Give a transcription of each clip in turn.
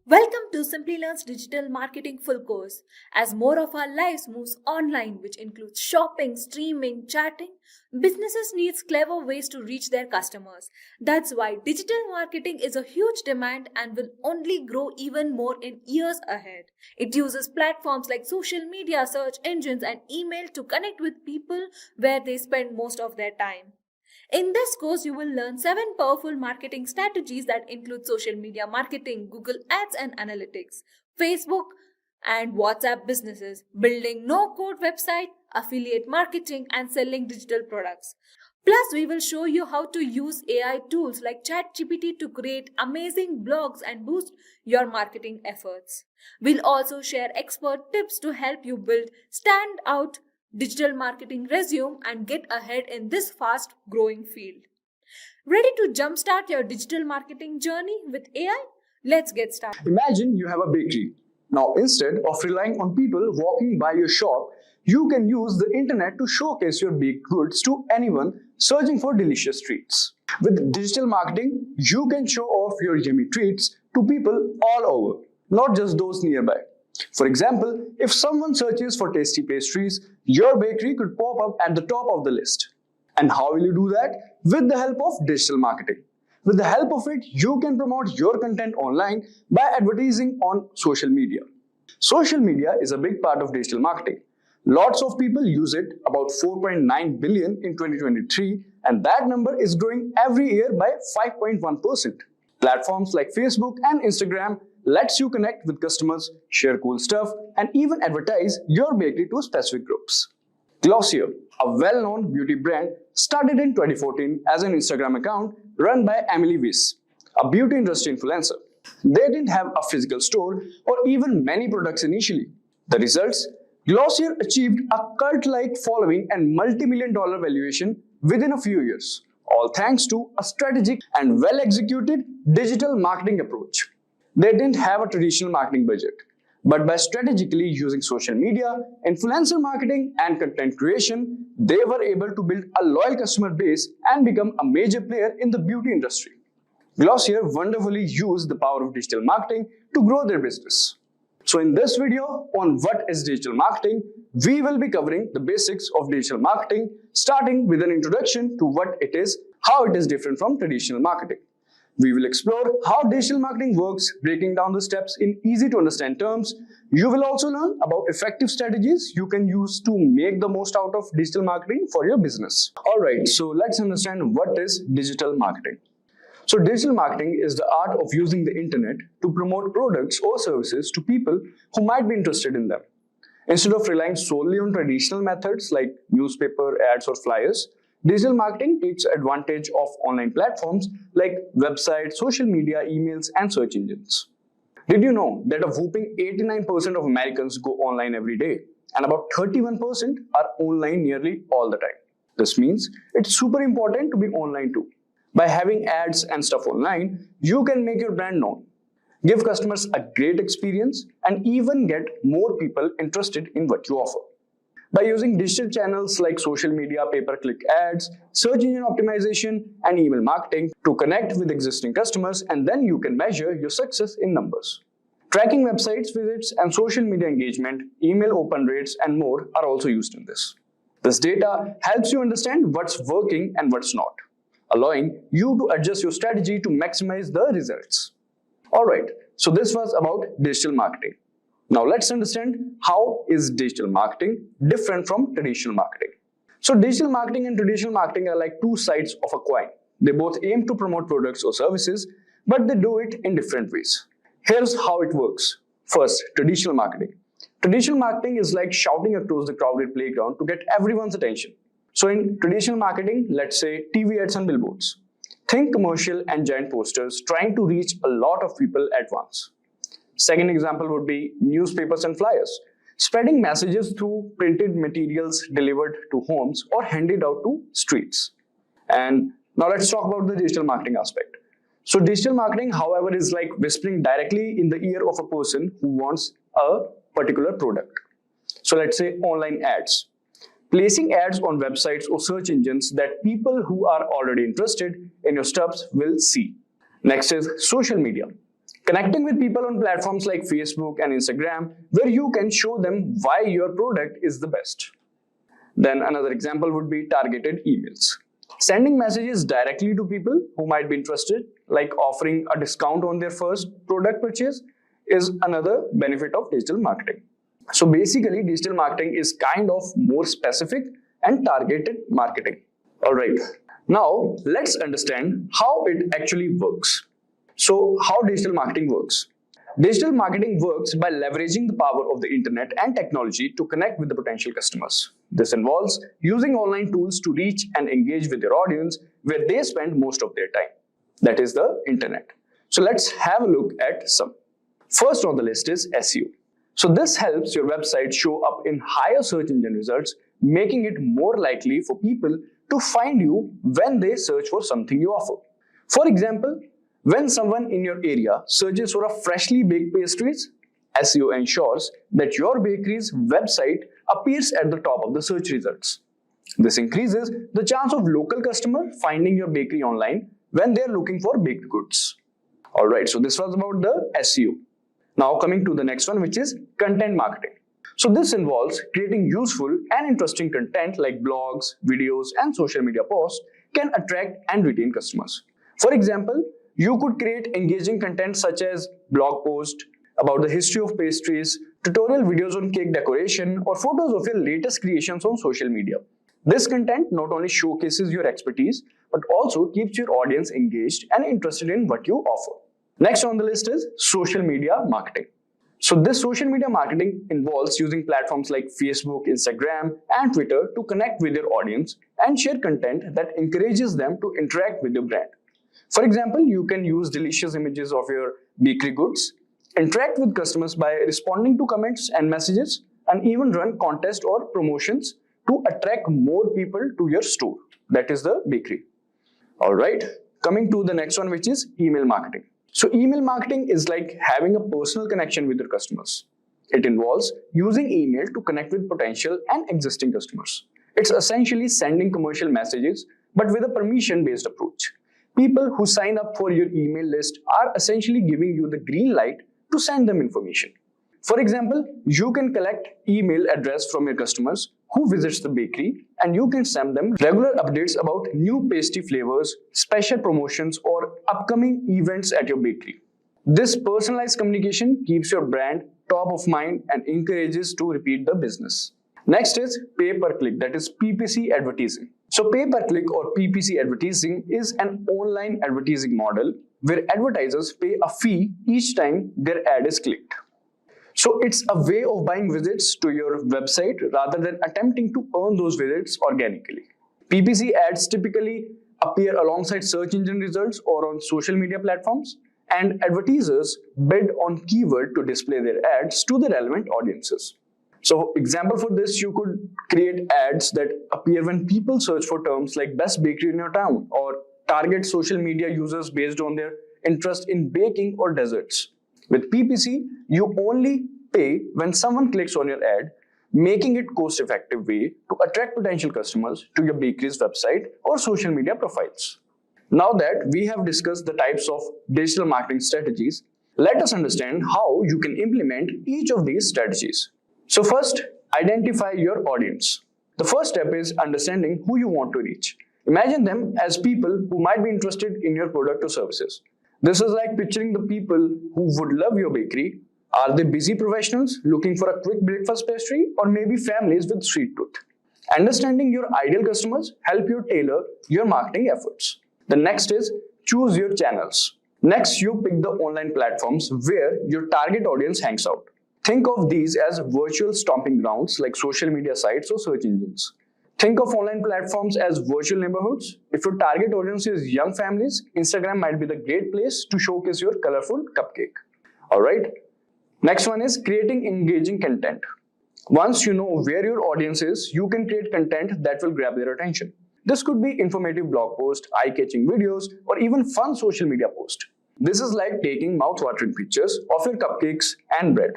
Welcome to Simplilearn's Digital Marketing Full Course. As more of our lives moves online, which includes shopping, streaming, chatting, businesses needs clever ways to reach their customers. That's why digital marketing is a huge demand and will only grow even more in years ahead. It uses platforms like social media, search engines, and email to connect with people where they spend most of their time. In this course, you will learn 7 powerful marketing strategies that include social media marketing, Google Ads and Analytics, Facebook and WhatsApp businesses, building no-code website, affiliate marketing, and selling digital products. Plus, we will show you how to use AI tools like ChatGPT to create amazing blogs and boost your marketing efforts. We'll also share expert tips to help you build stand-out digital marketing resume and get ahead in this fast growing field. Ready to jumpstart your digital marketing journey with AI? Let's get started. Imagine you have a bakery. Now, instead of relying on people walking by your shop, you can use the internet to showcase your baked goods to anyone searching for delicious treats. With digital marketing, you can show off your yummy treats to people all over, not just those nearby. For example, if someone searches for tasty pastries, your bakery could pop up at the top of the list. And how will you do that? With the help of digital marketing. With the help of it, you can promote your content online by advertising on social media. Social media is a big part of digital marketing. Lots of people use it, about 4.9 billion in 2023, and that number is growing every year by 5.1%. Platforms like Facebook and Instagram lets you connect with customers, share cool stuff, and even advertise your bakery to specific groups. Glossier, a well-known beauty brand, started in 2014 as an Instagram account run by Emily Weiss, a beauty industry influencer. They didn't have a physical store or even many products initially. The results? Glossier achieved a cult-like following and multi-million-dollar valuation within a few years, all thanks to a strategic and well-executed digital marketing approach. They didn't have a traditional marketing budget, but by strategically using social media, influencer marketing, and content creation, they were able to build a loyal customer base and become a major player in the beauty industry. Glossier wonderfully used the power of digital marketing to grow their business. So in this video on what is digital marketing, we will be covering the basics of digital marketing, starting with an introduction to what it is, how it is different from traditional marketing. We will explore how digital marketing works, breaking down the steps in easy to understand terms. You will also learn about effective strategies you can use to make the most out of digital marketing for your business. Alright, so let's understand what is digital marketing. So digital marketing is the art of using the internet to promote products or services to people who might be interested in them. Instead of relying solely on traditional methods like newspaper, ads, or flyers, digital marketing takes advantage of online platforms like websites, social media, emails, and search engines. Did you know that a whopping 89% of Americans go online every day, and about 31% are online nearly all the time? This means it's super important to be online too. By having ads and stuff online, you can make your brand known, give customers a great experience, and even get more people interested in what you offer. By using digital channels like social media, pay-per-click ads, search engine optimization, and email marketing to connect with existing customers, and then you can measure your success in numbers. Tracking websites visits and social media engagement, email open rates, and more are also used in this. This data helps you understand what's working and what's not, allowing you to adjust your strategy to maximize the results. Alright, so this was about digital marketing. Now let's understand how is digital marketing different from traditional marketing. So digital marketing and traditional marketing are like two sides of a coin. They both aim to promote products or services, but they do it in different ways. Here's how it works. First, traditional marketing. Traditional marketing is like shouting across the crowded playground to get everyone's attention. So in traditional marketing, let's say TV ads and billboards. Think commercial and giant posters trying to reach a lot of people at once. Second example would be newspapers and flyers, spreading messages through printed materials delivered to homes or handed out to streets. And now let's talk about the digital marketing aspect. So digital marketing, however, is like whispering directly in the ear of a person who wants a particular product. So let's say online ads. Placing ads on websites or search engines that people who are already interested in your stuff will see. Next is social media. Connecting with people on platforms like Facebook and Instagram, where you can show them why your product is the best. Then another example would be targeted emails. Sending messages directly to people who might be interested, like offering a discount on their first product purchase, is another benefit of digital marketing. So basically, digital marketing is kind of more specific and targeted marketing. Alright, now let's understand how it actually works. So, how digital marketing works? Digital marketing works by leveraging the power of the internet and technology to connect with the potential customers. This involves using online tools to reach and engage with your audience where they spend most of their time. That is the internet. So let's have a look at some. First on the list is SEO. So this helps your website show up in higher search engine results, making it more likely for people to find you when they search for something you offer. For example, when someone in your area searches for a freshly baked pastries, SEO ensures that your bakery's website appears at the top of the search results. This increases the chance of local customer finding your bakery online when they are looking for baked goods. Alright, so this was about the SEO. Now coming to the next one, which is content marketing. So this involves creating useful and interesting content like blogs, videos, and social media posts can attract and retain customers. For example, you could create engaging content such as blog posts about the history of pastries, tutorial videos on cake decoration, or photos of your latest creations on social media. This content not only showcases your expertise, but also keeps your audience engaged and interested in what you offer. Next on the list is social media marketing. So this social media marketing involves using platforms like Facebook, Instagram, and Twitter to connect with your audience and share content that encourages them to interact with your brand. For example, you can use delicious images of your bakery goods, interact with customers by responding to comments and messages, and even run contests or promotions to attract more people to your store. That is the bakery. Alright, coming to the next one, which is email marketing. So email marketing is like having a personal connection with your customers. It involves using email to connect with potential and existing customers. It's essentially sending commercial messages, but with a permission-based approach. People who sign up for your email list are essentially giving you the green light to send them information. For example, you can collect email address from your customers who visits the bakery, and you can send them regular updates about new pastry flavors, special promotions, or upcoming events at your bakery. This personalized communication keeps your brand top of mind and encourages to repeat the business. Next is pay-per-click, that is PPC advertising. So pay-per-click or PPC advertising is an online advertising model where advertisers pay a fee each time their ad is clicked. So it's a way of buying visits to your website rather than attempting to earn those visits organically. PPC ads typically appear alongside search engine results or on social media platforms, and advertisers bid on keyword to display their ads to the relevant audiences. So example for this, you could create ads that appear when people search for terms like best bakery in your town, or target social media users based on their interest in baking or desserts. With PPC, you only pay when someone clicks on your ad, making it cost-effective way to attract potential customers to your bakery's website or social media profiles. Now that we have discussed the types of digital marketing strategies, let us understand how you can implement each of these strategies. So first, identify your audience. The first step is understanding who you want to reach. Imagine them as people who might be interested in your product or services. This is like picturing the people who would love your bakery. Are they busy professionals looking for a quick breakfast pastry, or maybe families with sweet tooth? Understanding your ideal customers help you tailor your marketing efforts. The next is choose your channels. Next, you pick the online platforms where your target audience hangs out. Think of these as virtual stomping grounds like social media sites or search engines. Think of online platforms as virtual neighborhoods. If your target audience is young families, Instagram might be the great place to showcase your colorful cupcake. Alright. Next one is creating engaging content. Once you know where your audience is, you can create content that will grab their attention. This could be informative blog posts, eye-catching videos, or even fun social media posts. This is like taking mouth-watering pictures of your cupcakes and bread.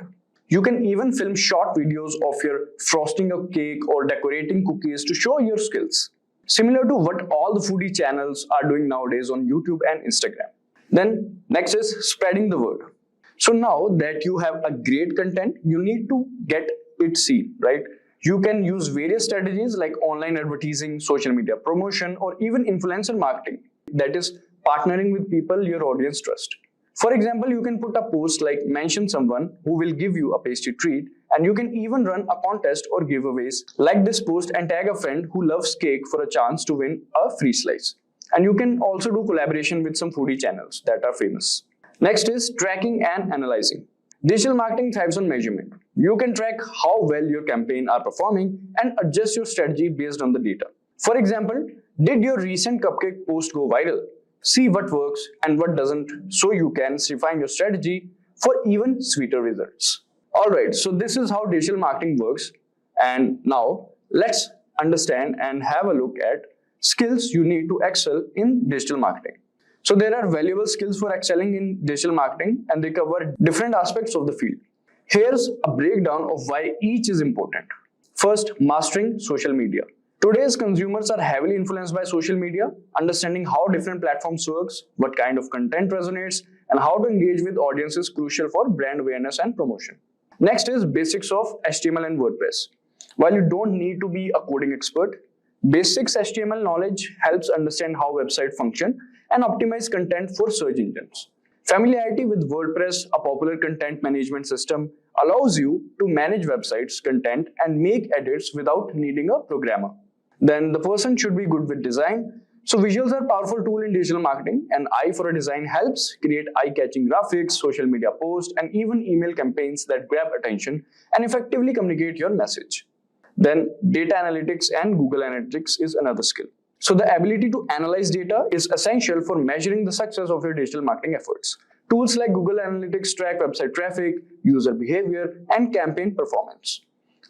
You can even film short videos of your frosting a cake or decorating cookies to show your skills. Similar to what all the foodie channels are doing nowadays on YouTube and Instagram. Then next is spreading the word. So now that you have a great content, you need to get it seen, right? You can use various strategies like online advertising, social media promotion, or even influencer marketing. That is partnering with people your audience trust. For example, you can put a post like mention someone who will give you a tasty treat, and you can even run a contest or giveaways like this post and tag a friend who loves cake for a chance to win a free slice. And you can also do collaboration with some foodie channels that are famous. Next is tracking and analyzing. Digital marketing thrives on measurement. You can track how well your campaign are performing and adjust your strategy based on the data. For example, did your recent cupcake post go viral? See what works and what doesn't so you can refine your strategy for even sweeter results. Alright, so this is how digital marketing works, and now let's understand and have a look at skills you need to excel in digital marketing. So there are valuable skills for excelling in digital marketing, and they cover different aspects of the field. Here's a breakdown of why each is important. First, mastering social media. Today's consumers are heavily influenced by social media. Understanding how different platforms works, what kind of content resonates, and how to engage with audiences is crucial for brand awareness and promotion. Next is basics of HTML and WordPress. While you don't need to be a coding expert, basics HTML knowledge helps understand how websites function and optimize content for search engines. Familiarity with WordPress, a popular content management system, allows you to manage websites, content, and make edits without needing a programmer. Then the person should be good with design. So visuals are a powerful tool in digital marketing. An eye for a design helps create eye-catching graphics, social media posts, and even email campaigns that grab attention and effectively communicate your message. Then data analytics and Google Analytics is another skill. So the ability to analyze data is essential for measuring the success of your digital marketing efforts. Tools like Google Analytics track website traffic, user behavior, and campaign performance.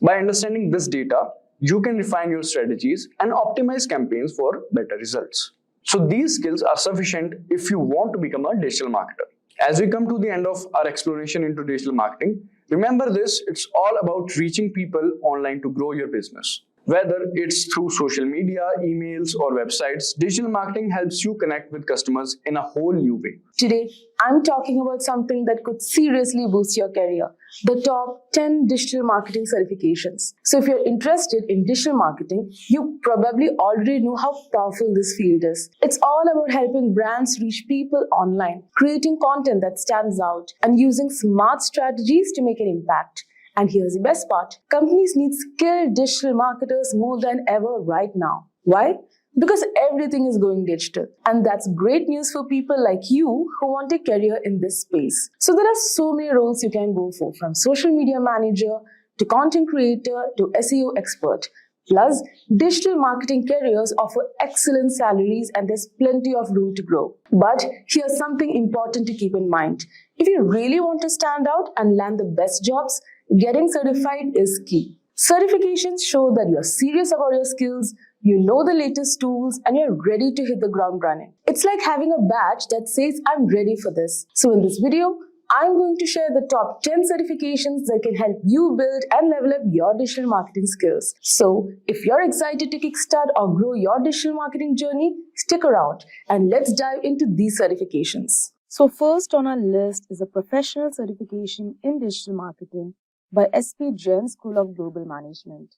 By understanding this data, you can refine your strategies and optimize campaigns for better results. So these skills are sufficient if you want to become a digital marketer. As we come to the end of our exploration into digital marketing, remember this, it's all about reaching people online to grow your business. Whether it's through social media, emails, or websites, digital marketing helps you connect with customers in a whole new way. Today, I'm talking about something that could seriously boost your career, the top 10 digital marketing certifications. So if you're interested in digital marketing, you probably already know how powerful this field is. It's all about helping brands reach people online, creating content that stands out, and using smart strategies to make an impact. And here's the best part. Companies need skilled digital marketers more than ever right now. Why? Because everything is going digital. And that's great news for people like you who want a career in this space. So there are so many roles you can go for, from social media manager to content creator to SEO expert. Plus, digital marketing careers offer excellent salaries and there's plenty of room to grow. But here's something important to keep in mind. If you really want to stand out and land the best jobs, getting certified is key. Certifications show that you're serious about your skills, you know the latest tools, and you're ready to hit the ground running. It's like having a badge that says, I'm ready for this. So in this video, I'm going to share the top 10 certifications that can help you build and level up your digital marketing skills. So if you're excited to kickstart or grow your digital marketing journey, stick around and let's dive into these certifications. So first on our list is a professional certification in digital marketing by SP Jain School of Global Management.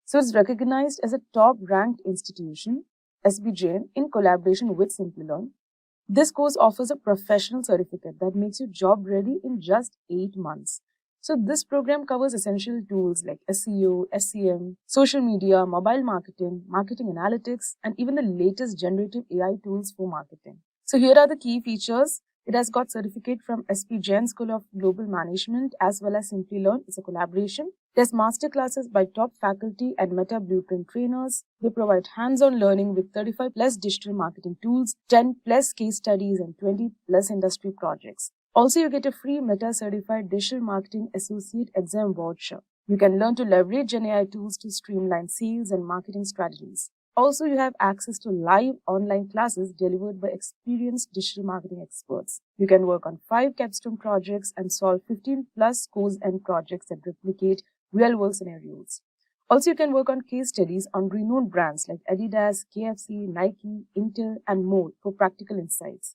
So it's recognized as a top-ranked institution, SP Jain, in collaboration with Simplilearn. This course offers a professional certificate that makes you job ready in just 8 months. So this program covers essential tools like SEO, SEM, social media, mobile marketing, marketing analytics, and even the latest generative AI tools for marketing. So here are the key features. It has got certificate from SP Jain School of Global Management as well as Simplilearn. It's a collaboration. There's master classes by top faculty and Meta Blueprint trainers. They provide hands-on learning with 35 plus digital marketing tools, 10 plus case studies, and 20 plus industry projects. Also, you get a free Meta Certified Digital Marketing Associate exam voucher. You can learn to leverage GenAI tools to streamline sales and marketing strategies. Also, you have access to live online classes delivered by experienced digital marketing experts. You can work on 5 capstone projects and solve 15 plus course end projects that replicate real-world scenarios. Also, you can work on case studies on renowned brands like Adidas, KFC, Nike, Intel, and more for practical insights.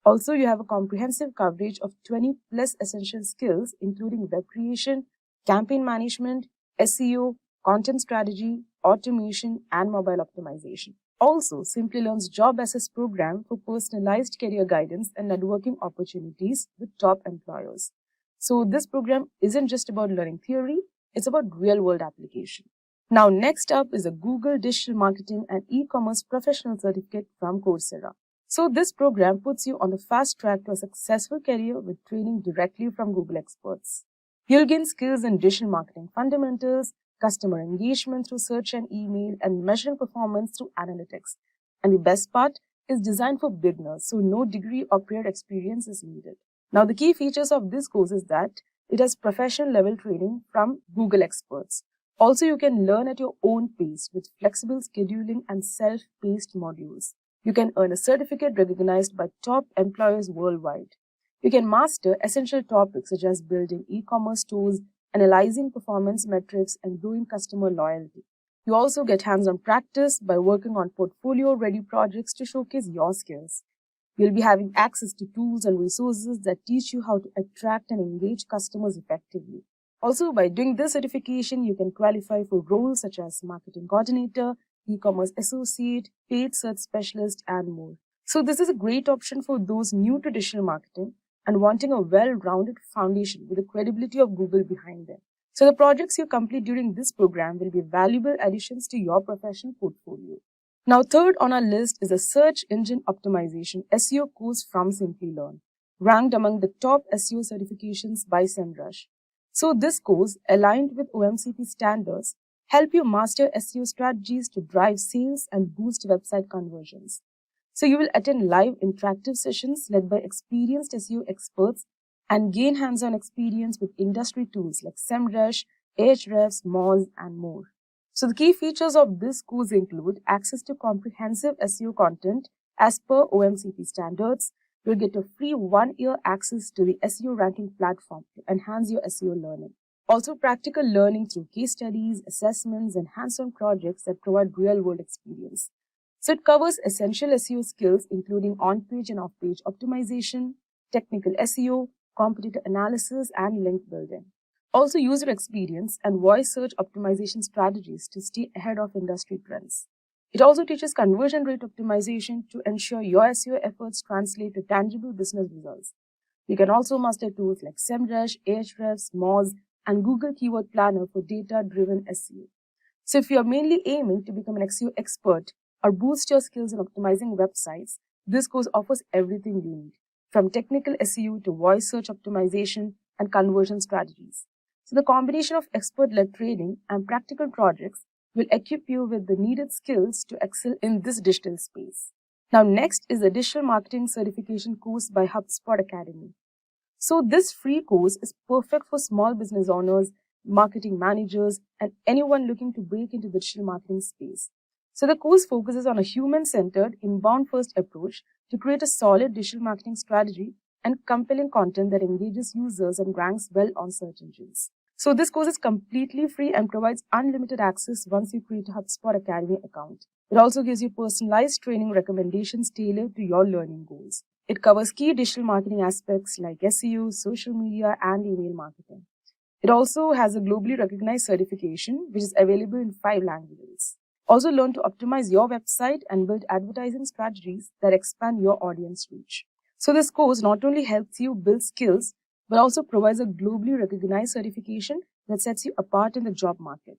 Also, you have a comprehensive coverage of 20 plus essential skills, including web creation, campaign management, SEO, content strategy, automation, and mobile optimization. Also, Simplilearn's Job Assess program for personalized career guidance and networking opportunities with top employers. So, this program isn't just about learning theory, it's about real-world application. Now, next up is a Google Digital Marketing and E-commerce Professional Certificate from Coursera. So, this program puts you on the fast track to a successful career with training directly from Google experts. You'll gain skills in digital marketing fundamentals, customer engagement through search and email, and measuring performance through analytics. And the best part is designed for beginners, so no degree or prior experience is needed. Now, the key features of this course is that it has professional level training from Google experts. Also, you can learn at your own pace with flexible scheduling and self-paced modules. You can earn a certificate recognized by top employers worldwide. You can master essential topics such as building e-commerce stores, analyzing performance metrics, and growing customer loyalty. You also get hands-on practice by working on portfolio-ready projects to showcase your skills. You'll be having access to tools and resources that teach you how to attract and engage customers effectively. Also, by doing this certification, you can qualify for roles such as marketing coordinator, e-commerce associate, paid search specialist, and more. So this is a great option for those new to digital marketing and wanting a well-rounded foundation with the credibility of Google behind them. So the projects you complete during this program will be valuable additions to your professional portfolio. Now, third on our list is a search engine optimization SEO course from Simplilearn, ranked among the top SEO certifications by SEMrush. So this course, aligned with OMCP standards, help you master SEO strategies to drive sales and boost website conversions. So you will attend live interactive sessions led by experienced SEO experts and gain hands-on experience with industry tools like SEMrush, Ahrefs, Moz, and more. So the key features of this course include access to comprehensive SEO content as per OMCP standards. You'll get a free 1-year access to the SEO ranking platform to enhance your SEO learning. Also, practical learning through case studies, assessments, and hands-on projects that provide real-world experience. So it covers essential SEO skills including on-page and off-page optimization, technical SEO, competitor analysis, and link building. Also, user experience and voice search optimization strategies to stay ahead of industry trends. It also teaches conversion rate optimization to ensure your SEO efforts translate to tangible business results. You can also master tools like SEMrush, Ahrefs, Moz, and Google Keyword Planner for data-driven SEO. So if you are mainly aiming to become an SEO expert or boost your skills in optimizing websites, this course offers everything you need, from technical SEO to voice search optimization and conversion strategies. So the combination of expert-led training and practical projects will equip you with the needed skills to excel in this digital space. Now, next is a digital marketing certification course by HubSpot Academy. So this free course is perfect for small business owners, marketing managers, and anyone looking to break into the digital marketing space. So the course focuses on a human-centered, inbound-first approach to create a solid digital marketing strategy and compelling content that engages users and ranks well on search engines. So this course is completely free and provides unlimited access once you create a HubSpot Academy account. It also gives you personalized training recommendations tailored to your learning goals. It covers key digital marketing aspects like SEO, social media, and email marketing. It also has a globally recognized certification, which is available in 5 languages. Also learn to optimize your website and build advertising strategies that expand your audience reach. So this course not only helps you build skills, but also provides a globally recognized certification that sets you apart in the job market.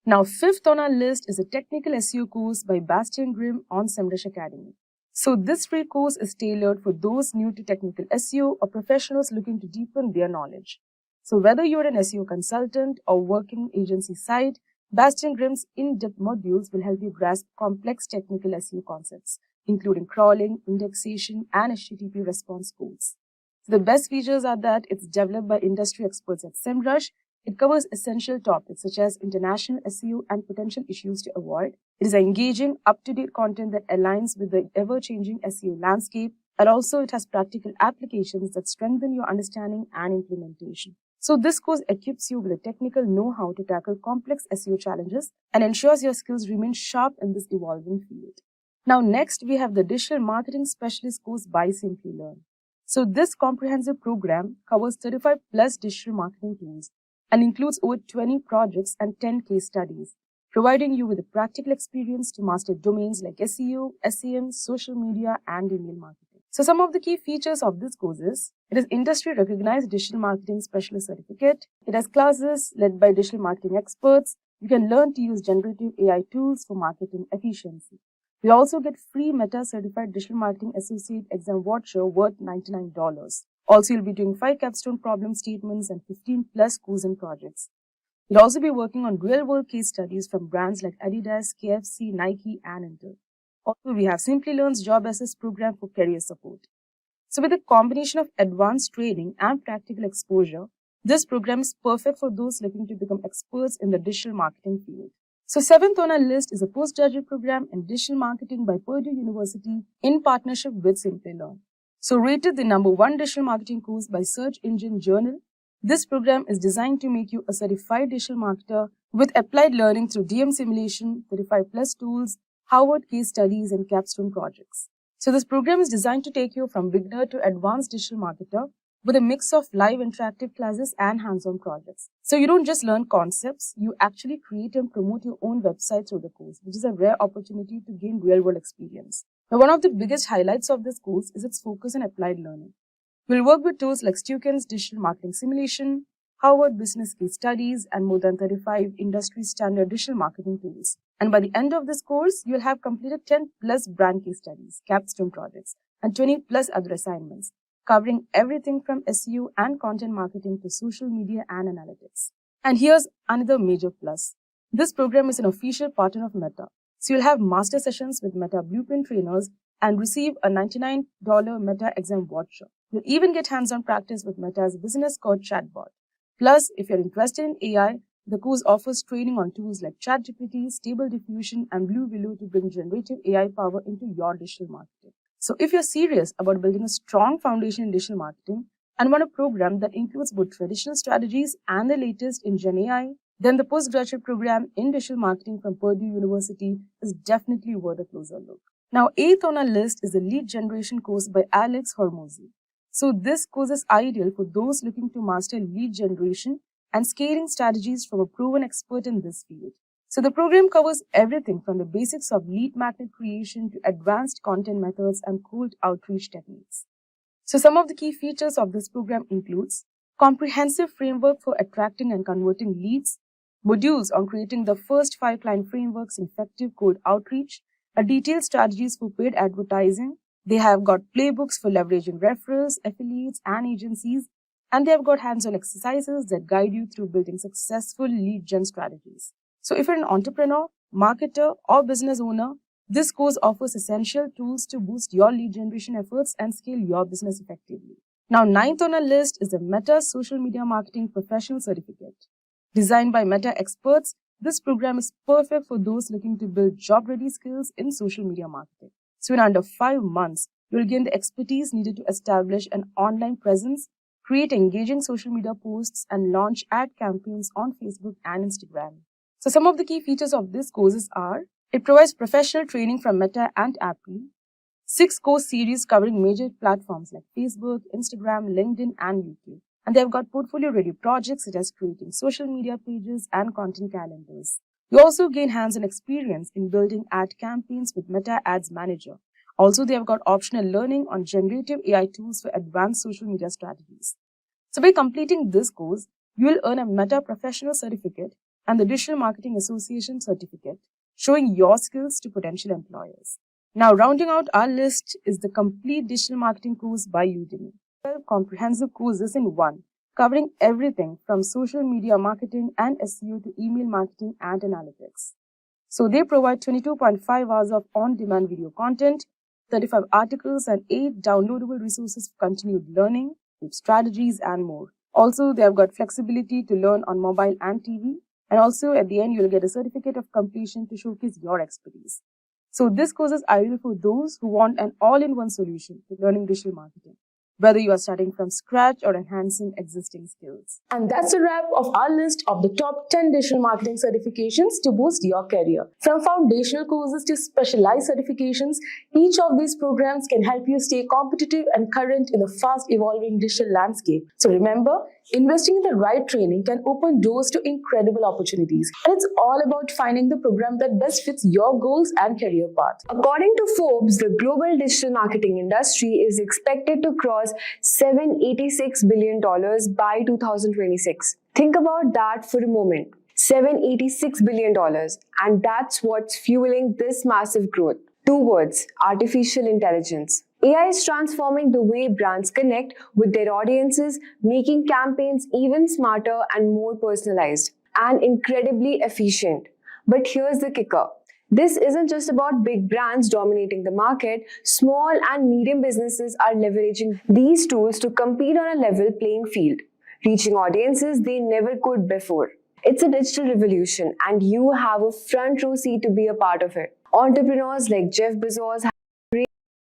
Now, fifth on our list is a technical SEO course by Bastian Grimm on SEMrush Academy. So this free course is tailored for those new to technical SEO or professionals looking to deepen their knowledge. So whether you're an SEO consultant or working agency side, Bastian Grimm's in-depth modules will help you grasp complex technical SEO concepts, including crawling, indexation, and HTTP response codes. So the best features are that it's developed by industry experts at SEMrush It covers essential topics such as international SEO and potential issues to avoid. It is engaging, up-to-date content that aligns with the ever-changing SEO landscape, and also it has practical applications that strengthen your understanding and implementation. So this course equips you with the technical know-how to tackle complex SEO challenges and ensures your skills remain sharp in this evolving field. Now next, we have the Digital Marketing Specialist course by Simplilearn. So this comprehensive program covers 35 plus digital marketing tools and includes over 20 projects and 10 case studies, providing you with a practical experience to master domains like SEO, SEM, social media, and email marketing. So some of the key features of this course is, it is industry-recognized Digital Marketing Specialist Certificate. It has classes led by digital marketing experts. You can learn to use generative AI tools for marketing efficiency. We also get free Meta Certified Digital Marketing Associate Exam Voucher worth $99. Also, you'll be doing 5 capstone problem statements and 15 plus quizzing projects. You'll also be working on real-world case studies from brands like Adidas, KFC, Nike, and Intel. Also, we have Simplilearn's Job Assist program for career support. So with a combination of advanced training and practical exposure, this program is perfect for those looking to become experts in the digital marketing field. So 7th on our list is a postgraduate program in digital marketing by Purdue University in partnership with Simplilearn. So rated the #1 digital marketing course by Search Engine Journal, this program is designed to make you a certified digital marketer with applied learning through DM simulation, 35 plus tools, Harvard case studies, and capstone projects. So this program is designed to take you from beginner to advanced digital marketer with a mix of live interactive classes and hands-on projects. So you don't just learn concepts, you actually create and promote your own website through the course, which is a rare opportunity to gain real-world experience. Now, one of the biggest highlights of this course is its focus on applied learning. We'll work with tools like Stuken's Digital Marketing Simulation, Harvard Business Case Studies, and more than 35 industry-standard digital marketing tools. And by the end of this course, you'll have completed 10 plus brand case studies, capstone projects, and 20 plus other assignments, covering everything from SEO and content marketing to social media and analytics. And here's another major plus. This program is an official partner of Meta. So you'll have master sessions with Meta Blueprint trainers and receive a $99 Meta exam voucher. You'll even get hands-on practice with Meta's business code chatbot. Plus, if you're interested in AI, the course offers training on tools like ChatGPT, Stable Diffusion, and Blue Willow to bring generative AI power into your digital marketing. So if you're serious about building a strong foundation in digital marketing and want a program that includes both traditional strategies and the latest in Gen AI, then the postgraduate program in digital marketing from Purdue University is definitely worth a closer look. Now, 8th on our list is the lead generation course by Alex Hormozy. So this course is ideal for those looking to master lead generation and scaling strategies from a proven expert in this field. So the program covers everything from the basics of lead magnet creation to advanced content methods and cold outreach techniques. So some of the key features of this program includes comprehensive framework for attracting and converting leads, modules on creating the first 5 client frameworks in effective cold outreach, a detailed strategies for paid advertising. They have got playbooks for leveraging referrals, affiliates, and agencies, and they have got hands-on exercises that guide you through building successful lead gen strategies. So if you're an entrepreneur, marketer, or business owner, this course offers essential tools to boost your lead generation efforts and scale your business effectively. Now, 9th on our list is the Meta Social Media Marketing Professional Certificate. Designed by Meta experts, this program is perfect for those looking to build job-ready skills in social media marketing. So in under 5 months, you'll gain the expertise needed to establish an online presence, create engaging social media posts, and launch ad campaigns on Facebook and Instagram. So some of the key features of this courses are, it provides professional training from Meta and Apple, 6 course series covering major platforms like Facebook, Instagram, LinkedIn, and YouTube. And they've got portfolio-ready projects such as creating social media pages and content calendars. You also gain hands-on experience in building ad campaigns with Meta Ads Manager. Also, they have got optional learning on generative AI tools for advanced social media strategies. So by completing this course, you will earn a Meta Professional Certificate and the Digital Marketing Association Certificate, showing your skills to potential employers. Now, rounding out our list is the complete digital marketing course by Udemy. 12 comprehensive courses in one, covering everything from social media marketing and SEO to email marketing and analytics. So they provide 22.5 hours of on-demand video content, 35 articles, and 8 downloadable resources for continued learning, strategies, and more. Also, they have got flexibility to learn on mobile and TV. And also, at the end, you'll get a certificate of completion to showcase your expertise. So this course is ideal for those who want an all-in-one solution to learning digital marketing, whether you are starting from scratch or enhancing existing skills. And that's a wrap of our list of the top 10 digital marketing certifications to boost your career. From foundational courses to specialized certifications, each of these programs can help you stay competitive and current in the fast evolving digital landscape. So remember, investing in the right training can open doors to incredible opportunities. And it's all about finding the program that best fits your goals and career path. According to Forbes, the global digital marketing industry is expected to cross $786 billion by 2026. Think about that for a moment. $786 billion. And that's what's fueling this massive growth. Two words: artificial intelligence. AI is transforming the way brands connect with their audiences, making campaigns even smarter and more personalized, and incredibly efficient. But here's the kicker. This isn't just about big brands dominating the market. Small and medium businesses are leveraging these tools to compete on a level playing field, reaching audiences they never could before. It's a digital revolution, and you have a front row seat to be a part of it. Entrepreneurs like Jeff Bezos have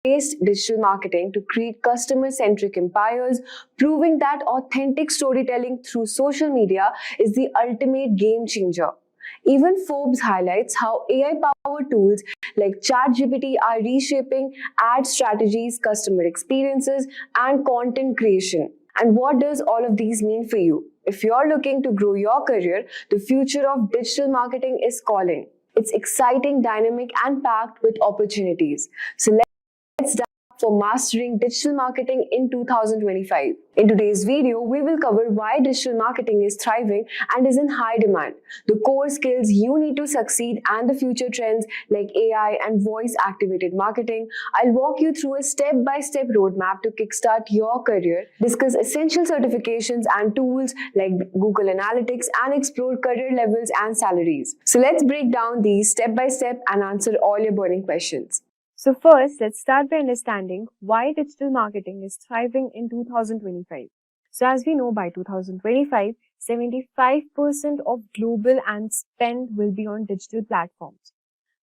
embraced digital marketing to create customer-centric empires, proving that authentic storytelling through social media is the ultimate game changer. Even Forbes highlights how AI-powered tools like ChatGPT are reshaping ad strategies, customer experiences, and content creation. And what does all of these mean for you? If you're looking to grow your career, the future of digital marketing is calling. It's exciting, dynamic, and packed with opportunities. So let's dive for mastering digital marketing in 2025. In today's video, we will cover why digital marketing is thriving and is in high demand, the core skills you need to succeed, and the future trends like AI and voice-activated marketing. I'll walk you through a step-by-step roadmap to kickstart your career, discuss essential certifications and tools like Google Analytics, and explore career levels and salaries. So let's break down these step by step and answer all your burning questions. So first, let's start by understanding why digital marketing is thriving in 2025. So as we know, by 2025, 75% of global ad spend will be on digital platforms,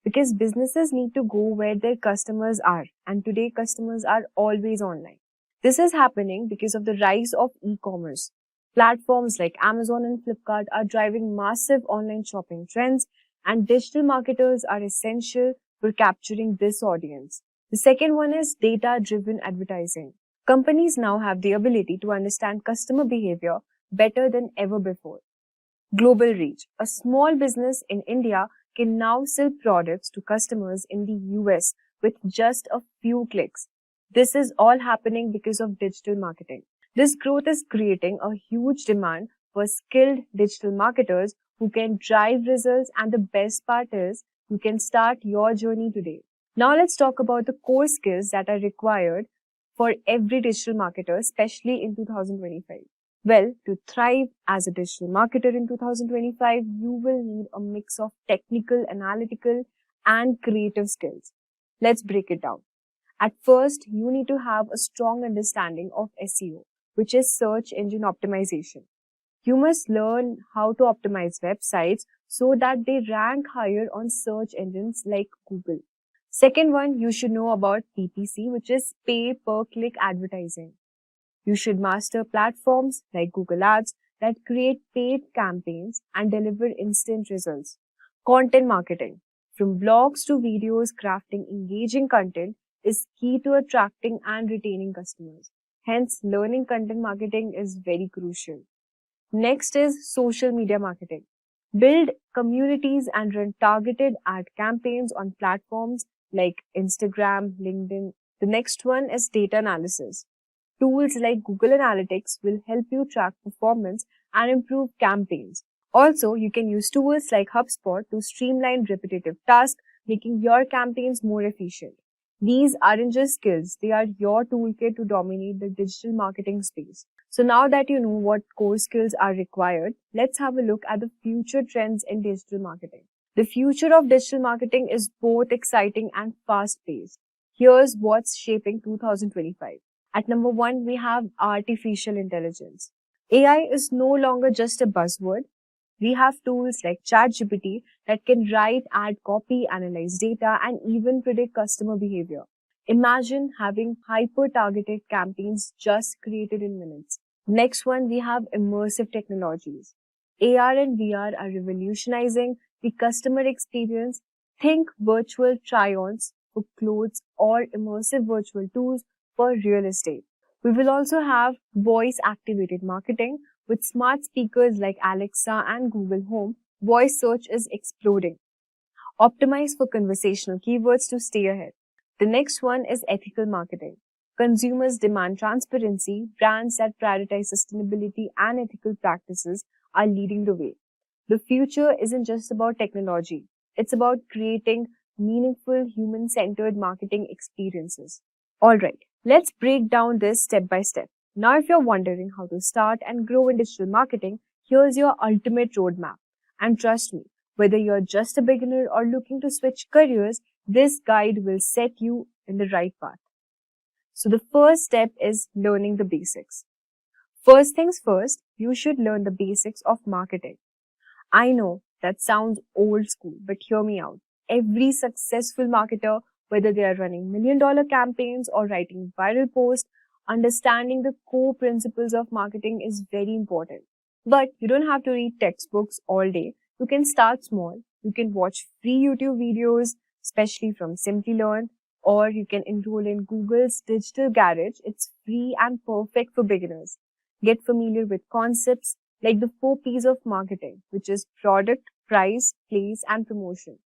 because businesses need to go where their customers are, and today customers are always online. This is happening because of the rise of e-commerce. Platforms like Amazon and Flipkart are driving massive online shopping trends, and digital marketers are essential for capturing this audience. The second one is data-driven advertising. Companies now have the ability to understand customer behavior better than ever before. Global reach. A small business in India can now sell products to customers in the US with just a few clicks. This is all happening because of digital marketing. This growth is creating a huge demand for skilled digital marketers who can drive results, and the best part is you can start your journey today. Now let's talk about the core skills that are required for every digital marketer, especially in 2025. Well, to thrive as a digital marketer in 2025, you will need a mix of technical, analytical, and creative skills. Let's break it down. At first, you need to have a strong understanding of SEO, which is search engine optimization. You must learn how to optimize websites so that they rank higher on search engines like Google. Second one, you should know about PPC, which is pay per click advertising. You should master platforms like Google Ads that create paid campaigns and deliver instant results. Content marketing. From blogs to videos, crafting engaging content is key to attracting and retaining customers. Hence, learning content marketing is very crucial. Next is social media marketing. Build communities and run targeted ad campaigns on platforms like Instagram, LinkedIn. The next one is data analysis. Tools like Google Analytics will help you track performance and improve campaigns. Also, you can use tools like HubSpot to streamline repetitive tasks, making your campaigns more efficient. These aren't just skills, they are your toolkit to dominate the digital marketing space. So now that you know what core skills are required, let's have a look at the future trends in digital marketing. The future of digital marketing is both exciting and fast-paced. Here's what's shaping 2025. At number 1, we have artificial intelligence. AI is no longer just a buzzword. We have tools like ChatGPT that can write, add copy, analyze data, and even predict customer behavior. Imagine having hyper-targeted campaigns just created in minutes. Next one, we have immersive technologies. AR and VR are revolutionizing the customer experience. Think virtual try-ons for clothes or immersive virtual tours for real estate. We will also have voice-activated marketing. With smart speakers like Alexa and Google Home, voice search is exploding. Optimize for conversational keywords to stay ahead. The next one is ethical marketing. Consumers demand transparency. Brands that prioritize sustainability and ethical practices are leading the way. The future isn't just about technology. It's about creating meaningful human-centered marketing experiences. Alright, let's break down this step by step. Now, if you're wondering how to start and grow in digital marketing, here's your ultimate roadmap. And trust me, whether you're just a beginner or looking to switch careers, this guide will set you in the right path. So the first step is learning the basics. First things first, you should learn the basics of marketing. I know that sounds old school, but hear me out. Every successful marketer, whether they are running million-dollar campaigns or writing viral posts, understanding the core principles of marketing is very important. But you don't have to read textbooks all day. You can start small. You can watch free YouTube videos, especially from Simplilearn, or you can enroll in Google's Digital Garage. It's free and perfect for beginners. Get familiar with concepts like the 4 P's of marketing, which is product, price, place, and promotion,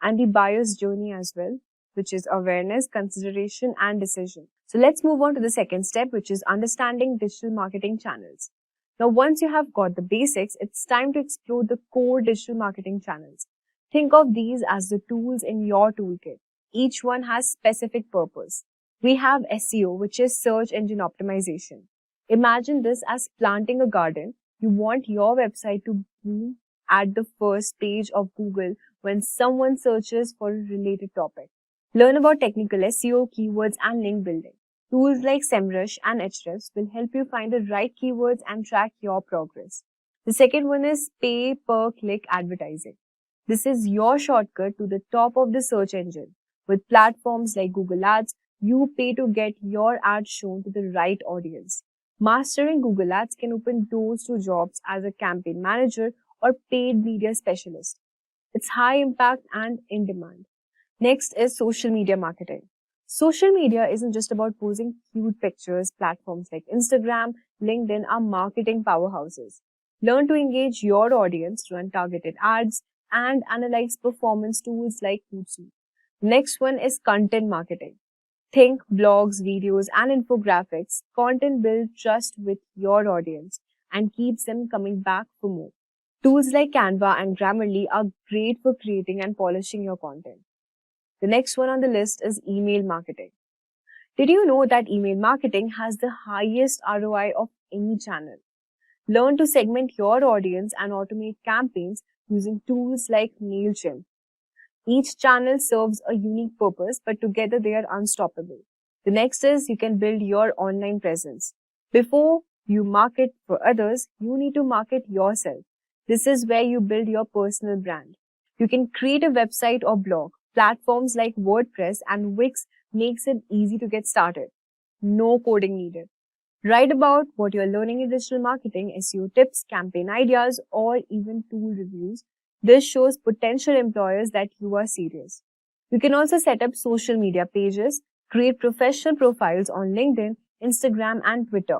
and the buyer's journey as well, which is awareness, consideration, and decision. So let's move on to the second step, which is understanding digital marketing channels. Now, once you have got the basics, it's time to explore the core digital marketing channels. Think of these as the tools in your toolkit. Each one has specific purpose. We have SEO, which is search engine optimization. Imagine this as planting a garden. You want your website to boom at the first page of Google when someone searches for a related topic. Learn about technical SEO, keywords, and link building. Tools like SEMrush and Ahrefs will help you find the right keywords and track your progress. The second one is pay-per-click advertising. This is your shortcut to the top of the search engine. With platforms like Google Ads, you pay to get your ads shown to the right audience. Mastering Google Ads can open doors to jobs as a campaign manager or paid media specialist. It's high impact and in demand. Next is social media marketing. Social media isn't just about posting cute pictures. Platforms like Instagram, LinkedIn are marketing powerhouses. Learn to engage your audience, run targeted ads, and analyze performance tools like Hootsuite. Next one is content marketing. Think blogs, videos, and infographics. Content builds trust with your audience and keeps them coming back for more. Tools like Canva and Grammarly are great for creating and polishing your content. The next one on the list is email marketing. Did you know that email marketing has the highest ROI of any channel? Learn to segment your audience and automate campaigns using tools like MailChimp. Each channel serves a unique purpose, but together they are unstoppable. The next is you can build your online presence. Before you market for others, you need to market yourself. This is where you build your personal brand. You can create a website or blog. Platforms like WordPress and Wix makes it easy to get started. No coding needed. Write about what you're learning in digital marketing, SEO tips, campaign ideas, or even tool reviews. This shows potential employers that you are serious. You can also set up social media pages, create professional profiles on LinkedIn, Instagram, and Twitter.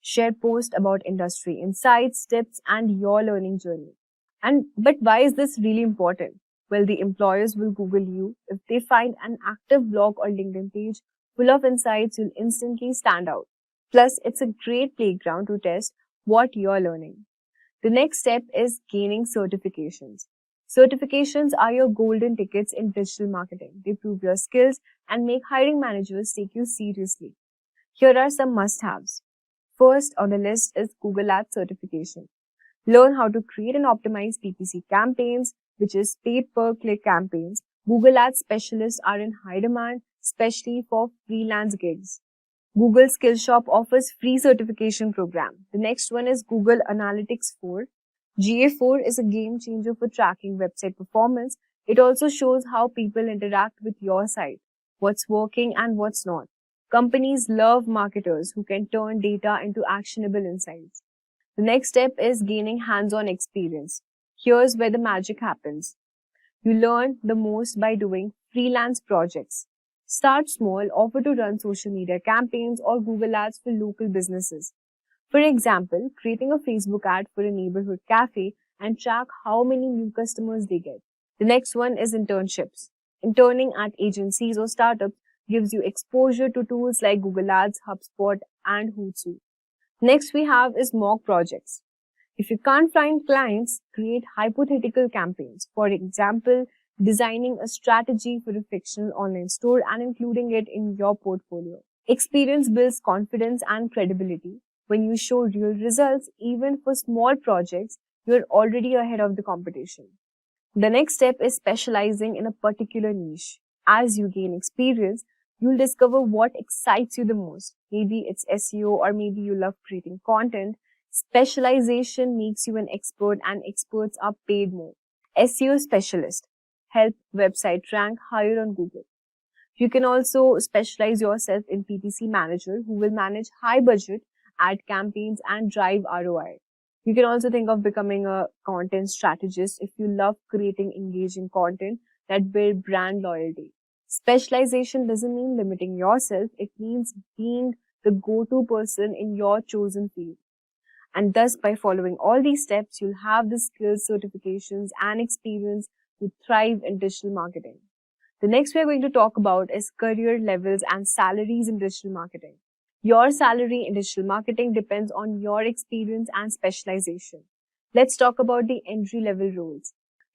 Share posts about industry insights, tips, and your learning journey. But why is this really important? Well, the employers will Google you. If they find an active blog or LinkedIn page full of insights, you'll instantly stand out. Plus, it's a great playground to test what you're learning. The next step is gaining certifications. Certifications are your golden tickets in digital marketing. They prove your skills and make hiring managers take you seriously. Here are some must-haves. First on the list is Google Ads certification. Learn how to create and optimize PPC campaigns, which is pay-per-click campaigns. Google Ads specialists are in high demand, especially for freelance gigs. Google Skills Shop offers free certification program. The next one is Google Analytics 4. GA4 is a game changer for tracking website performance. It also shows how people interact with your site, what's working and what's not. Companies love marketers who can turn data into actionable insights. The next step is gaining hands-on experience. Here's where the magic happens. You learn the most by doing freelance projects. Start small, offer to run social media campaigns or Google ads for local businesses. For example, creating a Facebook ad for a neighborhood cafe and track how many new customers they get. The next one is internships. Interning at agencies or startups gives you exposure to tools like Google Ads, HubSpot, and Hootsuite. Next we have is mock projects. If you can't find clients, create hypothetical campaigns. For example, designing a strategy for a fictional online store and including it in your portfolio. Experience builds confidence and credibility. When you show real results, even for small projects, you're already ahead of the competition. The next step is specializing in a particular niche. As you gain experience, you'll discover what excites you the most. Maybe it's SEO or maybe you love creating content. Specialization makes you an expert and experts are paid more. SEO specialist help website rank higher on Google. You can also specialize yourself in PPC manager who will manage high budget ad campaigns and drive ROI. You can also think of becoming a content strategist if you love creating engaging content that build brand loyalty. Specialization doesn't mean limiting yourself, it means being the go-to person in your chosen field. And thus, by following all these steps, you'll have the skills, certifications, and experience to thrive in digital marketing. The next we're going to talk about is career levels and salaries in digital marketing. Your salary in digital marketing depends on your experience and specialization. Let's talk about the entry-level roles.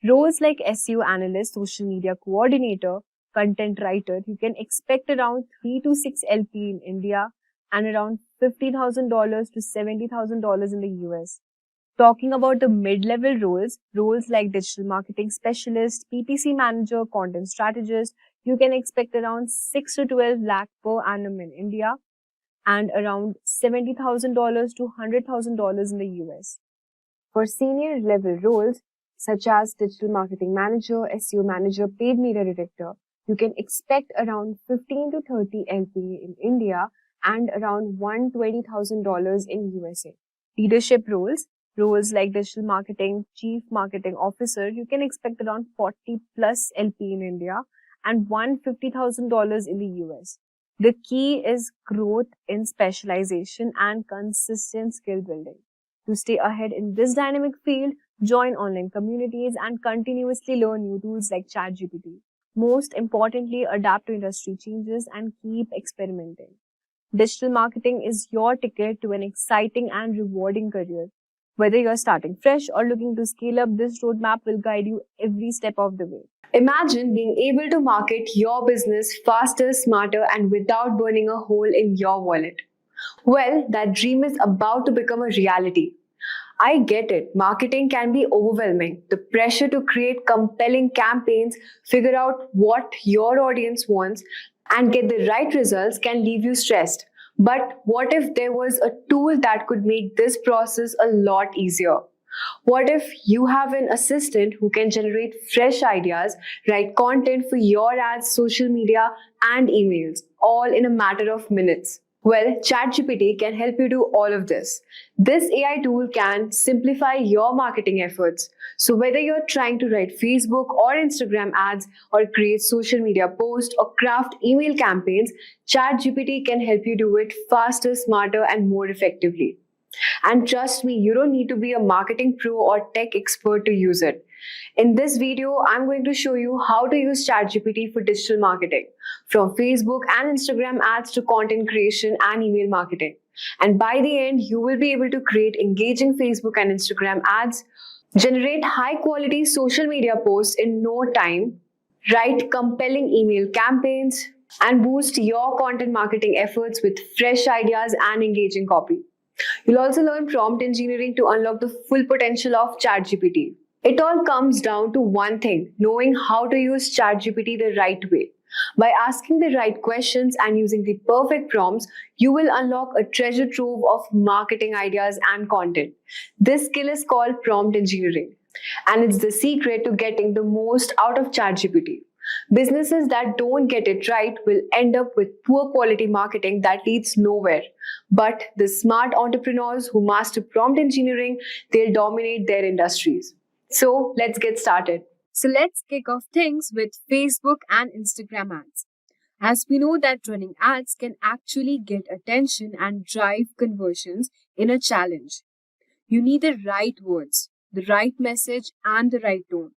Roles like SEO analyst, social media coordinator, content writer, you can expect around 3 to 6 LP in India and around $50,000 to $70,000 in the US. Talking about the mid-level roles like digital marketing specialist, PPC manager, content strategist, you can expect around 6 to 12 lakh per annum in India and around $70,000 to $100,000 in the US. For senior level roles such as digital marketing manager, SEO manager, paid media director, you can expect around 15 to 30 LPA in India and around $120,000 in USA. Leadership roles like digital marketing, chief marketing officer, you can expect around 40 plus LP in India and $150,000 in the US. The key is growth in specialization and consistent skill building. To stay ahead in this dynamic field, join online communities and continuously learn new tools like ChatGPT. Most importantly, adapt to industry changes and keep experimenting. Digital marketing is your ticket to an exciting and rewarding career. Whether you're starting fresh or looking to scale up, this roadmap will guide you every step of the way. Imagine being able to market your business faster, smarter, and without burning a hole in your wallet. Well, that dream is about to become a reality. I get it. Marketing can be overwhelming. The pressure to create compelling campaigns, figure out what your audience wants, and get the right results can leave you stressed. But what if there was a tool that could make this process a lot easier? What if you have an assistant who can generate fresh ideas, write content for your ads, social media, and emails, all in a matter of minutes? Well, ChatGPT can help you do all of this. This AI tool can simplify your marketing efforts. So whether you're trying to write Facebook or Instagram ads or create social media posts or craft email campaigns, ChatGPT can help you do it faster, smarter, and more effectively. And trust me, you don't need to be a marketing pro or tech expert to use it. In this video, I'm going to show you how to use ChatGPT for digital marketing, from Facebook and Instagram ads to content creation and email marketing. And by the end, you will be able to create engaging Facebook and Instagram ads, generate high-quality social media posts in no time, write compelling email campaigns, and boost your content marketing efforts with fresh ideas and engaging copy. You'll also learn prompt engineering to unlock the full potential of ChatGPT. It all comes down to one thing: knowing how to use ChatGPT the right way. By asking the right questions and using the perfect prompts, you will unlock a treasure trove of marketing ideas and content. This skill is called prompt engineering, and it's the secret to getting the most out of ChatGPT. Businesses that don't get it right will end up with poor quality marketing that leads nowhere. But the smart entrepreneurs who master prompt engineering, they'll dominate their industries. So let's get started. So let's kick off things with Facebook and Instagram ads. As we know that running ads can actually get attention and drive conversions in a challenge. You need the right words, the right message, and the right tone.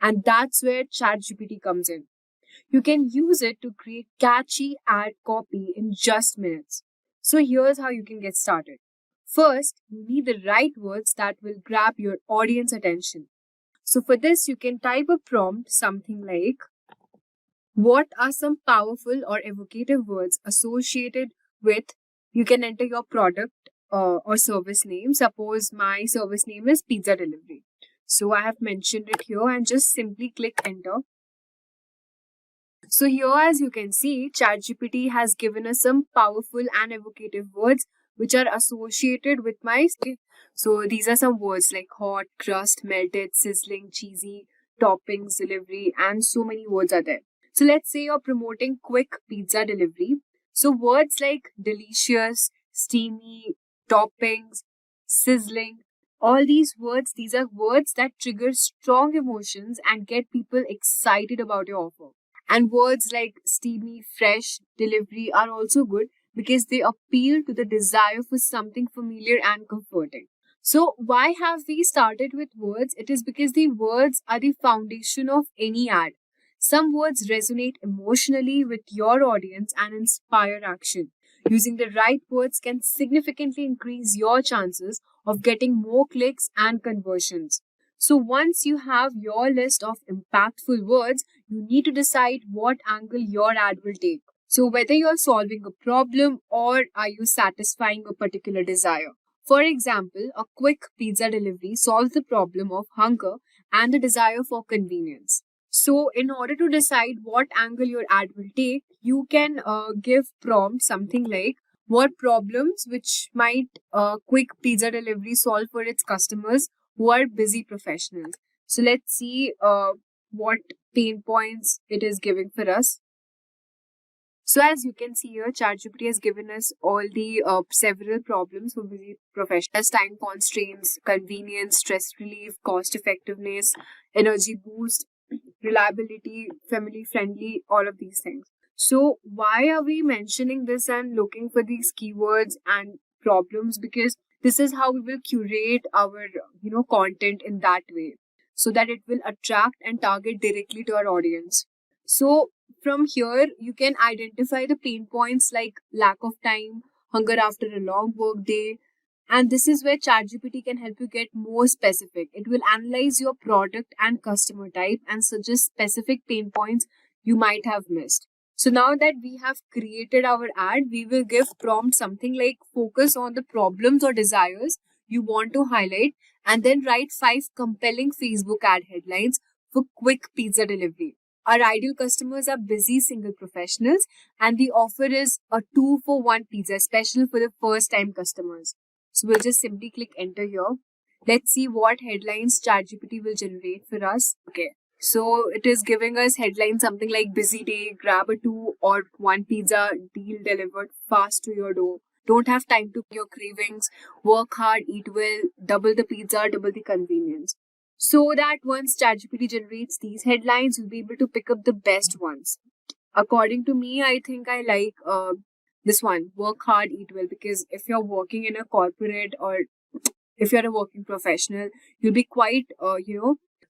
And that's where ChatGPT comes in. You can use it to create catchy ad copy in just minutes. So here's how you can get started. First, you need the right words that will grab your audience attention. So for this, you can type a prompt something like, what are some powerful or evocative words associated with, you can enter your product or service name. Suppose my service name is pizza delivery. So I have mentioned it here and just simply click enter. So here, as you can see, ChatGPT has given us some powerful and evocative words which are associated with my skin. So these are some words like hot, crust, melted, sizzling, cheesy, toppings, delivery, and so many words are there. So let's say you're promoting quick pizza delivery. So words like delicious, steamy, toppings, sizzling, all these are words that trigger strong emotions and get people excited about your offer. And words like steamy, fresh, delivery are also good because they appeal to the desire for something familiar and comforting. So why have we started with words? It is because the words are the foundation of any ad. Some words resonate emotionally with your audience and inspire action. Using the right words can significantly increase your chances of getting more clicks and conversions. So once you have your list of impactful words, you need to decide what angle your ad will take. So whether you're solving a problem or are you satisfying a particular desire. For example, a quick pizza delivery solves the problem of hunger and the desire for convenience. So in order to decide what angle your ad will take, you can give prompt something like, what problems which might quick pizza delivery solve for its customers who are busy professionals. So let's see what pain points it is giving for us. So as you can see here, ChatGPT has given us all the several problems for busy professionals: time constraints, convenience, stress relief, cost effectiveness, energy boost, reliability, family friendly, all of these things. So why are we mentioning this and looking for these keywords and problems? Because this is how we will curate our content in that way, so that it will attract and target directly to our audience. So from here, you can identify the pain points like lack of time, hunger after a long work day, and this is where ChatGPT can help you get more specific. It will analyze your product and customer type and suggest specific pain points you might have missed. So now that we have created our ad, we will give prompt something like, focus on the problems or desires you want to highlight, and then write 5 compelling Facebook ad headlines for quick pizza delivery. Our ideal customers are busy single professionals, and the offer is a 2-for-1 pizza special for the first time customers. So we'll just simply click enter here. Let's see what headlines ChatGPT will generate for us. Okay. So it is giving us headlines something like, busy day, grab a 2 or 1 pizza, deal delivered fast to your door. Don't have time to your cravings, work hard, eat well, double the pizza, double the convenience. So that once ChatGPT generates these headlines, you'll be able to pick up the best ones. According to me, I think I like this one, work hard, eat well, because if you're working in a corporate or if you're a working professional, you'll be quite,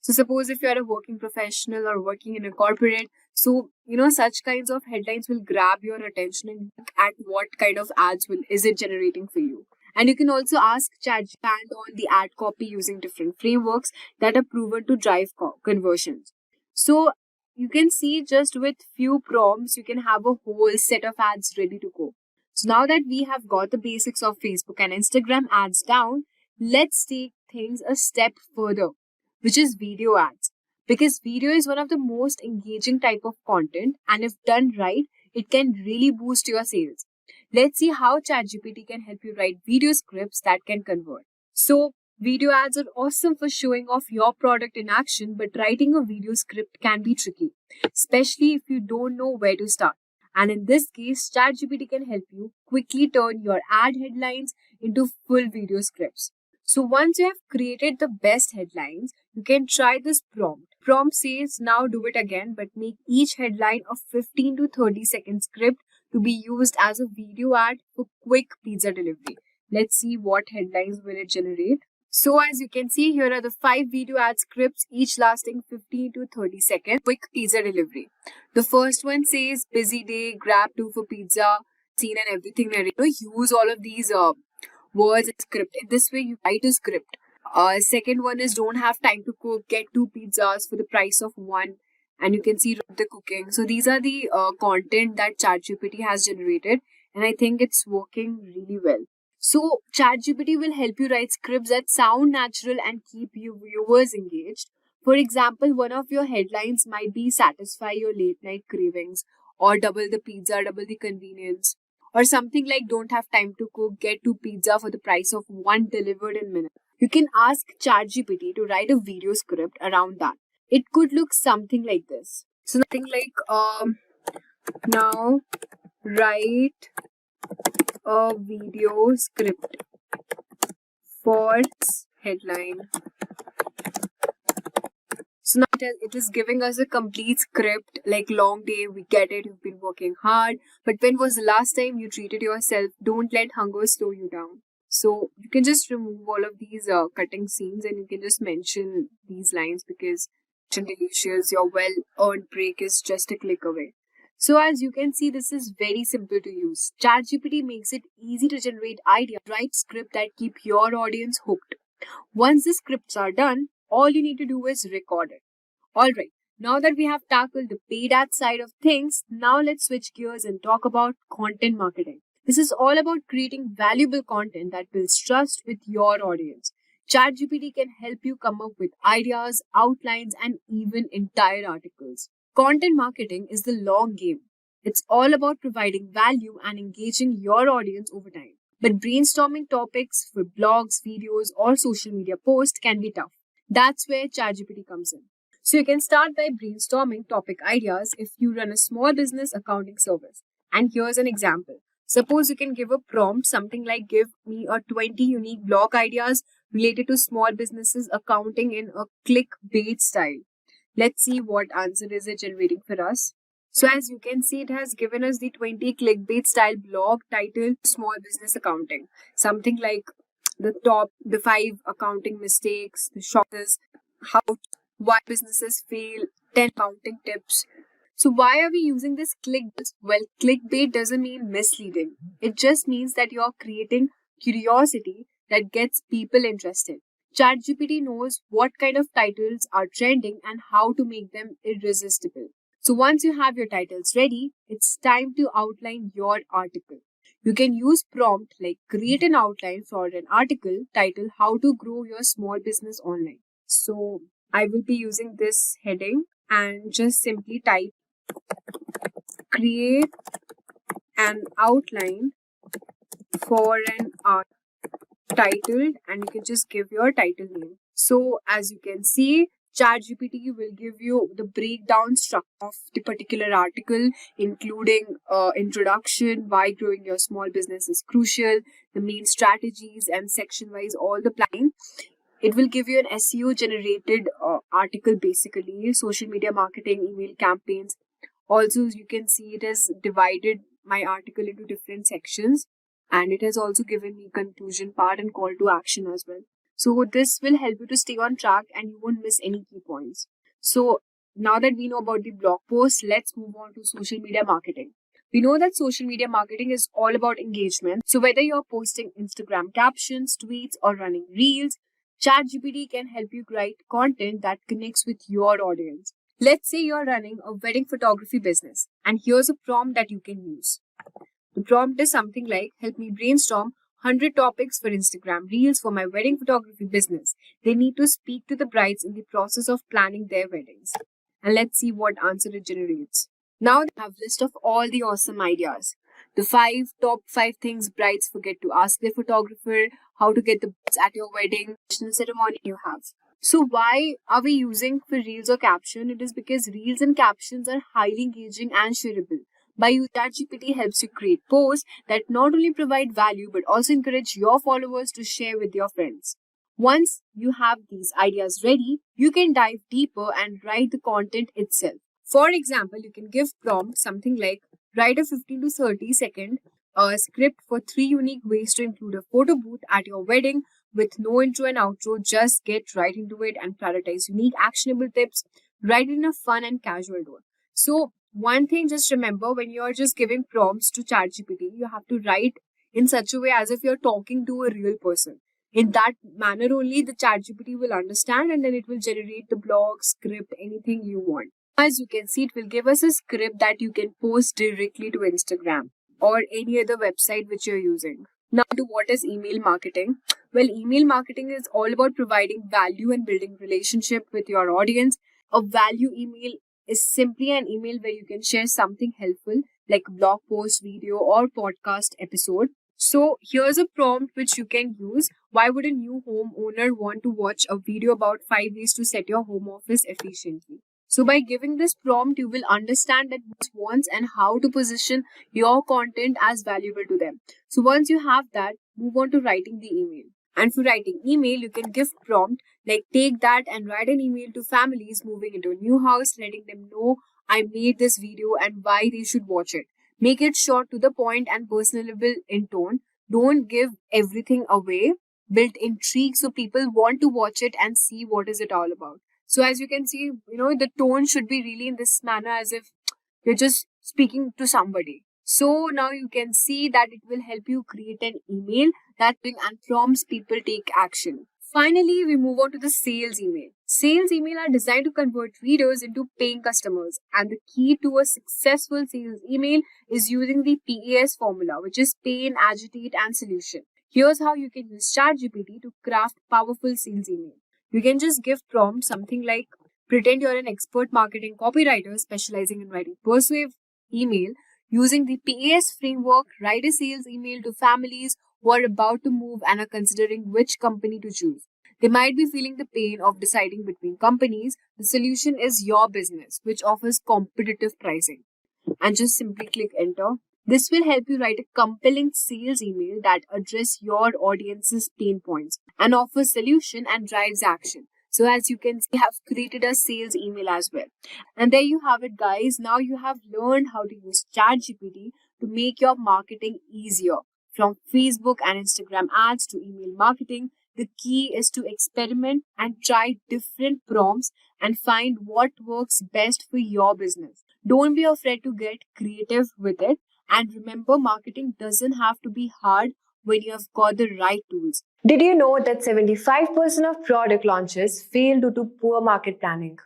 so suppose if you're a working professional or working in a corporate, so, such kinds of headlines will grab your attention and look at what kind of ads is it generating for you. And you can also ask ChatGPT on the ad copy using different frameworks that are proven to drive conversions. So you can see just with few prompts, you can have a whole set of ads ready to go. So now that we have got the basics of Facebook and Instagram ads down, let's take things a step further, which is video ads. because video is one of the most engaging type of content, and if done right, it can really boost your sales. Let's see how ChatGPT can help you write video scripts that can convert. So, video ads are awesome for showing off your product in action, but writing a video script can be tricky, especially if you don't know where to start. And in this case, ChatGPT can help you quickly turn your ad headlines into full video scripts. So once you have created the best headlines, you can try this prompt. Prompt says, now do it again, but make each headline a 15 to 30 second script to be used as a video ad for quick pizza delivery. Let's see what headlines will it generate. So as you can see, here are the 5 video ad scripts, each lasting 15 to 30 seconds. Quick pizza delivery. The first one says, busy day, grab 2 for pizza, scene and everything. Use all of these words in script. In this way, you write a script. Second one is, don't have time to cook, get 2 pizzas for the price of 1. And you can see the cooking. So these are the content that ChatGPT has generated, and I think it's working really well. So ChatGPT will help you write scripts that sound natural and keep your viewers engaged. For example, one of your headlines might be satisfy your late night cravings, or double the pizza, double the convenience, or something like don't have time to cook, get 2 pizza for the price of 1 delivered in minutes. You can ask ChatGPT to write a video script around that. It could look something like this. So nothing like now write a video script for this headline. So now it is giving us a complete script, like long day, we get it, you've been working hard, but when was the last time you treated yourself? Don't let hunger slow you down. So you can just remove all of these cutting scenes, and you can just mention these lines because delicious, your well-earned break is just a click away. So as you can see, this is very simple to use. ChatGPT makes it easy to generate ideas, write script that keep your audience hooked. Once the scripts are done, all you need to do is record it. Alright, now that we have tackled the paid ad side of things, now let's switch gears and talk about content marketing. This is all about creating valuable content that builds trust with your audience. ChatGPT can help you come up with ideas, outlines, and even entire articles. Content marketing is the long game. It's all about providing value and engaging your audience over time. But brainstorming topics for blogs, videos, or social media posts can be tough. That's where ChatGPT comes in. So you can start by brainstorming topic ideas if you run a small business accounting service. And here's an example. Suppose you can give a prompt, something like give me a 20 unique blog ideas related to small businesses accounting in a clickbait style. Let's see what answer is it generating for us. So as you can see, it has given us the 20 clickbait style blog titled Small Business Accounting. Something like the 5 accounting mistakes, the shockers, why businesses fail, 10 accounting tips. So why are we using this clickbait? Well, clickbait doesn't mean misleading. It just means that you're creating curiosity that gets people interested. ChatGPT knows what kind of titles are trending and how to make them irresistible. So once you have your titles ready, it's time to outline your article. You can use prompt like create an outline for an article titled How to Grow Your Small Business Online. So I will be using this heading and just simply type create an outline for an article titled, and you can just give your title name. So as you can see, ChatGPT will give you the breakdown structure of the particular article, including introduction, why growing your small business is crucial, the main strategies, and section-wise all the planning. It will give you an SEO generated article, basically social media marketing, email campaigns. Also, you can see it has divided my article into different sections, and it has also given me conclusion part and call to action as well. So this will help you to stay on track and you won't miss any key points. So now that we know about the blog post, let's move on to social media marketing. We know that social media marketing is all about engagement. So whether you're posting Instagram captions, tweets, or running reels, ChatGPT can help you write content that connects with your audience. Let's say you're running a wedding photography business, and here's a prompt that you can use. The prompt is something like, help me brainstorm 100 topics for Instagram Reels for my wedding photography business. They need to speak to the brides in the process of planning their weddings. And let's see what answer it generates. Now they have a list of all the awesome ideas. The top five things brides forget to ask their photographer, how to get the brides at your wedding, national ceremony you have. So why are we using for Reels or caption? It is because Reels and captions are highly engaging and shareable. By using ChatGPT helps you create posts that not only provide value but also encourage your followers to share with your friends. Once you have these ideas ready, you can dive deeper and write the content itself. For example, you can give prompt something like write a 15 to 30 second script for 3 unique ways to include a photo booth at your wedding with no intro and outro. Just get right into it and prioritize unique actionable tips. Write it in a fun and casual tone. So one thing, just remember, when you're just giving prompts to ChatGPT, you have to write in such a way as if you're talking to a real person. In that manner only the ChatGPT will understand, and then it will generate the blog, script, anything you want. As you can see, it will give us a script that you can post directly to Instagram or any other website which you're using. Now to what is email marketing? Well, email marketing is all about providing value and building relationship with your audience. A value email is simply an email where you can share something helpful like a blog post, video, or podcast episode. So here's a prompt which you can use. Why would a new homeowner want to watch a video about 5 ways to set your home office efficiently? So by giving this prompt, you will understand that what wants and how to position your content as valuable to them. So once you have that, move on to writing the email. And for writing email, you can give prompt like take that and write an email to families moving into a new house, letting them know I made this video and why they should watch it. Make it short, to the point, and personable in tone. Don't give everything away. Build intrigue so people want to watch it and see what is it all about. So as you can see, the tone should be really in this manner as if you're just speaking to somebody. So now you can see that it will help you create an email that will and prompts people take action. Finally, we move on to the sales email. Sales email are designed to convert readers into paying customers, and the key to a successful sales email is using the PAS formula, which is pain, agitate, and solution. Here's how you can use ChatGPT to craft powerful sales email. You can just give prompt something like pretend you're an expert marketing copywriter specializing in writing persuasive email. Using the PAS framework, write a sales email to families who are about to move and are considering which company to choose. They might be feeling the pain of deciding between companies. The solution is your business, which offers competitive pricing. And just simply click enter. This will help you write a compelling sales email that addresses your audience's pain points and offers solution and drives action. So as you can see, I have created a sales email as well. And there you have it, guys. Now you have learned how to use ChatGPT to make your marketing easier. From Facebook and Instagram ads to email marketing, the key is to experiment and try different prompts and find what works best for your business. Don't be afraid to get creative with it. And remember, marketing doesn't have to be hard when you have got the right tools. Did you know that 75% of product launches fail due to poor market planning?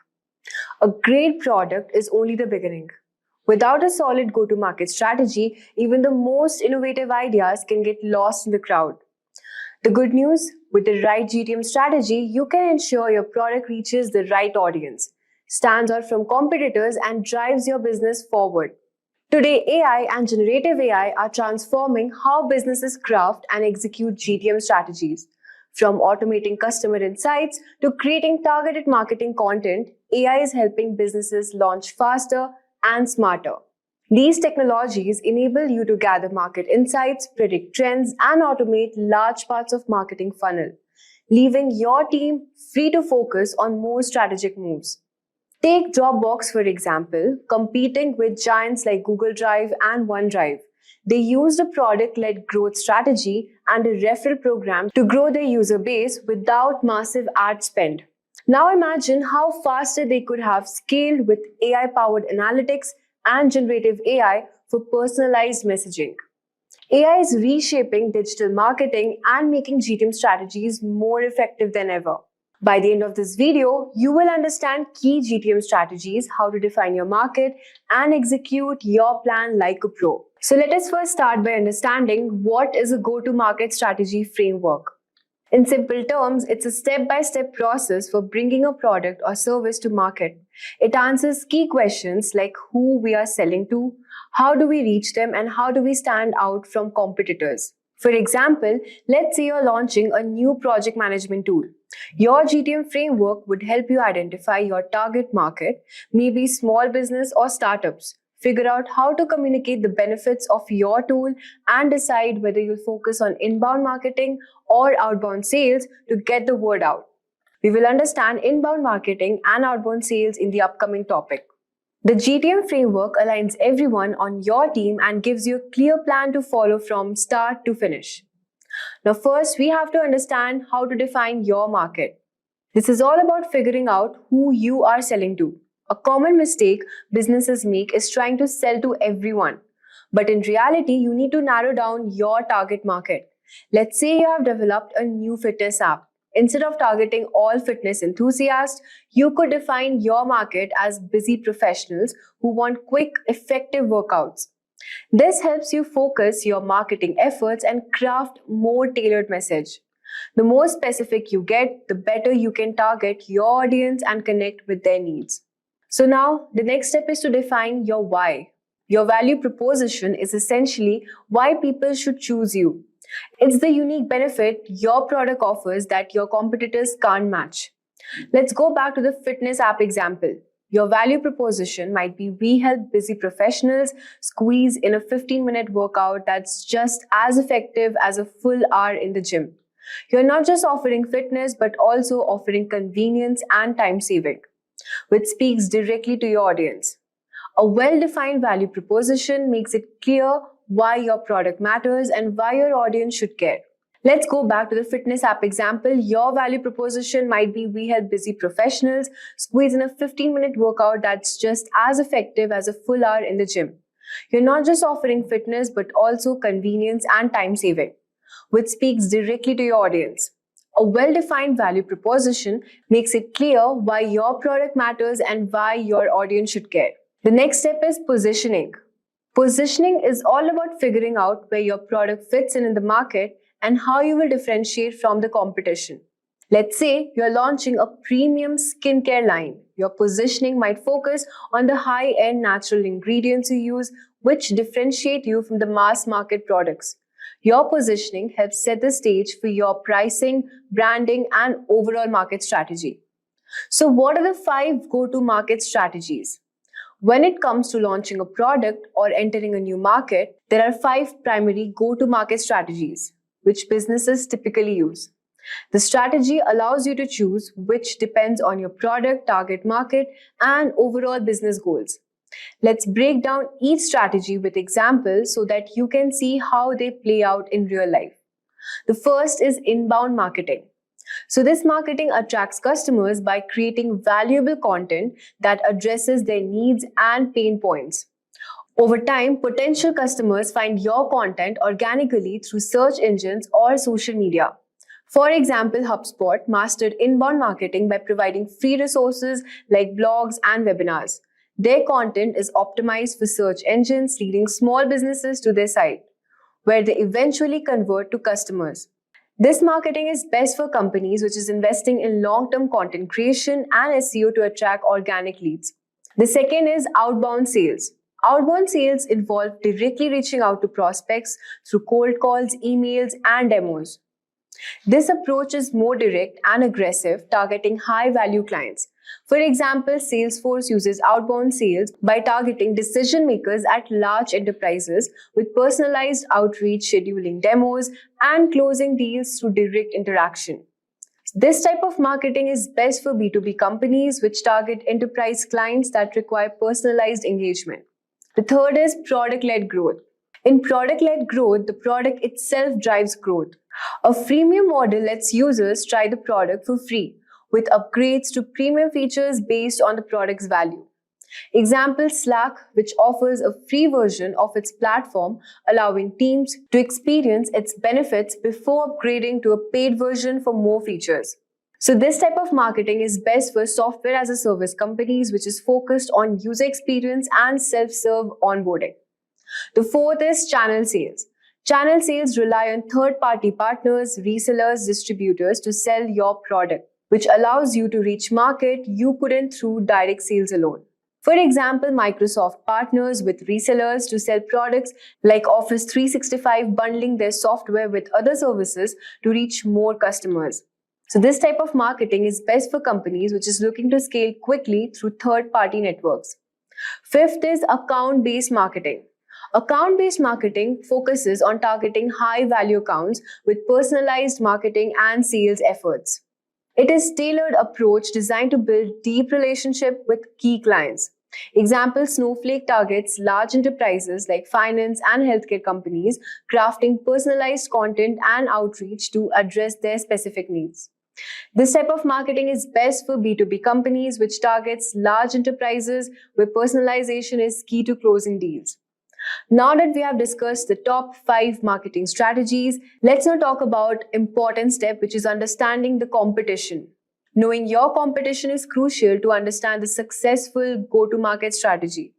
A great product is only the beginning. Without a solid go-to-market strategy, even the most innovative ideas can get lost in the crowd. The good news, with the right GTM strategy, you can ensure your product reaches the right audience, stands out from competitors, and drives your business forward. Today, AI and generative AI are transforming how businesses craft and execute GTM strategies. From automating customer insights to creating targeted marketing content, AI is helping businesses launch faster and smarter. These technologies enable you to gather market insights, predict trends, and automate large parts of marketing funnel, leaving your team free to focus on more strategic moves. Take Dropbox, for example, competing with giants like Google Drive and OneDrive. They used a product-led growth strategy and a referral program to grow their user base without massive ad spend. Now imagine how faster they could have scaled with AI-powered analytics and generative AI for personalized messaging. AI is reshaping digital marketing and making GTM strategies more effective than ever. By the end of this video, you will understand key GTM strategies, how to define your market, and execute your plan like a pro. So let us first start by understanding what is a go-to-market strategy framework. In simple terms, it's a step-by-step process for bringing a product or service to market. It answers key questions like who we are selling to, how do we reach them, and how do we stand out from competitors. For example, let's say you're launching a new project management tool. Your GTM framework would help you identify your target market, maybe small business or startups. Figure out how to communicate the benefits of your tool and decide whether you'll focus on inbound marketing or outbound sales to get the word out. We will understand inbound marketing and outbound sales in the upcoming topic. The GTM framework aligns everyone on your team and gives you a clear plan to follow from start to finish. Now, first, we have to understand how to define your market. This is all about figuring out who you are selling to. A common mistake businesses make is trying to sell to everyone. But in reality, you need to narrow down your target market. Let's say you have developed a new fitness app. Instead of targeting all fitness enthusiasts, you could define your market as busy professionals who want quick, effective workouts. This helps you focus your marketing efforts and craft more tailored message. The more specific you get, the better you can target your audience and connect with their needs. So now, the next step is to define your why. Your value proposition is essentially why people should choose you. It's the unique benefit your product offers that your competitors can't match. Let's go back to the fitness app example. Your value proposition might be we help busy professionals squeeze in a 15-minute workout that's just as effective as a full hour in the gym. You're not just offering fitness, but also offering convenience and time saving, which speaks directly to your audience. A well-defined value proposition makes it clear why your product matters and why your audience should care. Let's go back to the fitness app example. Your value proposition might be we help busy professionals squeeze in a 15-minute workout that's just as effective as a full hour in the gym. You're not just offering fitness, but also convenience and time saving, which speaks directly to your audience. A well-defined value proposition makes it clear why your product matters and why your audience should care. The next step is positioning. Positioning is all about figuring out where your product fits in the market and how you will differentiate from the competition. Let's say you're launching a premium skincare line. Your positioning might focus on the high-end natural ingredients you use, which differentiate you from the mass market products. Your positioning helps set the stage for your pricing, branding, and overall market strategy. So what are the 5 go-to-market strategies? When it comes to launching a product or entering a new market, there are 5 primary go-to-market strategies, which businesses typically use. The strategy allows you to choose which depends on your product, target market, and overall business goals. Let's break down each strategy with examples so that you can see how they play out in real life. The first is inbound marketing. So this marketing attracts customers by creating valuable content that addresses their needs and pain points. Over time, potential customers find your content organically through search engines or social media. For example, HubSpot mastered inbound marketing by providing free resources like blogs and webinars. Their content is optimized for search engines, leading small businesses to their site, where they eventually convert to customers. This marketing is best for companies which is investing in long-term content creation and SEO to attract organic leads. The second is outbound sales. Outbound sales involve directly reaching out to prospects through cold calls, emails, and demos. This approach is more direct and aggressive, targeting high-value clients. For example, Salesforce uses outbound sales by targeting decision makers at large enterprises with personalized outreach, scheduling demos, and closing deals through direct interaction. This type of marketing is best for B2B companies which target enterprise clients that require personalized engagement. The third is product-led growth. In product-led growth, the product itself drives growth. A freemium model lets users try the product for free, with upgrades to premium features based on the product's value. Example, Slack, which offers a free version of its platform, allowing teams to experience its benefits before upgrading to a paid version for more features. So this type of marketing is best for software as a service companies, which is focused on user experience and self-serve onboarding. The fourth is channel sales. Channel sales rely on third-party partners, resellers, distributors to sell your product, which allows you to reach market you couldn't through direct sales alone. For example, Microsoft partners with resellers to sell products like Office 365, bundling their software with other services to reach more customers. So this type of marketing is best for companies which is looking to scale quickly through third-party networks. Fifth is account-based marketing. Account-based marketing focuses on targeting high-value accounts with personalized marketing and sales efforts. It is a tailored approach designed to build deep relationship with key clients. Example, Snowflake targets large enterprises like finance and healthcare companies, crafting personalized content and outreach to address their specific needs. This type of marketing is best for B2B companies, which targets large enterprises where personalization is key to closing deals. Now that we have discussed the top 5 marketing strategies, let's now talk about important step, which is understanding the competition. Knowing your competition is crucial to understand the successful go-to-market strategy.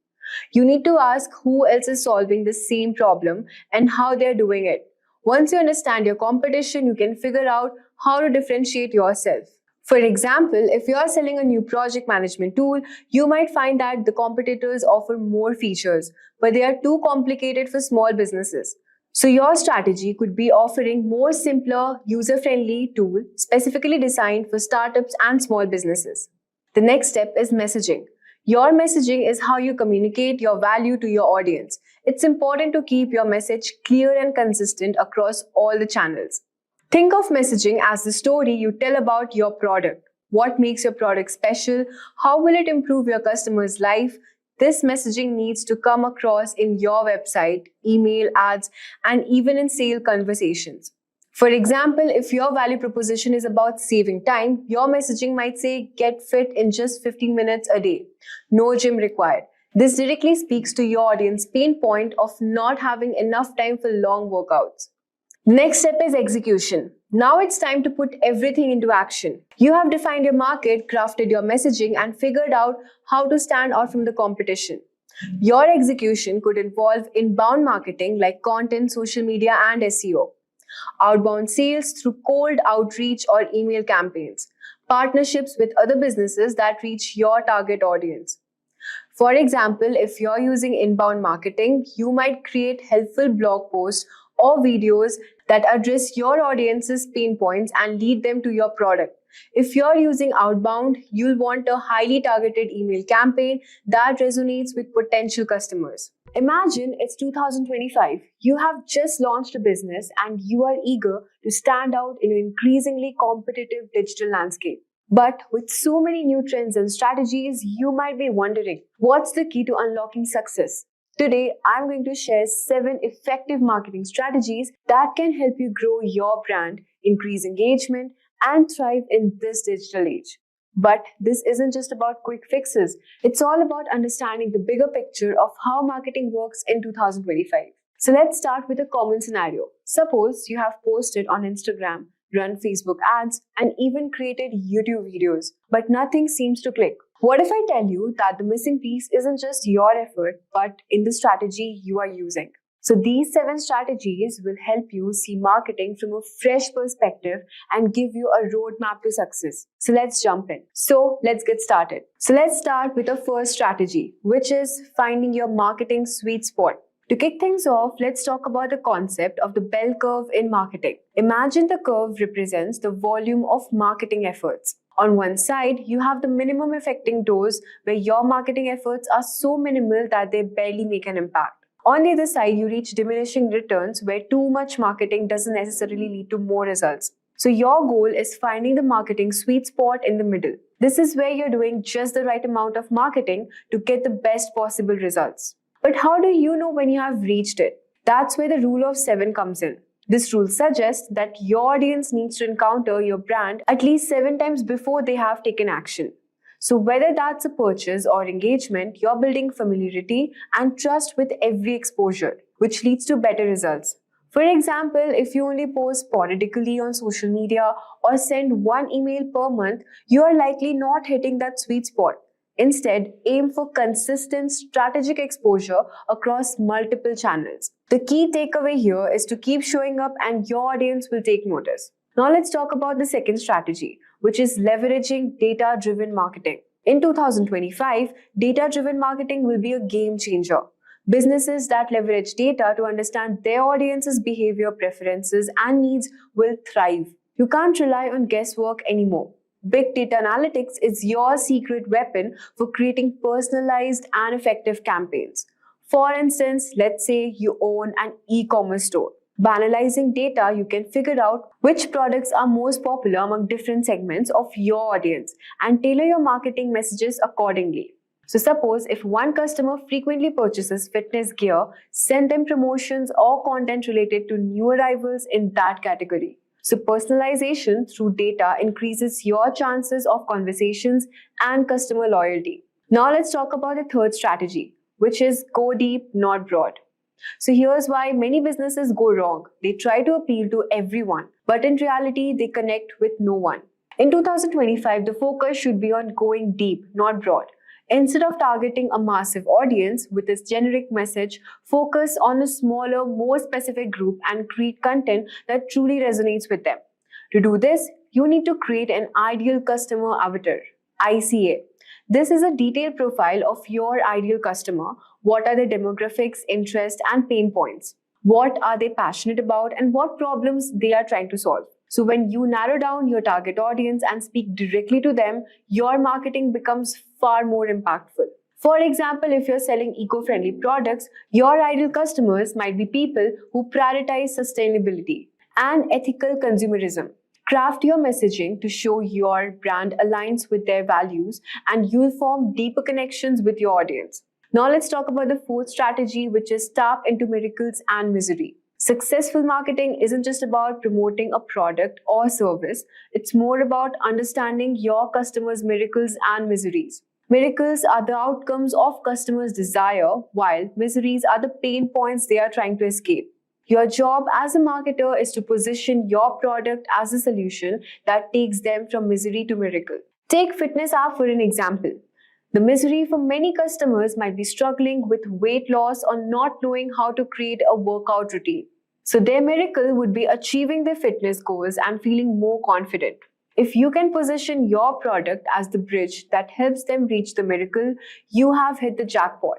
You need to ask who else is solving the same problem and how they're doing it. Once you understand your competition, you can figure out how to differentiate yourself. For example, if you are selling a new project management tool, you might find that the competitors offer more features, but they are too complicated for small businesses. So your strategy could be offering more simpler, user-friendly tool specifically designed for startups and small businesses. The next step is messaging. Your messaging is how you communicate your value to your audience. It's important to keep your message clear and consistent across all the channels. Think of messaging as the story you tell about your product. What makes your product special? How will it improve your customer's life? This messaging needs to come across in your website, email, ads, and even in sale conversations. For example, if your value proposition is about saving time, your messaging might say, get fit in just 15 minutes a day. No gym required. This directly speaks to your audience pain point of not having enough time for long workouts. Next step is execution. Now it's time to put everything into action. You have defined your market, crafted your messaging, and figured out how to stand out from the competition. Your execution could involve inbound marketing like content, social media, and SEO. Outbound sales through cold outreach or email campaigns. Partnerships with other businesses that reach your target audience. For example, if you're using inbound marketing, you might create helpful blog posts or videos that address your audience's pain points and lead them to your product. If you're using outbound, you'll want a highly targeted email campaign that resonates with potential customers. Imagine it's 2025. You have just launched a business and you are eager to stand out in an increasingly competitive digital landscape. But with so many new trends and strategies, you might be wondering, what's the key to unlocking success? Today, I'm going to share 7 effective marketing strategies that can help you grow your brand, increase engagement, and thrive in this digital age. But this isn't just about quick fixes. It's all about understanding the bigger picture of how marketing works in 2025. So let's start with a common scenario. Suppose you have posted on Instagram, run Facebook ads, and even created YouTube videos, but nothing seems to click. What if I tell you that the missing piece isn't just your effort, but in the strategy you are using? So these 7 strategies will help you see marketing from a fresh perspective and give you a roadmap to success. So let's jump in. So let's get started. So let's start with the first strategy, which is finding your marketing sweet spot. To kick things off, let's talk about the concept of the bell curve in marketing. Imagine the curve represents the volume of marketing efforts. On one side, you have the minimum affecting dose where your marketing efforts are so minimal that they barely make an impact. On the other side, you reach diminishing returns where too much marketing doesn't necessarily lead to more results. So your goal is finding the marketing sweet spot in the middle. This is where you're doing just the right amount of marketing to get the best possible results. But how do you know when you have reached it? That's where the rule of 7 comes in. This rule suggests that your audience needs to encounter your brand at least 7 times before they have taken action. So whether that's a purchase or engagement, you're building familiarity and trust with every exposure, which leads to better results. For example, if you only post sporadically on social media or send 1 email per month, you are likely not hitting that sweet spot. Instead, aim for consistent strategic exposure across multiple channels. The key takeaway here is to keep showing up and your audience will take notice. Now let's talk about the second strategy, which is leveraging data-driven marketing. In 2025, data-driven marketing will be a game changer. Businesses that leverage data to understand their audience's behavior, preferences, and needs will thrive. You can't rely on guesswork anymore. Big data analytics is your secret weapon for creating personalized and effective campaigns. For instance, let's say you own an e-commerce store. By analyzing data, you can figure out which products are most popular among different segments of your audience and tailor your marketing messages accordingly. So suppose if one customer frequently purchases fitness gear, send them promotions or content related to new arrivals in that category. So personalization through data increases your chances of conversations and customer loyalty. Now let's talk about the third strategy, which is go deep, not broad. So here's why many businesses go wrong. They try to appeal to everyone, but in reality, they connect with no one. In 2025, the focus should be on going deep, not broad. Instead of targeting a massive audience with this generic message, focus on a smaller, more specific group and create content that truly resonates with them. To do this, you need to create an ideal customer avatar, ICA. This is a detailed profile of your ideal customer. What are their demographics, interests, and pain points? What are they passionate about and what problems they are trying to solve? So when you narrow down your target audience and speak directly to them, your marketing becomes far more impactful. For example, if you're selling eco-friendly products, your ideal customers might be people who prioritize sustainability and ethical consumerism. Craft your messaging to show your brand aligns with their values and you'll form deeper connections with your audience. Now let's talk about the fourth strategy, which is tap into miracles and misery. Successful marketing isn't just about promoting a product or service, it's more about understanding your customers' miracles and miseries. Miracles are the outcomes of customers' desire, while miseries are the pain points they are trying to escape. Your job as a marketer is to position your product as a solution that takes them from misery to miracle. Take fitness app for an example. The misery for many customers might be struggling with weight loss or not knowing how to create a workout routine. So their miracle would be achieving their fitness goals and feeling more confident. If you can position your product as the bridge that helps them reach the miracle, you have hit the jackpot.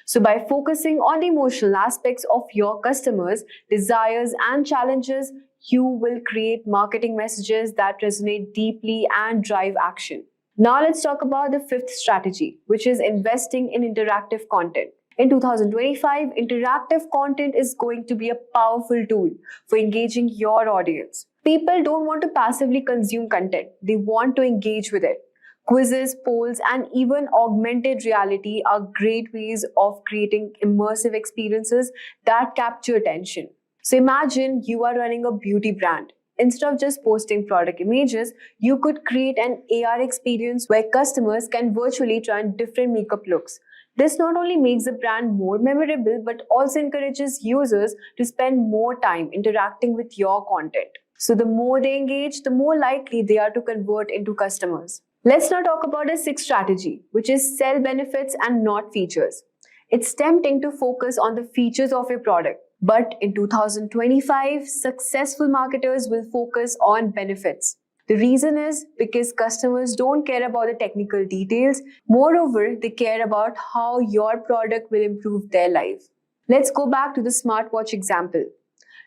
So by focusing on the emotional aspects of your customers' desires and challenges, you will create marketing messages that resonate deeply and drive action. Now let's talk about the fifth strategy, which is investing in interactive content. In 2025, interactive content is going to be a powerful tool for engaging your audience. People don't want to passively consume content. They want to engage with it. Quizzes, polls, and even augmented reality are great ways of creating immersive experiences that capture attention. So imagine you are running a beauty brand. Instead of just posting product images, you could create an AR experience where customers can virtually try on different makeup looks. This not only makes the brand more memorable, but also encourages users to spend more time interacting with your content. So the more they engage, the more likely they are to convert into customers. Let's now talk about a sixth strategy, which is sell benefits and not features. It's tempting to focus on the features of your product, but in 2025, successful marketers will focus on benefits. The reason is because customers don't care about the technical details. Moreover, they care about how your product will improve their life. Let's go back to the smartwatch example.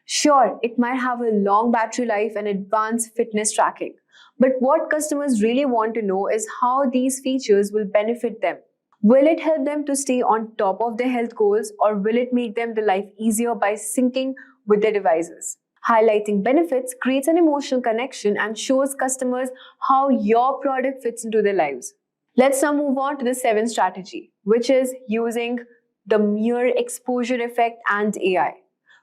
Sure, it might have a long battery life and advanced fitness tracking. But what customers really want to know is how these features will benefit them. Will it help them to stay on top of their health goals, or will it make them the life easier by syncing with their devices? Highlighting benefits creates an emotional connection and shows customers how your product fits into their lives. Let's now move on to the seventh strategy, which is using the mere exposure effect and AI.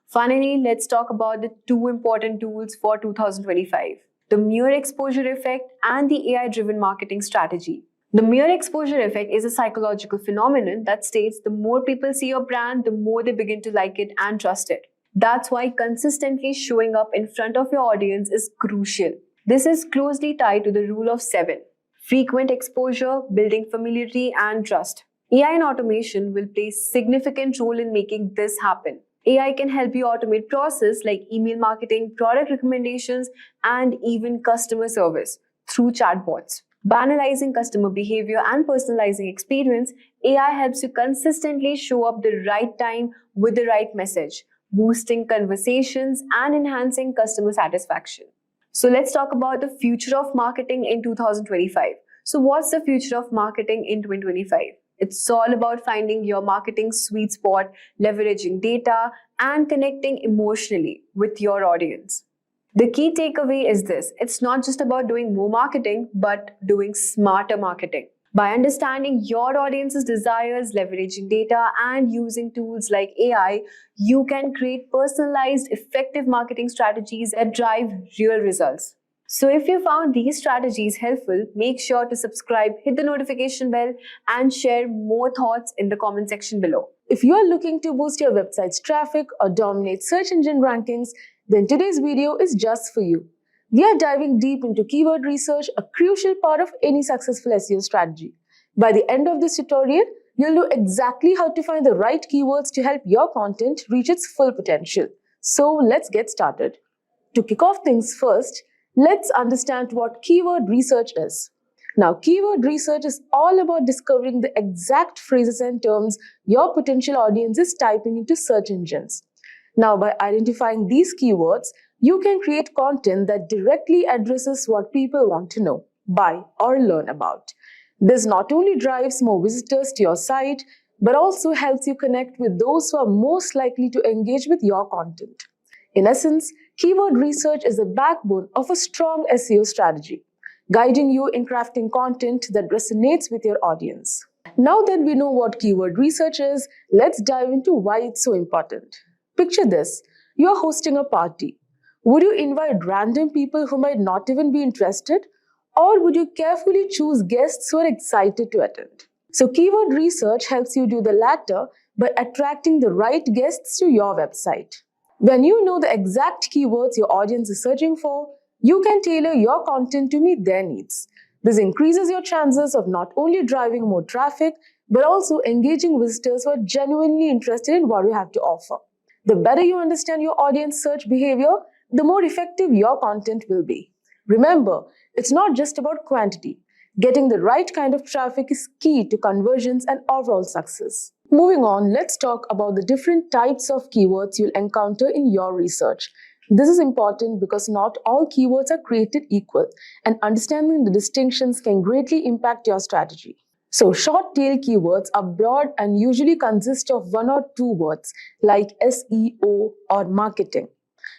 Finally, let's talk about the two important tools for 2025. The mere exposure effect and the AI-driven marketing strategy. The mere exposure effect is a psychological phenomenon that states the more people see your brand, the more they begin to like it and trust it. That's why consistently showing up in front of your audience is crucial. This is closely tied to the rule of 7. frequent exposure, building familiarity, and trust. AI and automation will play a significant role in making this happen. AI can help you automate processes like email marketing, product recommendations, and even customer service through chatbots. By analyzing customer behavior and personalizing experience, AI helps you consistently show up the right time with the right message, boosting conversations and enhancing customer satisfaction. So let's talk about the future of marketing in 2025. So what's the future of marketing in 2025? It's all about finding your marketing sweet spot, leveraging data, and connecting emotionally with your audience. The key takeaway is this: it's not just about doing more marketing, but doing smarter marketing. By understanding your audience's desires, leveraging data, and using tools like AI, you can create personalized, effective marketing strategies that drive real results. So if you found these strategies helpful, make sure to subscribe, hit the notification bell, and share more thoughts in the comment section below. If you are looking to boost your website's traffic or dominate search engine rankings, then today's video is just for you. We are diving deep into keyword research, a crucial part of any successful SEO strategy. By the end of this tutorial, you'll know exactly how to find the right keywords to help your content reach its full potential. So let's get started. To kick off things first, let's understand what keyword research is. Now, keyword research is all about discovering the exact phrases and terms your potential audience is typing into search engines. Now, by identifying these keywords, you can create content that directly addresses what people want to know, buy, or learn about. This not only drives more visitors to your site, but also helps you connect with those who are most likely to engage with your content. In essence, keyword research is the backbone of a strong SEO strategy, guiding you in crafting content that resonates with your audience. Now that we know what keyword research is, let's dive into why it's so important. Picture this: you are hosting a party. Would you invite random people who might not even be interested? Or would you carefully choose guests who are excited to attend? So keyword research helps you do the latter by attracting the right guests to your website. When you know the exact keywords your audience is searching for, you can tailor your content to meet their needs. This increases your chances of not only driving more traffic, but also engaging visitors who are genuinely interested in what you have to offer. The better you understand your audience search behavior, the more effective your content will be. Remember, it's not just about quantity. Getting the right kind of traffic is key to conversions and overall success. Moving on, let's talk about the different types of keywords you'll encounter in your research. This is important because not all keywords are created equal, and understanding the distinctions can greatly impact your strategy. So, short tail keywords are broad and usually consist of one or two words like SEO or marketing.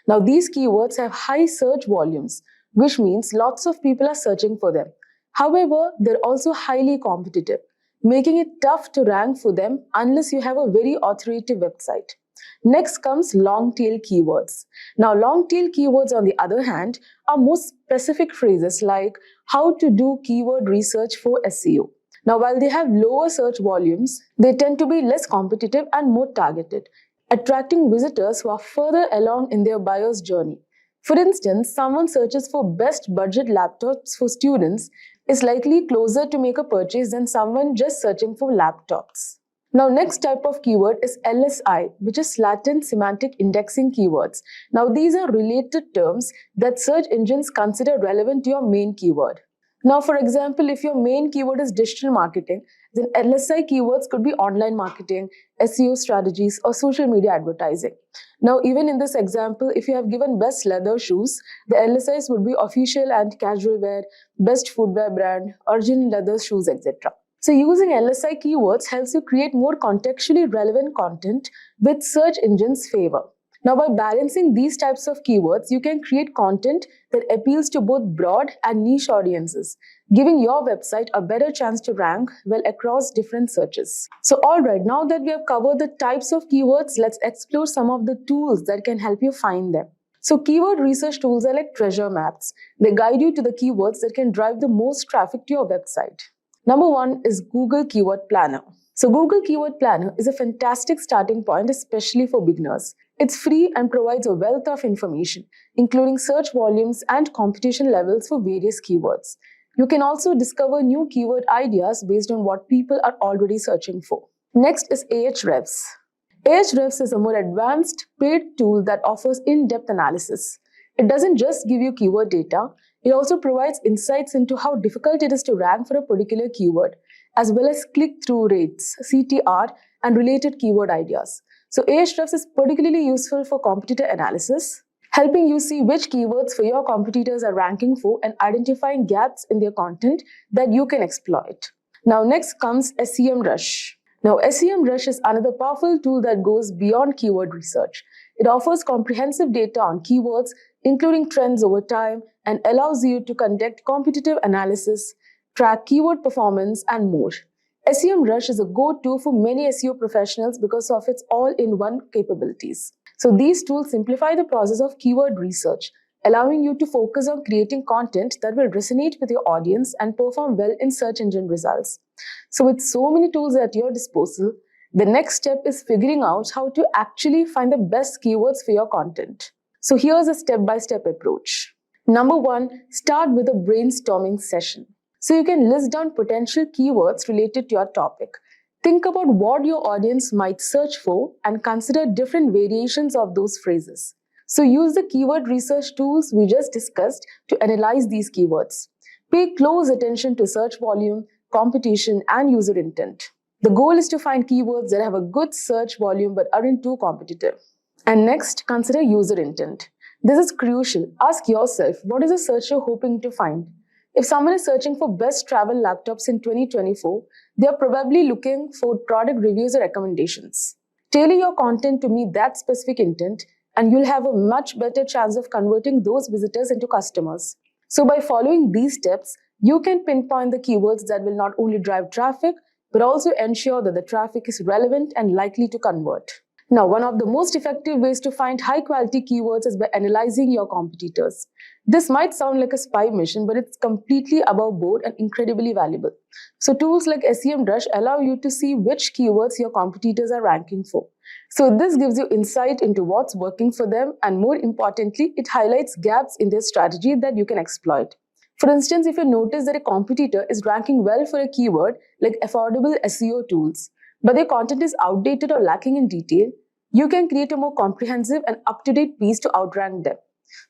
Now, these keywords have high search volumes, which means lots of people are searching for them. However, they're also highly competitive, making it tough to rank for them unless you have a very authoritative website. Next comes long tail keywords. Now, long tail keywords, on the other hand, are more specific phrases like how to do keyword research for SEO. Now, while they have lower search volumes, they tend to be less competitive and more targeted, attracting visitors who are further along in their buyer's journey. For instance, someone searches for best budget laptops for students is likely closer to make a purchase than someone just searching for laptops. Now, next type of keyword is LSI, which is latent semantic indexing keywords. Now, these are related terms that search engines consider relevant to your main keyword. Now, for example, if your main keyword is digital marketing, then LSI keywords could be online marketing, SEO strategies, or social media advertising. Now, even in this example, if you have given best leather shoes, the LSIs would be official and casual wear, best footwear brand, original leather shoes, etc. So, using LSI keywords helps you create more contextually relevant content with search engines' favor. Now, by balancing these types of keywords, you can create content that appeals to both broad and niche audiences, giving your website a better chance to rank well across different searches. So, alright, now that we have covered the types of keywords, let's explore some of the tools that can help you find them. So, keyword research tools are like treasure maps. They guide you to the keywords that can drive the most traffic to your website. Number one is Google Keyword Planner. So, Google Keyword Planner is a fantastic starting point, especially for beginners. It's free and provides a wealth of information, including search volumes and competition levels for various keywords. You can also discover new keyword ideas based on what people are already searching for. Next is Ahrefs. Ahrefs is a more advanced paid tool that offers in-depth analysis. It doesn't just give you keyword data, it also provides insights into how difficult it is to rank for a particular keyword, as well as click-through rates, CTR, and related keyword ideas. So Ahrefs is particularly useful for competitor analysis, helping you see which keywords for your competitors are ranking for and identifying gaps in their content that you can exploit. Now next comes SEMrush. Now, SEMrush is another powerful tool that goes beyond keyword research. It offers comprehensive data on keywords, including trends over time, and allows you to conduct competitive analysis, track keyword performance, and more. SEMrush is a go-to for many SEO professionals because of its all-in-one capabilities. So these tools simplify the process of keyword research, allowing you to focus on creating content that will resonate with your audience and perform well in search engine results. So with so many tools at your disposal, the next step is figuring out how to actually find the best keywords for your content. So here's a step-by-step approach. Number 1, start with a brainstorming session. So you can list down potential keywords related to your topic. Think about what your audience might search for and consider different variations of those phrases. So use the keyword research tools we just discussed to analyze these keywords. Pay close attention to search volume, competition, and user intent. The goal is to find keywords that have a good search volume but aren't too competitive. And next, consider user intent. This is crucial. Ask yourself, what is a searcher hoping to find? If someone is searching for best travel laptops in 2024, they are probably looking for product reviews or recommendations. Tailor your content to meet that specific intent, and you'll have a much better chance of converting those visitors into customers. So by following these steps, you can pinpoint the keywords that will not only drive traffic, but also ensure that the traffic is relevant and likely to convert. Now, one of the most effective ways to find high-quality keywords is by analyzing your competitors. This might sound like a spy mission, but it's completely above board and incredibly valuable. So tools like SEMrush allow you to see which keywords your competitors are ranking for. So this gives you insight into what's working for them, and more importantly, it highlights gaps in their strategy that you can exploit. For instance, if you notice that a competitor is ranking well for a keyword like affordable SEO tools, but their content is outdated or lacking in detail, you can create a more comprehensive and up-to-date piece to outrank them.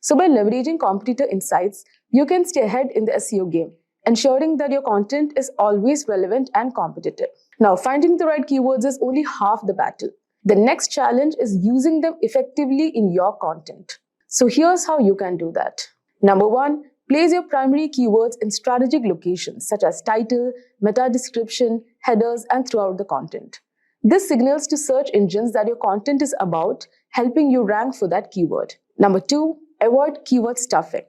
So by leveraging competitor insights, you can stay ahead in the SEO game, ensuring that your content is always relevant and competitive. Now, finding the right keywords is only half the battle. The next challenge is using them effectively in your content. So here's how you can do that. Number 1, place your primary keywords in strategic locations such as title, meta description, headers, and throughout the content. This signals to search engines that your content is about, helping you rank for that keyword. Number 2, avoid keyword stuffing.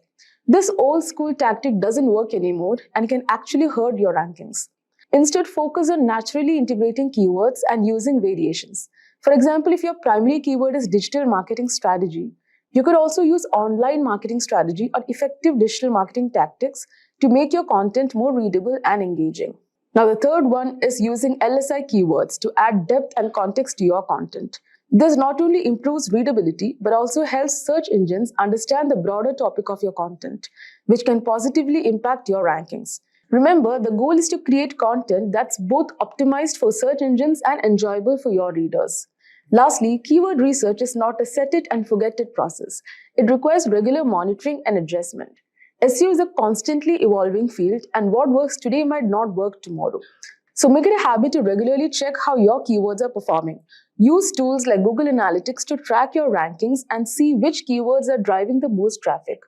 This old school tactic doesn't work anymore and can actually hurt your rankings. Instead, focus on naturally integrating keywords and using variations. For example, if your primary keyword is digital marketing strategy, you could also use online marketing strategy or effective digital marketing tactics to make your content more readable and engaging. Now, the third one is using LSI keywords to add depth and context to your content. This not only improves readability, but also helps search engines understand the broader topic of your content, which can positively impact your rankings. Remember, the goal is to create content that's both optimized for search engines and enjoyable for your readers. Lastly, keyword research is not a set it and forget it process. It requires regular monitoring and adjustment. SEO is a constantly evolving field, and what works today might not work tomorrow. So make it a habit to regularly check how your keywords are performing. Use tools like Google Analytics to track your rankings and see which keywords are driving the most traffic.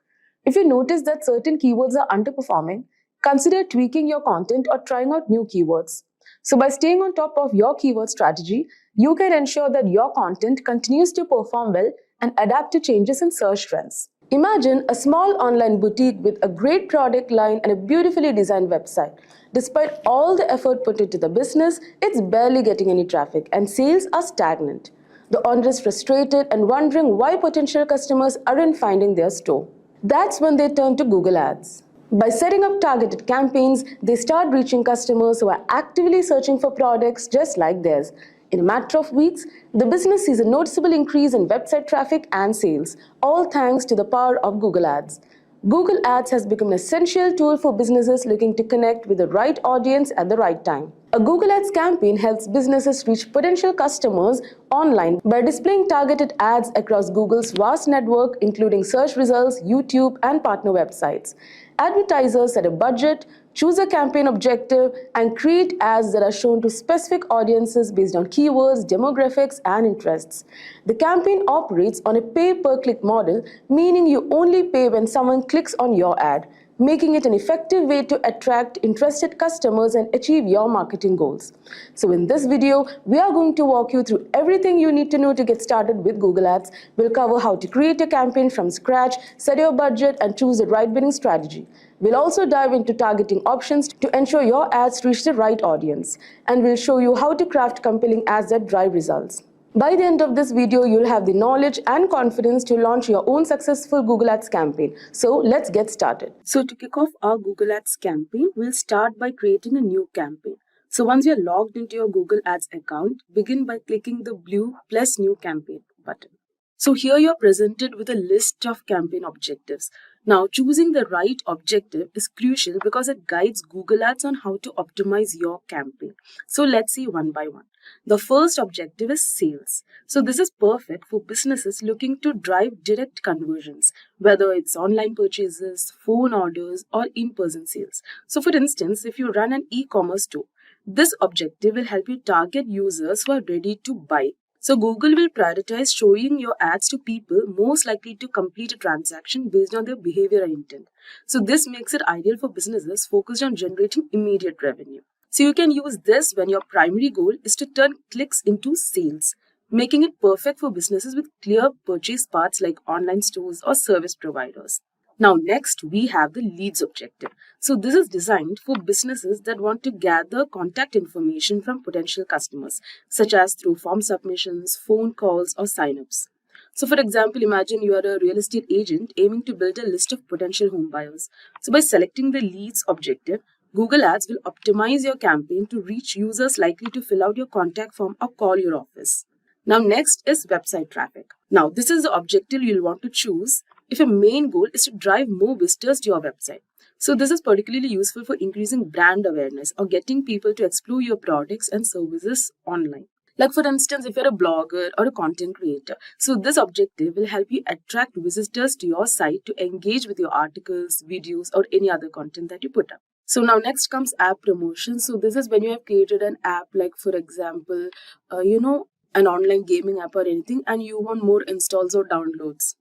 If you notice that certain keywords are underperforming, consider tweaking your content or trying out new keywords. So by staying on top of your keyword strategy, you can ensure that your content continues to perform well and adapt to changes in search trends. Imagine a small online boutique with a great product line and a beautifully designed website. Despite all the effort put into the business, it's barely getting any traffic and sales are stagnant. The owner is frustrated and wondering why potential customers aren't finding their store. That's when they turn to Google Ads. By setting up targeted campaigns, they start reaching customers who are actively searching for products just like theirs. In a matter of weeks, the business sees a noticeable increase in website traffic and sales, all thanks to the power of Google Ads. Google Ads has become an essential tool for businesses looking to connect with the right audience at the right time. A Google Ads campaign helps businesses reach potential customers online by displaying targeted ads across Google's vast network, including search results, YouTube, and partner websites. Advertisers set a budget, choose a campaign objective, and create ads that are shown to specific audiences based on keywords, demographics, and interests. The campaign operates on a pay-per-click model, meaning you only pay when someone clicks on your ad, making it an effective way to attract interested customers and achieve your marketing goals. So in this video, we are going to walk you through everything you need to know to get started with Google Ads. We'll cover how to create a campaign from scratch, set your budget, and choose the right winning strategy. We'll also dive into targeting options to ensure your ads reach the right audience. And we'll show you how to craft compelling ads that drive results. By the end of this video, you'll have the knowledge and confidence to launch your own successful Google Ads campaign. So let's get started. So to kick off our Google Ads campaign, we'll start by creating a new campaign. So once you're logged into your Google Ads account, begin by clicking the blue plus new campaign button. So here you're presented with a list of campaign objectives. Now choosing the right objective is crucial because it guides Google Ads on how to optimize your campaign. So let's see one by one. The first objective is sales. So this is perfect for businesses looking to drive direct conversions, whether it's online purchases, phone orders, or in-person sales. So for instance, if you run an e-commerce store, this objective will help you target users who are ready to buy. So Google will prioritize showing your ads to people most likely to complete a transaction based on their behavior and intent. So this makes it ideal for businesses focused on generating immediate revenue. So you can use this when your primary goal is to turn clicks into sales, making it perfect for businesses with clear purchase paths like online stores or service providers. Now next we have the leads objective. So this is designed for businesses that want to gather contact information from potential customers, such as through form submissions, phone calls, or signups. So for example, imagine you are a real estate agent aiming to build a list of potential home buyers. So by selecting the leads objective, Google Ads will optimize your campaign to reach users likely to fill out your contact form or call your office. Now next is website traffic. Now this is the objective you'll want to choose if your main goal is to drive more visitors to your website. So this is particularly useful for increasing brand awareness or getting people to explore your products and services online. Like for instance, if you're a blogger or a content creator, so this objective will help you attract visitors to your site to engage with your articles, videos, or any other content that you put up. So now next comes app promotion. So this is when you have created an app, like for example, an online gaming app or anything, and you want more installs or downloads.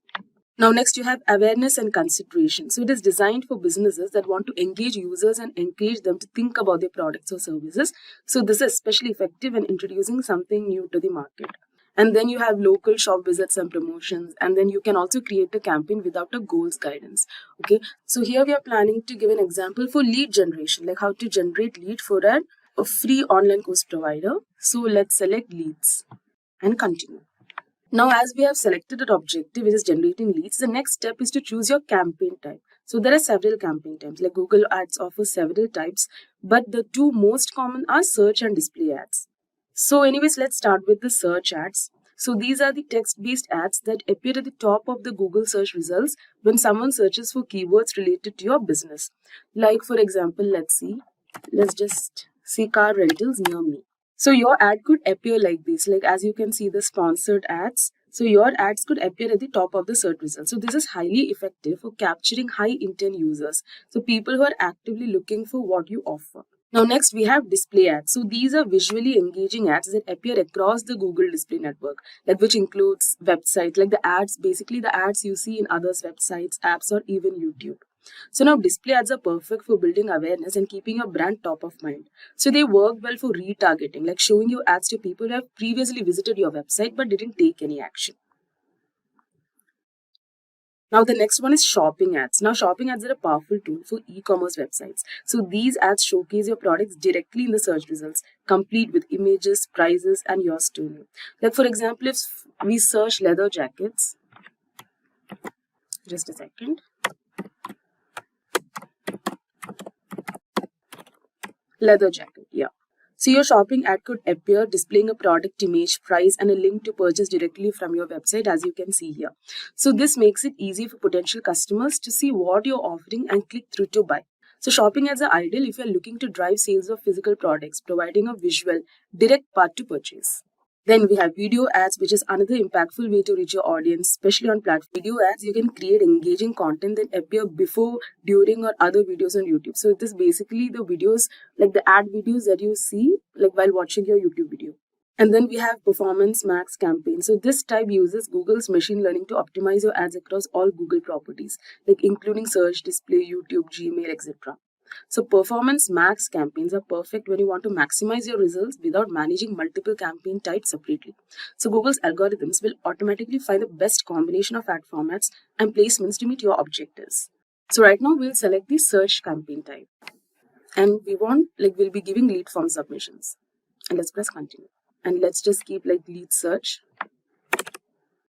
Now next you have awareness and consideration. So it is designed for businesses that want to engage users and encourage them to think about their products or services. So this is especially effective when introducing something new to the market. And then you have local shop visits and promotions. And then you can also create a campaign without a goals guidance. Okay, so here we are planning to give an example for lead generation, like how to generate lead for a free online course provider. So let's select leads and continue. Now, as we have selected an objective which is generating leads, the next step is to choose your campaign type. So there are several campaign types, like Google Ads offers several types, but the two most common are search and display ads. So anyways, let's start with the search ads. So these are the text-based ads that appear at the top of the Google search results when someone searches for keywords related to your business. Like for example, let's just see car rentals near me. So your ad could appear like this, like as you can see the sponsored ads. So your ads could appear at the top of the search results. So this is highly effective for capturing high intent users. So people who are actively looking for what you offer. Now next we have display ads. So these are visually engaging ads that appear across the Google display network, like which includes websites, like basically the ads you see in others' websites, apps, or even YouTube. So now display ads are perfect for building awareness and keeping your brand top of mind. So they work well for retargeting, like showing your ads to people who have previously visited your website but didn't take any action. Now the next one is shopping ads. Now shopping ads are a powerful tool for e-commerce websites. So these ads showcase your products directly in the search results, complete with images, prices, and your story. Like for example, if we search leather jackets, just a second. Leather jacket, yeah. So your shopping ad could appear displaying a product image, price, and a link to purchase directly from your website, as you can see here. So this makes it easy for potential customers to see what you're offering and click through to buy. So shopping ads are ideal if you're looking to drive sales of physical products, providing a visual, direct path to purchase. Then we have video ads, which is another impactful way to reach your audience, especially on platform. Video ads, you can create engaging content that appear before, during, or other videos on YouTube. So it is basically the videos, like the ad videos that you see like while watching your YouTube video. And then we have Performance Max campaign. So this type uses Google's machine learning to optimize your ads across all Google properties, like including search, display, YouTube, Gmail, etc. So Performance Max campaigns are perfect when you want to maximize your results without managing multiple campaign types separately. So Google's algorithms will automatically find the best combination of ad formats and placements to meet your objectives. So right now we'll select the search campaign type. And we'll be giving lead form submissions. And let's press continue. And let's just keep like lead search.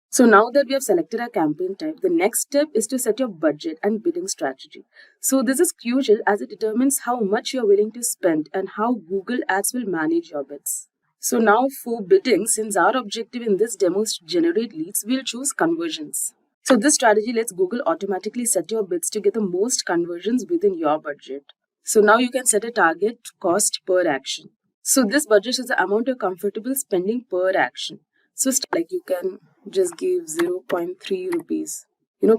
So now that we have selected our campaign type, the next step is to set your budget and bidding strategy. So this is crucial as it determines how much you're willing to spend and how Google Ads will manage your bids. So now for bidding, since our objective in this demo is to generate leads, we'll choose conversions. So this strategy lets Google automatically set your bids to get the most conversions within your budget. So now you can set a target cost per action. So this budget is the amount you're comfortable spending per action. So like you can just give 0.3 rupees,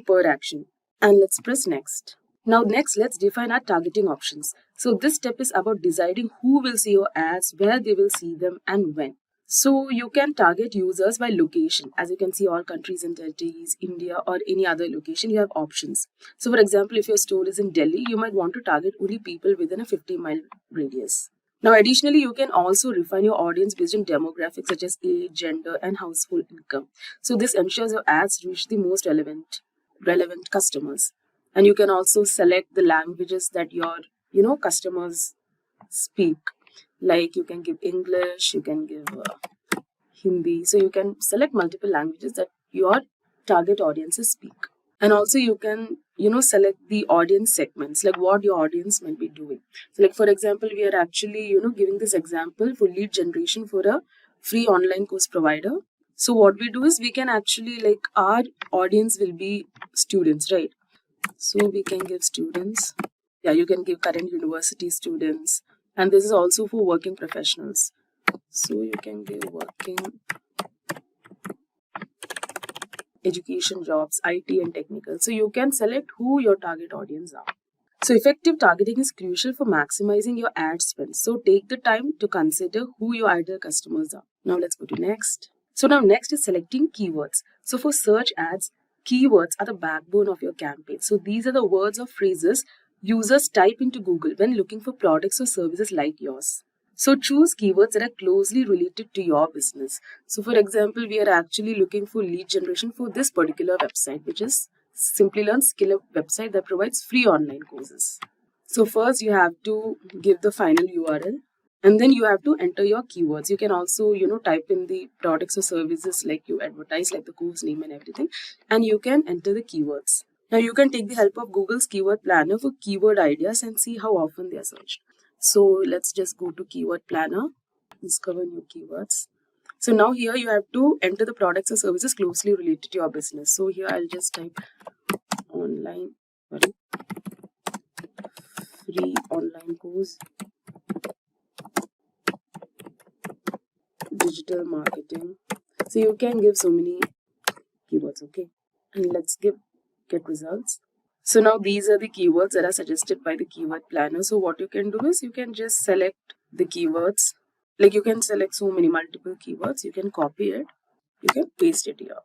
per action. And let's press next. Now next, let's define our targeting options. So this step is about deciding who will see your ads, where they will see them, and when. So you can target users by location. As you can see, all countries and territories, India, or any other location, you have options. So for example, if your store is in Delhi, you might want to target only people within a 50-mile radius. Now, additionally, you can also refine your audience based on demographics such as age, gender, and household income. So this ensures your ads reach the most relevant customers. And you can also select the languages that your, customers speak. Like you can give English, you can give Hindi. So you can select multiple languages that your target audiences speak. And also you can, select the audience segments, like what your audience might be doing. So like, for example, we are actually, giving this example for lead generation for a free online course provider. So what we do is we can actually, like, our audience will be students, right? So we can give students. Yeah, you can give current university students. And this is also for working professionals. So you can give working education jobs, IT and technical. So you can select who your target audience are. So effective targeting is crucial for maximizing your ad spend. So take the time to consider who your ideal customers are. Now let's go to next. So now next is selecting keywords. So for search ads, keywords are the backbone of your campaign. So these are the words or phrases users type into Google when looking for products or services like yours. So choose keywords that are closely related to your business. So for example, we are actually looking for lead generation for this particular website, which is Simplilearn skill website that provides free online courses. So first you have to give the final URL and then you have to enter your keywords. You can also, type in the products or services like you advertise, like the course name and everything, and you can enter the keywords. Now you can take the help of Google's keyword planner for keyword ideas and see how often they are searched. So let's just go to keyword planner, discover new keywords. So now here you have to enter the products or services closely related to your business. So here I'll just type free online course, digital marketing. So you can give so many keywords, okay? And let's get results. So now these are the keywords that are suggested by the keyword planner. So what you can do is you can just select the keywords. Like you can select so many multiple keywords. You can copy it. You can paste it here.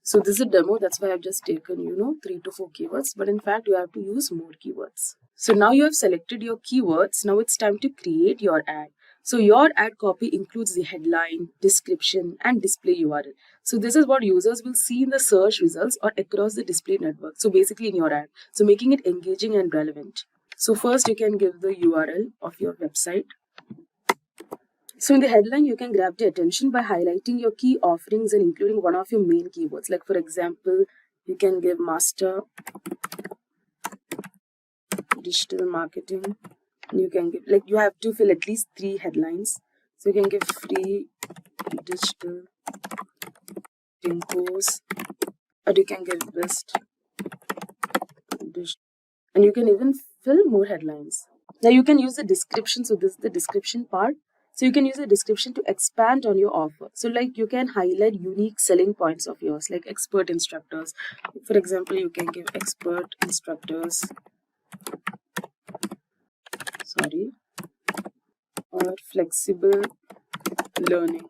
So this is a demo. That's why I've just taken, 3 to 4 keywords. But in fact, you have to use more keywords. So now you have selected your keywords. Now it's time to create your ad. So your ad copy includes the headline, description, and display URL. So this is what users will see in the search results or across the display network. So basically in your ad. So making it engaging and relevant. So first you can give the URL of your website. So in the headline, you can grab the attention by highlighting your key offerings and including one of your main keywords. Like for example, you can give master digital marketing And you can give, like, you have to fill at least 3 headlines. So you can give free digital course, or you can give best digital, and you can even fill more headlines. Now you can use the description. So this is the description part. So you can use the description to expand on your offer. So like you can highlight unique selling points of yours, like expert instructors. For example, you can give expert instructors, or flexible learning,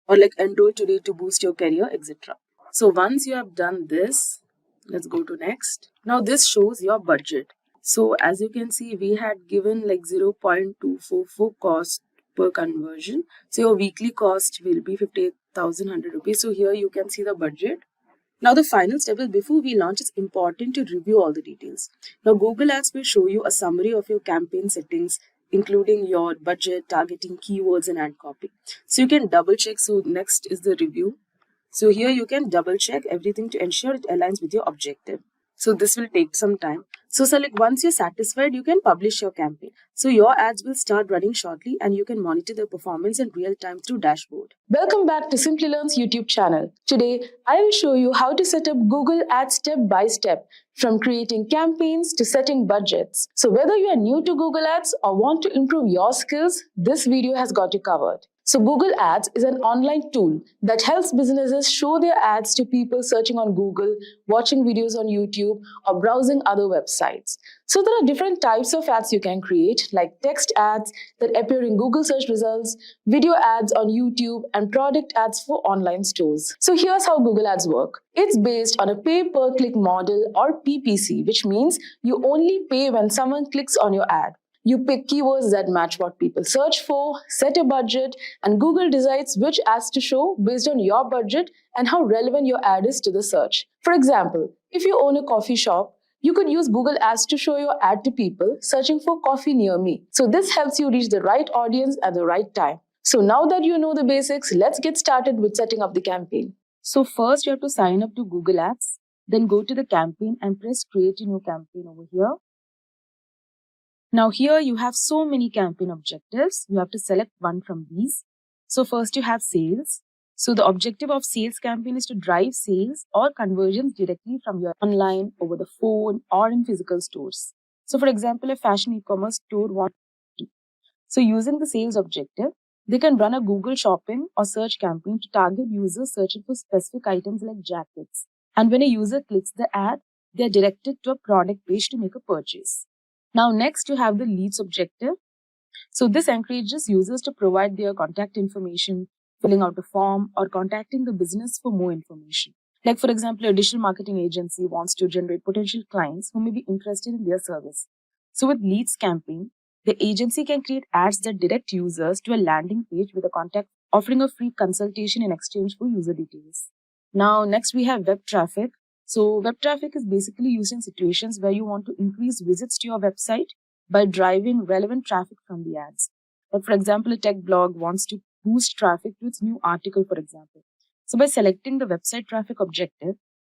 or like enroll today to boost your career, etc. So once you have done this, let's go to next. Now this shows your budget. So as you can see, we had given like 0.244 cost per conversion. So your weekly cost will be 58,100 rupees. So here you can see the budget. Now the final step is, before we launch, it's important to review all the details. Now Google Ads will show you a summary of your campaign settings, including your budget, targeting, keywords, and ad copy. So you can double check. So next is the review. So here you can double check everything to ensure it aligns with your objective. So this will take some time. So like once you're satisfied, you can publish your campaign. So your ads will start running shortly, and you can monitor the performance in real time through dashboard. Welcome back to Simplilearn's YouTube channel. Today, I will show you how to set up Google Ads step by step, from creating campaigns to setting budgets. So whether you are new to Google Ads or want to improve your skills, this video has got you covered. So Google Ads is an online tool that helps businesses show their ads to people searching on Google, watching videos on YouTube, or browsing other websites. So there are different types of ads you can create, like text ads that appear in Google search results, video ads on YouTube, and product ads for online stores. So here's how Google Ads work. It's based on a pay-per-click model, or PPC, which means you only pay when someone clicks on your ad. You pick keywords that match what people search for, set a budget, and Google decides which ads to show based on your budget and how relevant your ad is to the search. For example, if you own a coffee shop, you could use Google Ads to show your ad to people searching for coffee near me. So this helps you reach the right audience at the right time. So now that you know the basics, let's get started with setting up the campaign. So first you have to sign up to Google Ads, then go to the campaign and press create a new campaign over here. Now here you have so many campaign objectives. You have to select one from these. So first you have sales. So the objective of sales campaign is to drive sales or conversions directly from your online, over the phone, or in physical stores. So for example, a fashion e-commerce store wants to. So using the sales objective, they can run a Google shopping or search campaign to target users searching for specific items like jackets. And when a user clicks the ad, they are directed to a product page to make a purchase. Now next you have the leads objective. So this encourages users to provide their contact information, filling out a form, or contacting the business for more information. Like for example, a digital marketing agency wants to generate potential clients who may be interested in their service. So with leads campaign, the agency can create ads that direct users to a landing page with a contact offering a free consultation in exchange for user details. Now next we have web traffic. So web traffic is basically used in situations where you want to increase visits to your website by driving relevant traffic from the ads. Like for example, a tech blog wants to boost traffic to its new article, for example. So by selecting the website traffic objective,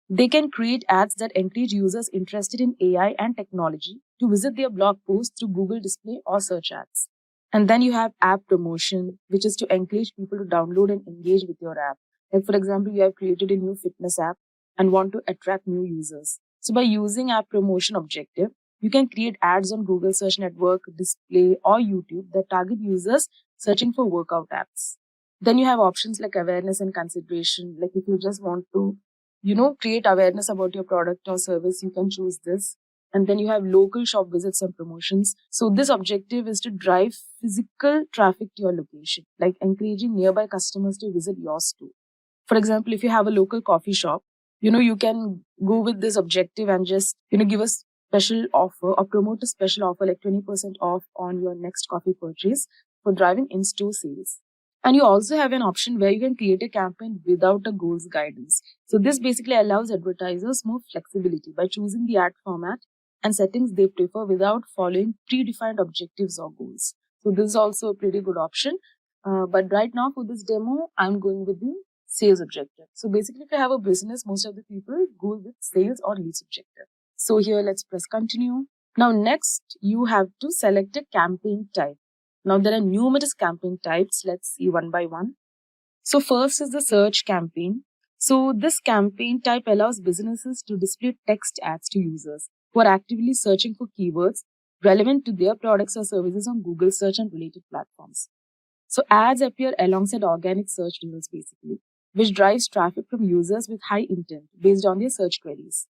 they can create ads that encourage users interested in AI and technology to visit their blog posts through Google Display or search ads. And then you have app promotion, which is to encourage people to download and engage with your app. Like for example, you have created a new fitness app and want to attract new users. So by using app promotion objective, you can create ads on Google Search Network, Display, or YouTube that target users searching for workout apps. Then you have options like awareness and consideration. Like if you just want to, create awareness about your product or service, you can choose this. And then you have local shop visits and promotions. So this objective is to drive physical traffic to your location, like encouraging nearby customers to visit your store. For example, if you have a local coffee shop, you can go with this objective and just, give a special offer or promote a special offer like 20% off on your next coffee purchase for driving in-store sales. And you also have an option where you can create a campaign without a goals guidance. So this basically allows advertisers more flexibility by choosing the ad format and settings they prefer without following predefined objectives or goals. So this is also a pretty good option. But right now for this demo, I'm going with the sales objective. So basically, if you have a business, most of the people go with sales or leads objective. So here, let's press continue. Now next, you have to select a campaign type. Now there are numerous campaign types. Let's see one by one. So first is the search campaign. So this campaign type allows businesses to display text ads to users who are actively searching for keywords relevant to their products or services on Google search and related platforms. So ads appear alongside organic search results basically, which drives traffic from users with high intent based on their search queries.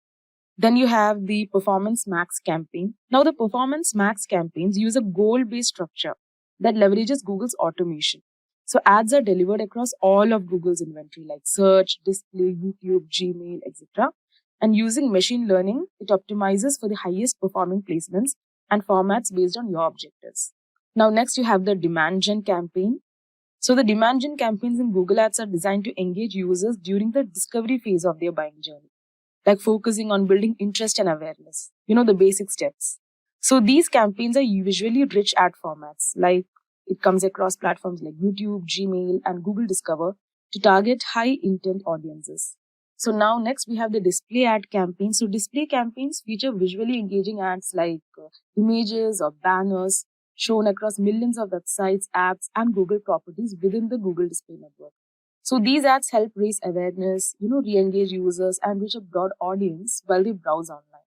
Then you have the Performance Max campaign. Now, the Performance Max campaigns use a goal-based structure that leverages Google's automation. So ads are delivered across all of Google's inventory like search, display, YouTube, Gmail, etc. And using machine learning, it optimizes for the highest performing placements and formats based on your objectives. Now, next you have the Demand Gen campaign. So the Demand Gen campaigns in Google Ads are designed to engage users during the discovery phase of their buying journey, like focusing on building interest and awareness, the basic steps. So these campaigns are usually rich ad formats, like it comes across platforms like YouTube, Gmail, and Google Discover to target high intent audiences. So now next we have the display ad campaigns. So display campaigns feature visually engaging ads like images or banners shown across millions of websites, apps, and Google properties within the Google Display Network. So these ads help raise awareness, re-engage users and reach a broad audience while they browse online.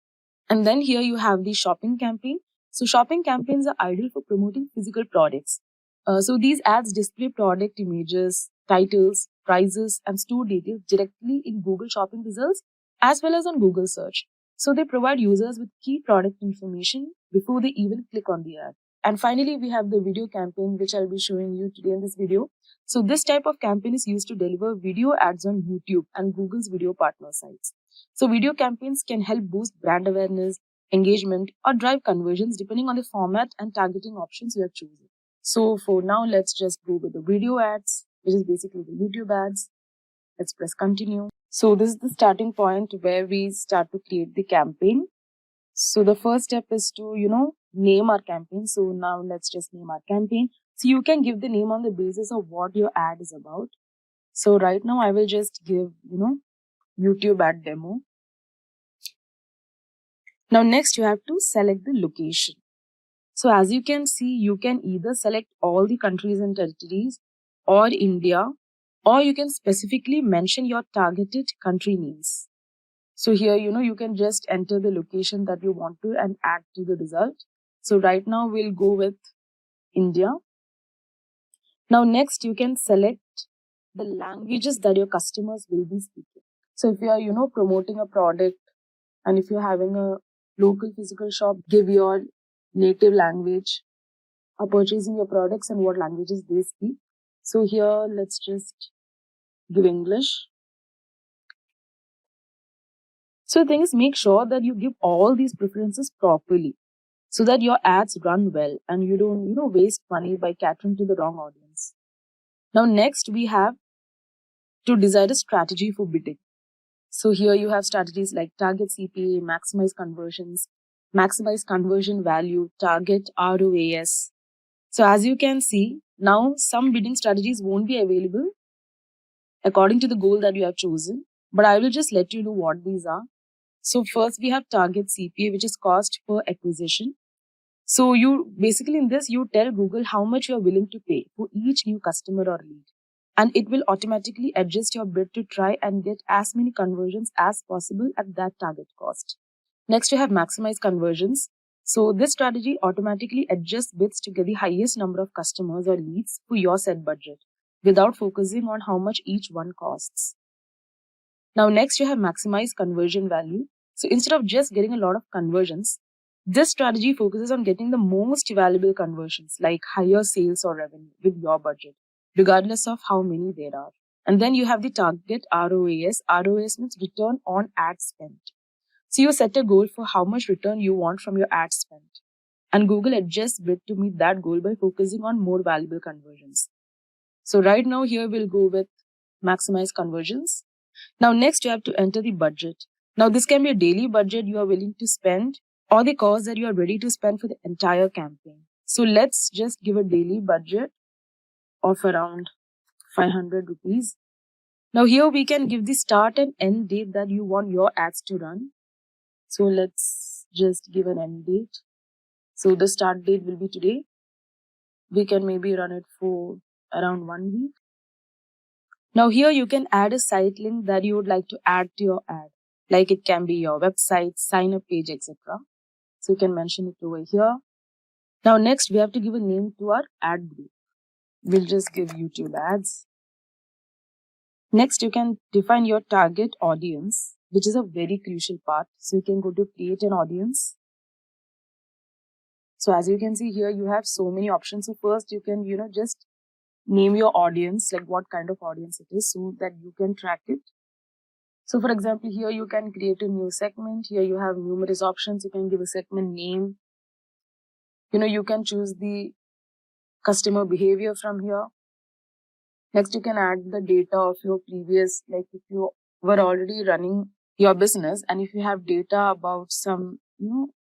And then here you have the shopping campaign. So shopping campaigns are ideal for promoting physical products. So these ads display product images, titles, prices, and store details directly in Google shopping results as well as on Google search. So they provide users with key product information before they even click on the ad. And finally, we have the video campaign, which I'll be showing you today in this video. So this type of campaign is used to deliver video ads on YouTube and Google's video partner sites. So video campaigns can help boost brand awareness, engagement, or drive conversions depending on the format and targeting options you have chosen. So for now, let's just go with the video ads, which is basically the YouTube ads. Let's press continue. So this is the starting point where we start to create the campaign. So the first step is to, name our campaign. So now let's just name our campaign. So you can give the name on the basis of what your ad is about. So right now I will just give, YouTube ad demo. Now next you have to select the location. So as you can see, you can either select all the countries and territories or India, or you can specifically mention your targeted country names. So here, you can just enter the location that you want to and add to the result. So right now we'll go with India. Now next you can select the languages that your customers will be speaking. So if you are, promoting a product and if you're having a local physical shop, give your native language, are purchasing your products and what languages they speak. So here, let's just give English. So the thing is, make sure that you give all these preferences properly so that your ads run well and you don't, waste money by catering to the wrong audience. Now, next we have to decide a strategy for bidding. So here you have strategies like target CPA, maximize conversions, maximize conversion value, target ROAS. So as you can see, now some bidding strategies won't be available according to the goal that you have chosen, but I will just let you know what these are. So first we have target CPA, which is cost per acquisition. So you basically in this, you tell Google how much you are willing to pay for each new customer or lead. And it will automatically adjust your bid to try and get as many conversions as possible at that target cost. Next, you have maximize conversions. So this strategy automatically adjusts bids to get the highest number of customers or leads for your set budget without focusing on how much each one costs. Now, next you have maximize conversion value. So instead of just getting a lot of conversions, this strategy focuses on getting the most valuable conversions like higher sales or revenue with your budget, regardless of how many there are. And then you have the target ROAS. ROAS means return on ad spend. So you set a goal for how much return you want from your ad spend. And Google adjusts bid to meet that goal by focusing on more valuable conversions. So right now here we'll go with maximize conversions. Now next you have to enter the budget. Now this can be a daily budget you are willing to spend or the cost that you are ready to spend for the entire campaign. So let's just give a daily budget of around 500 rupees. Now here we can give the start and end date that you want your ads to run. So let's just give an end date So the start date will be today. We can maybe run it for around 1 week. Now here you can add a site link that you would like to add to your ad. Like it can be your website, sign up page, etc. So you can mention it over here. Now next we have to give a name to our ad group. We'll just give YouTube ads. Next you can define your target audience, which is a very crucial part. So you can go to create an audience. So as you can see here, you have so many options. So first you can, just name your audience, like what kind of audience it is, so that you can track it. So for example, here you can create a new segment. Here you have numerous options. You can give a segment name. You can choose the customer behavior from here. Next, you can add the data of your previous, like if you were already running your business and if you have data about some,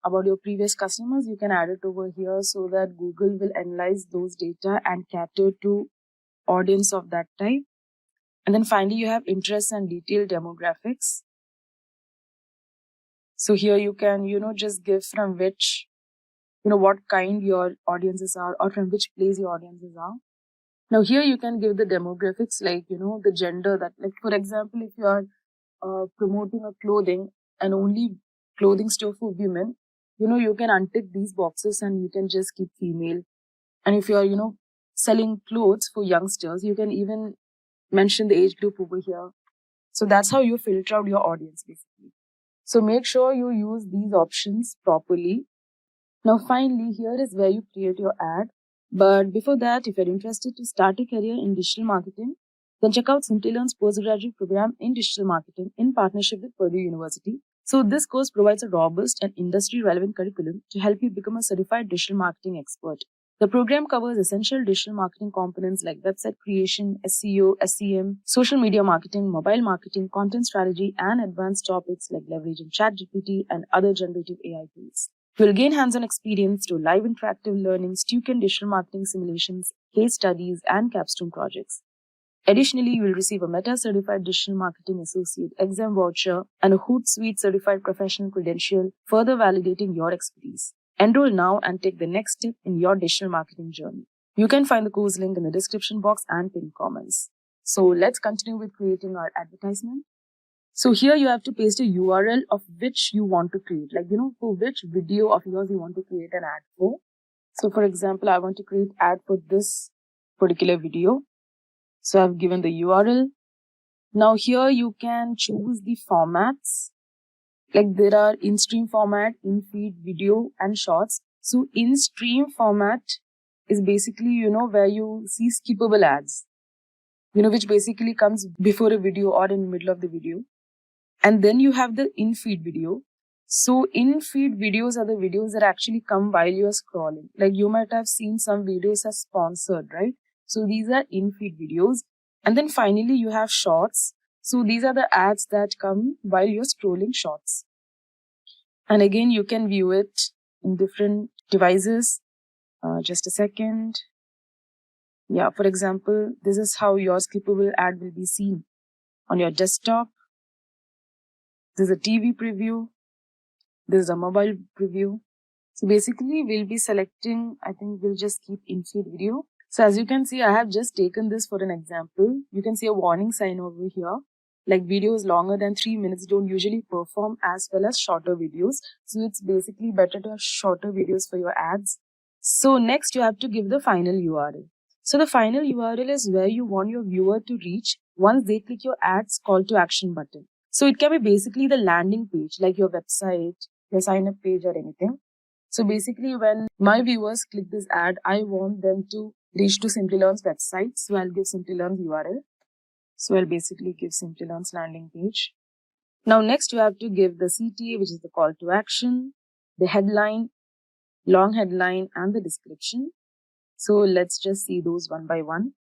about your previous customers, you can add it over here so that Google will analyze those data and cater to audience of that type. And then finally, you have interests and detailed demographics. So here you can, just give from which, what kind your audiences are or from which place your audiences are. Now here you can give the demographics like, the gender that, like for example, if you are promoting a clothing and only clothing store for women, you can untick these boxes and you can just keep female. And if you are, selling clothes for youngsters, you can even mention the age group over here. So that's how you filter out your audience basically. So make sure you use these options properly. Now finally, here is where you create your ad. But before that, if you're interested to start a career in digital marketing, then check out Simplilearn's postgraduate program in digital marketing in partnership with Purdue University. So this course provides a robust and industry-relevant curriculum to help you become a certified digital marketing expert. The program covers essential digital marketing components like website creation, SEO, SEM, social media marketing, mobile marketing, content strategy, and advanced topics like leveraging ChatGPT and other generative AI tools. You will gain hands-on experience through live interactive learning, student digital marketing simulations, case studies, and capstone projects. Additionally, you will receive a Meta Certified Digital Marketing Associate exam voucher and a Hootsuite Certified Professional credential, further validating your expertise. Enroll now and take the next step in your digital marketing journey. You can find the course link in the description box and pinned comments. So let's continue with creating our advertisement. So here you have to paste a URL of which you want to create, like, for which video of yours you want to create an ad for. So for example, I want to create ad for this particular video. So I've given the URL. Now here you can choose the formats. Like there are in-stream format, in-feed video and shorts. So in-stream format is basically, where you see skippable ads, which basically comes before a video or in the middle of the video. And then you have the in-feed video. So in-feed videos are the videos that actually come while you're scrolling. Like you might have seen some videos as sponsored, right? So these are in-feed videos. And then finally you have shorts. So these are the ads that come while you're scrolling shorts. And again, you can view it in different devices. Just a second. Yeah, for example, this is how your skippable ad will be seen on your desktop. This is a TV preview. This is a mobile preview. So basically we'll be selecting, I think we'll just keep in-feed video. So as you can see, I have just taken this for an example. You can see a warning sign over here. Like videos longer than 3 minutes don't usually perform as well as shorter videos. So it's basically better to have shorter videos for your ads. So next you have to give the final URL. So the final URL is where you want your viewer to reach once they click your ad's call to action button. So it can be basically the landing page, like your website, your sign up page or anything. So basically when my viewers click this ad, I want them to reach to Simplilearn's website. So I'll give Simplilearn's URL. So I'll basically give Simplilearn's landing page. Now next you have to give the CTA, which is the call to action, the headline, long headline, and the description. So let's just see those one by one.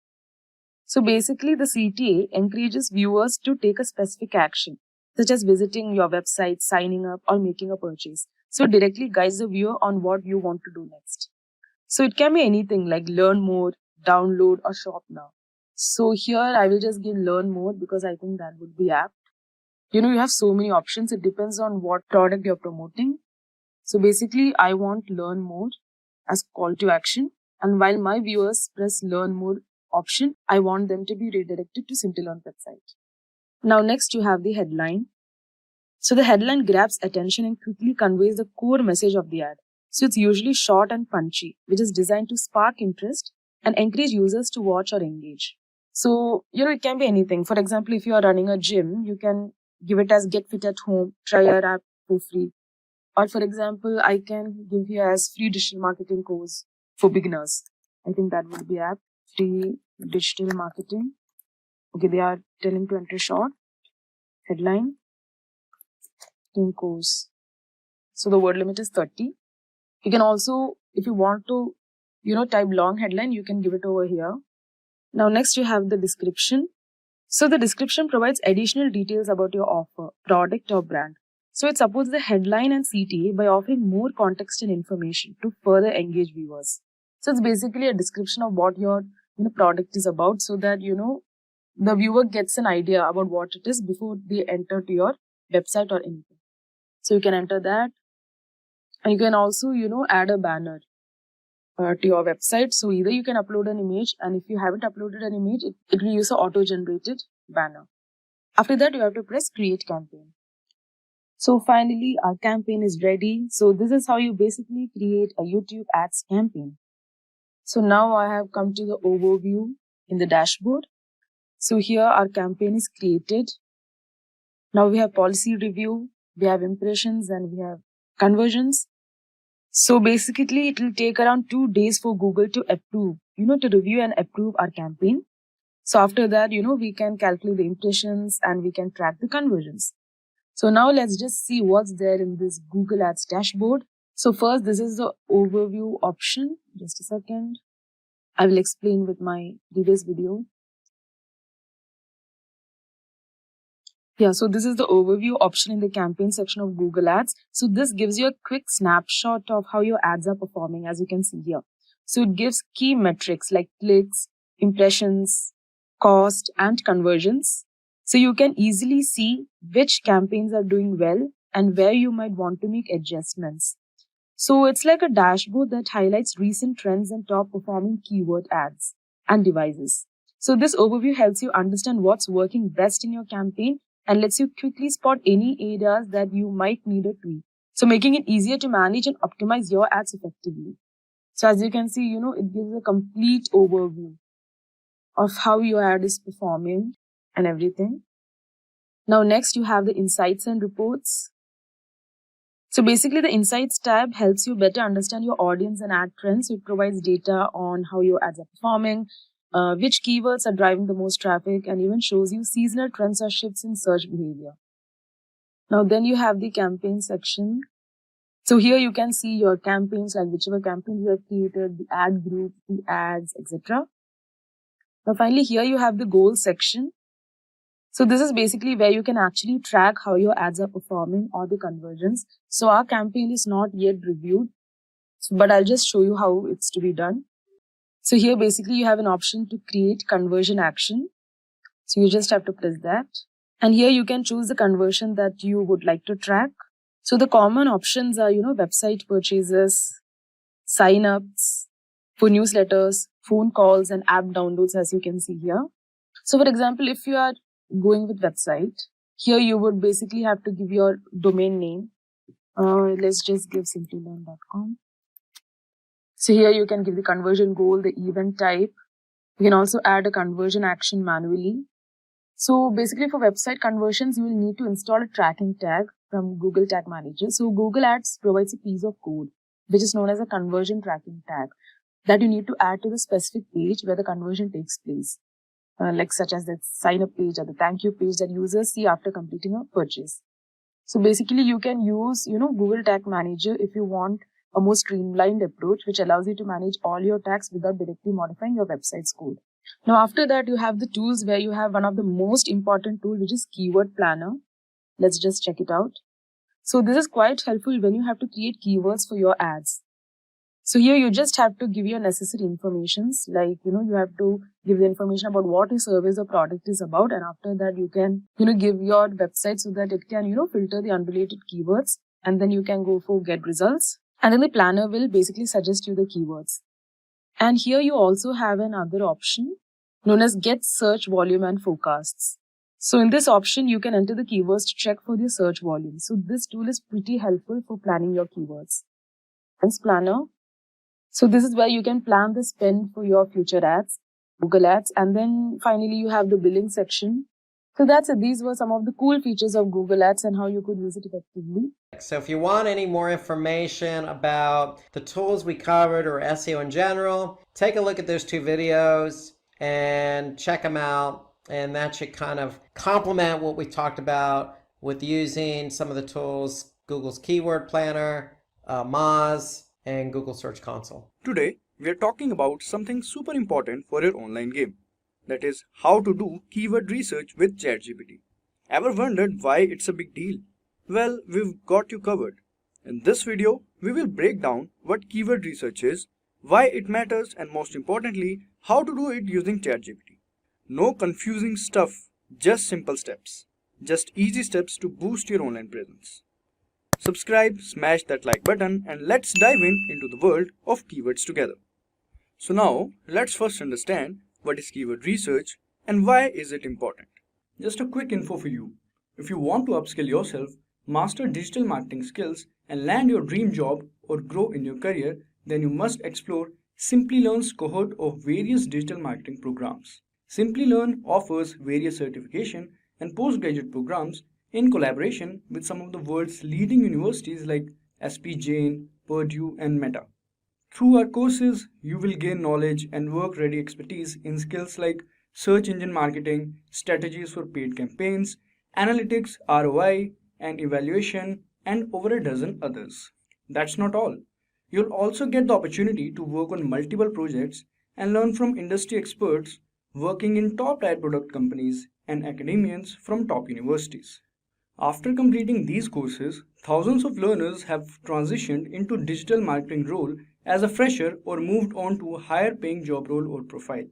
So basically the CTA encourages viewers to take a specific action, such as visiting your website, signing up, or making a purchase. So it directly guides the viewer on what you want to do next. So it can be anything like learn more, download, or shop now. So here I will just give learn more because I think that would be apt. You have so many options. It depends on what product you're promoting. So basically, I want learn more as call to action. And while my viewers press learn more option, I want them to be redirected to Simplilearn website. Now next you have the headline. So the headline grabs attention and quickly conveys the core message of the ad. So it's usually short and punchy, which is designed to spark interest and encourage users to watch or engage. So, it can be anything. For example, if you are running a gym, you can give it as get fit at home, try our app for free. Or for example, I can give you as free digital marketing course for beginners. I think that would be app, free digital marketing. Okay, they are telling to enter short, headline, course. So the word limit is 30. You can also, if you want to, type long headline, you can give it over here. Now next you have the description. So the description provides additional details about your offer, product or brand. So it supports the headline and CTA by offering more context and information to further engage viewers. So it's basically a description of what your product is about, so that the viewer gets an idea about what it is before they enter to your website or anything. So you can enter that, and you can also add a banner to your website. So either you can upload an image, and if you haven't uploaded an image, it will use an auto-generated banner. After that, you have to press create campaign. So finally, our campaign is ready. So this is how you basically create a YouTube ads campaign. So now I have come to the overview in the dashboard. So here our campaign is created. Now we have policy review, we have impressions, and we have conversions. So basically it will take around 2 days for Google to approve, to review and approve our campaign. So after that, we can calculate the impressions and we can track the conversions. So now let's just see what's there in this Google Ads dashboard. So first, this is the overview option. Just a second. I will explain with my previous video. Yeah, so this is the overview option in the campaign section of Google Ads. So this gives you a quick snapshot of how your ads are performing, as you can see here. So it gives key metrics like clicks, impressions, cost, and conversions. So you can easily see which campaigns are doing well and where you might want to make adjustments. So it's like a dashboard that highlights recent trends and top performing keyword ads and devices. So this overview helps you understand what's working best in your campaign and lets you quickly spot any areas that you might need a tweak. So making it easier to manage and optimize your ads effectively. So as you can see, it gives a complete overview of how your ad is performing and everything. Now next you have the insights and reports. So basically the insights tab helps you better understand your audience and ad trends. So it provides data on how your ads are performing, which keywords are driving the most traffic, and even shows you seasonal trends or shifts in search behavior. Now then you have the campaign section. So here you can see your campaigns, like whichever campaigns you have created, the ad group, the ads, etc. Now finally here you have the goals section. So this is basically where you can actually track how your ads are performing or the conversions. So our campaign is not yet reviewed, but I'll just show you how it's to be done. So here basically you have an option to create conversion action. So you just have to press that. And here you can choose the conversion that you would like to track. So the common options are, website purchases, sign-ups, for newsletters, phone calls, and app downloads, as you can see here. So for example, if you are going with website, here you would basically have to give your domain name. Let's just give simplilearn.com. So here you can give the conversion goal, the event type. You can also add a conversion action manually. So basically for website conversions, you will need to install a tracking tag from Google Tag Manager. So Google Ads provides a piece of code, which is known as a conversion tracking tag, that you need to add to the specific page where the conversion takes place. Like such as the sign up page or the thank you page that users see after completing a purchase. So basically you can use, Google Tag Manager if you want a more streamlined approach, which allows you to manage all your tags without directly modifying your website's code. Now after that, you have the tools where you have one of the most important tool, which is Keyword Planner. Let's just check it out. So this is quite helpful when you have to create keywords for your ads. So here you just have to give your necessary informations, like, you have to give the information about what your service or product is about. And after that, you can, give your website so that it can, filter the unrelated keywords and then you can go for get results, and then the planner will basically suggest you the keywords. And here you also have another option known as get search volume and forecasts. So in this option, you can enter the keywords to check for the search volume. So this tool is pretty helpful for planning your keywords. Hence planner. So this is where you can plan the spend for your future ads, Google ads, and then finally you have the billing section. So that's it. These were some of the cool features of Google Ads and how you could use it effectively. So if you want any more information about the tools we covered or SEO in general, take a look at those 2 videos and check them out. And that should kind of complement what we talked about with using some of the tools, Google's Keyword Planner, Moz, and Google Search Console. Today, we are talking about something super important for your online game. That is how to do keyword research with ChatGPT. Ever wondered why it's a big deal? Well, we've got you covered. In this video, we will break down what keyword research is, why it matters, and most importantly, how to do it using ChatGPT. No confusing stuff, just simple steps. Just easy steps to boost your online presence. Subscribe, smash that like button, and let's dive into the world of keywords together. So now, let's first understand what is keyword research and why is it important. Just a quick info for you. If you want to upskill yourself, master digital marketing skills, and land your dream job or grow in your career, then you must explore Simplilearn's cohort of various digital marketing programs. Simplilearn offers various certification and postgraduate programs in collaboration with some of the world's leading universities like SP Jain, Purdue, and Meta. Through our courses, you will gain knowledge and work-ready expertise in skills like search engine marketing, strategies for paid campaigns, analytics, ROI, and evaluation, and over a dozen others. That's not all. You'll also get the opportunity to work on multiple projects and learn from industry experts working in top-tier product companies and academians from top universities. After completing these courses, thousands of learners have transitioned into digital marketing role as a fresher or moved on to a higher paying job role or profile.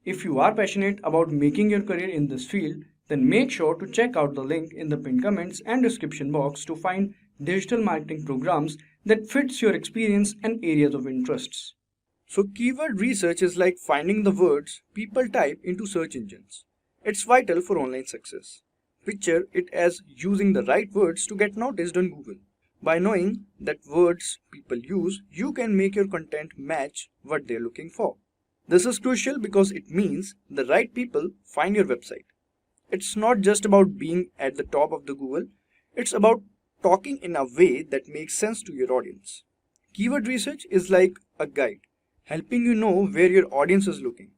If you are passionate about making your career in this field, then make sure to check out the link in the pinned comments and description box to find digital marketing programs that fits your experience and areas of interests. So keyword research is like finding the words people type into search engines. It's vital for online success. Picture it as using the right words to get noticed on Google. By knowing that words people use, you can make your content match what they're looking for. This is crucial because it means the right people find your website. It's not just about being at the top of the Google, it's about talking in a way that makes sense to your audience. Keyword research is like a guide, helping you know where your audience is looking.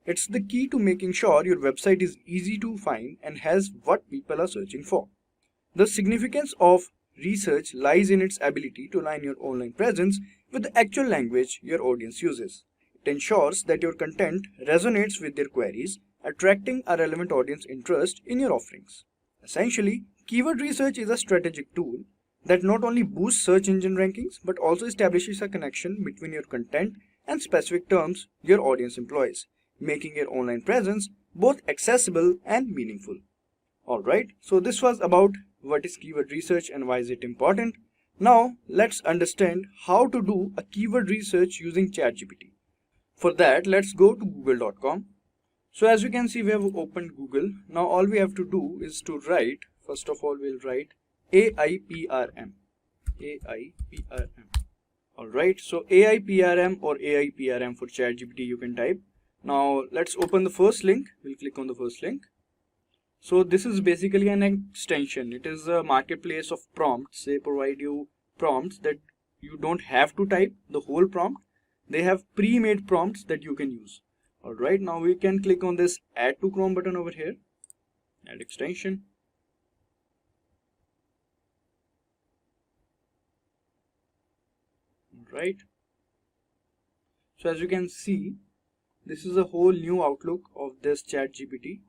It's the key to making sure your website is easy to find and has what people are searching for. The significance of research lies in its ability to align your online presence with the actual language your audience uses. It ensures that your content resonates with their queries, attracting a relevant audience interest in your offerings. Essentially, keyword research is a strategic tool that not only boosts search engine rankings but also establishes a connection between your content and specific terms your audience employs, making your online presence both accessible and meaningful. Alright, so this was about what is keyword research and why is it important. Now let's understand how to do a keyword research using ChatGPT. For that, let's go to google.com. So as you can see, we have opened Google. Now all we have to do is to write, first of all we'll write AIPRM. Alright, so AIPRM or AIPRM for ChatGPT you can type. Now let's open the first link. We'll click on the first link. So this is basically an extension. It is a marketplace of prompts. They provide you prompts that you don't have to type the whole prompt. They have pre-made prompts that you can use. Alright, now we can click on this add to Chrome button over here. Add extension. Alright. So as you can see, this is a whole new outlook of this ChatGPT.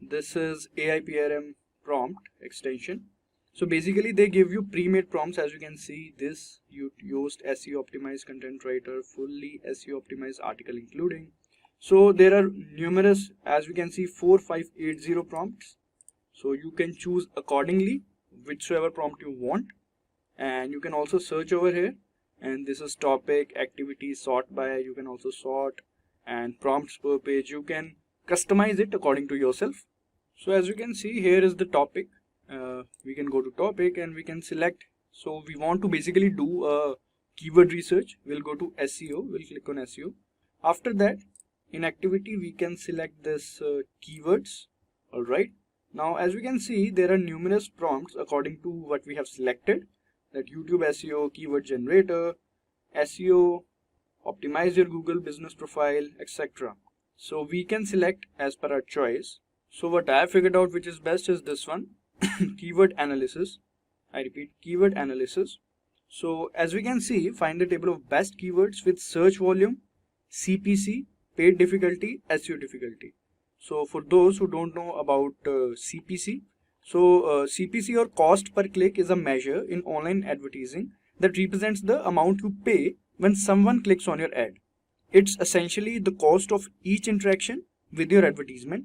This is AIPRM prompt extension. So basically they give you pre-made prompts. As you can see, this you used SEO optimized content writer, fully SEO optimized article including. So there are numerous, as we can see, 4580 prompts. So you can choose accordingly whichever prompt you want. and you can also search over here, and this is topic, activity, sort by. You can also sort, and prompts per page. You can customize it according to yourself. So as you can see, here is the topic. We can go to topic and we can select. So we want to basically do a keyword research. We'll go to SEO. We'll click on SEO. After that, in activity, we can select this keywords. All right. Now, as we can see, there are numerous prompts according to what we have selected. That YouTube SEO, keyword generator, SEO, optimize your Google business profile, etc. So we can select as per our choice. So what I have figured out which is best is this one, keyword analysis. I repeat, keyword analysis. So as we can see, find the table of best keywords with search volume, CPC, paid difficulty, SEO difficulty. So for those who don't know about CPC, CPC or cost per click is a measure in online advertising that represents the amount you pay when someone clicks on your ad. It's essentially the cost of each interaction with your advertisement.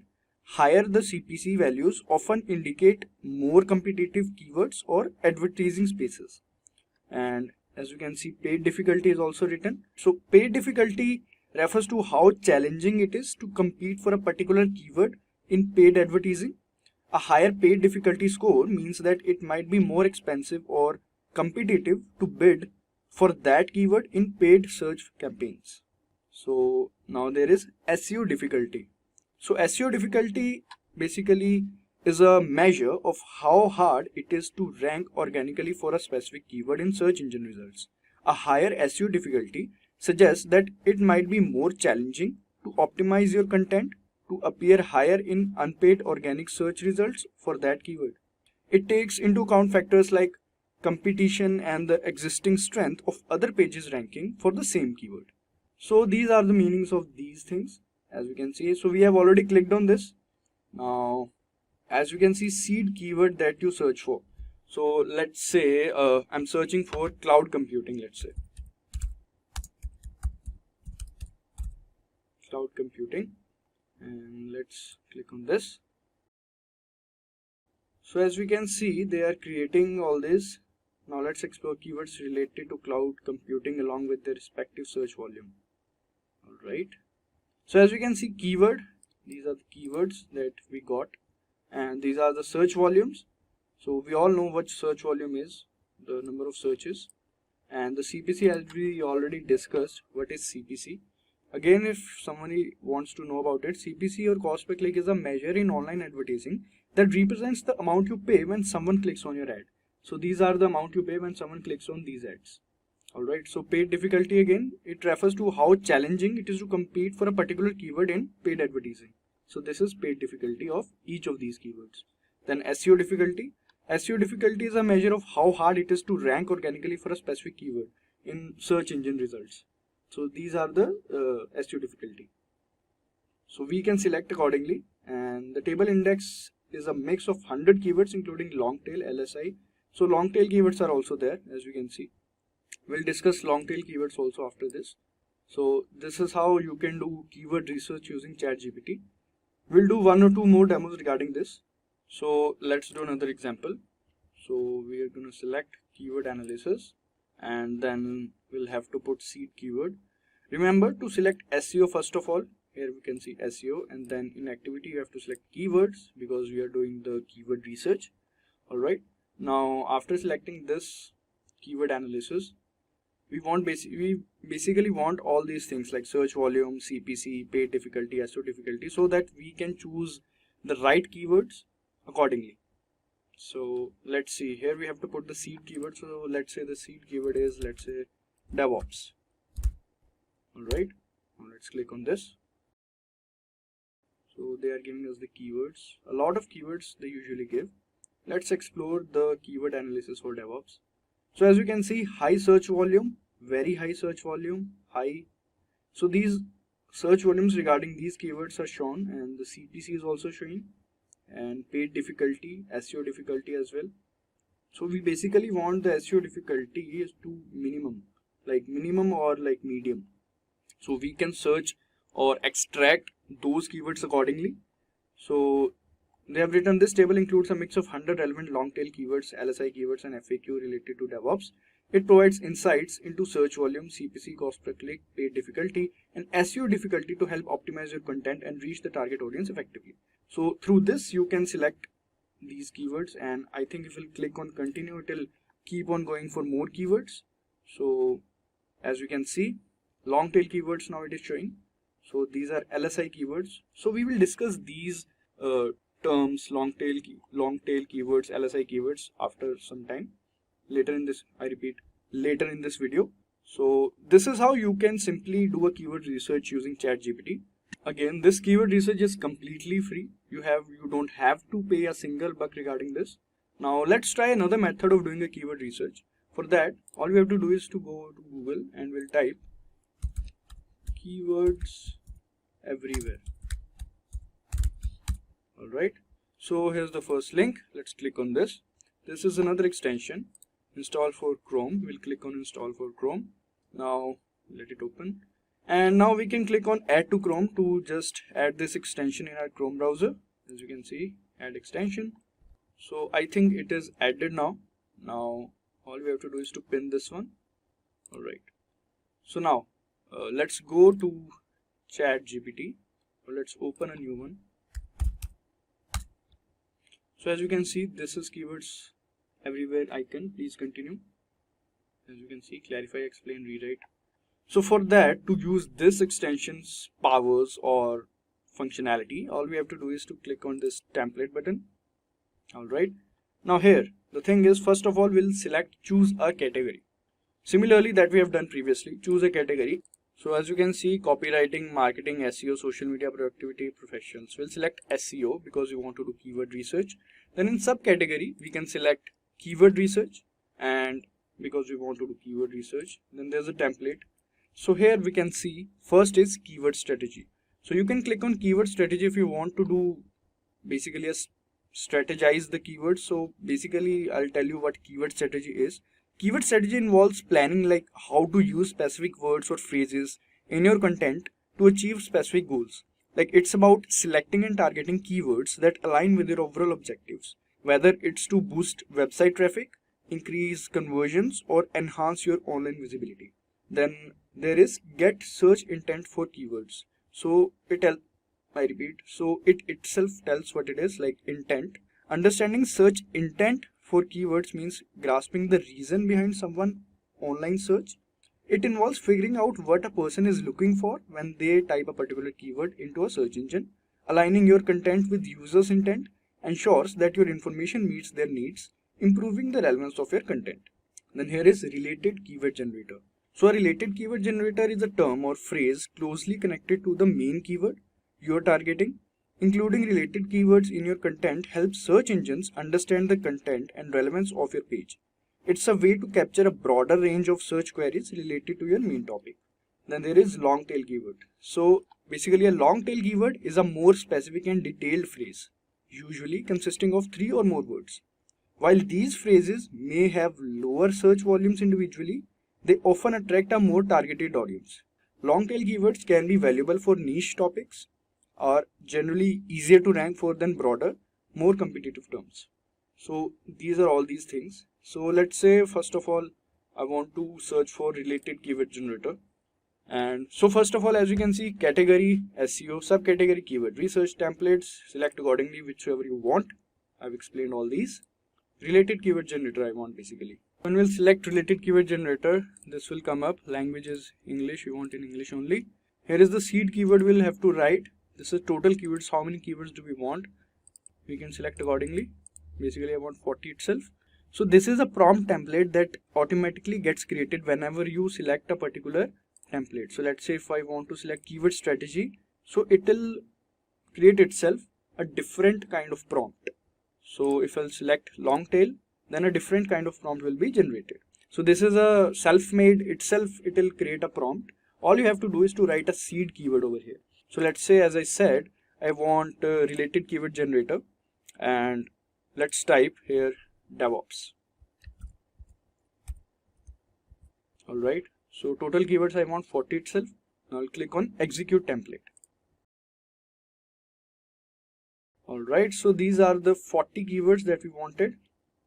Higher the CPC values often indicate more competitive keywords or advertising spaces. And as you can see, paid difficulty is also written. So paid difficulty refers to how challenging it is to compete for a particular keyword in paid advertising. A higher paid difficulty score means that it might be more expensive or competitive to bid for that keyword in paid search campaigns. So now there is SEO difficulty. So SEO difficulty basically is a measure of how hard it is to rank organically for a specific keyword in search engine results. A higher SEO difficulty suggests that it might be more challenging to optimize your content to appear higher in unpaid organic search results for that keyword. It takes into account factors like competition and the existing strength of other pages ranking for the same keyword. So these are the meanings of these things, as we can see. So we have already clicked on this. Now, as you can see, seed keyword that you search for. So let's say I'm searching for cloud computing, let's say. Cloud computing, and let's click on this. So as we can see, they are creating all this. Now let's explore keywords related to cloud computing along with their respective search volume. Alright. So as we can see, keyword, these are the keywords that we got, and these are the search volumes. So we all know what search volume is, the number of searches, and the CPC, as we already discussed. What is CPC? Again, if somebody wants to know about it, CPC or cost per click is a measure in online advertising that represents the amount you pay when someone clicks on your ad. So these are the amount you pay when someone clicks on these ads. Alright, so paid difficulty, again, it refers to how challenging it is to compete for a particular keyword in paid advertising. So this is paid difficulty of each of these keywords. Then SEO difficulty. SEO difficulty is a measure of how hard it is to rank organically for a specific keyword in search engine results. So these are the SEO difficulty. So we can select accordingly, and the table index is a mix of 100 keywords including long tail, LSI. So long tail keywords are also there, as you can see. We'll discuss long tail keywords also after this. So this is how you can do keyword research using ChatGPT. We'll do one or two more demos regarding this. So let's do another example. So we are going to select keyword analysis, and then we'll have to put seed keyword. Remember to select SEO first of all. Here we can see SEO, and then in activity you have to select keywords because we are doing the keyword research. Alright, now after selecting this keyword analysis, we basically want all these things like search volume, CPC, paid difficulty, SEO difficulty, so that we can choose the right keywords accordingly. So let's see, here we have to put the seed keyword. So let's say the seed keyword is, let's say, DevOps. Alright, now let's click on this. So they are giving us the keywords, a lot of keywords they usually give. Let's explore the keyword analysis for DevOps. So as you can see, high search volume, very high search volume, high. So these search volumes regarding these keywords are shown, and the CPC is also showing, and paid difficulty, SEO difficulty as well. So we basically want the SEO difficulty is to minimum or like medium. So we can search or extract those keywords accordingly. So They have written this table includes a mix of 100 relevant long tail keywords, LSI keywords and FAQ related to DevOps. It provides insights into search volume, CPC, cost per click, paid difficulty and SEO difficulty to help optimize your content and reach the target audience effectively. So through this you can select these keywords, and I think if you click on continue, it will keep on going for more keywords. So as you can see, long tail keywords now it is showing. So these are LSI keywords. So we will discuss these terms, long tail keywords, LSI keywords after some time. Later in this, I repeat, later in this video. So this is how you can simply do a keyword research using ChatGPT. Again, this keyword research is completely free. You don't have to pay a single buck regarding this. Now let's try another method of doing a keyword research. For that, all we have to do is to go to Google and we'll type keywords everywhere. Alright, so here's the first link. Let's click on this. This is another extension, install for Chrome. We'll click on install for Chrome. Now let it open. And now we can click on add to Chrome to just add this extension in our Chrome browser. As you can see, add extension. So I think it is added now. Now all we have to do is to pin this one. Alright, so now let's go to ChatGPT. Let's open a new one. So as you can see, this is keywords everywhere icon. Please continue. As you can see, clarify, explain, rewrite. So for that, to use this extension's powers or functionality, all we have to do is to click on this template button. Alright. Now here, the thing is, first of all, we'll select choose a category. Similarly, that we have done previously, choose a category. So as you can see, copywriting, marketing, SEO, social media, productivity, professions. We'll select SEO because we want to do keyword research. Then in subcategory, we can select keyword research, and because we want to do keyword research, then there's a template. So here we can see first is keyword strategy. So you can click on keyword strategy if you want to do basically a strategize the keywords. So basically I'll tell you what keyword strategy is. Keyword strategy involves planning like how to use specific words or phrases in your content to achieve specific goals. Like it's about selecting and targeting keywords that align with your overall objectives, whether it's to boost website traffic, increase conversions or enhance your online visibility. Then there is get search intent for keywords. So it itself tells what it is, like intent. Understanding search intent for keywords means grasping the reason behind someone online search. It involves figuring out what a person is looking for when they type a particular keyword into a search engine. Aligning your content with users' intent ensures that your information meets their needs, improving the relevance of your content. Then here is related keyword generator. So a related keyword generator is a term or phrase closely connected to the main keyword you are targeting. Including related keywords in your content helps search engines understand the content and relevance of your page. It's a way to capture a broader range of search queries related to your main topic. Then there is long tail keyword. So basically a long tail keyword is a more specific and detailed phrase, usually consisting of 3 or more words. While these phrases may have lower search volumes individually, they often attract a more targeted audience. Long tail keywords can be valuable for niche topics, are generally easier to rank for than broader, more competitive terms. So these are all these things. So let's say first of all I want to search for related keyword generator. And so first of all, as you can see, category, SEO, subcategory, keyword research, templates, select accordingly whichever you want. I've explained all these. Related keyword generator I want basically. When we'll select related keyword generator, this will come up. Language is English, we want in English only. Here is the seed keyword we'll have to write. This is total keywords, how many keywords do we want. We can select accordingly. Basically I want 40 itself. So this is a prompt template that automatically gets created whenever you select a particular template. So let's say if I want to select keyword strategy, so it will create itself a different kind of prompt. So if I'll select long tail, then a different kind of prompt will be generated. So this is a self-made itself, it will create a prompt. All you have to do is to write a seed keyword over here. So let's say, as I said, I want a related keyword generator, and let's type here DevOps. Alright, so total keywords I want 40 itself. Now I'll click on execute template. Alright, so these are the 40 keywords that we wanted.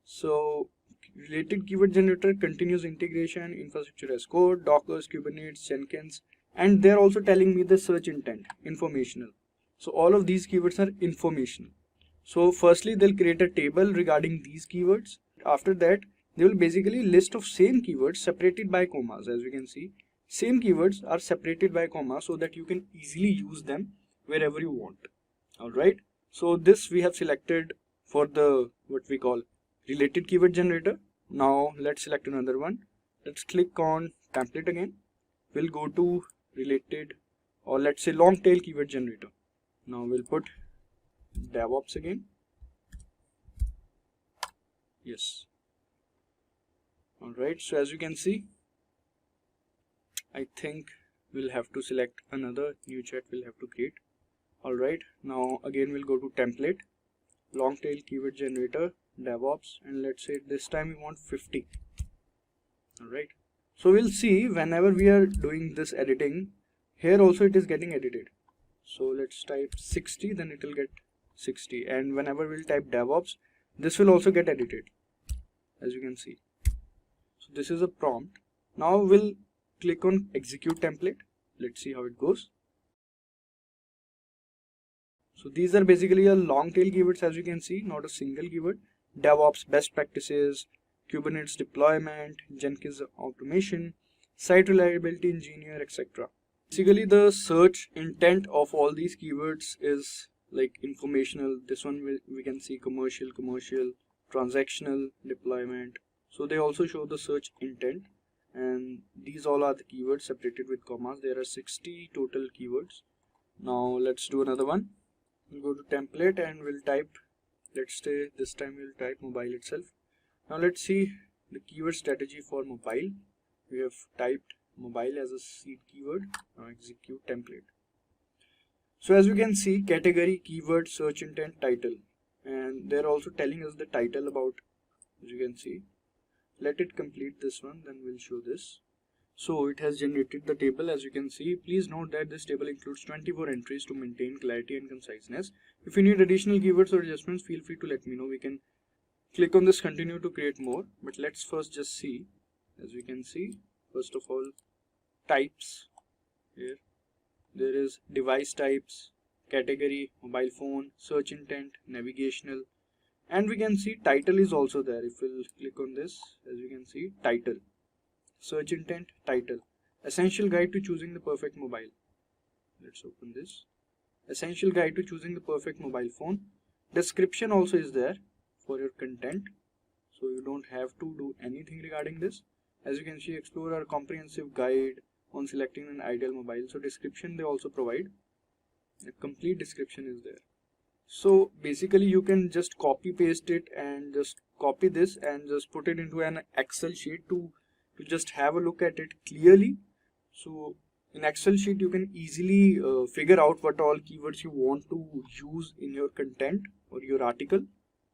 So related keyword generator, continuous integration, infrastructure as code, Docker, Kubernetes, Jenkins, and they're also telling me the search intent, informational. So all of these keywords are informational. So firstly, they'll create a table regarding these keywords. After that, they will basically list of same keywords separated by commas. As you can see, same keywords are separated by commas so that you can easily use them wherever you want. Alright, so this we have selected for the what we call related keyword generator. Now let's select another one. Let's click on template again. We'll go to related, or let's say long tail keyword generator. Now we'll put DevOps again. Yes. Alright, so as you can see, I think we'll have to select another new chat we'll have to create. Alright, now again we'll go to template, long tail keyword generator, DevOps, and let's say this time we want 50. Alright, so we'll see whenever we are doing this editing, here also it is getting edited. So let's type 60, then it will get 60, and whenever we'll type DevOps, this will also get edited, as you can see. So this is a prompt. Now we'll click on execute template. Let's see how it goes. So these are basically a long tail keywords, as you can see, not a single keyword. DevOps best practices, Kubernetes deployment, Jenkins automation, site reliability engineer, etc. Basically the search intent of all these keywords is like informational. This one we can see commercial, transactional, deployment. So they also show the search intent, and these all are the keywords separated with commas. There are 60 total keywords. Now let's do another one. We'll go to template and we'll type, let's say this time we'll type mobile itself. Now let's see the keyword strategy for mobile. We have typed mobile as a seed keyword. Now execute template. So as you can see, category, keyword, search intent, title, and they're also telling us the title about, as you can see. Let it complete this one, then we'll show this. So it has generated the table, as you can see. Please note that this table includes 24 entries to maintain clarity and conciseness. If you need additional keywords or adjustments, feel free to let me know. We can click on this continue to create more, but let's first just see. As we can see, first of all, types. Here there is device types, category, mobile phone, search intent, navigational, and we can see title is also there. If we'll click on this, as you can see, title, search intent, title, essential guide to choosing the perfect mobile. Let's open this. Essential guide to choosing the perfect mobile phone. Description also is there for your content, so you don't have to do anything regarding this. As you can see, explore our comprehensive guide on selecting an ideal mobile. So description they also provide. A complete description is there. So basically you can just copy paste it and just copy this and just put it into an Excel sheet to just have a look at it clearly. So in Excel sheet you can easily figure out what all keywords you want to use in your content or your article.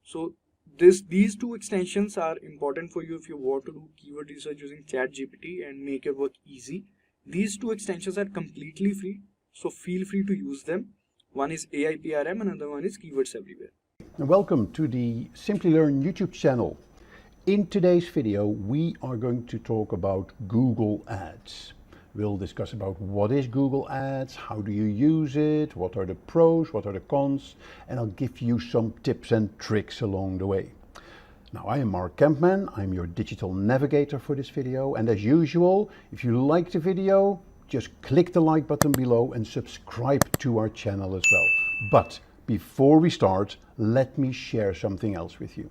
So these two extensions are important for you if you want to do keyword research using ChatGPT and make your work easy. These two extensions are completely free, so feel free to use them. One is AIPRM, another one is Keywords Everywhere. Welcome to the Simplilearn YouTube channel. In today's video, we are going to talk about Google Ads. We'll discuss about what is Google Ads, how do you use it, what are the pros, what are the cons, and I'll give you some tips and tricks along the way. Now, I am Mark Kempman, I'm your digital navigator for this video, and as usual, if you like the video, just click the like button below and subscribe to our channel as well. But before we start, let me share something else with you.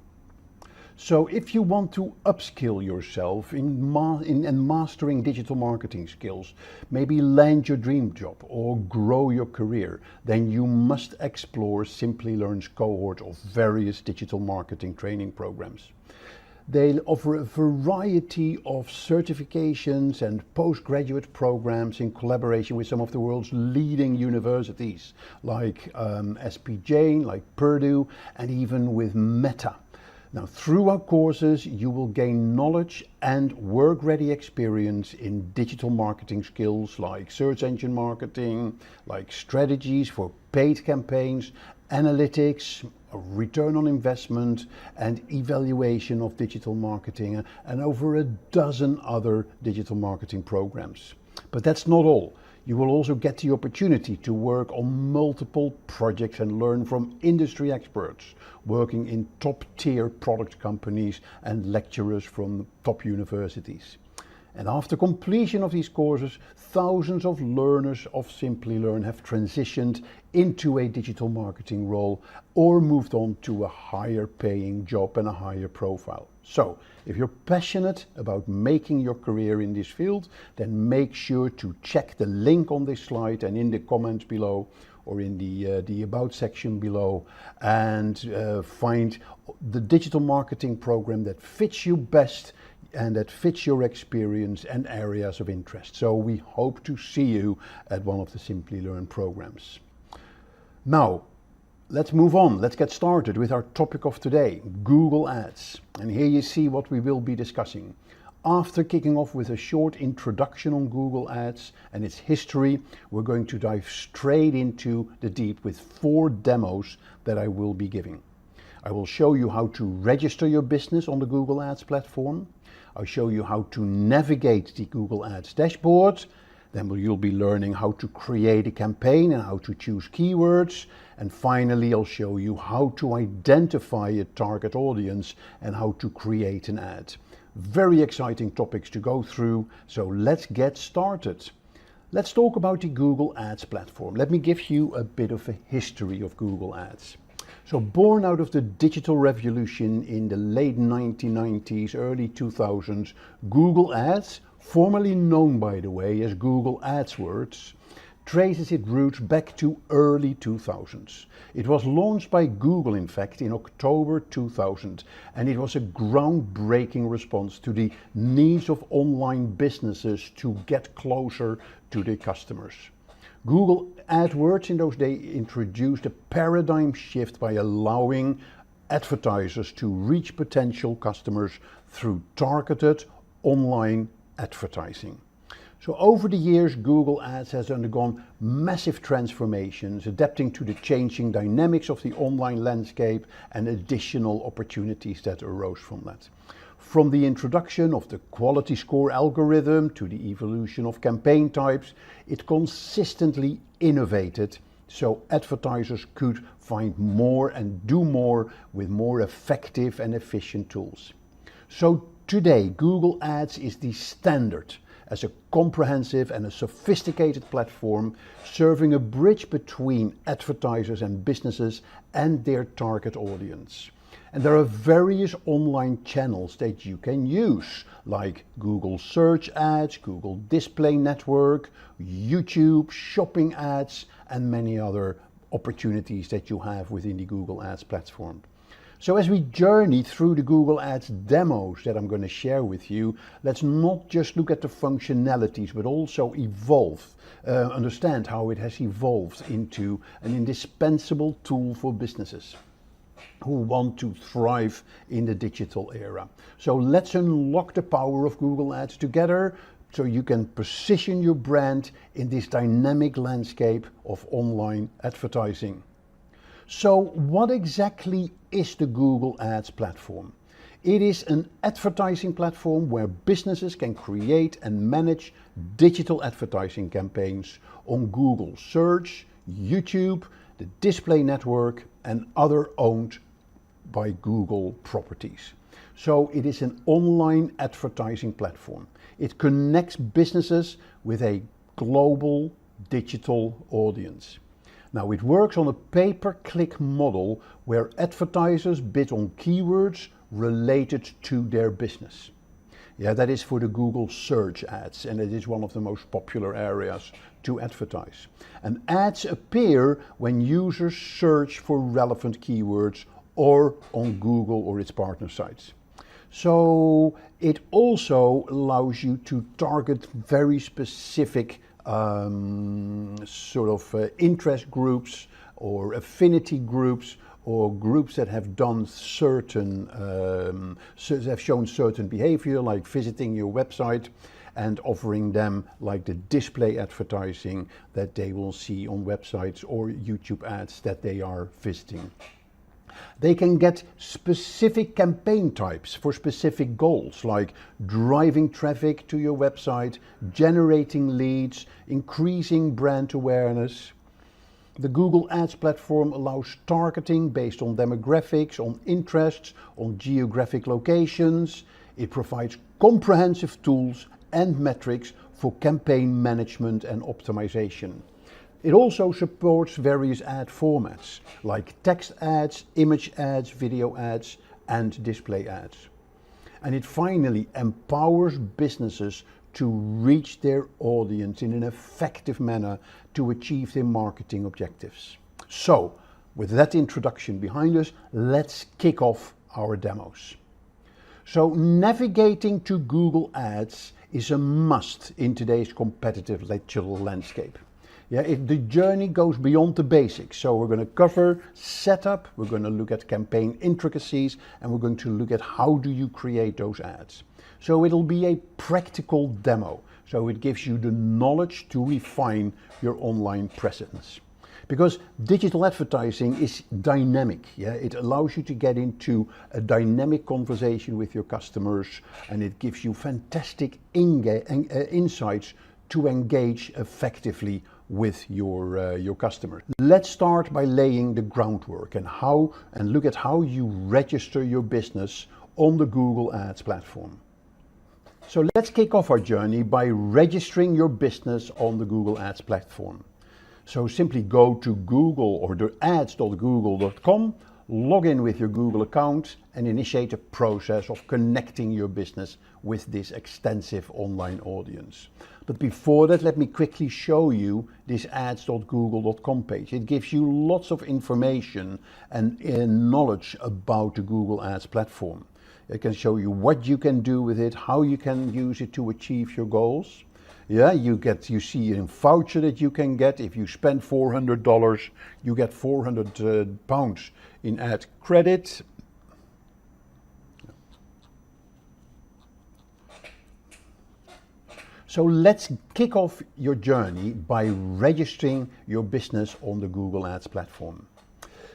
So if you want to upskill yourself in mastering digital marketing skills, maybe land your dream job or grow your career, then you must explore Simplilearn's cohort of various digital marketing training programs. They offer a variety of certifications and postgraduate programs in collaboration with some of the world's leading universities like SP Jain, like Purdue, and even with Meta. Now, through our courses, you will gain knowledge and work-ready experience in digital marketing skills like search engine marketing, like strategies for paid campaigns, analytics, return on investment, and evaluation of digital marketing, and over a dozen other digital marketing programs. But that's not all. You will also get the opportunity to work on multiple projects and learn from industry experts working in top-tier product companies and lecturers from top universities. And after completion of these courses, thousands of learners of Simplilearn have transitioned into a digital marketing role or moved on to a higher paying job and a higher profile. So, if you're passionate about making your career in this field, then make sure to check the link on this slide and in the comments below or in the About section below, and find the digital marketing program that fits you best and that fits your experience and areas of interest. So we hope to see you at one of the Simplilearn programs. Now, let's move on. Let's get started with our topic of today, Google Ads. And here you see what we will be discussing. After kicking off with a short introduction on Google Ads and its history, we're going to dive straight into the deep with 4 demos that I will be giving. I will show you how to register your business on the Google Ads platform. I'll show you how to navigate the Google Ads dashboard. Then you'll be learning how to create a campaign and how to choose keywords. And finally, I'll show you how to identify a target audience and how to create an ad. Very exciting topics to go through, so let's get started. Let's talk about the Google Ads platform. Let me give you a bit of a history of Google Ads. So born out of the digital revolution in the late 1990s, early 2000s, Google Ads, formerly known by the way as Google AdWords, traces its roots back to early 2000s. It was launched by Google, in fact, in October 2000, and it was a groundbreaking response to the needs of online businesses to get closer to their customers. Google AdWords in those days introduced a paradigm shift by allowing advertisers to reach potential customers through targeted online advertising. So over the years, Google Ads has undergone massive transformations, adapting to the changing dynamics of the online landscape and additional opportunities that arose from that. From the introduction of the quality score algorithm to the evolution of campaign types, it consistently innovated so advertisers could find more and do more with more effective and efficient tools. So today, Google Ads is the standard as a comprehensive and a sophisticated platform serving a bridge between advertisers and businesses and their target audience. And there are various online channels that you can use, like Google Search Ads, Google Display Network, YouTube, shopping ads, and many other opportunities that you have within the Google Ads platform. So as we journey through the Google Ads demos that I'm going to share with you, let's not just look at the functionalities, but also understand how it has evolved into an indispensable tool for businesses who want to thrive in the digital era. So let's unlock the power of Google Ads together so you can position your brand in this dynamic landscape of online advertising. So what exactly is the Google Ads platform? It is an advertising platform where businesses can create and manage digital advertising campaigns on Google Search, YouTube, the Display Network, and other owned by Google properties. So it is an online advertising platform. It connects businesses with a global digital audience. Now it works on a pay-per-click model where advertisers bid on keywords related to their business. Yeah, that is for the Google Search ads, and it is one of the most popular areas to advertise. And ads appear when users search for relevant keywords or on Google or its partner sites. So it also allows you to target very specific interest groups or affinity groups or groups that have done certain, have shown certain behavior, like visiting your website and offering them like the display advertising that they will see on websites or YouTube ads that they are visiting. They can get specific campaign types for specific goals, like driving traffic to your website, generating leads, increasing brand awareness. The Google Ads platform allows targeting based on demographics, on interests, on geographic locations. It provides comprehensive tools and metrics for campaign management and optimization. It also supports various ad formats like text ads, image ads, video ads, and display ads. And it finally empowers businesses to reach their audience in an effective manner to achieve their marketing objectives. So, with that introduction behind us, let's kick off our demos. So, navigating to Google Ads is a must in today's competitive digital landscape. The journey goes beyond the basics. So we're going to cover setup, we're going to look at campaign intricacies, and we're going to look at how do you create those ads. So it'll be a practical demo. So it gives you the knowledge to refine your online presence. Because digital advertising is dynamic. It allows you to get into a dynamic conversation with your customers, and it gives you fantastic insights to engage effectively with your customers. Let's start by laying the groundwork and look at how you register your business on the Google Ads platform. So let's kick off our journey by registering your business on the Google Ads platform. So simply go to Google or the ads.google.com, log in with your Google account, and initiate a process of connecting your business with this extensive online audience. But before that, let me quickly show you this ads.google.com page. It gives you lots of information and knowledge about the Google Ads platform. It can show you what you can do with it, how you can use it to achieve your goals. You see a voucher that you can get. If you spend $400, you get £400 in ad credit. So let's kick off your journey by registering your business on the Google Ads platform.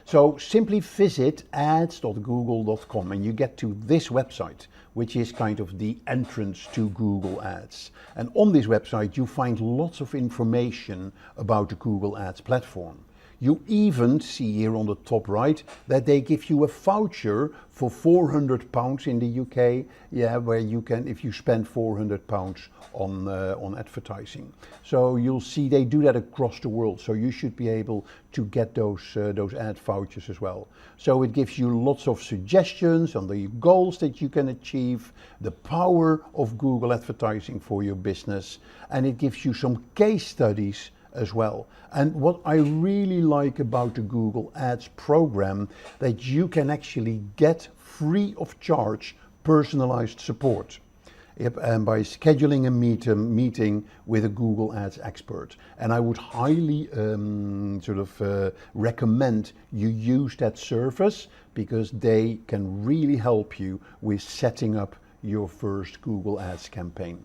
So simply visit ads.google.com and you get to this website, which is kind of the entrance to Google Ads. And on this website, you find lots of information about the Google Ads platform. You even see here on the top right that they give you a voucher for £400 in the UK, where you can, if you spend £400 on advertising. So you'll see they do that across the world. So you should be able to get those ad vouchers as well. So it gives you lots of suggestions on the goals that you can achieve, the power of Google advertising for your business, and it gives you some case studies as well. And what I really like about the Google Ads program, that you can actually get free of charge personalized support. And by scheduling a meeting with a Google Ads expert. And I would highly recommend you use that service, because they can really help you with setting up your first Google Ads campaign.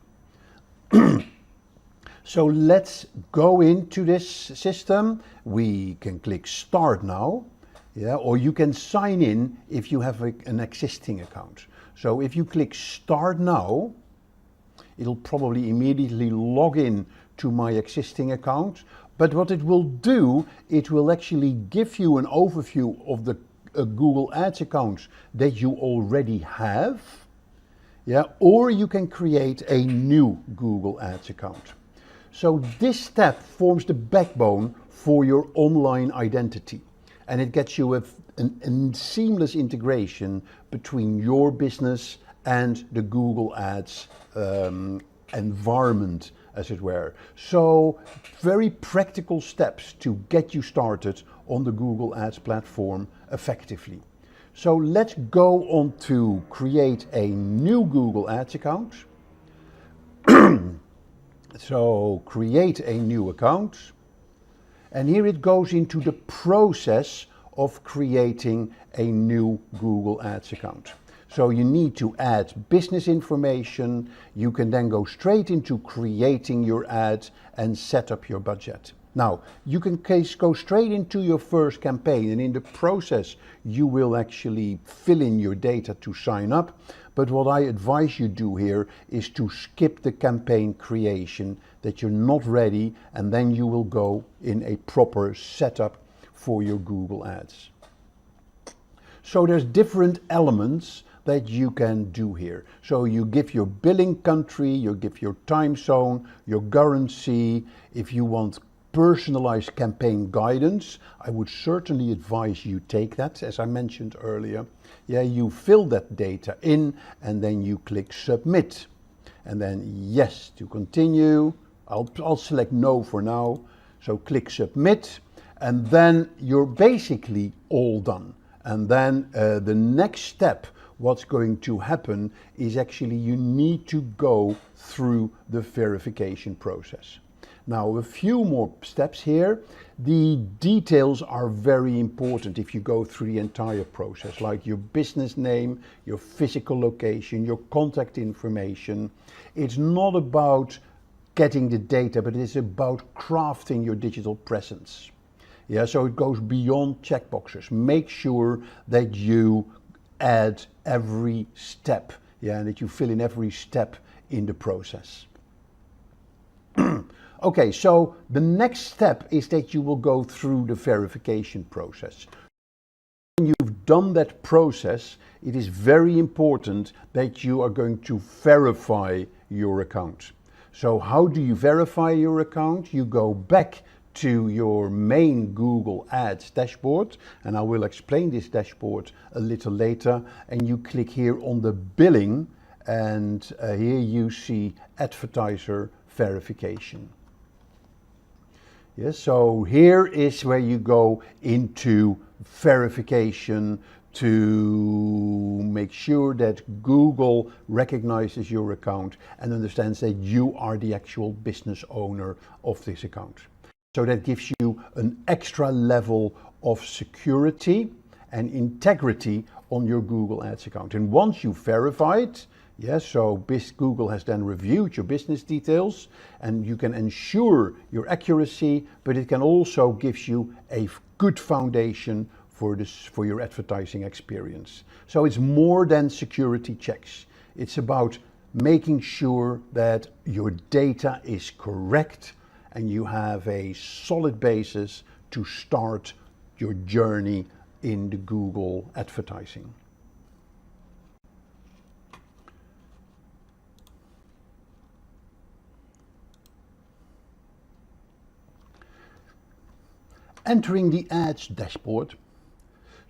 So let's go into this system. We can click Start Now, or you can sign in if you have an existing account. So if you click Start Now, it'll probably immediately log in to my existing account. But what it will do, it will actually give you an overview of the Google Ads accounts that you already have, or you can create a new Google Ads account. So this step forms the backbone for your online identity, and it gets you a seamless integration between your business and the Google Ads environment, as it were. So very practical steps to get you started on the Google Ads platform effectively. So let's go on to create a new Google Ads account. So create a new account, and here it goes into the process of creating a new Google Ads account. So you need to add business information. You can then go straight into creating your ads and set up your budget. Now, you can go straight into your first campaign, and in the process, you will actually fill in your data to sign up. But what I advise you do here is to skip the campaign creation, that you're not ready, and then you will go in a proper setup for your Google Ads. So there's different elements that you can do here. So you give your billing country, you give your time zone, your currency. If you want personalized campaign guidance, I would certainly advise you take that, as I mentioned earlier. Yeah, you fill that data in and then you click submit. And then yes to continue. I'll select no for now. So click submit, and then you're basically all done. And then the next step, what's going to happen is actually you need to go through the verification process. Now, a few more steps here. The details are very important if you go through the entire process, like your business name, your physical location, your contact information. It's not about getting the data, but it's about crafting your digital presence. Yeah, so it goes beyond checkboxes. Make sure that you add every step, yeah, and that you fill in every step in the process. Okay, so the next step is that you will go through the verification process. When you've done that process, it is very important that you are going to verify your account. So how do you verify your account? You go back to your main Google Ads dashboard, and I will explain this dashboard a little later, and you click here on the billing, and here you see advertiser verification. Yes, so here is where you go into verification to make sure that Google recognizes your account and understands that you are the actual business owner of this account. So that gives you an extra level of security and integrity on your Google Ads account. And once you verify it, yes, so Google has then reviewed your business details, and you can ensure your accuracy, but it can also give you a good foundation for your advertising experience. So it's more than security checks. It's about making sure that your data is correct and you have a solid basis to start your journey in the Google advertising. Entering the Ads dashboard.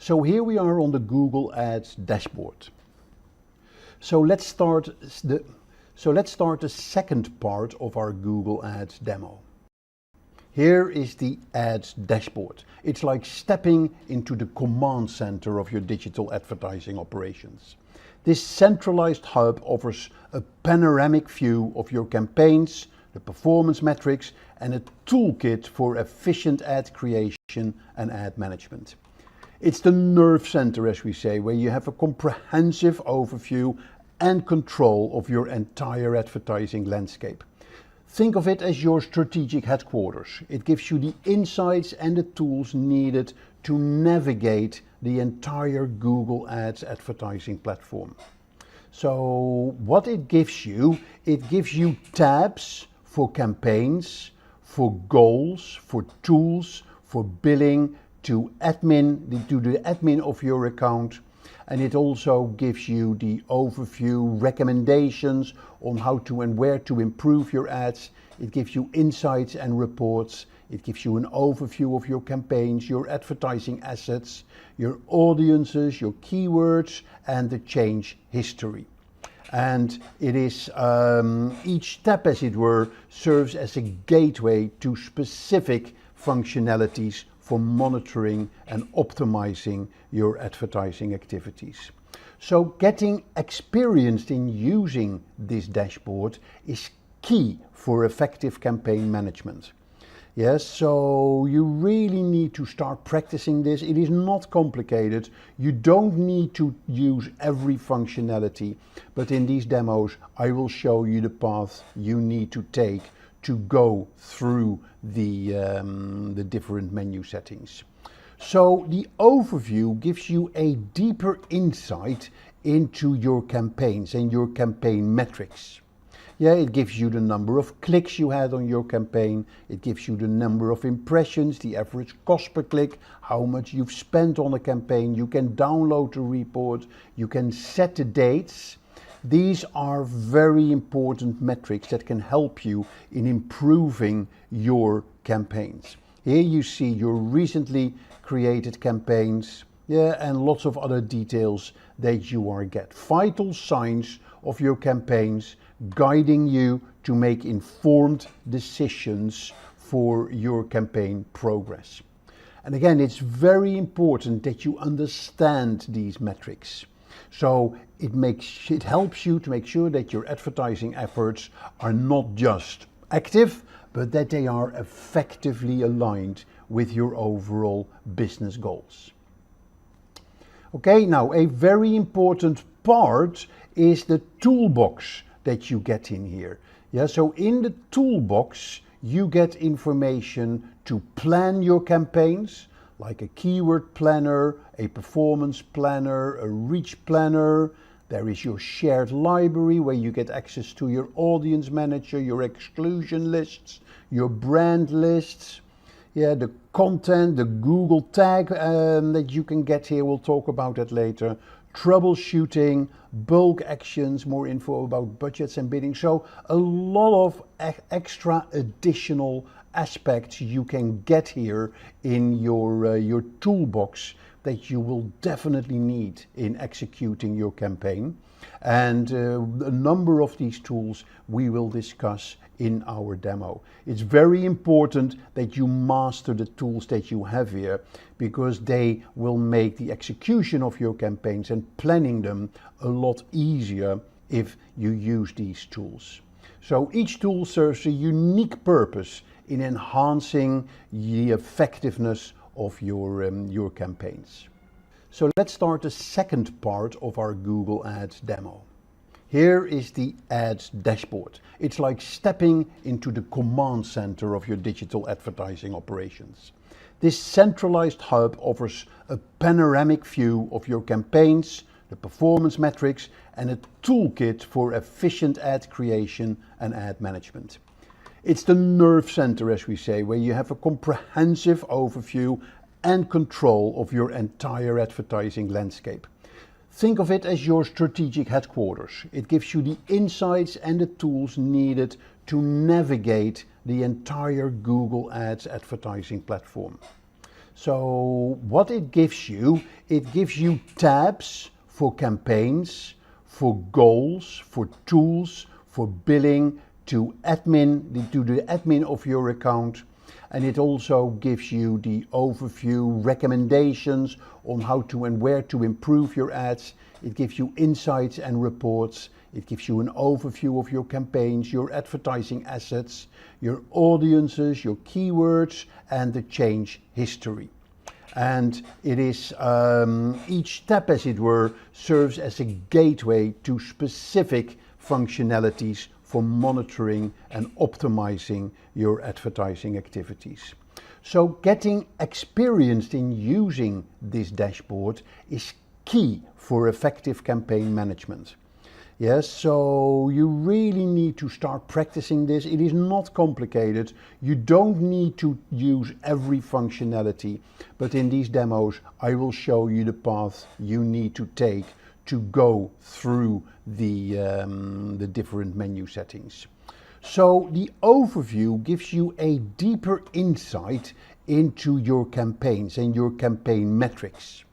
So here we are on the Google Ads dashboard. So let's start the second part of our Google Ads demo. Here is the Ads dashboard. It's like stepping into the command center of your digital advertising operations. This centralized hub offers a panoramic view of your campaigns, the performance metrics, and a toolkit for efficient ad creation and ad management. It's the nerve center, as we say, where you have a comprehensive overview and control of your entire advertising landscape. Think of it as your strategic headquarters. It gives you the insights and the tools needed to navigate the entire Google Ads advertising platform. So what it gives you tabs for campaigns, for goals, for tools, for billing, to the admin of your account. And it also gives you the overview, recommendations on how to and where to improve your ads. It gives you insights and reports. It gives you an overview of your campaigns, your advertising assets, your audiences, your keywords, and the change history. And it is each tab, as it were, serves as a gateway to specific functionalities for monitoring and optimizing your advertising activities. So getting experienced in using this dashboard is key for effective campaign management. Yes, so you really need to start practicing this. It is not complicated. You don't need to use every functionality, but in these demos, I will show you the path you need to take to go through the different menu settings. So the overview gives you a deeper insight into your campaigns and your campaign metrics. Yeah, it gives you the number of clicks you had on your campaign. It gives you the number of impressions, the average cost per click, how much you've spent on a campaign. You can download the report. You can set the dates. These are very important metrics that can help you in improving your campaigns. Here you see your recently created campaigns, and lots of other details that you are get. Vital signs of your campaigns guiding you to make informed decisions for your campaign progress. And again, it's very important that you understand these metrics. So it helps you to make sure that your advertising efforts are not just active, but that they are effectively aligned with your overall business goals. Okay, now a very important part is the toolbox that you get in here. Yeah, so in the toolbox, you get information to plan your campaigns, like a keyword planner, a performance planner, a reach planner. There is your shared library where you get access to your audience manager, your exclusion lists, your brand lists. Yeah, the content, the Google tag that you can get here, we'll talk about that later. Troubleshooting, bulk actions, more info about budgets and bidding. So a lot of extra additional aspects you can get here in your toolbox that you will definitely need in executing your campaign. And a number of these tools we will discuss in our demo. It's very important that you master the tools that you have here, because they will make the execution of your campaigns and planning them a lot easier if you use these tools. So each tool serves a unique purpose in enhancing the effectiveness of your campaigns. So let's start the second part of our Google Ads demo. Here is the Ads dashboard. It's like stepping into the command center of your digital advertising operations. This centralized hub offers a panoramic view of your campaigns, the performance metrics, and a toolkit for efficient ad creation and ad management. It's the nerve center, as we say, where you have a comprehensive overview and control of your entire advertising landscape. Think of it as your strategic headquarters. It gives you the insights and the tools needed to navigate the entire Google Ads advertising platform. So what it gives you tabs for campaigns, for goals, for tools, for billing, to the admin of your account. And it also gives you the overview, recommendations on how to and where to improve your ads. It gives you insights and reports. It gives you an overview of your campaigns, your advertising assets, your audiences, your keywords, and the change history. And it is each tab, as it were, serves as a gateway to specific functionalities for monitoring and optimizing your advertising activities. So getting experienced in using this dashboard is key for effective campaign management. Yes, so you really need to start practicing this. It is not complicated. You don't need to use every functionality, but in these demos, I will show you the path you need to take to go through the different menu settings. So the overview gives you a deeper insight into your campaigns and your campaign metrics.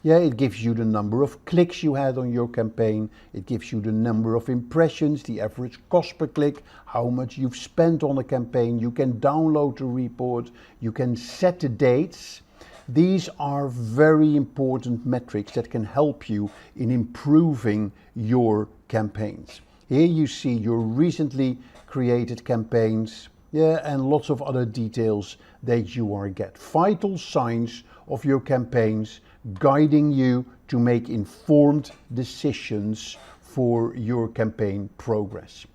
Yeah, it gives you the number of clicks you had on your campaign. It gives you the number of impressions, the average cost per click, how much you've spent on a campaign. You can download the report. You can set the dates. These are very important metrics that can help you in improving your campaigns. Here you see your recently created campaigns, Yeah, and lots of other details that you are get. Vital signs of your campaigns guiding you to make informed decisions for your campaign progress.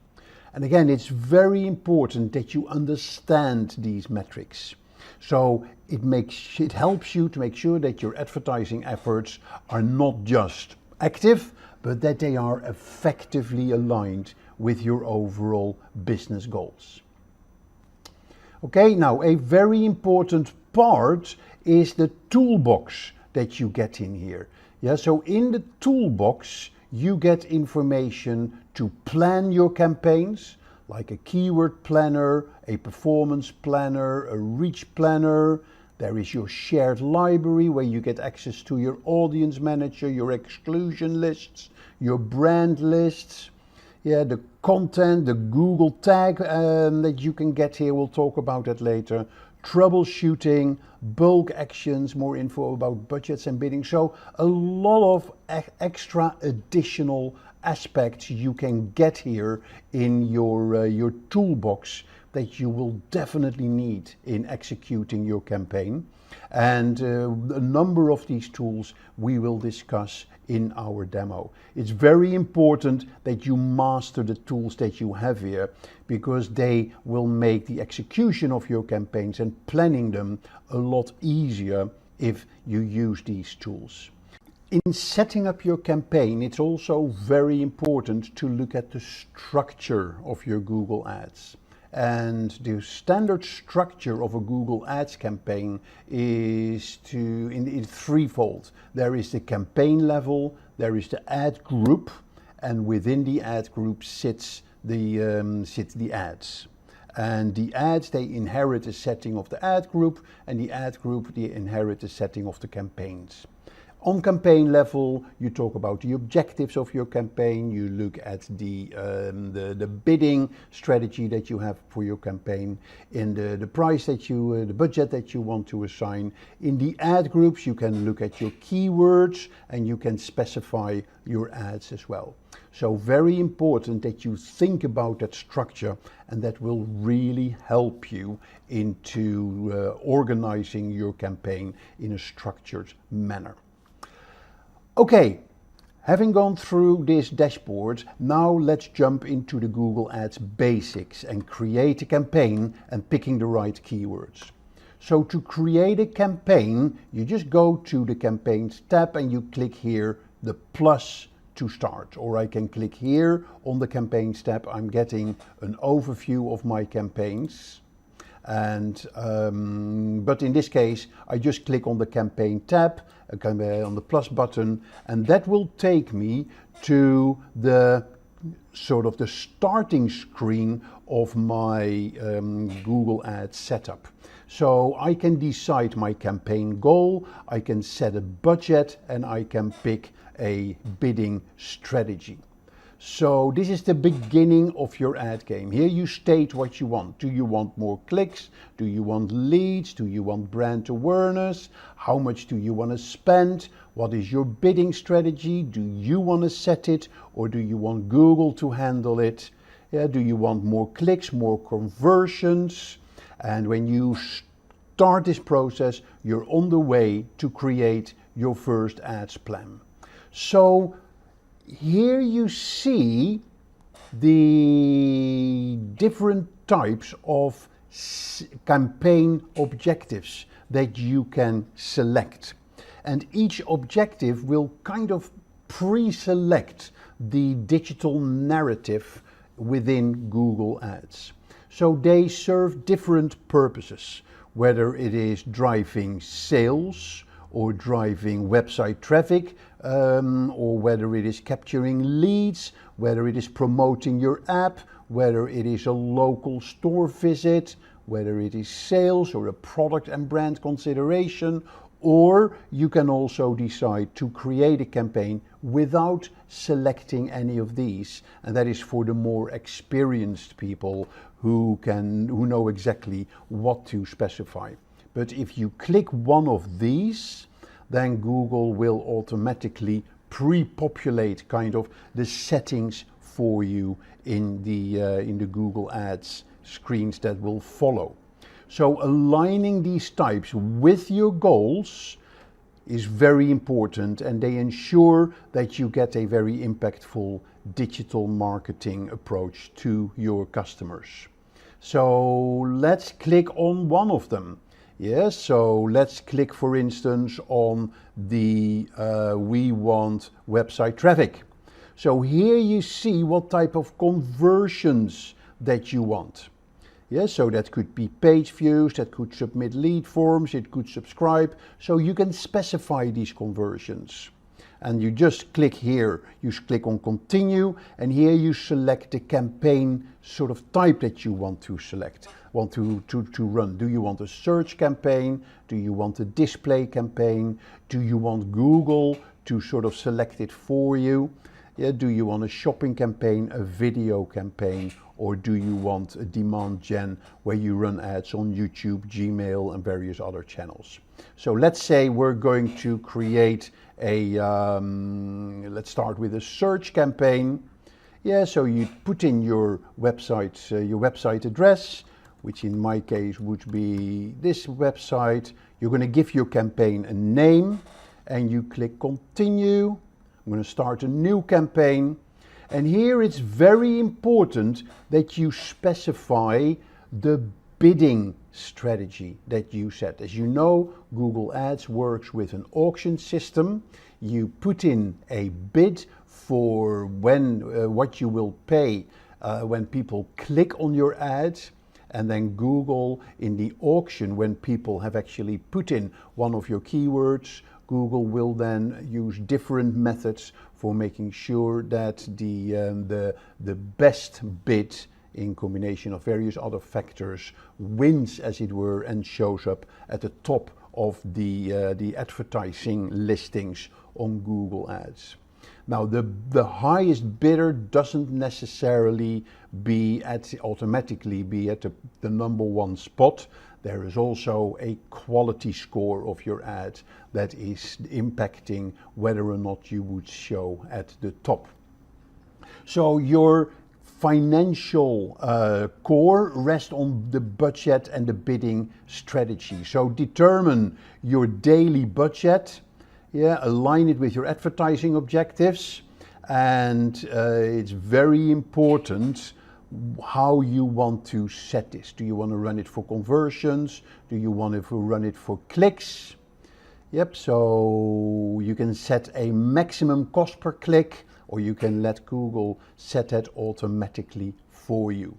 And again, it's very important that you understand these metrics. So it helps you to make sure that your advertising efforts are not just active, but that they are effectively aligned with your overall business goals. Okay, now a very important part is the toolbox that you get in here. Yeah, so in the toolbox, you get information to plan your campaigns, like a keyword planner, a performance planner, a reach planner. There is your shared library where you get access to your audience manager, your exclusion lists, your brand lists. Yeah, the content, the Google tag that you can get here, we'll talk about that later. Troubleshooting, bulk actions, more info about budgets and bidding. So a lot of extra additional aspects you can get here in your toolbox that you will definitely need in executing your campaign. And a number of these tools we will discuss in our demo. It's very important that you master the tools that you have here, because they will make the execution of your campaigns and planning them a lot easier if you use these tools. In setting up your campaign, it's also very important to look at the structure of your Google Ads. And the standard structure of a Google Ads campaign is in threefold. There is the campaign level, there is the ad group, and within the ad group sits the ads. And the ads, they inherit the setting of the ad group, and the ad group, they inherit the setting of the campaigns. On campaign level, you talk about the objectives of your campaign, you look at the bidding strategy that you have for your campaign, in the price that you, the budget that you want to assign. In the ad groups, you can look at your keywords and you can specify your ads as well. So very important that you think about that structure, and that will really help you into organizing your campaign in a structured manner. Okay, having gone through this dashboard, now let's jump into the Google Ads basics and create a campaign and picking the right keywords. So to create a campaign, you just go to the campaigns tab and you click here the plus to start, or I can click here on the campaigns tab. I'm getting an overview of my campaigns. And but in this case, I just click on the campaign tab, on the plus button, and that will take me to the sort of the starting screen of my Google Ads setup. So I can decide my campaign goal, I can set a budget, and I can pick a bidding strategy. So this is the beginning of your ad game. Here you state what you want. Do you want more clicks? Do you want leads? Do you want brand awareness? How much do you want to spend? What is your bidding strategy? Do you want to set it, or do you want Google to handle it? Yeah, do you want more clicks, more conversions? And when you start this process, you're on the way to create your first ads plan. So here you see the different types of campaign objectives that you can select. And each objective will kind of pre-select the digital narrative within Google Ads. So they serve different purposes, whether it is driving sales or driving website traffic, or whether it is capturing leads, whether it is promoting your app, whether it is a local store visit, whether it is sales or a product and brand consideration, or you can also decide to create a campaign without selecting any of these, and that is for the more experienced people who know exactly what to specify. But if you click one of these, then Google will automatically pre-populate kind of the settings for you in the Google Ads screens that will follow. So aligning these types with your goals is very important, and they ensure that you get a very impactful digital marketing approach to your customers. So let's click on one of them. Yes, so let's click, for instance, on the we want website traffic. So here you see what type of conversions that you want. Yes, so that could be page views, that could submit lead forms, it could subscribe. So you can specify these conversions. And you just click here, you click on continue, and here you select the campaign sort of type that you want to select, want to run. Do you want a search campaign? Do you want a display campaign? Do you want Google to sort of select it for you? Yeah, do you want a shopping campaign, a video campaign, or do you want a demand gen where you run ads on YouTube, Gmail, and various other channels? So let's say we're going to create a, let's start with a search campaign. Yeah, so you put in your website address, which in my case would be this website. You're going to give your campaign a name, and you click continue. I'm going to start a new campaign, and here it's very important that you specify the bidding strategy that you set. As you know, Google Ads works with an auction system. You put in a bid for what you will pay when people click on your ads, and then Google in the auction, when people have actually put in one of your keywords, Google will then use different methods for making sure that the best bid, in combination of various other factors, wins, as it were, and shows up at the top of the advertising listings on Google Ads. Now, the highest bidder doesn't necessarily automatically be at the number one spot. There is also a quality score of your ad that is impacting whether or not you would show at the top. So your financial core rests on the budget and the bidding strategy. So determine your daily budget, align it with your advertising objectives, and it's very important how you want to set this. Do you want to run it for conversions? Do you want to run it for clicks? Yep, so you can set a maximum cost per click, or you can let Google set that automatically for you.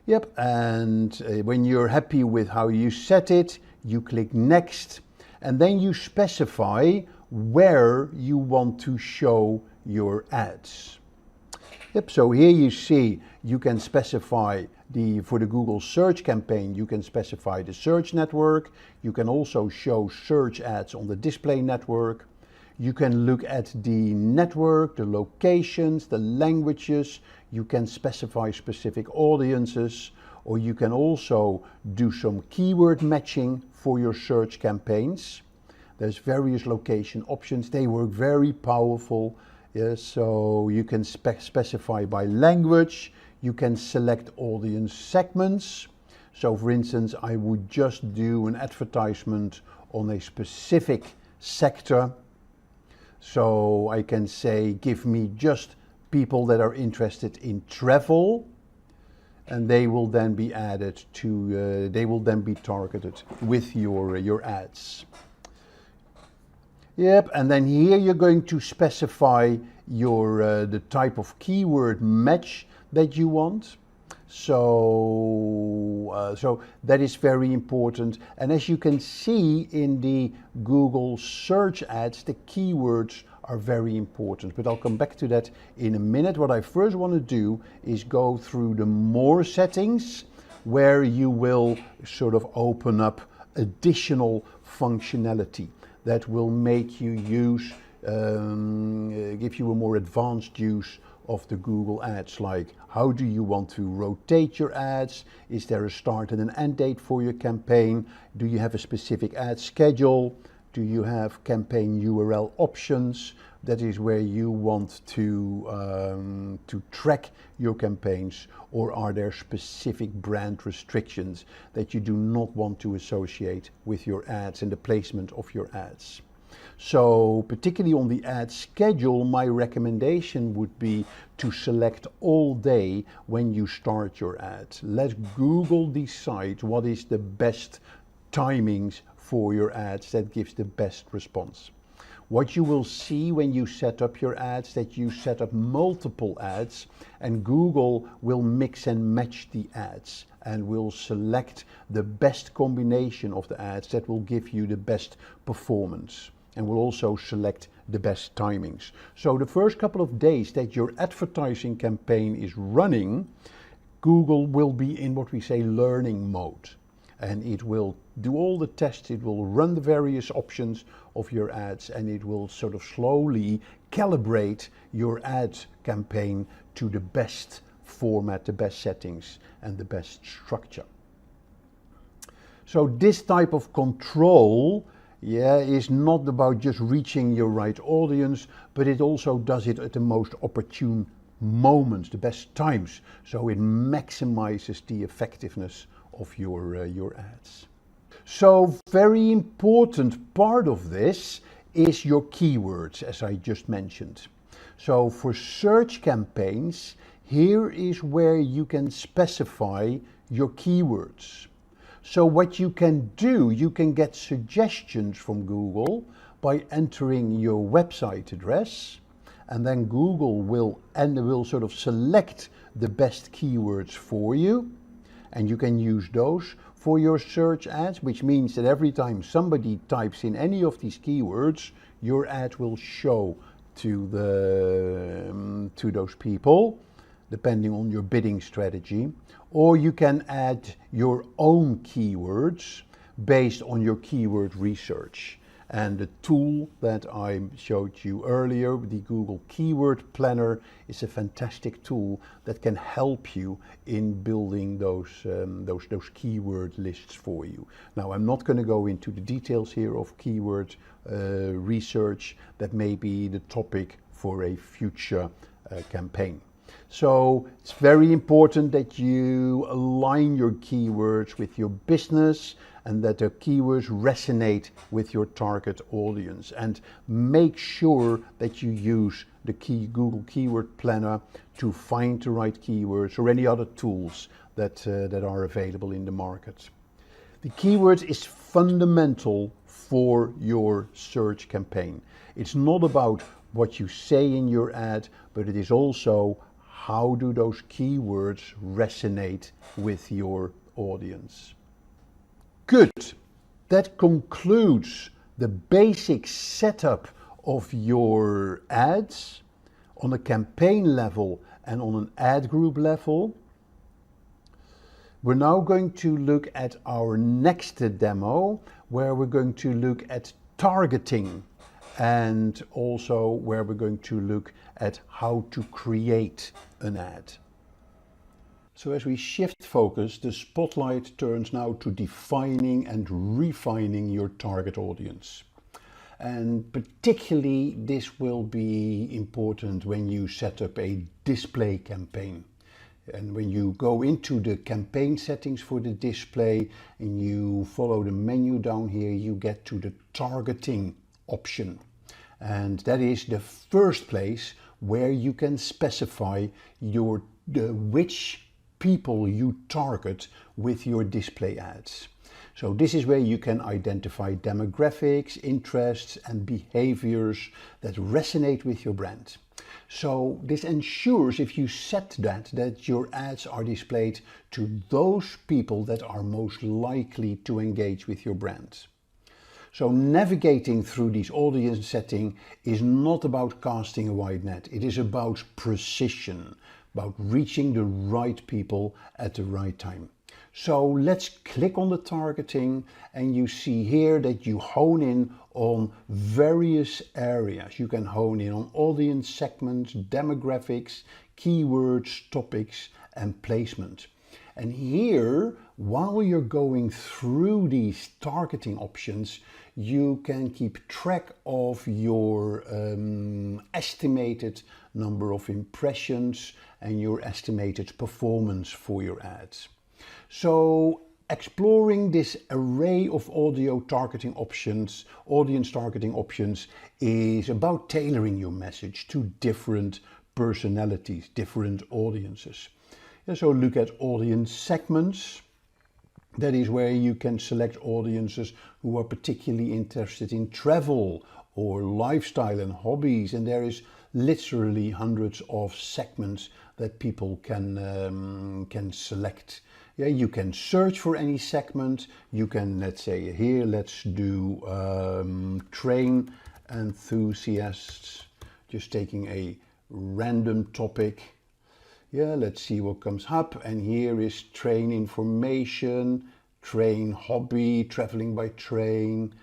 Yep, and when you're happy with how you set it, you click next, and then you specify where you want to show your ads. Yep, so here you see you can specify for the Google search campaign, you can specify the search network. You can also show search ads on the display network. You can look at the network, the locations, the languages. You can specify specific audiences, or you can also do some keyword matching for your search campaigns. There's various location options. They work very powerful. Yes, so you can specify by language. You can select audience segments. So for instance, I would just do an advertisement on a specific sector. So I can say, give me just people that are interested in travel, and they will then be added to, they will then be targeted with your ads. Yep, and then here you're going to specify your the type of keyword match that you want. So, so that is very important. And as you can see in the Google search ads, the keywords are very important. But I'll come back to that in a minute. What I first want to do is go through the more settings, where you will sort of open up additional functionality that will make you use, give you a more advanced use of the Google ads, like how do you want to rotate your ads? Is there a start and an end date for your campaign? Do you have a specific ad schedule? Do you have campaign URL options? That is where you want to track your campaigns, or are there specific brand restrictions that you do not want to associate with your ads and the placement of your ads? So particularly on the ad schedule, my recommendation would be to select all day when you start your ad. Let Google decide what is the best timings for your ads that gives the best response. What you will see when you set up your ads, that you set up multiple ads, and Google will mix and match the ads and will select the best combination of the ads that will give you the best performance, and will also select the best timings. So the first couple of days that your advertising campaign is running, Google will be in what we say learning mode. And it will do all the tests, it will run the various options of your ads, and it will sort of slowly calibrate your ad campaign to the best format, the best settings, and the best structure. So this type of control, is not about just reaching your right audience, but it also does it at the most opportune moments, the best times. So it maximizes the effectiveness of your ads. So very important part of this is your keywords, as I just mentioned. So for search campaigns, here is where you can specify your keywords. So what you can do, you can get suggestions from Google by entering your website address, and then Google will sort of select the best keywords for you, and you can use those for your search ads, which means that every time somebody types in any of these keywords, your ad will show to those people, depending on your bidding strategy. Or you can add your own keywords based on your keyword research. And the tool that I showed you earlier, the Google Keyword Planner, is a fantastic tool that can help you in building those keyword lists for you. Now, I'm not going to go into the details here of keyword research. That may be the topic for a future campaign. So it's very important that you align your keywords with your business and that the keywords resonate with your target audience. And make sure that you use the Google Keyword Planner to find the right keywords, or any other tools that are available in the market. The keywords is fundamental for your search campaign. It's not about what you say in your ad, but it is also how do those keywords resonate with your audience. Good. That concludes the basic setup of your ads on a campaign level and on an ad group level. We're now going to look at our next demo, where we're going to look at targeting, and also where we're going to look at how to create an ad. So as we shift focus, the spotlight turns now to defining and refining your target audience. And particularly this will be important when you set up a display campaign. And when you go into the campaign settings for the display and you follow the menu down here, you get to the targeting option. And that is the first place where you can specify which people you target with your display ads. So this is where you can identify demographics, interests, and behaviors that resonate with your brand. So this ensures, if you set that your ads are displayed to those people that are most likely to engage with your brand. So navigating through these audience settings is not about casting a wide net. It is about precision, about reaching the right people at the right time. So let's click on the targeting, and you see here that you hone in on various areas. You can hone in on audience segments, demographics, keywords, topics, and placement. And here, while you're going through these targeting options, you can keep track of your estimated number of impressions and your estimated performance for your ads. So exploring this array of audience targeting options is about tailoring your message to different personalities, different audiences. So look at audience segments. That is where you can select audiences who are particularly interested in travel or lifestyle and hobbies. And there is literally hundreds of segments that people can select. Yeah, you can search for any segment. You can, let's say here, let's do train enthusiasts, just taking a random topic. Yeah, let's see what comes up. And here is train information, train hobby, traveling by train.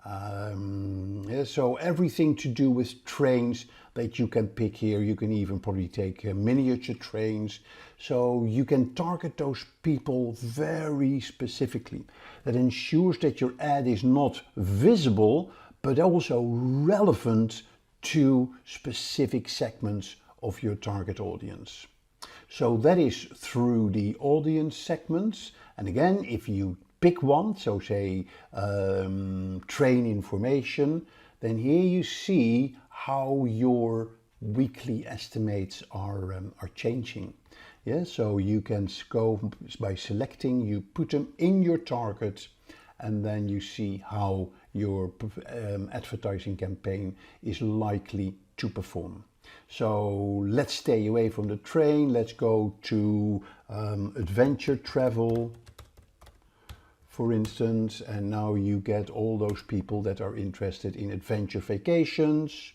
Yeah, so everything to do with trains that you can pick here. You can even probably take miniature trains. So you can target those people very specifically. That ensures that your ad is not visible, but also relevant to specific segments of your target audience. So that is through the audience segments. And again, if you pick one, so say train information, then here you see how your weekly estimates are changing. Yeah, so you can go by selecting, you put them in your target, and then you see how your advertising campaign is likely to perform. So let's stay away from the train. Let's go to adventure travel, for instance. And now you get all those people that are interested in adventure vacations,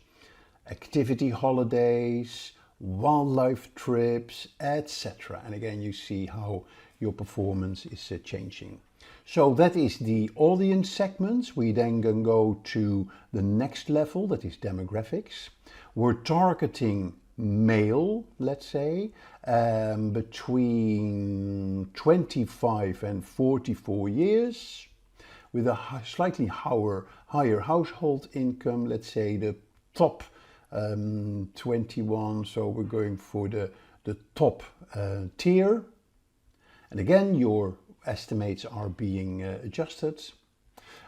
activity holidays, wildlife trips, etc. And again, you see how your performance is changing. So that is the audience segments. We then can go to the next level, that is demographics. We're targeting male, let's say, between 25 and 44 years, with a slightly higher household income, let's say the top 21, so we're going for the top tier. And again, your estimates are being adjusted.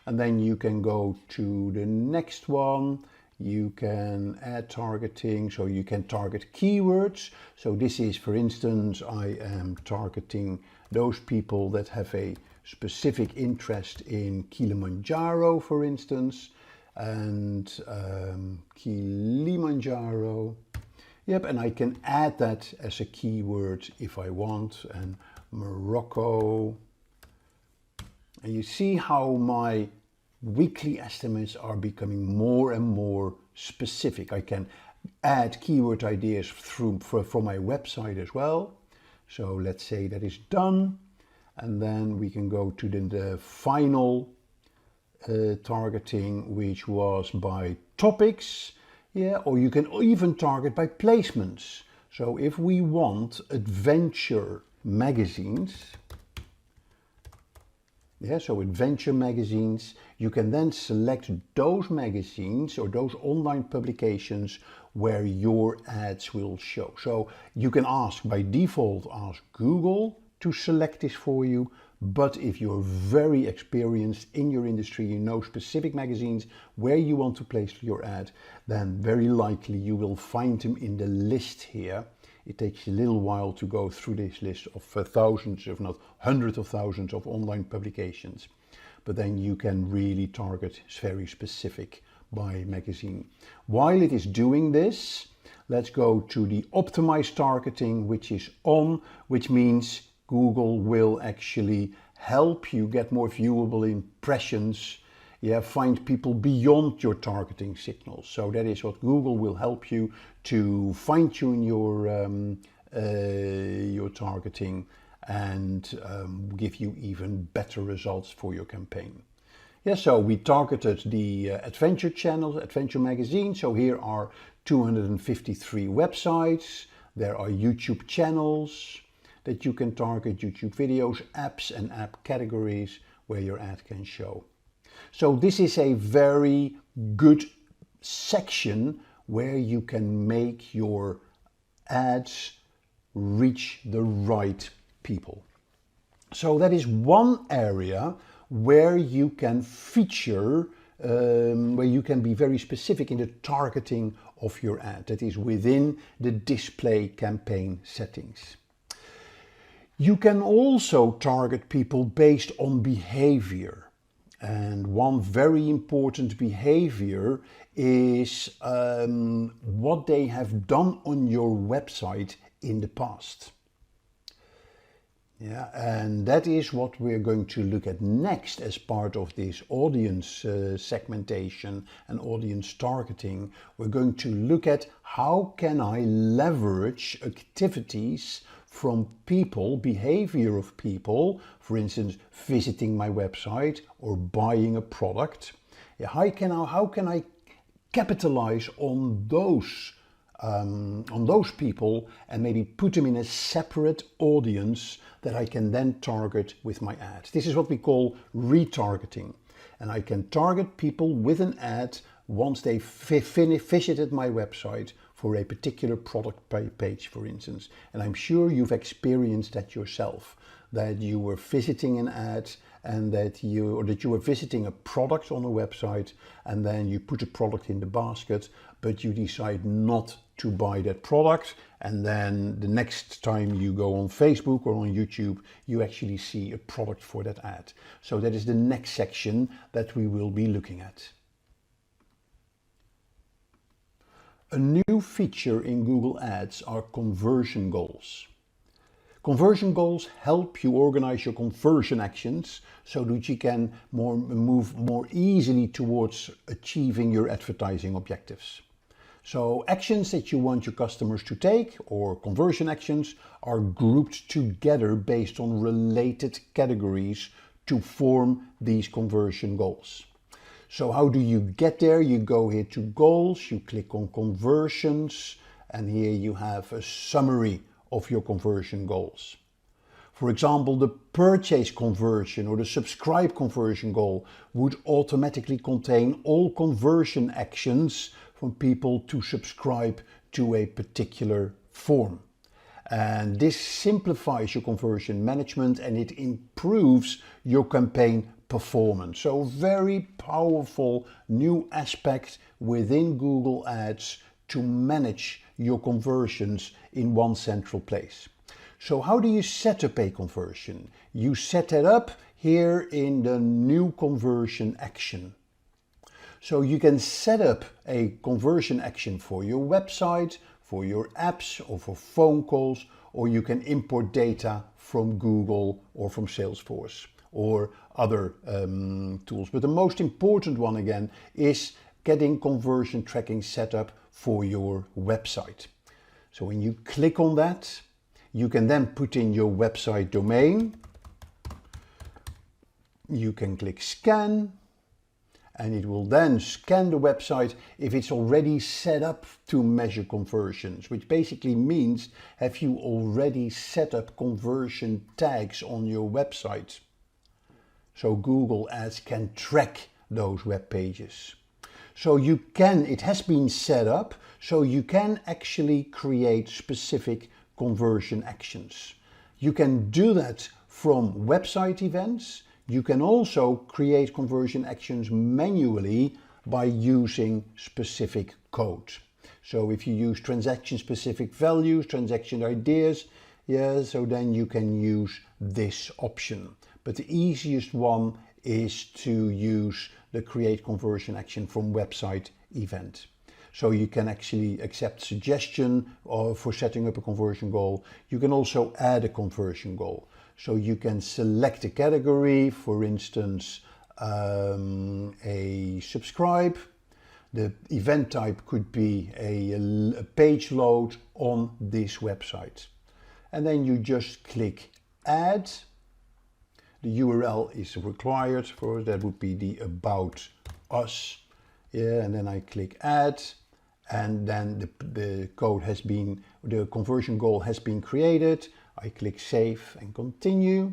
And then you can go to the next one. You can add targeting, so you can target keywords. So this is, for instance, I am targeting those people that have a specific interest in Kilimanjaro, for instance, and Kilimanjaro. Yep, and I can add that as a keyword if I want, and Morocco. And you see how my weekly estimates are becoming more and more specific. I can add keyword ideas from my website as well. So let's say that is done. And then we can go to the final targeting, which was by topics. Yeah, or you can even target by placements. So if we want adventure magazines, yeah, so adventure magazines, you can then select those magazines or those online publications where your ads will show. So you can by default ask Google to select this for you. But if you're very experienced in your industry, you know specific magazines where you want to place your ad, then very likely you will find them in the list here. It takes a little while to go through this list of thousands, if not hundreds of thousands of online publications. But then you can really target very specific by magazine. While it is doing this, let's go to the optimized targeting, which is on, which means Google will actually help you get more viewable impressions. Yeah, find people beyond your targeting signals. So that is what Google will help you to fine-tune your targeting and give you even better results for your campaign. Yeah, so we targeted the adventure channels, adventure magazine. So here are 253 websites. There are YouTube channels. that you can target YouTube videos, apps and app categories where your ad can show. So this is a very good section where you can make your ads reach the right people. So that is one area where you can feature, where you can be very specific in the targeting of your ad. That is within the display campaign settings. You can also target people based on behavior. And one very important behavior is what they have done on your website in the past. Yeah, and that is what we're going to look at next as part of this audience segmentation and audience targeting. We're going to look at how can I leverage activities from people, behavior of people, for instance, visiting my website or buying a product. Yeah, how can I capitalize on those people and maybe put them in a separate audience that I can then target with my ads. This is what we call retargeting. And I can target people with an ad once they visited my website for a particular product page, for instance. And I'm sure you've experienced that yourself, that you were visiting an ad and that you were visiting a product on a website and then you put a product in the basket, but you decide not to buy that product, and then the next time you go on Facebook or on YouTube, you actually see a product for that ad. So that is the next section that we will be looking at. A new feature in Google Ads are conversion goals. Conversion goals help you organize your conversion actions so that you can move more easily towards achieving your advertising objectives. So actions that you want your customers to take, or conversion actions, are grouped together based on related categories to form these conversion goals. So how do you get there? You go here to goals, you click on conversions, and here you have a summary of your conversion goals. For example, the purchase conversion or the subscribe conversion goal would automatically contain all conversion actions from people to subscribe to a particular form. And this simplifies your conversion management and it improves your campaign performance. So very powerful new aspect within Google Ads to manage your conversions in one central place. So how do you set up a conversion? You set it up here in the new conversion action. So you can set up a conversion action for your website, for your apps, or for phone calls, or you can import data from Google or from Salesforce or other tools. But the most important one again is getting conversion tracking set up for your website. So when you click on that, you can then put in your website domain. You can click scan, and it will then scan the website if it's already set up to measure conversions, which basically means have you already set up conversion tags on your website. So Google Ads can track those web pages. So it has been set up, so you can actually create specific conversion actions. You can do that from website events. You can also create conversion actions manually by using specific code. So if you use transaction specific values, transaction ideas, so then you can use this option. But the easiest one is to use the create conversion action from website event. So you can actually accept suggestion for setting up a conversion goal. You can also add a conversion goal. So you can select a category, for instance, a subscribe. The event type could be a page load on this website. And then you just click add. The URL is required for that would be the about us. And then I click add. And then the conversion goal has been created. I click Save and Continue.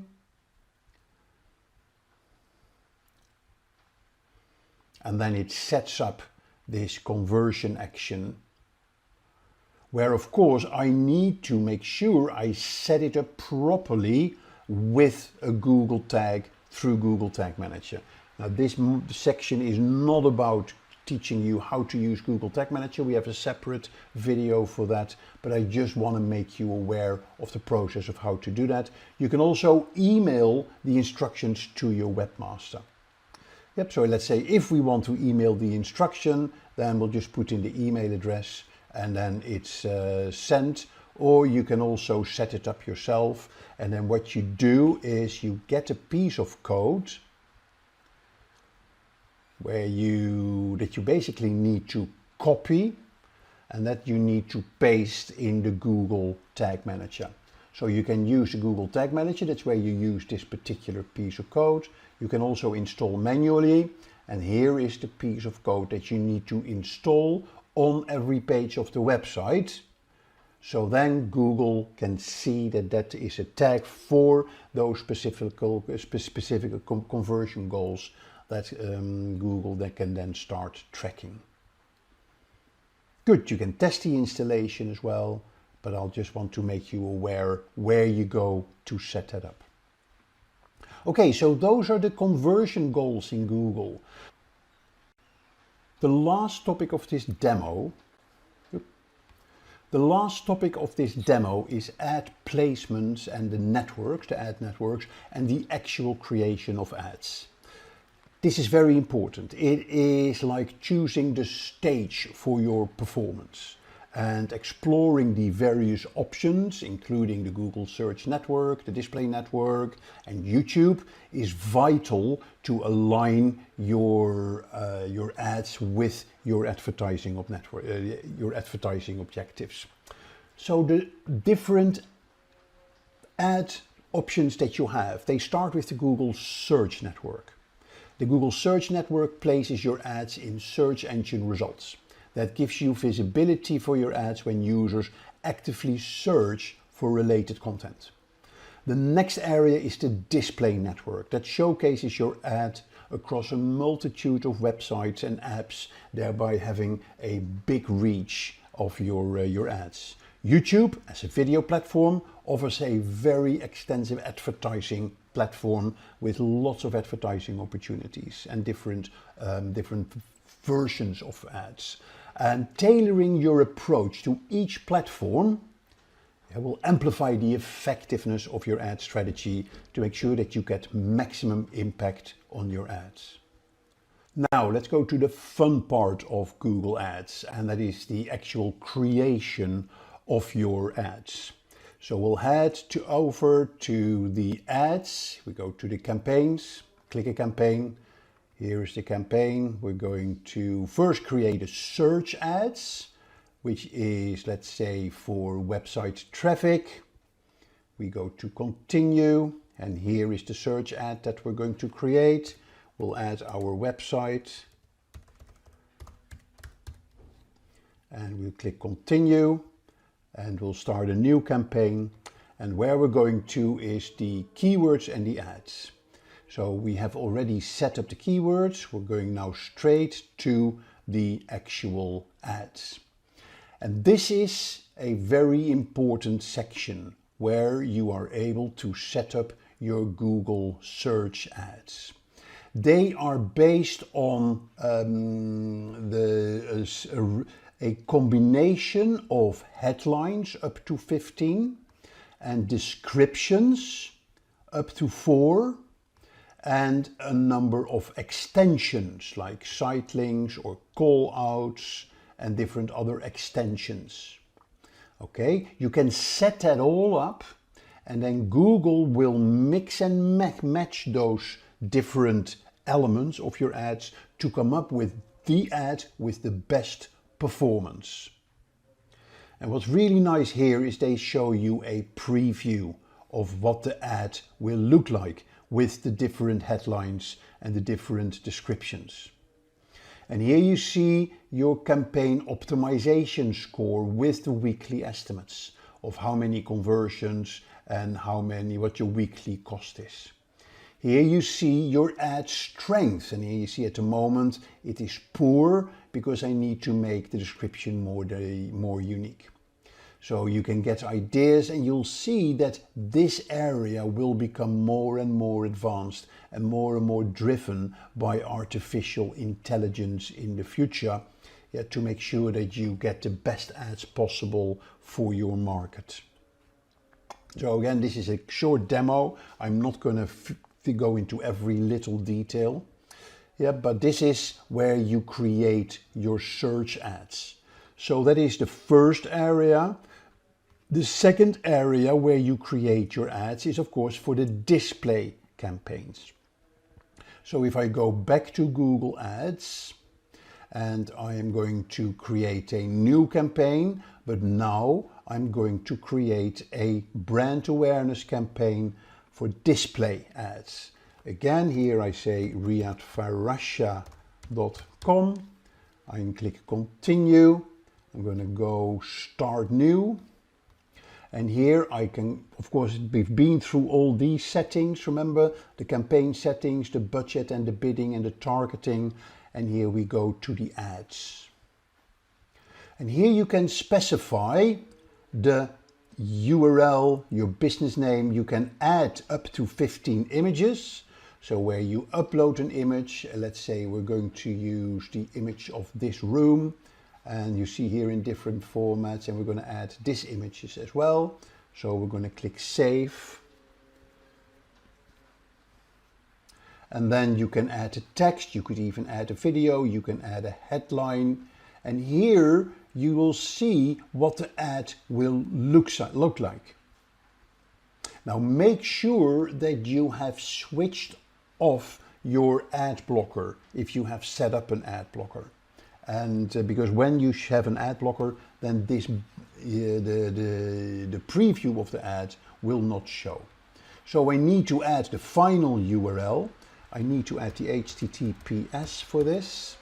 And then it sets up this conversion action, where of course I need to make sure I set it up properly with a Google tag through Google Tag Manager. Now this section is not about teaching you how to use Google Tag Manager. We have a separate video for that, but I just want to make you aware of the process of how to do that. You can also email the instructions to your webmaster. Yep, so let's say if we want to email the instruction, then we'll just put in the email address and then it's sent. Or you can also set it up yourself. And then what you do is you get a piece of code that you basically need to copy and that you need to paste in the Google Tag Manager. So you can use the Google Tag Manager, that's where you use this particular piece of code. You can also install manually, and here is the piece of code that you need to install on every page of the website. So then Google can see that that is a tag for those specific conversion goals that Google can then start tracking. Good, you can test the installation as well, but I'll just want to make you aware where you go to set that up. Okay, so those are the conversion goals in Google. The last topic of this demo is ad placements and the networks, the ad networks, and the actual creation of ads. This is very important. It is like choosing the stage for your performance and exploring the various options, including the Google Search Network, the Display Network, and YouTube, is vital to align your ads with your advertising objectives. So the different ad options that you have, they start with the Google Search Network. The Google Search Network places your ads in search engine results. That gives you visibility for your ads when users actively search for related content. The next area is the Display Network that showcases your ad across a multitude of websites and apps, thereby having a big reach of your ads. YouTube, as a video platform, offers a very extensive advertising platform with lots of advertising opportunities and different versions of ads. And tailoring your approach to each platform will amplify the effectiveness of your ad strategy to make sure that you get maximum impact on your ads. Now let's go to the fun part of Google Ads, and that is the actual creation of your ads. So we'll head over to the ads, we go to the campaigns, click a campaign. Here is the campaign. We're going to first create a search ads, which is, let's say, for website traffic. We go to continue, and here is the search ad that we're going to create. We'll add our website, and we'll click continue, and we'll start a new campaign. And where we're going to is the keywords and the ads. So we have already set up the keywords. We're going now straight to the actual ads. And this is a very important section where you are able to set up your Google search ads. They are based on a combination of headlines up to 15 and descriptions up to 4. And a number of extensions like site links or call outs and different other extensions. Okay, you can set that all up, and then Google will mix and match those different elements of your ads to come up with the ad with the best performance. And what's really nice here is they show you a preview of what the ad will look like with the different headlines and the different descriptions. And here you see your campaign optimization score with the weekly estimates. of how many conversions and what your weekly cost is. Here you see your ad strength, and here you see at the moment it is poor because I need to make the description more unique. So you can get ideas, and you'll see that this area will become more and more advanced and more driven by artificial intelligence in the future, to make sure that you get the best ads possible for your market. So again, this is a short demo. I'm not going to go into every little detail. But this is where you create your search ads. So that is the first area. The second area where you create your ads is, of course, for the display campaigns. So if I go back to Google Ads, and I am going to create a new campaign, but now I'm going to create a brand awareness campaign for display ads. Again, here I say riyadfarasha.com. I can click continue. I'm going to go start new. And here I can, of course, we've been through all these settings. Remember the campaign settings, the budget and the bidding and the targeting. And here we go to the ads. And here you can specify the URL, your business name. You can add up to 15 images. So where you upload an image, let's say we're going to use the image of this room. And you see here in different formats, and we're going to add these images as well. So we're going to click save. And then you can add a text, you could even add a video, you can add a headline. And here you will see what the ad will look like. Now make sure that you have switched off your ad blocker if you have set up an ad blocker. And because when you have an ad blocker, then the preview of the ad will not show. So I need to add the final URL. I need to add the HTTPS for this.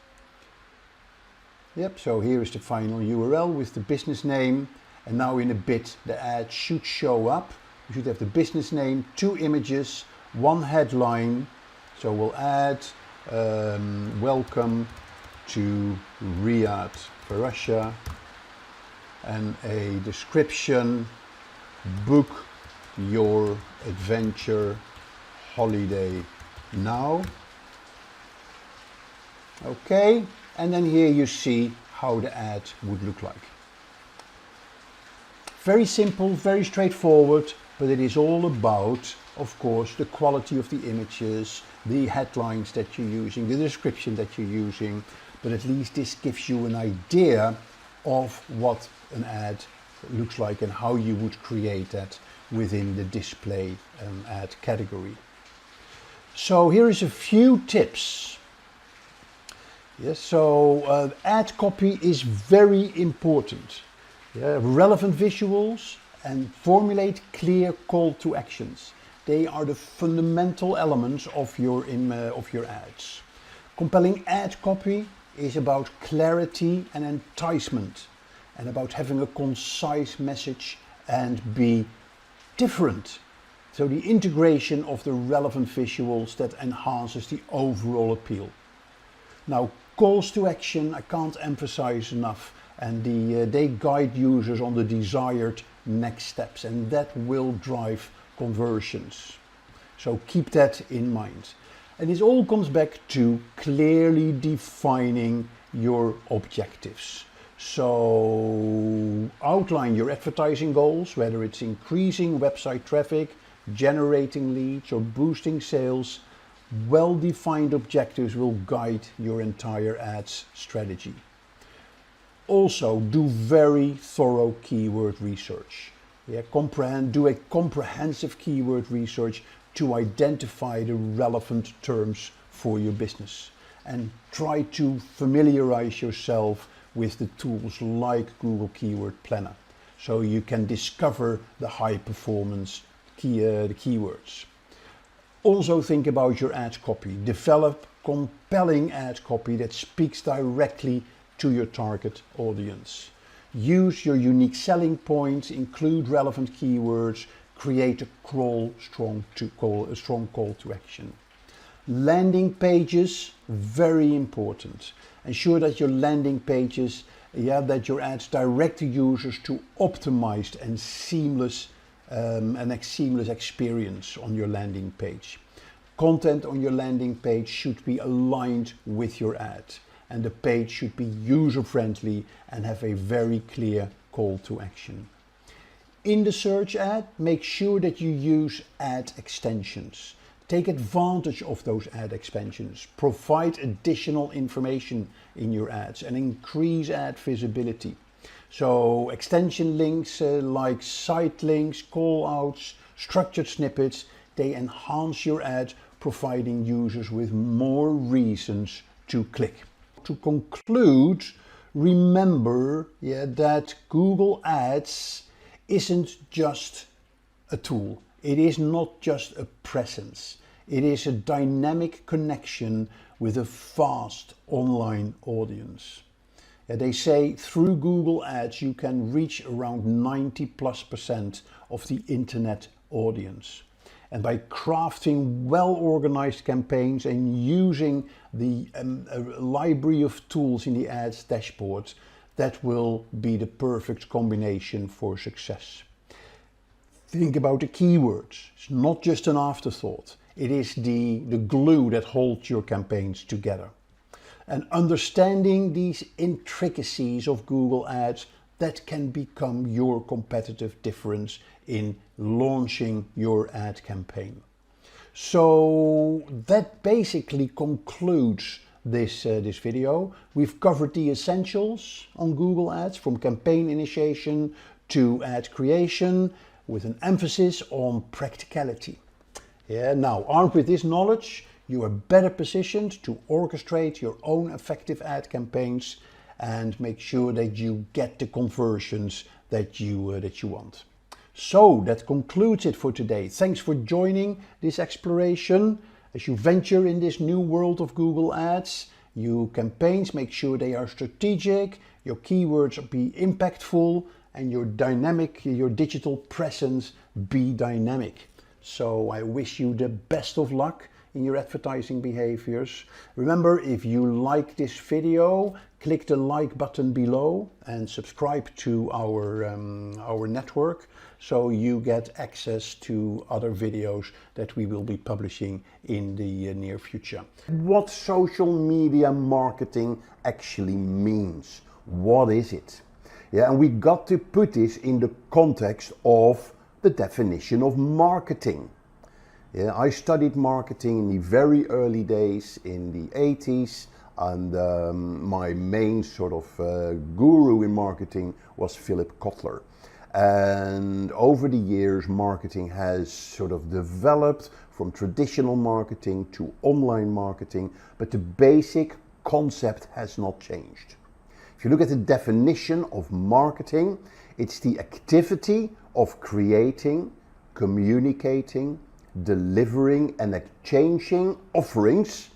Yep, so here is the final URL with the business name. And now in a bit, the ad should show up. You should have the business name, 2 images, 1 headline. So we'll add welcome to Riyadh for Russia, and a description, book your adventure holiday now. Okay, and then here you see how the ad would look like. Very simple, very straightforward, but it is all about, of course, the quality of the images, the headlines that you're using, the description that you're using, but at least this gives you an idea of what an ad looks like and how you would create that within the display ad category. So here is a few tips. Yes, so ad copy is very important. Relevant visuals and formulate clear call to actions. They are the fundamental elements of your ads. Compelling ad copy is about clarity and enticement, and about having a concise message and be different. So the integration of the relevant visuals that enhances the overall appeal. Now, calls to action, I can't emphasize enough, and they guide users on the desired next steps, and that will drive conversions. So keep that in mind. And this all comes back to clearly defining your objectives. So outline your advertising goals, whether it's increasing website traffic, generating leads, or boosting sales. Well-defined objectives will guide your entire ads strategy. Also, do very thorough keyword research. Do a comprehensive keyword research to identify the relevant terms for your business, and try to familiarize yourself with the tools like Google Keyword Planner, so you can discover the high performance keywords. Also think about your ad copy. Develop compelling ad copy that speaks directly to your target audience. Use your unique selling points, include relevant keywords, create a strong call to action. Landing pages, very important. Ensure that your landing pages, that your ads direct the users to optimized and seamless experience on your landing page. Content on your landing page should be aligned with your ad, and the page should be user-friendly and have a very clear call to action. In the search ad, make sure that you use ad extensions. Take advantage of those ad extensions. Provide additional information in your ads and increase ad visibility. So extension links like site links, call outs, structured snippets, they enhance your ad, providing users with more reasons to click. To conclude, remember that Google Ads isn't just a tool. It is not just a presence. It is a dynamic connection with a vast online audience. They say through Google Ads you can reach around 90+% of the internet audience. And by crafting well-organized campaigns and using the library of tools in the ads dashboard, that will be the perfect combination for success. Think about the keywords. It's not just an afterthought. It is the glue that holds your campaigns together. And understanding these intricacies of Google Ads, that can become your competitive difference in launching your ad campaign. So that basically concludes this video. We've covered the essentials on Google Ads, from campaign initiation to ad creation, with an emphasis on practicality. Now, armed with this knowledge, you are better positioned to orchestrate your own effective ad campaigns and make sure that you get the conversions that you want. So that concludes it for today. Thanks for joining this exploration. As you venture in this new world of Google Ads, your campaigns, make sure they are strategic, your keywords be impactful, and your digital presence be dynamic. So I wish you the best of luck in your advertising behaviors. Remember, if you like this video, click the like button below and subscribe to our network, so you get access to other videos that we will be publishing in the near future. What social media marketing actually means. What is it? And we got to put this in the context of the definition of marketing. I studied marketing in the very early days in the 80s, and my main sort of guru in marketing was Philip Kotler. And over the years, marketing has sort of developed from traditional marketing to online marketing, but the basic concept has not changed. If you look at the definition of marketing, it's the activity of creating, communicating, delivering and exchanging offerings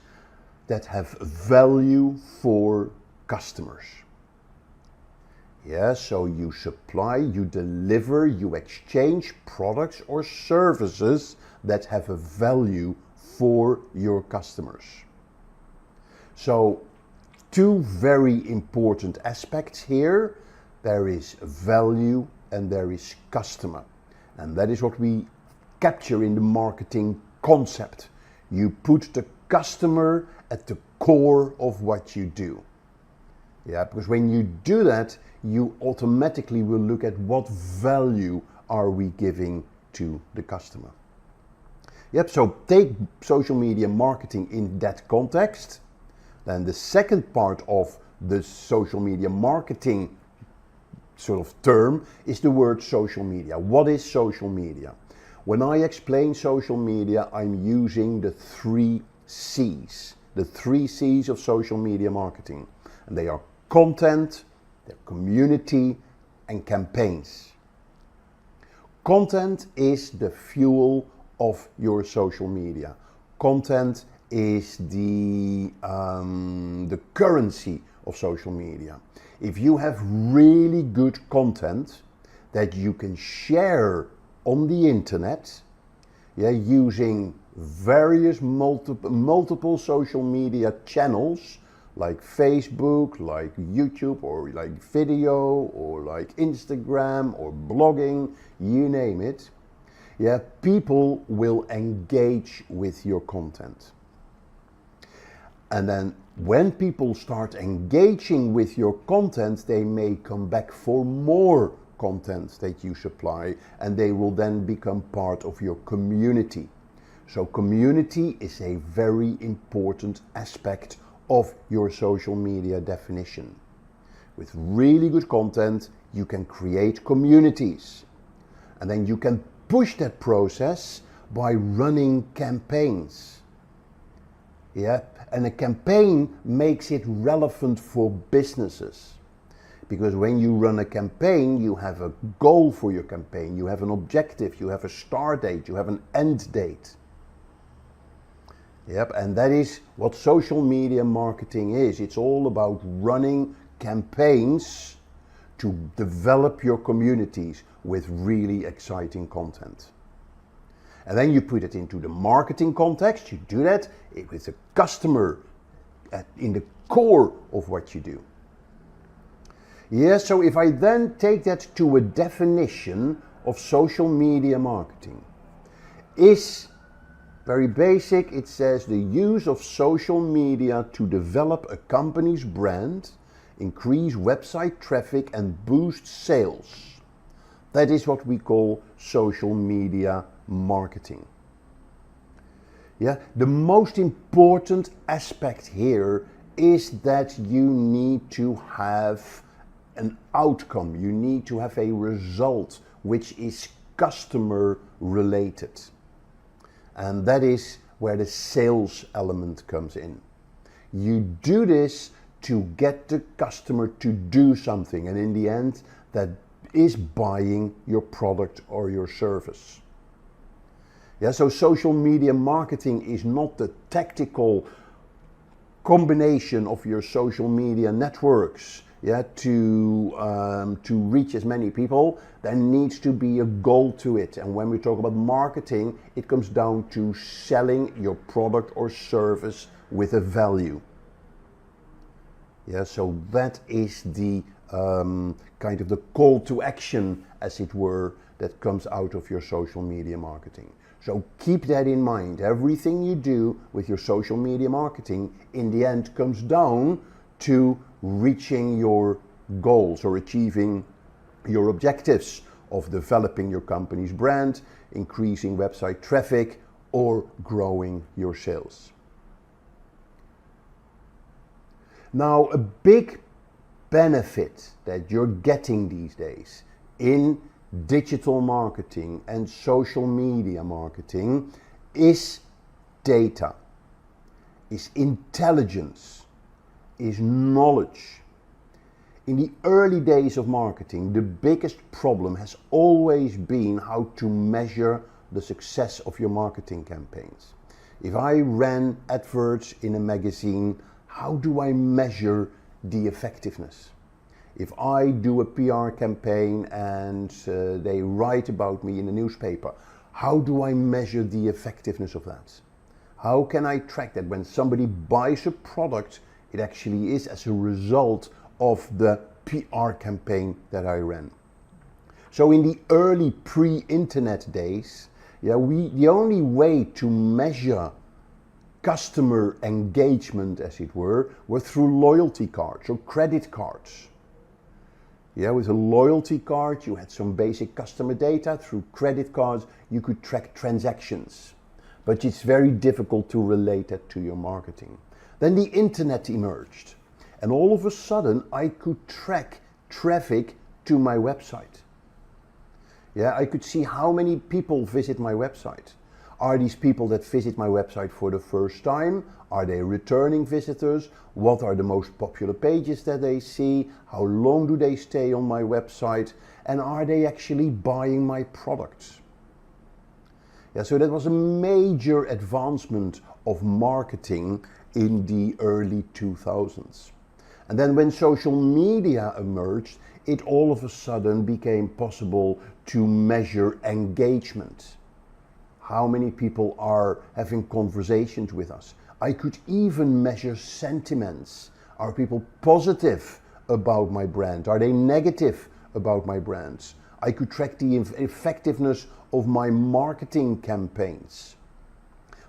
that have value for customers. So you supply, you deliver, you exchange products or services that have a value for your customers. So two very important aspects here. There is value and there is customer. And that is what we capture in the marketing concept. You put the customer at the core of what you do. Because when you do that, you automatically will look at what value are we giving to the customer. So take social media marketing in that context. Then the second part of the social media marketing sort of term is the word social media. What is social media? When I explain social media, I'm using the 3 C's. The 3 C's of social media marketing. And they are content, their community, and campaigns. Content is the fuel of your social media. Content is the currency of social media. If you have really good content that you can share on the internet, using various multiple social media channels like Facebook, like YouTube, or like video, or like Instagram, or blogging, you name it, people will engage with your content. And then when people start engaging with your content, they may come back for more content that you supply, and they will then become part of your community. So community is a very important aspect of your social media definition. With really good content, you can create communities, and then you can push that process by running campaigns. And a campaign makes it relevant for businesses. Because when you run a campaign, you have a goal for your campaign, you have an objective, you have a start date, you have an end date. And that is what social media marketing is. It's all about running campaigns to develop your communities with really exciting content. And then you put it into the marketing context. You do that with the customer in the core of what you do. So if I then take that to a definition of social media marketing, is very basic. It says the use of social media to develop a company's brand, increase website traffic, and boost sales. That is what we call social media marketing. The most important aspect here is that you need to have an outcome. You need to have a result which is customer related. And that is where the sales element comes in. You do this to get the customer to do something, and in the end, that is buying your product or your service. So social media marketing is not the tactical combination of your social media networks to reach as many people. There needs to be a goal to it. And when we talk about marketing, it comes down to selling your product or service with a value. So that is the kind of the call to action, as it were, that comes out of your social media marketing. So keep that in mind. Everything you do with your social media marketing in the end comes down to reaching your goals or achieving your objectives of developing your company's brand, increasing website traffic, or growing your sales. Now, a big benefit that you're getting these days in digital marketing and social media marketing is data, is intelligence, is knowledge. In the early days of marketing, the biggest problem has always been how to measure the success of your marketing campaigns. If I ran adverts in a magazine, how do I measure the effectiveness? If I do a PR campaign and they write about me in a newspaper, how do I measure the effectiveness of that? How can I track that when somebody buys a product, it actually is as a result of the PR campaign that I ran? So in the early pre-internet days, the only way to measure customer engagement, as it were through loyalty cards or credit cards. With a loyalty card, you had some basic customer data. Through credit cards, you could track transactions. But it's very difficult to relate that to your marketing. Then the internet emerged. And all of a sudden, I could track traffic to my website. I could see how many people visit my website. Are these people that visit my website for the first time? Are they returning visitors? What are the most popular pages that they see? How long do they stay on my website? And are they actually buying my products? So that was a major advancement of marketing in the early 2000s. And then when social media emerged, it all of a sudden became possible to measure engagement. How many people are having conversations with us? I could even measure sentiments. Are people positive about my brand? Are they negative about my brands? I could track the effectiveness of my marketing campaigns.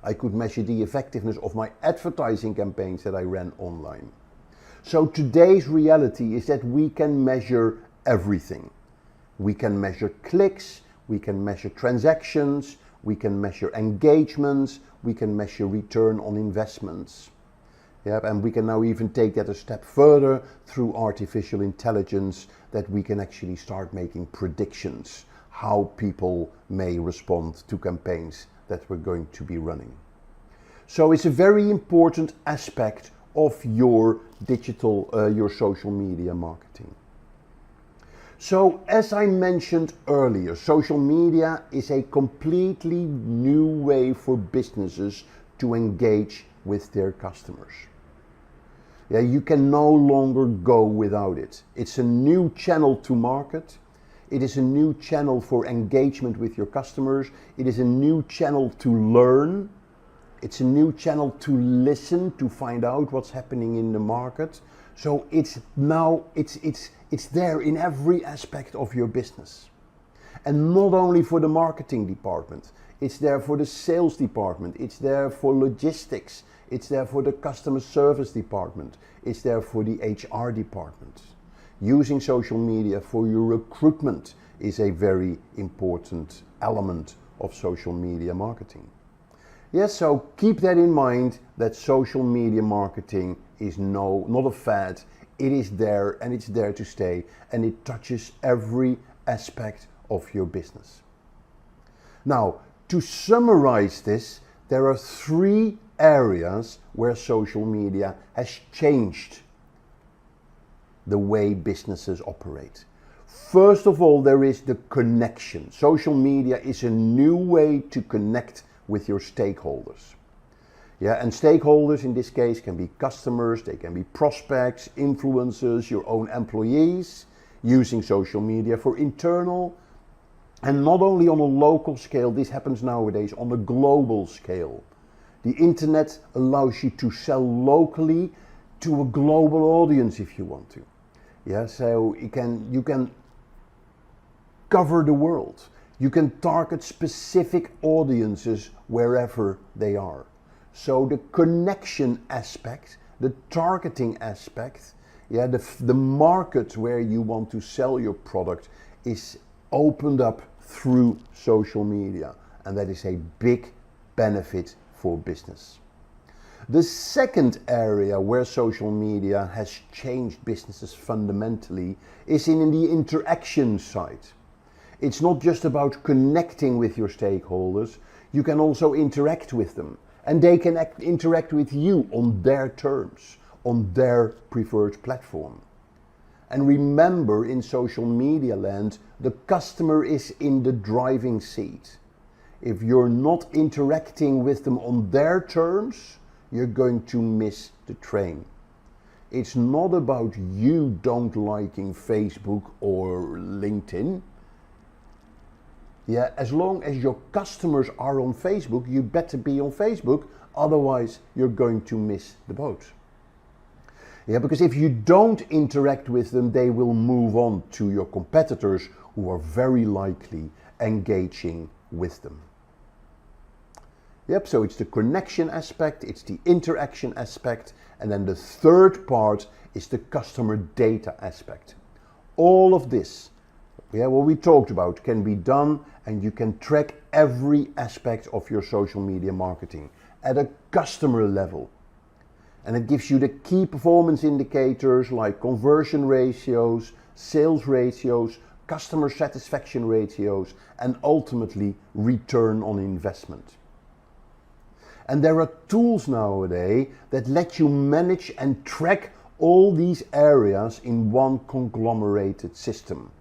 I could measure the effectiveness of my advertising campaigns that I ran online. So today's reality is that we can measure everything. We can measure clicks, we can measure transactions, we can measure engagements, we can measure return on investments. Yep, and we can now even take that a step further through artificial intelligence, that we can actually start making predictions how people may respond to campaigns that we're going to be running. So it's a very important aspect of your digital, your social media marketing. So as I mentioned earlier, social media is a completely new way for businesses to engage with their customers. Yeah, you can no longer go without it. It's a new channel to market. It is a new channel for engagement with your customers. It is a new channel to learn. It's a new channel to listen, to find out what's happening in the market. So it's now, it's there in every aspect of your business. And not only for the marketing department, it's there for the sales department, it's there for logistics, it's there for the customer service department, it's there for the HR department. Using social media for your recruitment is a very important element of social media marketing. Yes, so keep that in mind, that social media marketing is not a fad. It is there and it's there to stay, and it touches every aspect of your business. Now, to summarize this, there are 3 areas where social media has changed the way businesses operate. First of all, there is the connection. Social media is a new way to connect with your stakeholders. Yeah, and stakeholders in this case can be customers, they can be prospects, influencers, your own employees, using social media for internal, and not only on a local scale, this happens nowadays on a global scale. The internet allows you to sell locally to a global audience if you want to. Yeah, so you can cover the world. You can target specific audiences wherever they are. So the connection aspect, the targeting aspect, yeah, the market where you want to sell your product is opened up through social media, and that is a big benefit for business. The second area where social media has changed businesses fundamentally is in the interaction side. It's not just about connecting with your stakeholders, you can also interact with them, and they can interact with you on their terms, on their preferred platform. And remember, in social media land, the customer is in the driving seat. If you're not interacting with them on their terms, you're going to miss the train. It's not about you don't liking Facebook or LinkedIn. Yeah, as long as your customers are on Facebook, you better be on Facebook, otherwise you're going to miss the boat. Yeah, because if you don't interact with them, they will move on to your competitors who are very likely engaging with them. Yep, so it's the connection aspect, it's the interaction aspect, and then the third part is the customer data aspect. All of this, yeah, what we talked about can be done, and you can track every aspect of your social media marketing at a customer level. And it gives you the key performance indicators like conversion ratios, sales ratios, customer satisfaction ratios, and ultimately return on investment. And there are tools nowadays that let you manage and track all these areas in one conglomerated system.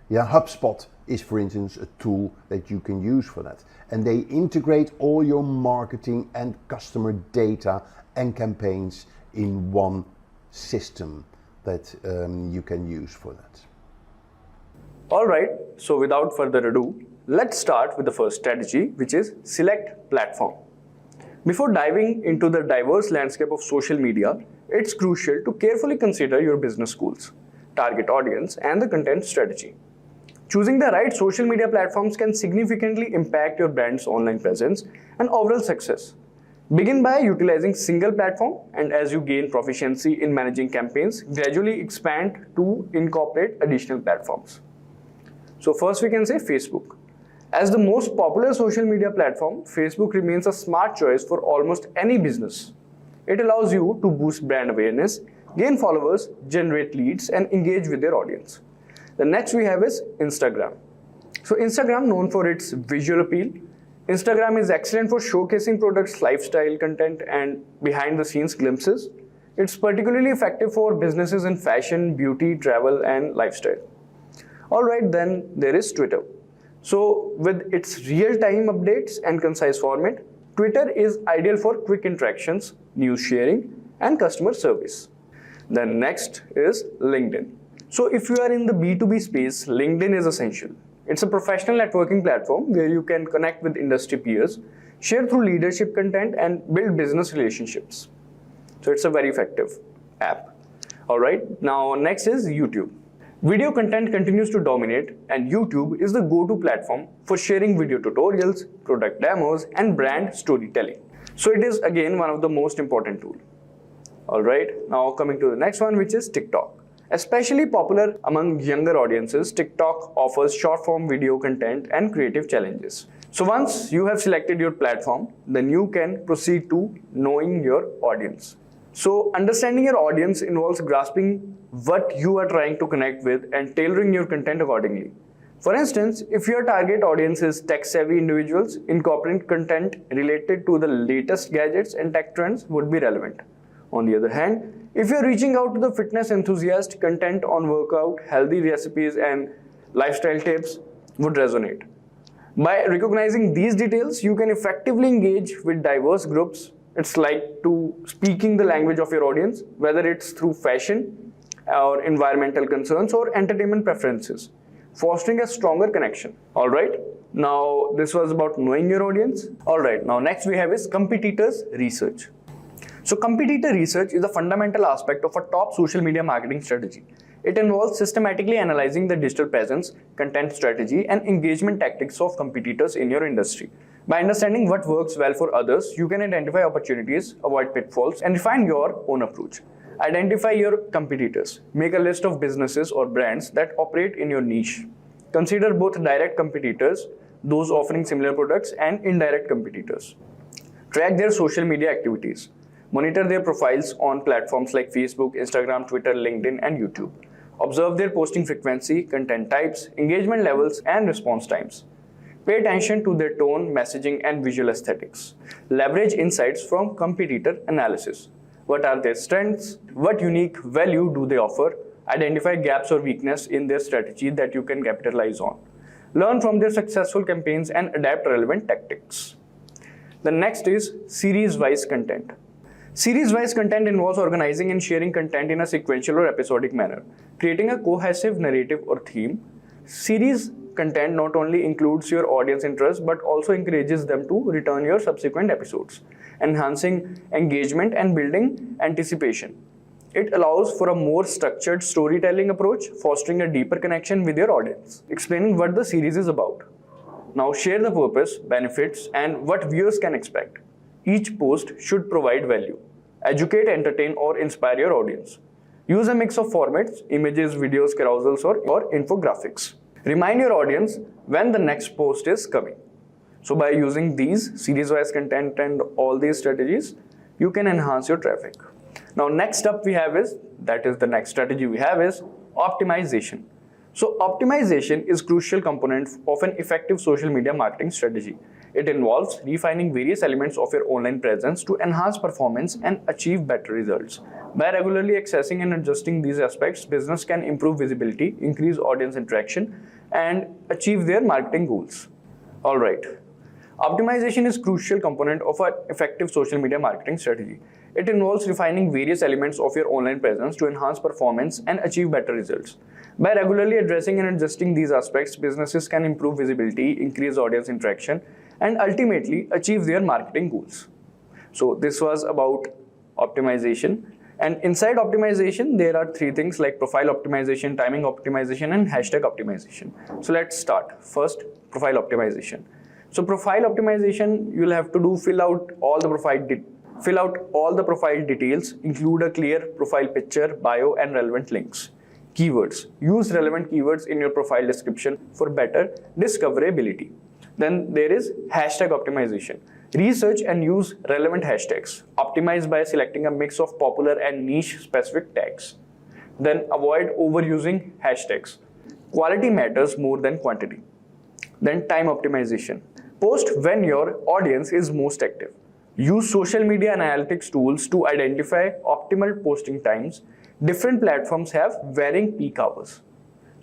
Yeah, HubSpot is, for instance, a tool that you can use for that. And they integrate all your marketing and customer data and campaigns in one system that you can use for that. Alright, so without further ado, let's start with the first strategy, which is select platform. Before diving into the diverse landscape of social media, it's crucial to carefully consider your business goals, target audience, and the content strategy. Choosing the right social media platforms can significantly impact your brand's online presence and overall success. Begin by utilizing single platform, and as you gain proficiency in managing campaigns, gradually expand to incorporate additional platforms. So first we can say Facebook. As the most popular social media platform, Facebook remains a smart choice for almost any business. It allows you to boost brand awareness, gain followers, generate leads, and engage with your audience. The next we have is Instagram. So Instagram, known for its visual appeal, Instagram is excellent for showcasing products, lifestyle content, and behind the scenes glimpses. It's particularly effective for businesses in fashion, beauty, travel, and lifestyle. Alright, then there is Twitter. So with its real-time updates and concise format, Twitter is ideal for quick interactions, news sharing, and customer service. Then next is LinkedIn. So if you are in the B2B space, LinkedIn is essential. It's a professional networking platform where you can connect with industry peers, share through leadership content, and build business relationships. So it's a very effective app. Alright, now next is YouTube. Video content continues to dominate, and YouTube is the go-to platform for sharing video tutorials, product demos, and brand storytelling. So it is again one of the most important tools. Alright, now coming to the next one, which is TikTok. Especially popular among younger audiences, TikTok offers short-form video content and creative challenges. So once you have selected your platform, then you can proceed to knowing your audience. So understanding your audience involves grasping what you are trying to connect with and tailoring your content accordingly. For instance, if your target audience is tech-savvy individuals, incorporating content related to the latest gadgets and tech trends would be relevant. On the other hand, if you're reaching out to the fitness enthusiast, content on workout, healthy recipes, and lifestyle tips would resonate. By recognizing these details, you can effectively engage with diverse groups. It's like to speaking the language of your audience, whether it's through fashion or environmental concerns or entertainment preferences, fostering a stronger connection. All right. Now, this was about knowing your audience. All right. Now, next we have is competitors research. So competitor research is a fundamental aspect of a top social media marketing strategy. It involves systematically analyzing the digital presence, content strategy, and engagement tactics of competitors in your industry. By understanding what works well for others, you can identify opportunities, avoid pitfalls, and refine your own approach. Identify your competitors. Make a list of businesses or brands that operate in your niche. Consider both direct competitors, those offering similar products, and indirect competitors. Track their social media activities. Monitor their profiles on platforms like Facebook, Instagram, Twitter, LinkedIn, and YouTube. Observe their posting frequency, content types, engagement levels, and response times. Pay attention to their tone, messaging, and visual aesthetics. Leverage insights from competitor analysis. What are their strengths? What unique value do they offer? Identify gaps or weakness in their strategy that you can capitalize on. Learn from their successful campaigns and adapt relevant tactics. The next is series-wise content. Series-wise content involves organizing and sharing content in a sequential or episodic manner, creating a cohesive narrative or theme. Series content not only includes your audience interest but also encourages them to return your subsequent episodes, enhancing engagement and building anticipation. It allows for a more structured storytelling approach, fostering a deeper connection with your audience. Explaining what the series is about. Now share the purpose, benefits, and what viewers can expect. Each post should provide value, educate, entertain, or inspire your audience. Use a mix of formats, images, videos, carousels, or infographics. Remind your audience when the next post is coming. So by using these series-wise content and all these strategies, you can enhance your traffic. Now next up we have is, the next strategy we have is optimization. So optimization is a crucial component of an effective social media marketing strategy. It involves refining various elements of your online presence to enhance performance and achieve better results. By regularly accessing and adjusting these aspects, business can improve visibility, increase audience interaction, and achieve their marketing goals. Alright. Optimization is a crucial component of an effective social media marketing strategy. It involves refining various elements of your online presence to enhance performance and achieve better results. By regularly addressing and adjusting these aspects, businesses can improve visibility, increase audience interaction, and ultimately achieve their marketing goals. So this was about optimization. And inside optimization, there are three things like profile optimization, timing optimization, and hashtag optimization. So let's start. First, profile optimization. So profile optimization, you'll have to do fill out all the profile details, include a clear profile picture, bio, and relevant links. Keywords. Use relevant keywords in your profile description for better discoverability. Then there is hashtag optimization. Research and use relevant hashtags. Optimize by selecting a mix of popular and niche specific tags. Then avoid overusing hashtags. Quality matters more than quantity. Then time optimization. Post when your audience is most active. Use social media analytics tools to identify optimal posting times. Different platforms have varying peak hours,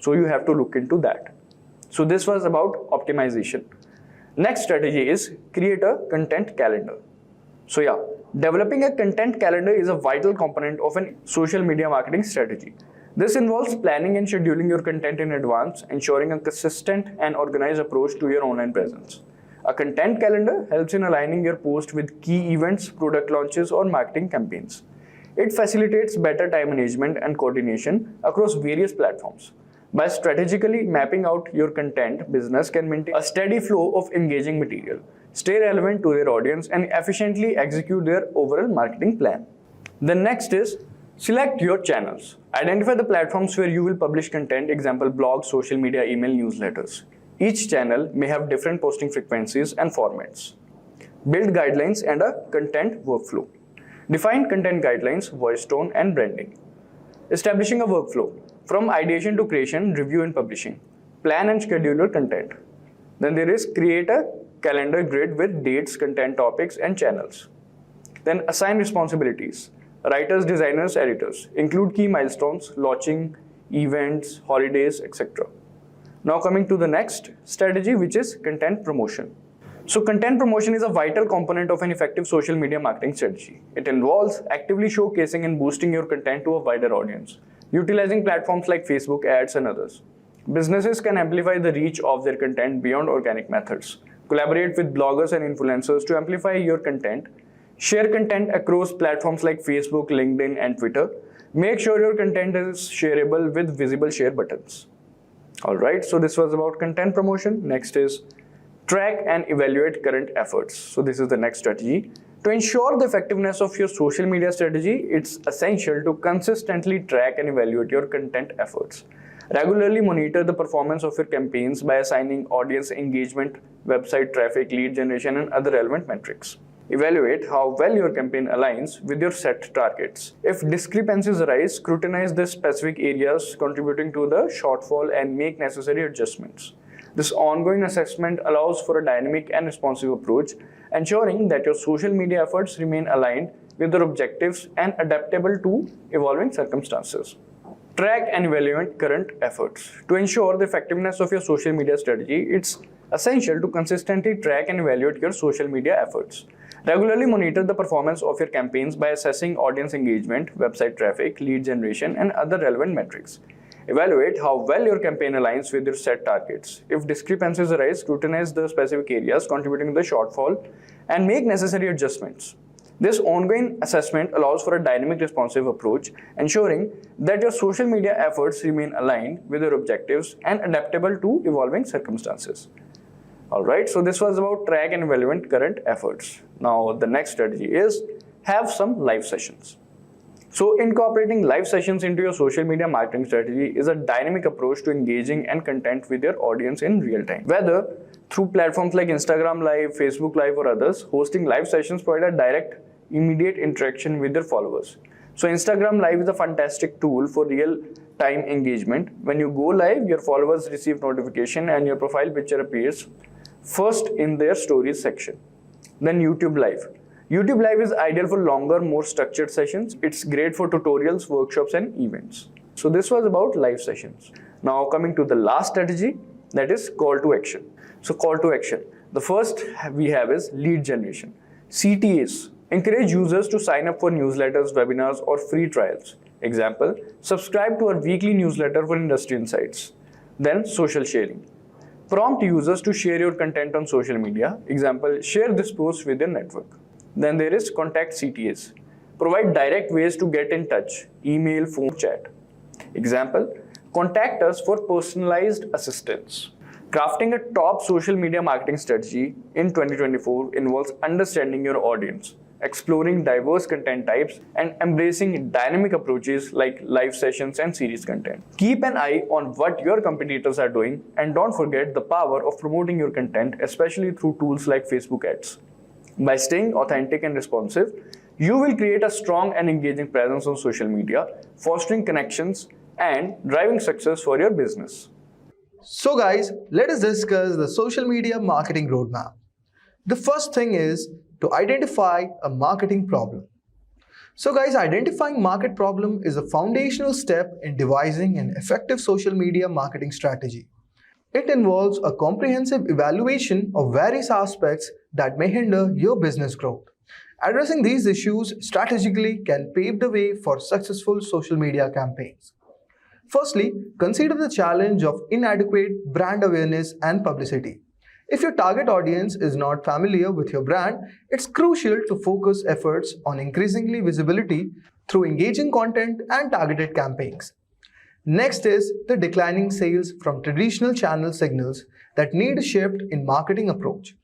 so you have to look into that. So this was about optimization. Next strategy is create a content calendar. So yeah, developing a content calendar is a vital component of a social media marketing strategy. This involves planning and scheduling your content in advance, ensuring a consistent and organized approach to your online presence. A content calendar helps in aligning your post with key events, product launches, or marketing campaigns. It facilitates better time management and coordination across various platforms. By strategically mapping out your content, business can maintain a steady flow of engaging material, stay relevant to their audience, and efficiently execute their overall marketing plan. The next is select your channels. Identify the platforms where you will publish content, example blogs, social media, email, newsletters. Each channel may have different posting frequencies and formats. Build guidelines and a content workflow. Define content guidelines, voice tone, and branding. Establishing a workflow from ideation to creation, review, and publishing. Plan and schedule your content. Then there is create a calendar grid with dates, content topics, and channels. Then assign responsibilities. Writers, designers, editors. Include key milestones, launching, events, holidays, etc. Now coming to the next strategy, which is content promotion. So content promotion is a vital component of an effective social media marketing strategy. It involves actively showcasing and boosting your content to a wider audience, utilizing platforms like Facebook ads and others. Businesses can amplify the reach of their content beyond organic methods. Collaborate with bloggers and influencers to amplify your content. Share content across platforms like Facebook, LinkedIn, and Twitter. Make sure your content is shareable with visible share buttons. Alright, so this was about content promotion. Next is track and evaluate current efforts. So this is the next strategy. To ensure the effectiveness of your social media strategy, it's essential to consistently track and evaluate your content efforts. Regularly monitor the performance of your campaigns by assigning audience engagement, website traffic, lead generation, and other relevant metrics. Evaluate how well your campaign aligns with your set targets. If discrepancies arise, scrutinize the specific areas contributing to the shortfall and make necessary adjustments. This ongoing assessment allows for a dynamic and responsive approach, ensuring that your social media efforts remain aligned with your objectives and adaptable to evolving circumstances. Track and evaluate current efforts. To ensure the effectiveness of your social media strategy, it's essential to consistently track and evaluate your social media efforts. Regularly monitor the performance of your campaigns by assessing audience engagement, website traffic, lead generation, and other relevant metrics. Evaluate how well your campaign aligns with your set targets. If discrepancies arise, scrutinize the specific areas contributing to the shortfall and make necessary adjustments. This ongoing assessment allows for a dynamic responsive approach, ensuring that your social media efforts remain aligned with your objectives and adaptable to evolving circumstances. Alright, so this was about track and evaluate current efforts. Now the next strategy is have some live sessions. So incorporating live sessions into your social media marketing strategy is a dynamic approach to engaging and content with your audience in real time. Whether through platforms like Instagram Live, Facebook Live, or others, hosting live sessions provide a direct, immediate interaction with your followers. So Instagram Live is a fantastic tool for real-time engagement. When you go live, your followers receive notification and your profile picture appears first in their stories section. Then YouTube Live. YouTube Live is ideal for longer, more structured sessions. It's great for tutorials, workshops, and events. So this was about live sessions. Now coming to the last strategy, that is call to action. So call to action. The first we have is lead generation. CTAs Encourage users to sign up for newsletters, webinars, or free trials. Example, subscribe to our weekly newsletter for industry insights. Then, social sharing. Prompt users to share your content on social media. Example, share this post with your network. Then there is contact CTAs. Provide direct ways to get in touch, email, phone, chat. Example, contact us for personalized assistance. Crafting a top social media marketing strategy in 2024 involves understanding your audience, exploring diverse content types, and embracing dynamic approaches like live sessions and series content. Keep an eye on what your competitors are doing, and don't forget the power of promoting your content, especially through tools like Facebook ads. By staying authentic and responsive, you will create a strong and engaging presence on social media, fostering connections and driving success for your business. So guys, let us discuss the social media marketing roadmap. The first thing is to identify a marketing problem. So guys, identifying market problem is a foundational step in devising an effective social media marketing strategy. It involves a comprehensive evaluation of various aspects that may hinder your business growth. Addressing these issues strategically can pave the way for successful social media campaigns. Firstly, consider the challenge of inadequate brand awareness and publicity. If your target audience is not familiar with your brand, it's crucial to focus efforts on increasingly visibility through engaging content and targeted campaigns. Next is the declining sales from traditional channel signals that need a shift in marketing approach.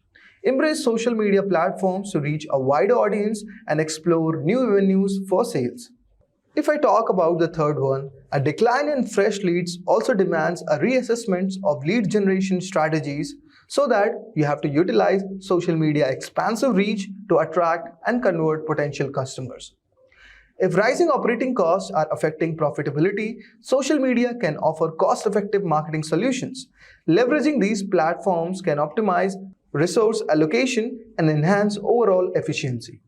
Embrace social media platforms to reach a wider audience and explore new avenues for sales. If I talk about the third one, a decline in fresh leads also demands a reassessment of lead generation strategies so that you have to utilize social media expansive reach to attract and convert potential customers. If rising operating costs are affecting profitability, social media can offer cost-effective marketing solutions. Leveraging these platforms can optimize resource allocation and enhance overall efficiency.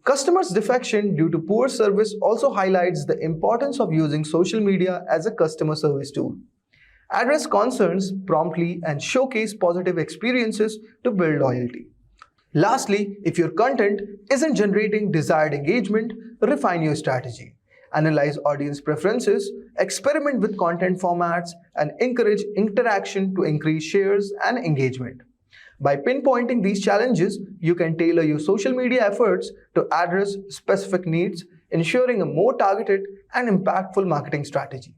Customers' defection due to poor service also highlights the importance of using social media as a customer service tool. Address concerns promptly and showcase positive experiences to build loyalty. Lastly, if your content isn't generating desired engagement, refine your strategy. Analyze audience preferences, experiment with content formats, and encourage interaction to increase shares and engagement. By pinpointing these challenges, you can tailor your social media efforts to address specific needs, ensuring a more targeted and impactful marketing strategy.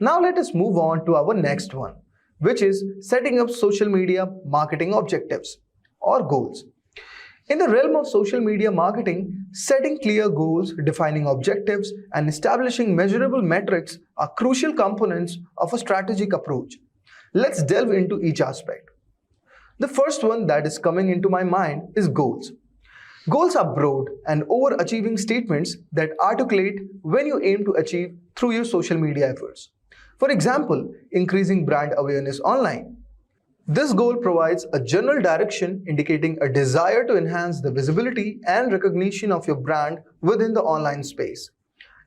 Now let us move on to our next one, which is setting up social media marketing objectives or goals. In the realm of social media marketing, setting clear goals, defining objectives, and establishing measurable metrics are crucial components of a strategic approach. Let's delve into each aspect. The first one that is coming into my mind is goals. Goals are broad and overachieving statements that articulate when you aim to achieve through your social media efforts. For example, increasing brand awareness online. This goal provides a general direction indicating a desire to enhance the visibility and recognition of your brand within the online space.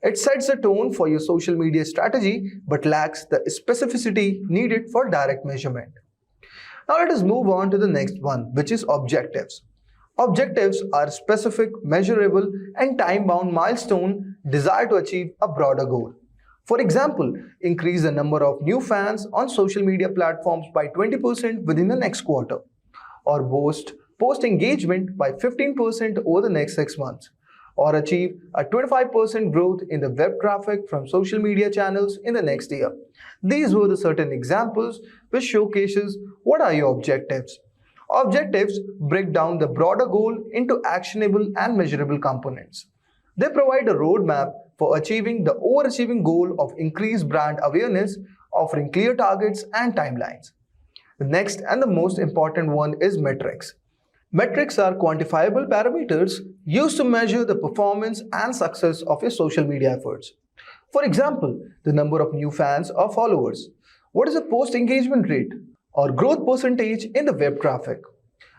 It sets a tone for your social media strategy but lacks the specificity needed for direct measurement. Now let us move on to the next one, which is objectives. Objectives are specific, measurable, and time-bound milestone desired to achieve a broader goal. For example, increase the number of new fans on social media platforms by 20% within the next quarter, or boost post engagement by 15% over the next 6 months, or achieve a 25% growth in the web traffic from social media channels in the next year. These were the certain examples which showcases what are your objectives. Objectives break down the broader goal into actionable and measurable components. They provide a roadmap for achieving the overachieving goal of increased brand awareness, offering clear targets and timelines. The next and the most important one is metrics. Metrics are quantifiable parameters used to measure the performance and success of your social media efforts. For example, the number of new fans or followers. What is the post engagement rate or growth percentage in the web traffic?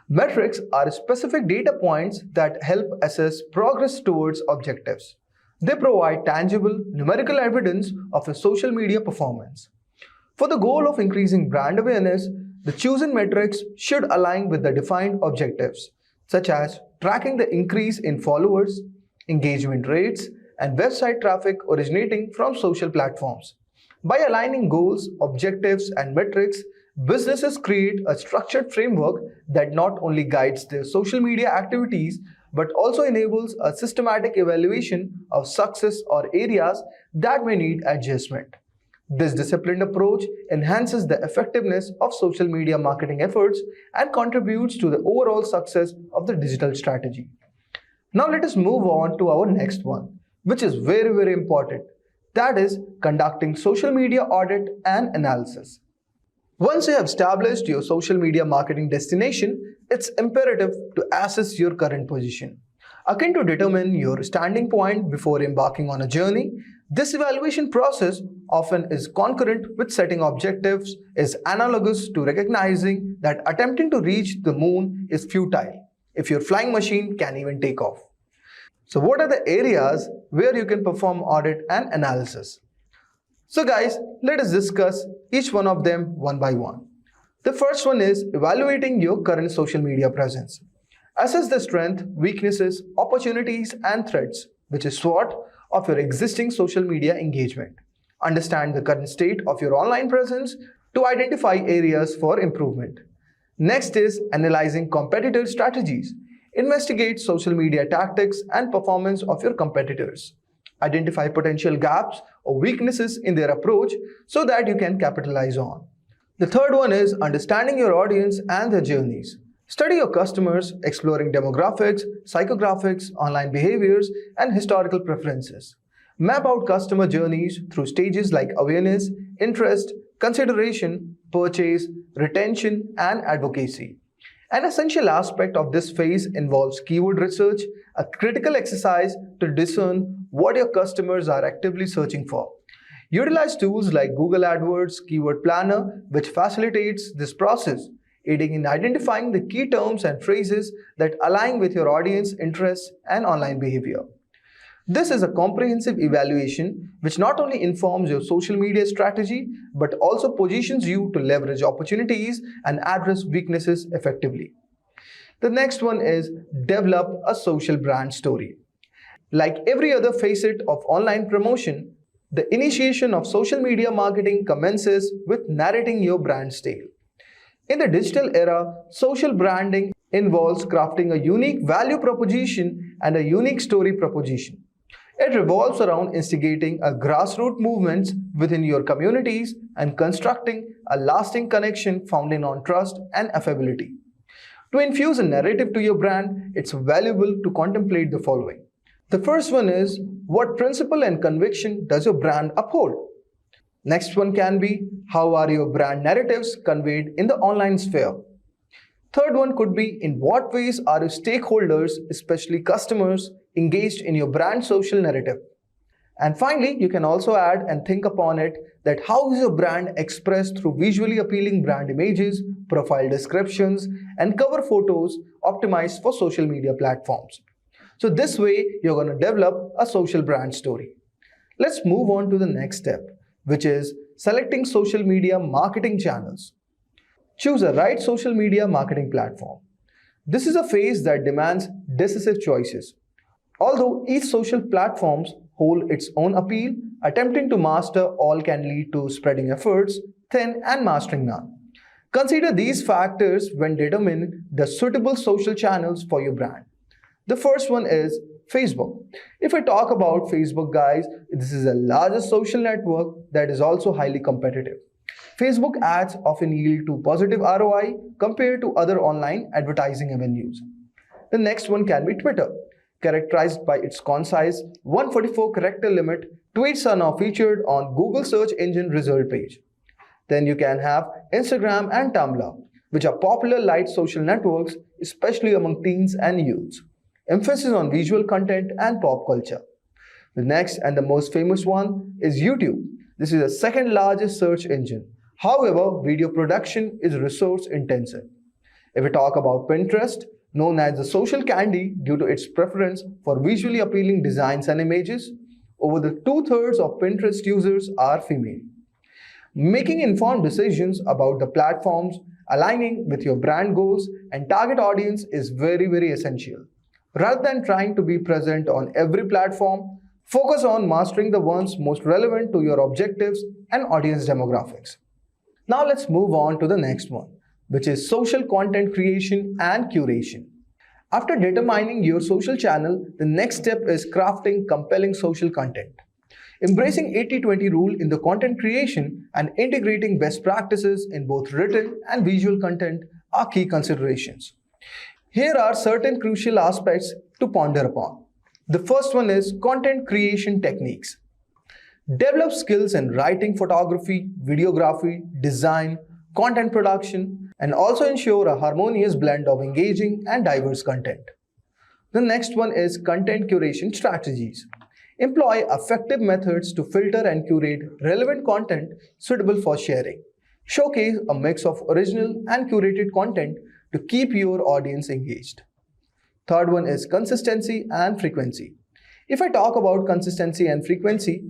Metrics are specific data points that help assess progress towards objectives. They provide tangible, numerical evidence of a social media performance. For the goal of increasing brand awareness, the chosen metrics should align with the defined objectives, such as tracking the increase in followers, engagement rates, and website traffic originating from social platforms. By aligning goals, objectives, and metrics, businesses create a structured framework that not only guides their social media activities but also enables a systematic evaluation of success or areas that may need adjustment. This disciplined approach enhances the effectiveness of social media marketing efforts and contributes to the overall success of the digital strategy. Now let us move on to our next one, which is very important. That is conducting social media audit and analysis. Once you have established your social media marketing destination, it's imperative to assess your current position. Akin to determine your standing point before embarking on a journey, this evaluation process often is concurrent with setting objectives, is analogous to recognizing that attempting to reach the moon is futile if your flying machine can even take off. So what are the areas where you can perform audit and analysis? So guys, let us discuss each one of them one by one. The first one is evaluating your current social media presence. Assess the strength, weaknesses, opportunities, and threats, which is SWOT, of your existing social media engagement. Understand the current state of your online presence to identify areas for improvement. Next is analyzing competitor strategies. Investigate social media tactics and performance of your competitors. Identify potential gaps or weaknesses in their approach so that you can capitalize on. The third one is understanding your audience and their journeys. Study your customers, exploring demographics, psychographics, online behaviors, and historical preferences. Map out customer journeys through stages like awareness, interest, consideration, purchase, retention, and advocacy. An essential aspect of this phase involves keyword research, a critical exercise to discern what your customers are actively searching for. Utilize tools like Google AdWords Keyword Planner, which facilitates this process, aiding in identifying the key terms and phrases that align with your audience interests and online behavior. This is a comprehensive evaluation which not only informs your social media strategy but also positions you to leverage opportunities and address weaknesses effectively. The next one is develop a social brand story. Like every other facet of online promotion, the initiation of social media marketing commences with narrating your brand tale. In the digital era, social branding involves crafting a unique value proposition and a unique story proposition. It revolves around instigating a grassroots movements within your communities and constructing a lasting connection founded on trust and affability. To infuse a narrative to your brand, it's valuable to contemplate the following. The first one is, what principle and conviction does your brand uphold? Next one can be, how are your brand narratives conveyed in the online sphere? Third one could be, in what ways are your stakeholders, especially customers, engaged in your brand social narrative? And finally, you can also add and think upon it that how is your brand expressed through visually appealing brand images, profile descriptions, and cover photos optimized for social media platforms. So this way, you're going to develop a social brand story. Let's move on to the next step, which is selecting social media marketing channels. Choose a right social media marketing platform. This is a phase that demands decisive choices. Although each social platform holds its own appeal, attempting to master all can lead to spreading efforts thin and mastering none. Consider these factors when determining the suitable social channels for your brand. The first one is Facebook. If I talk about Facebook, guys, this is the largest social network that is also highly competitive. Facebook ads often yield to positive ROI compared to other online advertising avenues. The next one can be Twitter. Characterized by its concise 144 character limit, tweets are now featured on Google search engine result page. Then you can have Instagram and Tumblr, which are popular light social networks, especially among teens and youths. Emphasis on visual content and pop culture. The next and the most famous one is YouTube. This is the second largest search engine. However, video production is resource intensive. If we talk about Pinterest, known as the social candy due to its preference for visually appealing designs and images, over the 2/3 of Pinterest users are female. Making informed decisions about the platforms aligning with your brand goals and target audience is very essential. Rather than trying to be present on every platform, focus on mastering the ones most relevant to your objectives and audience demographics. Now let's move on to the next one, which is social content creation and curation. After determining your social channel, the next step is crafting compelling social content. Embracing 80-20 rule in the content creation and integrating best practices in both written and visual content are key considerations. Here are certain crucial aspects to ponder upon. The first one is content creation techniques. Develop skills in writing, photography, videography, design, content production, and also ensure a harmonious blend of engaging and diverse content. The next one is content curation strategies. Employ effective methods to filter and curate relevant content suitable for sharing. Showcase a mix of original and curated content to keep your audience engaged. Third one is consistency and frequency. If I talk about consistency and frequency,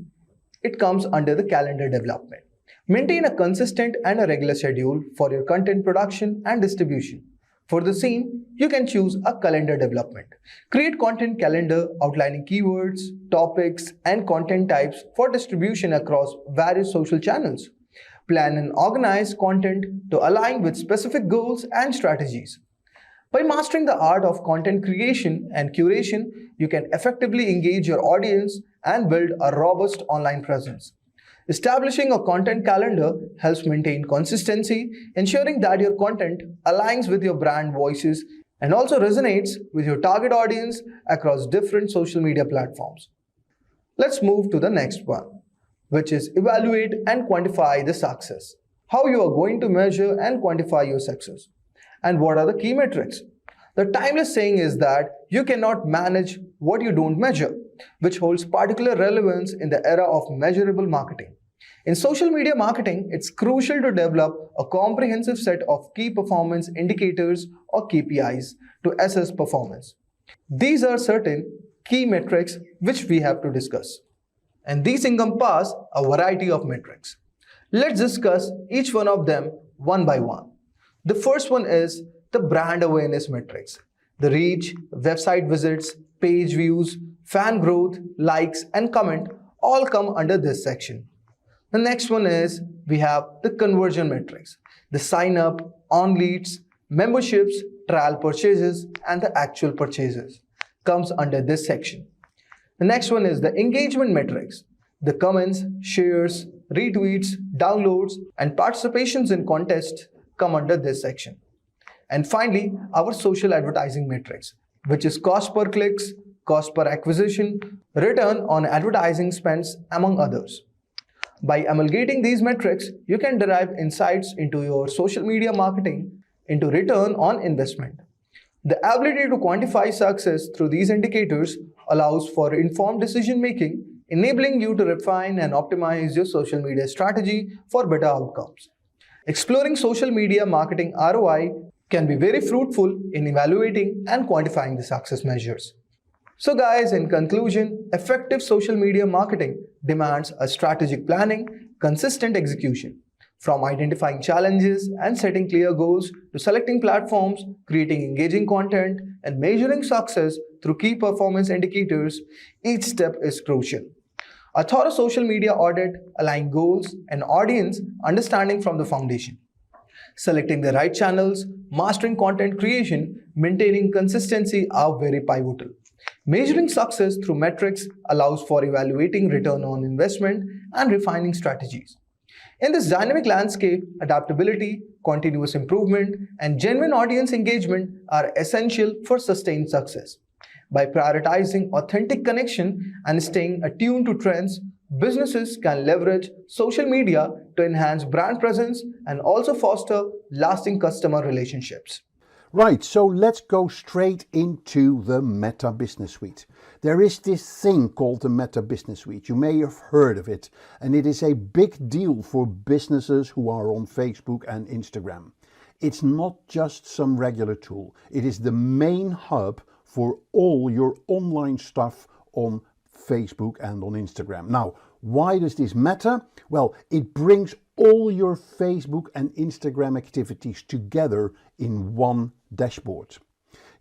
it comes under the calendar development. Maintain a consistent and a regular schedule for your content production and distribution. For the same, you can choose a calendar development. Create content calendar outlining keywords, topics, and content types for distribution across various social channels. Plan and organize content to align with specific goals and strategies. By mastering the art of content creation and curation, you can effectively engage your audience and build a robust online presence. Establishing a content calendar helps maintain consistency, ensuring that your content aligns with your brand voices and also resonates with your target audience across different social media platforms. Let's move to the next one, which is evaluate and quantify the success. How you are going to measure and quantify your success. And what are the key metrics? The timeless saying is that you cannot manage what you don't measure, which holds particular relevance in the era of measurable marketing. In social media marketing, it's crucial to develop a comprehensive set of key performance indicators or KPIs to assess performance. These are certain key metrics which we have to discuss. And these encompass a variety of metrics. Let's discuss each one of them one by one. The first one is the brand awareness metrics. The reach, website visits, page views, fan growth, likes, and comment all come under this section. The next one is we have the conversion metrics. The sign up, on leads, memberships, trial purchases, and the actual purchases comes under this section. The next one is the engagement metrics. The comments, shares, retweets, downloads, and participations in contests come under this section. And finally, our social advertising metrics, which is cost per clicks, cost per acquisition, return on advertising spends, among others. By amalgamating these metrics, you can derive insights into your social media marketing into return on investment. The ability to quantify success through these indicators allows for informed decision making, enabling you to refine and optimize your social media strategy for better outcomes. Exploring social media marketing ROI can be very fruitful in evaluating and quantifying the success measures. So guys, in conclusion, effective social media marketing demands a strategic planning, consistent execution. From identifying challenges and setting clear goals to selecting platforms, creating engaging content, and measuring success through key performance indicators, each step is crucial. A thorough social media audit, align goals and audience understanding from the foundation. Selecting the right channels, mastering content creation, maintaining consistency are very pivotal. Measuring success through metrics allows for evaluating return on investment and refining strategies. In this dynamic landscape, adaptability, continuous improvement, and genuine audience engagement are essential for sustained success. By prioritizing authentic connection and staying attuned to trends, businesses can leverage social media to enhance brand presence and also foster lasting customer relationships. Right, so let's go straight into the Meta Business Suite. There is this thing called the Meta Business Suite. You may have heard of it, and it is a big deal for businesses who are on Facebook and Instagram. It's not just some regular tool. It is the main hub for all your online stuff on Facebook and on Instagram. Now, why does this matter? Well, it brings all your Facebook and Instagram activities together in one dashboard.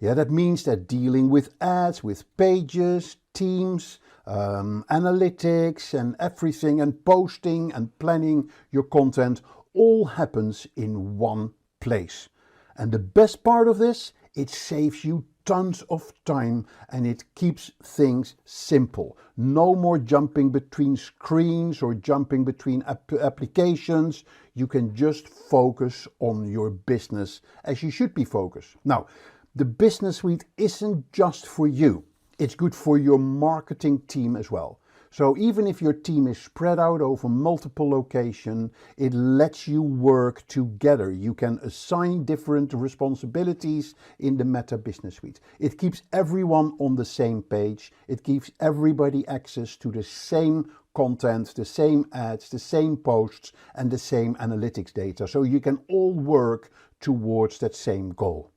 Yeah, that means that dealing with ads, with pages, teams, analytics and everything, and posting and planning your content all happens in one place. And the best part of this, it saves you tons of time and it keeps things simple. No more jumping between screens or jumping between applications. You can just focus on your business as you should be focused. Now, the business suite isn't just for you. It's good for your marketing team as well. So even if your team is spread out over multiple locations, it lets you work together. You can assign different responsibilities in the Meta Business Suite. It keeps everyone on the same page. It gives everybody access to the same content, the same ads, the same posts, and the same analytics data. So you can all work towards that same goal.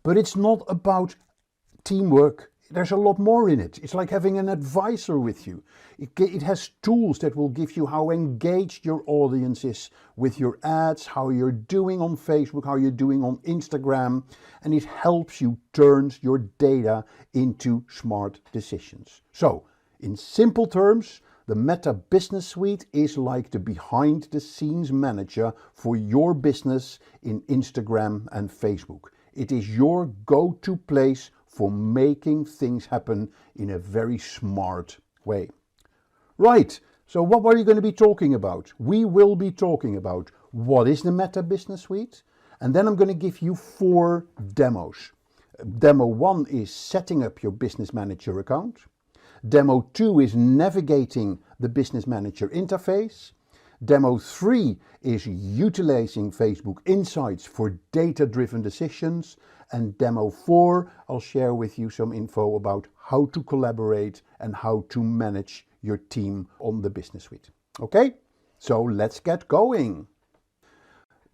But it's not about teamwork. There's a lot more in it. It's like having an advisor with you. It has tools that will give you how engaged your audience is with your ads, how you're doing on Facebook, how you're doing on Instagram, and it helps you turn your data into smart decisions. So, in simple terms, the Meta Business Suite is like the behind the scenes manager for your business in Instagram and Facebook. It is your go-to place for making things happen in a very smart way. Right, so what are you going to be talking about? We will be talking about what is the Meta Business Suite, and then I'm going to give you 4 demos. Demo 1 is setting up your Business Manager account. Demo 2 is navigating the Business Manager interface. Demo 3 is utilizing Facebook Insights for data-driven decisions. And Demo 4, I'll share with you some info about how to collaborate and how to manage your team on the Business Suite. Okay, so let's get going.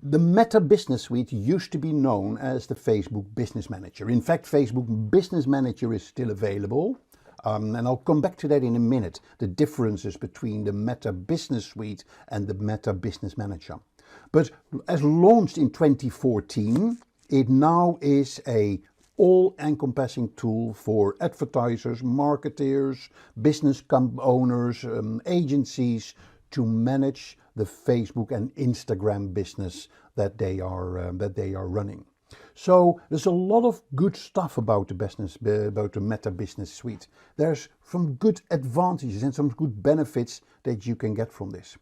The Meta Business Suite used to be known as the Facebook Business Manager. In fact, Facebook Business Manager is still available. And I'll come back to that in a minute, the differences between the Meta Business Suite and the Meta Business Manager. But as launched in 2014, it now is a all-encompassing tool for advertisers, marketers, business owners, agencies to manage the Facebook and Instagram business that they are running. So there's a lot of good stuff about the Meta Business Suite. There's some good advantages and some good benefits that you can get from this.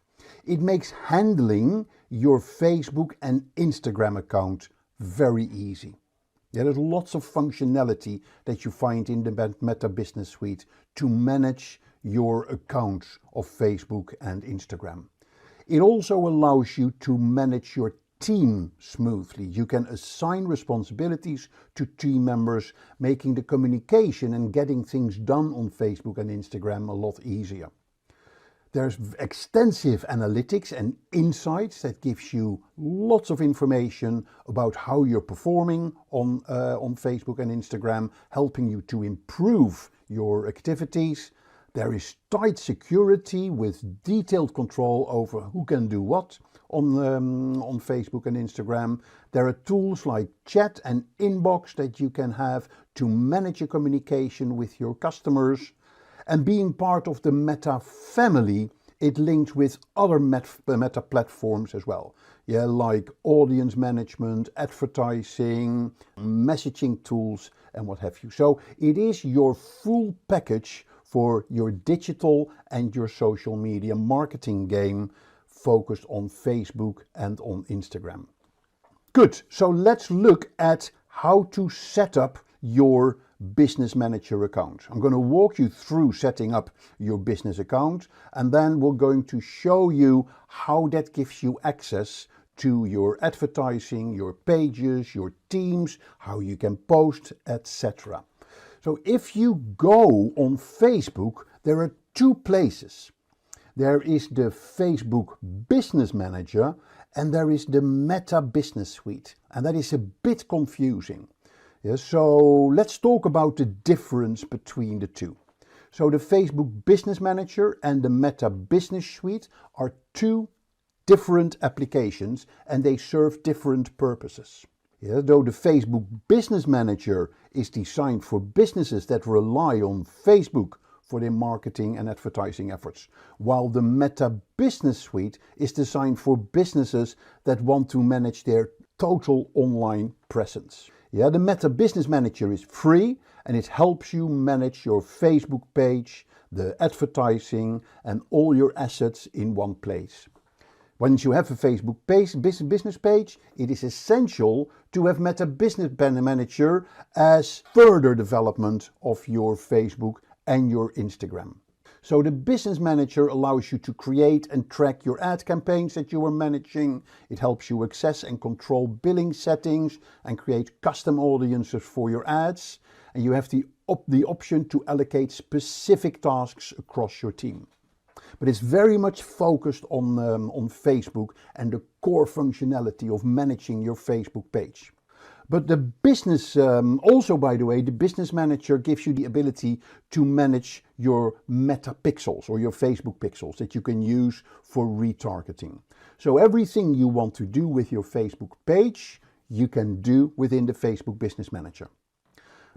It makes handling your Facebook and Instagram account very easy. There's lots of functionality that you find in the Meta Business Suite to manage your accounts of Facebook and Instagram. It also allows you to manage your team smoothly. You can assign responsibilities to team members, making the communication and getting things done on Facebook and Instagram a lot easier. There's extensive analytics and insights that gives you lots of information about how you're performing on Facebook and Instagram, helping you to improve your activities. There is tight security with detailed control over who can do what on Facebook and Instagram. There are tools like chat and inbox that you can have to manage your communication with your customers. And being part of the Meta family, it links with other Meta platforms as well. Yeah, like audience management, advertising, messaging tools, and what have you. So it is your full package for your digital and your social media marketing game focused on Facebook and on Instagram. Good, so let's look at how to set up your Business Manager account. I'm going to walk you through setting up your business account, and then we're going to show you how that gives you access to your advertising, your pages, your teams, how you can post, etc. So if you go on Facebook, there are 2 places. There is the Facebook Business Manager and there is the Meta Business Suite, and that is a bit confusing. Yeah, so let's talk about the difference between the 2. So the Facebook Business Manager and the Meta Business Suite are 2 different applications and they serve different purposes. Yeah, though the Facebook Business Manager is designed for businesses that rely on Facebook for their marketing and advertising efforts, while the Meta Business Suite is designed for businesses that want to manage their total online presence. Yeah, the Meta Business Manager is free and it helps you manage your Facebook page, the advertising and all your assets in one place. Once you have a Facebook business page, it is essential to have Meta Business Manager as further development of your Facebook and your Instagram. So the Business Manager allows you to create and track your ad campaigns that you are managing. It helps you access and control billing settings and create custom audiences for your ads. And you have the option to allocate specific tasks across your team. But it's very much focused on Facebook and the core functionality of managing your Facebook page. But the business, also by the way, the Business Manager gives you the ability to manage your Meta pixels or your Facebook pixels that you can use for retargeting. So everything you want to do with your Facebook page, you can do within the Facebook Business Manager.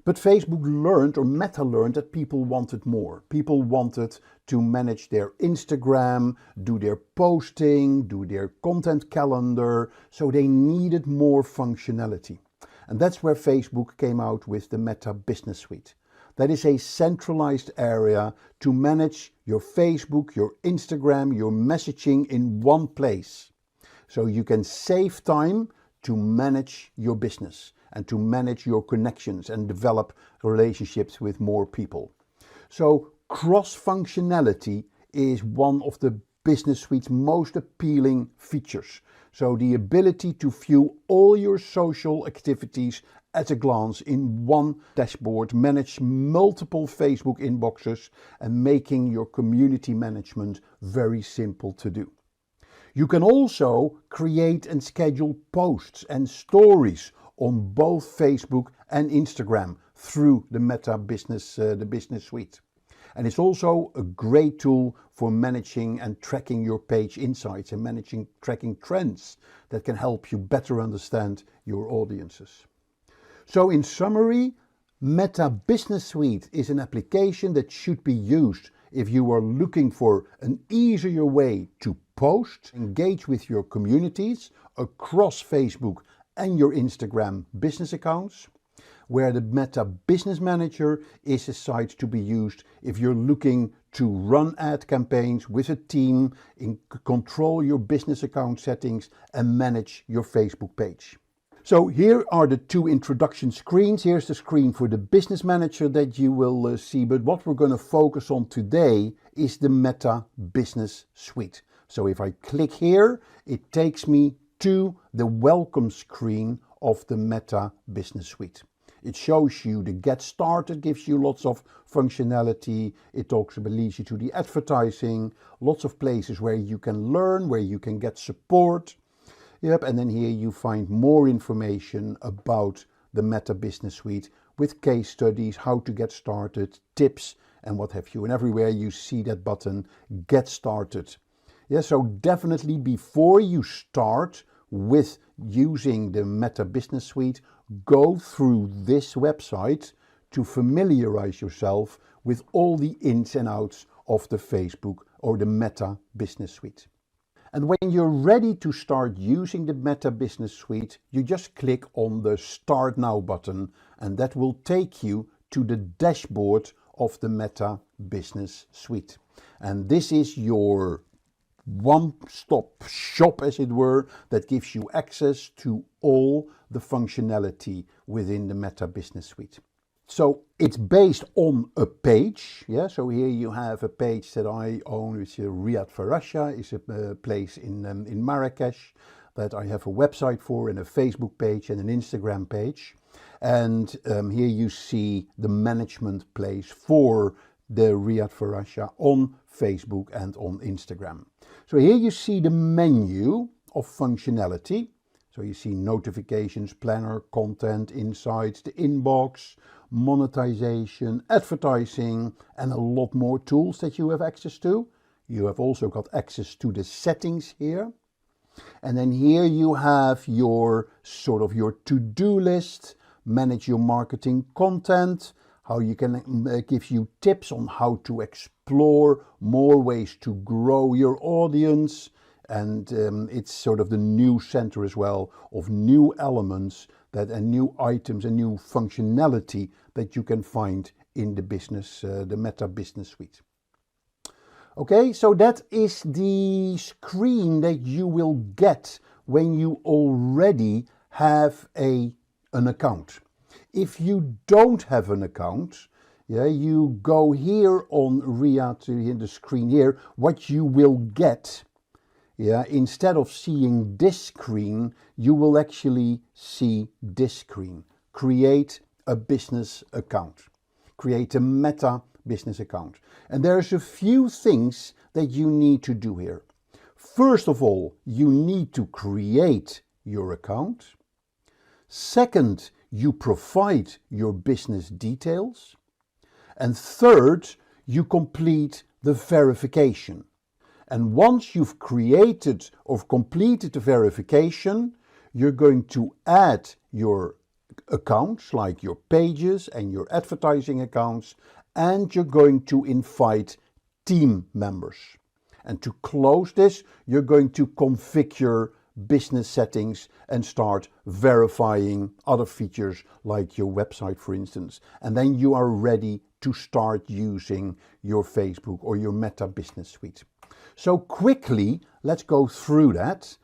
But Facebook learned, or Meta learned, that people wanted more. People wanted to manage their Instagram, do their posting, do their content calendar, so they needed more functionality. And that's where Facebook came out with the Meta Business Suite. That is a centralized area to manage your Facebook, your Instagram, your messaging in one place. So you can save time to manage your business and to manage your connections and develop relationships with more people. So cross-functionality is one of the Business Suite's most appealing features. So the ability to view all your social activities at a glance in one dashboard, manage multiple Facebook inboxes and making your community management very simple to do. You can also create and schedule posts and stories on both Facebook and Instagram through the Meta Business, the Business Suite. And it's also a great tool for managing and tracking your page insights and tracking trends that can help you better understand your audiences. So in summary, Meta Business Suite is an application that should be used if you are looking for an easier way to post, engage with your communities across Facebook and your Instagram business accounts, where the Meta Business Manager is a site to be used if you're looking to run ad campaigns with a team, control your business account settings and manage your Facebook page. So here are the two introduction screens. Here's the screen for the Business Manager that you will see, but what we're going to focus on today is the Meta Business Suite. So if I click here, it takes me to the welcome screen of the Meta Business Suite. It shows you the get started, gives you lots of functionality. It leads you to the advertising, lots of places where you can learn, where you can get support. Yep, and then here you find more information about the Meta Business Suite with case studies, how to get started, tips and what have you. And everywhere you see that button, get started. Yeah, so definitely before you start with using the Meta Business Suite, go through this website to familiarize yourself with all the ins and outs of the Facebook or the Meta Business Suite. And when you're ready to start using the Meta Business Suite, you just click on the Start Now button and that will take you to the dashboard of the Meta Business Suite. And this is your one-stop shop, as it were, that gives you access to all the functionality within the Meta Business Suite. So it's based on a page. Yeah, so here you have a page that I own, which is Riyadh Farasha, is a place in Marrakesh that I have a website for, and a Facebook page and an Instagram page. And here you see the management place for the Riyadh Farasha on Facebook and on Instagram. So here you see the menu of functionality. So you see notifications, planner, content, insights, the inbox, monetization, advertising, and a lot more tools that you have access to. You have also got access to the settings here. And then here you have your sort of your to-do list, manage your marketing content, how you can give you tips on how to explore more ways to grow your audience. And it's sort of the new center as well of new elements and new items and new functionality that you can find in the business, the Meta Business Suite. Okay, so that is the screen that you will get when you already have an account. If you don't have an account, you go here on Riyadh in the screen here, what you will get, instead of seeing this screen, you will actually see this screen. Create a business account. Create a Meta business account. And there's a few things that you need to do here. First of all, you need to create your account. Second, you provide your business details. And third, you complete the verification. And once you've created or completed the verification, you're going to add your accounts, like your pages and your advertising accounts, and you're going to invite team members. And to close this, you're going to configure business settings and start verifying other features like your website, for instance. And then you are ready to start using your Facebook or your Meta Business Suite. So quickly, let's go through that.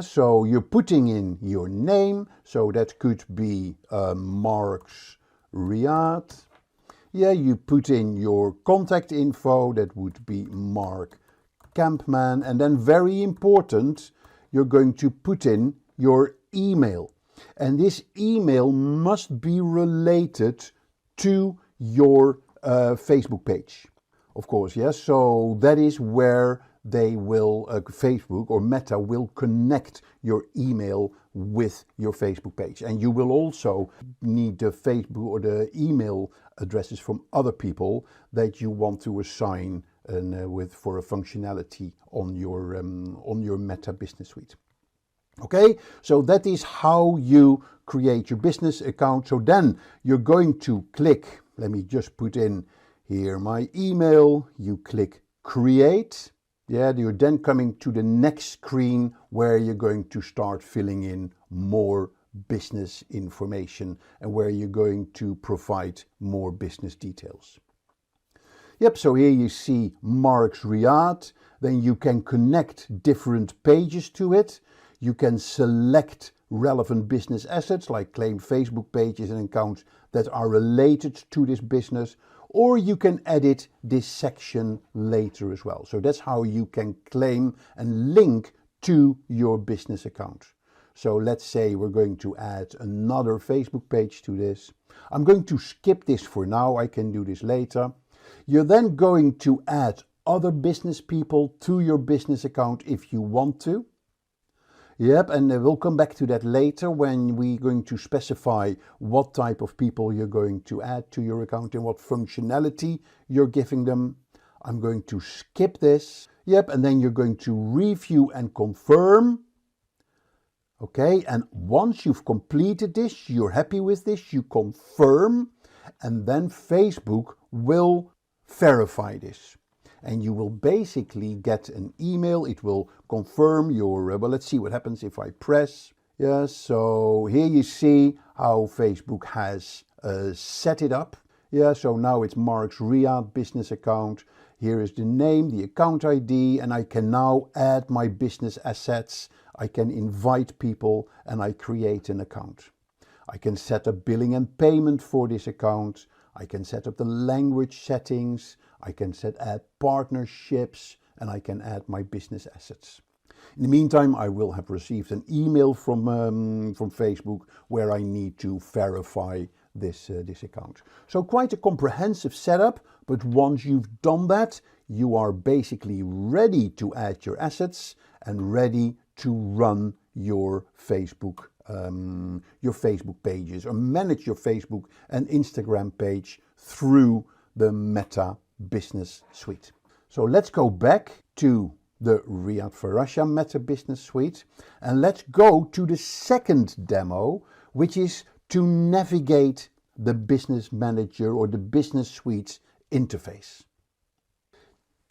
So you're putting in your name, so that could be Mark's Riyadh. You put in your contact info, that would be Mark Campman, and then very important, you're going to put in your email. And this email must be related to your Facebook page, of course, so that is where they will, Facebook or Meta will connect your email with your Facebook page. And you will also need the Facebook or the email addresses from other people that you want to assign for a functionality on your Meta Business Suite. Okay, so that is how you create your business account. So then you're going to click, let me just put in here my email, you click create. You're then coming to the next screen where you're going to start filling in more business information and where you're going to provide more business details. So here you see Mark's Riyadh. Then you can connect different pages to it. You can select relevant business assets like claim Facebook pages and accounts that are related to this business, or you can edit this section later as well. So that's how you can claim and link to your business account. So let's say we're going to add another Facebook page to this. I'm going to skip this for now, I can do this later. You're then going to add other business people to your business account if you want to. And we'll come back to that later when we're going to specify what type of people you're going to add to your account and what functionality you're giving them. I'm going to skip this. And then you're going to review and confirm. Okay, and once you've completed this, you're happy with this, you confirm, and then Facebook will verify this. And you will basically get an email. It will confirm your, let's see what happens if I press. So here you see how Facebook has set it up. So now it's Mark's Riyadh business account. Here is the name, the account ID, and I can now add my business assets. I can invite people and I create an account. I can set up billing and payment for this account. I can set up the language settings. I can add partnerships, and I can add my business assets. In the meantime, I will have received an email from Facebook where I need to verify this account. So quite a comprehensive setup, but once you've done that, you are basically ready to add your assets and ready to run your Facebook pages or manage your Facebook and Instagram page through the Meta Business Suite. So let's go back to the Riyad Farasha Meta Business Suite. And let's go to the second demo, which is to navigate the Business Manager or the Business Suite interface.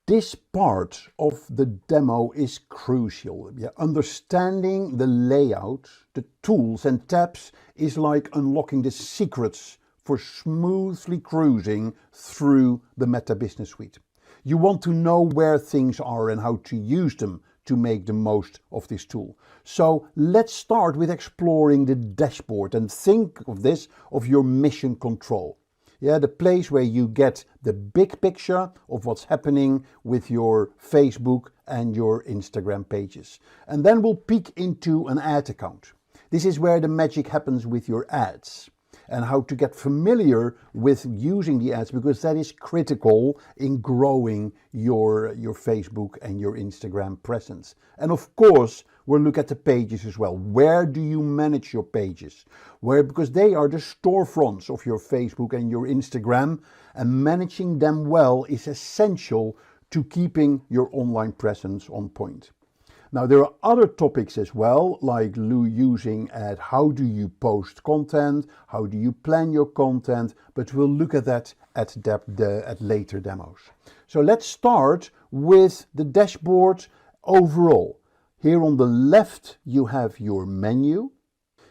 This part of the demo is crucial. Understanding the layout, the tools and tabs is like unlocking the secrets for smoothly cruising through the Meta Business Suite. You want to know where things are and how to use them to make the most of this tool. So let's start with exploring the dashboard and think of this of your mission control. The place where you get the big picture of what's happening with your Facebook and your Instagram pages. And then we'll peek into an ad account. This is where the magic happens with your ads and how to get familiar with using the ads, because that is critical in growing your Facebook and your Instagram presence. And of course, we'll look at the pages as well. Where do you manage your pages? Because they are the storefronts of your Facebook and your Instagram, and managing them well is essential to keeping your online presence on point. Now, there are other topics as well, like using at how do you post content, how do you plan your content, but we'll look at that at later demos. So let's start with the dashboard overall. Here on the left, you have your menu.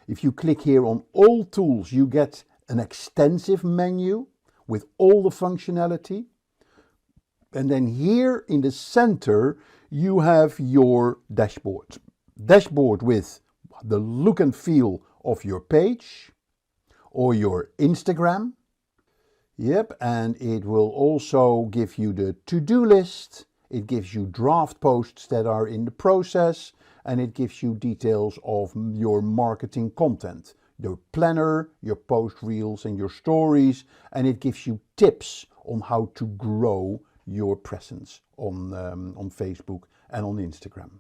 If you click here on all tools, you get an extensive menu with all the functionality. And then here in the center, you have your dashboard. Dashboard with the look and feel of your page or your Instagram. And it will also give you the to-do list. It gives you draft posts that are in the process, and it gives you details of your marketing content, your planner, your post reels and your stories, and it gives you tips on how to grow your presence on Facebook and on Instagram.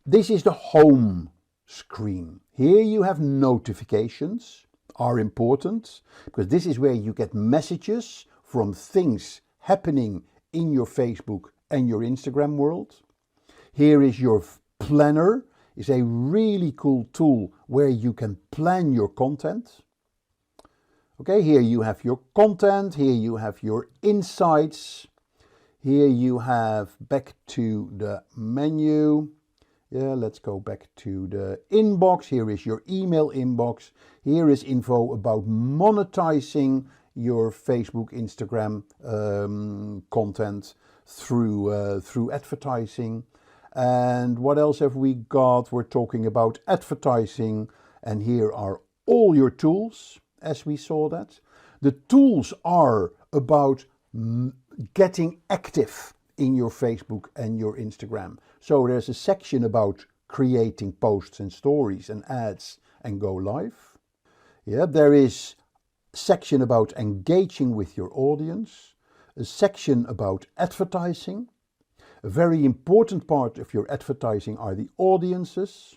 This is the home screen. Here you have notifications, are important, because this is where you get messages from things happening in your Facebook and your Instagram world. Here is your planner. It's a really cool tool where you can plan your content. Here you have your content, here you have your insights, here you have back to the menu. Let's go back to the inbox. Here is your email inbox. Here is info about monetizing your Facebook, Instagram content through advertising. And what else have we got? We're talking about advertising, and here are all your tools. As we saw that. The tools are about getting active in your Facebook and your Instagram. So there's a section about creating posts and stories and ads and go live. There is a section about engaging with your audience, a section about advertising. A very important part of your advertising are the audiences.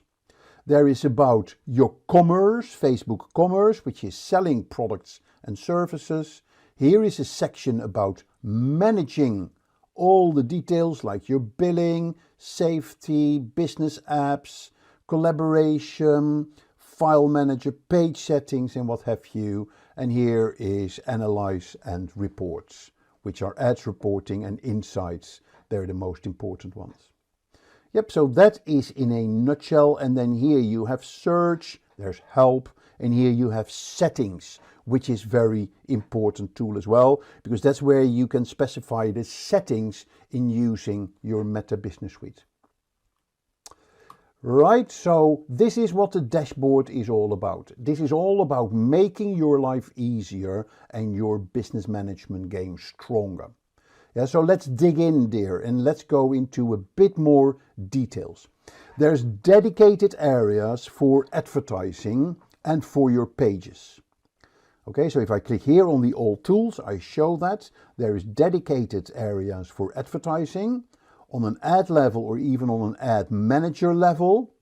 There is about your commerce, Facebook commerce, which is selling products and services. Here is a section about managing all the details like your billing, safety, business apps, collaboration, file manager, page settings and what have you. And here is analyze and reports, which are ads reporting and insights. They're the most important ones. So that is in a nutshell. And then here you have search, there's help, and here you have settings, which is very important tool as well, because that's where you can specify the settings in using your Meta Business Suite. Right, so this is what the dashboard is all about. This is all about making your life easier and your business management game stronger. So let's dig in there and let's go into a bit more details. There's dedicated areas for advertising and for your pages. So if I click here on the all tools, I show that there is dedicated areas for advertising on an ad level or even on an ad manager level.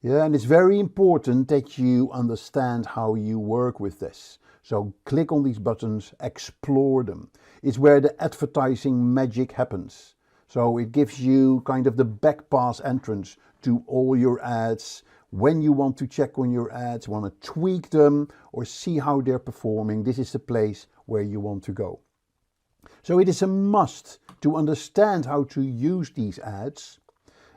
And it's very important that you understand how you work with this. So click on these buttons, explore them. It's where the advertising magic happens. So it gives you kind of the back pass entrance to all your ads. When you want to check on your ads, want to tweak them or see how they're performing, this is the place where you want to go. So it is a must to understand how to use these ads,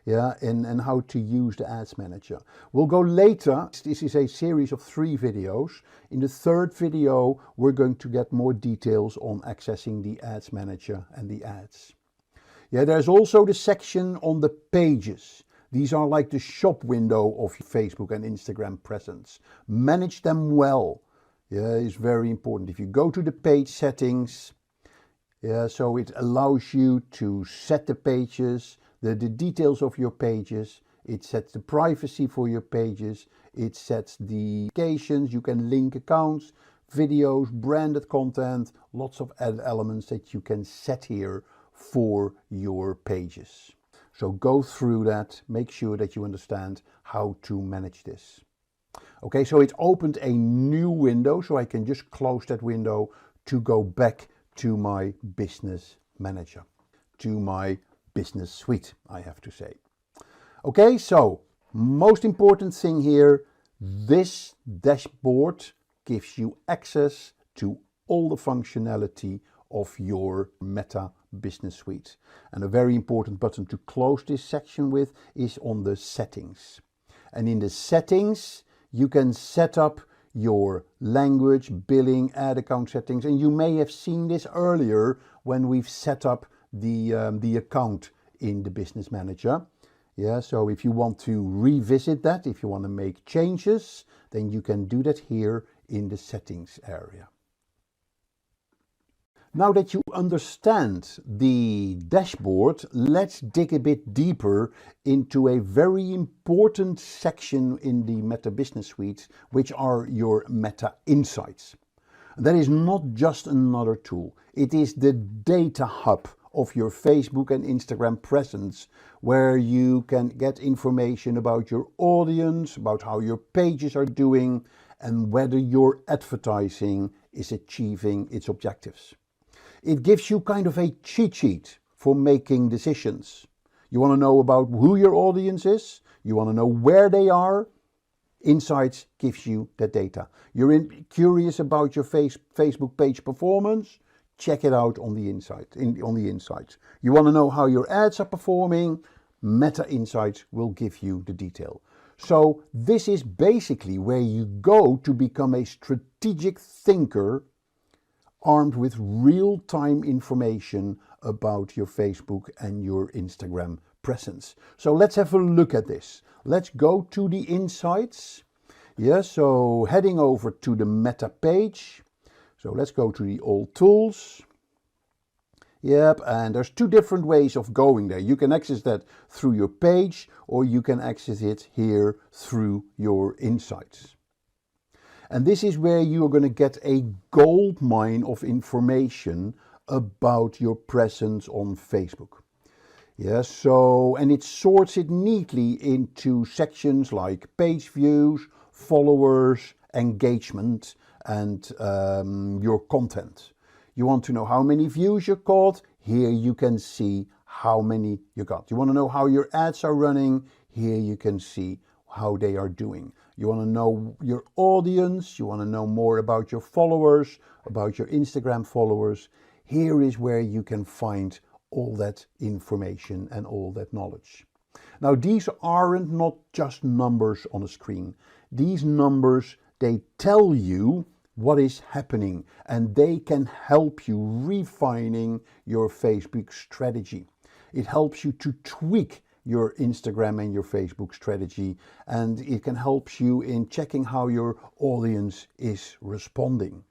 and how to use the Ads Manager. We'll go later. This is a series of 3 videos. In the 3rd video, we're going to get more details on accessing the Ads Manager and the ads. There's also the section on the pages. These are like the shop window of Facebook and Instagram presence. Manage them well. It's very important. If you go to the page settings, so it allows you to set the pages, the details of your pages. It sets the privacy for your pages. It sets the locations. You can link accounts, videos, branded content, lots of added elements that you can set here for your pages. So go through that, make sure that you understand how to manage this. Okay, so it's opened a new window, so I can just close that window to go back to my business manager, to my business suite, I have to say. Okay, so most important thing here, this dashboard gives you access to all the functionality of your Meta Business Suite. And a very important button to close this section with is on the settings. And in the settings, you can set up your language, billing, ad account settings. And you may have seen this earlier when we've set up the account in the Business Manager. So if you want to revisit that, if you want to make changes, then you can do that here in the settings area. Now that you understand the dashboard, let's dig a bit deeper into a very important section in the Meta Business Suite, which are your Meta Insights. That is not just another tool. It is the data hub of your Facebook and Instagram presence, where you can get information about your audience, about how your pages are doing, and whether your advertising is achieving its objectives. It gives you kind of a cheat sheet for making decisions. You want to know about who your audience is, you want to know where they are. Insights gives you that data. You're curious about your Facebook page performance, check it out on the insights. You want to know how your ads are performing, Meta Insights will give you the detail. So this is basically where you go to become a strategic thinker, armed with real-time information about your Facebook and your Instagram presence. So let's have a look at this. Let's go to the insights. So heading over to the Meta page. So let's go to the All Tools. And there's 2 different ways of going there. You can access that through your page, or you can access it here through your insights. And this is where you are going to get a gold mine of information about your presence on Facebook. And it sorts it neatly into sections like page views, followers, engagement, and your content. You want to know how many views you got? Here you can see how many you got. You want to know how your ads are running? Here you can see how they are doing. You want to know your audience, you want to know more about your followers, about your Instagram followers. Here is where you can find all that information and all that knowledge. Now, these aren't not just numbers on a screen. These numbers, they tell you what is happening, and they can help you refining your Facebook strategy. It helps you to tweak your Instagram and your Facebook strategy, and it can help you in checking how your audience is responding.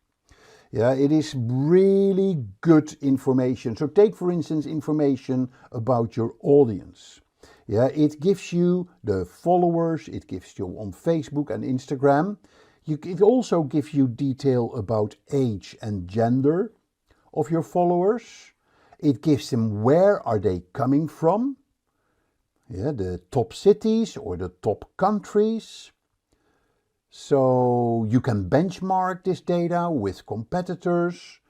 It is really good information. So take, for instance, information about your audience. It gives you the followers, it gives you on Facebook and Instagram. It also gives you detail about age and gender of your followers. It gives them where are they coming from. The top cities or the top countries. So you can benchmark this data with competitors.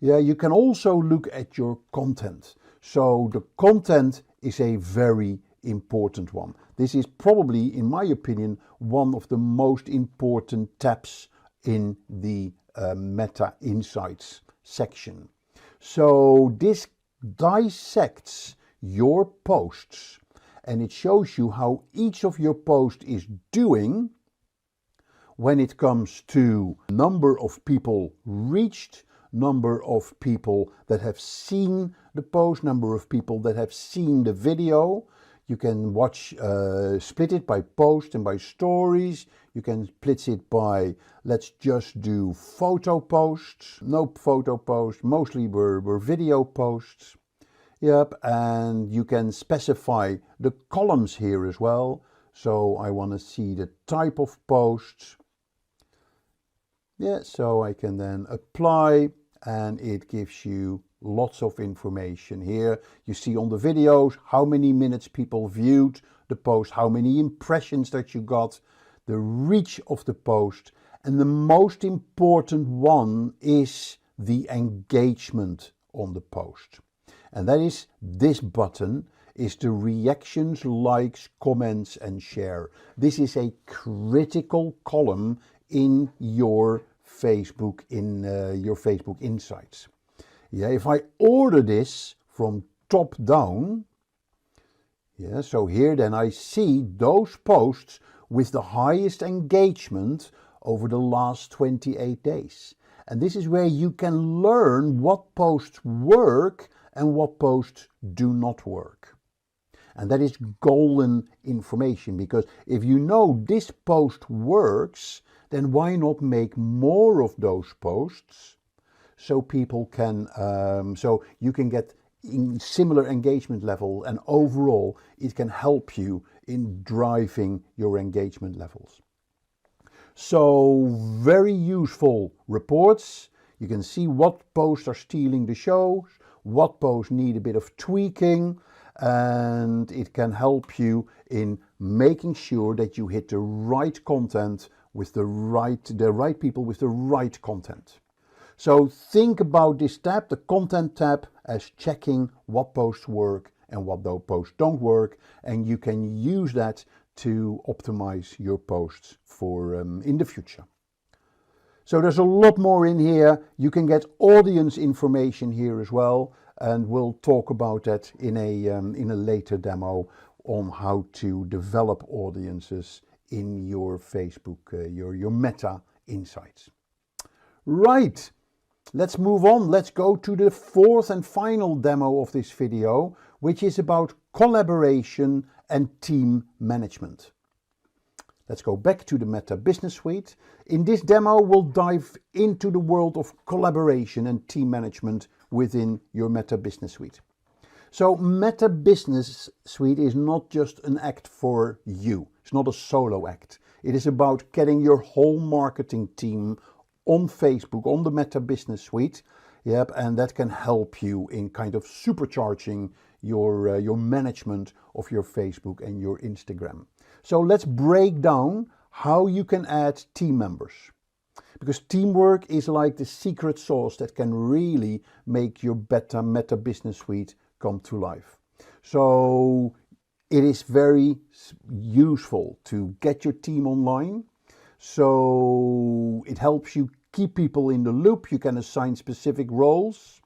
You can also look at your content. So the content is a very important one. This is probably, in my opinion, one of the most important tabs in the Meta Insights section. So this dissects your posts and it shows you how each of your posts is doing when it comes to number of people reached, number of people that have seen the post, number of people that have seen the video. You can split it by post and by stories. You can split it by, let's just do photo posts. No photo posts, mostly were video posts. Yep, and you can specify the columns here as well. So I want to see the type of posts. Yeah, so I can then apply and it gives you lots of information here. You see on the videos how many minutes people viewed the post, how many impressions that you got, the reach of the post, and the most important one is the engagement on the post. And that is this button, is the reactions, likes, comments and share. This is a critical column in your Facebook, your Facebook Insights. Yeah, if I order this from top down, yeah, so here then I see those posts with the highest engagement over the last 28 days. And this is where you can learn what posts work and what posts do not work. And that is golden information, because if you know this post works, then why not make more of those posts so people can, so you can get in similar engagement level, and overall it can help you in driving your engagement levels. So very useful reports. You can see what posts are stealing the show, what posts need a bit of tweaking, and it can help you in making sure that you hit the right content with the right people with the right content. So think about this tab, the content tab, as checking what posts work and what those posts don't work, and you can use that to optimize your posts for in the future. So there's a lot more in here. You can get audience information here as well, and we'll talk about that in a later demo on how to develop audiences in your Facebook, your Meta Insights. Right, let's move on. Let's go to the fourth and final demo of this video, which is about collaboration and team management. Let's go back to the Meta Business Suite. In this demo, we'll dive into the world of collaboration and team management within your Meta Business Suite. So Meta Business Suite is not just an act for you. It's not a solo act. It is about getting your whole marketing team on Facebook, on the Meta Business Suite. Yep, and that can help you in kind of supercharging your management of your Facebook and your Instagram. So let's break down how you can add team members. Because teamwork is like the secret sauce that can really make your Meta Business Suite come to life. So it is very useful to get your team online. So it helps you keep people in the loop. You can assign specific roles.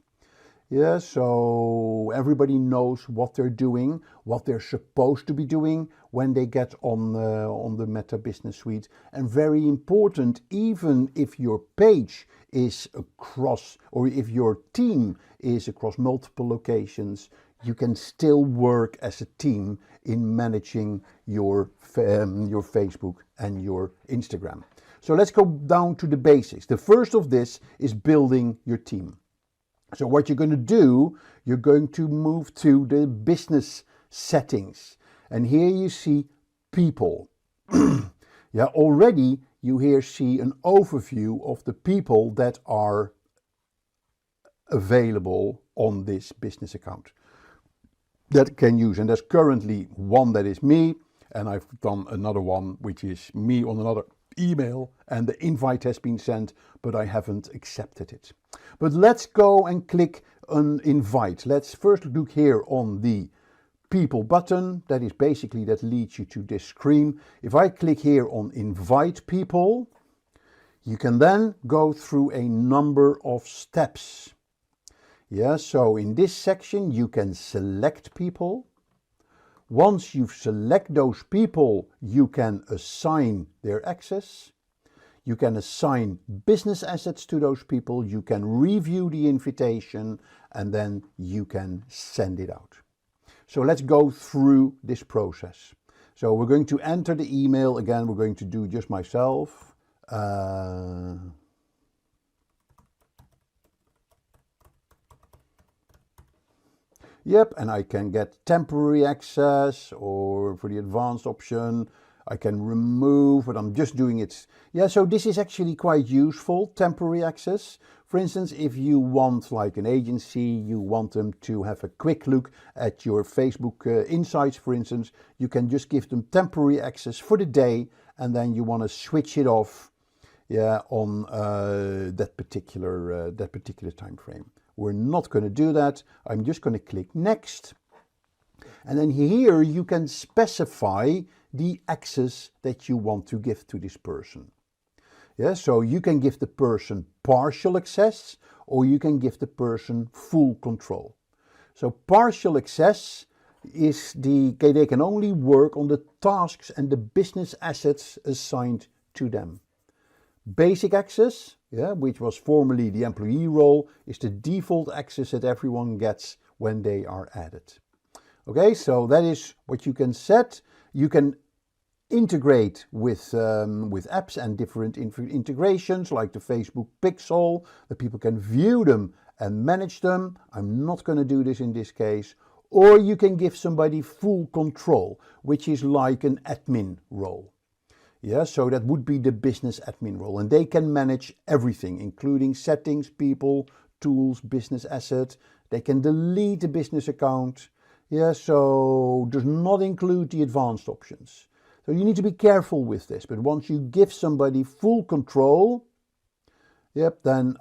Yeah, so everybody knows what they're doing, what they're supposed to be doing when they get on the Meta Business Suite. And very important, even if your page is across, or if your team is across multiple locations, you can still work as a team in managing your Facebook and your Instagram. So let's go down to the basics. The first of this is building your team. So what you're going to do, you're going to move to the business settings. And here you see people. Yeah, already you here see an overview of the people that are available on this business account that can use. And there's currently one that is me, and I've done another one which is me on another email and the invite has been sent, but I haven't accepted it. But let's go and click on invite. Let's first look here on the people button. That is basically, that leads you to this screen. If I click here on invite people, you can then go through a number of steps. Yeah, so in this section you can select people. Once you've selected those people, you can assign their access. You can assign business assets to those people. You can review the invitation and then you can send it out. So let's go through this process. So we're going to enter the email. Again, we're going to do just myself. Yep, and I can get temporary access, or for the advanced option, I can remove, but I'm just doing it. Yeah, so this is actually quite useful, temporary access. For instance, if you want, like an agency, you want them to have a quick look at your Facebook insights, for instance, you can just give them temporary access for the day, and then you want to switch it off, yeah, on that particular time frame. We're not going to do that. I'm just going to click next. And then here you can specify the access that you want to give to this person. Yeah, so you can give the person partial access or you can give the person full control. So partial access is they can only work on the tasks and the business assets assigned to them. Basic access, yeah, which was formerly the employee role, is the default access that everyone gets when they are added. Okay, so that is what you can set. You can integrate with apps and different integrations like the Facebook Pixel, that people can view them and manage them. I'm not going to do this in this case. Or you can give somebody full control, which is like an admin role. Yeah, so that would be the business admin role, and they can manage everything, including settings, people, tools, business asset. They can delete the business account. Yeah, so does not include the advanced options. So you need to be careful with this, but once you give somebody full control, yep, then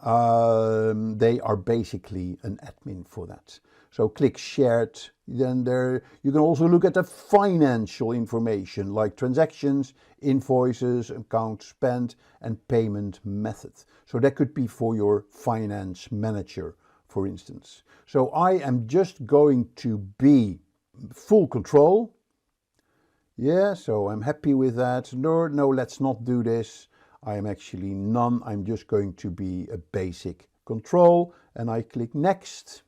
they are basically an admin for that. So click shared, then there you can also look at the financial information like transactions, invoices, account spent and payment method. So that could be for your finance manager, for instance. So I am just going to be full control. Yeah, so I'm happy with that. No, let's not do this. I am actually none. I'm just going to be a basic control and I click next.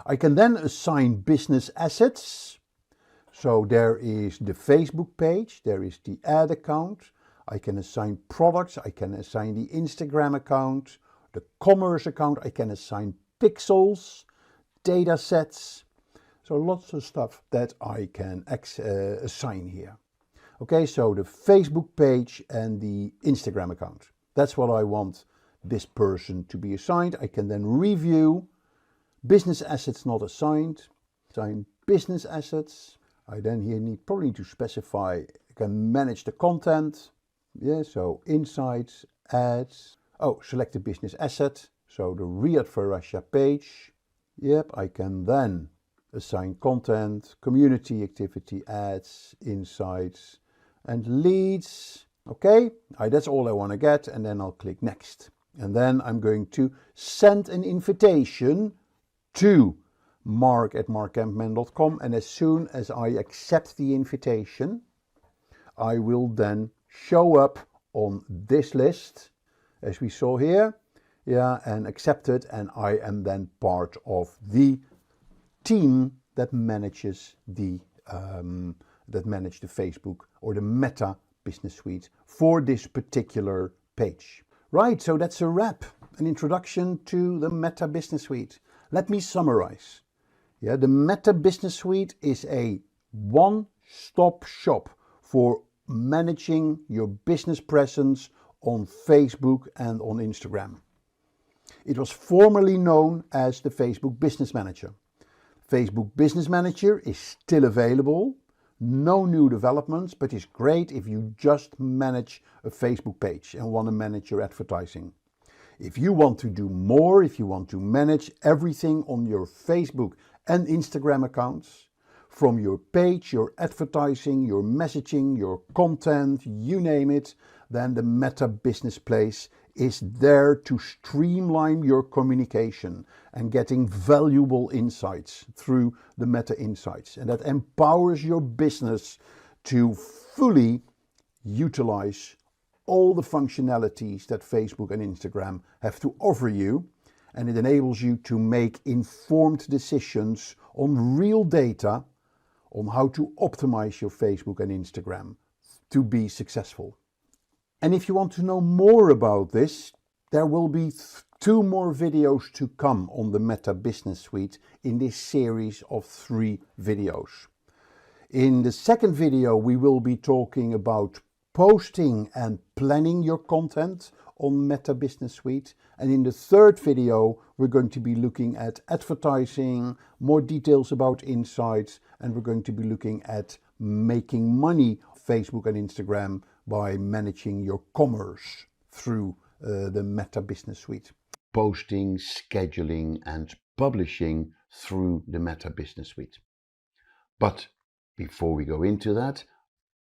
I can then assign business assets. So there is the Facebook page, there is the ad account. I can assign products, I can assign the Instagram account, the commerce account, I can assign pixels, data sets. So lots of stuff that I can assign here. Okay, so the Facebook page and the Instagram account. That's what I want this person to be assigned. I can then review. Business assets not assigned. Assign business assets. I then here probably need to specify, I can manage the content. Yeah, so insights, ads. Oh, select the business asset. So the Riyadh Farasha page. Yep, I can then assign content, community activity, ads, insights, and leads. Okay, that's all I want to get, and then I'll click next. And then I'm going to send an invitation to mark@markcampman.com, and as soon as I accept the invitation, I will then show up on this list, as we saw here, yeah, and accept it, and I am then part of the team that manages the Facebook or the Meta Business Suite for this particular page. Right, so that's a wrap, an introduction to the Meta Business Suite. Let me summarize. Yeah, the Meta Business Suite is a one-stop shop for managing your business presence on Facebook and on Instagram. It was formerly known as the Facebook Business Manager. Facebook Business Manager is still available. No new developments, but it's great if you just manage a Facebook page and want to manage your advertising. If you want to do more, if you want to manage everything on your Facebook and Instagram accounts, from your page, your advertising, your messaging, your content, you name it, then the Meta Business Place is there to streamline your communication and getting valuable insights through the Meta Insights. And that empowers your business to fully utilize all the functionalities that Facebook and Instagram have to offer you, and it enables you to make informed decisions on real data on how to optimize your Facebook and Instagram to be successful. And if you want to know more about this, there will be 2 more videos to come on the Meta Business Suite in this series of 3 videos. In the second video, we will be talking about posting and planning your content on Meta Business Suite. And in the third video, we're going to be looking at advertising, more details about insights, and we're going to be looking at making money on Facebook and Instagram by managing your commerce through the Meta Business Suite. Posting, scheduling, and publishing through the Meta Business Suite. But before we go into that,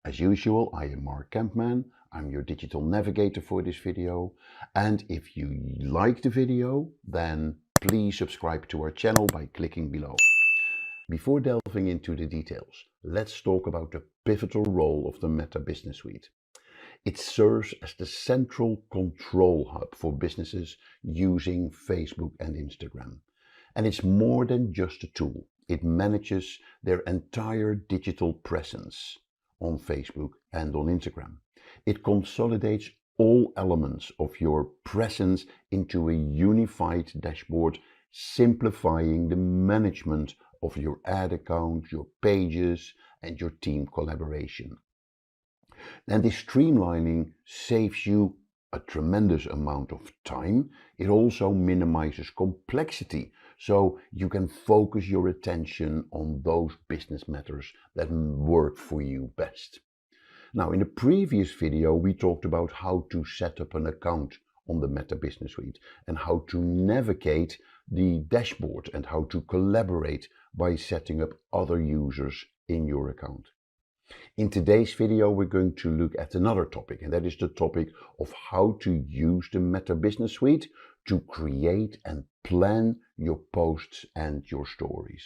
as usual, I am Mark Kempman. I'm your digital navigator for this video. And if you like the video, then please subscribe to our channel by clicking below. Before delving into the details, let's talk about the pivotal role of the Meta Business Suite. It serves as the central control hub for businesses using Facebook and Instagram. And it's more than just a tool. It manages their entire digital presence on Facebook and on Instagram. It consolidates all elements of your presence into a unified dashboard, simplifying the management of your ad account, your pages, and your team collaboration. And this streamlining saves you a tremendous amount of time. It also minimizes complexity, so you can focus your attention on those business matters that work for you best. Now, in the previous video, we talked about how to set up an account on the Meta Business Suite and how to navigate the dashboard and how to collaborate by setting up other users in your account. In today's video, we're going to look at another topic, and that is the topic of how to use the Meta Business Suite to create and plan your posts and your stories.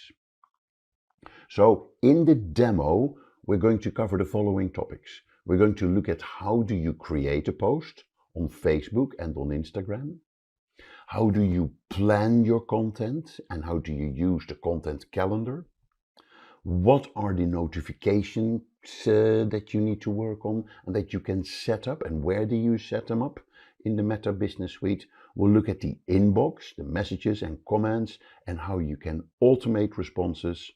So in the demo, we're going to cover the following topics. We're going to look at how do you create a post on Facebook and on Instagram? How do you plan your content and how do you use the content calendar? What are the notifications that you need to work on and that you can set up, and where do you set them up in the Meta Business Suite? We'll look at the inbox, the messages and comments, and how you can automate responses.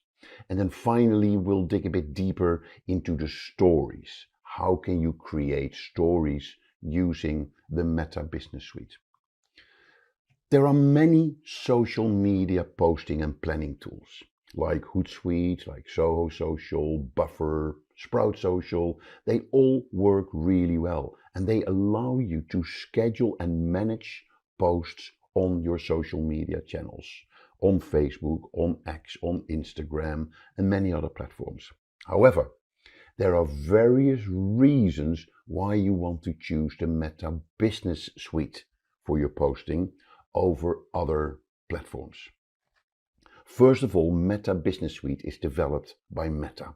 And then finally, we'll dig a bit deeper into the stories. How can you create stories using the Meta Business Suite? There are many social media posting and planning tools, like Hootsuite, like Soho Social, Buffer, Sprout Social. They all work really well, and they allow you to schedule and manage posts on your social media channels, on Facebook, on X, on Instagram, and many other platforms. However, there are various reasons why you want to choose the Meta Business Suite for your posting over other platforms. First of all, Meta Business Suite is developed by Meta,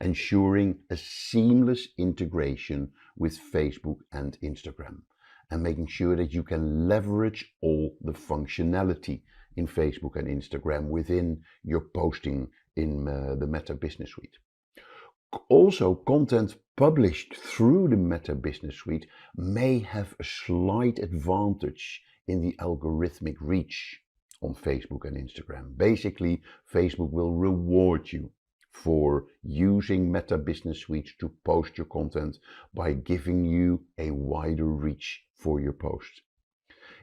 ensuring a seamless integration with Facebook and Instagram, and making sure that you can leverage all the functionality in Facebook and Instagram within your posting in the Meta Business Suite. Also, content published through the Meta Business Suite may have a slight advantage in the algorithmic reach on Facebook and Instagram. Basically, Facebook will reward you for using Meta Business Suite to post your content by giving you a wider reach for your post.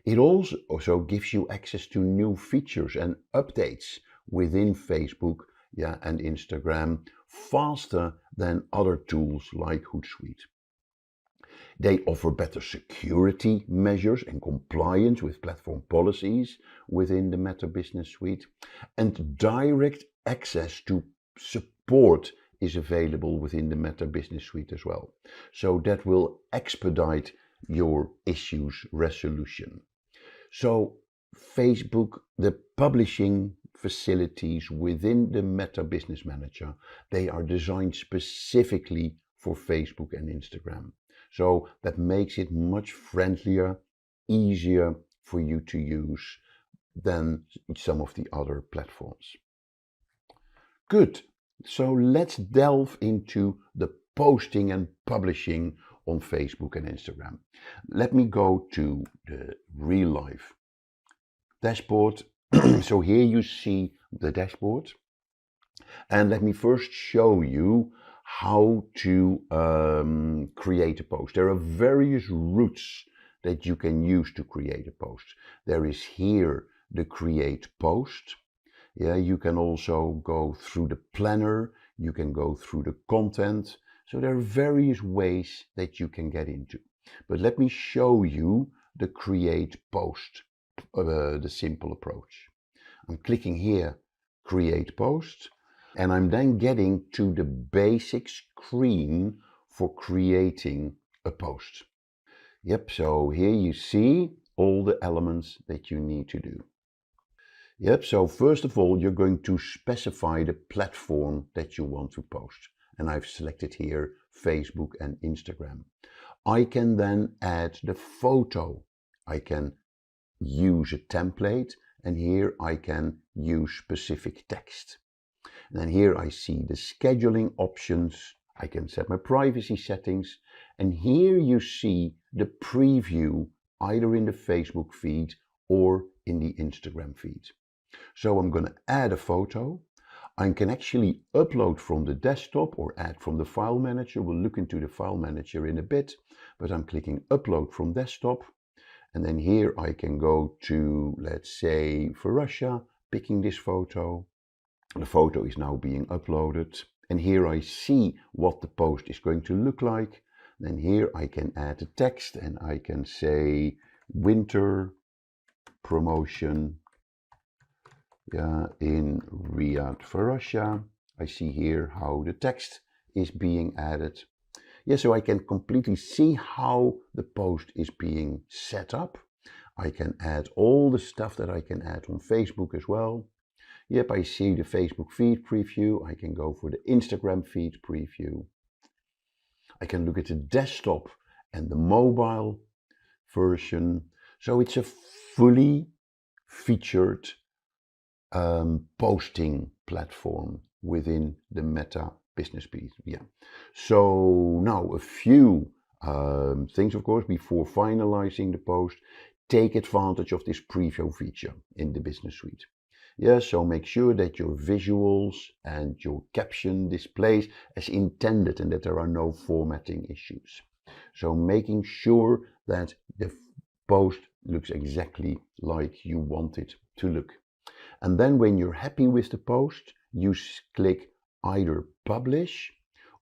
It also gives you access to new features and updates within Facebook and Instagram faster than other tools like Hootsuite. They offer better security measures and compliance with platform policies within the Meta Business Suite, and direct access to support is available within the Meta Business Suite as well. So that will expedite your issues resolution. So Facebook, the publishing facilities within the Meta Business Manager, they are designed specifically for Facebook and Instagram. So that makes it much friendlier, easier for you to use than some of the other platforms. Good. So let's delve into the posting and publishing on Facebook and Instagram. Let me go to the real life dashboard. So here you see the dashboard. And let me first show you how to create a post. There are various routes that you can use to create a post. There is here the create post. Yeah, you can also go through the planner, you can go through the content. So there are various ways that you can get into. But let me show you the create post, the simple approach. I'm clicking here, create post, and I'm then getting to the basic screen for creating a post. Yep, so here you see all the elements that you need to do. Yep, so first of all, you're going to specify the platform that you want to post. And I've selected here Facebook and Instagram. I can then add the photo. I can use a template, and here I can use specific text. And then here I see the scheduling options. I can set my privacy settings. And here you see the preview either in the Facebook feed or in the Instagram feed. So I'm going to add a photo. I can actually upload from the desktop or add from the file manager. We'll look into the file manager in a bit, but I'm clicking upload from desktop. And then here I can go to, let's say, for Russia, picking this photo. The photo is now being uploaded. And here I see what the post is going to look like. Then here I can add the text and I can say winter promotion in Riyadh for Russia. I see here how the text is being added. Yeah, so I can completely see how the post is being set up. I can add all the stuff that I can add on Facebook as well. Yep, I see the Facebook feed preview. I can go for the Instagram feed preview. I can look at the desktop and the mobile version. So it's a fully featured posting platform within the Meta Business Suite. Yeah. So now a few things, of course, before finalizing the post. Take advantage of this preview feature in the Business Suite. Yeah, so make sure that your visuals and your caption displays as intended and that there are no formatting issues. So making sure that the post looks exactly like you want it to look. And then when you're happy with the post, you click either publish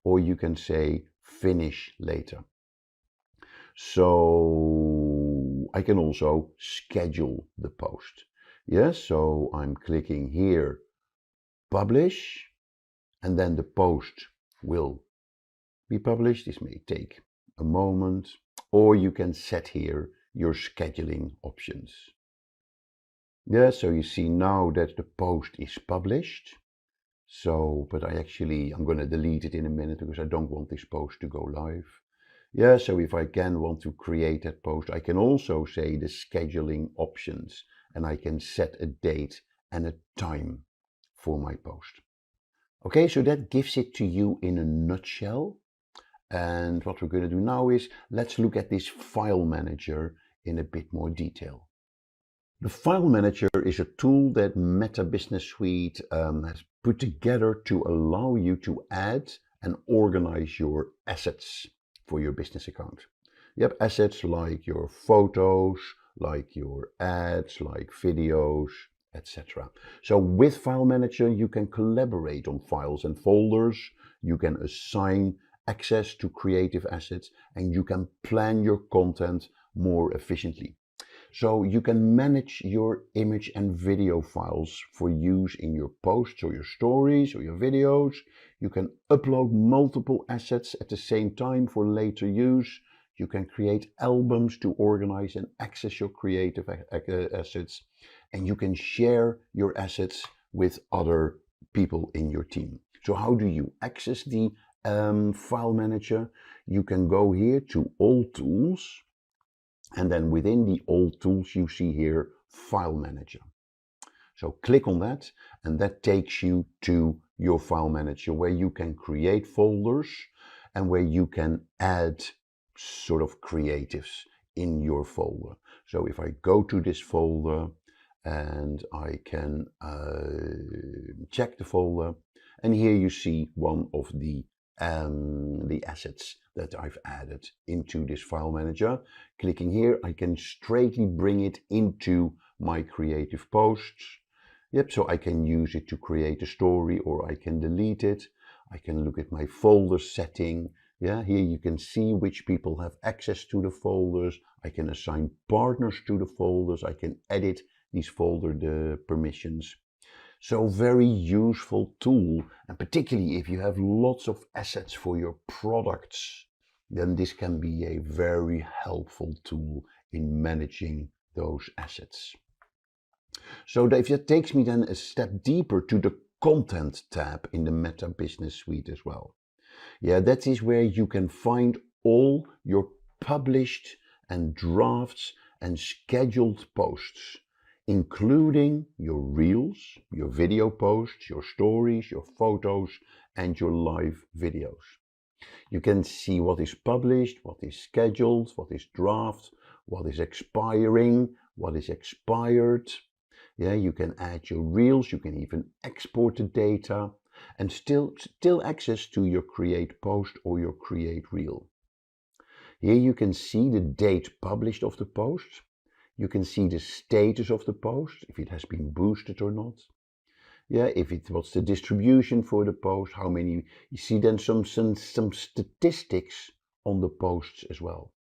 or you can say finish later. So I can also schedule the post. Yes, so I'm clicking here, publish, and then the post will be published. This may take a moment, or you can set here your scheduling options. Yeah, so you see now that the post is published. So, but I'm going to delete it in a minute because I don't want this post to go live. Yeah, so if I can want to create that post, I can also say the scheduling options and I can set a date and a time for my post. Okay, so that gives it to you in a nutshell. And what we're going to do now is let's look at this file manager in a bit more detail. The file manager is a tool that Meta Business Suite has put together to allow you to add and organize your assets for your business account. You have assets like your photos, like your ads, like videos, etc. So with File Manager, you can collaborate on files and folders, you can assign access to creative assets, and you can plan your content more efficiently. So you can manage your image and video files for use in your posts or your stories or your videos. You can upload multiple assets at the same time for later use. You can create albums to organize and access your creative assets. And you can share your assets with other people in your team. So how do you access the File Manager? You can go here to All Tools. And then within the All Tools, you see here File Manager. So click on that, and that takes you to your File Manager where you can create folders and where you can add sort of creatives in your folder. So if I go to this folder and I can check the folder, and here you see one of the assets that I've added into this File Manager. Clicking here, I can straightly bring it into my creative posts. Yep, so I can use it to create a story, or I can delete it. I can look at my folder setting. Yeah, here you can see which people have access to the folders. I can assign partners to the folders. I can edit these folder permissions. So very useful tool, and particularly if you have lots of assets for your products, then this can be a very helpful tool in managing those assets. So that takes me then a step deeper to the Content tab in the Meta Business Suite as well. Yeah, that is where you can find all your published and drafts and scheduled posts, including your reels, your video posts, your stories, your photos, and your live videos. You can see what is published, what is scheduled, what is draft, what is expiring, what is expired. Yeah, you can add your reels, you can even export the data, and still access to your create post or your create reel. Here you can see the date published of the post. You can see the status of the post, if it has been boosted or not. Yeah, what's the distribution for the post, how many, you see then some statistics on the posts as well.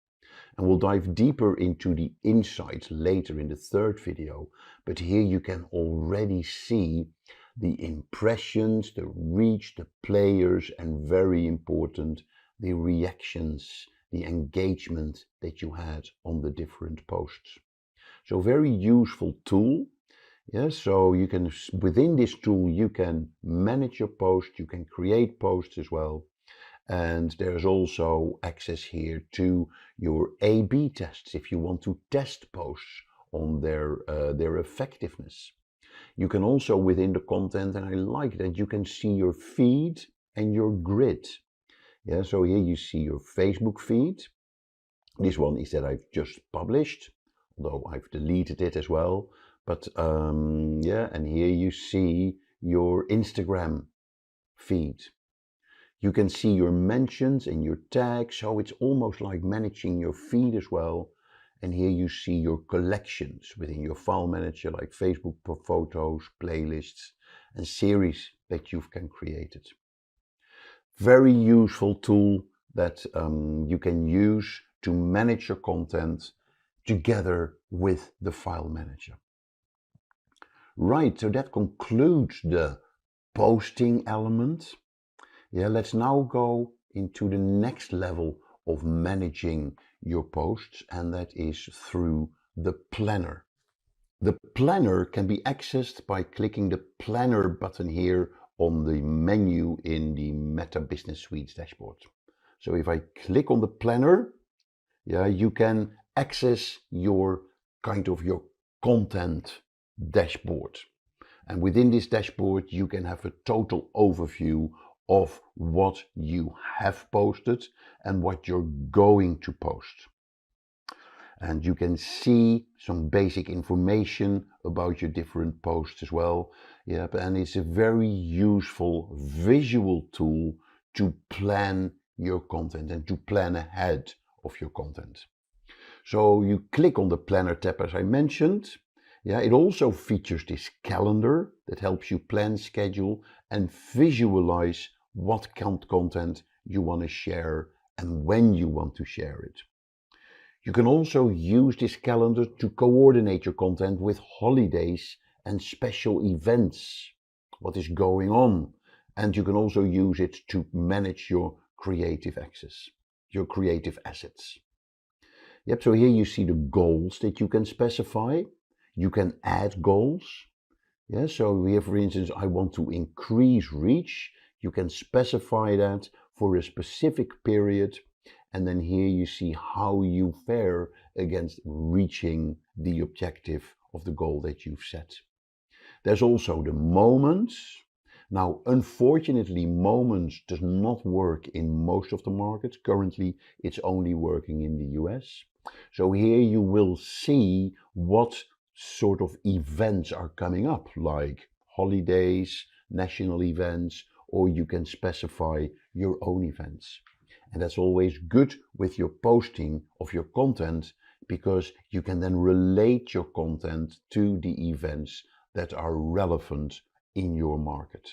And we'll dive deeper into the insights later in the third video, but here you can already see the impressions, the reach, the players, and very important, the reactions, the engagement that you had on the different posts. So very useful tool. Yeah, so you can, within this tool, you can manage your post, you can create posts as well. And there's also access here to your A/B tests if you want to test posts on their effectiveness. You can also, within the content, and I like that, you can see your feed and your grid. Yeah, so here you see your Facebook feed. This one is that I've just published, although I've deleted it as well. But yeah, and here you see your Instagram feed. You can see your mentions and your tags, so it's almost like managing your feed as well. And here you see your collections within your File Manager, like Facebook photos, playlists, and series that you've created. Very useful tool that you can use to manage your content together with the File Manager. Right, so that concludes the posting element. Yeah, let's now go into the next level of managing your posts, and that is through the planner. The planner can be accessed by clicking the planner button here on the menu in the Meta Business Suite dashboard. So if I click on the planner, yeah, you can access your your content dashboard. And within this dashboard, you can have a total overview of what you have posted and what you're going to post. And you can see some basic information about your different posts as well. Yeah, and it's a very useful visual tool to plan your content and to plan ahead of your content. So you click on the planner tab as I mentioned, Yeah, it also features this calendar that helps you plan, schedule, and visualize what content you want to share and when you want to share it. You can also use this calendar to coordinate your content with holidays and special events, what is going on. And you can also use it to manage your creative access, your creative assets. Yep, so here you see the goals that you can specify. You can add goals. Yeah, so here, for instance, I want to increase reach. You can specify that for a specific period. And then here you see how you fare against reaching the objective of the goal that you've set. There's also the moments. Now, unfortunately, moments does not work in most of the markets. Currently, it's only working in the US. So here you will see what sort of events are coming up, like holidays, national events, or you can specify your own events. And that's always good with your posting of your content, because you can then relate your content to the events that are relevant in your market.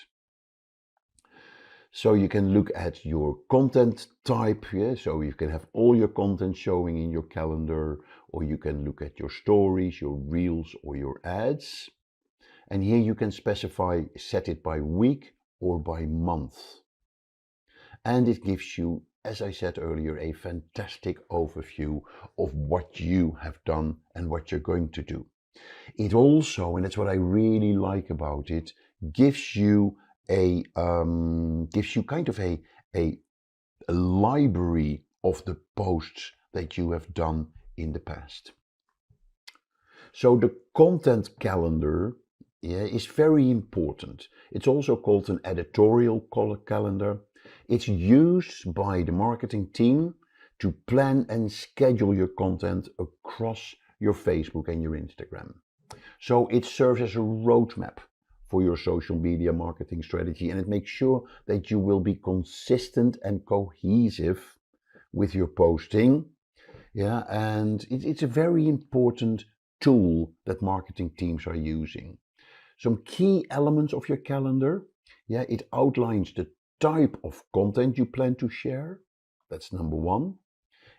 So you can look at your content type, yeah? So you can have all your content showing in your calendar, or you can look at your stories, your reels, or your ads. And here you can specify, set it by week or by month. And it gives you, as I said earlier, a fantastic overview of what you have done and what you're going to do. It also, and that's what I really like about it, gives you kind of a library of the posts that you have done in the past. So the content calendar, yeah, is very important. It's also called an editorial calendar. It's used by the marketing team to plan and schedule your content across your Facebook and your Instagram. So it serves as a roadmap for your social media marketing strategy, and it makes sure that you will be consistent and cohesive with your posting. Yeah, and it's a very important tool that marketing teams are using. Some key elements of your calendar. Yeah, it outlines the type of content you plan to share. That's number one.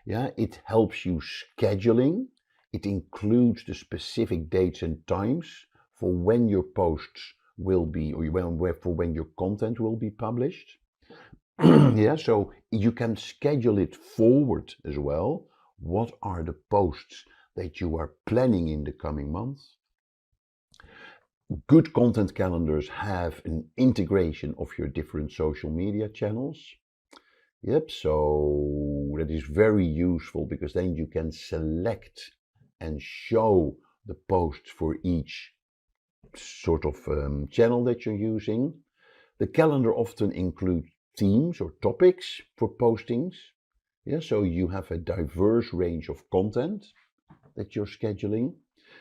Yeah, it helps you scheduling. It includes the specific dates and times for when your posts will be, or for when your content will be published. Yeah, so you can schedule it forward as well. What are the posts that you are planning in the coming months? Good content calendars have an integration of your different social media channels. Yep, so that is very useful, because then you can select and show the posts for each sort of channel that you're using. The calendar often includes themes or topics for postings. Yeah, so you have a diverse range of content that you're scheduling.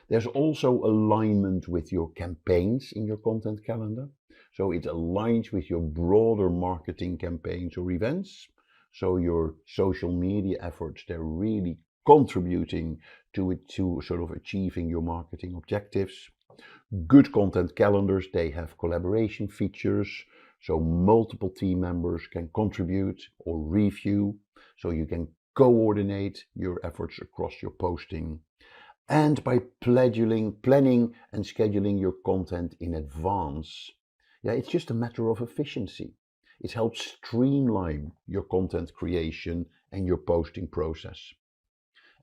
There's also alignment with your campaigns in your content calendar. So it aligns with your broader marketing campaigns or events. So your social media efforts, they're really contributing to it, to sort of achieving your marketing objectives. Good content calendars, they have collaboration features. So multiple team members can contribute or review. So you can coordinate your efforts across your posting. And by planning and scheduling your content in advance, yeah, it's just a matter of efficiency. It helps streamline your content creation and your posting process.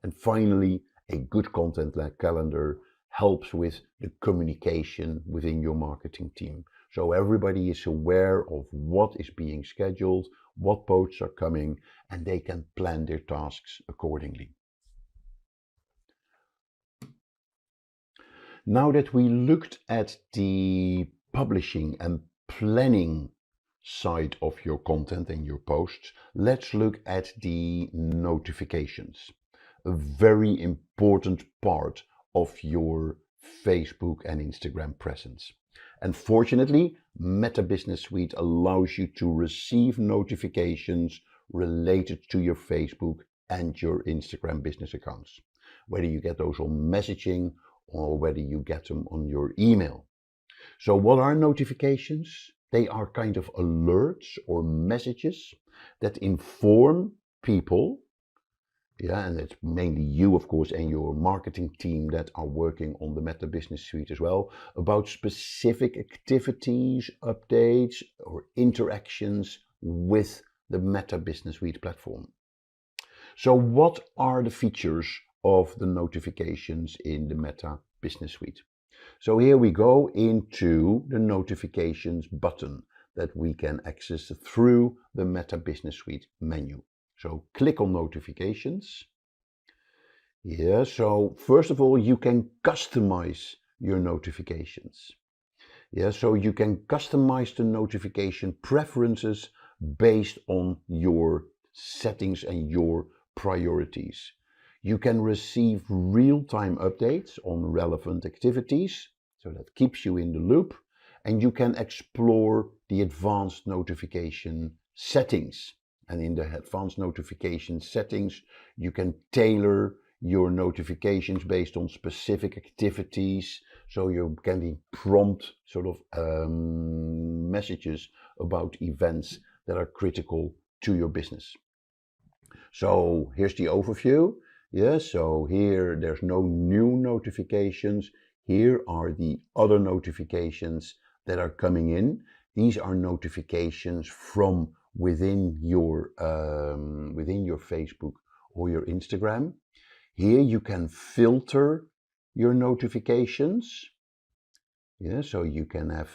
And finally, a good content calendar helps with the communication within your marketing team. So everybody is aware of what is being scheduled, what posts are coming, and they can plan their tasks accordingly. Now that we looked at the publishing and planning side of your content and your posts, let's look at the notifications. A very important part of your Facebook and Instagram presence. And fortunately, Meta Business Suite allows you to receive notifications related to your Facebook and your Instagram business accounts. Whether you get those on messaging or whether you get them on your email. So what are notifications? They are kind of alerts or messages that inform people, and it's mainly you, of course, and your marketing team that are working on the Meta Business Suite as well, about specific activities, updates, or interactions with the Meta Business Suite platform. So what are the features of the notifications in the Meta Business Suite? So here we go into the notifications button that we can access through the Meta Business Suite menu. So click on notifications. Yeah, so first of all, you can customize your notifications. Yeah, so you can customize the notification preferences based on your settings and your priorities. You can receive real-time updates on relevant activities, so that keeps you in the loop, and you can explore the advanced notification settings. And in the advanced notification settings, you can tailor your notifications based on specific activities, so you can be prompt sort of messages about events that are critical to your business. So here's the overview. Yeah, so here there's no new notifications. Here are the other notifications that are coming in. These are notifications from within your Facebook or your Instagram. Here you can filter your notifications. Yeah, so you can have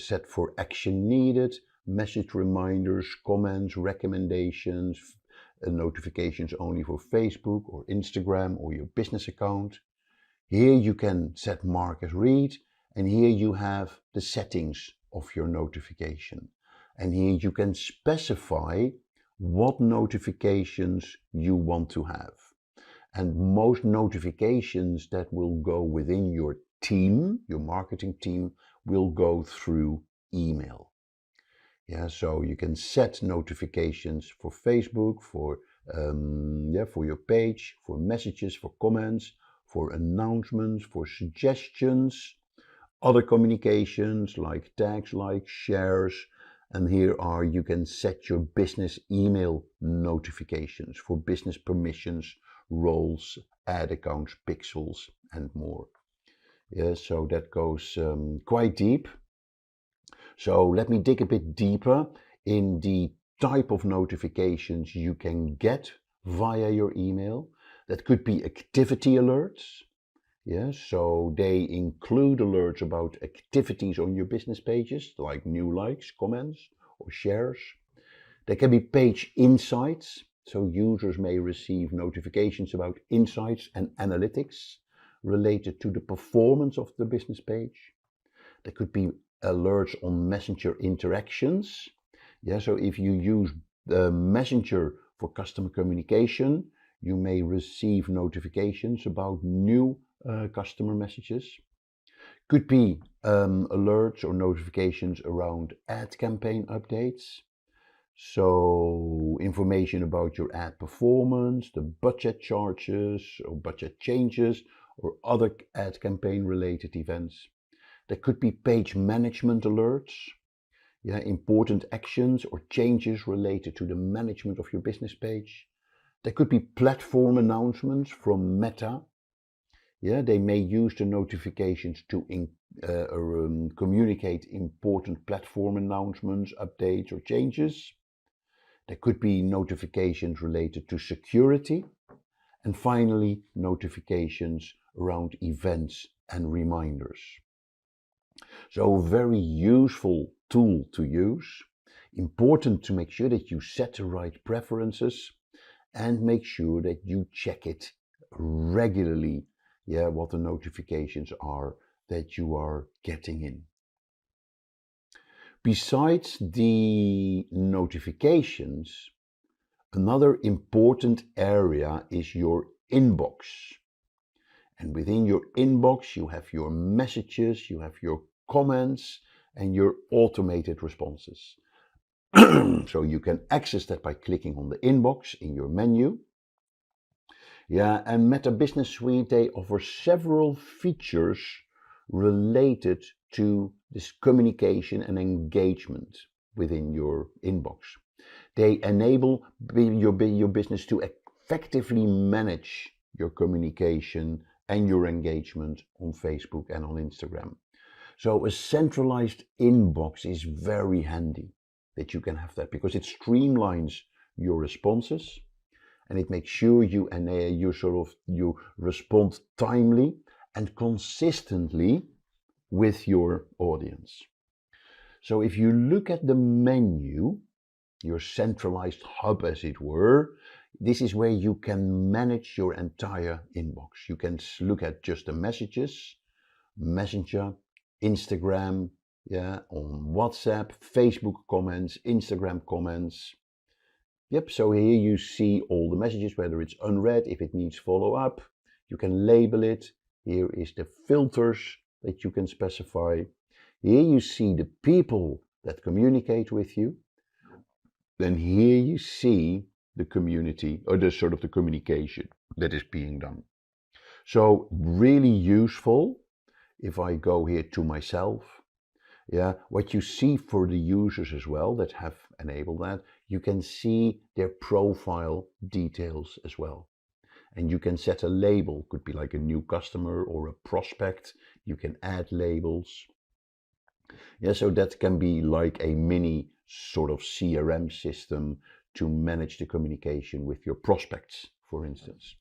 set for action needed, message reminders, comments, recommendations, notifications only for Facebook or Instagram or your business account. Here you can set mark as read, and here you have the settings of your notification. And here you can specify what notifications you want to have. And most notifications that will go within your team, your marketing team, will go through email. Yeah, so you can set notifications for Facebook, for your page, for messages, for comments, for announcements, for suggestions, other communications like tags, like shares, and here are you can set your business email notifications for business permissions, roles, ad accounts, pixels, and more. Yeah, so that goes quite deep. So let me dig a bit deeper in the type of notifications you can get via your email. That could be activity alerts. Yeah, so they include alerts about activities on your business pages, like new likes, comments, or shares. There can be page insights. So users may receive notifications about insights and analytics related to the performance of the business page. There could be alerts on Messenger interactions. Yeah, so if you use Messenger for customer communication, you may receive notifications about new customer messages. Could be alerts or notifications around ad campaign updates. So information about your ad performance, the budget charges or budget changes, or other ad campaign related events. There could be page management alerts, important actions or changes related to the management of your business page. There could be platform announcements from Meta. They may use the notifications to communicate important platform announcements, updates, or changes. There could be notifications related to security. And finally, notifications around events and reminders. So a very useful tool to use. Important to make sure that you set the right preferences and make sure that you check it regularly, what the notifications are that you are getting in. Besides the notifications, another important area is your inbox. And within your inbox, you have your messages, you have your comments, and your automated responses. So you can access that by clicking on the inbox in your menu. Yeah, and Meta Business Suite, they offer several features related to this communication and engagement within your inbox. They enable your business to effectively manage your communication and your engagement on Facebook and on Instagram. So a centralized inbox is very handy that you can have that, because it streamlines your responses and it makes sure you respond timely and consistently with your audience. So if you look at the menu, your centralized hub as it were, this is where you can manage your entire inbox. You can look at just the messages, Messenger, Instagram, yeah, on WhatsApp, Facebook comments, Instagram comments. Yep, so here you see all the messages, whether it's unread, if it needs follow up. You can label it. Here is the filters that you can specify. Here you see the people that communicate with you. Then here you see the community, or the sort of the communication that is being done. So really useful. If I go here to myself, yeah, what you see for the users as well that have enabled that, you can see their profile details as well. And you can set a label, could be like a new customer or a prospect. You can add labels. Yeah, so that can be like a mini sort of CRM system to manage the communication with your prospects, for instance.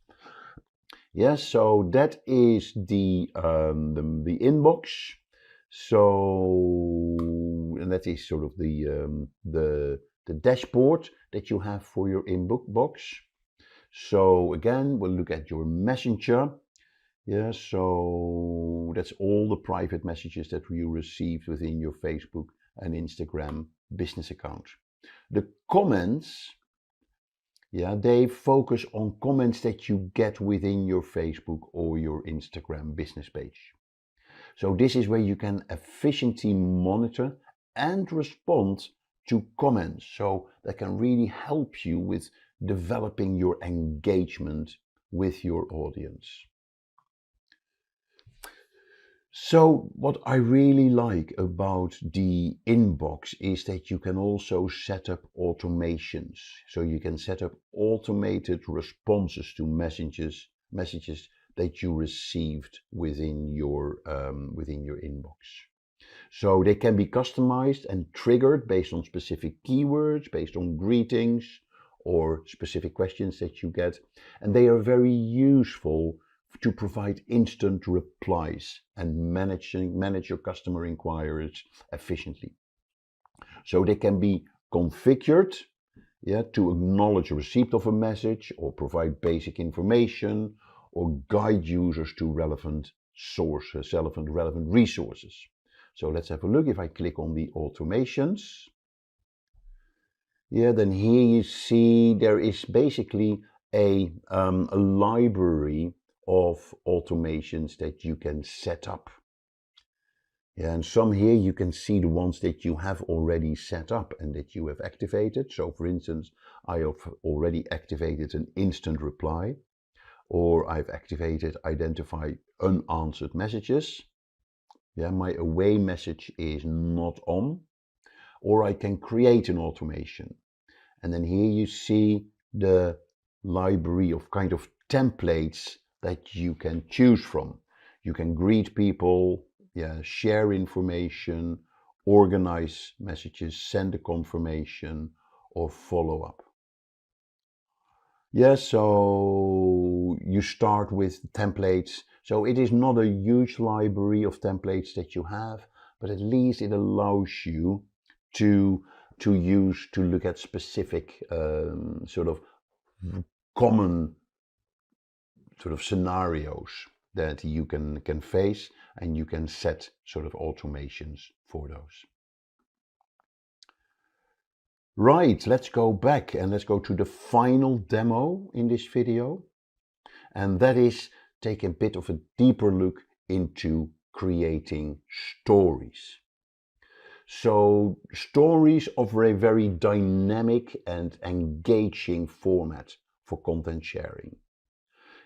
Yes, so that is the inbox. So, and that is sort of the dashboard that you have for your inbox. So again, we'll look at your messenger. Yeah, so that's all the private messages that you received within your Facebook and Instagram business account. The comments, yeah, they focus on comments that you get within your Facebook or your Instagram business page. So this is where you can efficiently monitor and respond to comments. So that can really help you with developing your engagement with your audience. So what I really like about the inbox is that you can also set up automations. So you can set up automated responses to messages that you received within your inbox. So they can be customized and triggered based on specific keywords, based on greetings or specific questions that you get. And they are very useful to provide instant replies and manage your customer inquiries efficiently. So they can be configured, yeah, to acknowledge receipt of a message or provide basic information or guide users to relevant sources, relevant resources. So let's have a look. If I click on the automations, yeah, then here you see there is basically a library of automations that you can set up. Yeah, and some here you can see the ones that you have already set up and that you have activated. So for instance, I have already activated an instant reply, or I've activated identify unanswered messages. Yeah, my away message is not on. Or I can create an automation. And then here you see the library of kind of templates that you can choose from. You can greet people, yeah, share information, organize messages, send a confirmation, or follow up. Yeah, so you start with templates. So it is not a huge library of templates that you have, but at least it allows you to look at specific sort of common sort of scenarios that you can face, and you can set sort of automations for those. Right, let's go back and let's go to the final demo in this video, and that is take a bit of a deeper look into creating stories. So stories offer a very dynamic and engaging format for content sharing.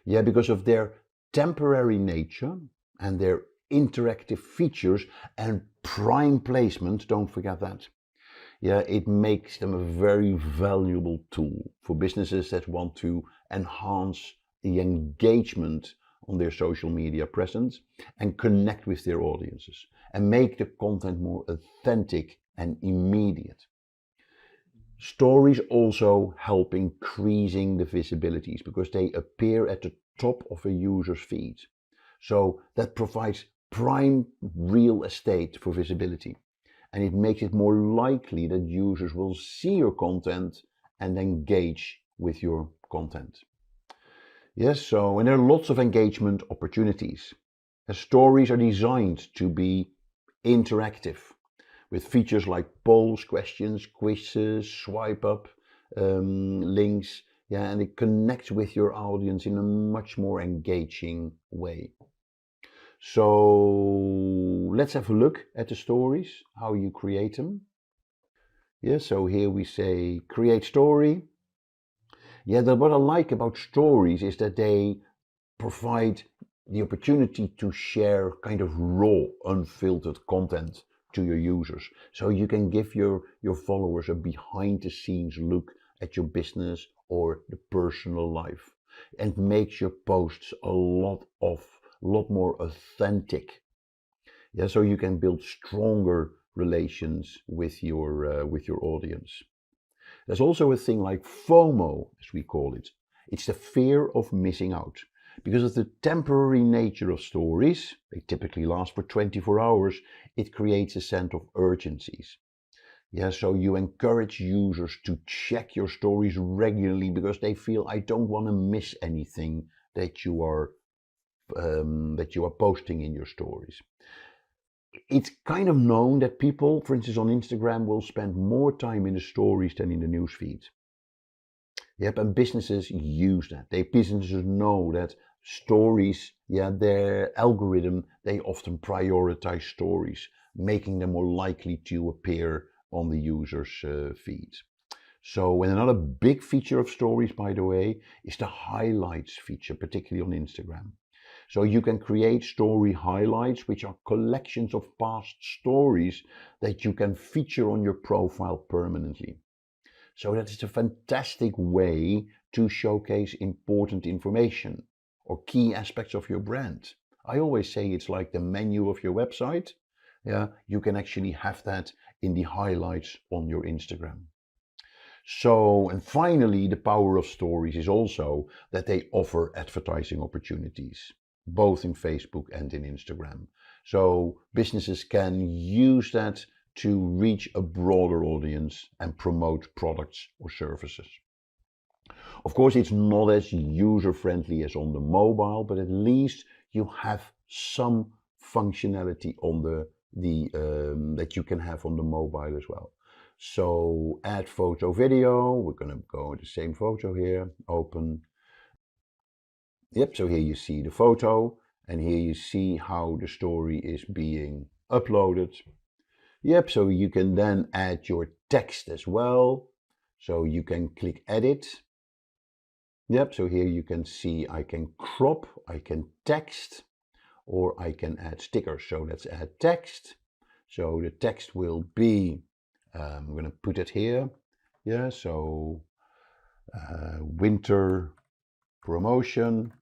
Yeah, because of their temporary nature and their interactive features and prime placement, don't forget that. Yeah, it makes them a very valuable tool for businesses that want to enhance the engagement on their social media presence and connect with their audiences and make the content more authentic and immediate. Stories also help increasing the visibilities because they appear at the top of a user's feed. So that provides prime real estate for visibility, and it makes it more likely that users will see your content and engage with your content. Yes, so and there are lots of engagement opportunities. Stories are designed to be interactive with features like polls, questions, quizzes, swipe up, links, yeah, and it connects with your audience in a much more engaging way. So let's have a look at the stories, how you create them. Yeah, so here we say create story. Yeah, what I like about stories is that they provide the opportunity to share kind of raw, unfiltered content to your users. So you can give your followers a behind the scenes look at your business or the personal life, and makes your posts a lot more authentic. Yeah, so you can build stronger relations with your audience. There's also a thing like FOMO, as we call it. It's the fear of missing out. Because of the temporary nature of stories, they typically last for 24 hours, it creates a sense of urgencies. Yeah, so you encourage users to check your stories regularly because they feel, I don't want to miss anything that you are posting in your stories. It's kind of known that people, for instance on Instagram, will spend more time in the stories than in the newsfeed. Yep, and businesses use that. Businesses know that stories, yeah, their algorithm, they often prioritize stories, making them more likely to appear on the user's feed. So, and another big feature of stories, by the way, is the highlights feature, particularly on Instagram. So you can create story highlights, which are collections of past stories that you can feature on your profile permanently. So that is a fantastic way to showcase important information or key aspects of your brand. I always say it's like the menu of your website. Yeah, you can actually have that in the highlights on your Instagram. So, and finally, the power of stories is also that they offer advertising opportunities, both in Facebook and in Instagram. So businesses can use that to reach a broader audience and promote products or services. Of course, it's not as user-friendly as on the mobile, but at least you have some functionality on that you can have on the mobile as well. So add photo video, we're going to go with the same photo here, open. Yep, so here you see the photo and here you see how the story is being uploaded. Yep, so you can then add your text as well. So you can click edit. Yep, so here you can see I can crop, I can text, or I can add stickers. So let's add text. So the text will be, I'm going to put it here. Yeah, so winter promotion.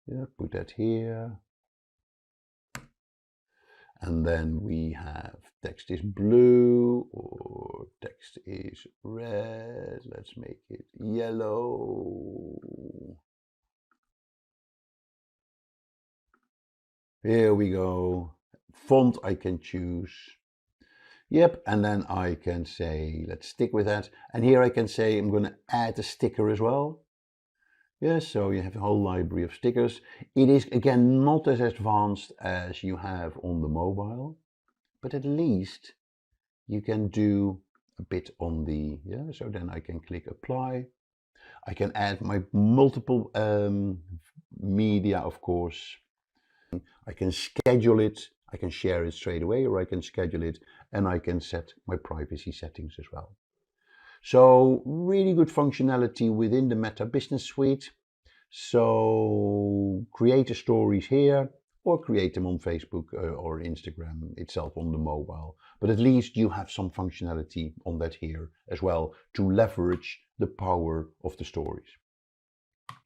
Yeah, put that here. And then we have text is blue or text is red. Let's make it yellow. Here we go. Font I can choose. Yep, and then I can say, let's stick with that. And here I can say I'm going to add a sticker as well. Yes, so you have a whole library of stickers. It is, again, not as advanced as you have on the mobile, but at least you can do a bit on the, yeah, so then I can click apply. I can add my multiple media, of course. I can schedule it, I can share it straight away, or I can schedule it, and I can set my privacy settings as well. So really good functionality within the Meta Business Suite. So create the stories here or create them on Facebook or Instagram itself on the mobile. But at least you have some functionality on that here as well to leverage the power of the stories.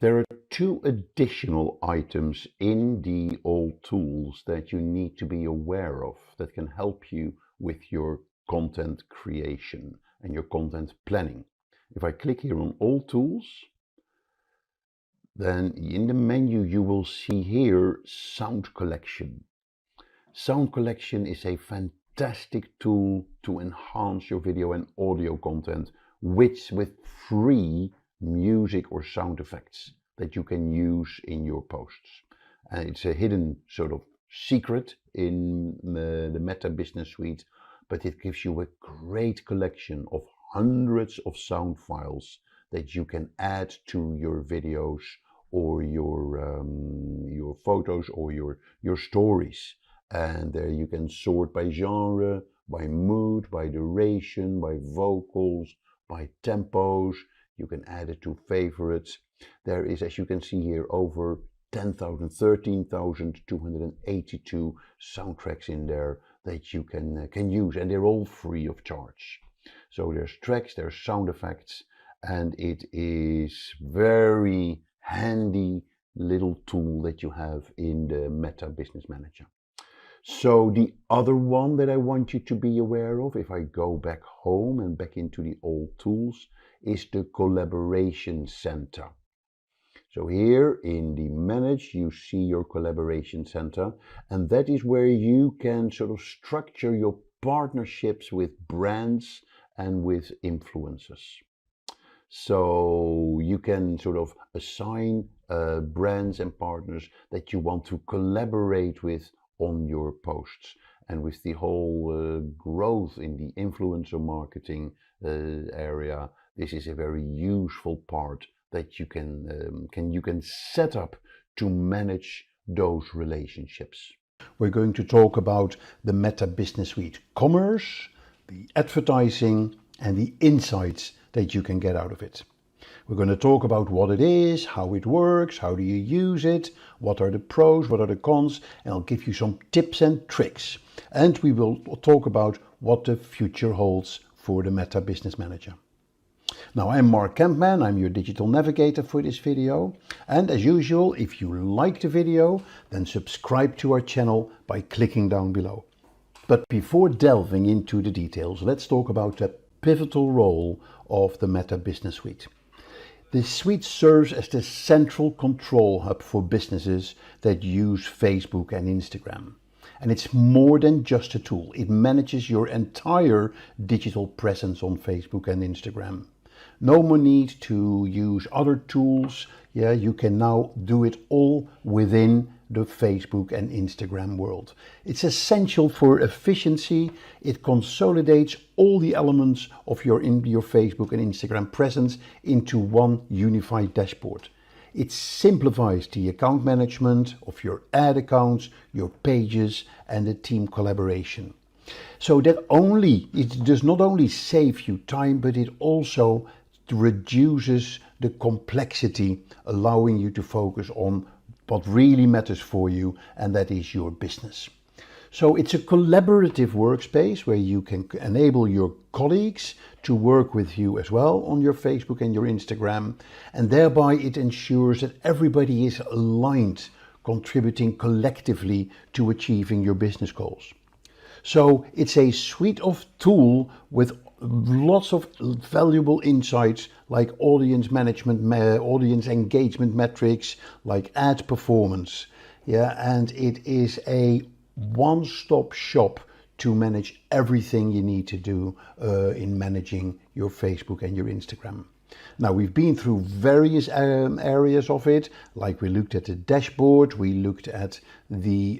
There are two additional items in the old tools that you need to be aware of that can help you with your content creation and your content planning. If I click here on all tools, then in the menu you will see here sound collection. Sound collection is a fantastic tool to enhance your video and audio content with free music or sound effects that you can use in your posts. And it's a hidden sort of secret in the Meta Business Suite, but it gives you a great collection of hundreds of sound files that you can add to your videos or your photos or your stories. And there you can sort by genre, by mood, by duration, by vocals, by tempos. You can add it to favorites. There is, as you can see here, over 13,282 soundtracks in there that you can use, and they're all free of charge. So there's tracks, there's sound effects, and it is very handy little tool that you have in the Meta Business Manager. So the other one that I want you to be aware of, if I go back home and back into the old tools, is the Collaboration Center. So here in the Manage, you see your Collaboration Center, and that is where you can sort of structure your partnerships with brands and with influencers. So you can sort of assign brands and partners that you want to collaborate with on your posts. And with the whole growth in the influencer marketing area, this is a very useful part that you can set up to manage those relationships. We're going to talk about the Meta Business Suite Commerce, the advertising, and the insights that you can get out of it. We're going to talk about what it is, how it works, how do you use it, what are the pros, what are the cons, and I'll give you some tips and tricks. And we will talk about what the future holds for the Meta Business Manager. Now, I'm Mark Kempman, I'm your digital navigator for this video. And as usual, if you like the video, then subscribe to our channel by clicking down below. But before delving into the details, let's talk about the pivotal role of the Meta Business Suite. This suite serves as the central control hub for businesses that use Facebook and Instagram. And it's more than just a tool. It manages your entire digital presence on Facebook and Instagram. No more need to use other tools. Yeah, you can now do it all within the Facebook and Instagram world. It's essential for efficiency. It consolidates all the elements of your Facebook and Instagram presence into one unified dashboard. It simplifies the account management of your ad accounts, your pages, and the team collaboration. So that it does not only save you time, but it also reduces the complexity, allowing you to focus on what really matters for you, and that is your business. So it's a collaborative workspace where you can enable your colleagues to work with you as well on your Facebook and your Instagram, and thereby it ensures that everybody is aligned, contributing collectively to achieving your business goals. So it's a suite of tools with lots of valuable insights like audience management, audience engagement metrics, like ad performance. Yeah, and it is a one-stop shop to manage everything you need to do in managing your Facebook and your Instagram. Now, we've been through various areas of it, like we looked at the dashboard, we looked at the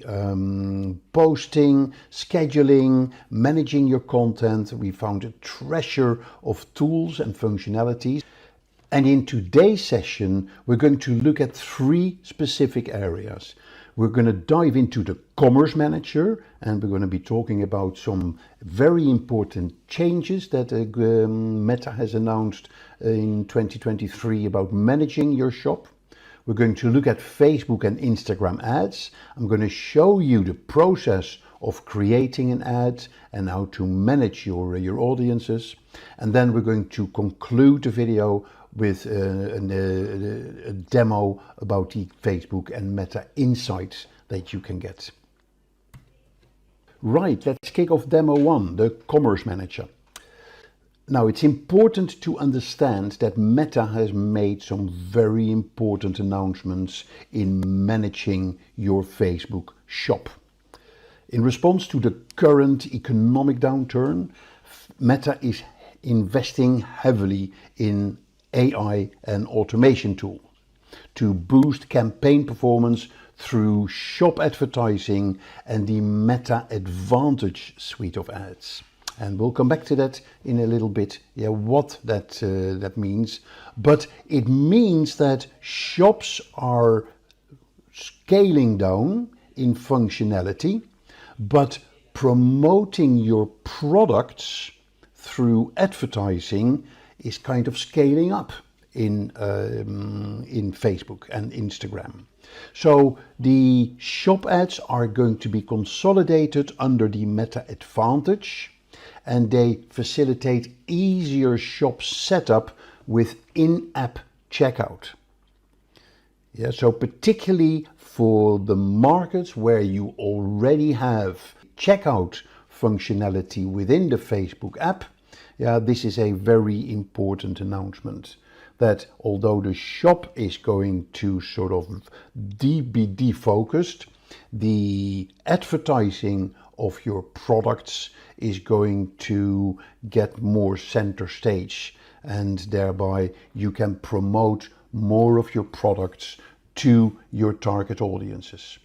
posting, scheduling, managing your content. We found a treasure of tools and functionalities. And in today's session, we're going to look at three specific areas. We're going to dive into the Commerce Manager, and we're going to be talking about some very important changes that Meta has announced in 2023 about managing your shop. We're going to look at Facebook and Instagram ads. I'm going to show you the process of creating an ad and how to manage your audiences. And then we're going to conclude the video with a demo about the Facebook and Meta insights that you can get. Right, let's kick off demo 1, the Commerce Manager. Now, it's important to understand that Meta has made some very important announcements in managing your Facebook shop. In response to the current economic downturn, Meta is investing heavily in AI and automation tools to boost campaign performance through shop advertising and the Meta Advantage suite of ads. And we'll come back to that in a little bit, what that means. But it means that shops are scaling down in functionality, but promoting your products through advertising is kind of scaling up in Facebook and Instagram. So the shop ads are going to be consolidated under the Meta Advantage, and they facilitate easier shop setup with in-app checkout. So particularly for the markets where you already have checkout functionality within the Facebook app, this is a very important announcement. That although the shop is going to sort of be defocused, the advertising of your products is going to get more center stage, and thereby you can promote more of your products to your target audiences.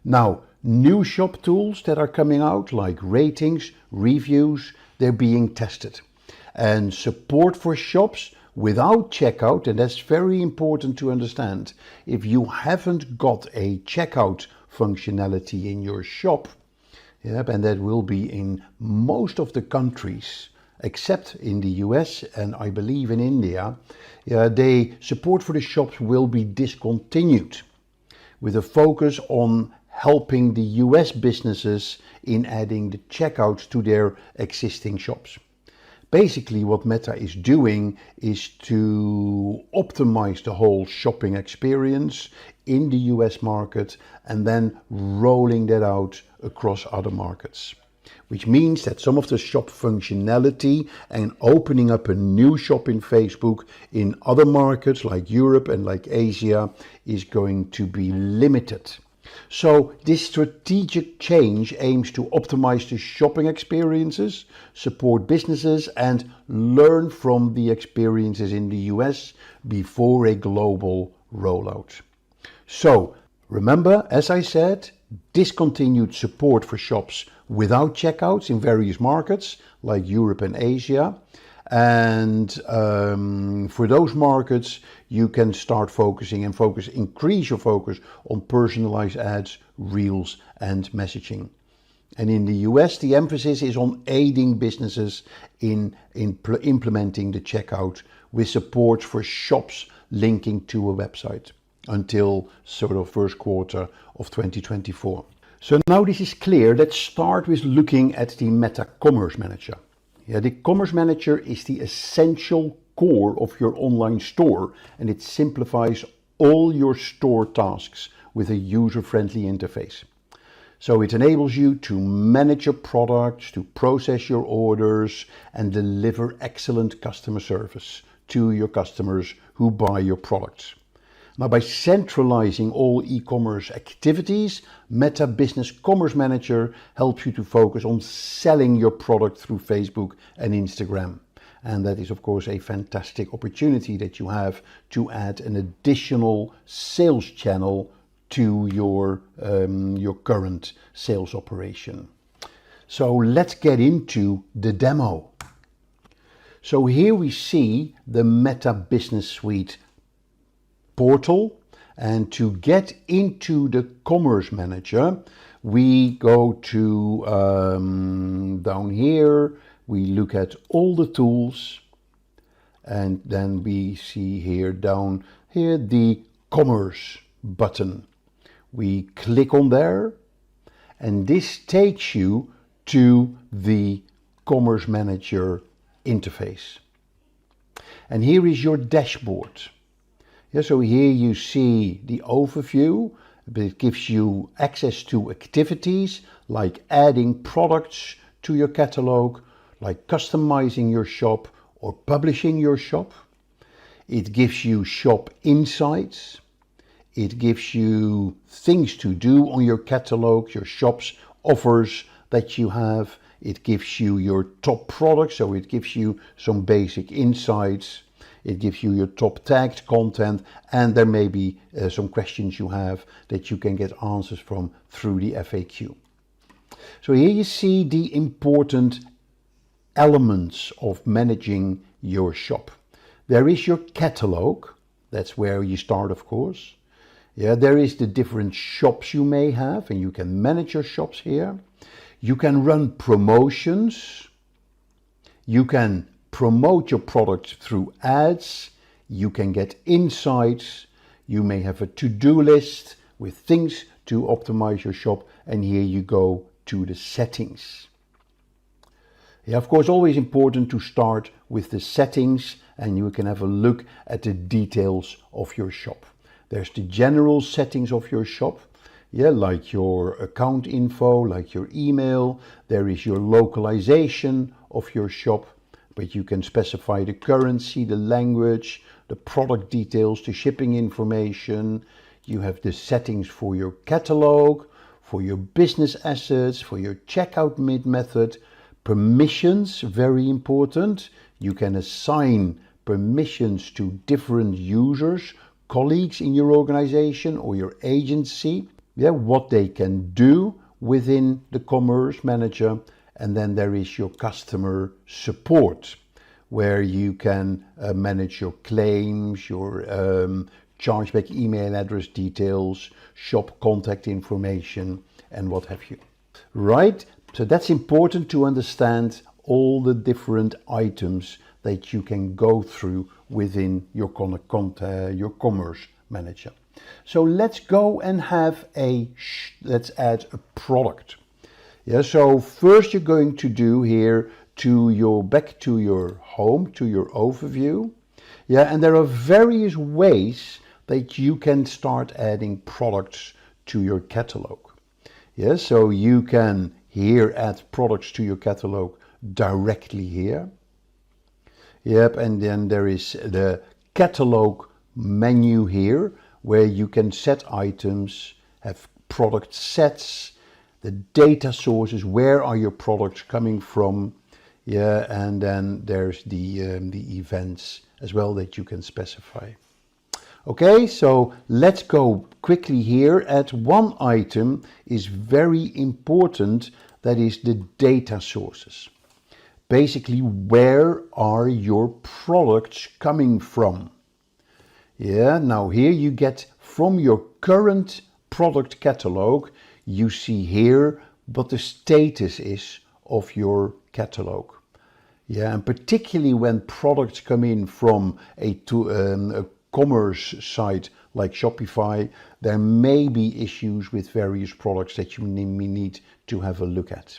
Now, new shop tools that are coming out, like ratings, reviews, they're being tested. And support for shops without checkout, and that's very important to understand. If you haven't got a checkout functionality in your shop, and that will be in most of the countries, except in the US and I believe in India, the support for the shops will be discontinued, with a focus on helping the US businesses in adding the checkouts to their existing shops. Basically, what Meta is doing is to optimize the whole shopping experience in the US market and then rolling that out across other markets. Which means that some of the shop functionality and opening up a new shop in Facebook in other markets like Europe and like Asia is going to be limited. So this strategic change aims to optimize the shopping experiences, support businesses, and learn from the experiences in the US before a global rollout. So remember, as I said, discontinued support for shops without checkouts in various markets like Europe and Asia. And for those markets, you can start increase your focus on personalized ads, reels, and messaging. And in the US, the emphasis is on aiding businesses in implementing the checkout with support for shops linking to a website until sort of first quarter of 2024. So now this is clear, let's start with looking at the Meta Commerce Manager. The Commerce Manager is the essential core of your online store, and it simplifies all your store tasks with a user-friendly interface. So it enables you to manage your products, to process your orders, and deliver excellent customer service to your customers who buy your products. Now, by centralizing all e-commerce activities, Meta Business Commerce Manager helps you to focus on selling your product through Facebook and Instagram. And that is, of course, a fantastic opportunity that you have to add an additional sales channel to your current sales operation. So let's get into the demo. So here we see the Meta Business Suite portal, and to get into the Commerce Manager, we go to down here, we look at all the tools, and then we see here down here the commerce button. We click on there, and this takes you to the Commerce Manager interface. And here is your dashboard. Yeah, so here you see the overview, but it gives you access to activities like adding products to your catalog, like customizing your shop or publishing your shop. It gives you shop insights. It gives you things to do on your catalog, your shop's offers that you have. It gives you your top products, so it gives you some basic insights. It gives you your top tagged content, and there may be some questions you have that you can get answers from through the FAQ. So here you see the important elements of managing your shop. There is your catalog, that's where you start, of course. Yeah, there is the different shops you may have, and you can manage your shops here. You can run promotions. You can promote your product through ads. You can get insights. You may have a to-do list with things to optimize your shop, and here you go to the settings. Yeah, of course, always important to start with the settings, and you can have a look at the details of your shop. There's the general settings of your shop, yeah, like your account info, like your email. There is your localization of your shop, but you can specify the currency, the language, the product details, the shipping information. You have the settings for your catalog, for your business assets, for your checkout method. Permissions, very important. You can assign permissions to different users, colleagues in your organization or your agency, yeah, what they can do within the Commerce Manager. And then there is your customer support, where you can manage your claims, your chargeback email address details, shop contact information, and what have you. Right? So that's important to understand all the different items that you can go through within your Commerce Manager. So let's go and let's add a product. Yeah, so first you're going to do here back to your home, to your overview. Yeah, and there are various ways that you can start adding products to your catalog. Yeah, so you can here add products to your catalog directly here. Yep, and then there is the catalog menu here, where you can set items, have product sets, the data sources, where are your products coming from, yeah, and then there's the events as well that you can specify. Okay, so let's go quickly here at one item is very important, that is the data sources. Basically, where are your products coming from? Yeah, now here you get from your current product catalog, you see here what the status is of your catalog. Yeah, and particularly when products come in from a commerce site like Shopify, there may be issues with various products that you need to have a look at.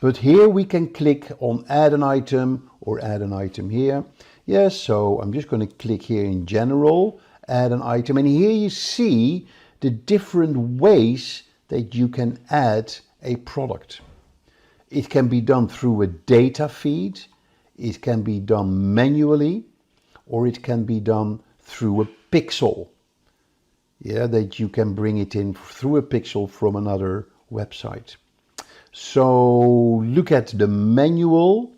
But here we can click on add an item or add an item here. Yes, so I'm just going to click here in general, add an item, and here you see the different ways that you can add a product. It can be done through a data feed, it can be done manually, or it can be done through a pixel. Yeah, that you can bring it in through a pixel from another website. So look at the manual.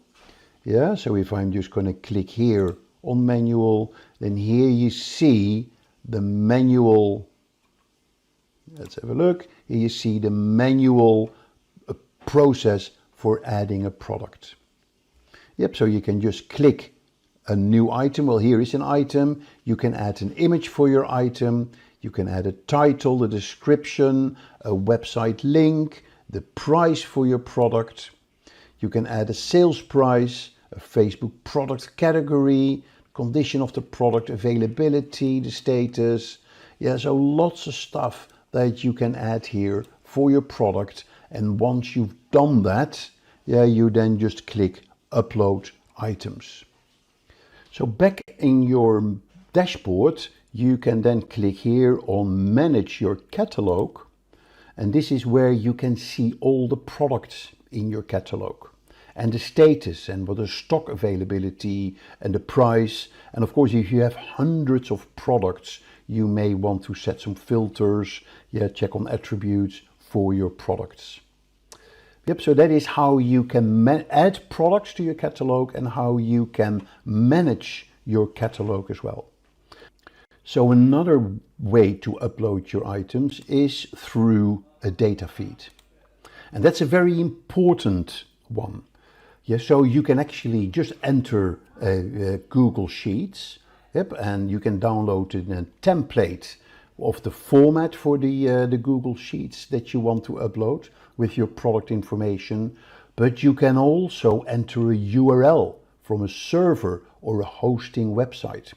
Yeah, so if I'm just going to click here on manual, then here you see the manual. Let's have a look. Here you see the manual process for adding a product. Yep, so you can just click a new item. Well, here is an item. You can add an image for your item. You can add a title, a description, a website link, the price for your product. You can add a sales price, a Facebook product category, condition of the product, availability, the status. Yeah, so lots of stuff that you can add here for your product. And once you've done that, yeah, you then just click upload items. So back in your dashboard, you can then click here on manage your catalog. And this is where you can see all the products in your catalog and the status and what the stock availability and the price. And of course, if you have hundreds of products, you may want to set some filters, yeah, check on attributes for your products. Yep, so that is how you can add products to your catalog and how you can manage your catalog as well. So another way to upload your items is through a data feed. And that's a very important one. Yeah, so you can actually just enter Google Sheets, yep, and you can download a template of the format for the Google Sheets that you want to upload with your product information. But you can also enter a URL from a server or a hosting website.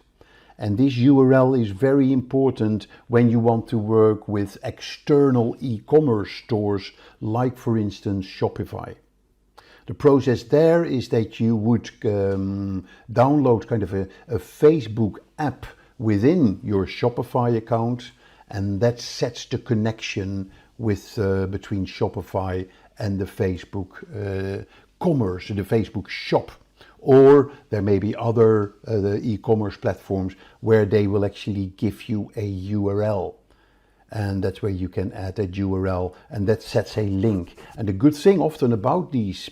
And this URL is very important when you want to work with external e-commerce stores, like for instance Shopify. The process there is that you would download kind of a Facebook app within your Shopify account, and that sets the connection with between Shopify and the Facebook commerce, the Facebook shop. Or there may be other e-commerce platforms where they will actually give you a URL. And that's where you can add that URL, and that sets a link. And the good thing often about these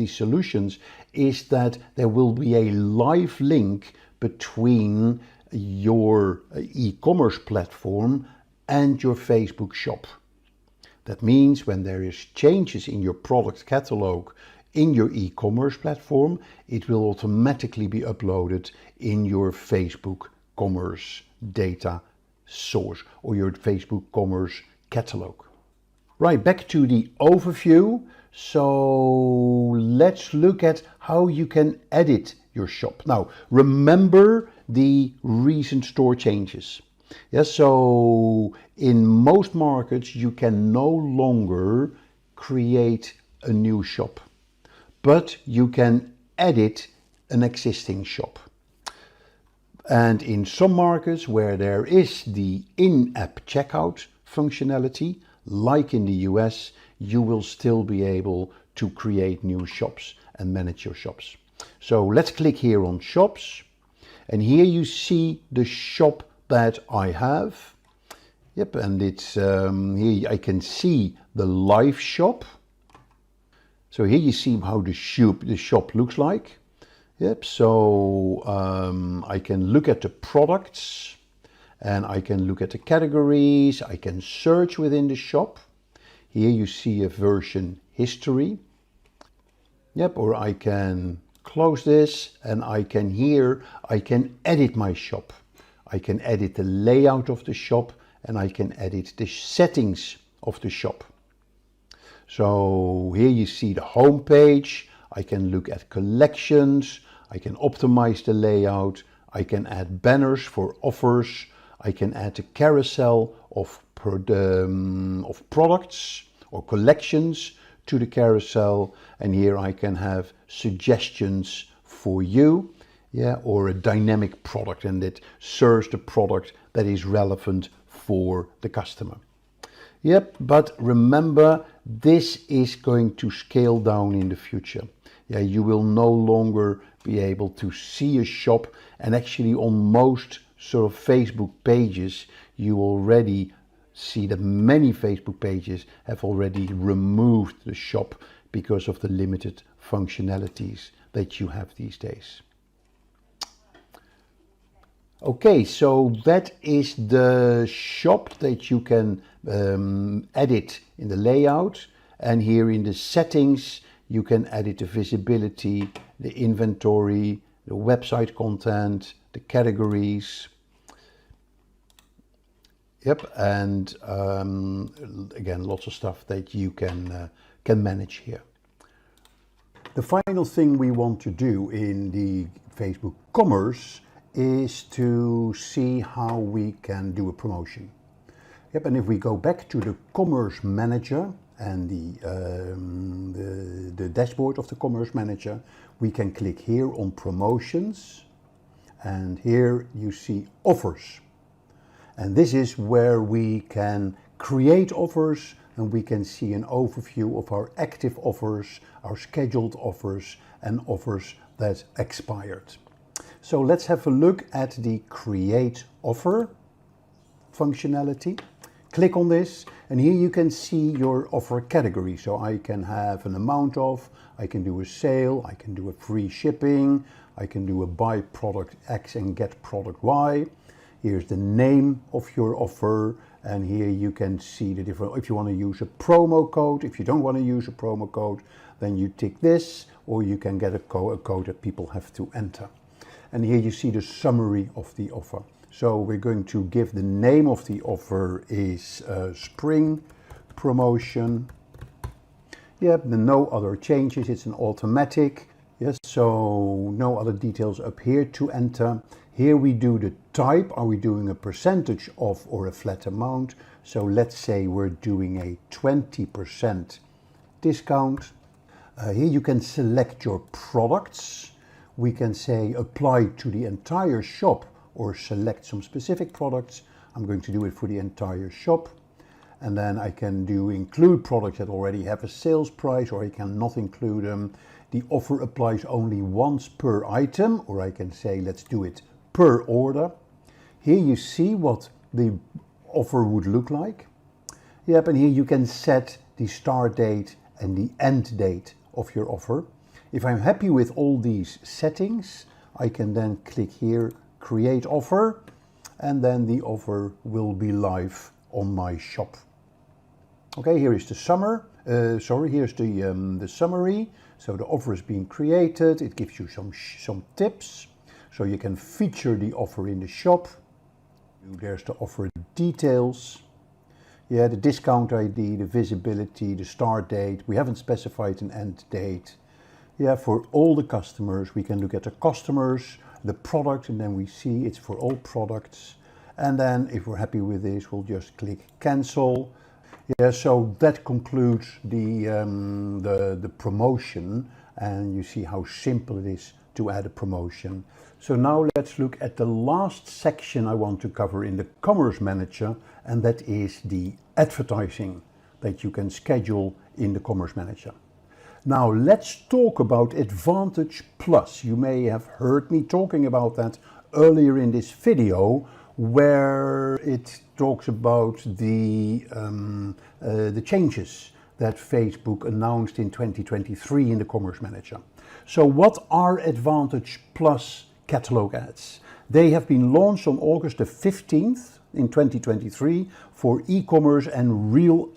solutions is that there will be a live link between your e-commerce platform and your Facebook shop. That means when there is changes in your product catalog in your e-commerce platform, it will automatically be uploaded in your Facebook commerce data source or your Facebook commerce catalog. Right, back to the overview. So let's look at how you can edit your shop. Now, remember the recent store changes. Yeah, so in most markets, you can no longer create a new shop, but you can edit an existing shop. And in some markets where there is the in-app checkout functionality, like in the US, you will still be able to create new shops and manage your shops. So let's click here on shops. And here you see the shop that I have. Yep, and it's here I can see the live shop. So here you see how the shop looks like. Yep, so I can look at the products and I can look at the categories. I can search within the shop. Here you see a version history. Yep, or I can close this and I can edit my shop. I can edit the layout of the shop and I can edit the settings of the shop. So here you see the home page. I can look at collections, I can optimize the layout, I can add banners for offers, I can add a carousel of products or collections to the carousel, and here I can have suggestions for you, yeah, or a dynamic product, and it serves the product that is relevant for the customer. Yep, but remember, this is going to scale down in the future. Yeah, you will no longer be able to see a shop, and actually on most sort of Facebook pages, you already see that many Facebook pages have already removed the shop because of the limited functionalities that you have these days. Okay, so that is the shop that you can edit in the layout, and here in the settings you can edit the visibility, the inventory, the website content, the categories. Yep, and again, lots of stuff that you can manage here. The final thing we want to do in the Facebook commerce is to see how we can do a promotion. Yep, and if we go back to the Commerce Manager and the dashboard of the Commerce Manager, we can click here on Promotions, and here you see Offers. And this is where we can create offers, and we can see an overview of our active offers, our scheduled offers, and offers that expired. So let's have a look at the Create Offer functionality. Click on this, and here you can see your offer category. So I can have an amount of, I can do a sale, I can do a free shipping, I can do a buy product X and get product Y. Here's the name of your offer, and here you can see the different, if you want to use a promo code. If you don't want to use a promo code, then you tick this, or you can get a code that people have to enter. And here you see the summary of the offer. So we're going to give the name of the offer is Spring Promotion. Yep, no other changes, it's an automatic. Yes, so no other details up here to enter. Here we do the type. Are we doing a percentage off or a flat amount? So let's say we're doing a 20% discount. Here you can select your products. We can say apply to the entire shop or select some specific products. I'm going to do it for the entire shop. And then I can do include products that already have a sales price, or I can not include them. The offer applies only once per item, or I can say let's do it per order. Here you see what the offer would look like. Yep, and here you can set the start date and the end date of your offer. If I'm happy with all these settings, I can then click here, Create Offer, and then the offer will be live on my shop. Okay, here is the here's the summary. So the offer is being created. It gives you some tips. So you can feature the offer in the shop. There's the offer details. Yeah, the discount ID, the visibility, the start date. We haven't specified an end date. Yeah, for all the customers, we can look at the customers, the product, and then we see it's for all products. And then if we're happy with this, we'll just click cancel. Yeah, so that concludes the promotion, and you see how simple it is to add a promotion. So now let's look at the last section I want to cover in the Commerce Manager, and that is the advertising that you can schedule in the Commerce Manager. Now let's talk about Advantage Plus. You may have heard me talking about that earlier in this video, where it talks about the changes that Facebook announced in 2023 in the Commerce Manager. So what are Advantage Plus catalog ads? They have been launched on August the 15th in 2023 for e-commerce and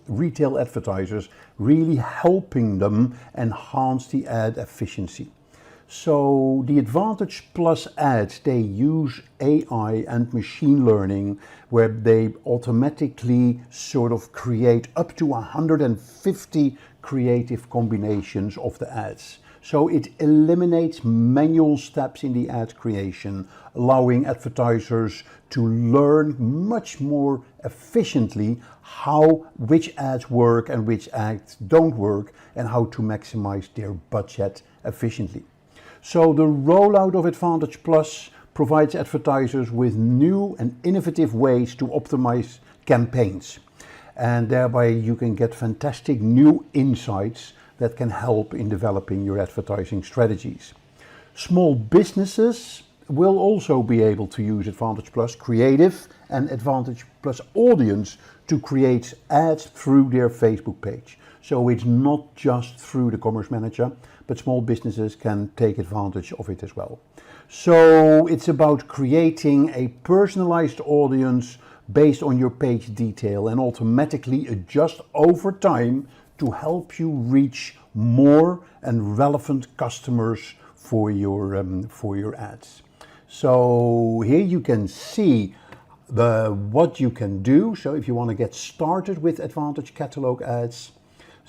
retail advertisers, really helping them enhance the ad efficiency. So the Advantage Plus ads, they use AI and machine learning, where they automatically sort of create up to 150 creative combinations of the ads. So it eliminates manual steps in the ad creation, allowing advertisers to learn much more efficiently which ads work and which ads don't work, and how to maximize their budget efficiently. So the rollout of Advantage Plus provides advertisers with new and innovative ways to optimize campaigns. And thereby you can get fantastic new insights that can help in developing your advertising strategies. Small businesses will also be able to use Advantage Plus Creative and Advantage Plus Audience to create ads through their Facebook page. So it's not just through the Commerce Manager, but small businesses can take advantage of it as well. So it's about creating a personalized audience based on your page detail and automatically adjust over time to help you reach more and relevant customers for your ads. So here you can see what you can do. So if you want to get started with Advantage Catalog ads,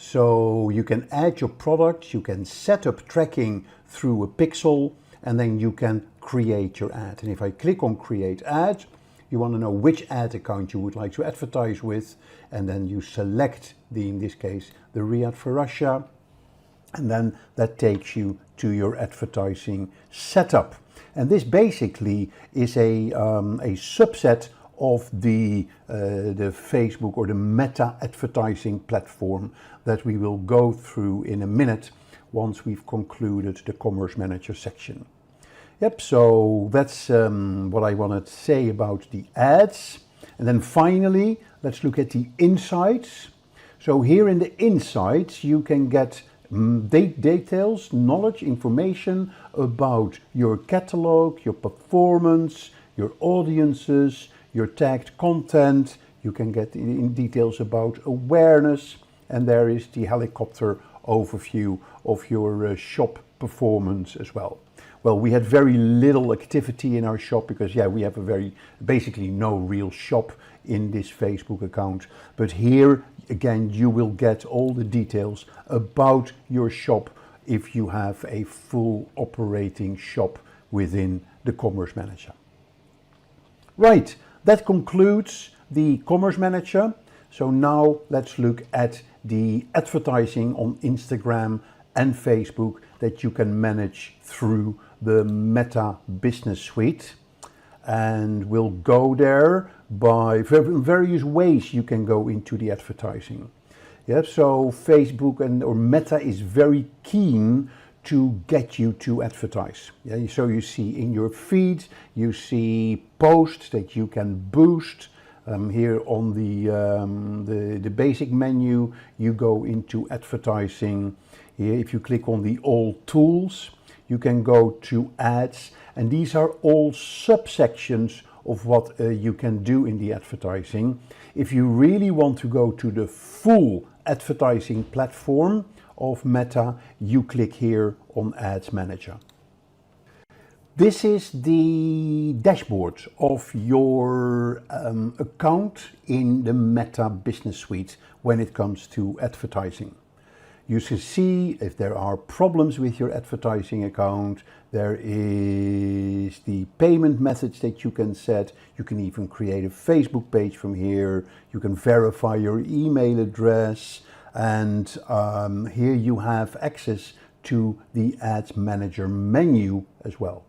so you can add your products, you can set up tracking through a pixel, and then you can create your ad. And if I click on create ad, you want to know which ad account you would like to advertise with, and then you select in this case, the Riyadh for Russia, and then that takes you to your advertising setup. And this basically is a subset of the Facebook or the Meta advertising platform that we will go through in a minute once we've concluded the Commerce Manager section. Yep, so that's what I wanted to say about the ads. And then finally, let's look at the insights. So here in the insights, you can get details, knowledge, information about your catalog, your performance, your audiences, your tagged content. You can get in details about awareness, and there is the helicopter overview of your shop performance as well. Well, we had very little activity in our shop because we have basically no real shop in this Facebook account. But here again, you will get all the details about your shop if you have a full operating shop within the Commerce Manager. Right, that concludes the Commerce Manager. So now let's look at the advertising on Instagram and Facebook that you can manage through the Meta Business Suite. And we'll go there by various ways you can go into the advertising. Yeah, so Facebook or Meta is very keen to get you to advertise. Yeah, so you see in your feed, you see posts that you can boost. Here on the basic menu, you go into advertising. Here, if you click on the all tools, you can go to ads, and these are all subsections of what you can do in the advertising. If you really want to go to the full advertising platform of Meta, you click here on Ads Manager. This is the dashboard of your account in the Meta Business Suite when it comes to advertising. You can see if there are problems with your advertising account. There is the payment methods that you can set. You can even create a Facebook page from here. You can verify your email address. And here you have access to the Ads Manager menu as well.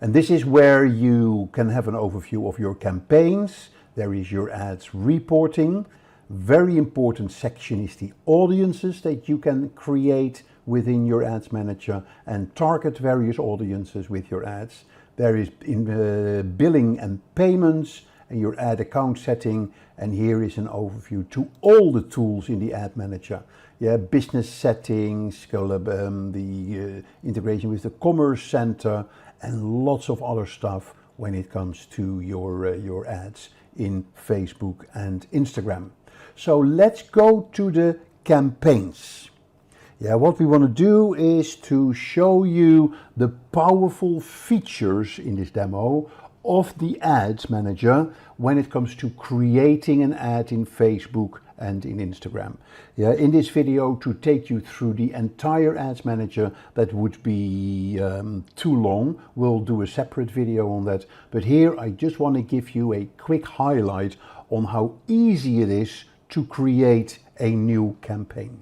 And this is where you can have an overview of your campaigns. There is your ads reporting. Very important section is the audiences that you can create within your Ads Manager and target various audiences with your ads. There is in billing and payments and your ad account setting, and here is an overview to all the tools in the Ad Manager. Yeah, business settings, the integration with the Commerce Center, and lots of other stuff when it comes to your ads in Facebook and Instagram. So let's go to the campaigns. Yeah, what we want to do is to show you the powerful features in this demo of the Ads Manager when it comes to creating an ad in Facebook and in Instagram. Yeah, in this video, to take you through the entire Ads Manager, that would be too long. We'll do a separate video on that. But here I just want to give you a quick highlight on how easy it is to create a new campaign.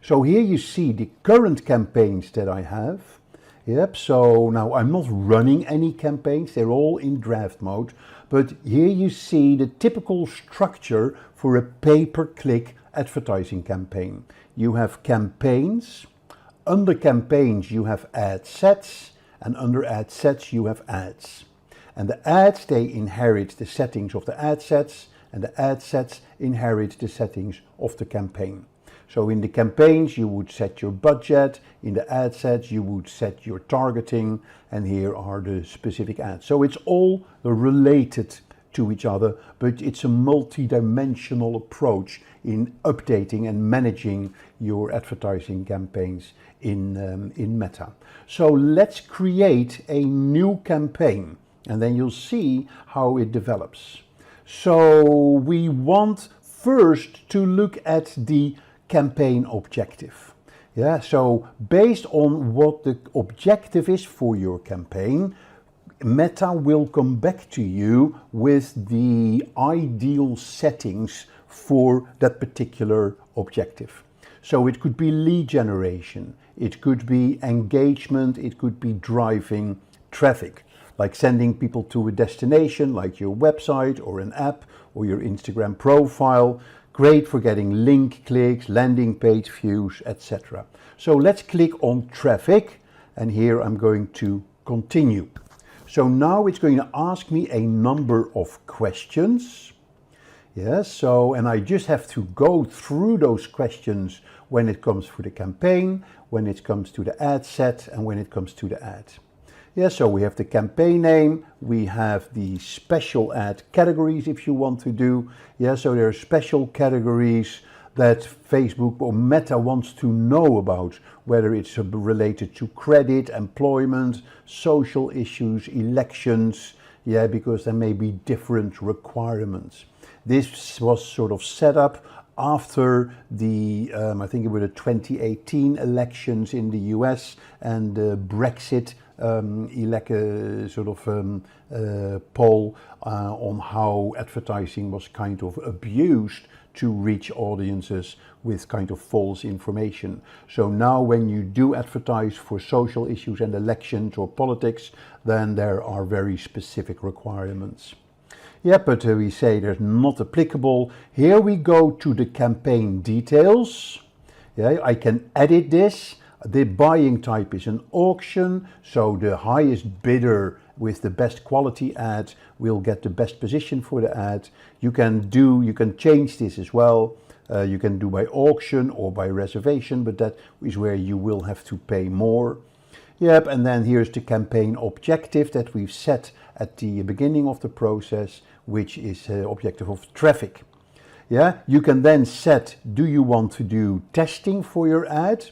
So here you see the current campaigns that I have. Yep, so now I'm not running any campaigns, they're all in draft mode, but here you see the typical structure for a pay-per-click advertising campaign. You have campaigns, under campaigns you have ad sets, and under ad sets you have ads. And the ads, they inherit the settings of the ad sets, and the ad sets inherit the settings of the campaign. So in the campaigns you would set your budget, in the ad sets you would set your targeting, and here are the specific ads. So it's all related to each other, but it's a multi-dimensional approach in updating and managing your advertising campaigns in Meta. So let's create a new campaign, and then you'll see how it develops. So we want first to look at the campaign objective. Yeah, so based on what the objective is for your campaign, Meta will come back to you with the ideal settings for that particular objective. So it could be lead generation, it could be engagement, it could be driving traffic, like sending people to a destination like your website or an app or your Instagram profile. Great for getting link clicks, landing page views, etc. So let's click on traffic, and here I'm going to continue. So now it's going to ask me a number of questions. Yes, so, and I just have to go through those questions when it comes to the campaign, when it comes to the ad set, and when it comes to the ad. Yeah, so we have the campaign name, we have the special ad categories if you want to do. Yeah, so there are special categories that Facebook or Meta wants to know about, whether it's related to credit, employment, social issues, elections, yeah, because there may be different requirements. This was sort of set up after the, I think it was the 2018 elections in the US and the Brexit poll on how advertising was kind of abused to reach audiences with kind of false information. So now when you do advertise for social issues and elections or politics, then there are very specific requirements. Yeah, but we say they're not applicable. Here we go to the campaign details. Yeah, I can edit this. The buying type is an auction, so the highest bidder with the best quality ad will get the best position for the ad. You can change this as well. You can do by auction or by reservation, but that is where you will have to pay more. Yep, and then here's the campaign objective that we've set at the beginning of the process, which is objective of traffic. Yeah, you can then set, do you want to do testing for your ad?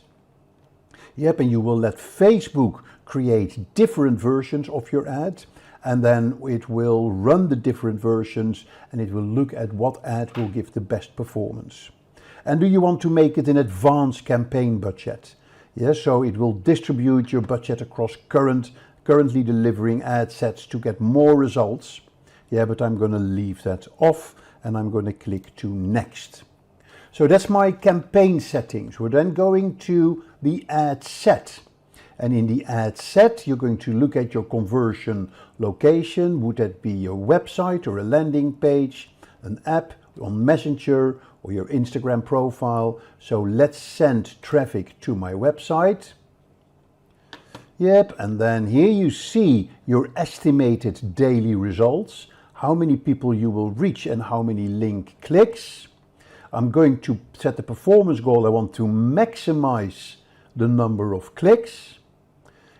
Yep, and you will let Facebook create different versions of your ad, and then it will run the different versions and it will look at what ad will give the best performance. And do you want to make it an advanced campaign budget? Yes, so it will distribute your budget across currently delivering ad sets to get more results. Yeah, but I'm going to leave that off and I'm going to click to next. So that's my campaign settings. We're then going to the ad set. And in the ad set, you're going to look at your conversion location. Would that be your website or a landing page, an app on Messenger or your Instagram profile? So let's send traffic to my website. Yep, and then here you see your estimated daily results, how many people you will reach and how many link clicks. I'm going to set the performance goal. I want to maximize the number of clicks.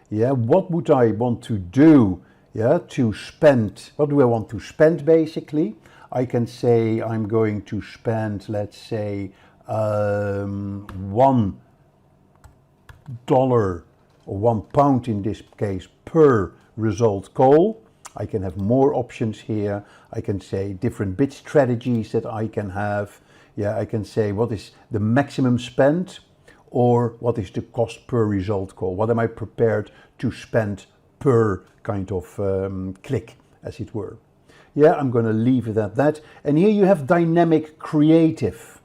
Yeah, what would I want to do? Yeah, to spend, what do I want to spend basically? I can say I'm going to spend, let's say, $1 or £1 in this case per result goal. I can have more options here. I can say different bid strategies that I can have. Yeah, I can say what is the maximum spend or what is the cost per result goal. What am I prepared to spend per kind of click, as it were. Yeah, I'm going to leave it at that. And here you have dynamic creative.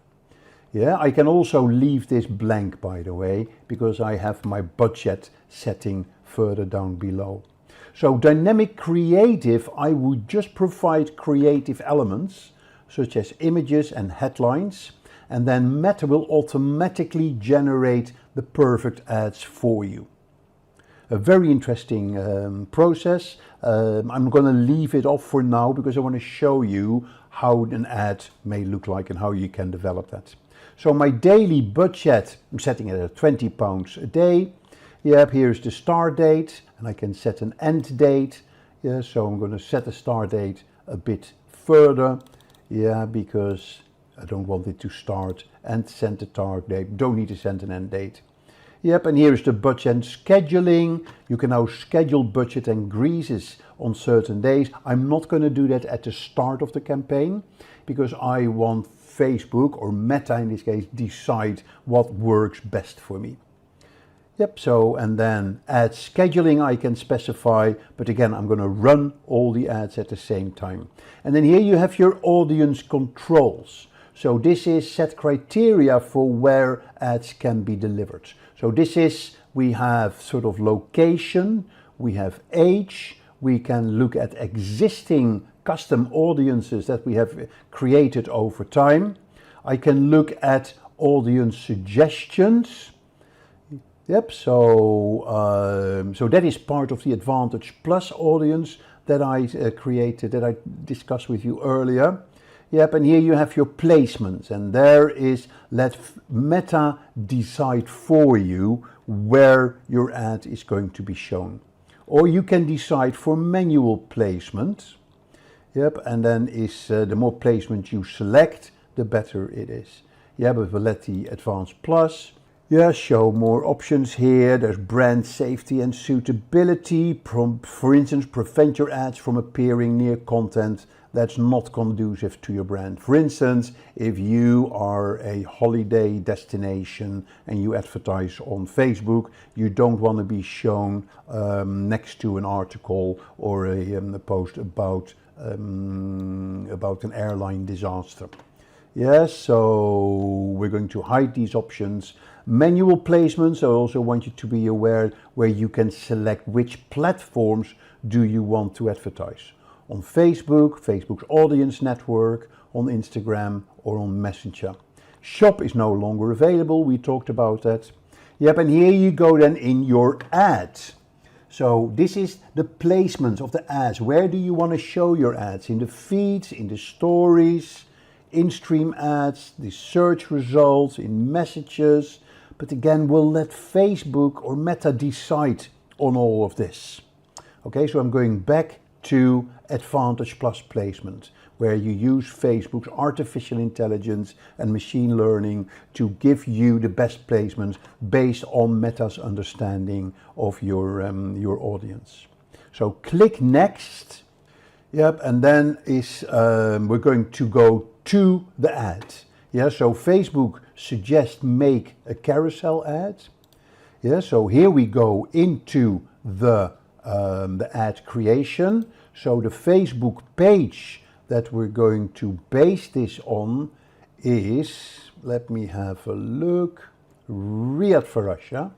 Yeah, I can also leave this blank, by the way, because I have my budget setting further down below. So dynamic creative, I would just provide creative elements such as images and headlines, and then Meta will automatically generate the perfect ads for you. A very interesting process. I'm going to leave it off for now because I want to show you how an ad may look like and how you can develop that. So my daily budget, I'm setting it at £20 a day. Yep, here's the start date, and I can set an end date. Yeah, so I'm going to set the start date a bit further. Yeah, because I don't want it to start and send the target date. Don't need to send an end date. Yep, and here is the budget and scheduling. You can now schedule budget increases on certain days. I'm not going to do that at the start of the campaign because I want Facebook, or Meta in this case, decide what works best for me. Yep, so and then ad scheduling I can specify, but again I'm going to run all the ads at the same time. And then here you have your audience controls. So this is set criteria for where ads can be delivered. So this is, we have sort of location, we have age, we can look at existing custom audiences that we have created over time. I can look at audience suggestions. Yep, so that is part of the Advantage Plus audience that I created, that I discussed with you earlier. Yep, and here you have your placements, and there is let Meta decide for you where your ad is going to be shown. Or you can decide for manual placement. Yep, and then is the more placement you select, the better it is. Yeah, but we'll let the Advanced Plus. Yeah, show more options here. There's brand safety and suitability. For instance, prevent your ads from appearing near content that's not conducive to your brand. For instance, if you are a holiday destination and you advertise on Facebook, you don't want to be shown next to an article or a post about an airline disaster. Yes, so we're going to hide these options. Manual placements, I also want you to be aware where you can select which platforms do you want to advertise. On Facebook, Facebook's audience network, on Instagram or on Messenger. Shop is no longer available, we talked about that. Yep, and here you go then in your ads. So this is the placement of the ads. Where do you want to show your ads? In the feeds, in the stories, in-stream ads, the search results, in messages. But again, we'll let Facebook or Meta decide on all of this. Okay, so I'm going back to Advantage Plus placement, where you use Facebook's artificial intelligence and machine learning to give you the best placements based on Meta's understanding of your audience. So click next. Yep, and then we're going to go to the ad. Yeah, so Facebook suggests make a carousel ad. Yeah, so here we go into the ad creation. So the Facebook page that we're going to base this on is, let me have a look, Riyadh for Russia.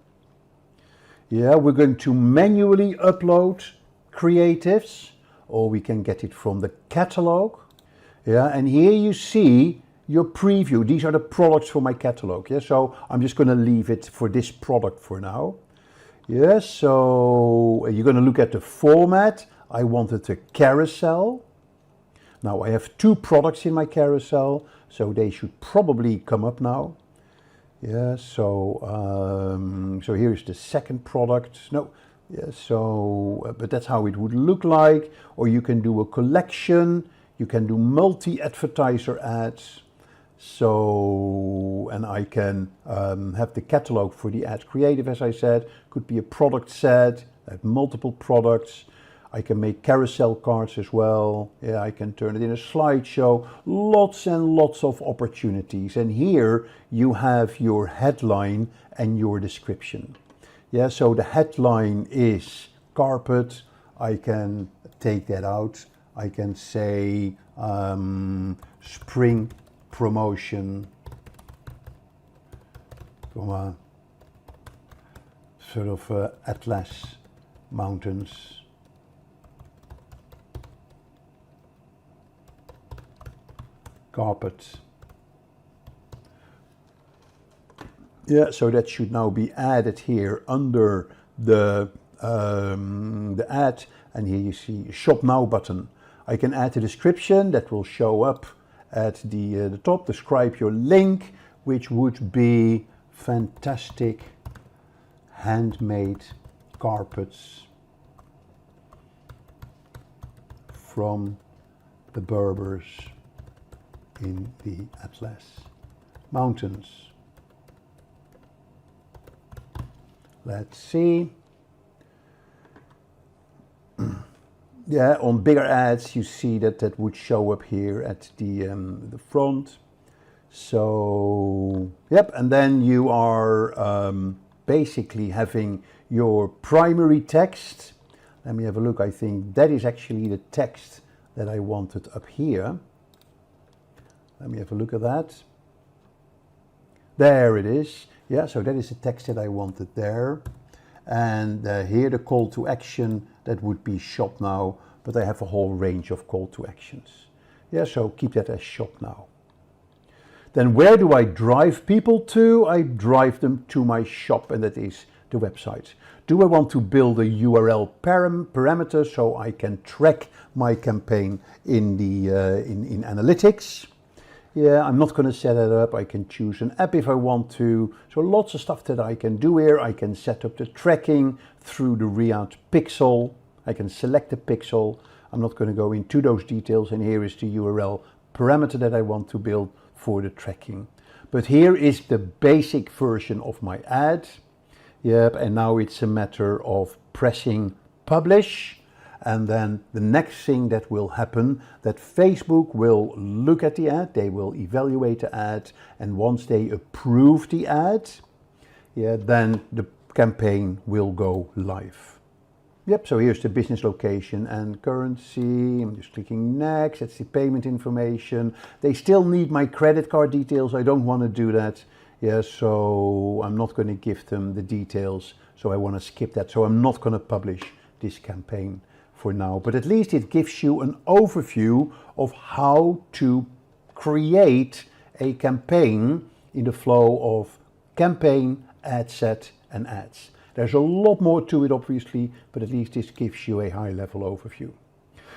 Yeah, we're going to manually upload creatives, or we can get it from the catalog. Yeah, and here you see your preview. These are the products for my catalog. Yeah, so I'm just going to leave it for this product for now. Yeah, so you're going to look at the format. I wanted a carousel. Now I have 2 products in my carousel, so they should probably come up now. Yeah, so so here's the second product. No, yeah, so but that's how it would look like. Or you can do a collection. You can do multi-advertiser ads. So, and I can have the catalog for the ad creative, as I said. Could be a product set, have multiple products. I can make carousel cards as well. Yeah, I can turn it in a slideshow. Lots and lots of opportunities. And here you have your headline and your description. Yeah, so the headline is carpet. I can take that out. I can say spring promotion, sort of Atlas Mountains. Carpet. Yeah, so that should now be added here under the ad, and here you see Shop Now button. I can add a description that will show up at the top. Describe your link, which would be fantastic handmade carpets from the Berbers in the Atlas Mountains. Let's see. Yeah, on bigger ads you see that would show up here at the front. So yep, and then you are basically having your primary text. Let me have a look. I think that is actually the text that I wanted up here. Let me have a look at that. There it is. Yeah, so that is the text that I wanted there. And here the call to action, that would be shop now, but I have a whole range of call to actions. Yeah, so keep that as shop now. Then where do I drive people to? I drive them to my shop, and that is the website. Do I want to build a URL parameter so I can track my campaign in the in analytics? Yeah, I'm not going to set that up. I can choose an app if I want to. So lots of stuff that I can do here. I can set up the tracking through the React pixel. I can select the pixel. I'm not going to go into those details. And here is the URL parameter that I want to build for the tracking. But here is the basic version of my ad. Yep, and now it's a matter of pressing publish. And then the next thing that will happen, that Facebook will look at the ad, they will evaluate the ad, and once they approve the ad, yeah, then the campaign will go live. Yep, so here's the business location and currency. I'm just clicking next. That's the payment information. They still need my credit card details. I don't want to do that. Yeah, so I'm not going to give them the details. So I want to skip that. So I'm not going to publish this campaign for now. But at least it gives you an overview of how to create a campaign in the flow of campaign, ad set, and ads. There's a lot more to it, obviously, but at least this gives you a high-level overview.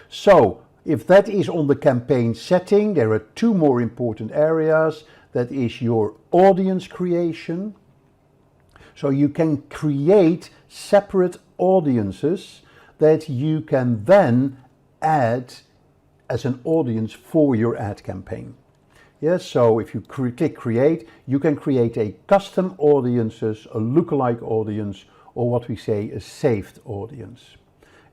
So, if that is on the campaign setting, there are two more important areas. That is your audience creation. So you can create separate audiences that you can then add as an audience for your ad campaign. Yes, so if you click create, you can create a custom audiences, a lookalike audience, or what we say a saved audience.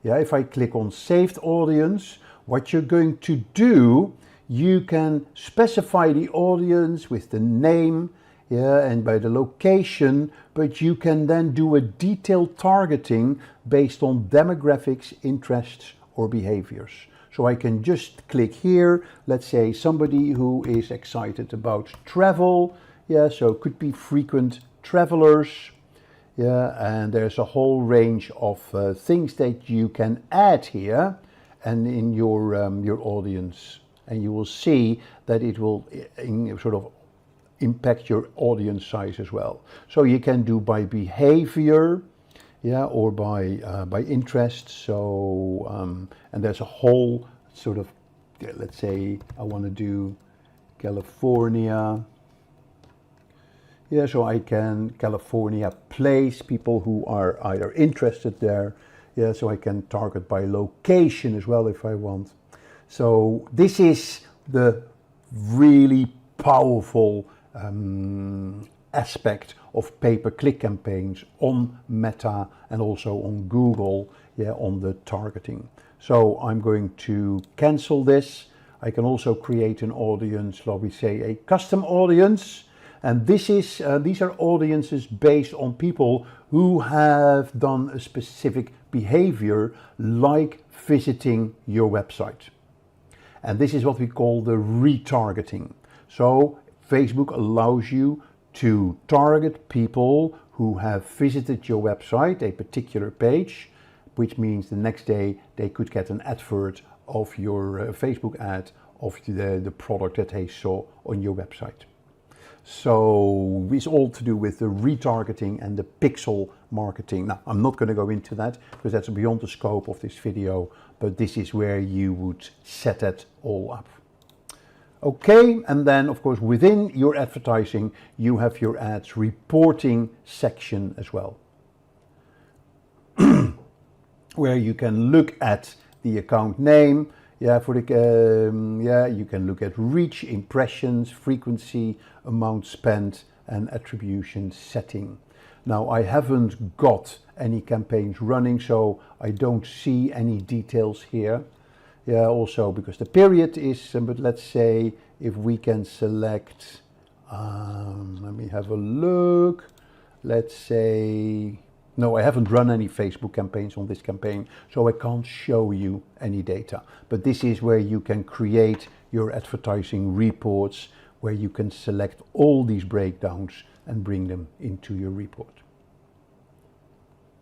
Yeah, if I click on saved audience, what you're going to do, you can specify the audience with the name, yeah, and by the location, but you can then do a detailed targeting based on demographics, interests, or behaviors. So I can just click here, let's say somebody who is excited about travel, yeah, so it could be frequent travelers, yeah, and there's a whole range of things that you can add here and in your audience, and you will see that it will sort of impact your audience size as well. So you can do by behavior, yeah, or by interest. So and there's a whole sort of, let's say I want to do California. Yeah, so I can California place, people who are either interested there. Yeah, so I can target by location as well if I want. So this is the really powerful aspect of pay-per-click campaigns on Meta and also on Google, yeah, on the targeting. So I'm going to cancel this. I can also create an audience, shall we say a custom audience. And this is these are audiences based on people who have done a specific behavior like visiting your website. And this is what we call the retargeting. So Facebook allows you to target people who have visited your website, a particular page, which means the next day they could get an advert of your Facebook ad of the product that they saw on your website. So it's all to do with the retargeting and the pixel marketing. Now, I'm not going to go into that because that's beyond the scope of this video, but this is where you would set that all up. Okay, and then of course within your advertising you have your ads reporting section as well, where you can look at the account name, yeah, for the yeah, you can look at reach, impressions, frequency, amount spent, and attribution setting. Now I haven't got any campaigns running, so I don't see any details here. Yeah, also because the period is, but let's say if we can select, let me have a look. let's say, no, I haven't run any Facebook campaigns on this campaign, so I can't show you any data. But this is where you can create your advertising reports, where you can select all these breakdowns and bring them into your report.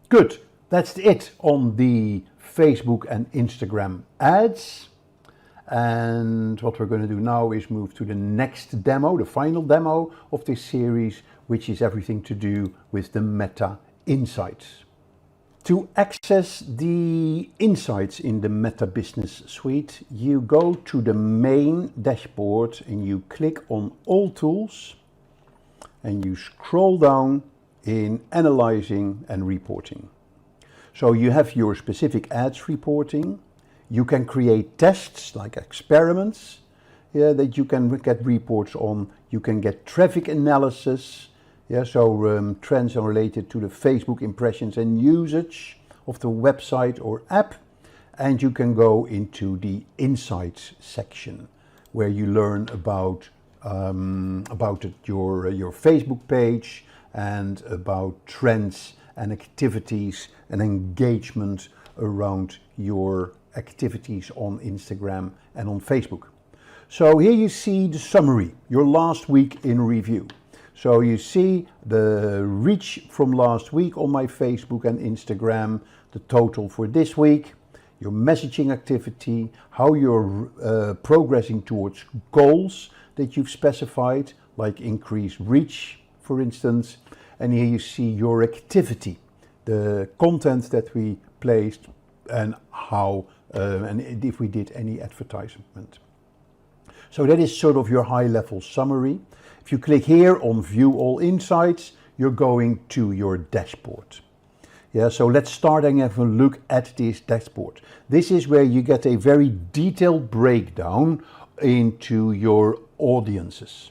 Good, that's it on the Facebook and Instagram ads. And what we're going to do now is move to the next demo, the final demo of this series, which is everything to do with the Meta Insights. To access the insights in the Meta Business Suite, you go to the main dashboard and you click on All Tools and you scroll down in Analyzing and Reporting. So you have your specific ads reporting. You can create tests like experiments that you can get reports on. You can get traffic analysis. So trends are related to the Facebook impressions and usage of the website or app. And you can go into the Insights section where you learn about your Facebook page and about trends and activities and engagement around your activities on Instagram and on Facebook. So here you see the summary, your last week in review. So you see the reach from last week on my Facebook and Instagram, the total for this week, your messaging activity, how you're progressing towards goals that you've specified, like increased reach, for instance. And here you see your activity, the content that we placed and how and if we did any advertisement. So that is sort of your high-level summary. If you click here on View All Insights, you're going to your dashboard. So let's start and have a look at this dashboard. This is where you get a very detailed breakdown into your audiences.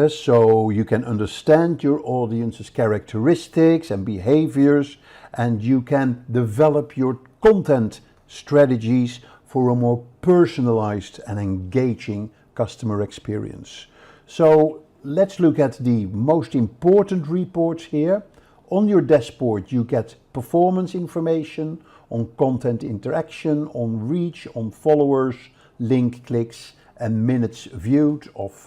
So you can understand your audience's characteristics and behaviors, and you can develop your content strategies for a more personalized and engaging customer experience. So let's look at the most important reports here. On your dashboard you get performance information on content interaction, on reach, on followers, link clicks and minutes viewed of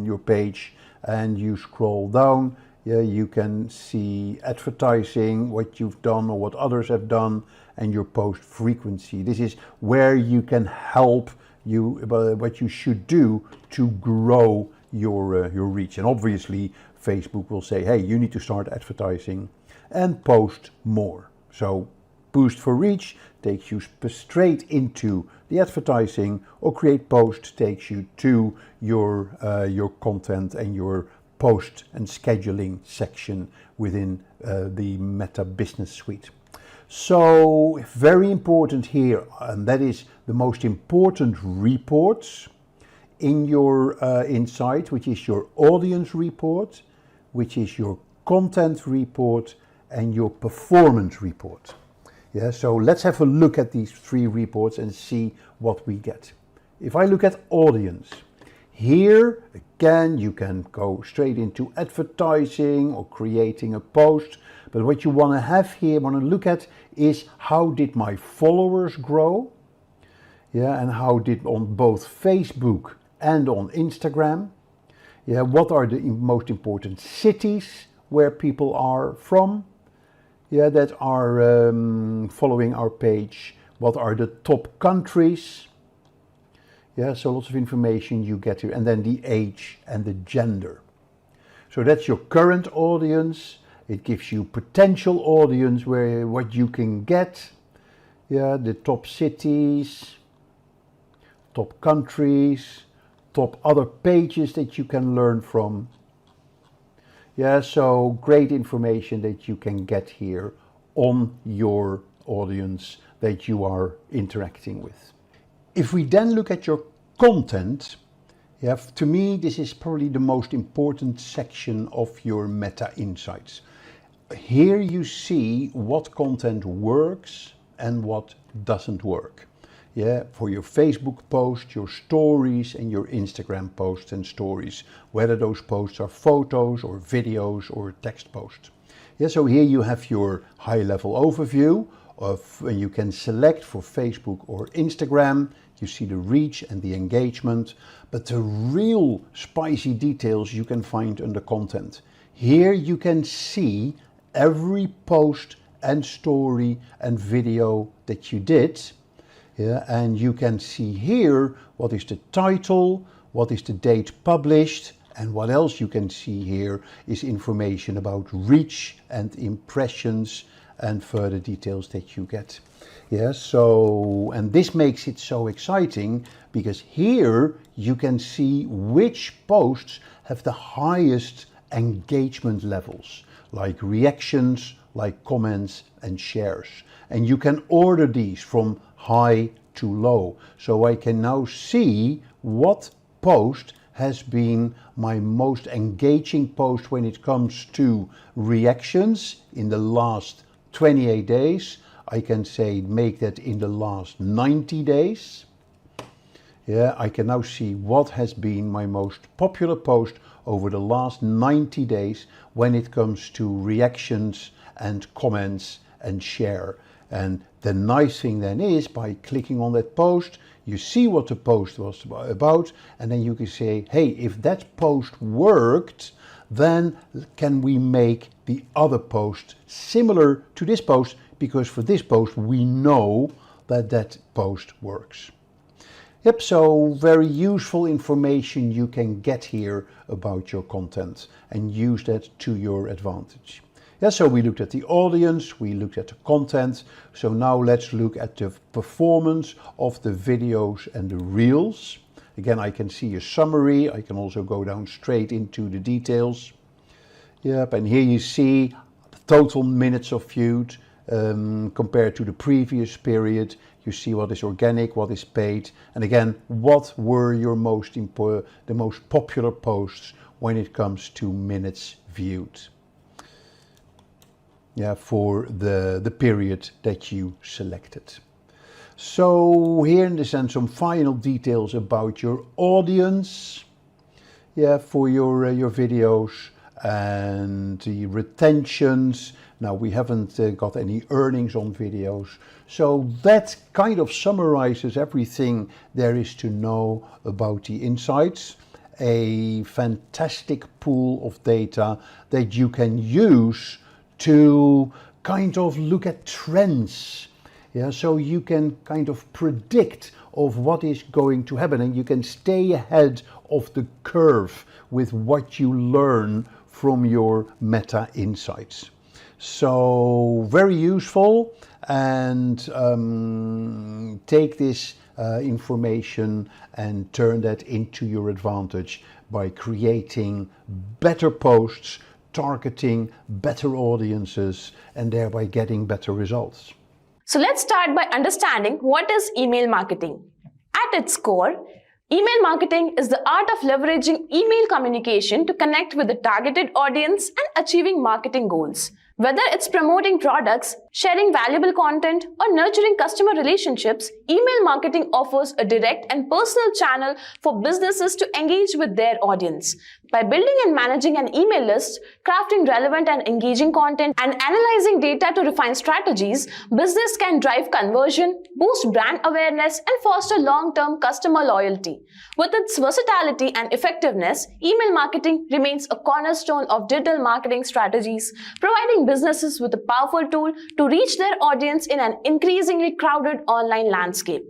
your page. And you scroll down, you can see advertising, what you've done or what others have done, and your post frequency. This is where you can help you about what you should do to grow your reach. And obviously Facebook will say, hey, you need to start advertising and post more. So Boost for Reach takes you straight into the advertising, or Create Post takes you to your content and your post and scheduling section within the Meta Business Suite. So very important here, and that is the most important reports in your insight, which is your audience report, which is your content report, and your performance report. So let's have a look at these three reports and see what we get. If I look at audience, here again you can go straight into advertising or creating a post. But what you want to have here, want to look at, is how did my followers grow? And how did on both Facebook and on Instagram? What are the most important cities where people are from? That are following our page. What are the top countries? So lots of information you get here. And then the age and the gender. So that's your current audience. It gives you potential audience, where what you can get, the top cities, top countries, top other pages that you can learn from. So great information that you can get here on your audience that you are interacting with. If we then look at your content, to me this is probably the most important section of your Meta Insights. Here you see what content works and what doesn't work. Yeah, for your Facebook posts, your stories, and your Instagram posts and stories, whether those posts are photos or videos or text posts. Yeah, so here you have your high-level overview of when you can select for Facebook or Instagram. You see the reach and the engagement, but the real spicy details you can find under content. Here you can see every post and story and video that you did. Yeah, and you can see here what is the title, what is the date published, and what else you can see here is information about reach and impressions and further details that you get. Yeah, so, and this makes it so exciting because here you can see which posts have the highest engagement levels, like reactions, like comments and shares. And you can order these from high to low. So I can now see what post has been my most engaging post when it comes to reactions in the last 28 days. I can say make that in the last 90 days. Yeah, I can now see what has been my most popular post over the last 90 days when it comes to reactions and comments and share. And the nice thing then is by clicking on that post, you see what the post was about, and then you can say, hey, if that post worked, then can we make the other post similar to this post, because for this post we know that that post works. Yep, so very useful information you can get here about your content and use that to your advantage. Yeah, so we looked at the audience, we looked at the content. So now let's look at the performance of the videos and the reels. Again, I can see a summary. I can also go down straight into the details. Yep, and here you see the total minutes of viewed compared to the previous period. You see what is organic, what is paid, and again, what were your the most popular posts when it comes to minutes viewed. Yeah, for the period that you selected. So here in the sense some final details about your audience. Yeah, for your videos and the retentions. Now we haven't got any earnings on videos. So that kind of summarizes everything there is to know about the insights. A fantastic pool of data that you can use to kind of look at trends. Yeah, so you can kind of predict of what is going to happen, and you can stay ahead of the curve with what you learn from your meta insights. So very useful, and take this information and turn that into your advantage by creating better posts, targeting better audiences, and thereby getting better results. So let's start by understanding what is email marketing. At its core, email marketing is the art of leveraging email communication to connect with the targeted audience and achieving marketing goals. Whether it's promoting products, sharing valuable content, or nurturing customer relationships, email marketing offers a direct and personal channel for businesses to engage with their audience. By building and managing an email list, crafting relevant and engaging content, and analyzing data to refine strategies, business can drive conversion, boost brand awareness, and foster long-term customer loyalty. With its versatility and effectiveness, email marketing remains a cornerstone of digital marketing strategies, providing businesses with a powerful tool to reach their audience in an increasingly crowded online landscape.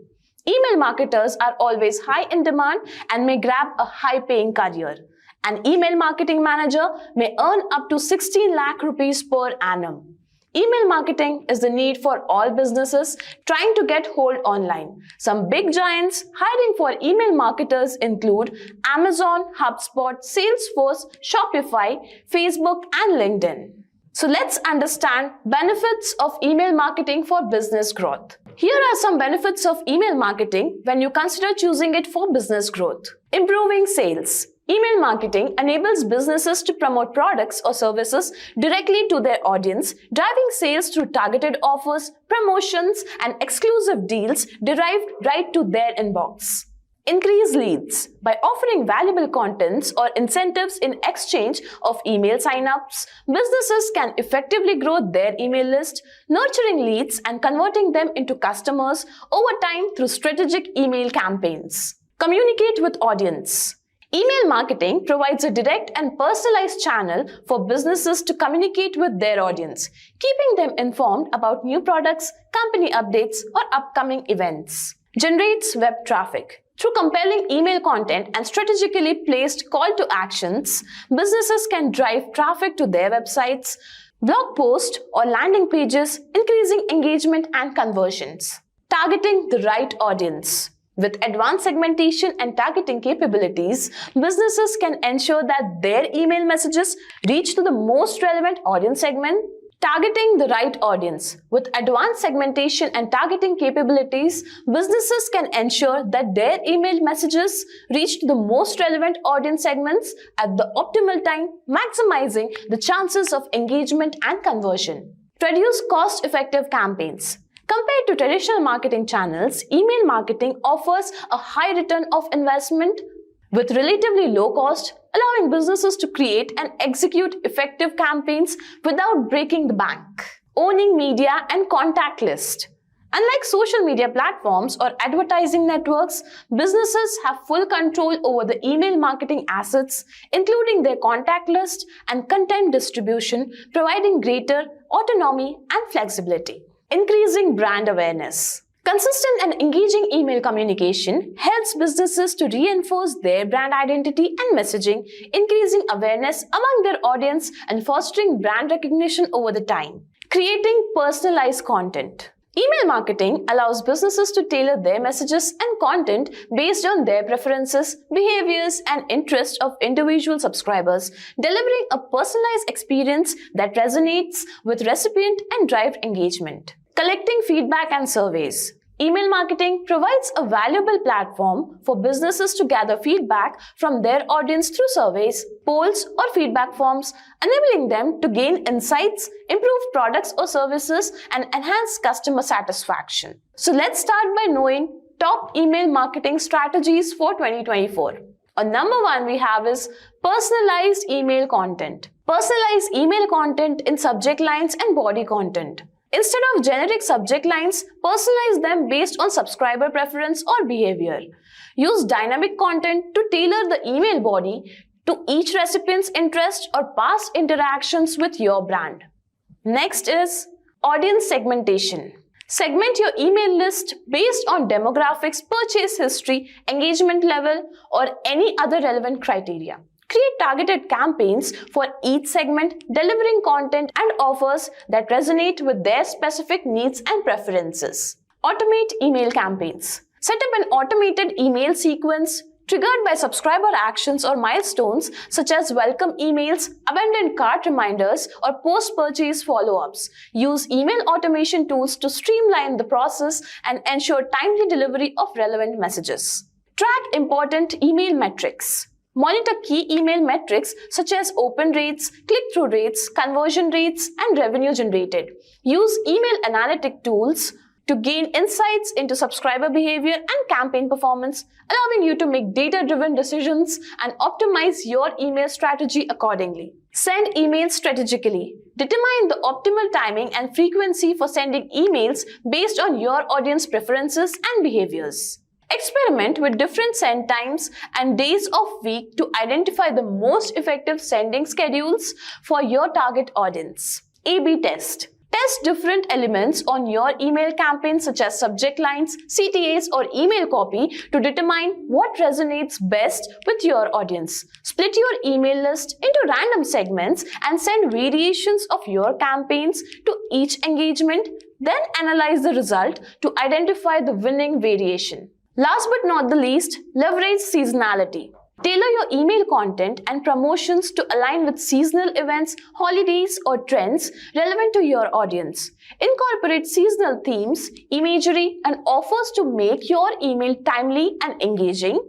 Email marketers are always high in demand and may grab a high-paying career. An email marketing manager may earn up to 16 lakh rupees per annum. Email marketing is the need for all businesses trying to get hold online. Some big giants hiring for email marketers include Amazon, HubSpot, Salesforce, Shopify, Facebook, and LinkedIn. So let's understand benefits of email marketing for business growth. Here are some benefits of email marketing when you consider choosing it for business growth. Improving sales. Email marketing enables businesses to promote products or services directly to their audience, driving sales through targeted offers, promotions, and exclusive deals derived right to their inbox. Increase leads. By offering valuable contents or incentives in exchange of email sign-ups, businesses can effectively grow their email list, nurturing leads and converting them into customers over time through strategic email campaigns. Communicate with audience. Email marketing provides a direct and personalized channel for businesses to communicate with their audience, keeping them informed about new products, company updates, or upcoming events. Generates web traffic. Through compelling email content and strategically placed call to actions, businesses can drive traffic to their websites, blog posts, or landing pages, increasing engagement and conversions. Targeting the right audience. With advanced segmentation and targeting capabilities, businesses can ensure that their email messages reach to the most relevant audience segment. Targeting the right audience. With advanced segmentation and targeting capabilities, businesses can ensure that their email messages reach to the most relevant audience segments at the optimal time, maximizing the chances of engagement and conversion. Produce cost-effective campaigns. Compared to traditional marketing channels, email marketing offers a high return of investment with relatively low cost, allowing businesses to create and execute effective campaigns without breaking the bank. Owning media and contact list. Unlike social media platforms or advertising networks, businesses have full control over the email marketing assets, including their contact list and content distribution, providing greater autonomy and flexibility. Increasing brand awareness. Consistent and engaging email communication helps businesses to reinforce their brand identity and messaging, increasing awareness among their audience and fostering brand recognition over the time. Creating personalized content. Email marketing allows businesses to tailor their messages and content based on their preferences, behaviors, and interests of individual subscribers, delivering a personalized experience that resonates with recipient and drives engagement. Collecting feedback and surveys. Email marketing provides a valuable platform for businesses to gather feedback from their audience through surveys, polls, or feedback forms, enabling them to gain insights, improve products or services, and enhance customer satisfaction. So let's start by knowing top email marketing strategies for 2024. Number one we have is personalized email content. Personalize email content in subject lines and body content. Instead of generic subject lines, personalize them based on subscriber preference or behavior. Use dynamic content to tailor the email body to each recipient's interest or past interactions with your brand. Next is audience segmentation. Segment your email list based on demographics, purchase history, engagement level, or any other relevant criteria. Create targeted campaigns for each segment, delivering content and offers that resonate with their specific needs and preferences. Automate email campaigns. Set up an automated email sequence triggered by subscriber actions or milestones such as welcome emails, abandoned cart reminders, or post-purchase follow-ups. Use email automation tools to streamline the process and ensure timely delivery of relevant messages. Track important email metrics. Monitor key email metrics such as open rates, click-through rates, conversion rates, and revenue generated. Use email analytic tools to gain insights into subscriber behavior and campaign performance, allowing you to make data-driven decisions and optimize your email strategy accordingly. Send emails strategically. Determine the optimal timing and frequency for sending emails based on your audience preferences and behaviors. Experiment with different send times and days of week to identify the most effective sending schedules for your target audience. A/B test. Test different elements on your email campaign such as subject lines, CTAs, or email copy to determine what resonates best with your audience. Split your email list into random segments and send variations of your campaigns to each engagement. Then analyze the result to identify the winning variation. Last but not the least, leverage seasonality. Tailor your email content and promotions to align with seasonal events, holidays, or trends relevant to your audience. Incorporate seasonal themes, imagery, and offers to make your email timely and engaging,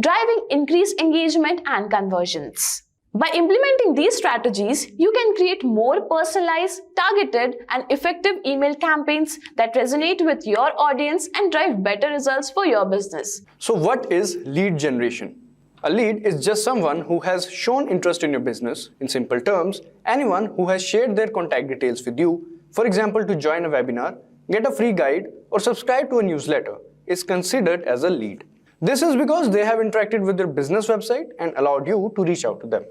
driving increased engagement and conversions. By implementing these strategies, you can create more personalized, targeted, and effective email campaigns that resonate with your audience and drive better results for your business. So what is lead generation? A lead is just someone who has shown interest in your business. In simple terms, anyone who has shared their contact details with you, for example, to join a webinar, get a free guide, or subscribe to a newsletter, is considered as a lead. This is because they have interacted with your business website and allowed you to reach out to them.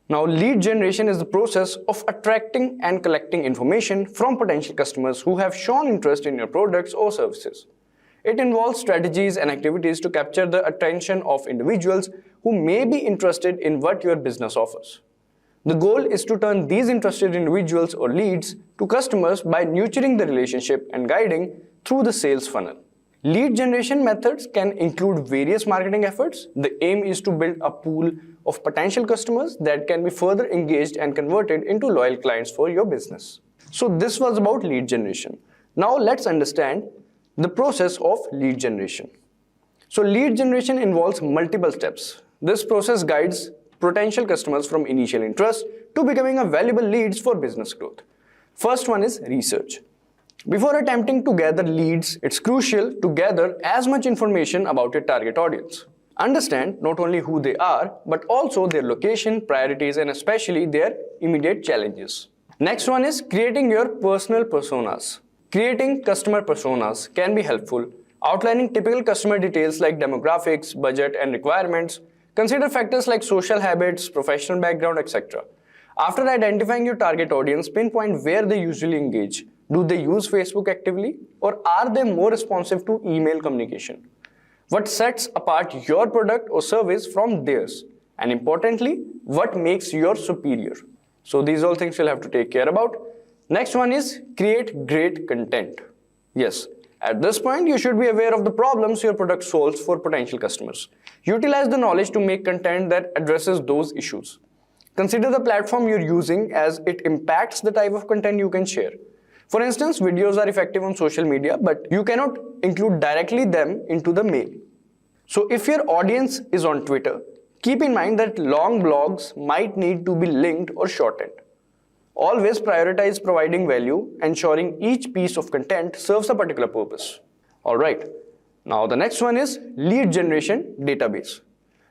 Now, lead generation is the process of attracting and collecting information from potential customers who have shown interest in your products or services. It involves strategies and activities to capture the attention of individuals who may be interested in what your business offers. The goal is to turn these interested individuals or leads to customers by nurturing the relationship and guiding through the sales funnel. Lead generation methods can include various marketing efforts. The aim is to build a pool of potential customers that can be further engaged and converted into loyal clients for your business. So this was about lead generation. Now let's understand the process of lead generation. So lead generation involves multiple steps. This process guides potential customers from initial interest to becoming a valuable leads for business growth. First one is research. Before attempting to gather leads, it's crucial to gather as much information about your target audience. Understand not only who they are, but also their location, priorities, and especially their immediate challenges. Next one is creating your personal personas. Creating customer personas can be helpful. Outlining typical customer details like demographics, budget, and requirements. Consider factors like social habits, professional background, etc. After identifying your target audience, pinpoint where they usually engage. Do they use Facebook actively, or are they more responsive to email communication? What sets apart your product or service from theirs? And importantly, what makes yours superior? So these all things you'll have to take care about. Next one is create great content. Yes, at this point, you should be aware of the problems your product solves for potential customers. Utilize the knowledge to make content that addresses those issues. Consider the platform you're using as it impacts the type of content you can share. For instance, videos are effective on social media, but you cannot include directly them into the mail. So if your audience is on Twitter, keep in mind that long blogs might need to be linked or shortened. Always prioritize providing value, ensuring each piece of content serves a particular purpose. Alright, now the next one is lead generation database.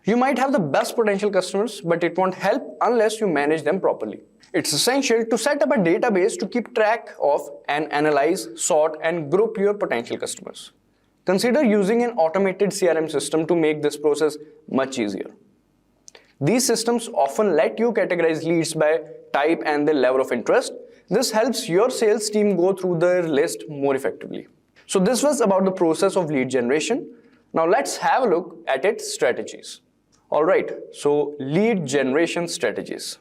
You might have the best potential customers, but it won't help unless you manage them properly. It's essential to set up a database to keep track of and analyze, sort, and group your potential customers. Consider using an automated CRM system to make this process much easier. These systems often let you categorize leads by type and their level of interest. This helps your sales team go through their list more effectively. So this was about the process of lead generation. Now let's have a look at its strategies. Alright, so lead generation strategies.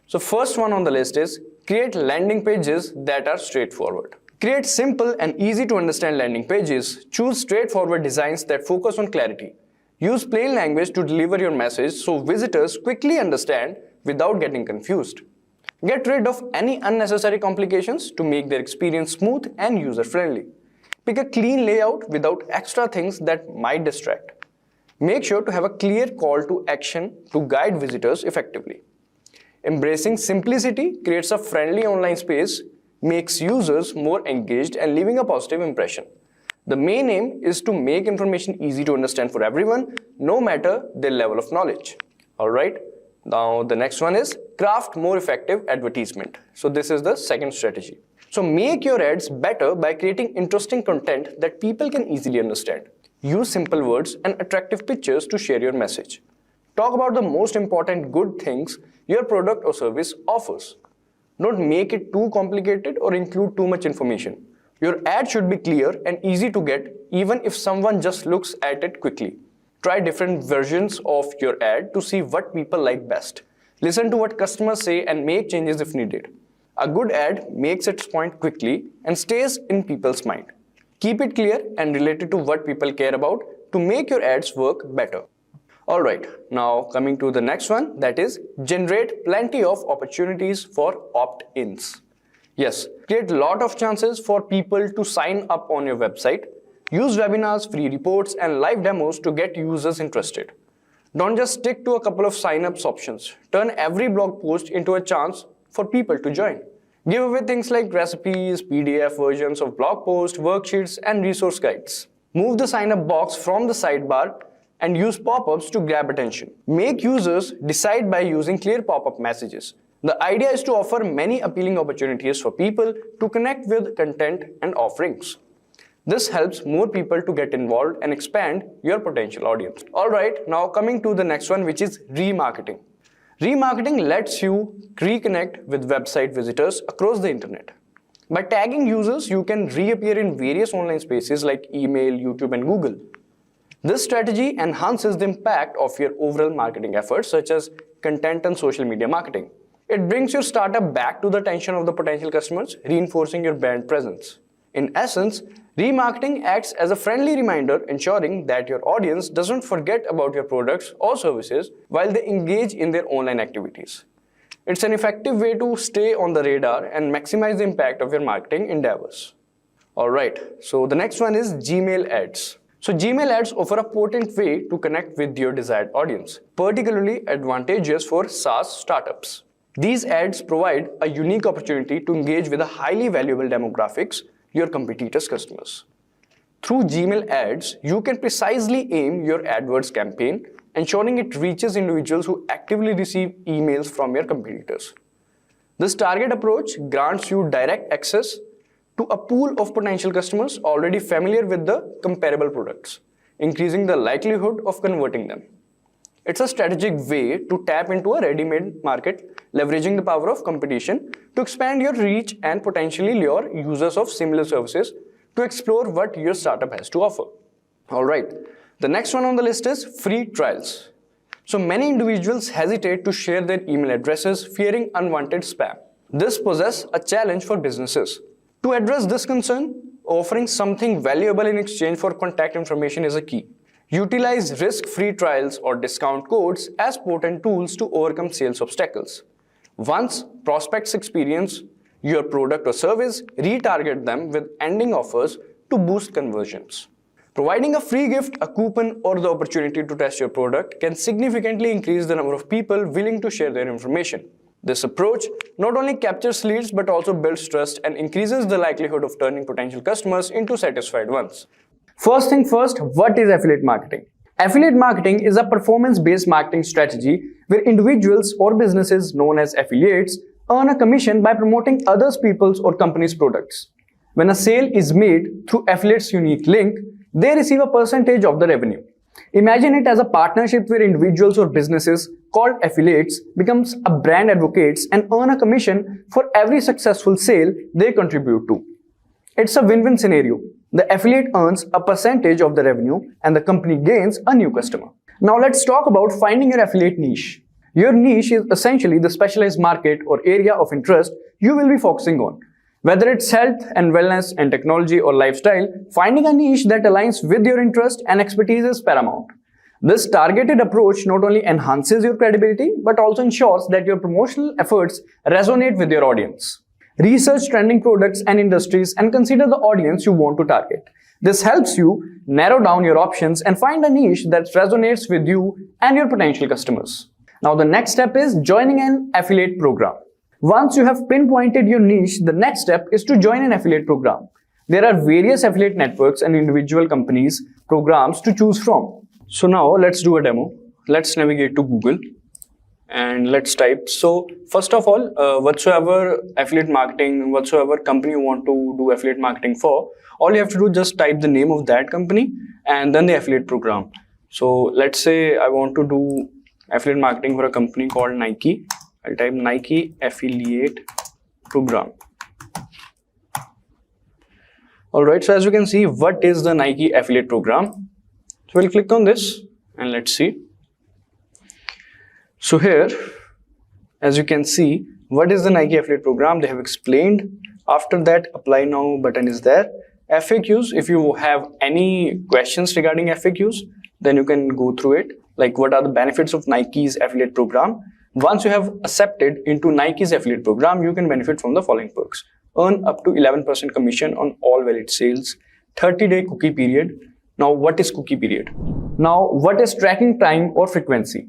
So first one on the list is create landing pages that are straightforward. Create simple and easy to understand landing pages. Choose straightforward designs that focus on clarity. Use plain language to deliver your message so visitors quickly understand without getting confused. Get rid of any unnecessary complications to make their experience smooth and user-friendly. Pick a clean layout without extra things that might distract. Make sure to have a clear call to action to guide visitors effectively. Embracing simplicity creates a friendly online space, makes users more engaged and leaving a positive impression. The main aim is to make information easy to understand for everyone, no matter their level of knowledge. Alright, now the next one is craft more effective advertisement. So this is the second strategy. So make your ads better by creating interesting content that people can easily understand. Use simple words and attractive pictures to share your message. Talk about the most important good things your product or service offers. Don't make it too complicated or include too much information. Your ad should be clear and easy to get even if someone just looks at it quickly. Try different versions of your ad to see what people like best. Listen to what customers say and make changes if needed. A good ad makes its point quickly and stays in people's mind. Keep it clear and related to what people care about to make your ads work better. Alright, now coming to the next one, that is generate plenty of opportunities for opt-ins. Yes, create lot of chances for people to sign up on your website. Use webinars, free reports and live demos to get users interested. Don't just stick to a couple of sign-ups options. Turn every blog post into a chance for people to join. Give away things like recipes, PDF versions of blog posts, worksheets and resource guides. Move the sign-up box from the sidebar and use pop-ups to grab attention. Make users decide by using clear pop-up messages. The idea is to offer many appealing opportunities for people to connect with content and offerings. This helps more people to get involved and expand your potential audience. Alright, now coming to the next one, which is remarketing. Remarketing lets you reconnect with website visitors across the internet. By tagging users, you can reappear in various online spaces like email, YouTube and Google. This strategy enhances the impact of your overall marketing efforts such as content and social media marketing. It brings your startup back to the attention of the potential customers, reinforcing your brand presence. In essence, remarketing acts as a friendly reminder, ensuring that your audience doesn't forget about your products or services while they engage in their online activities. It's an effective way to stay on the radar and maximize the impact of your marketing endeavors. Alright, so the next one is Gmail ads. So Gmail ads offer a potent way to connect with your desired audience, particularly advantageous for SaaS startups. These ads provide a unique opportunity to engage with a highly valuable demographics, your competitors' customers. Through Gmail ads, you can precisely aim your AdWords campaign, ensuring it reaches individuals who actively receive emails from your competitors. This target approach grants you direct access to a pool of potential customers already familiar with the comparable products, increasing the likelihood of converting them. It's a strategic way to tap into a ready-made market, leveraging the power of competition to expand your reach and potentially lure users of similar services to explore what your startup has to offer. Alright, the next one on the list is free trials. So many individuals hesitate to share their email addresses, fearing unwanted spam. This poses a challenge for businesses. To address this concern, offering something valuable in exchange for contact information is a key. Utilize risk-free trials or discount codes as potent tools to overcome sales obstacles. Once prospects experience your product or service, retarget them with ending offers to boost conversions. Providing a free gift, a coupon, or the opportunity to test your product can significantly increase the number of people willing to share their information. This approach not only captures leads but also builds trust and increases the likelihood of turning potential customers into satisfied ones. First thing first, what is affiliate marketing? Affiliate marketing is a performance-based marketing strategy where individuals or businesses known as affiliates earn a commission by promoting other people's or companies' products. When a sale is made through affiliate's unique link, they receive a percentage of the revenue. Imagine it as a partnership where individuals or businesses called affiliates becomes a brand advocates and earn a commission for every successful sale they contribute to. It's a win-win scenario. The affiliate earns a percentage of the revenue and the company gains a new customer. Now let's talk about finding your affiliate niche. Your niche is essentially the specialized market or area of interest you will be focusing on. Whether it's health and wellness and technology or lifestyle, finding a niche that aligns with your interest and expertise is paramount. This targeted approach not only enhances your credibility but also ensures that your promotional efforts resonate with your audience. Research trending products and industries and consider the audience you want to target. This helps you narrow down your options and find a niche that resonates with you and your potential customers. Now the next step is joining an affiliate program. Once you have pinpointed your niche, the next step is to join an affiliate program. There are various affiliate networks and individual companies programs to choose from. So now let's do a demo. Let's navigate to Google and let's type. So first of all, whatsoever affiliate marketing, whatsoever company you want to do affiliate marketing for, all you have to do is just type the name of that company and then the affiliate program. So let's say I want to do affiliate marketing for a company called Nike. I'll type Nike affiliate program. Alright, so as you can see, what is the Nike affiliate program? So we'll click on this and let's see. So here, as you can see, what is the Nike affiliate program? They have explained. After that, apply now button is there. FAQs, if you have any questions regarding FAQs, then you can go through it. like what are the benefits of Nike's affiliate program. Once you have accepted into Nike's affiliate program, you can benefit from the following perks. Earn up to 11% commission on all valid sales, 30-day cookie period. Now, what is cookie period? Now, what is tracking time or frequency?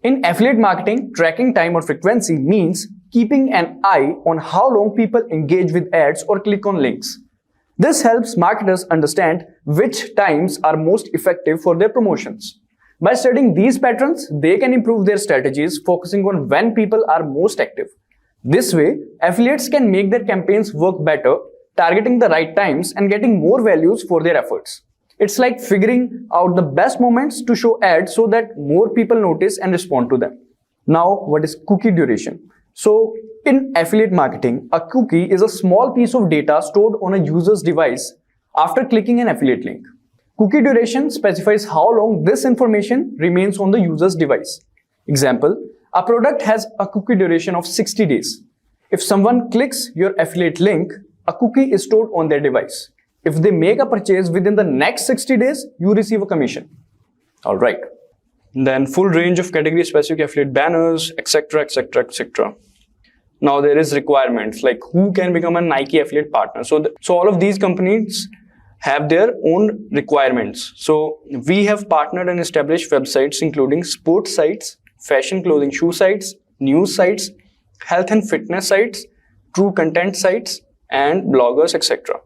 In affiliate marketing, tracking time or frequency means keeping an eye on how long people engage with ads or click on links. This helps marketers understand which times are most effective for their promotions. By studying these patterns, they can improve their strategies, focusing on when people are most active. This way, affiliates can make their campaigns work better, targeting the right times and getting more values for their efforts. It's like figuring out the best moments to show ads so that more people notice and respond to them. Now, what is cookie duration? So, in affiliate marketing, a cookie is a small piece of data stored on a user's device after clicking an affiliate link. Cookie duration specifies how long this information remains on the user's device. Example, a product has a cookie duration of 60 days. If someone clicks your affiliate link, a cookie is stored on their device. If they make a purchase within the next 60 days, you receive a commission. Alright. Then full range of category specific affiliate banners, etc, etc, etc. Now there is requirements like who can become a Nike affiliate partner. So all of these companies have their own requirements. So we have partnered and established websites including sports sites, fashion clothing shoe sites, news sites, health and fitness sites, true content sites, and bloggers, etc.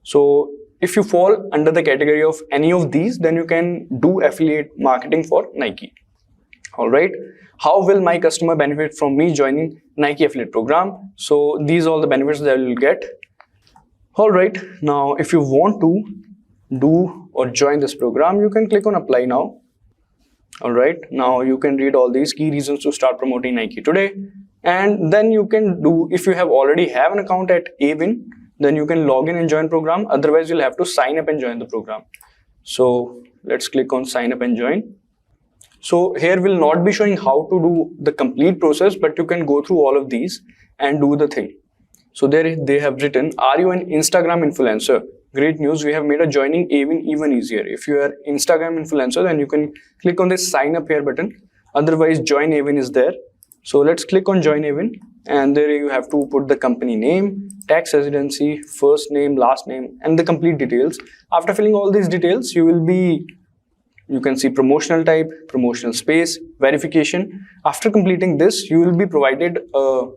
So if you fall under the category of any of these, then you can do affiliate marketing for Nike. Alright, how will my customer benefit from me joining Nike affiliate program? So these are all the benefits that you will get. Alright, now if you want to do or join this program, you can click on apply now. Alright, now you can read all these key reasons to start promoting Nike today. And then you can do, if you already have an account at AWin, then you can log in and join program. Otherwise, you'll have to sign up and join the program. So let's click on sign up and join. So here we'll not be showing how to do the complete process, but you can go through all of these and do the thing. So there they have written, are you an Instagram influencer? Great news, we have made a joining AWin even easier. If you are Instagram influencer, then you can click on this sign up here button. Otherwise, join AWin is there. So let's click on join AWin, and there you have to put the company name, tax residency, first name, last name, and the complete details. After filling all these details, you can see promotional type, promotional space, verification. After completing this, you will be provided a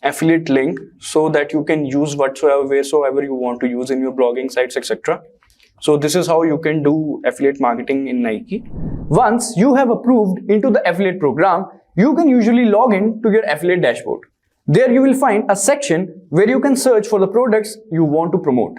affiliate link so that you can use wheresoever you want to use in your blogging sites, etc. So this is how you can do affiliate marketing in Nike. Once you have approved into the affiliate program, you can usually log in to your affiliate dashboard. There you will find a section where you can search for the products you want to promote.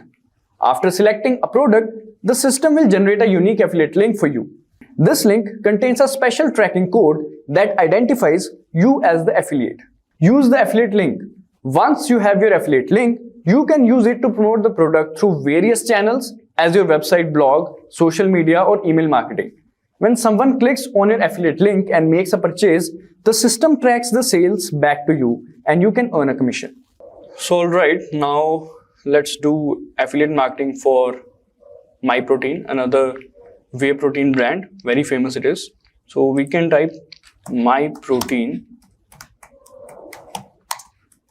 After selecting a product, the system will generate a unique affiliate link for you. This link contains a special tracking code that identifies you as the affiliate. Use the affiliate link. Once you have your affiliate link, you can use it to promote the product through various channels as your website, blog, social media, or email marketing. When someone clicks on your affiliate link and makes a purchase, the system tracks the sales back to you and you can earn a commission. So alright, now let's do affiliate marketing for MyProtein, another whey protein brand, very famous it is. So we can type MyProtein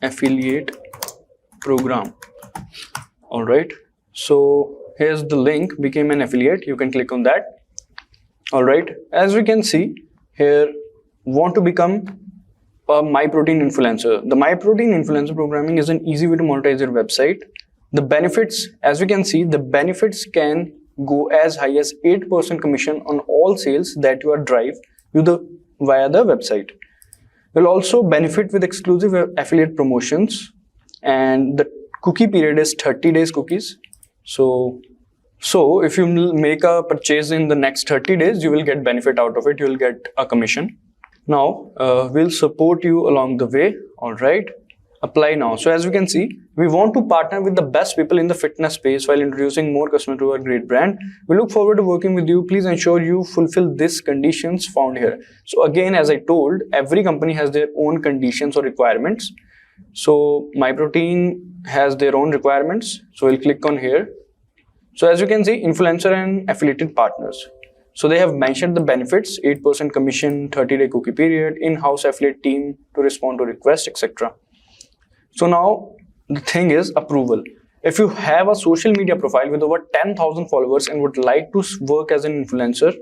affiliate program. Alright, so here's the link, became an affiliate, you can click on that. Alright, as we can see here, want to become a MyProtein influencer. The MyProtein influencer programming is an easy way to monetize your website. The benefits, as we can see, the benefits can go as high as 8% commission on all sales that you are drive via the website. You'll also benefit with exclusive affiliate promotions, and the cookie period is 30 days cookies. So if you make a purchase in the next 30 days, you will get benefit out of it. You will get a commission. Now, we'll support you along the way. All right. Apply now. So as we can see, we want to partner with the best people in the fitness space while introducing more customers to our great brand. We look forward to working with you. Please ensure you fulfill these conditions found here. So again, as I told, every company has their own conditions or requirements. So MyProtein has their own requirements. So we'll click on here. So as you can see, influencer and affiliated partners. So they have mentioned the benefits: 8% commission, 30-day cookie period, in-house affiliate team to respond to requests, etc. So now the thing is approval. If you have a social media profile with over 10,000 followers and would like to work as an influencer,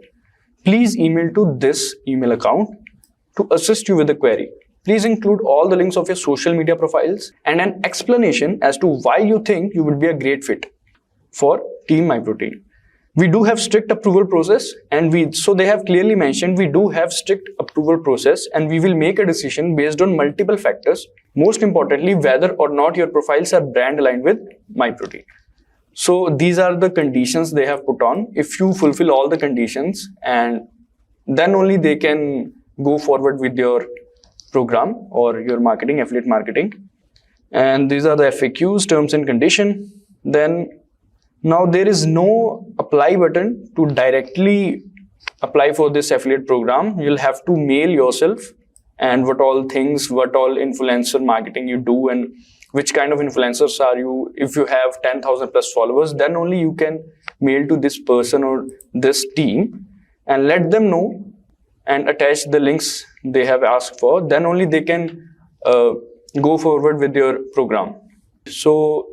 please email to this email account to assist you with the query. Please include all the links of your social media profiles and an explanation as to why you think you would be a great fit for Team MyProtein. We do have strict approval process, and so they have clearly mentioned we do have strict approval process, and we will make a decision based on multiple factors. Most importantly, whether or not your profiles are brand aligned with MyProtein. So these are the conditions they have put on. If you fulfill all the conditions, and then only they can go forward with your program or your marketing, affiliate marketing. And these are the FAQs, terms and condition. Then now there is no apply button to directly apply for this affiliate program. You'll have to mail yourself and what all influencer marketing you do and which kind of influencers are you. If you have 10,000 plus followers, then only you can mail to this person or this team and let them know and attach the links they have asked for. Then only they can go forward with your program. So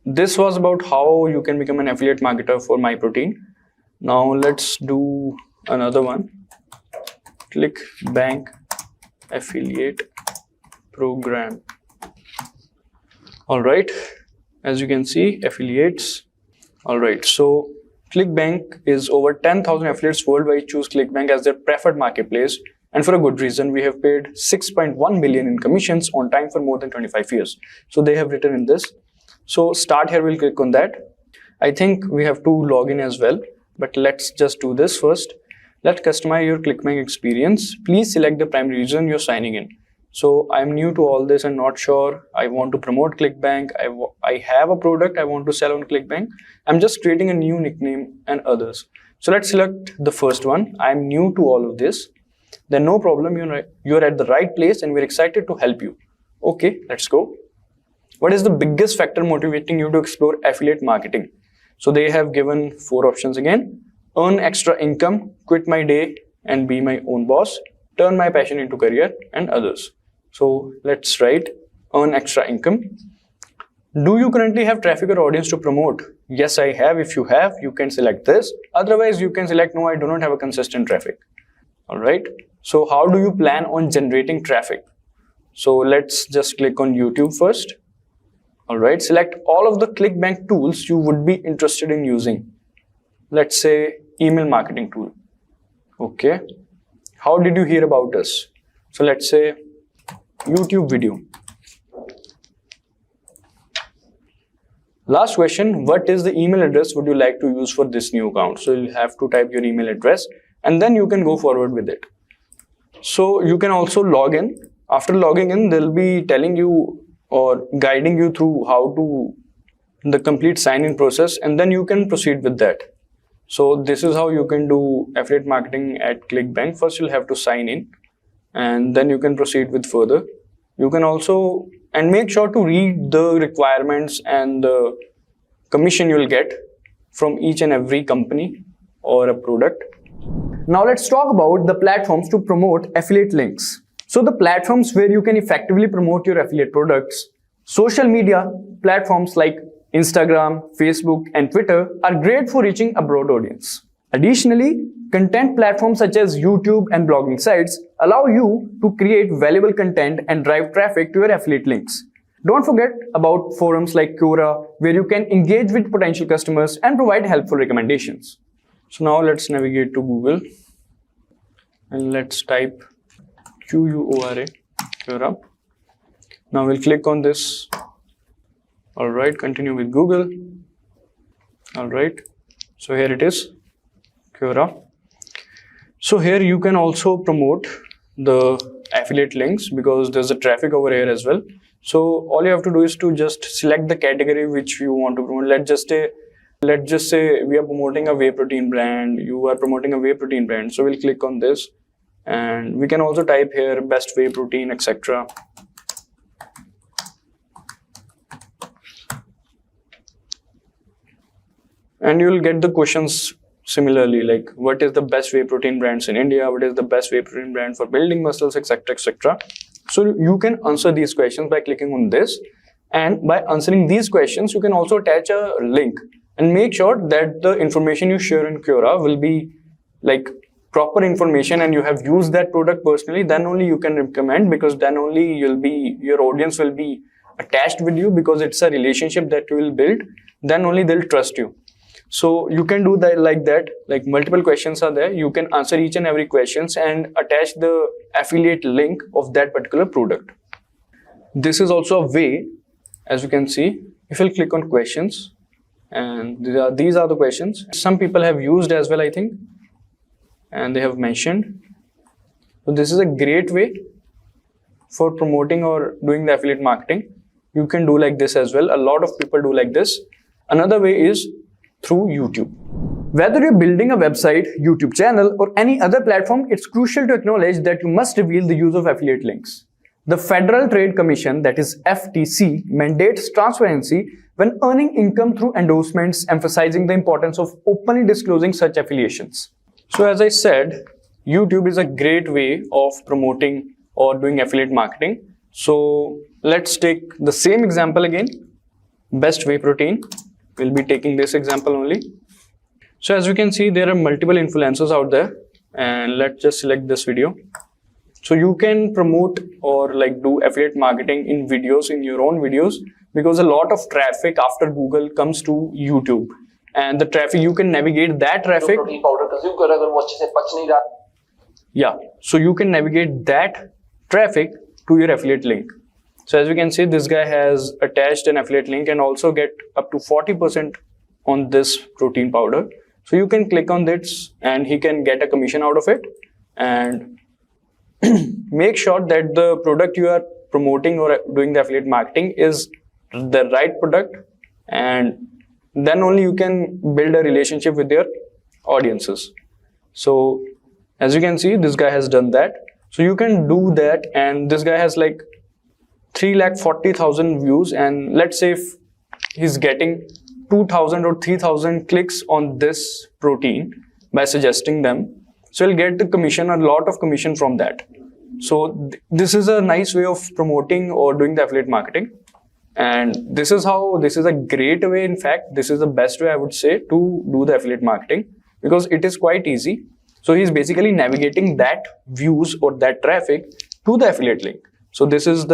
this was about how you can become an affiliate marketer for MyProtein. Now let's do another one. ClickBank affiliate program. All right, as you can see, affiliates. All right, so ClickBank is over 10,000 affiliates worldwide choose ClickBank as their preferred marketplace, and for a good reason. We have paid 6.1 million in commissions on time for more than 25 years. So they have written in this. So start here, we'll click on that. I think we have to log in as well, but let's just do this first. Let's customize your ClickBank experience. Please select the primary reason you're signing in. So I'm new to all this and not sure. I want to promote ClickBank. I have a product I want to sell on ClickBank. I'm just creating a new nickname and others. So let's select the first one. I'm new to all of this. Then no problem, you're at the right place and we're excited to help you. Okay, let's go. What is the biggest factor motivating you to explore affiliate marketing? So they have given 4 options again. Earn extra income, quit my day and be my own boss, turn my passion into career, and others. So let's write earn extra income. Do you currently have traffic or audience to promote? Yes, I have. If you have, you can select this. Otherwise, you can select no, I do not have a consistent traffic. All right. So how do you plan on generating traffic? So let's just click on YouTube first. All right. Select all of the ClickBank tools you would be interested in using. Let's say email marketing tool. Okay. How did you hear about us? So let's say YouTube video. Last question, what is the email address would you like to use for this new account? So you'll have to type your email address and then you can go forward with it. So you can also log in. After logging in, they'll be telling you or guiding you through how to the complete sign-in process, and then you can proceed with that. So this is how you can do affiliate marketing at ClickBank. First, you'll have to sign in and then you can proceed with further. You can also, and make sure to read the requirements and the commission you'll get from each and every company or a product. Now let's talk about the platforms to promote affiliate links. So the platforms where you can effectively promote your affiliate products, social media platforms like Instagram, Facebook, and Twitter are great for reaching a broad audience. Additionally, content platforms such as YouTube and blogging sites allow you to create valuable content and drive traffic to your affiliate links. Don't forget about forums like Quora, where you can engage with potential customers and provide helpful recommendations. So now let's navigate to Google and let's type Quora, Quora. Now we'll click on this. All right, continue with Google. All right, so here it is, Quora. So here you can also promote the affiliate links because there's a traffic over here as well. So all you have to do is to just select the category which you want to promote. Let's just say we are promoting a whey protein brand. You are promoting a whey protein brand. So we'll click on this and we can also type here best whey protein, etc. And you will get the questions Similarly, like what is the best whey protein brands in India, what is the best whey protein brand for building muscles, etc., etc. So you can answer these questions by clicking on this, and by answering these questions you can also attach a link, and make sure that the information you share in Quora will be like proper information and you have used that product personally. Then only you can recommend, because then only your audience will be attached with you, because it's a relationship that you will build. Then only they'll trust you. So you can do that like that, like multiple questions are there. You can answer each and every questions and attach the affiliate link of that particular product. This is also a way, as you can see, if you'll click on questions, and these are the questions. Some people have used as well, I think, and they have mentioned. So this is a great way for promoting or doing the affiliate marketing. You can do like this as well. A lot of people do like this. Another way is through YouTube. Whether you're building a website, YouTube channel, or any other platform, it's crucial to acknowledge that you must reveal the use of affiliate links. The Federal Trade Commission, that is FTC, mandates transparency when earning income through endorsements, emphasizing the importance of openly disclosing such affiliations. So as I said, YouTube is a great way of promoting or doing affiliate marketing. So let's take the same example again. Best whey protein. We'll be taking this example only. So as you can see, there are multiple influencers out there, and let's just select this video. So you can promote or like do affiliate marketing in videos, in your own videos, because a lot of traffic after Google comes to YouTube, and the traffic, you can navigate that traffic. Yeah, so you can navigate that traffic to your affiliate link. So as you can see, this guy has attached an affiliate link and also get up to 40% on this protein powder. So you can click on this and he can get a commission out of it. And make sure that the product you are promoting or doing the affiliate marketing is the right product, and then only you can build a relationship with your audiences. So as you can see, this guy has done that. So you can do that, and this guy has like 340,000 views, and let's say if he's getting 2,000 or 3,000 clicks on this protein by suggesting them, so he'll get the commission, a lot of commission from that. So this is a nice way of promoting or doing the affiliate marketing. And this is a great way. In fact, this is the best way I would say to do the affiliate marketing, because it is quite easy. So he's basically navigating that views or that traffic to the affiliate link. So this is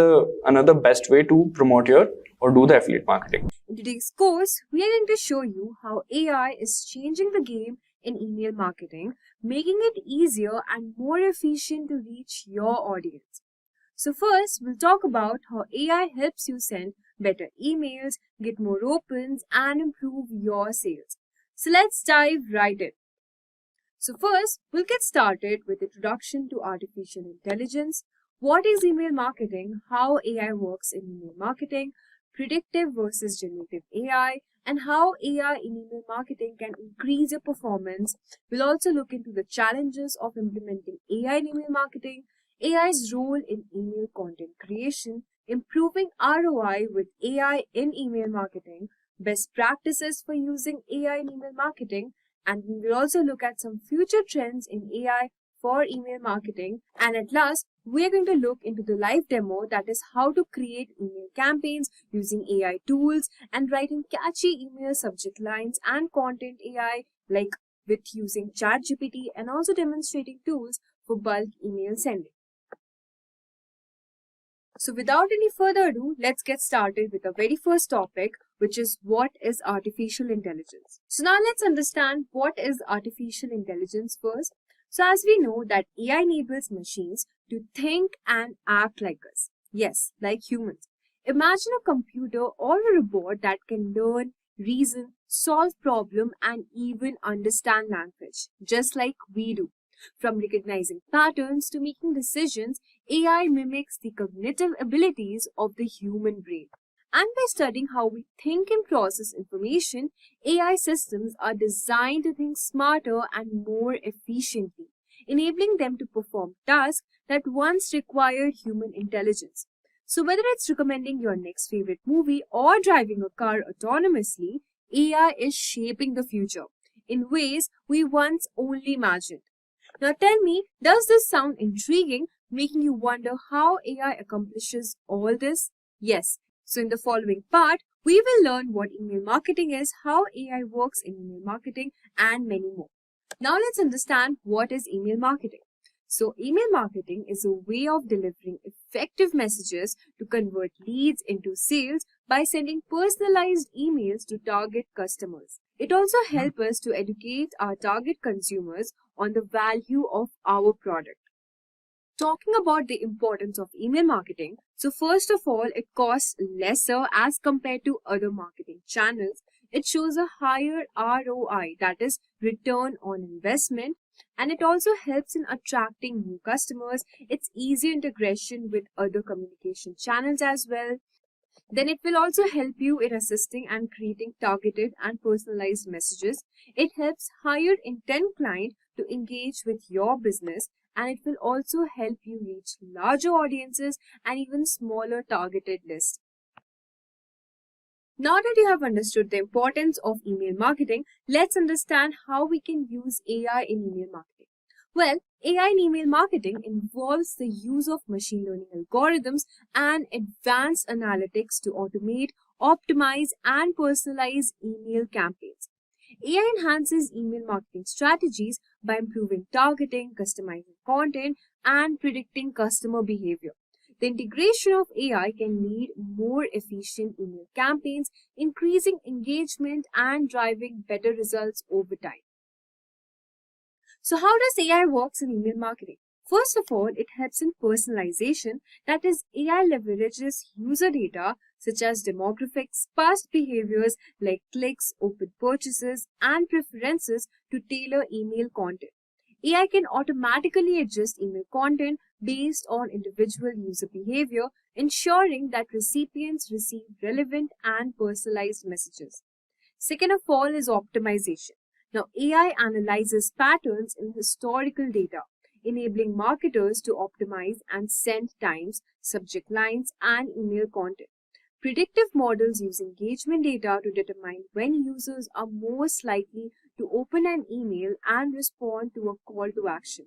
another best way to promote your or do the affiliate marketing. In today's course, we are going to show you how AI is changing the game in email marketing, making it easier and more efficient to reach your audience. So first, we'll talk about how AI helps you send better emails, get more opens, and improve your sales. So let's dive right in. So first, we'll get started with introduction to artificial intelligence. What is email marketing, how AI works in email marketing, predictive versus generative AI, and how AI in email marketing can increase your performance. We'll also look into the challenges of implementing AI in email marketing, AI's role in email content creation, improving ROI with AI in email marketing, best practices for using AI in email marketing, and we will also look at some future trends in AI for email marketing. And at last, we are going to look into the live demo, that is how to create email campaigns using AI tools and writing catchy email subject lines and content AI, like with using ChatGPT, and also demonstrating tools for bulk email sending. So without any further ado, let's get started with the very first topic, which is what is artificial intelligence. So now let's understand what is artificial intelligence first. So as we know that AI enables machines to think and act like us. Yes, like humans. Imagine a computer or a robot that can learn, reason, solve problems, and even understand language, just like we do. From recognizing patterns to making decisions, AI mimics the cognitive abilities of the human brain. And by studying how we think and process information, AI systems are designed to think smarter and more efficiently, enabling them to perform tasks that once required human intelligence. So whether it's recommending your next favorite movie or driving a car autonomously, AI is shaping the future. in ways we once only imagined. Now tell me, does this sound intriguing, making you wonder how AI accomplishes all this? Yes. So in the following part, we will learn what email marketing is, how AI works in email marketing, and many more. Now let's understand what is email marketing. So email marketing is a way of delivering effective messages to convert leads into sales by sending personalized emails to target customers. It also helps us to educate our target consumers on the value of our product. Talking about the importance of email marketing, so first of all, it costs lesser as compared to other marketing channels. It shows a higher ROI, that is return on investment, and it also helps in attracting new customers. It's easy integration with other communication channels as well. Then it will also help you in assisting and creating targeted and personalized messages. It helps higher intent client to engage with your business, and it will also help you reach larger audiences and even smaller targeted lists. Now that you have understood the importance of email marketing, let's understand how we can use AI in email marketing. Well, AI in email marketing involves the use of machine learning algorithms and advanced analytics to automate, optimize, and personalize email campaigns. AI enhances email marketing strategies by improving targeting, customizing content, and predicting customer behavior. The integration of AI can lead more efficient email campaigns, increasing engagement and driving better results over time. So how does AI works in email marketing? First of all, it helps in personalization, that is, AI leverages user data such as demographics, past behaviors like clicks, open purchases, and preferences to tailor email content. AI can automatically adjust email content based on individual user behavior, ensuring that recipients receive relevant and personalized messages. Second of all is optimization. Now, AI analyzes patterns in historical data, enabling marketers to optimize and send times, subject lines, and email content. Predictive models use engagement data to determine when users are most likely to open an email and respond to a call to action.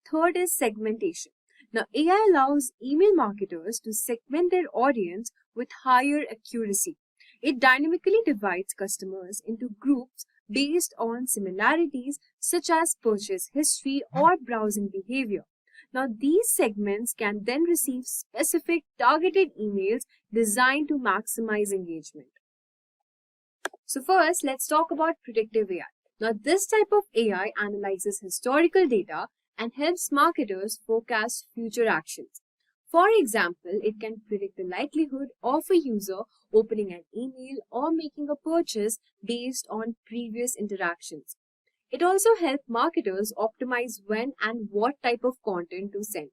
Third is segmentation. Now, AI allows email marketers to segment their audience with higher accuracy. It dynamically divides customers into groups based on similarities such as purchase history or browsing behavior. Now, these segments can then receive specific targeted emails designed to maximize engagement. So first, let's talk about predictive AI. Now, this type of AI analyzes historical data and helps marketers forecast future actions. For example, it can predict the likelihood of a user opening an email or making a purchase based on previous interactions. It also helps marketers optimize when and what type of content to send.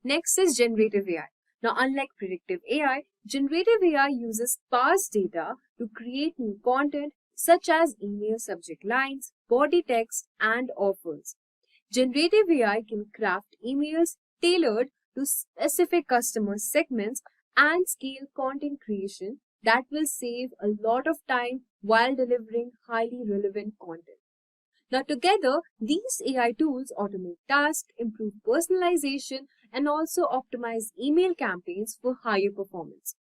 Next is generative AI. Now, unlike predictive AI, generative AI uses past data to create new content such as email subject lines, body text, and offers. Generative AI can craft emails tailored to specific customer segments and scale content creation that will save a lot of time while delivering highly relevant content. Now, together, these AI tools automate tasks, improve personalization, and also optimize email campaigns for higher performance.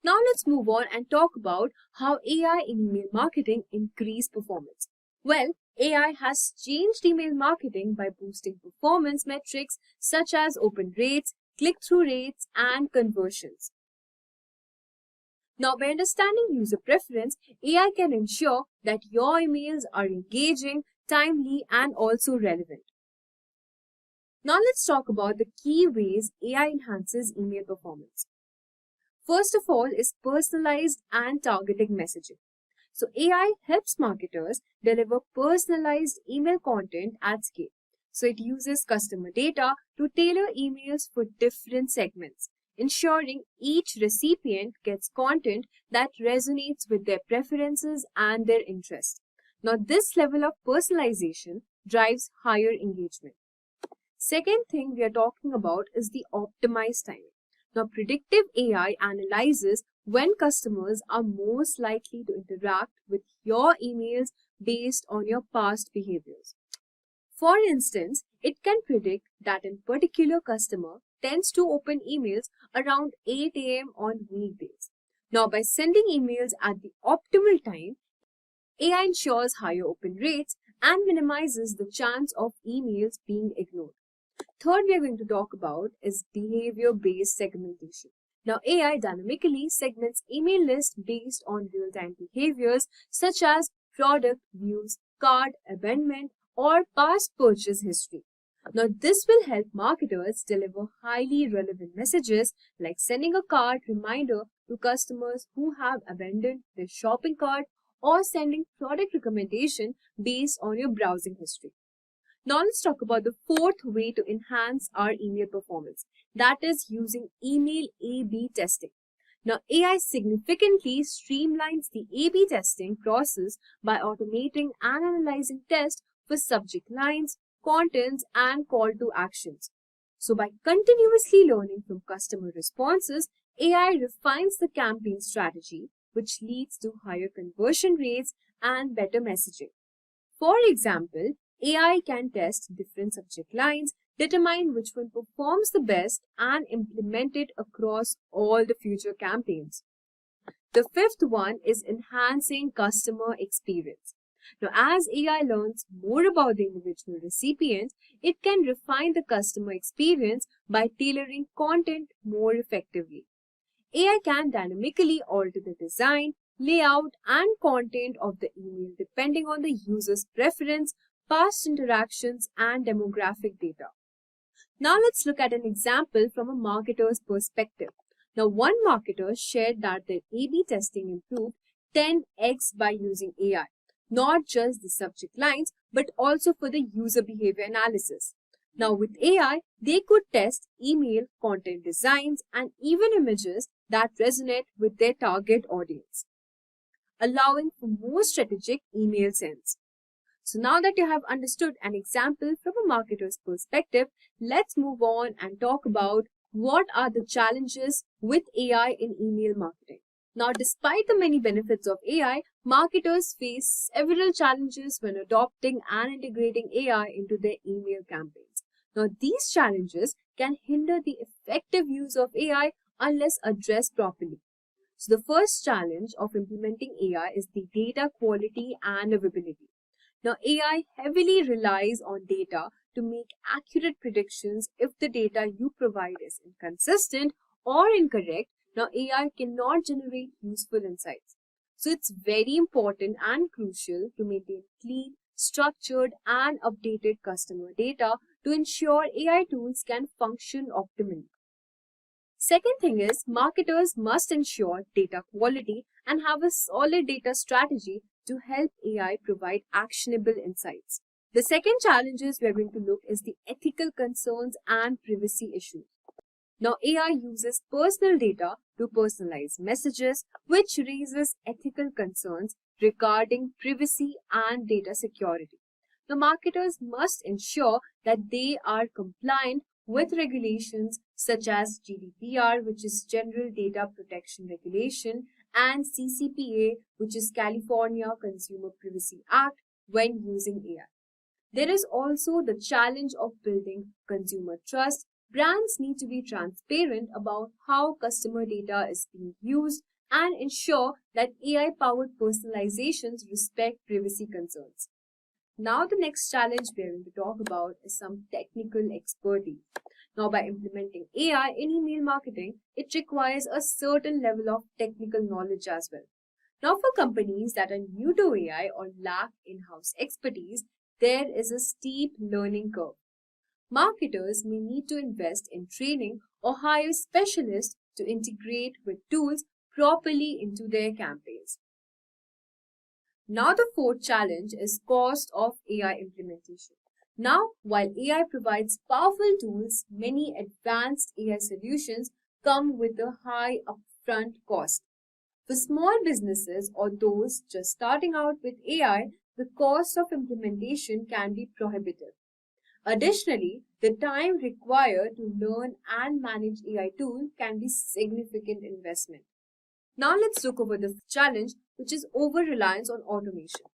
Now, let's move on and talk about how AI in email marketing increase performance. Well, AI has changed email marketing by boosting performance metrics such as open rates, click-through rates, and conversions. Now, by understanding user preference, AI can ensure that your emails are engaging, timely, and also relevant. Now, let's talk about the key ways AI enhances email performance. First of all is personalized and targeting messaging. So, AI helps marketers deliver personalized email content at scale. So, it uses customer data to tailor emails for different segments, ensuring each recipient gets content that resonates with their preferences and their interests. Now, this level of personalization drives higher engagement. Second thing we are talking about is the optimized timing. Now, predictive AI analyzes when customers are most likely to interact with your emails based on your past behaviors. For instance, it can predict that a particular customer tends to open emails around 8 a.m. on weekdays. Now, by sending emails at the optimal time, AI ensures higher open rates and minimizes the chance of emails being ignored. Third, we are going to talk about is behavior-based segmentation. Now, AI dynamically segments email lists based on real-time behaviors such as product views, cart abandonment, or past purchase history. Now, this will help marketers deliver highly relevant messages like sending a cart reminder to customers who have abandoned their shopping cart or sending product recommendation based on your browsing history. Now let's talk about the fourth way to enhance our email performance. That is using email A/B testing. Now AI significantly streamlines the A/B testing process by automating and analyzing tests for subject lines, contents, and call to actions. So by continuously learning from customer responses, AI refines the campaign strategy, which leads to higher conversion rates and better messaging. For example, AI can test different subject lines, determine which one performs the best, and implement it across all the future campaigns. The fifth one is enhancing customer experience. Now, as AI learns more about the individual recipient, it can refine the customer experience by tailoring content more effectively. AI can dynamically alter the design, layout, and content of the email depending on the user's preference, past interactions, and demographic data. Now let's look at an example from a marketer's perspective. Now, one marketer shared that their A/B testing improved 10x by using AI, not just the subject lines, but also for the user behavior analysis. Now, with AI, they could test email content designs and even images that resonate with their target audience, allowing for more strategic email sends. So now that you have understood an example from a marketer's perspective, let's move on and talk about what are the challenges with AI in email marketing. Now, despite the many benefits of AI, marketers face several challenges when adopting and integrating AI into their email campaigns. Now, these challenges can hinder the effective use of AI unless addressed properly. So, the first challenge of implementing AI is the data quality and availability. Now, AI heavily relies on data to make accurate predictions. If the data you provide is inconsistent or incorrect, now AI cannot generate useful insights. So, it's very important and crucial to maintain clean, structured, and updated customer data to ensure AI tools can function optimally. Second thing is, marketers must ensure data quality and have a solid data strategy to help AI provide actionable insights. The second challenges we are going to look is the ethical concerns and privacy issues. Now, AI uses personal data to personalize messages, which raises ethical concerns regarding privacy and data security. The marketers must ensure that they are compliant with regulations such as GDPR, which is General Data Protection Regulation, and CCPA, which is California Consumer Privacy Act, when using AI. There is also the challenge of building consumer trust. Brands need to be transparent about how customer data is being used and ensure that AI-powered personalizations respect privacy concerns. Now, the next challenge we are going to talk about is some technical expertise. Now, by implementing AI in email marketing, it requires a certain level of technical knowledge as well. Now, for companies that are new to AI or lack in-house expertise, there is a steep learning curve. Marketers may need to invest in training or hire specialists to integrate with tools properly into their campaigns. Now, the fourth challenge is cost of AI implementation. Now, while AI provides powerful tools, many advanced AI solutions come with a high upfront cost. For small businesses or those just starting out with AI, the cost of implementation can be prohibitive. Additionally, the time required to learn and manage AI tools can be significant investment. Now let's look over the challenge, which is over-reliance on automation.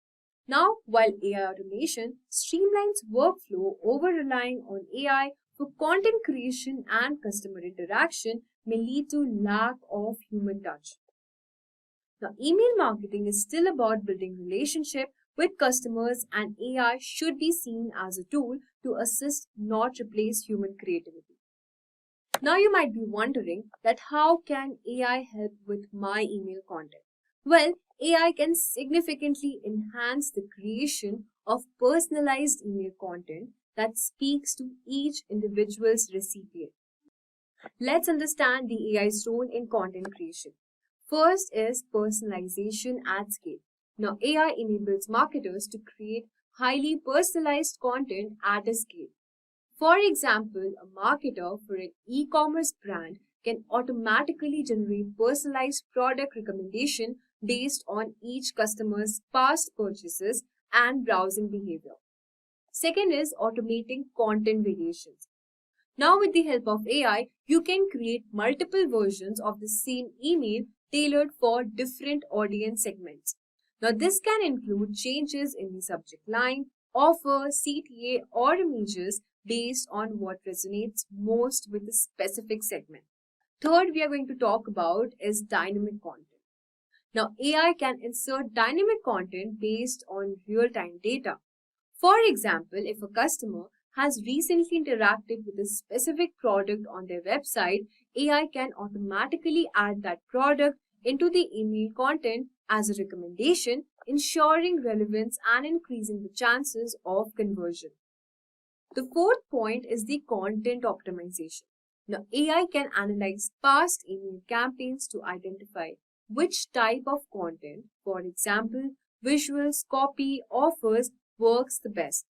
Now, while AI automation streamlines workflow, over-relying on AI for content creation and customer interaction may lead to lack of human touch. Now, email marketing is still about building relationship with customers, and AI should be seen as a tool to assist, not replace human creativity. Now you might be wondering that how can AI help with my email content? Well, AI can significantly enhance the creation of personalized email content that speaks to each individual's recipient. Let's understand the AI's role in content creation. First is personalization at scale. Now, AI enables marketers to create highly personalized content at a scale. For example, a marketer for an e-commerce brand can automatically generate personalized product recommendation based on each customer's past purchases and browsing behavior. Second is automating content variations. Now, with the help of AI, you can create multiple versions of the same email tailored for different audience segments. Now, this can include changes in the subject line, offer, CTA, or images based on what resonates most with a specific segment. Third, we are going to talk about is dynamic content. Now, AI can insert dynamic content based on real-time data. For example, if a customer has recently interacted with a specific product on their website, AI can automatically add that product into the email content as a recommendation, ensuring relevance and increasing the chances of conversion. The fourth point is the content optimization. Now, AI can analyze past email campaigns to identify which type of content, for example, visuals, copy, offers, works the best.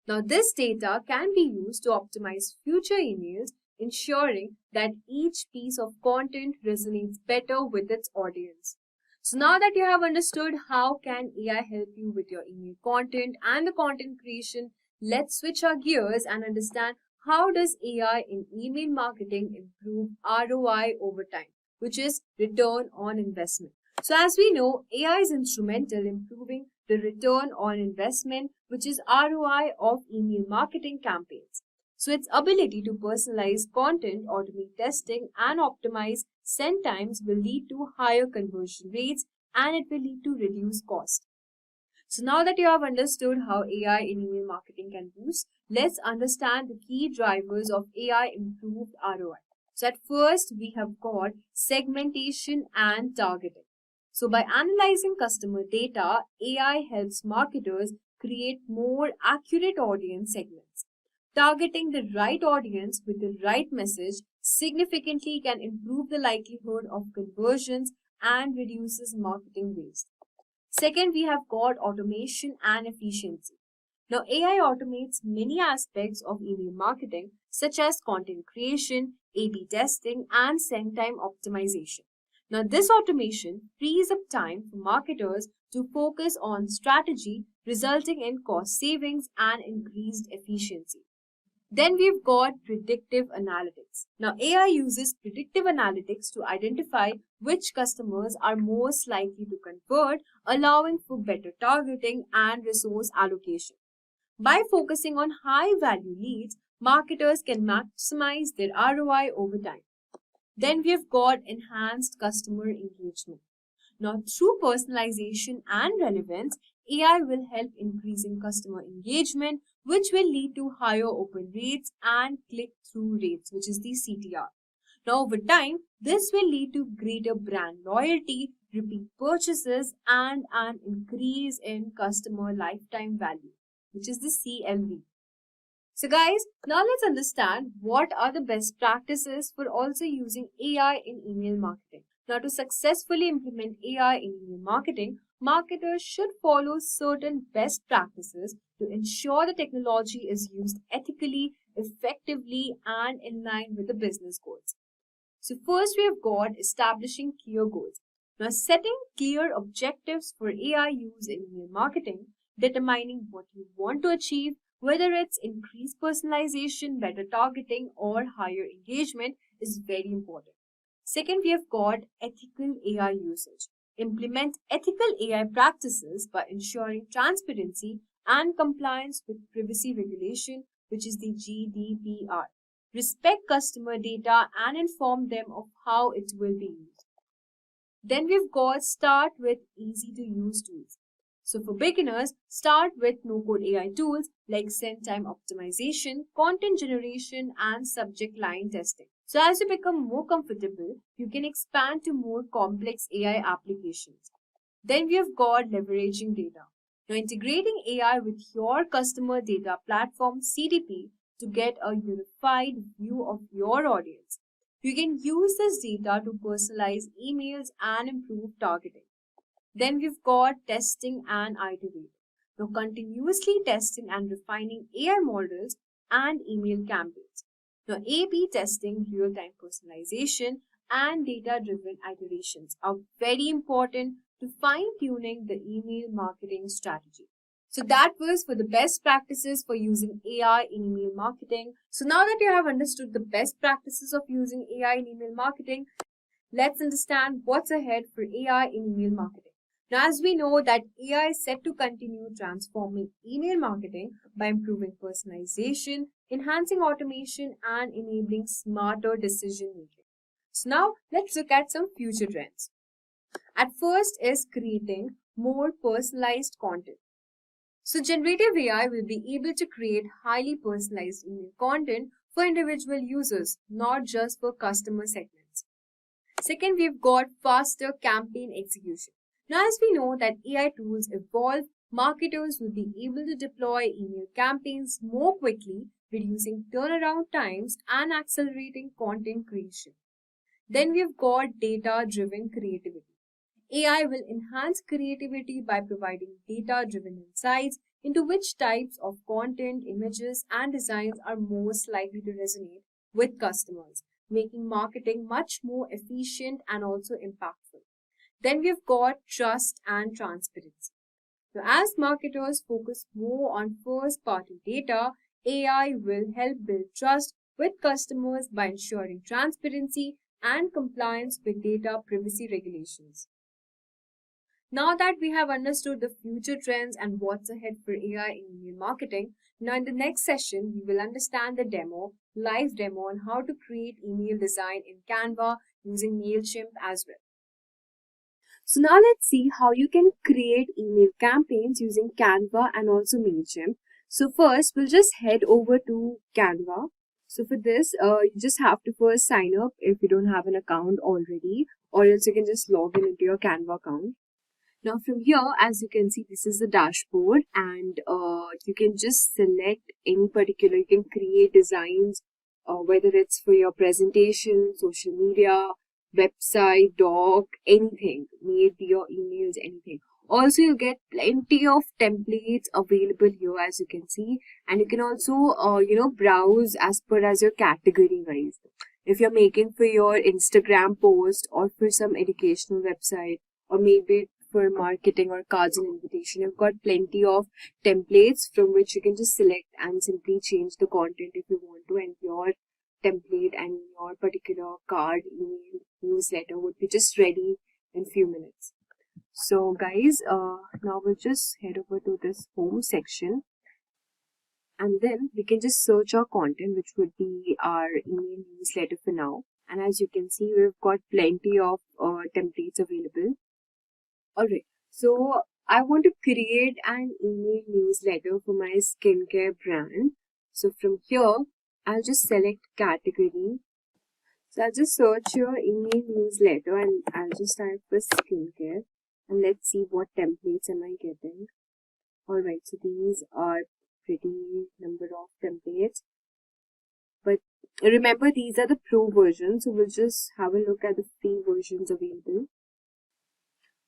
Now, this data can be used to optimize future emails, ensuring that each piece of content resonates better with its audience. So now that you have understood how can AI help you with your email content and the content creation, let's switch our gears and understand how does AI in email marketing improve ROI over time, which is return on investment. So as we know, AI is instrumental in improving the return on investment, which is ROI of email marketing campaigns. So its ability to personalize content, automate testing, and optimize send times will lead to higher conversion rates, and it will lead to reduced cost. So now that you have understood how AI in email marketing can boost, let's understand the key drivers of AI improved ROI. So at first, we have got segmentation and targeting. So by analyzing customer data, AI helps marketers create more accurate audience segments. Targeting the right audience with the right message significantly can improve the likelihood of conversions and reduces marketing waste. Second, we have got automation and efficiency. Now, AI automates many aspects of email marketing, such as content creation, A/B testing, and send time optimization. Now, this automation frees up time for marketers to focus on strategy, resulting in cost savings and increased efficiency. Then we've got predictive analytics. Now, AI uses predictive analytics to identify which customers are most likely to convert, allowing for better targeting and resource allocation. By focusing on high-value leads, marketers can maximize their ROI over time. Then we've got enhanced customer engagement. Now, through personalization and relevance, AI will help increasing customer engagement, which will lead to higher open rates and click-through rates, which is the CTR. Now, over time, this will lead to greater brand loyalty, repeat purchases, and an increase in customer lifetime value, which is the CLV. So guys, now let's understand what are the best practices for also using AI in email marketing. Now, to successfully implement AI in email marketing, marketers should follow certain best practices to ensure the technology is used ethically, effectively, and in line with the business goals. So first, we have got establishing clear goals. Now, setting clear objectives for AI use in email marketing, determining what you want to achieve, whether it's increased personalization, better targeting, or higher engagement, is very important. Second, we have got ethical AI usage. Implement ethical AI practices by ensuring transparency and compliance with privacy regulation, which is the GDPR. Respect customer data and inform them of how it will be used. Then we've got start with easy to use tools. So for beginners, start with no-code AI tools like send time optimization, content generation, and subject line testing. So as you become more comfortable, you can expand to more complex AI applications. Then we have got leveraging data. Now integrating AI with your customer data platform CDP to get a unified view of your audience. You can use this data to personalize emails and improve targeting. Then we've got testing and iterate. Now continuously testing and refining AI models and email campaigns. Now A/B testing, real-time personalization, and data-driven iterations are very important to fine-tuning the email marketing strategy. So that was for the best practices for using AI in email marketing. So now that you have understood the best practices of using AI in email marketing, let's understand what's ahead for AI in email marketing. Now, as we know that AI is set to continue transforming email marketing by improving personalization, enhancing automation, and enabling smarter decision making. So now let's look at some future trends. At first is creating more personalized content. So generative AI will be able to create highly personalized email content for individual users, not just for customer segments. Second, we've got faster campaign execution. Now, as we know that AI tools evolve, marketers will be able to deploy email campaigns more quickly, reducing turnaround times and accelerating content creation. Then we've got data-driven creativity. AI will enhance creativity by providing data-driven insights into which types of content, images, and designs are most likely to resonate with customers, making marketing much more efficient and also impactful. Then we've got trust and transparency. Now, as marketers focus more on first-party data, AI will help build trust with customers by ensuring transparency and compliance with data privacy regulations. Now that we have understood the future trends and what's ahead for AI in email marketing, now in the next session, we will understand the live demo on how to create email design in Canva using MailChimp as well. So now let's see how you can create email campaigns using Canva and also MailChimp. So first, we'll just head over to Canva. So for this, you just have to first sign up if you don't have an account already, or else you can just log in into your Canva account. Now from here, as you can see, this is the dashboard, and you can just select any particular, you can create designs, whether it's for your presentation, social media, website, doc, anything, maybe your emails, anything. Also, you get plenty of templates available here, as you can see, and you can also, browse as per as your category wise. If you're making for your Instagram post or for some educational website, or maybe for marketing or cards and invitation, you've got plenty of templates from which you can just select and simply change the content if you want to, and your template and your particular card, email, newsletter would be just ready in few minutes. So guys, now we'll just head over to this home section, and then we can just search our content, which would be our email newsletter for now. And as you can see, we've got plenty of templates available. Alright, so I want to create an email newsletter for my skincare brand. So from here, I'll just select category. So I'll just search your email newsletter and I'll just type for skincare. And let's see what templates am I getting. Alright, so these are pretty number of templates. But remember, these are the pro versions. So we'll just have a look at the free versions available.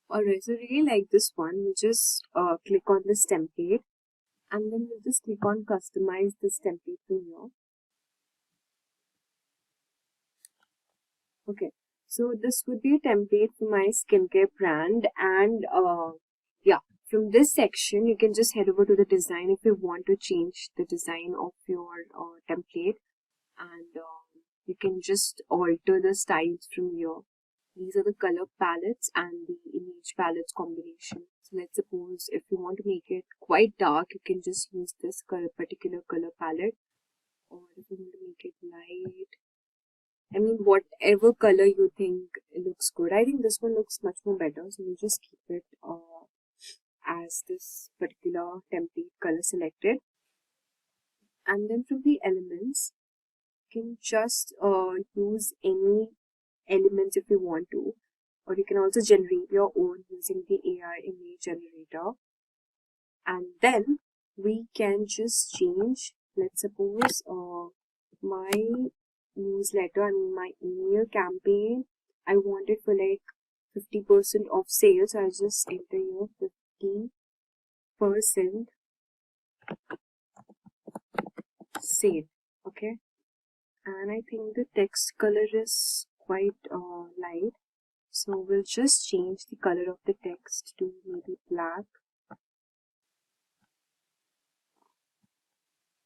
Alright, so really like this one, we'll just click on this template, and then we'll just click on customize this template from here. Okay, so this would be a template for my skincare brand, and from this section you can just head over to the design if you want to change the design of your template, and You can just alter the styles from here. These are the color palettes and the image palettes combination. So let's suppose if you want to make it quite dark, you can just use this particular color palette. Or if you want to make it light, I mean, whatever color you think looks good. I think this one looks much more better. So we'll just keep it as this particular template color selected. And then from the elements, you can just use any elements if you want to, or you can also generate your own using the AI image generator. And then we can just change, let's suppose my newsletter, my email campaign, I want it for like 50% off sale, so I just enter here 50% sale. Okay, and I think the text color is quite light, so we'll just change the color of the text to maybe black.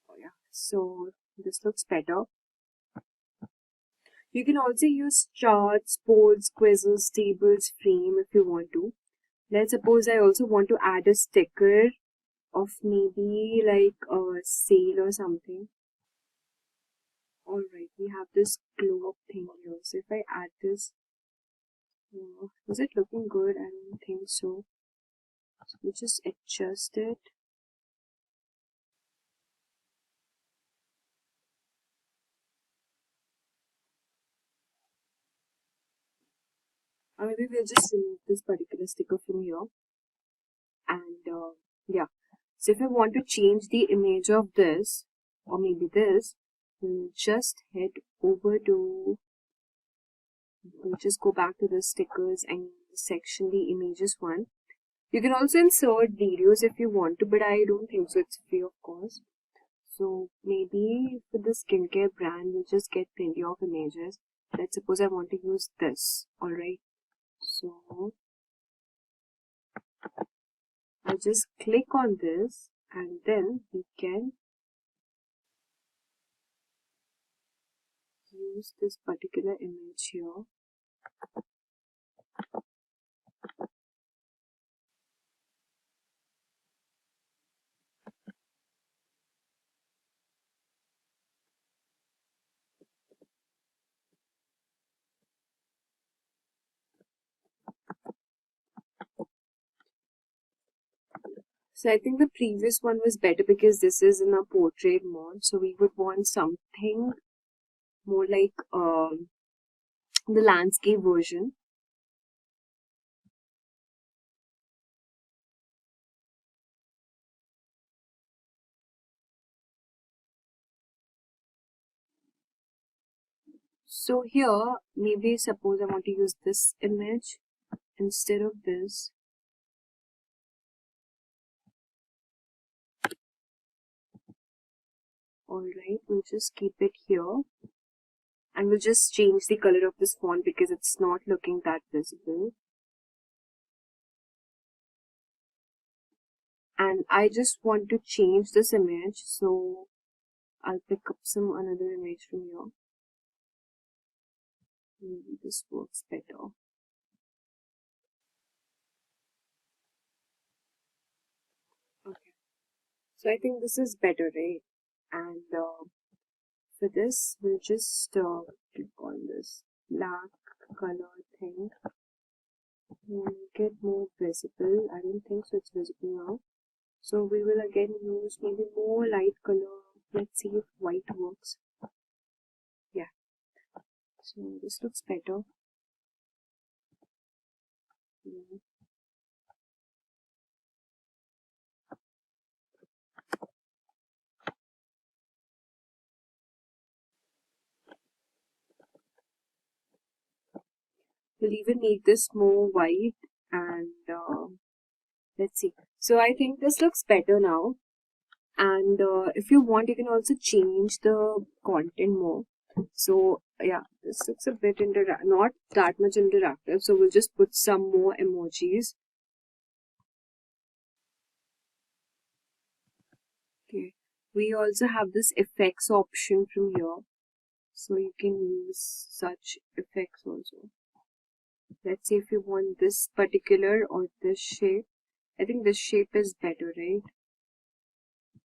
Oh yeah, so this looks better. You can also use charts, polls, quizzes, tables, frame if you want to. Let's suppose I also want to add a sticker of maybe like a sale or something. Alright, we have this glow up thing here. So if I add this, is it looking good? I don't think so. So we just adjust it. Or maybe we'll just remove this particular sticker from here. And yeah. So if I want to change the image of this, or maybe this, we'll just head over to, we'll just go back to the stickers and the section, the images one. You can also insert videos if you want to, but I don't think so. It's free, of course. So maybe for the skincare brand, we'll just get plenty of images. Let's suppose I want to use this. Alright. So I'll just click on this and then we can use this particular image here. So I think the previous one was better because this is in a portrait mode. So we would want something more like the landscape version. So here, maybe suppose I want to use this image instead of this. Alright, we'll just keep it here. And we'll just change the color of this font because it's not looking that visible. And I just want to change this image, so I'll pick up another image from here. Maybe this works better. Okay, so I think this is better, right? And for this, we'll just click on this black color thing. Make it more visible. I don't think so it's visible now. So we will again use maybe more light color. Let's see if white works. Yeah. So this looks better. We'll even make this more white and let's see. So I think this looks better now. And if you want, you can also change the content more. So yeah, this looks a bit not that much interactive. So we'll just put some more emojis. Okay. We also have this effects option from here. So you can use such effects also. Let's say if you want this particular or this shape. I think this shape is better, right?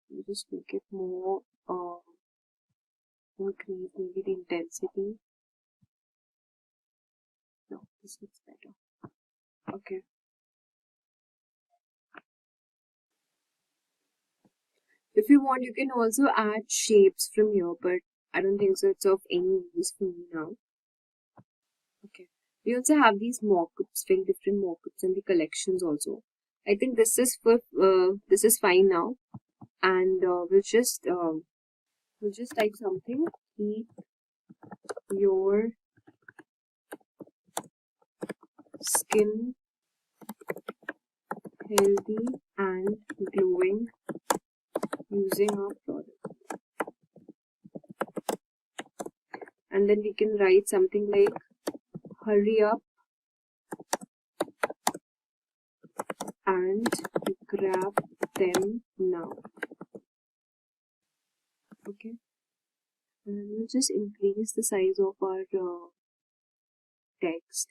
You just make it more, increase maybe the intensity. No, this looks better. Okay. If you want, you can also add shapes from here, but I don't think so it's of any use for me now. Okay. We also have these mockups, very different mockups and the collections also. I think this is fine now, and we'll just type something. Keep your skin healthy and glowing using our product. And then we can write something like, hurry up and grab them now. Okay. And we'll just increase the size of our text.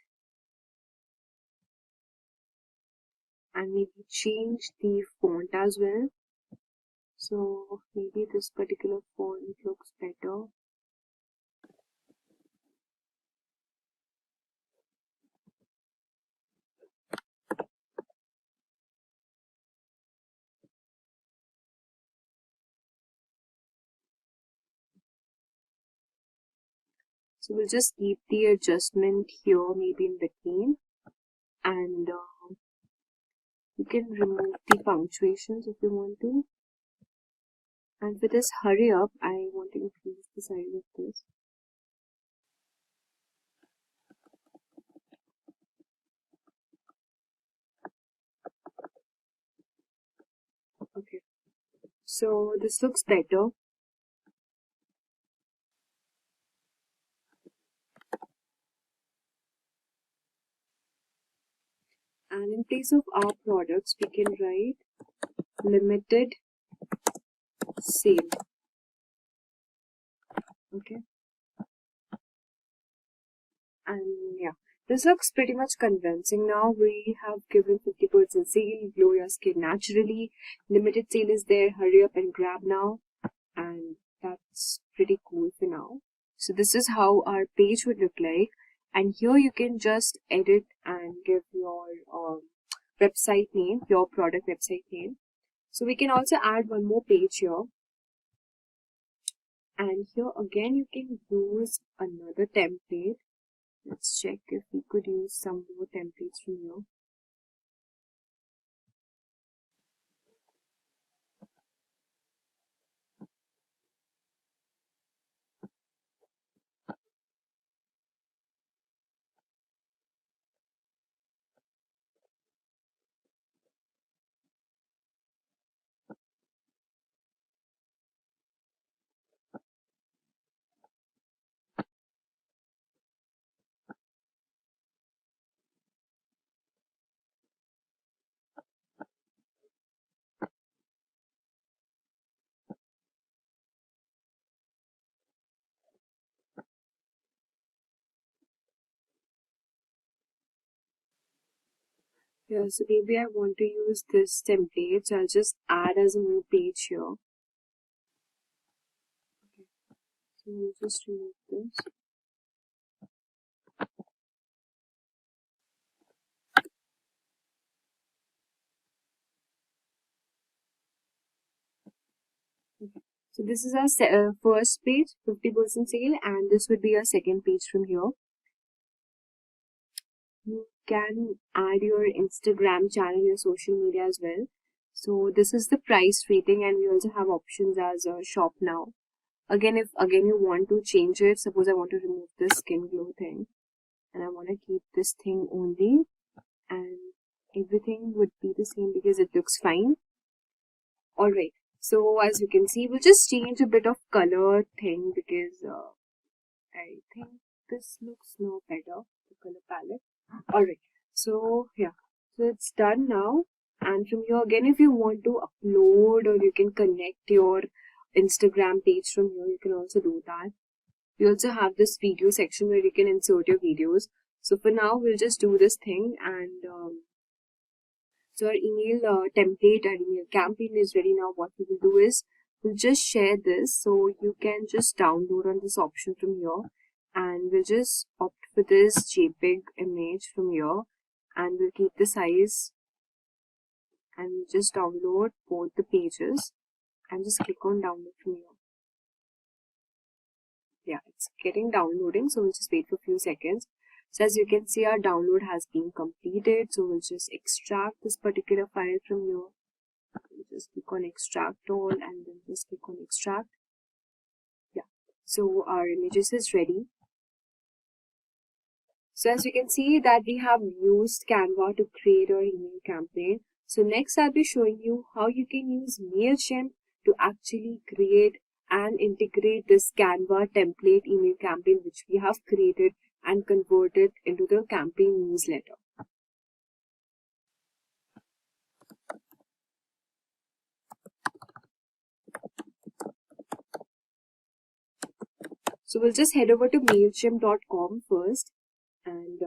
And maybe change the font as well. So maybe this particular font looks better. So we'll just keep the adjustment here, maybe in between, and you can remove the punctuations if you want to. And for this hurry up, I want to increase the size of this. Okay, so this looks better. And in place of our products, we can write limited sale. Okay. And yeah, this looks pretty much convincing now. We have given 50% sale, glow your skin naturally, limited sale is there, hurry up and grab now, and that's pretty cool for now. So this is how our page would look like, and here you can just edit and give your website name, your product website name. So we can also add one more page here, and here again you can use another template. Let's check if we could use some more templates from here. Yeah, so maybe I want to use this template, so I'll just add as a new page here. Okay, so we'll just remove this. Okay. So this is our first page, 50% sale, and this would be our second page from here. You can add your Instagram channel, your social media as well. So this is the price rating, and we also have options as shop now. Again, if you want to change it, suppose I want to remove this skin glow thing, and I want to keep this thing only, and everything would be the same because it looks fine. Alright, so as you can see, we'll just change a bit of color thing because I think this looks now better, the color palette. Alright, so yeah, so it's done now. And from here again, if you want to upload or you can connect your Instagram page from here, you can also do that. We also have this video section where you can insert your videos. So for now, we'll just do this thing, and so our email template, our email campaign is ready now. What we will do is we'll just share this, so you can just download on this option from here, and we'll just opt for this JPEG image from here, and we'll keep the size, and we'll just download both the pages, and just click on download from here. Yeah, it's getting downloading, so we'll just wait for a few seconds. So as you can see, our download has been completed. So we'll just extract this particular file from here. We'll just click on extract all, and then just click on extract. Yeah, so our images is ready. So as you can see that we have used Canva to create our email campaign. So next I'll be showing you how you can use MailChimp to actually create and integrate this Canva template email campaign which we have created and converted into the campaign newsletter. So we'll just head over to MailChimp.com first, and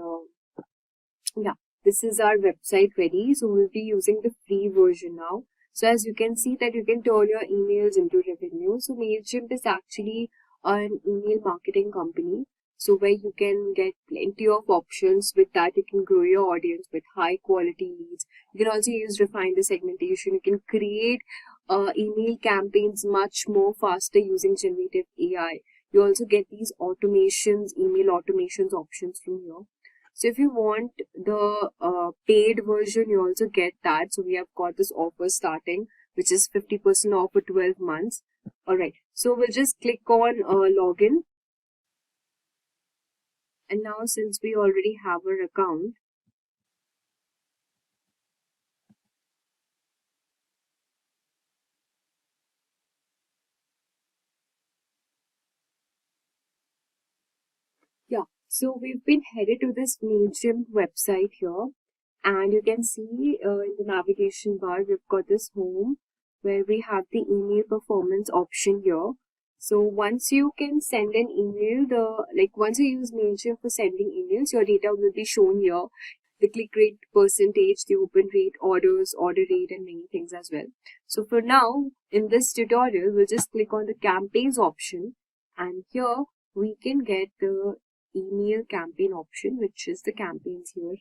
yeah, this is our website ready. So we'll be using the free version now. So as you can see that you can turn your emails into revenue. So MailChimp is actually an email marketing company. So where you can get plenty of options. With that, you can grow your audience with high quality leads. You can also use refine the segmentation. You can create email campaigns much more faster using generative AI. You also get these automations, email automations options from here. So if you want the paid version, you also get that. So we have got this offer starting, which is 50% off for 12 months. Alright, so we'll just click on login. And now since we already have our account, yeah, so we've been headed to this MailChimp website here. And you can see in the navigation bar, we've got this home where we have the email performance option here. So once you can send an email, once you use MailChimp for sending emails, your data will be shown here. The click rate percentage, the open rate, orders, order rate, and many things as well. So for now, in this tutorial, we'll just click on the campaigns option, and here we can get the email campaign option, which is the campaigns here.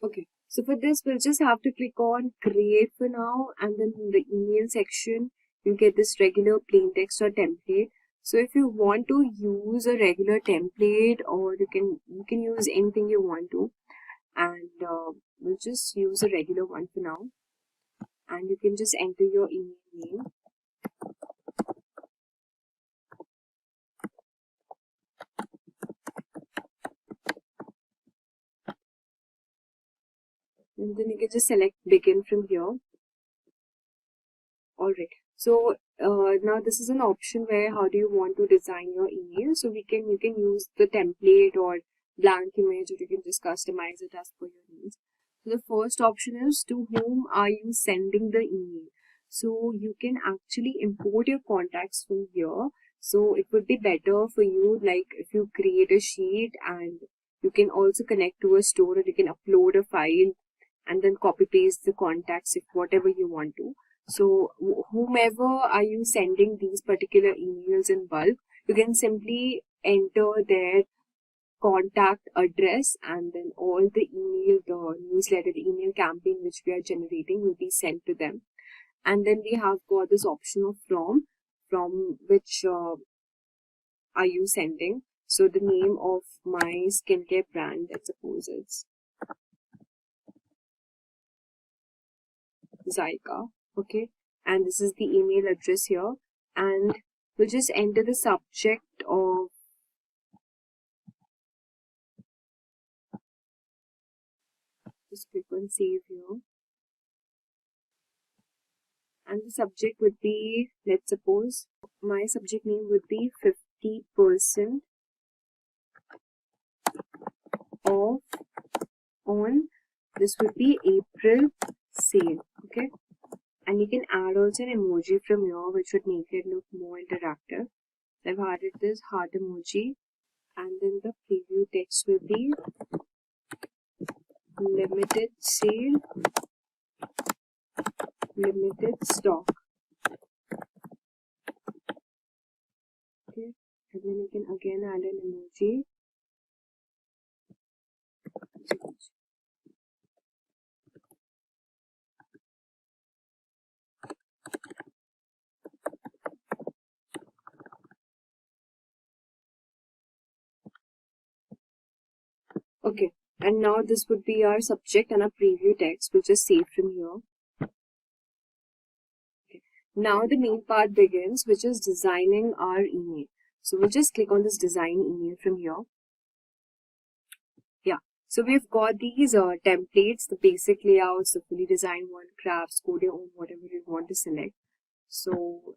Okay, so for this, we'll just have to click on create for now, and then in the email section, you get this regular plain text or template. So if you want to use a regular template, or you can use anything you want to, and we'll just use a regular one for now, and you can just enter your email name. And then you can just select begin from here. Alright, so now this is an option where how do you want to design your email. So you can use the template or blank image, or you can just customize it as per your needs. So the first option is to whom are you sending the email. So you can actually import your contacts from here. So it would be better for you, like if you create a sheet, and you can also connect to a store, or you can upload a file and then copy paste the contacts if whatever you want to. So whomever are you sending these particular emails in bulk, you can simply enter their contact address, and then all the email, the newsletter, the email campaign which we are generating will be sent to them. And then we have got this option of from which are you sending. So the name of my skincare brand, let's suppose it's Zyka. Okay, and this is the email address here, and we'll just enter the subject of Just click on save here. And the subject would be, let's suppose, my subject name would be 50% off on, this would be April sale, okay? And you can add also an emoji from here which would make it look more interactive. So I've added this heart emoji, and then the preview text will be limited sale, limited stock. Okay, and then you can again add an emoji. Okay, and now this would be our subject and our preview text. We'll just save from here. Okay. Now the main part begins, which is designing our email. So we'll just click on this design email from here. Yeah, so we've got these templates, the basic layouts, the fully designed one, crafts, code your own, whatever you want to select. So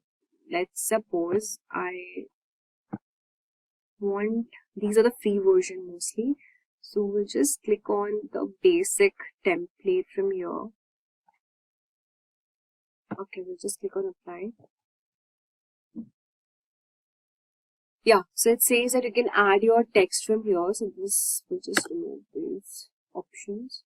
let's suppose I want, these are the free version mostly. So we'll just click on the basic template from here. Okay, we'll just click on apply. Yeah, so it says that you can add your text from here. So this will just remove these options.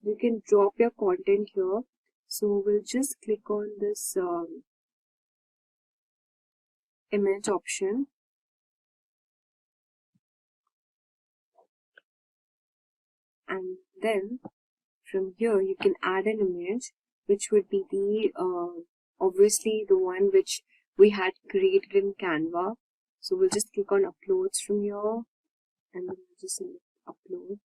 You can drop your content here. So we'll just click on this image option. And then from here you can add an image, which would be the obviously the one which we had created in Canva. So we'll just click on uploads from here, and then we'll just select upload.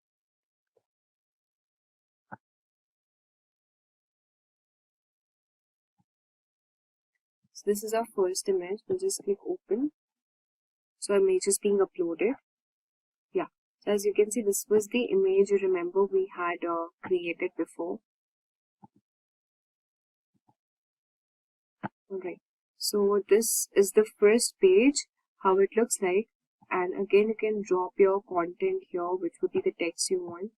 So this is our first image. We'll just click open. So our image is being uploaded. Yeah. So as you can see, this was the image you remember we had created before. Alright. So this is the first page, how it looks like. And again, you can drop your content here, which would be the text you want.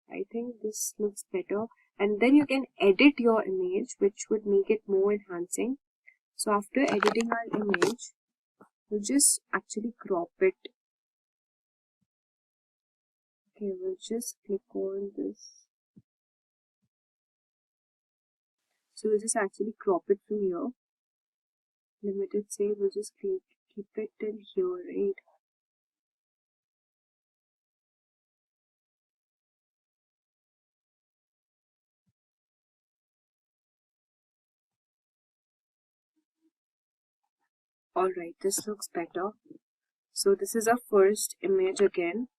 I think this looks better. And then you can edit your image, which would make it more enhancing. So after editing our image, we'll just actually crop it. Okay, we'll just click on this. So we'll just actually crop it from here. Limited save, we'll just keep it till here, right? Alright, this looks better. So this is our first image again.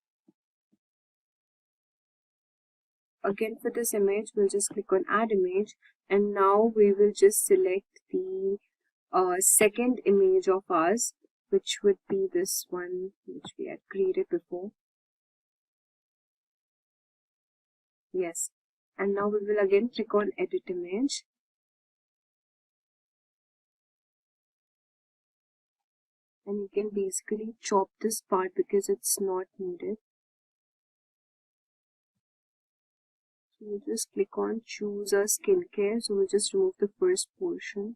Again for this image, we'll just click on add image, and now we will just select the second image of ours, which would be this one which we had created before. Yes, and now we will again click on edit image. And you can basically chop this part because it's not needed. So we'll just click on choose a skincare. So we'll just remove the first portion.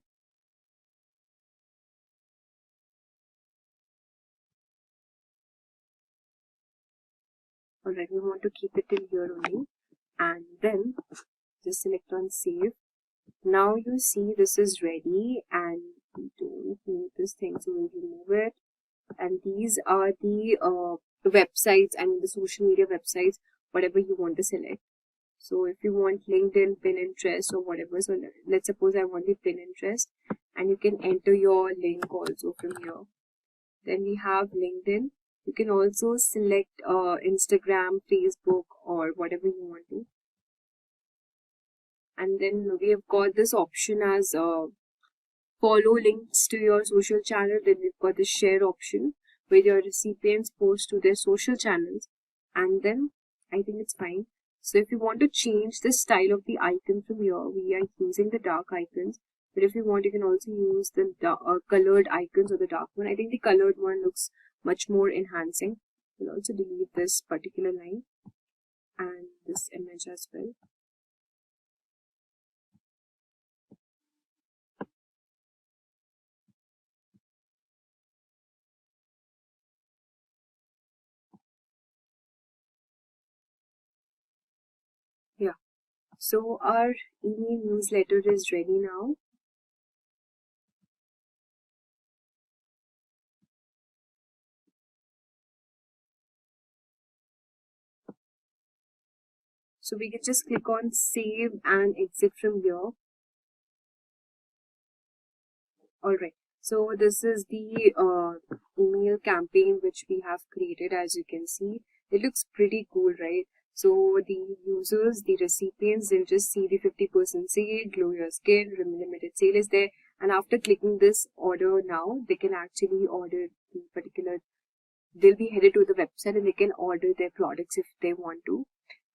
Alright, we want to keep it till here only. And then just select on save. Now you see this is ready, and we don't need this thing, so we'll remove it. And these are the websites and the social media websites, whatever you want to select. So if you want LinkedIn, Pinterest or whatever, so let's suppose I want the Pinterest, and you can enter your link also from here. Then we have LinkedIn. You can also select Instagram, Facebook or whatever you want to. And then we have got this option as follow links to your social channel. Then we've got the share option where your recipients post to their social channels, and then I think it's fine. So if you want to change the style of the icon from here, we are using the dark icons, but if you want, you can also use the colored icons or the dark one. I think the colored one looks much more enhancing. We'll also delete this particular line and this image as well. Yeah. So our email newsletter is ready now. So we can just click on save and exit from here. Alright, so this is the email campaign which we have created. As you can see, it looks pretty cool, right? So the users, the recipients, they'll just see the 50% sale, glow your skin, limited sale is there, and after clicking this order now, they can actually order the particular, they'll be headed to the website and they can order their products if they want to.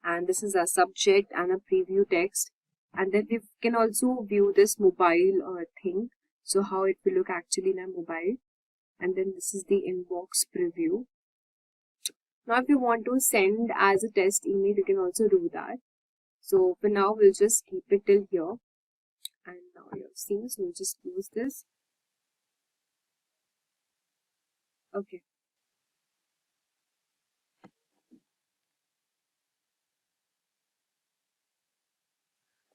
And this is a subject and a preview text, and then we can also view this mobile thing, so how it will look actually in a mobile. And then this is the inbox preview. Now if you want to send as a test email, you can also do that. So for now we'll just keep it till here, and now you're seeing, so we'll just close this. Okay.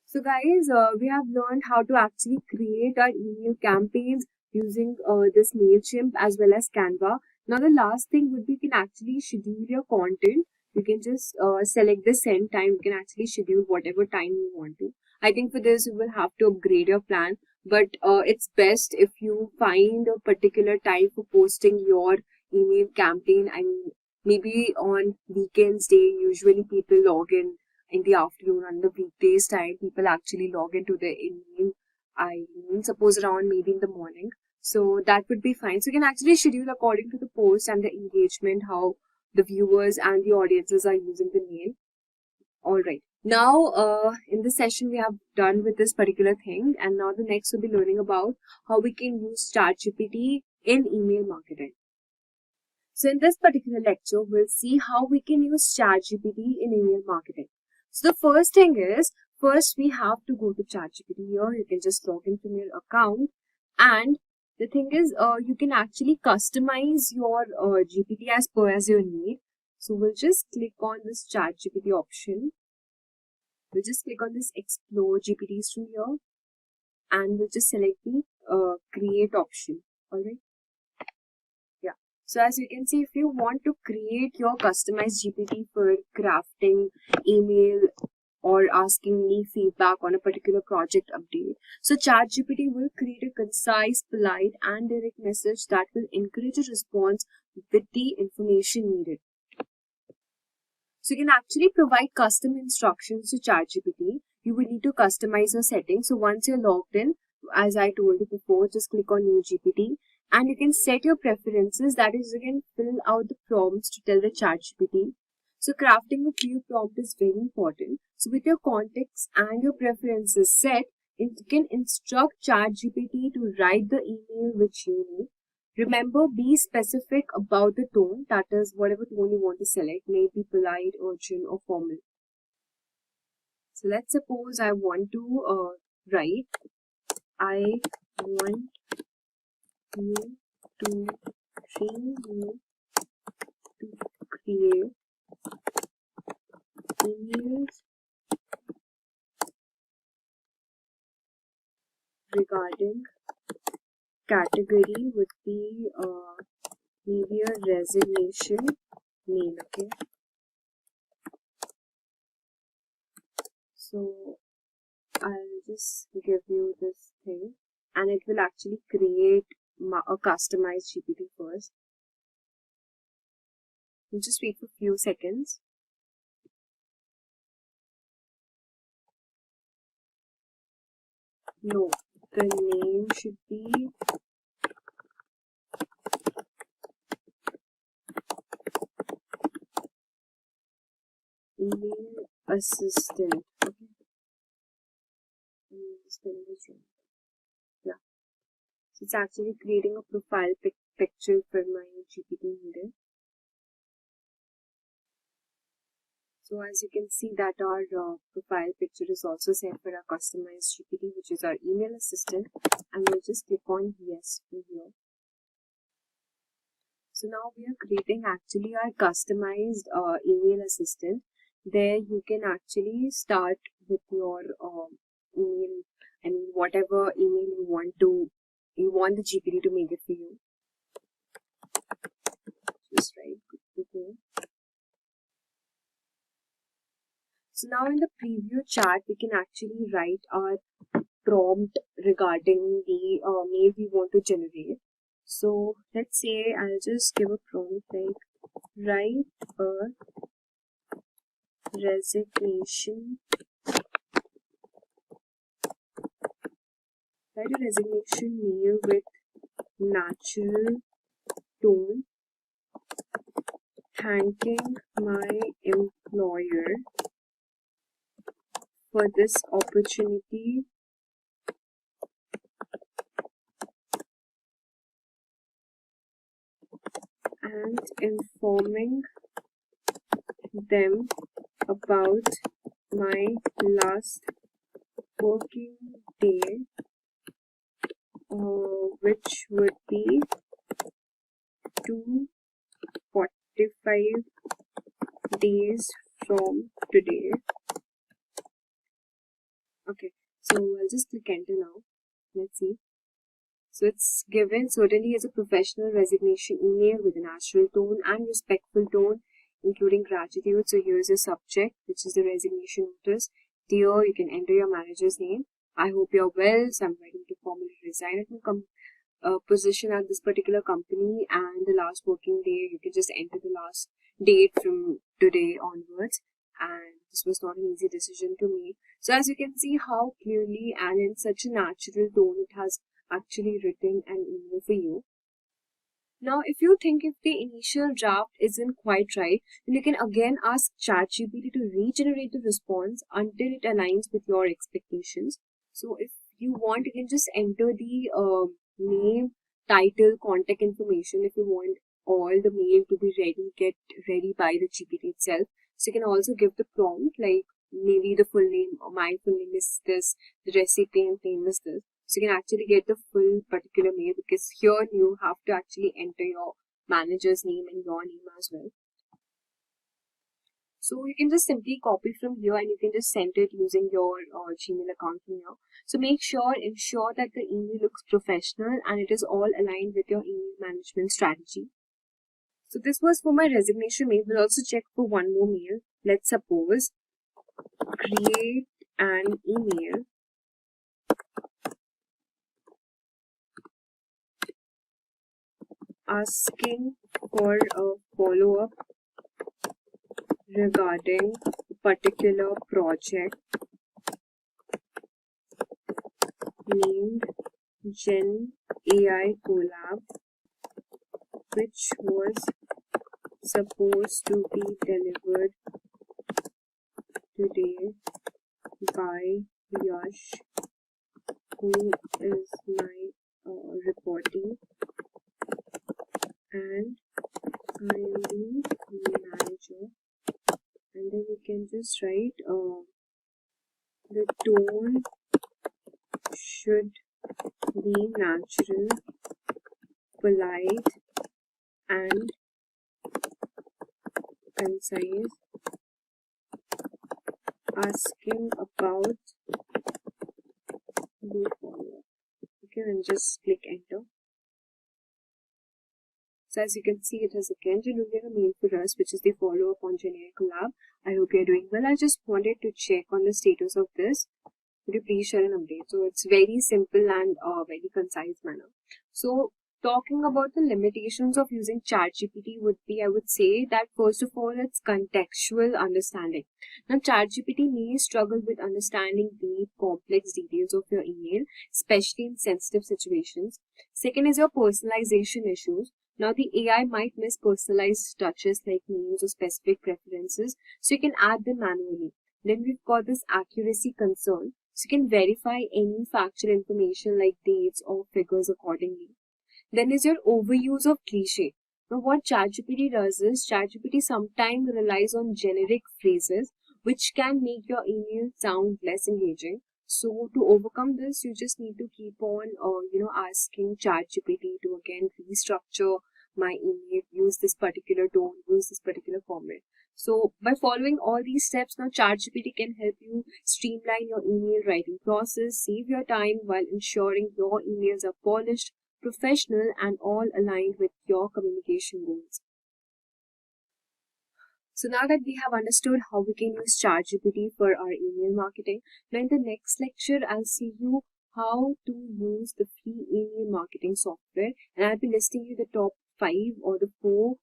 So guys, we have learned how to actually create our email campaigns using this MailChimp as well as Canva. Now the last thing would be you can actually schedule your content. You can just select the send time. You can actually schedule whatever time you want to. I think for this you will have to upgrade your plan, but it's best if you find a particular time for posting your email campaign. I mean, maybe on weekends day, usually people log in the afternoon. On the weekdays time, people actually log into their email. I mean, suppose around maybe in the morning. So that would be fine. So you can actually schedule according to the post and the engagement, how the viewers and the audiences are using the mail. Alright. Now, in this session, we have done with this particular thing. And now the next we'll be learning about how we can use ChatGPT in email marketing. So in this particular lecture, we'll see how we can use ChatGPT in email marketing. So the first thing is, first we have to go to ChatGPT here. You can just log in from your account, and the thing is, you can actually customize your GPT as per as your need. So we'll just click on this ChatGPT option. We'll just click on this Explore GPTs from here, and we'll just select the Create option. Alright. So as you can see, if you want to create your customized GPT for crafting email or asking me feedback on a particular project update, so ChatGPT will create a concise, polite and direct message that will encourage a response with the information needed. So you can actually provide custom instructions to ChatGPT. You will need to customize your settings. So once you're logged in, as I told you before, just click on New GPT. And you can set your preferences. That is, you can fill out the prompts to tell the ChatGPT. So crafting a clear prompt is very important. So with your context and your preferences set, you can instruct ChatGPT to write the email which you need. Remember, be specific about the tone. That is, whatever tone you want to select, may it be polite, urgent or formal. So let's suppose I want to write, I want you to train me to create emails regarding category would be maybe a resignation mail. Okay. So I'll just give you this thing, and it will actually create a customized GPT first. We'll just wait for a few seconds. No, the name should be email assistant. Okay. Spelling is wrong. Yeah. So it's actually creating a profile picture for my GPT model. So as you can see that our profile picture is also set for our customized GPT, which is our email assistant, and we'll just click on yes from here. So now we are creating actually our customized email assistant. There you can actually start with your email, I mean whatever email you want the GPT to make it for you. Just write good to go. So now in the preview chat, we can actually write our prompt regarding the mail we want to generate. So let's say I'll just give a prompt like write a resignation mail with natural tone, thanking my employer for this opportunity and informing them about my last working day, which would be 245 days from today. Okay, so I'll just click enter now. Let's see. So it's given certainly as a professional resignation email with a natural tone and respectful tone, including gratitude. So here's your subject, which is the resignation notice. Dear, you can enter your manager's name. I hope you're well. So I'm ready to formally resign at my position at this particular company, and the last working day, you can just enter the last date from today onwards. And this was not an easy decision to make. So as you can see how clearly and in such a natural tone it has actually written an email for you. Now, if you think if the initial draft isn't quite right, then you can again ask ChatGPT to regenerate the response until it aligns with your expectations. So if you want, you can just enter the name, title, contact information if you want all the mail to be ready, get ready by the GPT itself. So you can also give the prompt like maybe the full name, or my full name is this, the recipient name is this. So you can actually get the full particular mail, because here you have to actually enter your manager's name and your name as well. So you can just simply copy from here and you can just send it using your Gmail account from here. So ensure that the email looks professional and it is all aligned with your email management strategy. So this was for my resignation mail. We'll also check for one more mail. Let's suppose create an email asking for a follow-up regarding a particular project named Gen AI Collab, which was supposed to be delivered today by Yash, who is my reporting, and I am the manager. And then you can just write the tone should be natural, polite, and concise, asking about the follow-up. Okay, and just click enter. So as you can see, it has again generated a mail for us, which is the follow-up on Gen AI Collab. I hope you're doing well. I just wanted to check on the status of this. Could you please share an update? So it's very simple and very concise manner. So talking about the limitations of using ChatGPT would be, I would say that first of all, it's contextual understanding. Now, ChatGPT may struggle with understanding deep, complex details of your email, especially in sensitive situations. Second is your personalization issues. Now, the AI might miss personalized touches like names or specific preferences, so you can add them manually. Then we've got this accuracy concern, so you can verify any factual information like dates or figures accordingly. Then is your overuse of cliche. Now, what ChatGPT does is ChatGPT sometimes relies on generic phrases which can make your email sound less engaging. So to overcome this, you just need to keep on, asking ChatGPT to again restructure my email, use this particular tone, use this particular format. So by following all these steps, now ChatGPT can help you streamline your email writing process, save your time while ensuring your emails are polished, professional, and all aligned with your communication goals. So now that we have understood how we can use ChatGPT for our email marketing, now in the next lecture, I'll see you how to use the free email marketing software, and I'll be listing you the top 5 or the 4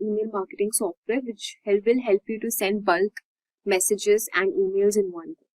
email marketing software which will help you to send bulk messages and emails in one go.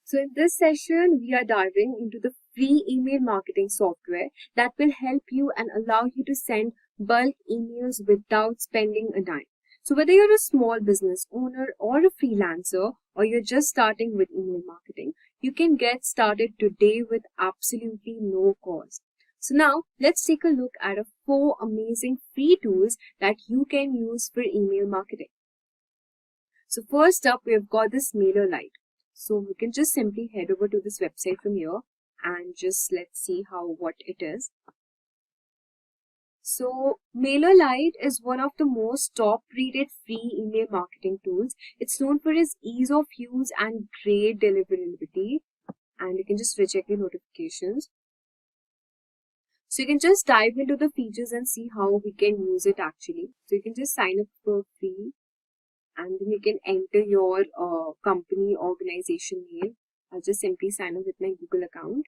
So in this session, we are diving into the free email marketing software that will help you and allow you to send bulk emails without spending a dime. So whether you're a small business owner or a freelancer, or you're just starting with email marketing, you can get started today with absolutely no cost. So now let's take a look at 4 amazing free tools that you can use for email marketing. So first up, we've got this MailerLite. So we can just simply head over to this website from here and just let's see what it is. So MailerLite is one of the most top rated free email marketing tools. It's known for its ease of use and great deliverability, and you can just recheck your notifications. So you can just dive into the features and see how we can use it actually. So you can just sign up for free, and then you can enter your company organization name. I'll just simply sign up with my Google account.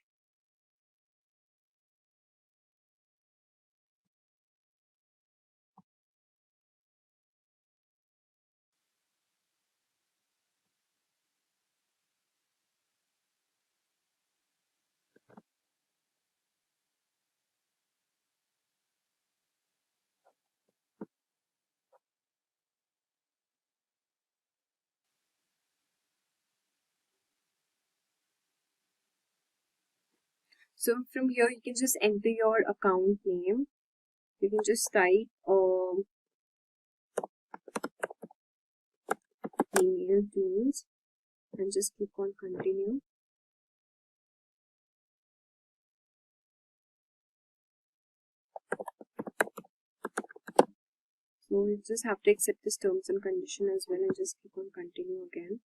So from here, you can just enter your account name. You can just type email tools and just click on continue. So you just have to accept this terms and condition as well and just click on continue again.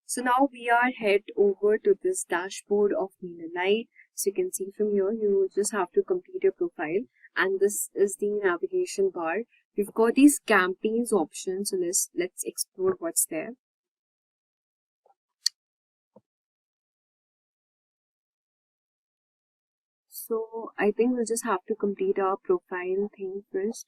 So now we are head over to this dashboard of MailerLite. So you can see from here, you just have to complete your profile, and this is the navigation bar. We've got these campaigns options, so let's explore what's there. So I think we'll just have to complete our profile thing first.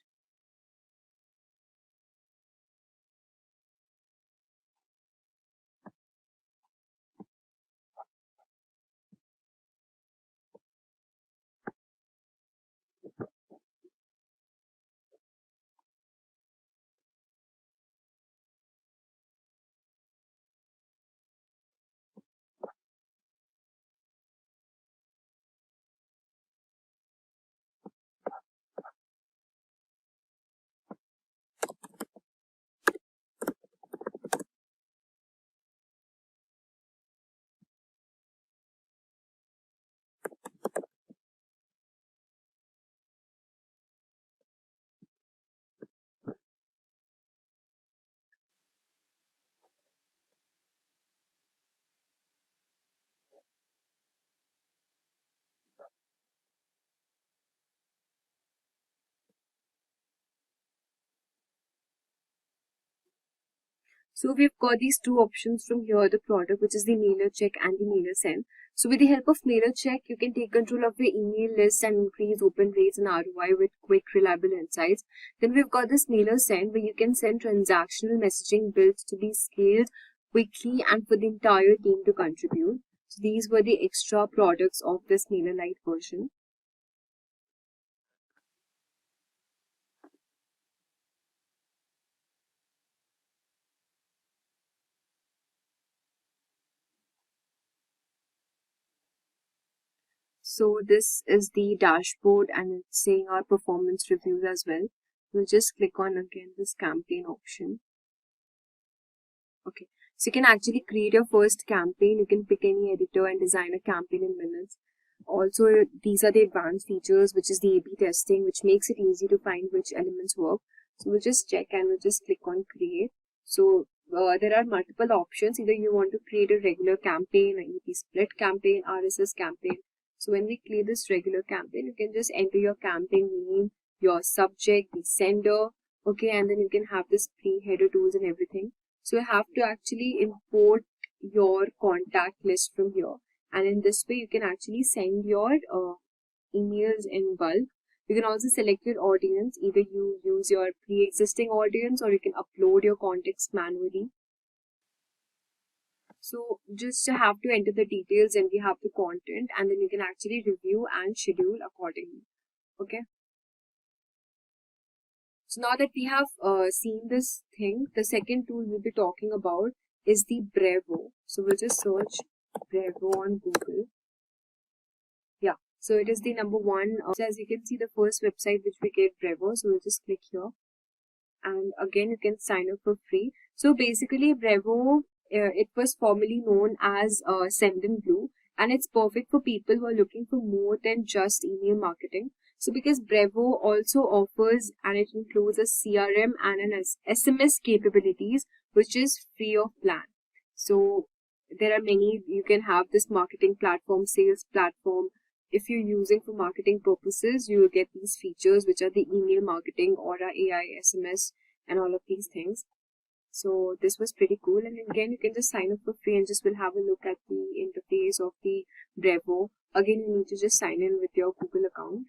So we've got these two options from here, the product, which is the mailer check and the mailer send. So with the help of mailer check, you can take control of your email list and increase open rates and ROI with quick, reliable insights. Then we've got this mailer send, where you can send transactional messaging built to be scaled quickly and for the entire team to contribute. So these were the extra products of this MailerLite version. So this is the dashboard and it's saying our performance reviews as well. We'll just click on again this campaign option. Okay, so you can actually create your first campaign. You can pick any editor and design a campaign in minutes. Also, these are the advanced features, which is the A/B testing, which makes it easy to find which elements work. So we'll just check and we'll just click on create. So there are multiple options. Either you want to create a regular campaign, an EP split campaign, RSS campaign. So when we create this regular campaign, you can just enter your campaign name, your subject, the sender, okay, and then you can have this pre-header tools and everything. So you have to actually import your contact list from here. And in this way, you can actually send your emails in bulk. You can also select your audience. Either you use your pre-existing audience or you can upload your context manually. So just have to enter the details and we have the content, and then you can actually review and schedule accordingly. Okay. So now that we have seen this thing, the second tool we'll be talking about is the Brevo. So we'll just search Brevo on Google. Yeah, so it is the number one. So as you can see, the first website which we get Brevo. So we'll just click here. And again, you can sign up for free. So basically, Brevo, it was formerly known as Sendinblue, and it's perfect for people who are looking for more than just email marketing. So because Brevo also offers, and it includes a CRM and an SMS capabilities, which is free of plan. So there are many, you can have this marketing platform, sales platform. If you're using for marketing purposes, you will get these features, which are the email marketing, Aura AI, SMS, and all of these things. So this was pretty cool. And again, you can just sign up for free and just will have a look at the interface of the Brevo. Again, you need to just sign in with your Google account.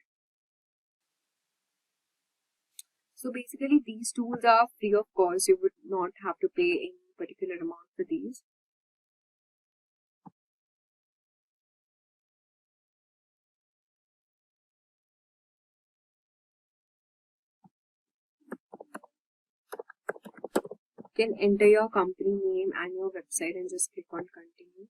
So basically, these tools are free of cost. You would not have to pay any particular amount for these. You can enter your company name and your website and just click on continue.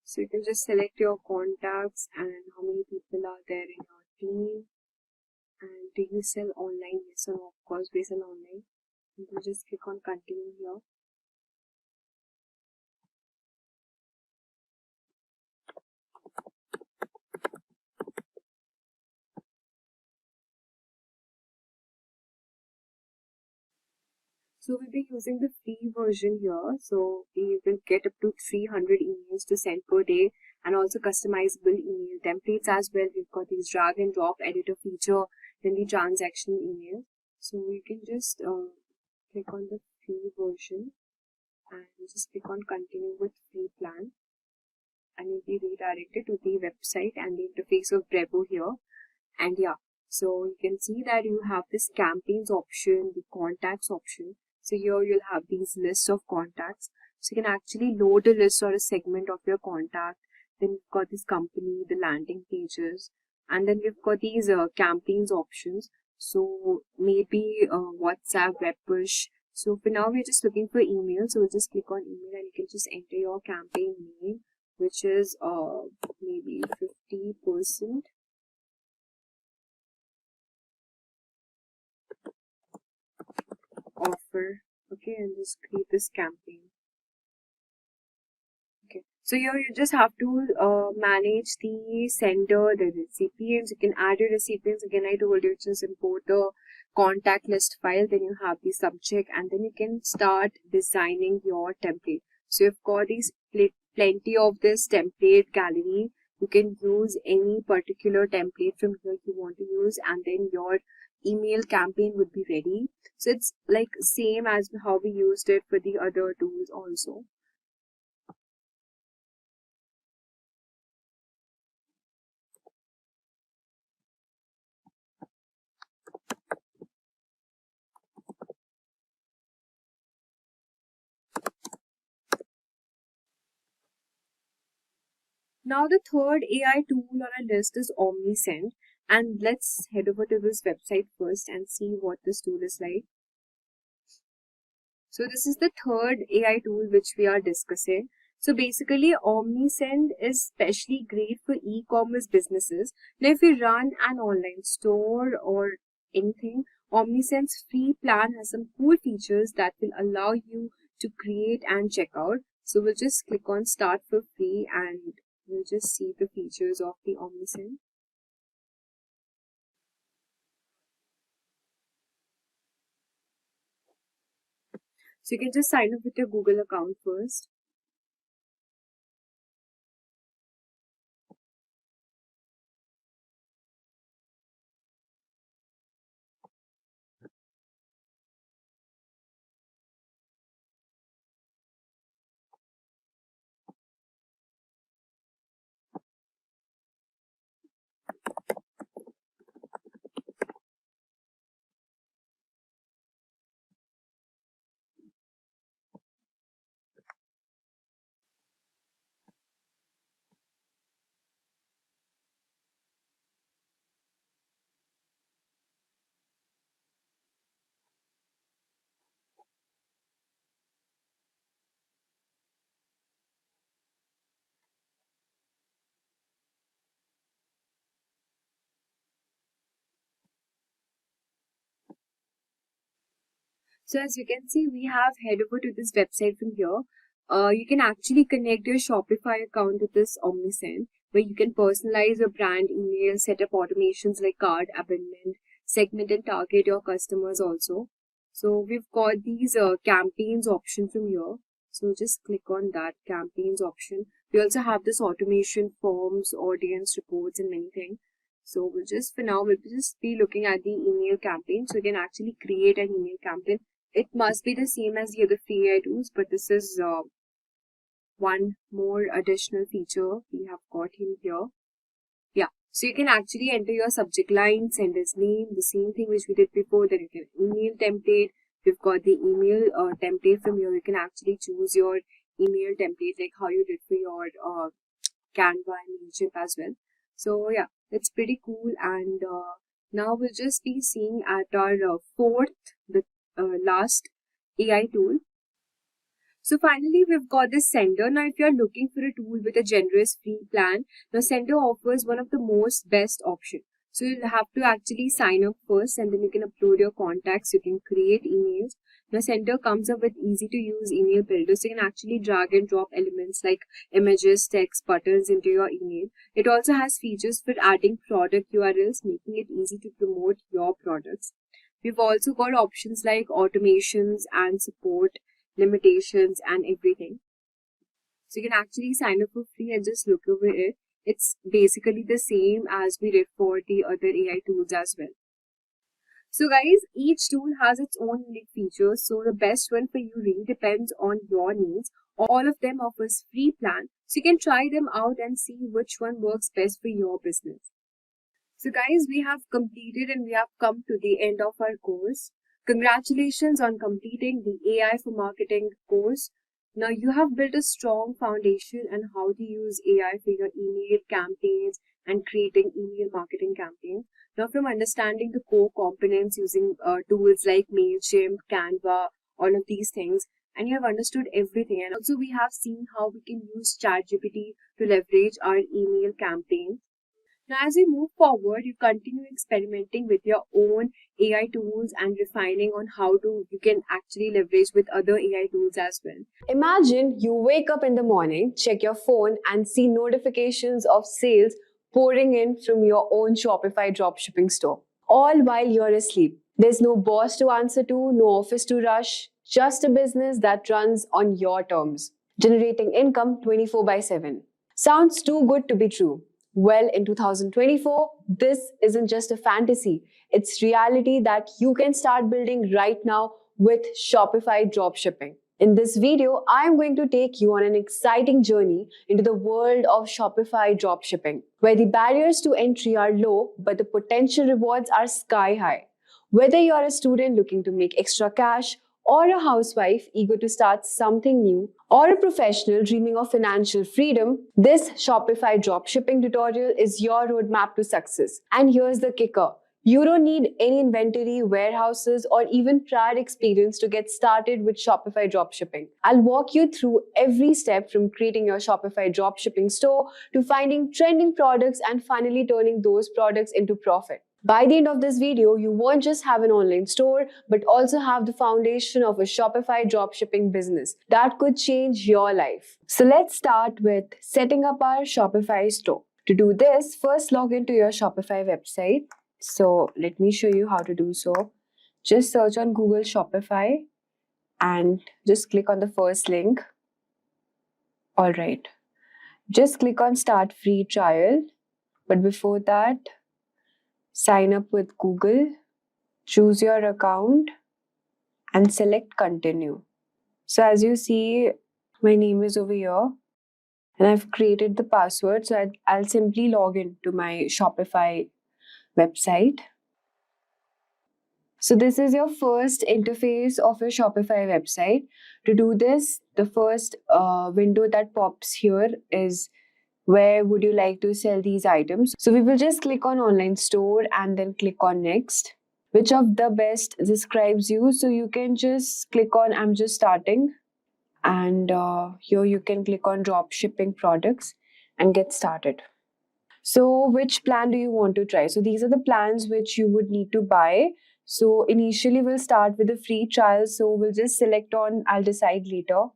So you can just select your contacts and how many people are there in your team. And do you sell online? Yes or no? Of course, we sell online. You can just click on continue here. So we'll be using the free version here. So we will get up to 300 emails to send per day, and also customizable email templates as well. We've got these drag and drop editor feature, then the transactional email. So you can just click on the free version and just click on continue with free plan, and you'll be redirected to the website and the interface of Brevo here. And yeah, so you can see that you have this campaigns option, the contacts option. So here you'll have these lists of contacts. So you can actually load a list or a segment of your contact. Then you've got this company, the landing pages, and then we've got these campaigns options. So maybe WhatsApp, web push. So for now, we're just looking for email. So we'll just click on email and you can just enter your campaign name, which is maybe 50%. Offer, okay, and just create this campaign. So here you just have to manage the sender, the recipients. You can add your recipients. Again, I told you just import the contact list file. Then you have the subject, and then you can start designing your template. So you've got these plenty of this template gallery. You can use any particular template from here you want to use, and then your email campaign would be ready. So it's like same as how we used it for the other tools also. Now the third AI tool on our list is OmniSend, and let's head over to this website first and see what this tool is like. So this is the third AI tool which we are discussing. So basically OmniSend is especially great for e-commerce businesses. Now if you run an online store or anything, OmniSend's free plan has some cool features that will allow you to create and check out. So we'll just click on start for free and we'll just see the features of the OmniSend. So you can just sign up with your Google account first. So as you can see, we have head over to this website from here. You can actually connect your Shopify account to this OmniSend, where you can personalize your brand email, set up automations like cart abandonment, segment and target your customers also. So we've got these campaigns option from here. So just click on that campaigns option. We also have this automation forms, audience reports, and many things. So we'll just, for now, we'll just be looking at the email campaign. So you can actually create an email campaign. It must be the same as the other free AI tools, but this is one more additional feature we have got in here. Yeah, so you can actually enter your subject line, sender's name, the same thing which we did before. Then you can email template. We've got the email template from here. You can actually choose your email template like how you did for your Canva and Mailchimp as well. So yeah, it's pretty cool. And now we'll just be seeing at our fourth, the last AI tool. So finally, we've got this Sender. Now, if you're looking for a tool with a generous free plan, now Sender offers one of the most best option. So you'll have to actually sign up first and then you can upload your contacts. You can create emails. Now Sender comes up with easy to use email builders. So you can actually drag and drop elements like images, text, buttons into your email. It also has features for adding product URLs, making it easy to promote your products. We've also got options like automations and support, limitations, and everything. So you can actually sign up for free and just look over it. It's basically the same as we did for the other AI tools as well. So guys, each tool has its own unique features. So the best one for you really depends on your needs. All of them offers free plan. So you can try them out and see which one works best for your business. So guys, we have completed and we have come to the end of our course. Congratulations on completing the AI for Marketing course. Now you have built a strong foundation on how to use AI for your email campaigns and creating email marketing campaigns. Now from understanding the core components using tools like Mailchimp, Canva, all of these things, and you have understood everything. And also we have seen how we can use ChatGPT to leverage our email campaign. Now, as we move forward, you continue experimenting with your own AI tools and refining on how you can actually leverage with other AI tools as well. Imagine you wake up in the morning, check your phone, and see notifications of sales pouring in from your own Shopify dropshipping store, all while you're asleep. There's no boss to answer to, no office to rush, just a business that runs on your terms, generating income 24 by 7. Sounds too good to be true. Well, in 2024, this isn't just a fantasy. It's reality that you can start building right now with Shopify dropshipping. In this video, I am going to take you on an exciting journey into the world of Shopify dropshipping, where the barriers to entry are low, but the potential rewards are sky high. Whether you're a student looking to make extra cash, or a housewife eager to start something new, or a professional dreaming of financial freedom, this Shopify dropshipping tutorial is your roadmap to success. And here's the kicker. You don't need any inventory, warehouses, or even prior experience to get started with Shopify dropshipping. I'll walk you through every step from creating your Shopify dropshipping store to finding trending products and finally turning those products into profit. By the end of this video, you won't just have an online store, but also have the foundation of a Shopify dropshipping business that could change your life. So let's start with setting up our Shopify store. To do this, first log into your Shopify website. So let me show you how to do so. Just search on Google Shopify and just click on the first link. All right. Just click on Start Free Trial. But before that, sign up with Google, choose your account, and select Continue. So as you see, my name is over here, and I've created the password. So I'll simply log into my Shopify website. So this is your first interface of your Shopify website. To do this, the first window that pops here is where would you like to sell these items. So we will just click on online store and then click on next. Which of the best describes you? So you can just click on I'm just starting, and here you can click on drop shipping products and get started. So which plan do you want to try? So these are the plans which you would need to buy. So initially we'll start with a free trial. So we'll just select on I'll decide later.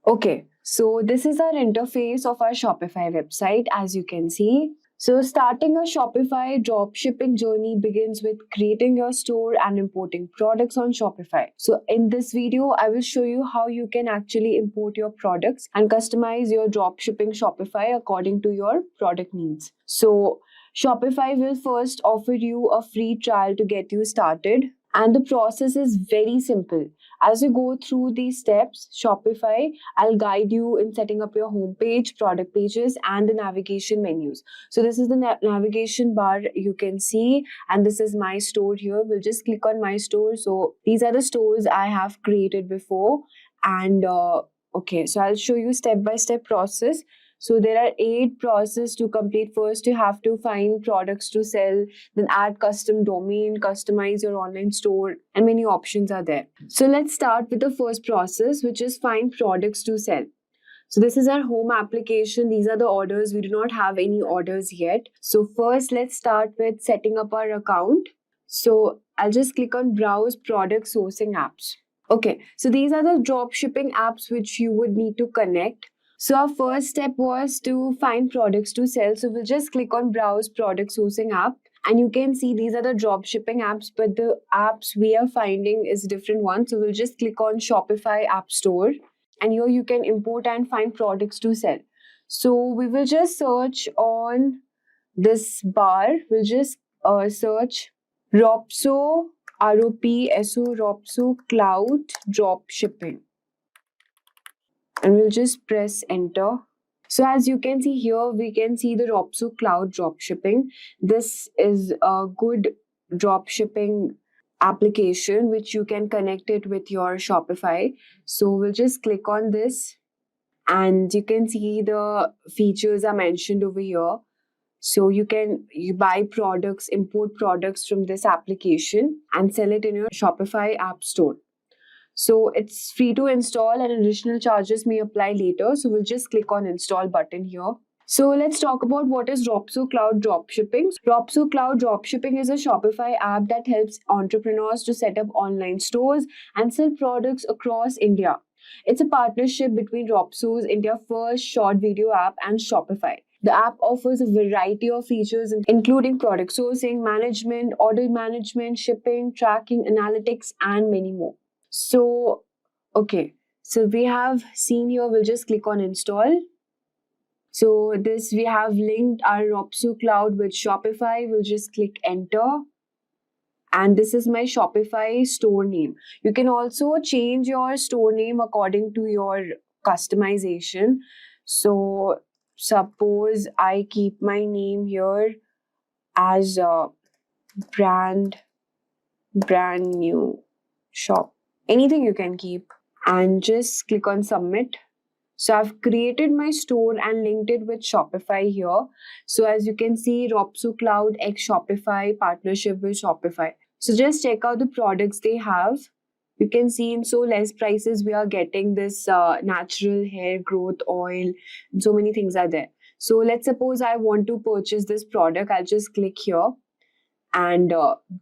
Okay, so this is our interface of our Shopify website, as you can see. So starting a Shopify dropshipping journey begins with creating your store and importing products on Shopify. So in this video, I will show you how you can actually import your products and customize your dropshipping Shopify according to your product needs. So Shopify will first offer you a free trial to get you started. And the process is very simple. As you go through these steps, Shopify, I'll guide you in setting up your homepage, product pages, and the navigation menus. So this is the navigation bar you can see, and this is my store here. We'll just click on my store. So these are the stores I have created before. And okay, so I'll show you step-by-step process. So there are 8 processes to complete. First, you have to find products to sell, then add custom domain, customize your online store, and many options are there. So let's start with the first process, which is find products to sell. So this is our home application. These are the orders. We do not have any orders yet. So first, let's start with setting up our account. So I'll just click on Browse Product Sourcing Apps. Okay, so these are the drop shipping apps which you would need to connect. So our first step was to find products to sell. So we'll just click on Browse Product Sourcing App. And you can see these are the drop shipping apps, but the apps we are finding is different ones. So we'll just click on Shopify App Store. And here you can import and find products to sell. So we will just search on this bar. We'll just search Ropso, ROPSO, Ropso Cloud Drop Shipping. And we'll just press enter. So as you can see here, we can see the Ropso Cloud Dropshipping. This is a good dropshipping application which you can connect it with your Shopify. So we'll just click on this and you can see the features are mentioned over here. So you buy products, import products from this application and sell it in your Shopify app store. So it's free to install and additional charges may apply later. So we'll just click on install button here. So let's talk about what is Ropso Cloud Dropshipping. Ropso Cloud Dropshipping is a Shopify app that helps entrepreneurs to set up online stores and sell products across India. It's a partnership between Ropso's India first short video app and Shopify. The app offers a variety of features including product sourcing, management, order management, shipping, tracking, analytics, and many more. So, okay. So we have seen here, we'll just click on install. So this we have linked our Ropso Cloud with Shopify. We'll just click enter. And this is my Shopify store name. You can also change your store name according to your customization. So suppose I keep my name here as a brand new shop. Anything you can keep. And just click on submit. So I've created my store and linked it with Shopify here. So as you can see, Ropso Cloud X Shopify partnership with Shopify. So just check out the products they have. You can see in so less prices, we are getting this natural hair growth oil. And so many things are there. So let's suppose I want to purchase this product. I'll just click here. And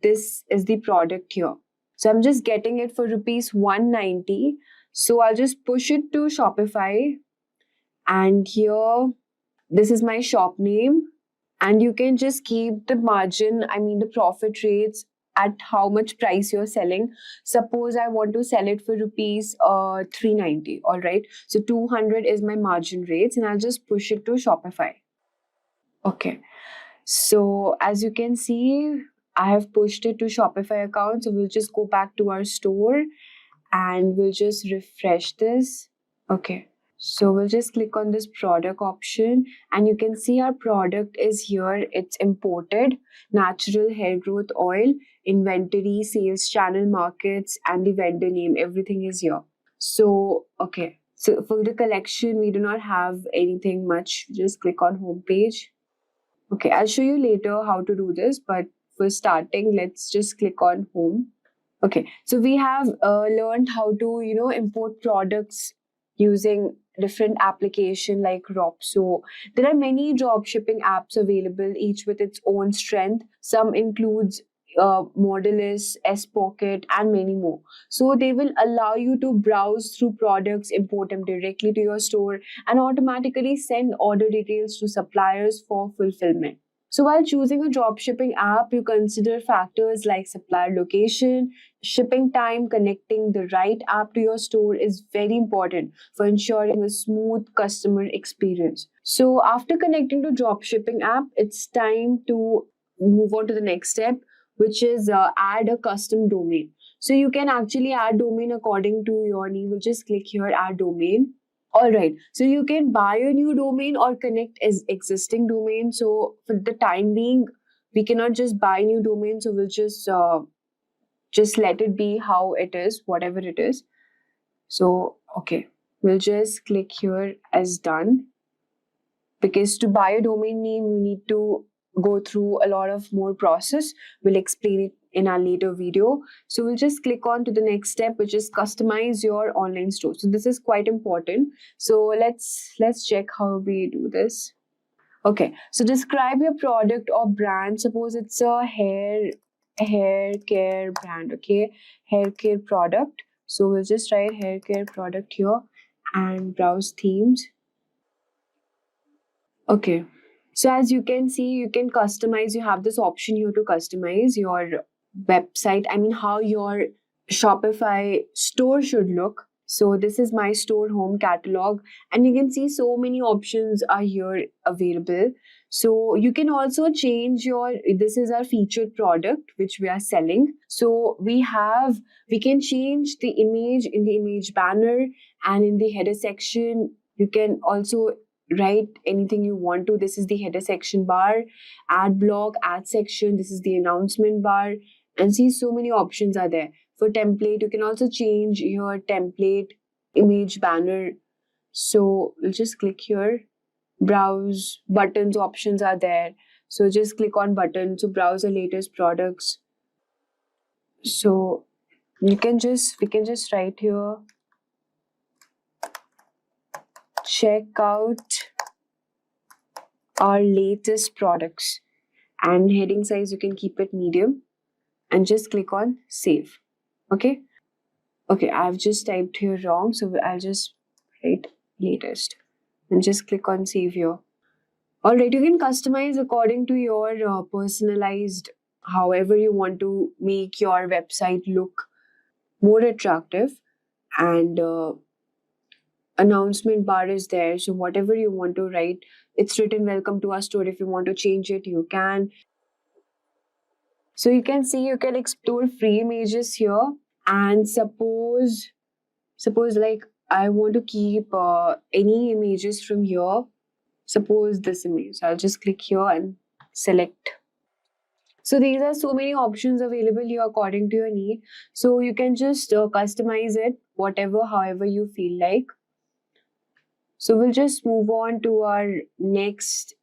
this is the product here. So I'm just getting it for rupees 190. So I'll just push it to Shopify. And here, this is my shop name. And you can just keep the margin, the profit rates at how much price you're selling. Suppose I want to sell it for rupees 390. All right. So 200 is my margin rates. And I'll just push it to Shopify. Okay. So as you can see, I have pushed it to Shopify account. So we'll just go back to our store and we'll just refresh this. Okay. So we'll just click on this product option and you can see our product is here. It's imported, natural hair growth oil, inventory, sales channel, markets, and the vendor name. Everything is here. So, okay. So for the collection, we do not have anything much. Just click on home page. Okay, I'll show you later how to do this, but for starting, let's just click on home. Okay, so we have learned how to, import products using different application like Ropso. There are many drop shipping apps available, each with its own strength. Some includes Modulus, S-Pocket, and many more. So they will allow you to browse through products, import them directly to your store, and automatically send order details to suppliers for fulfillment. So while choosing a dropshipping app, you consider factors like supplier location, shipping time. Connecting the right app to your store is very important for ensuring a smooth customer experience. So after connecting to dropshipping app, it's time to move on to the next step, which is add a custom domain. So you can actually add domain according to your need. We'll just click here, add domain. All right, so you can buy a new domain or connect as existing domain. So for the time being, we cannot just buy new domain. So we'll just let it be how it is, whatever it is. So, okay, we'll just click here as done. Because to buy a domain name, you need to go through a lot of more process. We'll explain it in our later video. So we'll just click on to the next step, which is customize your online store. So this is quite important. So let's check how we do this. Okay, so describe your product or brand. Suppose it's a hair care brand. Okay, hair care product. So we'll just write hair care product here and browse themes. Okay, so as you can see, you can customize. You have this option here to customize your website. How your Shopify store should look. So this is my store home catalog, and you can see so many options are here available. So you can also change this is our featured product which we are selling. So we can change the image in the image banner, and in the header section, you can also write anything you want to. This is the header section bar, ad block, ad section. This is the announcement bar, and see so many options are there. For template, you can also change your template image banner. So we'll just click here. Browse buttons options are there. So just click on buttons to browse the latest products. So we can just write here. Check out our latest products. And heading size, you can keep it medium and just click on save. Okay. Okay, I've just typed here wrong, so I'll just write latest and just click on save here. Alright, you can customize according to your personalized, however you want to make your website look more attractive. And announcement bar is there, so whatever you want to write, it's written welcome to our store. If you want to change it, you can. So you can see you can explore free images here, and suppose like I want to keep any images from here. Suppose this image. So I'll just click here and select. So these are so many options available here according to your need. So you can just customize it whatever, however you feel like. So we'll just move on to our next.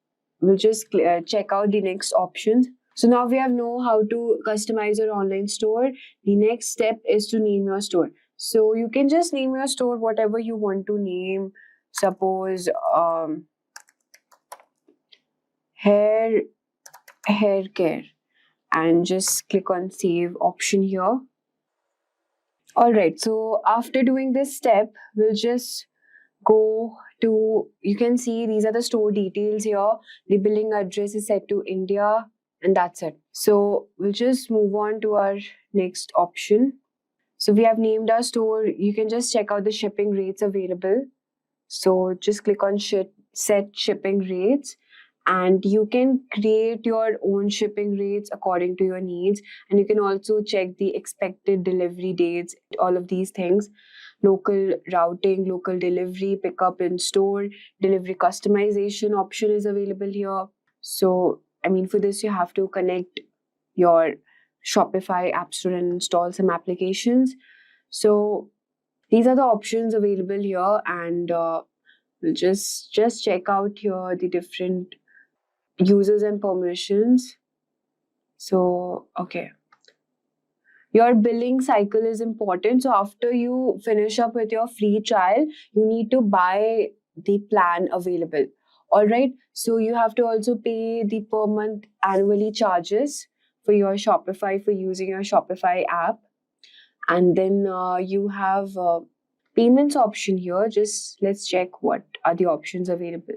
We'll just check out the next options. So now we have know how to customize your online store. The next step is to name your store. So you can just name your store whatever you want to name. Suppose hair care, and just click on save option here. Alright, so after doing this step, we'll just go to, you can see these are the store details here. The billing address is set to India, and that's it. So we'll just move on to our next option. So we have named our store. You can just check out the shipping rates available. So just click on set shipping rates, and you can create your own shipping rates according to your needs. And you can also check the expected delivery dates, all of these things. Local routing, local delivery, pickup in store, delivery customization option is available here. So, I mean, for this, you have to connect your Shopify App Store and install some applications. So, these are the options available here, and we'll just check out here the different users and permissions. So, okay. Your billing cycle is important. So after you finish up with your free trial, you need to buy the plan available. All right. So you have to also pay the per month annually charges for your Shopify, for using your Shopify app. And then you have payments option here. Just let's check what are the options available.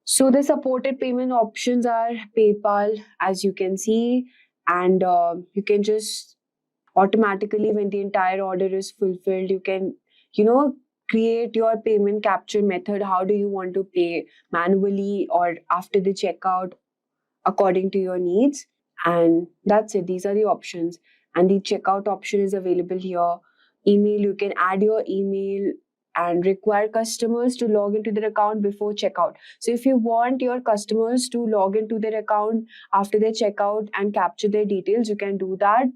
So the supported payment options are PayPal, as you can see, and you can just automatically, when the entire order is fulfilled, you can, create your payment capture method. How do you want to pay, manually or after the checkout, according to your needs? And that's it. These are the options. And the checkout option is available here. Email, you can add your email and require customers to log into their account before checkout. So if you want your customers to log into their account after they check out and capture their details, you can do that.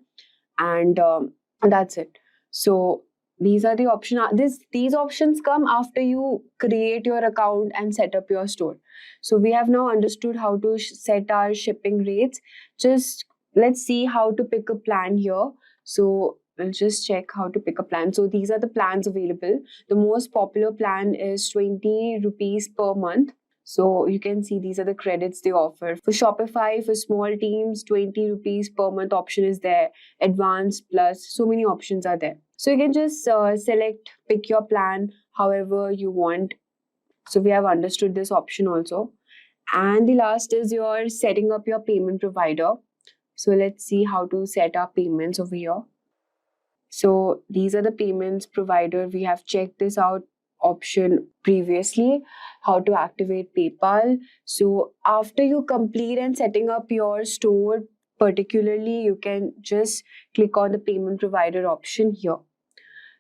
And that's it. So these are the options. These options come after you create your account and set up your store. So we have now understood how to set our shipping rates. Just let's see how to pick a plan here. So we'll just check how to pick a plan. So these are the plans available. The most popular plan is 20 rupees per month. So you can see these are the credits they offer. For Shopify, for small teams, 20 rupees per month option is there. Advanced, plus, so many options are there. So you can just select, pick your plan however you want. So we have understood this option also. And the last is your setting up your payment provider. So let's see how to set our payments over here. So these are the payments provider. We have checked this out option previously, how to activate PayPal. So after you complete and setting up your store, particularly, you can just click on the payment provider option here.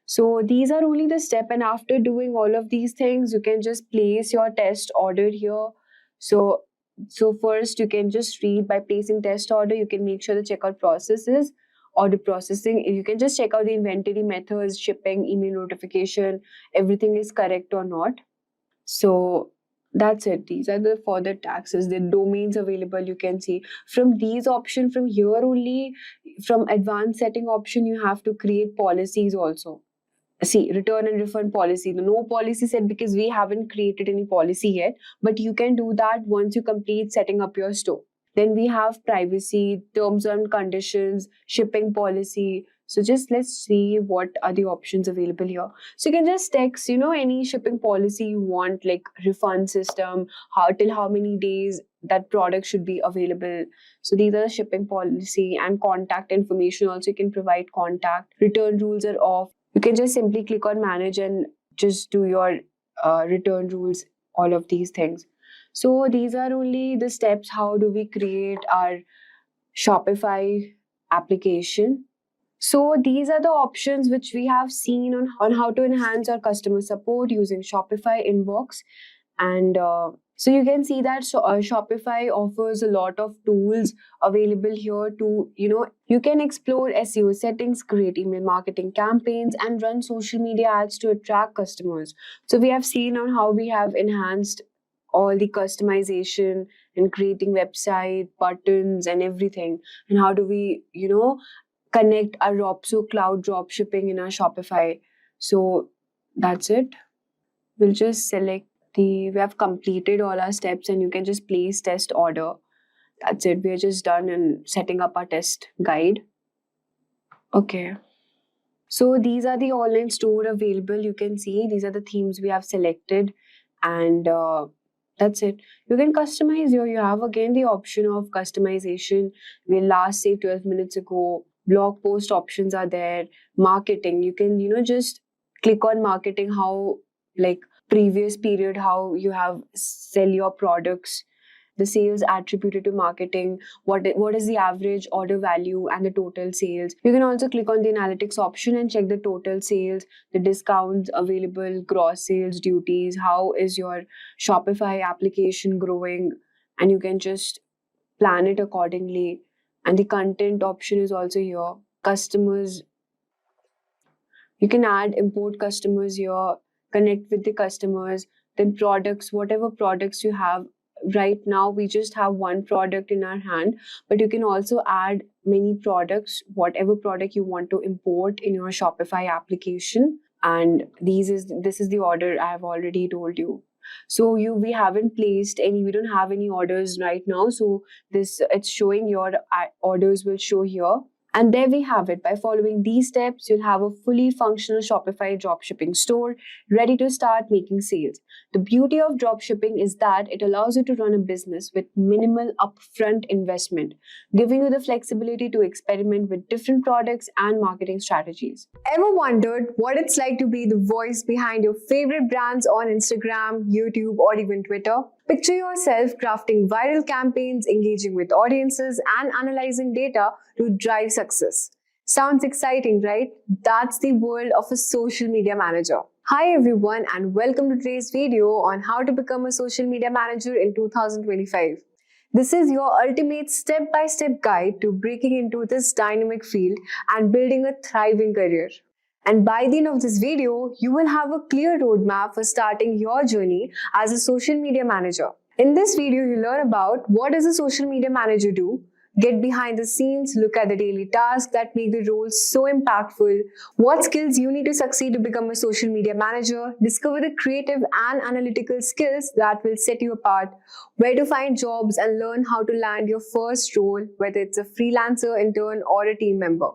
So these are only the step, and after doing all of these things, you can just place your test order here. So first you can just read by placing test order. You can make sure the checkout processes, order processing. You can just check out the inventory methods, shipping, email notification, everything is correct or not. So that's it. These are the further taxes, the domains available. You can see from these options, from here only, from advanced setting option, you have to create policies also. see, return and refund policy. The no policy set because we haven't created any policy yet, but you can do that once you complete setting up your store. Then we have privacy, terms and conditions, shipping policy. So just let's see what are the options available here. So you can just text, any shipping policy you want, like refund system, till how many days that product should be available. So these are the shipping policy, and contact information. Also, you can provide contact. Return rules are off. You can just simply click on manage and just do your return rules, all of these things. So these are only the steps. How do we create our Shopify application? So these are the options which we have seen on how to enhance our customer support using Shopify Inbox. And so you can see that Shopify offers a lot of tools available here to, you can explore SEO settings, create email marketing campaigns, and run social media ads to attract customers. So we have seen on how we have enhanced all the customization and creating website, buttons, and everything. And how do we, connect our Ropso cloud drop shipping in our Shopify. So that's it. We'll just select we have completed all our steps, and you can just place test order. That's it. We're just done and setting up our test guide. Okay. So these are the online store available. You can see these are the themes we have selected, and that's it. You can customize here. You have again the option of customization. We last saved 12 minutes ago. Blog post options are there. Marketing. You can, just click on marketing, how like previous period, how you have sell your products, the sales attributed to marketing, what is the average order value and the total sales. You can also click on the analytics option and check the total sales, the discounts available, gross sales, duties, how is your Shopify application growing, and you can just plan it accordingly. And the content option is also here. Customers, you can add import customers here, connect with the customers. Then products, whatever products you have. Right now we just have one product in our hand, but you can also add many products, whatever product you want to import in your Shopify application. And this is the order I have already told you. So we haven't placed any, we don't have any orders right now. So it's showing your orders will show here. And there we have it. By following these steps, you'll have a fully functional Shopify dropshipping store ready to start making sales. The beauty of dropshipping is that it allows you to run a business with minimal upfront investment, giving you the flexibility to experiment with different products and marketing strategies. Ever wondered what it's like to be the voice behind your favorite brands on Instagram, YouTube, or even Twitter? Picture yourself crafting viral campaigns, engaging with audiences, and analyzing data to drive success. Sounds exciting, right? That's the world of a social media manager. Hi everyone, and welcome to today's video on how to become a social media manager in 2025. This is your ultimate step-by-step guide to breaking into this dynamic field and building a thriving career. And by the end of this video, you will have a clear roadmap for starting your journey as a social media manager. In this video, you learn about what does a social media manager do, get behind the scenes, look at the daily tasks that make the role so impactful, what skills you need to succeed to become a social media manager, discover the creative and analytical skills that will set you apart, where to find jobs, and learn how to land your first role, whether it's a freelancer, intern, or a team member.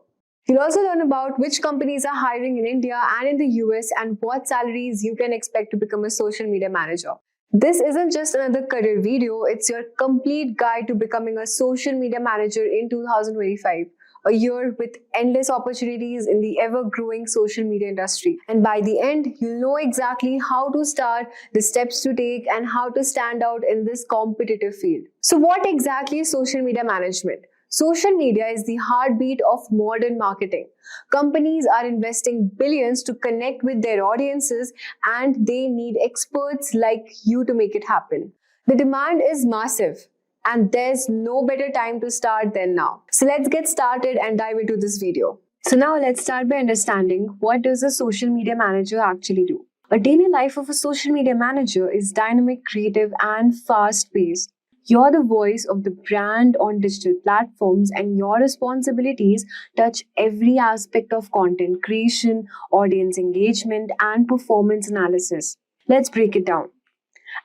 You'll also learn about which companies are hiring in India and in the US and what salaries you can expect to become a social media manager. This isn't just another career video, it's your complete guide to becoming a social media manager in 2025, a year with endless opportunities in the ever-growing social media industry. And by the end, you'll know exactly how to start, the steps to take, and how to stand out in this competitive field. So what exactly is social media management? Social media is the heartbeat of modern marketing. Companies are investing billions to connect with their audiences, and they need experts like you to make it happen. The demand is massive, and there's no better time to start than now. So let's get started and dive into this video. So now let's start by understanding, what does a social media manager actually do? A daily life of a social media manager is dynamic, creative, and fast-paced. You're the voice of the brand on digital platforms, and your responsibilities touch every aspect of content creation, audience engagement, and performance analysis. Let's break it down.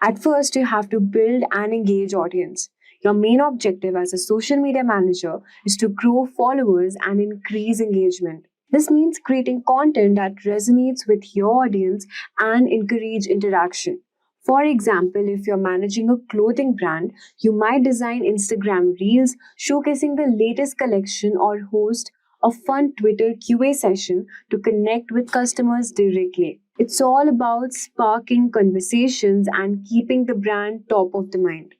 At first, you have to build and engage audience. Your main objective as a social media manager is to grow followers and increase engagement. This means creating content that resonates with your audience and encourage interaction. For example, if you're managing a clothing brand, you might design Instagram reels showcasing the latest collection or host a fun Twitter QA session to connect with customers directly. It's all about sparking conversations and keeping the brand top of the mind.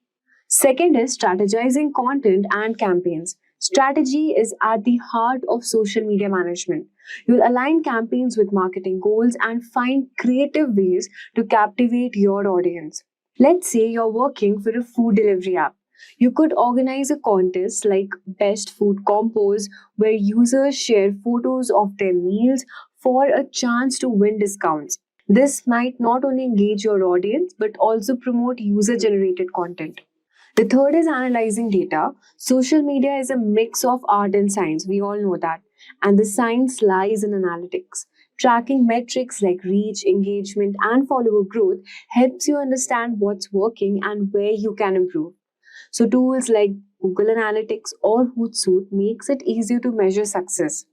Second is strategizing content and campaigns. Strategy is at the heart of social media management. You'll align campaigns with marketing goals and find creative ways to captivate your audience. Let's say you're working for a food delivery app. You could organize a contest like Best Food Compos where users share photos of their meals for a chance to win discounts. This might not only engage your audience but also promote user generated content. The third is analyzing data. Social media is a mix of art and science. We all know that. And the science lies in analytics. Tracking metrics like reach, engagement, and follower growth helps you understand what's working and where you can improve. So tools like Google Analytics or Hootsuite makes it easier to measure success.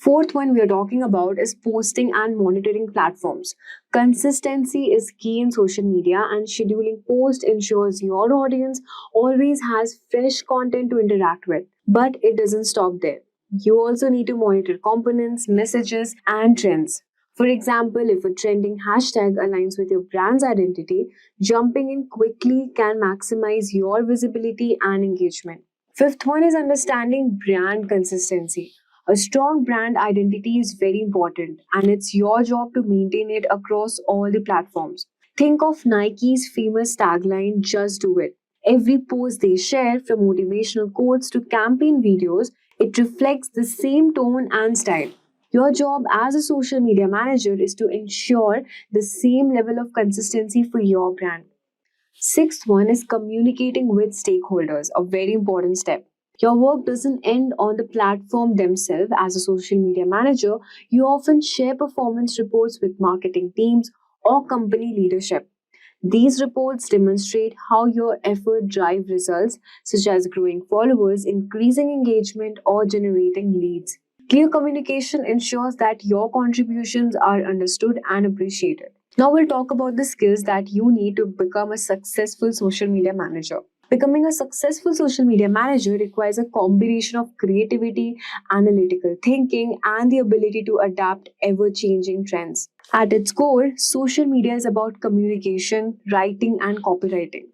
Fourth one we are talking about is posting and monitoring platforms. Consistency is key in social media, and scheduling posts ensures your audience always has fresh content to interact with. But it doesn't stop there. You also need to monitor components, messages, and trends. For example, if a trending hashtag aligns with your brand's identity, jumping in quickly can maximize your visibility and engagement. Fifth one is understanding brand consistency. A strong brand identity is very important, and it's your job to maintain it across all the platforms. Think of Nike's famous tagline, "Just do it." Every post they share, from motivational quotes to campaign videos, it reflects the same tone and style. Your job as a social media manager is to ensure the same level of consistency for your brand. Sixth one is communicating with stakeholders, a very important step. Your work doesn't end on the platform themselves. As a social media manager, you often share performance reports with marketing teams or company leadership. These reports demonstrate how your effort drive results such as growing followers, increasing engagement, or generating leads. Clear communication ensures that your contributions are understood and appreciated. Now we'll talk about the skills that you need to become a successful social media manager. Becoming a successful social media manager requires a combination of creativity, analytical thinking, and the ability to adapt ever-changing trends. At its core, social media is about communication, writing, and copywriting.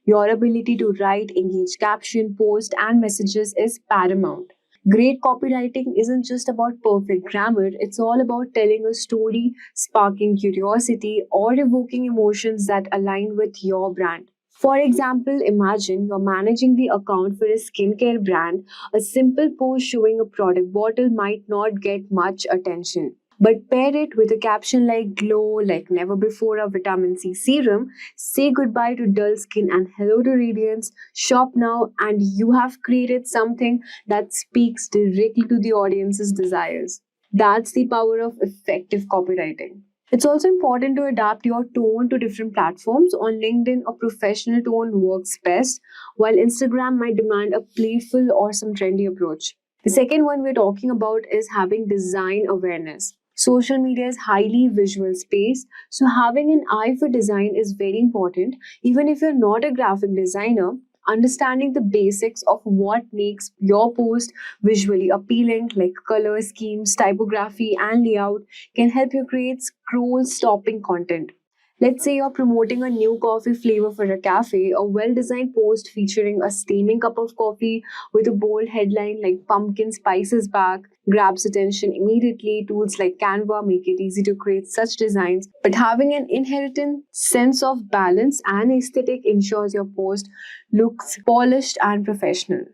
Your ability to write, engage caption, post, and messages is paramount. Great copywriting isn't just about perfect grammar, it's all about telling a story, sparking curiosity, or evoking emotions that align with your brand. For example, imagine you're managing the account for a skincare brand. A simple post showing a product bottle might not get much attention. But pair it with a caption like "Glow like never before" a vitamin C serum, "Say goodbye to dull skin and hello to radiance, shop now," and you have created something that speaks directly to the audience's desires. That's the power of effective copywriting. It's also important to adapt your tone to different platforms. On LinkedIn, a professional tone works best, while Instagram might demand a playful or some trendy approach. The second one we're talking about is having design awareness. Social media is highly visual space, so having an eye for design is very important. Even if you're not a graphic designer, understanding the basics of what makes your post visually appealing, like color schemes, typography, and layout, can help you create scroll stopping content. Let's say you're promoting a new coffee flavor for a cafe. A well designed post featuring a steaming cup of coffee with a bold headline like "Pumpkin Spice is back" grabs attention immediately. Tools like Canva make it easy to create such designs, but having an inherent sense of balance and aesthetic ensures your post looks polished and professional.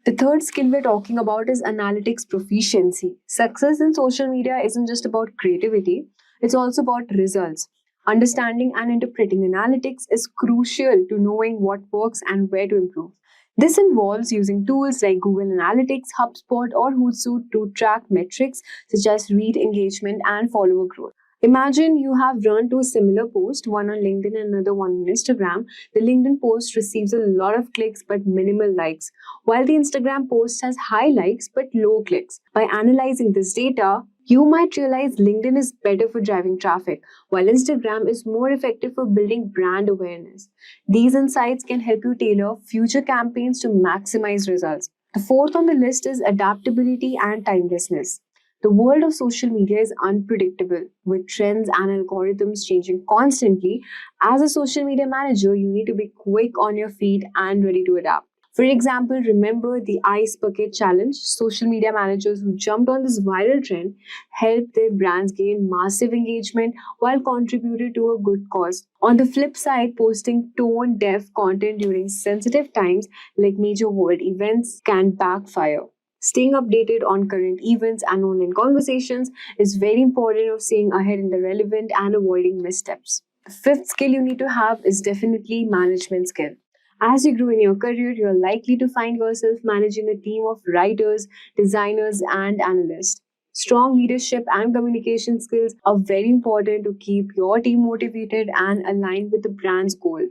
The third skill we're talking about is analytics proficiency. Success in social media isn't just about creativity, it's also about results. Understanding and interpreting analytics is crucial to knowing what works and where to improve. This involves using tools like Google Analytics, HubSpot, or Hootsuite to track metrics such as read engagement and follower growth. Imagine you have run two similar posts, one on LinkedIn and another one on Instagram. The LinkedIn post receives a lot of clicks but minimal likes, while the Instagram post has high likes but low clicks. By analyzing this data, you might realize LinkedIn is better for driving traffic, while Instagram is more effective for building brand awareness. These insights can help you tailor future campaigns to maximize results. The fourth on the list is adaptability and timelessness. The world of social media is unpredictable, with trends and algorithms changing constantly. As a social media manager, you need to be quick on your feet and ready to adapt. For example, remember the Ice Bucket Challenge? Social media managers who jumped on this viral trend helped their brands gain massive engagement while contributed to a good cause. On the flip side, posting tone-deaf content during sensitive times like major world events can backfire. Staying updated on current events and online conversations is very important of staying ahead in the relevant and avoiding missteps. The fifth skill you need to have is definitely management skill. As you grow in your career, you're likely to find yourself managing a team of writers, designers, and analysts. Strong leadership and communication skills are very important to keep your team motivated and aligned with the brand's goal.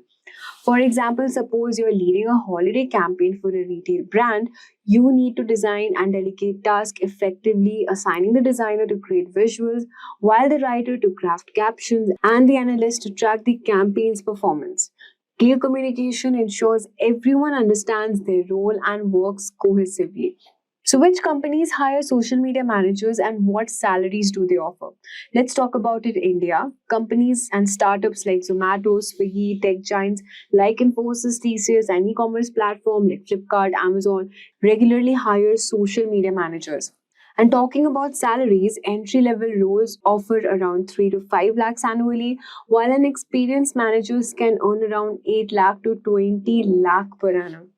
For example, suppose you're leading a holiday campaign for a retail brand, you need to design and delegate tasks effectively, assigning the designer to create visuals, while the writer to craft captions, and the analyst to track the campaign's performance. Clear communication ensures everyone understands their role and works cohesively. So, which companies hire social media managers and what salaries do they offer? Let's talk about it in India. Companies and startups like Zomato, Swiggy, tech giants like Infosys, TCS, and e-commerce platform like Flipkart, Amazon regularly hire social media managers. And talking about salaries, entry-level roles offer around 3 to 5 lakhs annually, while an experienced managers can earn around 8 lakh to 20 lakh per annum.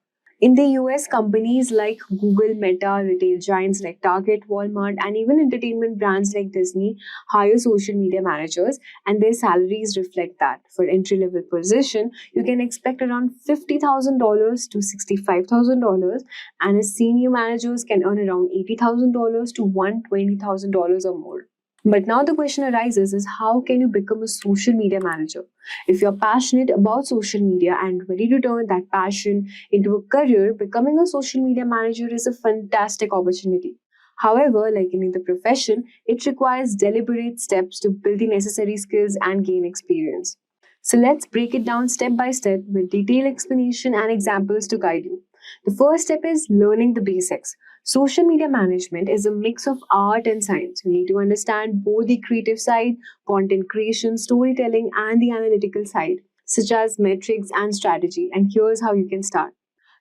In the US, companies like Google, Meta, retail giants like Target, Walmart, and even entertainment brands like Disney hire social media managers, and their salaries reflect that. For entry-level position, you can expect around $50,000 to $65,000, and as senior managers can earn around $80,000 to $120,000 or more. But now the question arises is how can you become a social media manager? If you're passionate about social media and ready to turn that passion into a career, becoming a social media manager is a fantastic opportunity. However, like any other profession, it requires deliberate steps to build the necessary skills and gain experience. So let's break it down step by step with detailed explanation and examples to guide you. The first step is learning the basics. Social media management is a mix of art and science. You need to understand both the creative side, content creation, storytelling, and the analytical side, such as metrics and strategy. And here's how you can start.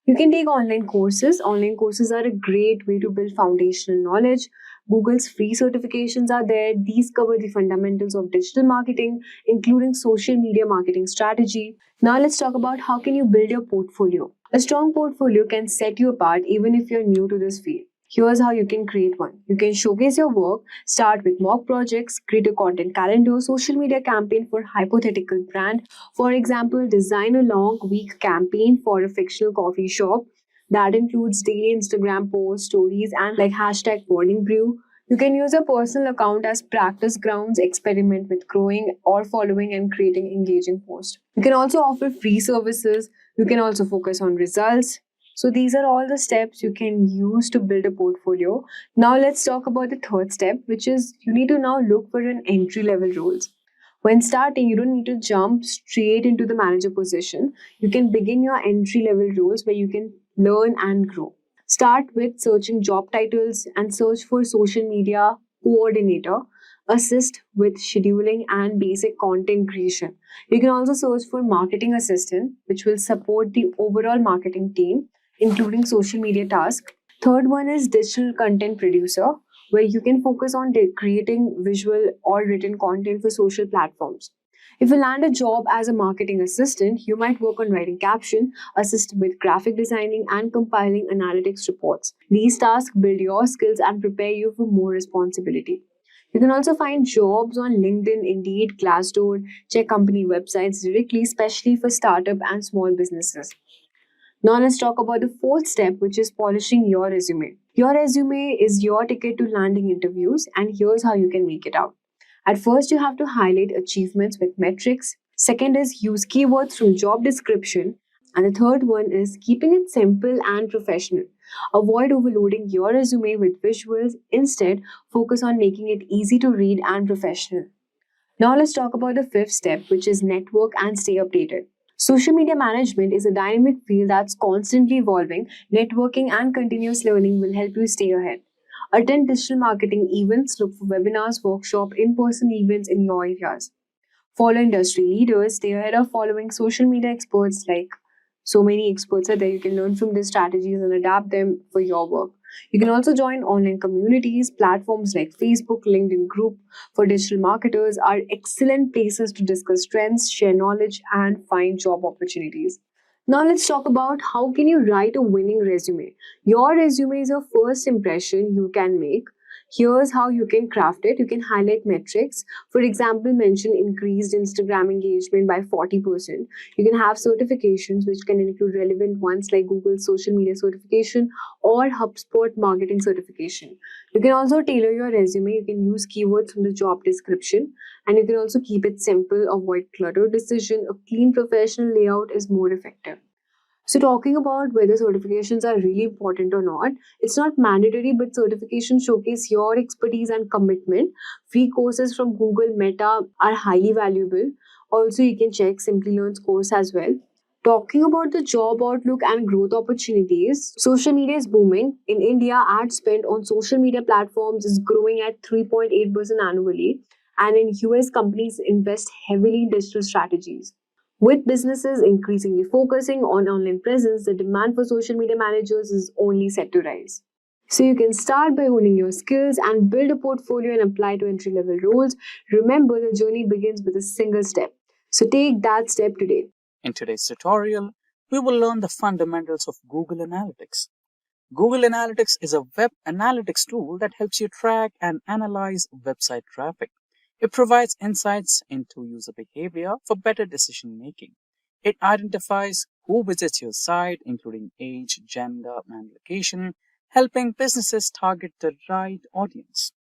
You can take online courses. Online courses are a great way to build foundational knowledge. Google's free certifications are there. These cover the fundamentals of digital marketing, including social media marketing strategy. Now let's talk about how can you build your portfolio. A strong portfolio can set you apart even if you're new to this field. Here's how you can create one. You can showcase your work, start with mock projects, create a content calendar, social media campaign for hypothetical brand. For example, design a long week campaign for a fictional coffee shop that includes daily Instagram posts, stories, and like hashtag morning brew. You can use a personal account as practice grounds, experiment with growing or following and creating engaging posts. You can also offer free services. You can also focus on results. So these are all the steps you can use to build a portfolio. Now let's talk about the third step, which is you need to now look for an entry-level roles. When starting, you don't need to jump straight into the manager position. You can begin your entry-level roles where you can learn and grow. Start with searching job titles and search for social media coordinator, assist with scheduling and basic content creation. You can also search for marketing assistant, which will support the overall marketing team, including social media tasks. Third one is digital content producer, where you can focus on creating visual or written content for social platforms. If you land a job as a marketing assistant, you might work on writing caption, assist with graphic designing, and compiling analytics reports. These tasks build your skills and prepare you for more responsibility. You can also find jobs on LinkedIn, Indeed, Glassdoor, check company websites directly, especially for startup and small businesses. Now let's talk about the fourth step, which is polishing your resume. Your resume is your ticket to landing interviews, and here's how you can make it out. At first, you have to highlight achievements with metrics. Second is use keywords from job description. And the third one is keeping it simple and professional. Avoid overloading your resume with visuals. Instead, focus on making it easy to read and professional. Now let's talk about the fifth step, which is network and stay updated. Social media management is a dynamic field that's constantly evolving. Networking and continuous learning will help you stay ahead. Attend digital marketing events, look for webinars, workshop, in-person events in your areas. Follow industry leaders, stay ahead of following social media experts. Like so many experts are there, you can learn from their strategies and adapt them for your work. You can also join online communities. Platforms like Facebook, LinkedIn group for digital marketers are excellent places to discuss trends, share knowledge, and find job opportunities. Now let's talk about how can you write a winning resume. Your resume is your first impression you can make. Here's how you can craft it. You can highlight metrics. For example, mention increased Instagram engagement by 40%. You can have certifications, which can include relevant ones like Google social media certification or HubSpot marketing certification. You can also tailor your resume. You can use keywords from the job description, and you can also keep it simple, avoid clutter decision. A clean professional layout is more effective. So, talking about whether certifications are really important or not, it's not mandatory, but certifications showcase your expertise and commitment. Free courses from Google Meta are highly valuable. Also, you can check Simplilearn's course as well. Talking about the job outlook and growth opportunities, social media is booming. In India, ad spend on social media platforms is growing at 3.8% annually. And in US, companies invest heavily in digital strategies. With businesses increasingly focusing on online presence, the demand for social media managers is only set to rise. So you can start by honing your skills and build a portfolio and apply to entry level roles. Remember, the journey begins with a single step. So take that step today. In today's tutorial, we will learn the fundamentals of Google Analytics. Google Analytics is a web analytics tool that helps you track and analyze website traffic. It provides insights into user behavior for better decision making. It identifies who visits your site, including age, gender, and location, helping businesses target the right audience.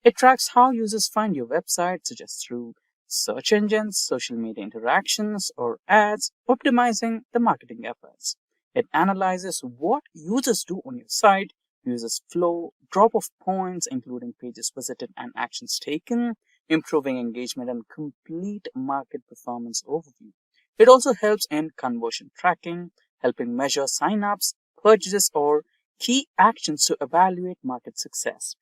It tracks how users find your website, such as through search engines, social media interactions, or ads, optimizing the marketing efforts. It analyzes what users do on your site, users flow, drop off points, including pages visited and actions taken, improving engagement, and complete market performance overview. It also helps in conversion tracking, helping measure signups, purchases, or key actions to evaluate market success.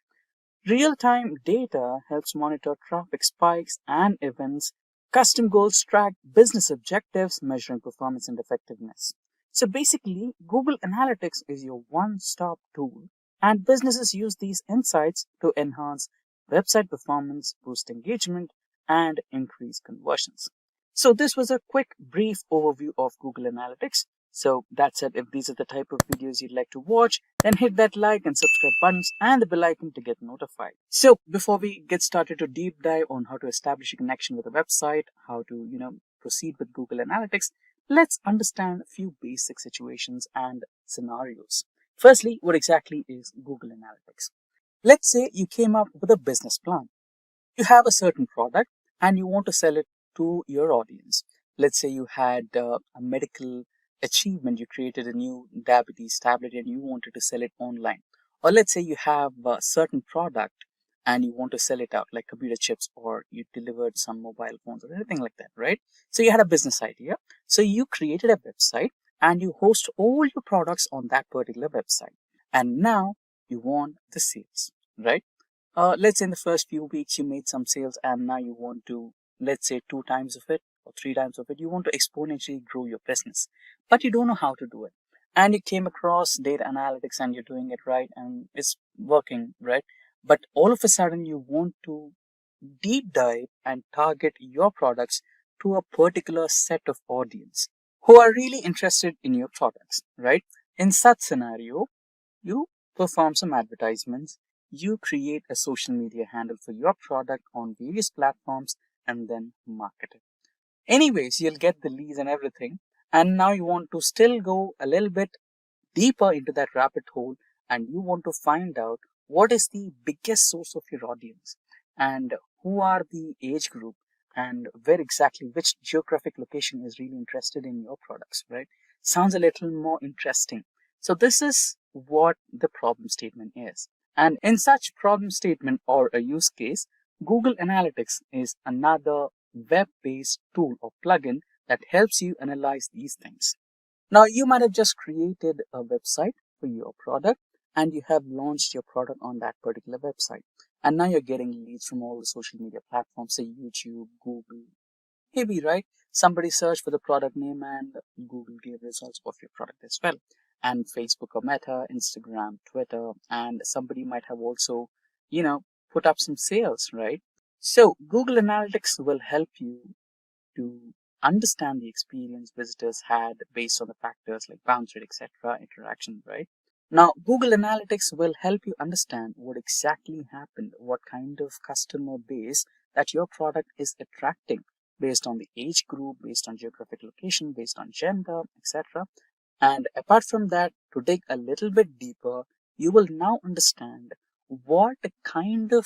Real-time data helps monitor traffic spikes and events. Custom goals track business objectives, measuring performance and effectiveness. So basically, Google Analytics is your one-stop tool, and businesses use these insights to enhance website performance, boost engagement, and increase conversions. So this was a quick, brief overview of Google Analytics. So that's it. If these are the type of videos you'd like to watch, then hit that like and subscribe buttons and the bell icon to get notified. So before we get started to deep dive on how to establish a connection with a website, how to, proceed with Google Analytics, let's understand a few basic situations and scenarios. Firstly, what exactly is Google Analytics? Let's say you came up with a business plan. You have a certain product and you want to sell it to your audience. Let's say you had a medical achievement, you created a new diabetes tablet and you wanted to sell it online. Or let's say you have a certain product and you want to sell it out, like computer chips, or you delivered some mobile phones or anything like that, right? So you had a business idea. So you created a website and you host all your products on that particular website. And now you want the sales, right? Let's say in the first few weeks you made some sales and now you want to, let's say 2 times of it or 3 times of it. You want to exponentially grow your business, but you don't know how to do it. And you came across data analytics and you're doing it right and it's working, right? But all of a sudden you want to deep dive and target your products to a particular set of audience who are really interested in your products, right? In such scenario, you perform some advertisements, you create a social media handle for your product on various platforms and then market it. Anyways, you'll get the leads and everything. And now you want to still go a little bit deeper into that rabbit hole, and you want to find out what is the biggest source of your audience and who are the age group and where exactly which geographic location is really interested in your products, right? Sounds a little more interesting. So this is what the problem statement is. And in such problem statement or a use case, Google Analytics is another web-based tool or plugin that helps you analyze these things. Now, you might have just created a website for your product and you have launched your product on that particular website. And now you're getting leads from all the social media platforms, say YouTube, Google, maybe, right? Somebody searched for the product name and Google gave results of your product as well. And Facebook or Meta, Instagram, Twitter, and somebody might have also, put up some sales, right? So Google Analytics will help you to understand the experience visitors had based on the factors like bounce rate, etc., interaction, right? Now, Google Analytics will help you understand what exactly happened, what kind of customer base that your product is attracting based on the age group, based on geographic location, based on gender, etc. And apart from that, to dig a little bit deeper, you will now understand what kind of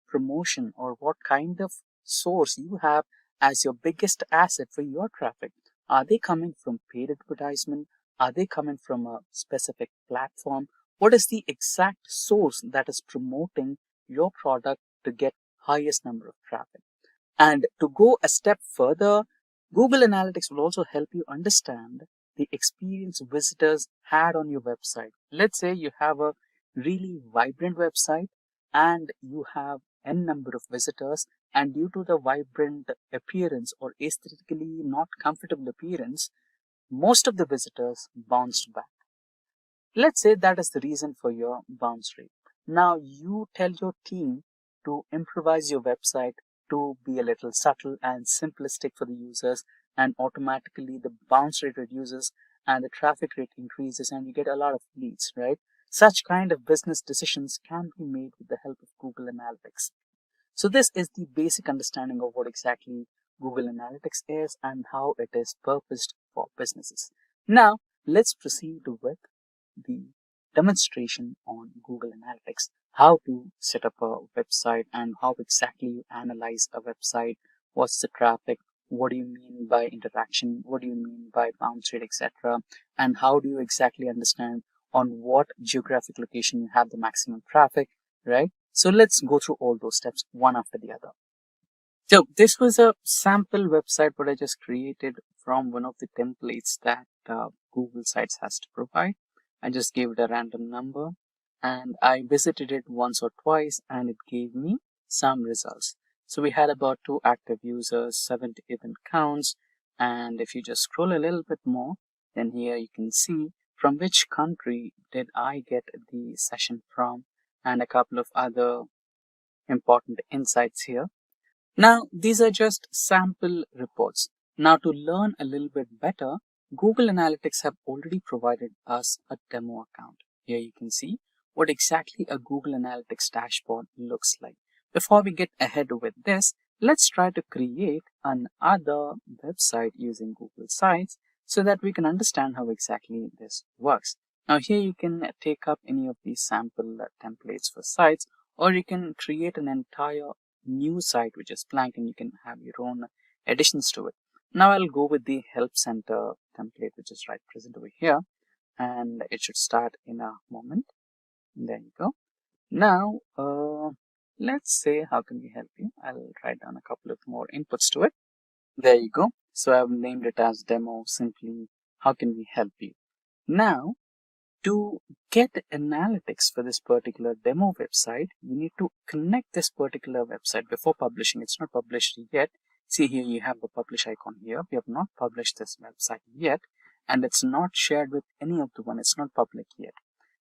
promotion or what kind of source you have as your biggest asset for your traffic. Are they coming from paid advertisement? Are they coming from a specific platform? What is the exact source that is promoting your product to get highest number of traffic? And to go a step further, Google Analytics will also help you understand the experience visitors had on your website. Let's say you have a really vibrant website and you have n number of visitors, and due to the vibrant appearance or aesthetically not comfortable appearance, most of the visitors bounced back. Let's say that is the reason for your bounce rate. Now you tell your team to improvise your website to be a little subtle and simplistic for the users, and automatically the bounce rate reduces and the traffic rate increases and you get a lot of leads, right? Such kind of business decisions can be made with the help of Google Analytics. So this is the basic understanding of what exactly Google Analytics is and how it is purposed for businesses. Now let's proceed with the demonstration on Google Analytics, how to set up a website and how exactly you analyze a website, what's the traffic, what do you mean by interaction, what do you mean by bounce rate, etc., and how do you exactly understand on what geographic location you have the maximum traffic, right? So let's go through all those steps one after the other. So this was a sample website what I just created from one of the templates that Google Sites has to provide. I just gave it a random number and I visited it once or twice and it gave me some results. So we had about 2 active users, 70 event counts, and if you just scroll a little bit more, then here you can see from which country did I get the session from and a couple of other important insights here. Now, these are just sample reports. Now, to learn a little bit better, Google Analytics have already provided us a demo account. Here you can see what exactly a Google Analytics dashboard looks like. Before we get ahead with this, let's try to create another website using Google Sites so that we can understand how exactly this works. Now, here you can take up any of these sample templates for sites, or you can create an entire new site which is blank and you can have your own additions to it. Now I'll go with the help center template which is right present over here, and it should start in a moment. There you go. Now let's say how can we help you. I'll write down a couple of more inputs to it. There you go. So I've named it as demo, simply how can we help you. Now to get analytics for this particular demo website, you need to connect this particular website before publishing. It's not published yet. See here, you have the publish icon here. We have not published this website yet, and it's not shared with any of the one. It's not public yet.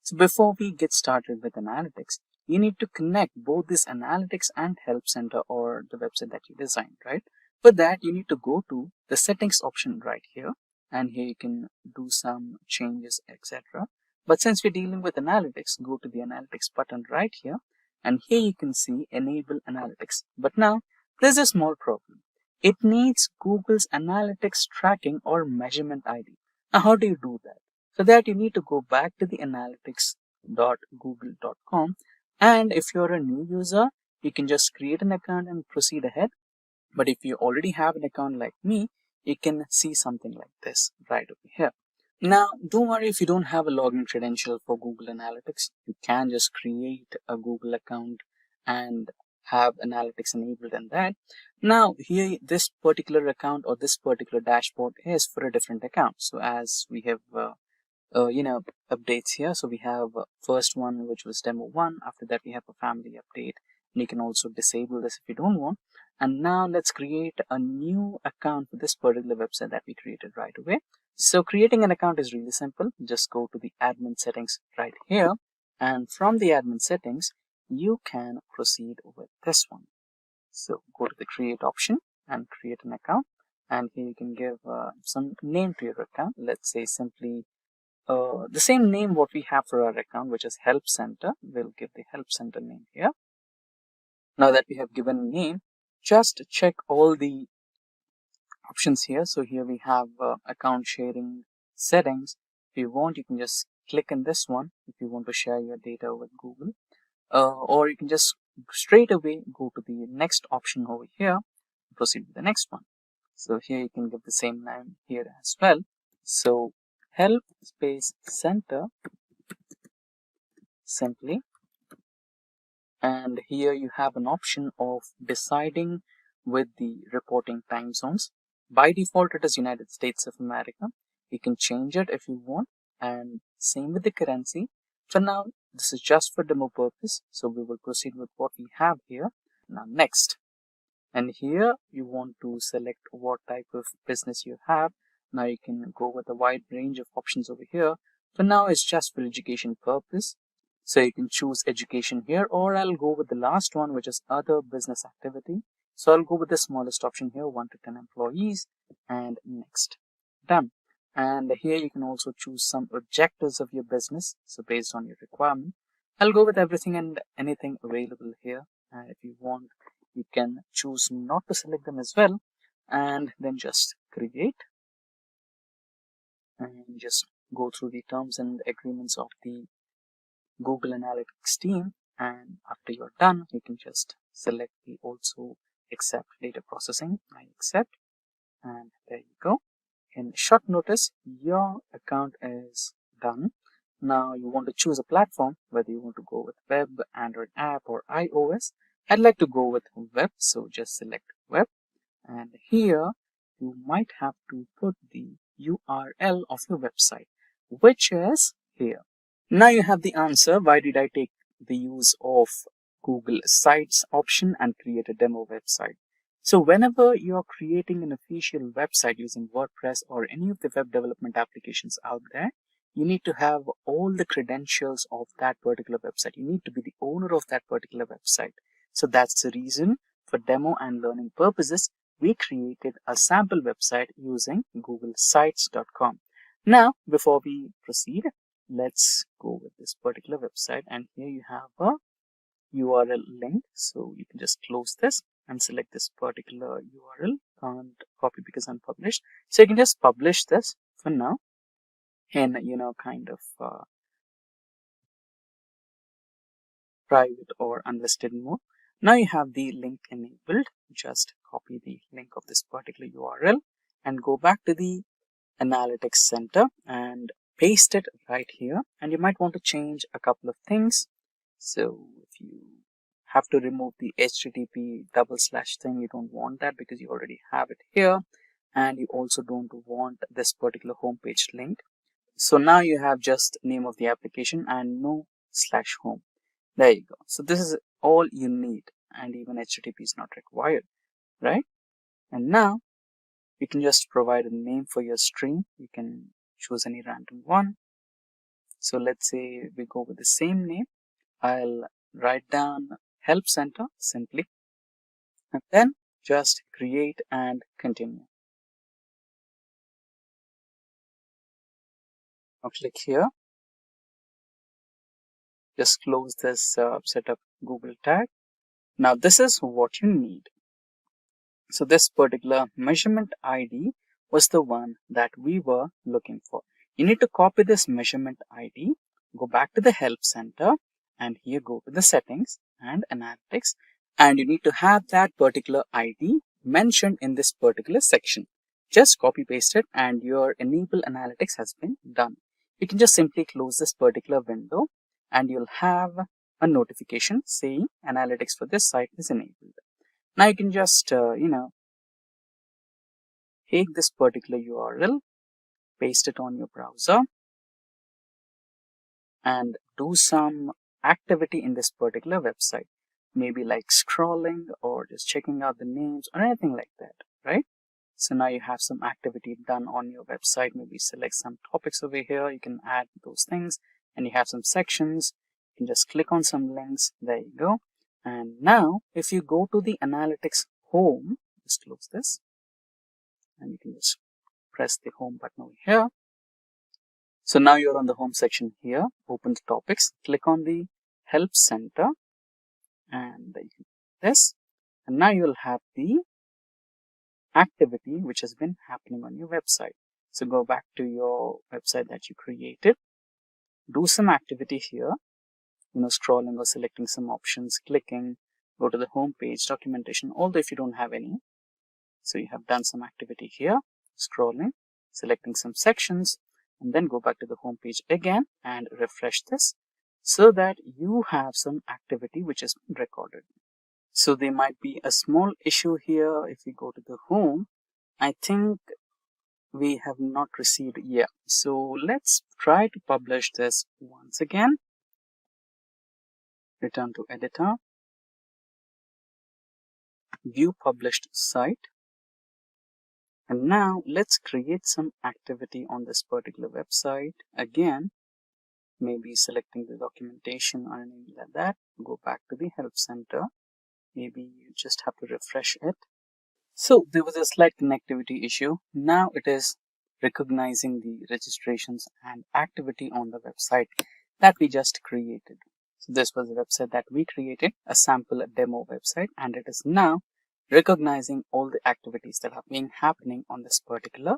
So before we get started with analytics, you need to connect both this analytics and help center or the website that you designed, right? For that, you need to go to the settings option right here, and here you can do some changes, etc. But since we're dealing with analytics, go to the analytics button right here, and here you can see enable analytics. But now there's a small problem. It needs Google's analytics tracking or measurement ID. Now how do you do that? For that you need to go back to the analytics.google.com, and if you're a new user, you can just create an account and proceed ahead. But if you already have an account like me, you can see something like this right over here. Now, don't worry if you don't have a login credential for Google Analytics. You can just create a Google account and have analytics enabled in that. Now, here, this particular account or this particular dashboard is for a different account. So as we have, updates here. So we have first one, which was demo 1. After that, we have a family update. And you can also disable this if you don't want. And now let's create a new account for this particular website that we created right away. So creating an account is really simple. Just go to the admin settings right here. And from the admin settings, you can proceed with this one. So go to the create option and create an account. And here you can give some name to your account. Let's say simply the same name what we have for our account, which is Help Center. We'll give the Help Center name here. Now that we have given a name, just check all the options here. So here we have account sharing settings. If you want, you can just click in this one if you want to share your data with Google, or you can just straight away go to the next option over here and proceed with the next one. So here you can give the same name here as well. So Help space Center simply, and here you have an option of deciding with the reporting time zones. By default it is United States of America. You can change it if you want, and same with the currency. For now this is just for demo purpose, so we will proceed with what we have here. Now next, and here you want to select what type of business you have. Now you can go with a wide range of options over here. For now it's just for education purpose, so you can choose education here, or I'll go with the last one, which is other business activity. So I'll go with the smallest option here, 1 to 10 employees, and next. Done. And here you can also choose some objectives of your business, so based on your requirement. I'll go with everything and anything available here, and if you want you can choose not to select them as well, and then just create and just go through the terms and agreements of the Google Analytics team. And after you're done, you can just select the also accept data processing. I accept, and there you go. In short notice, your account is done. Now you want to choose a platform, whether you want to go with web, Android app, or iOS. I'd like to go with web, so just select web, and here you might have to put the URL of your website, which is here. Now you have the answer. Why did I take the use of Google Sites option and create a demo website? So whenever you're creating an official website using WordPress or any of the web development applications out there, you need to have all the credentials of that particular website. You need to be the owner of that particular website. So that's the reason for demo and learning purposes, we created a sample website using googlesites.com. Now, before we proceed, let's go with this particular website, and here you have a URL link. So you can just close this and select this particular URL. Can't copy because unpublished. So you can just publish this for now in kind of private or unlisted mode. Now you have the link enabled. Just copy the link of this particular URL and go back to the Analytics Center and paste it right here. And you might want to change a couple of things. So if you have to remove the HTTP / thing, you don't want that because you already have it here, and you also don't want this particular homepage link. So now you have just name of the application and no /home. There you go. So this is all you need, and even HTTP is not required, right? And now you can just provide a name for your stream. You can choose any random one. So let's say we go with the same name. I'll write down Help Center simply, and then just create and continue. Now click here Just close this setup Google tag. Now this is what you need. So this particular measurement ID was the one that we were looking for. You need to copy this measurement ID, go back to the help center, and here go to the settings and analytics, and you need to have that particular ID mentioned in this particular section. Just copy paste it and your enable analytics has been done. You can just simply close this particular window and you'll have a notification saying analytics for this site is enabled. Now you can just, take this particular URL, paste it on your browser, and do some activity in this particular website. Maybe like scrolling or just checking out the names or anything like that, right? So now you have some activity done on your website. Maybe select some topics over here. You can add those things and you have some sections. You can just click on some links. There you go. And now if you go to the analytics home, just close this and you can just press the home button over here. So now you're on the home section here. Open the topics, click on the help center and you can do this. And now you'll have the activity which has been happening on your website. So go back to your website that you created, do some activity here, scrolling or selecting some options, clicking, go to the home page, documentation, although if you don't have any. So you have done some activity here, scrolling, selecting some sections, and then go back to the home page again and refresh this so that you have some activity which has been recorded. So there might be a small issue here. If we go to the home, I think we have not received yet. So let's try to publish this once again. Return to editor, view published site. And now let's create some activity on this particular website. Again, maybe selecting the documentation or anything like that. Go back to the help center. Maybe you just have to refresh it. So there was a slight connectivity issue. Now it is recognizing the registrations and activity on the website that we just created. So this was the website that we created, a sample demo website, and it is now recognizing all the activities that have been happening on this particular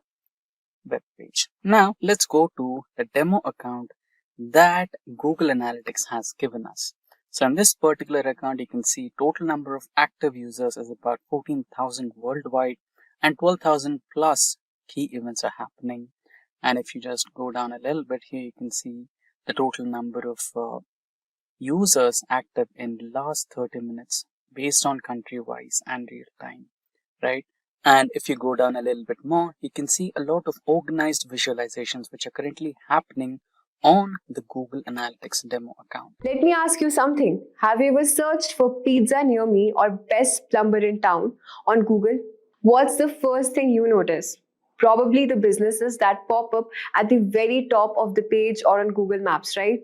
web page. Now let's go to the demo account that Google Analytics has given us. So in this particular account, you can see total number of active users is about 14,000 worldwide and 12,000 plus key events are happening. And if you just go down a little bit here, you can see the total number of users active in the last 30 minutes based on country wise and real time, right? And if you go down a little bit more, you can see a lot of organized visualizations which are currently happening on the Google Analytics demo account. Let me ask you something. Have you ever searched for pizza near me or best plumber in town on Google? What's the first thing you notice? Probably the businesses that pop up at the very top of the page or on Google Maps, right?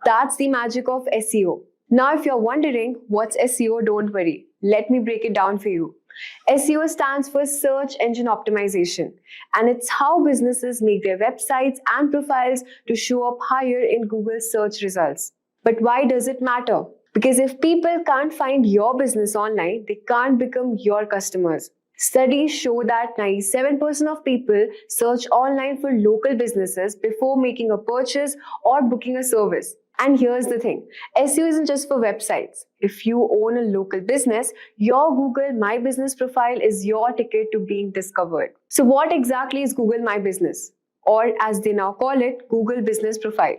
That's the magic of SEO. Now, if you're wondering what's SEO, don't worry. Let me break it down for you. SEO stands for Search Engine Optimization, and it's how businesses make their websites and profiles to show up higher in Google search results. But why does it matter? Because if people can't find your business online, they can't become your customers. Studies show that 97% of people search online for local businesses before making a purchase or booking a service. And here's the thing, SEO isn't just for websites. If you own a local business, your Google My Business profile is your ticket to being discovered. So what exactly is Google My Business? Or as they now call it, Google Business Profile.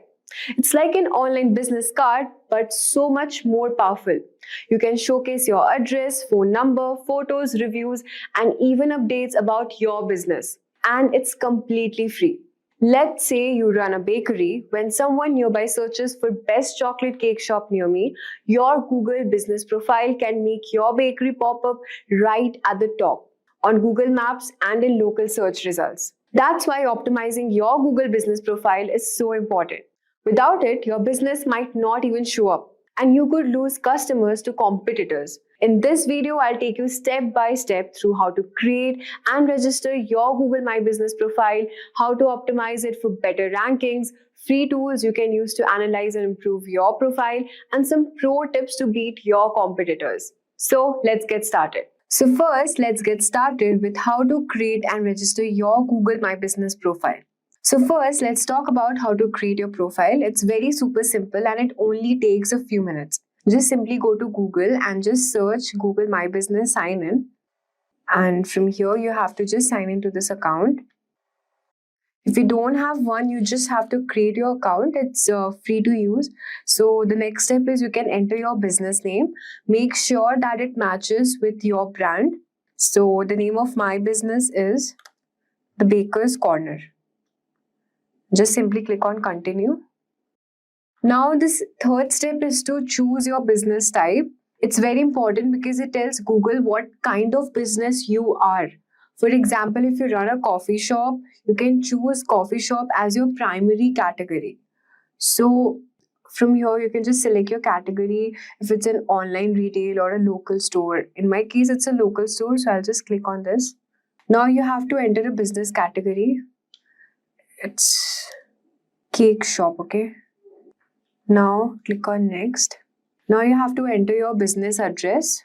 It's like an online business card, but so much more powerful. You can showcase your address, phone number, photos, reviews, and even updates about your business. And it's completely free. Let's say you run a bakery. When someone nearby searches for best chocolate cake shop near me, your Google Business Profile can make your bakery pop up right at the top on Google Maps and in local search results. That's why optimizing your Google Business Profile is so important. Without it, your business might not even show up, and you could lose customers to competitors. In this video, I'll take you step by step through how to create and register your Google My Business profile, how to optimize it for better rankings, free tools you can use to analyze and improve your profile, and some pro tips to beat your competitors. So let's get started. So first, let's get started with how to create and register your Google My Business profile. So first, let's talk about how to create your profile. It's very super simple and it only takes a few minutes. Just simply go to Google and just search Google My Business Sign In. And from here, you have to just sign into this account. If you don't have one, you just have to create your account. It's free to use. So the next step is you can enter your business name. Make sure that it matches with your brand. So the name of my business is The Baker's Corner. Just simply click on continue. Now this third step is to choose your business type. It's very important because it tells Google what kind of business you are. For example, if you run a coffee shop, you can choose coffee shop as your primary category. So from here, you can just select your category if it's an online retail or a local store. In my case, it's a local store, so I'll just click on this. Now you have to enter a business category. It's cake shop, okay? Now click on next. Now you have to enter your business address.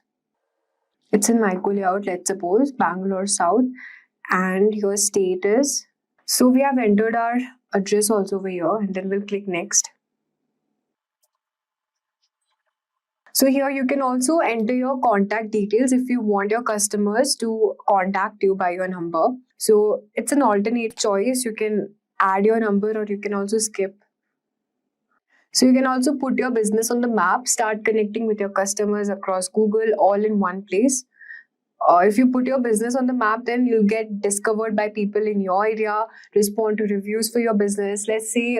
It's in micro layout, let's suppose, Bangalore South, and your state is. So we have entered our address also over here, and then we'll click next. So here you can also enter your contact details if you want your customers to contact you by your number. So it's an alternate choice. You can add your number or you can also skip. So you can also put your business on the map, start connecting with your customers across Google all in one place. If you put your business on the map, then you'll get discovered by people in your area, respond to reviews for your business. Let's say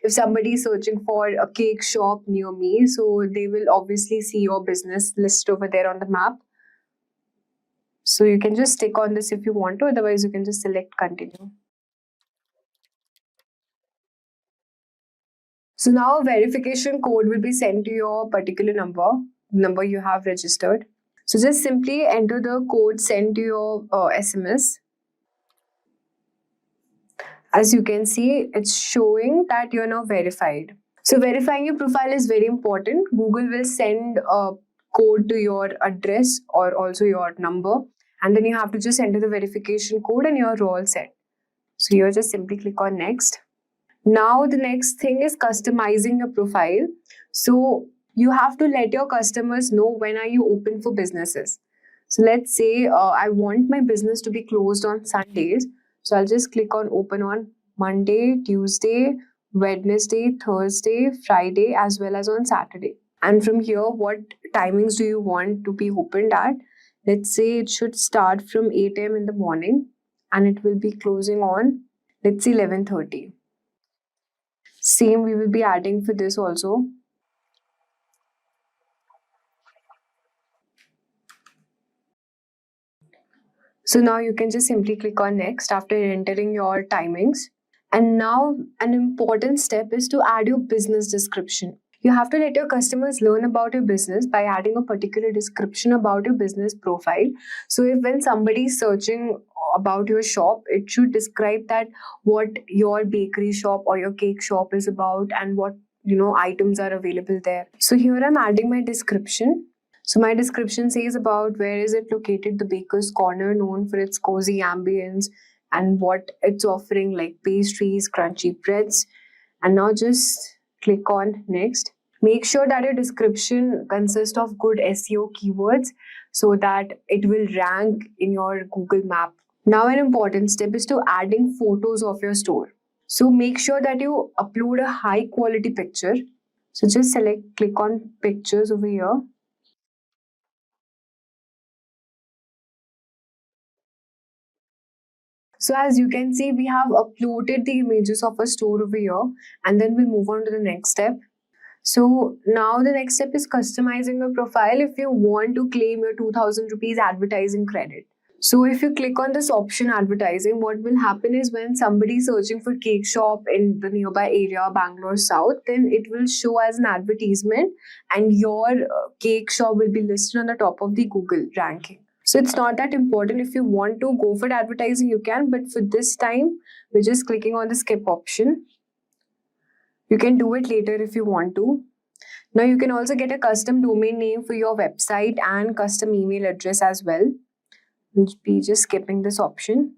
if somebody is searching for a cake shop near me, so they will obviously see your business list over there on the map. So you can just stick on this if you want to, otherwise you can just select continue. So now a verification code will be sent to your particular number you have registered. So just simply enter the code sent to your SMS. As you can see, it's showing that you're now verified. So verifying your profile is very important. Google will send a code to your address or also your number. And then you have to just enter the verification code and you're all set. So here just simply click on next. Now the next thing is customizing your profile. So you have to let your customers know when are you open for businesses. So let's say I want my business to be closed on Sundays. So I'll just click on open on Monday, Tuesday, Wednesday, Thursday, Friday, as well as on Saturday. And from here, what timings do you want to be opened at? Let's say it should start from 8 a.m. in the morning and it will be closing on, let's say 11:30. Same we will be adding for this also. So now you can just simply click on next after entering your timings. And now an important step is to add your business description. You have to let your customers learn about your business by adding a particular description about your business profile. So if when somebody is searching about your shop, it should describe that what your bakery shop or your cake shop is about and what items are available there. So here I'm adding my description. So my description says about where is it located, the Baker's Corner, known for its cozy ambience and what it's offering like pastries, crunchy breads. And now just click on next. Make sure that your description consists of good SEO keywords so that it will rank in your Google map. Now an important step is to adding photos of your store. So make sure that you upload a high quality picture. So just click on pictures over here. So as you can see, we have uploaded the images of a store over here, and then we'll move on to the next step. So now the next step is customizing your profile if you want to claim your 2000 rupees advertising credit. So if you click on this option advertising, what will happen is when somebody is searching for cake shop in the nearby area, Bangalore South, then it will show as an advertisement and your cake shop will be listed on the top of the Google ranking. So it's not that important. If you want to go for advertising, you can, but for this time, we're just clicking on the skip option. You can do it later if you want to. Now you can also get a custom domain name for your website and custom email address as well. We'll be just skipping this option.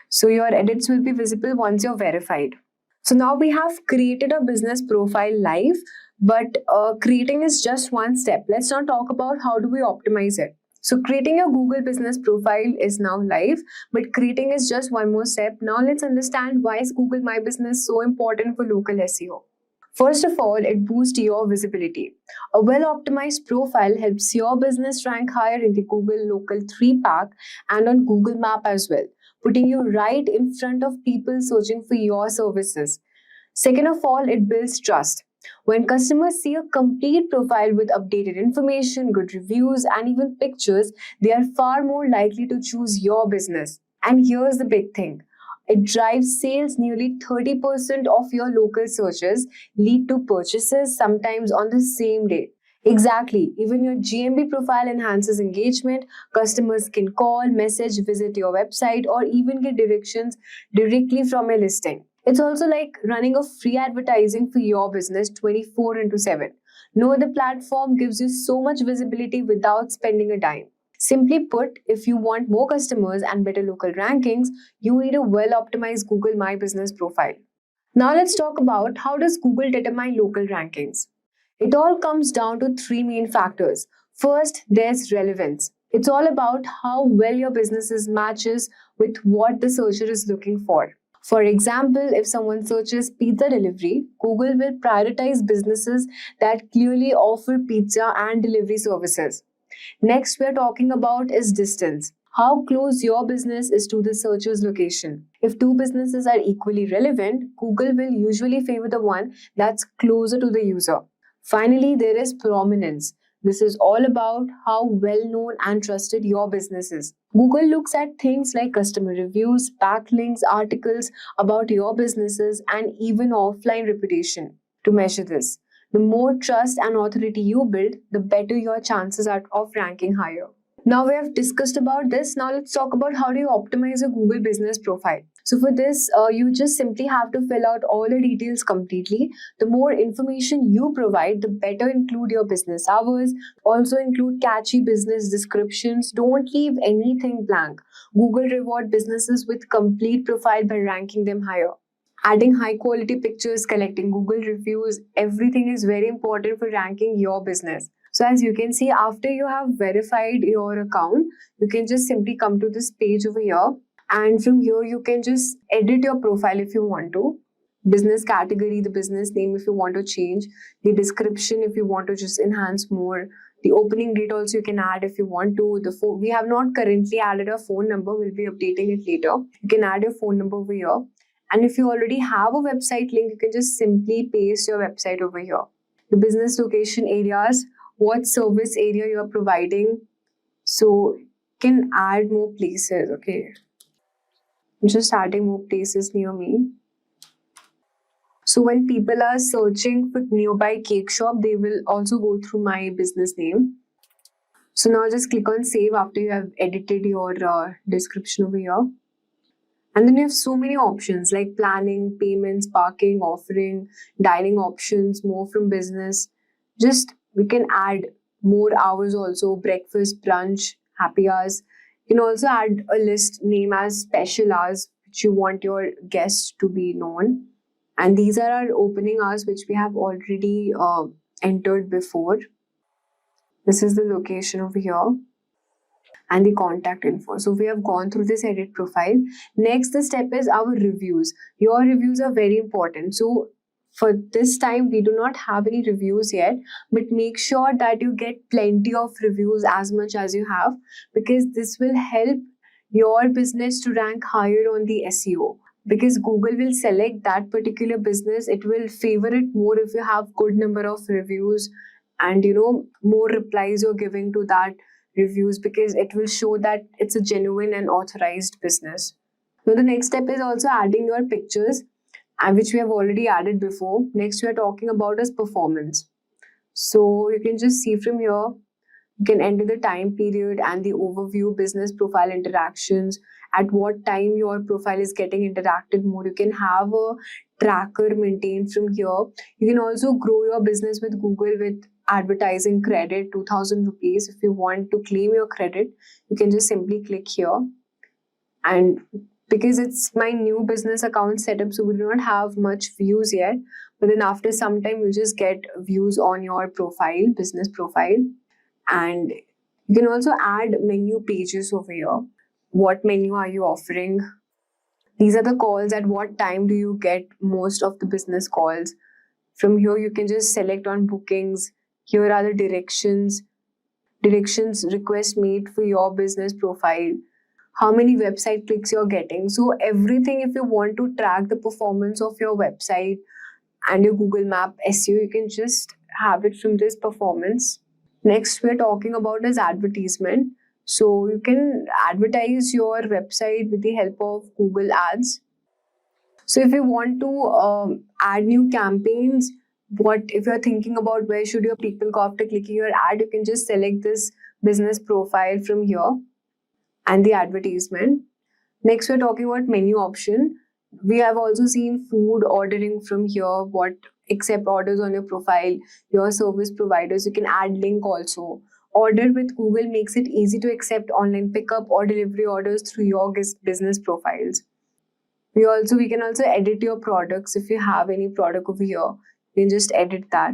So your edits will be visible once you're verified. So now we have created a business profile live, but creating is just one step. Let's now talk about how do we optimize it. So creating a Google business profile is now live, but creating is just one more step. Now let's understand why is Google My Business so important for local SEO. First of all, it boosts your visibility. A well-optimized profile helps your business rank higher in the Google Local 3 pack and on Google Map as well, putting you right in front of people searching for your services. Second of all, it builds trust. When customers see a complete profile with updated information, good reviews, and even pictures, they are far more likely to choose your business. And here's the big thing. It drives sales. Nearly 30% of your local searches lead to purchases, sometimes on the same day. Exactly. Even your GMB profile enhances engagement. Customers can call, message, visit your website, or even get directions directly from a listing. It's also like running a free advertising for your business 24/7. No other platform gives you so much visibility without spending a dime. Simply put, if you want more customers and better local rankings, you need a well-optimized Google My Business profile. Now let's talk about how does Google determine local rankings. It all comes down to three main factors. First, there's relevance. It's all about how well your business matches with what the searcher is looking for. For example, if someone searches pizza delivery, Google will prioritize businesses that clearly offer pizza and delivery services. Next, we are talking about is distance. How close your business is to the searcher's location. If two businesses are equally relevant, Google will usually favor the one that's closer to the user. Finally, there is prominence. This is all about how well known and trusted your business is. Google looks at things like customer reviews, backlinks, articles about your businesses, and even offline reputation to measure this. The more trust and authority you build, the better your chances are of ranking higher. Now we have discussed about this. Now let's talk about how do you optimize a Google business profile. So for this, you just simply have to fill out all the details completely. The more information you provide, the better include your business hours. Also include catchy business descriptions. Don't leave anything blank. Google reward businesses with complete profile by ranking them higher. Adding high quality pictures, collecting Google reviews, everything is very important for ranking your business. So as you can see, after you have verified your account, you can just simply come to this page over here. And from here, you can just edit your profile if you want to. Business category, the business name if you want to change. The description if you want to just enhance more. The opening date also you can add if you want to. The phone, we have not currently added a phone number. We'll be updating it later. You can add your phone number over here. And if you already have a website link, you can just simply paste your website over here. The business location areas, what service area you are providing. So you can add more places, okay. I'm just adding more places near me. So when people are searching for nearby cake shop, they will also go through my business name. So now just click on save after you have edited your description over here. And then you have so many options like planning, payments, parking, offering, dining options, more from business. Just we can add more hours also, breakfast, brunch, happy hours. You can also add a list name as special hours, which you want your guests to be known. And these are our opening hours, which we have already entered before. This is the location over here. And the contact info. So we have gone through this edit profile. Next, the step is our reviews. Your reviews are very important. So for this time, we do not have any reviews yet, but make sure that you get plenty of reviews as much as you have, because this will help your business to rank higher on the SEO. Because Google will select that particular business, it will favor it more if you have good number of reviews and more replies you're giving to that reviews, because it will show that it's a genuine and authorized business. Now the next step is also adding your pictures, which we have already added before. Next we are talking about is performance. So you can just see from here You can enter the time period and the overview, business profile interactions, at what time your profile is getting interacted more. You can have a tracker maintained from here. You can also grow your business with Google with advertising credit, 2000 rupees. If you want to claim your credit, you can just simply click here. And because it's my new business account setup, so we do not have much views yet. But then after some time, you just get views on your profile, business profile. And you can also add menu pages over here. What menu are you offering? These are the calls. At what time do you get most of the business calls? From here, you can just select on bookings. Here are the directions request made for your business profile, how many website clicks you're getting. So everything, if you want to track the performance of your website and your Google Map SEO, you can just have it from this performance. Next, we're talking about is advertisement. So you can advertise your website with the help of Google Ads. So if you want to add new campaigns, what if you're thinking about where should your people go after clicking your ad, you can just select this business profile from here and the advertisement. Next, we're talking about menu option. We have also seen food ordering from here, what accept orders on your profile, your service providers. You can add link also. Order with Google makes it easy to accept online pickup or delivery orders through your business profiles. We can also edit your products. If you have any product over here, you can just edit that.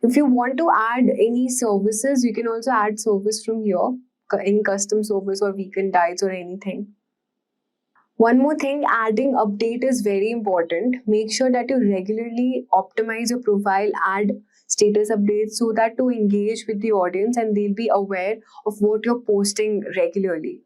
If you want to add any services, you can also add service from here, any custom service or weekend diets or anything. One more thing, adding update is very important. Make sure that you regularly optimize your profile, add status updates so that to engage with the audience and they'll be aware of what you're posting regularly.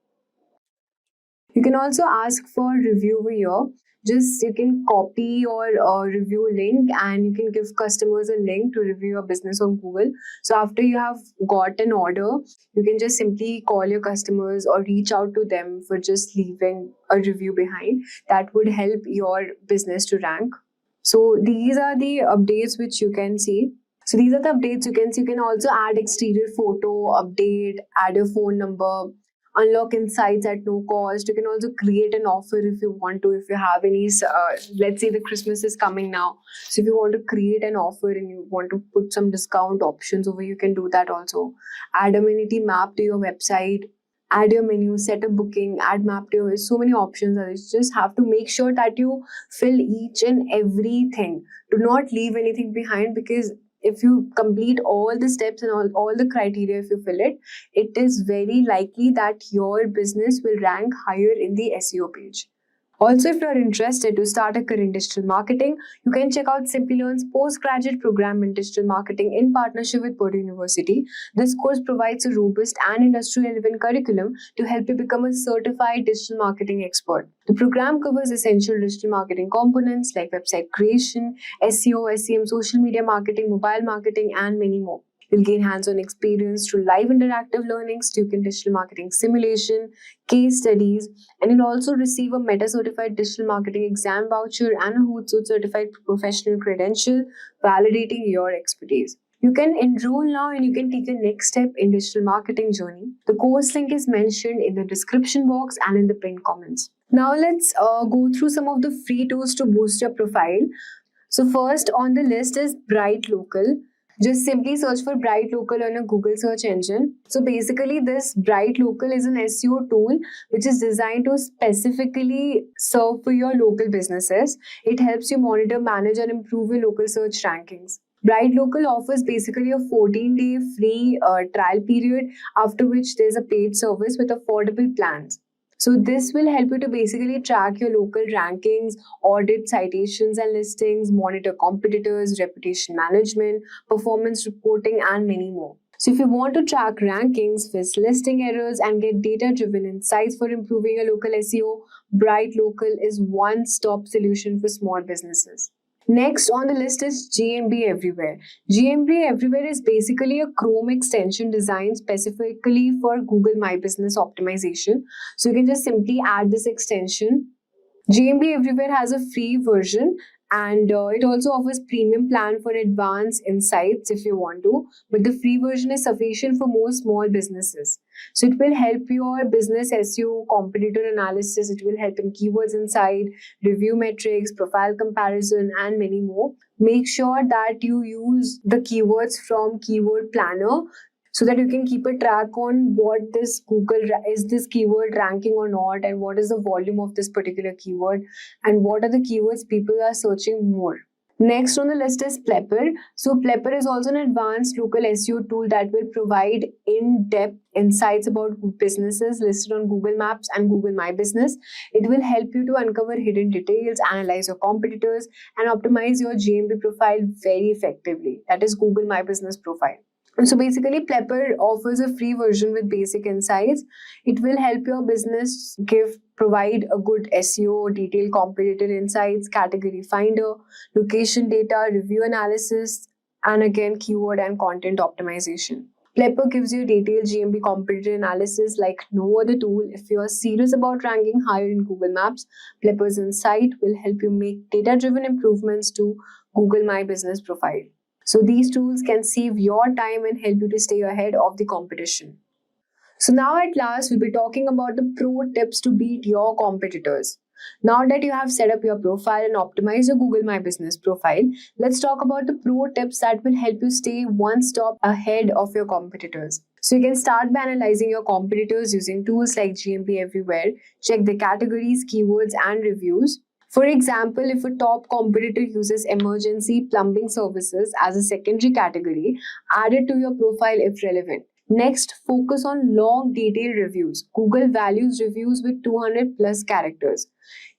You can also ask for review over here. Just you can copy your review link and you can give customers a link to review your business on Google. So after you have got an order, you can just simply call your customers or reach out to them for just leaving a review behind. That would help your business to rank. So these are the updates which you can see. So these are the updates you can see. You can also add exterior photo, update, add your phone number, unlock insights at no cost. You can also create an offer if you want to. If you have any, let's say the Christmas is coming now. So if you want to create an offer and you want to put some discount options over, you can do that also. Add amenity map to your website, add your menu, set a booking, add map to your, so many options. And you just have to make sure that you fill each and everything. Do not leave anything behind, because if you complete all the steps and all the criteria, if you fill it, it is very likely that your business will rank higher in the SEO page. Also, if you are interested to start a career in digital marketing, you can check out Simplilearn's postgraduate program in digital marketing in partnership with Purdue University. This course provides a robust and industry-relevant curriculum to help you become a certified digital marketing expert. The program covers essential digital marketing components like website creation, SEO, SEM, social media marketing, mobile marketing, and many more. You'll gain hands-on experience through live interactive learnings, Duke digital marketing simulation, case studies, and you'll also receive a Meta-certified digital marketing exam voucher and a Hootsuite certified professional credential validating your expertise. You can enroll now and you can take the next step in digital marketing journey. The course link is mentioned in the description box and in the pinned comments. Now let's go through some of the free tools to boost your profile. So first on the list is Bright Local. Just simply search for Bright Local on a Google search engine. So basically this Bright Local is an SEO tool which is designed to specifically serve for your local businesses. It helps you monitor, manage and improve your local search rankings. Bright Local offers basically a 14-day free trial period, after which there's a paid service with affordable plans. So this will help you to basically track your local rankings, audit citations and listings, monitor competitors, reputation management, performance reporting, and many more. So if you want to track rankings, fix listing errors, and get data-driven insights for improving your local SEO, Bright Local is one-stop solution for small businesses. Next on the list is GMB Everywhere. GMB Everywhere is basically a Chrome extension designed specifically for Google My Business optimization. So you can just simply add this extension. GMB Everywhere has a free version and it also offers premium plan for advanced insights if you want to, but the free version is sufficient for most small businesses. So it will help your business SEO, competitor analysis, it will help in keywords insight, review metrics, profile comparison, and many more. Make sure that you use the keywords from keyword planner so that you can keep a track on what this is this keyword ranking or not, and what is the volume of this particular keyword, and what are the keywords people are searching more. Next on the list is Plepper. So Plepper is also an advanced local SEO tool that will provide in-depth insights about businesses listed on Google Maps and Google My Business. It will help you to uncover hidden details, analyze your competitors, and optimize your GMB profile very effectively. That is Google My Business profile. And so basically, Plepper offers a free version with basic insights. It will help your business provide a good SEO, detailed competitor insights, category finder, location data, review analysis, and again, keyword and content optimization. Plepper gives you detailed GMB competitor analysis like no other tool. If you are serious about ranking higher in Google Maps, Plepper's insight will help you make data-driven improvements to Google My Business profile. So these tools can save your time and help you to stay ahead of the competition. So now at last, we'll be talking about the pro tips to beat your competitors. Now that you have set up your profile and optimized your Google My Business profile, let's talk about the pro tips that will help you stay one step ahead of your competitors. So you can start by analyzing your competitors using tools like GMB Everywhere. Check the categories, keywords, and reviews. For example, if a top competitor uses emergency plumbing services as a secondary category, add it to your profile if relevant. Next, focus on long detailed reviews. Google values reviews with 200 plus characters.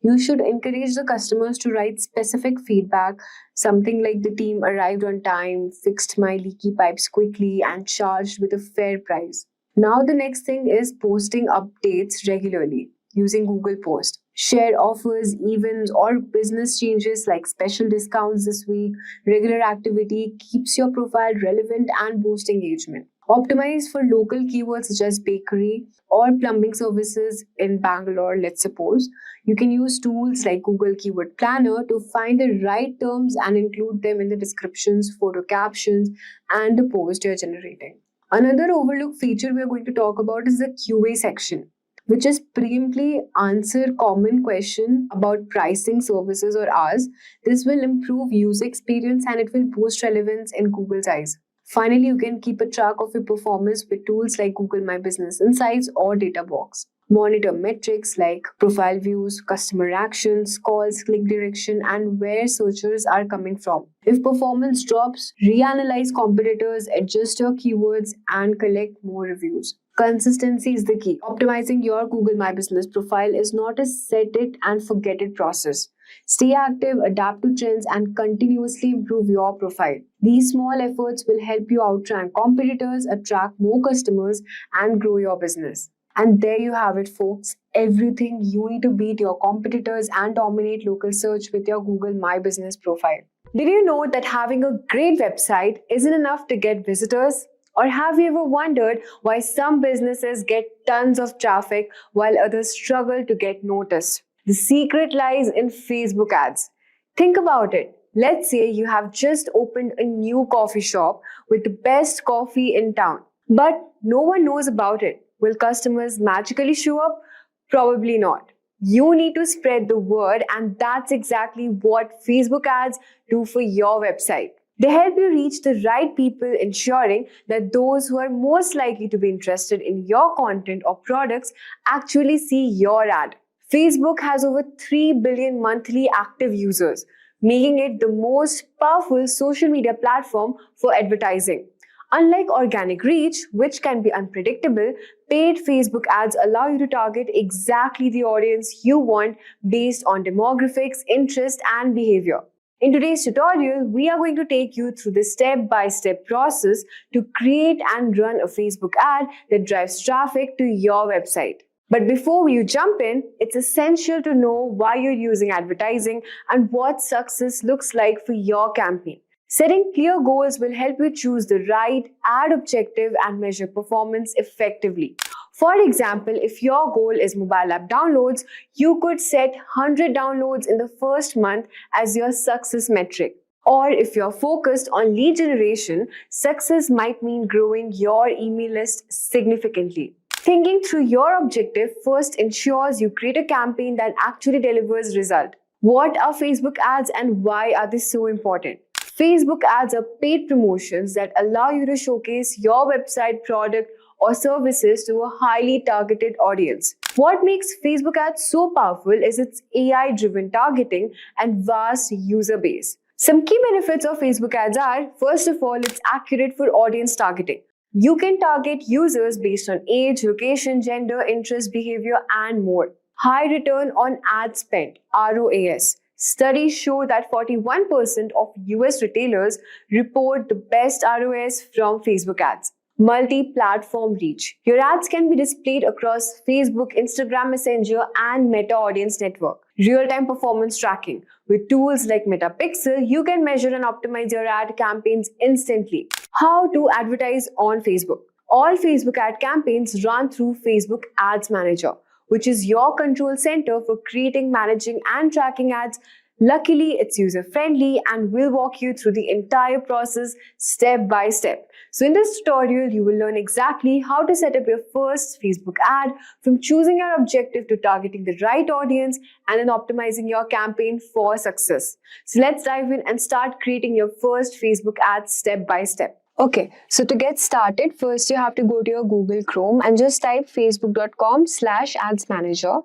You should encourage the customers to write specific feedback, something like the team arrived on time, fixed my leaky pipes quickly, and charged with a fair price. Now the next thing is posting updates regularly using Google Post. Share offers, events, or business changes like special discounts this week. Regular activity keeps your profile relevant and boosts engagement. Optimize for local keywords such as bakery or plumbing services in Bangalore, let's suppose. You can use tools like Google Keyword Planner to find the right terms and include them in the descriptions, photo captions, and the post you're generating. Another overlooked feature we're going to talk about is the QA section, which is preemptively answer common question about pricing services or hours. This will improve user experience and it will boost relevance in Google's eyes. Finally, you can keep a track of your performance with tools like Google My Business Insights or Databox. Monitor metrics like profile views, customer actions, calls, click direction, and where searchers are coming from. If performance drops, reanalyze competitors, adjust your keywords, and collect more reviews. Consistency is the key. Optimizing your Google My Business profile is not a set it and forget it process. Stay active, adapt to trends, and continuously improve your profile. These small efforts will help you outrank competitors, attract more customers, and grow your business. And there you have it, folks. Everything you need to beat your competitors and dominate local search with your Google My Business profile. Did you know that having a great website isn't enough to get visitors? Or have you ever wondered why some businesses get tons of traffic while others struggle to get noticed? The secret lies in Facebook ads. Think about it. Let's say you have just opened a new coffee shop with the best coffee in town, but no one knows about it. Will customers magically show up? Probably not. You need to spread the word, and that's exactly what Facebook ads do for your website. They help you reach the right people, ensuring that those who are most likely to be interested in your content or products actually see your ad. Facebook has over 3 billion monthly active users, making it the most powerful social media platform for advertising. Unlike organic reach, which can be unpredictable, paid Facebook ads allow you to target exactly the audience you want based on demographics, interest, and behavior. In today's tutorial, we are going to take you through the step-by-step process to create and run a Facebook ad that drives traffic to your website. But before you jump in, it's essential to know why you're using advertising and what success looks like for your campaign. Setting clear goals will help you choose the right ad objective and measure performance effectively. For example, if your goal is mobile app downloads, you could set 100 downloads in the first month as your success metric. Or if you're focused on lead generation, success might mean growing your email list significantly. Thinking through your objective first ensures you create a campaign that actually delivers result. What are Facebook ads and why are they so important? Facebook ads are paid promotions that allow you to showcase your website, product, or services to a highly targeted audience. What makes Facebook ads so powerful is its AI-driven targeting and vast user base. Some key benefits of Facebook ads are, first of all, it's accurate for audience targeting. You can target users based on age, location, gender, interest, behavior, and more. High return on ad spend, ROAS. Studies show that 41% of US retailers report the best ROAS from Facebook ads. Multi-platform reach. Your ads can be displayed across Facebook, Instagram Messenger, and Meta Audience Network. Real-time performance tracking. With tools like Metapixel, you can measure and optimize your ad campaigns instantly. How to advertise on Facebook? All Facebook ad campaigns run through Facebook Ads Manager, which is your control center for creating, managing, and tracking ads. Luckily, it's user-friendly and will walk you through the entire process step by step. So in this tutorial, you will learn exactly how to set up your first Facebook ad, from choosing your objective to targeting the right audience and then optimizing your campaign for success. So let's dive in and start creating your first Facebook ad step by step. Okay, so to get started, first you have to go to your Google Chrome and just type facebook.com/ads manager.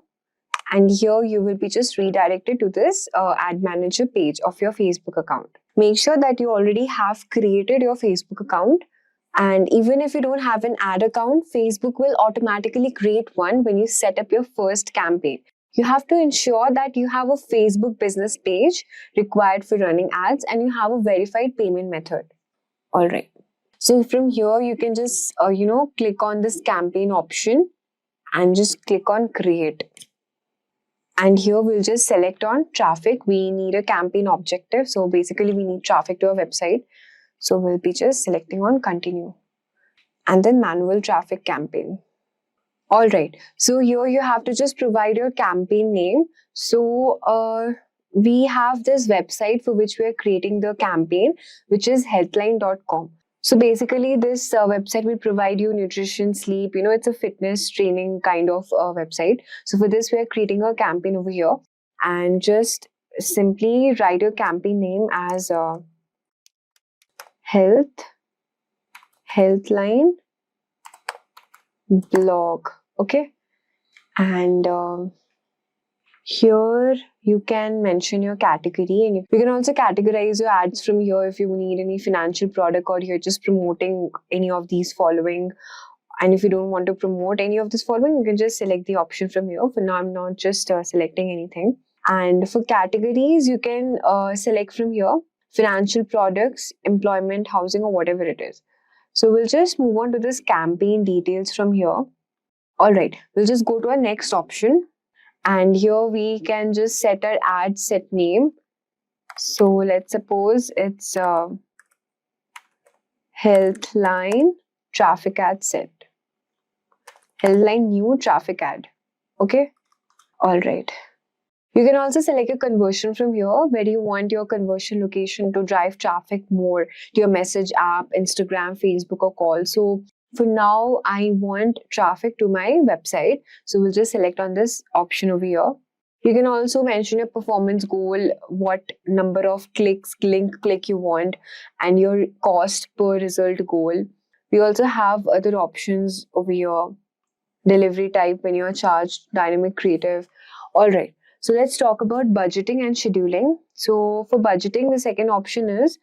And here you will be just redirected to this ad manager page of your Facebook account. Make sure that you already have created your Facebook account. And even if you don't have an ad account, Facebook will automatically create one when you set up your first campaign. You have to ensure that you have a Facebook business page required for running ads and you have a verified payment method. All right. So from here, you can just, click on this campaign option and just click on create. And here we'll just select on traffic. We need a campaign objective. So basically we need traffic to our website. So we'll be just selecting on continue and then manual traffic campaign. All right. So here you have to just provide your campaign name. So we have this website for which we are creating the campaign, which is healthline.com. So basically this website will provide you nutrition, sleep, it's a fitness training kind of website. So for this, we are creating a campaign over here and just simply write your campaign name as Healthline blog. Okay. And here you can mention your category and you can also categorize your ads from here if you need any financial product or you're just promoting any of these following. And if you don't want to promote any of this following, you can just select the option from here. For now, I'm not just selecting anything. And for categories, you can select from here financial products, employment, housing, or whatever it is. So we'll just move on to this campaign details from here. All right, we'll just go to our next option. And here we can just set our ad set name. So let's suppose it's Healthline traffic ad set. Healthline new traffic ad. Okay. All right. You can also select a conversion from here where you want your conversion location to drive traffic more to your message app, Instagram, Facebook, or call. So for now, I want traffic to my website. So we'll just select on this option over here. You can also mention your performance goal, what number of clicks, link click you want, and your cost per result goal. We also have other options over here. Delivery type when you're charged, dynamic creative. All right. So let's talk about budgeting and scheduling. So for budgeting, the second option is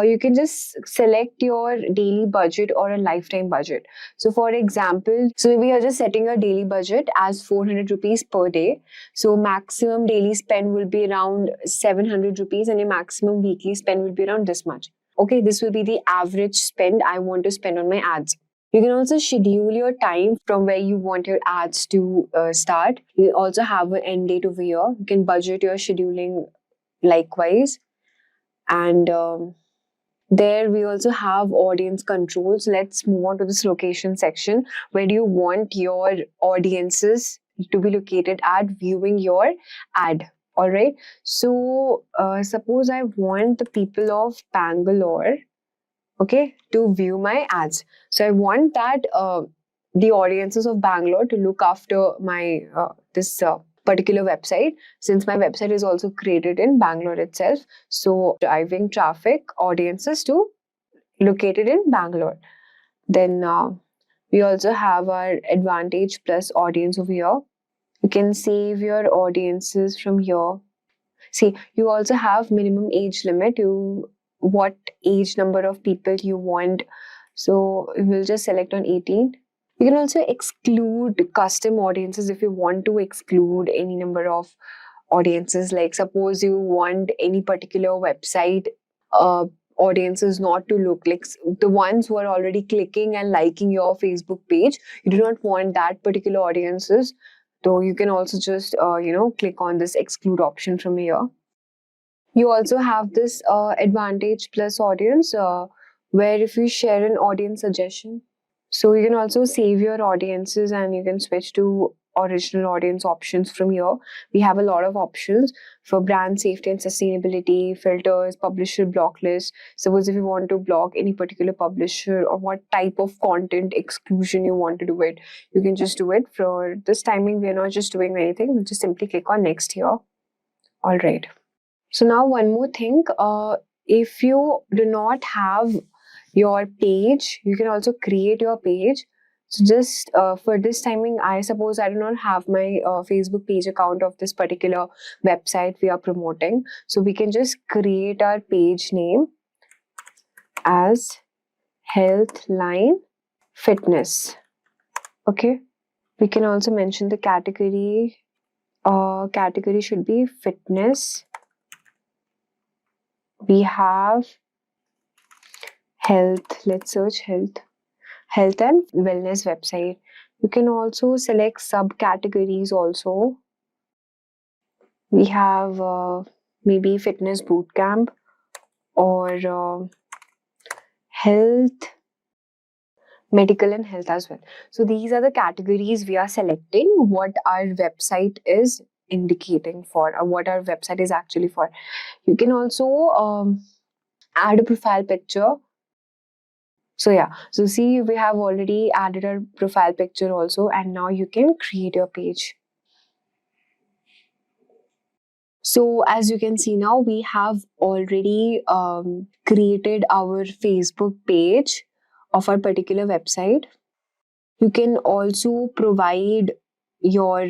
you can just select your daily budget or a lifetime budget. So for example, we are just setting a daily budget as 400 rupees per day. So maximum daily spend will be around 700 rupees and your maximum weekly spend will be around this much. Okay, this will be the average spend I want to spend on my ads. You can also schedule your time from where you want your ads to start. You also have an end date over here. You can budget your scheduling likewise. And There we also have audience controls. Let's move on to this location section. Where do you want your audiences to be located at viewing your ad? All right. So suppose I want the people of Bangalore, okay, to view my ads. So I want that the audiences of Bangalore to look after my this particular website, since my website is also created in Bangalore itself. So driving traffic audiences to located in Bangalore. Then we also have our Advantage Plus audience over here. You can save your audiences from here. See, you also have minimum age limit. What age number of people you want. So we'll just select on 18. You can also exclude custom audiences if you want to exclude any number of audiences. Like suppose you want any particular website audiences not to look like the ones who are already clicking and liking your Facebook page. You do not want that particular audiences. So you can also just click on this exclude option from here. You also have this Advantage Plus audience where if you share an audience suggestion, so you can also save your audiences and you can switch to original audience options from here. We have a lot of options for brand safety and sustainability, filters, publisher block list. Suppose if you want to block any particular publisher or what type of content exclusion you want to do it, you can just do it. For this timing, we are not just doing anything. We'll just simply click on next here. All right. So now one more thing, if you do not have your page, you can also create your page. So just for this timing, I suppose I do not have my Facebook page account of this particular website we are promoting. So we can just create our page name as Healthline Fitness. Okay. We can also mention the category. Category should be fitness. We have health. Let's search health and wellness website. You can also select subcategories also. We have maybe fitness bootcamp or health, medical and health as well. So these are the categories we are selecting what our website is indicating for, or what our website is actually for. You can also add a profile picture. So yeah, so see, we have already added our profile picture also, and now you can create your page. So as you can see now, we have already created our Facebook page of our particular website. You can also provide your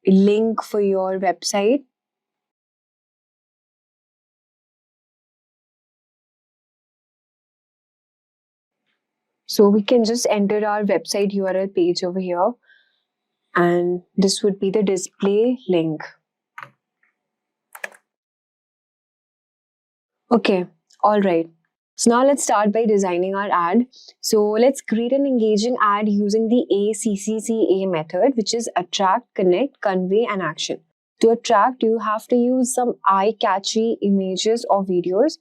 link for your website. So we can just enter our website URL page over here, and this would be the display link. Okay, all right. So now let's start by designing our ad. So let's create an engaging ad using the ACCCA method, which is attract, connect, convey, and action. To attract, you have to use some eye-catchy images or videos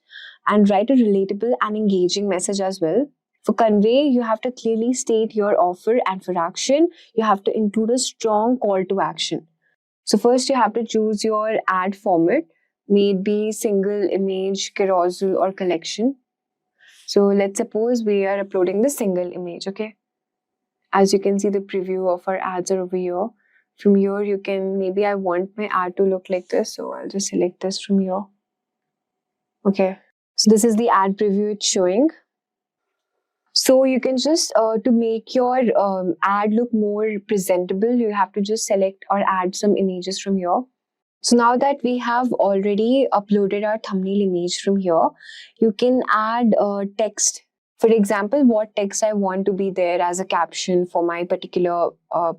and write a relatable and engaging message as well. For convey, you have to clearly state your offer, and for action, you have to include a strong call to action. So first you have to choose your ad format, may it be single image, carousel, or collection. So let's suppose we are uploading the single image, okay? As you can see, the preview of our ads are over here. From here, you can, maybe I want my ad to look like this, so I'll just select this from here. Okay, so this is the ad preview it's showing. So you can just, to make your ad look more presentable, you have to just select or add some images from here. So now that we have already uploaded our thumbnail image from here, you can add text. For example, what text I want to be there as a caption for my particular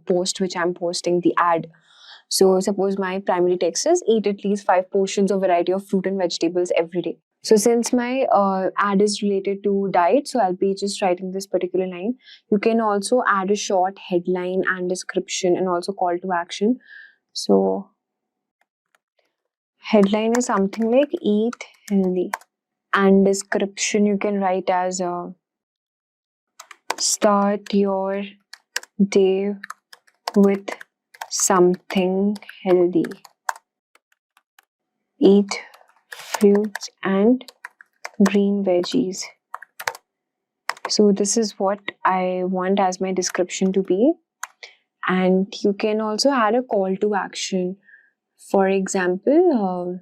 post which I'm posting the ad. So suppose my primary text is eat at least 5 portions of variety of fruit and vegetables every day. So since my ad is related to diet, so I'll be just writing this particular line. You can also add a short headline and description and also call to action. So headline is something like eat healthy. and description you can write as start your day with something healthy. Eat fruits and green veggies. So this is what I want as my description to be. And you can also add a call to action. For example,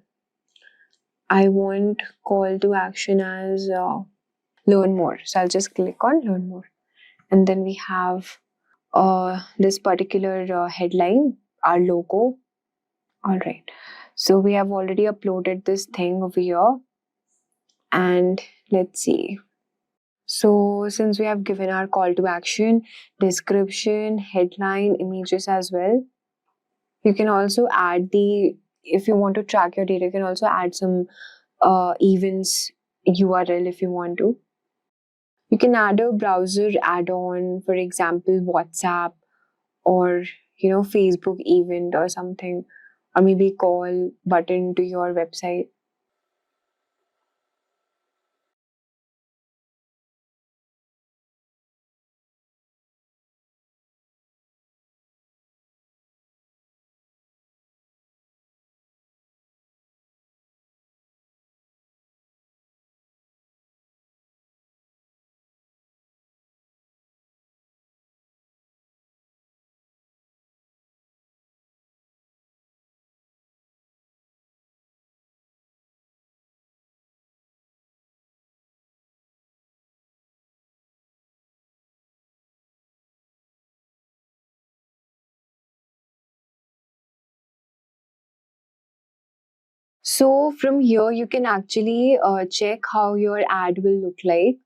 I want call to action as learn more. So I'll just click on learn more. And then we have this particular headline, our logo. All right. So we have already uploaded this thing over here. And let's see. So since we have given our call to action, description, headline, images as well, you can also add if you want to track your data, you can also add some events URL if you want to. You can add a browser add-on, for example, WhatsApp or Facebook event or something, or maybe call button to your website. So from here, you can actually check how your ad will look like.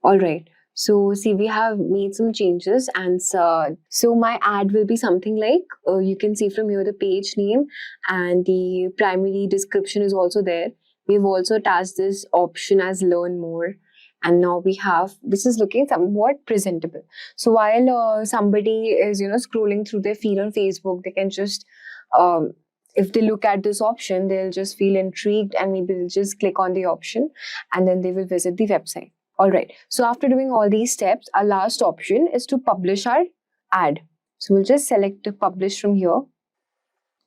All right. So see, we have made some changes, and so my ad will be something like, you can see from here the page name and the primary description is also there. We've also attached this option as learn more. And now we have, this is looking somewhat presentable. So while somebody is, scrolling through their feed on Facebook, they can just, if they look at this option, they'll just feel intrigued and maybe they'll just click on the option and then they will visit the website. Alright, so after doing all these steps, our last option is to publish our ad. So we'll just select the publish from here.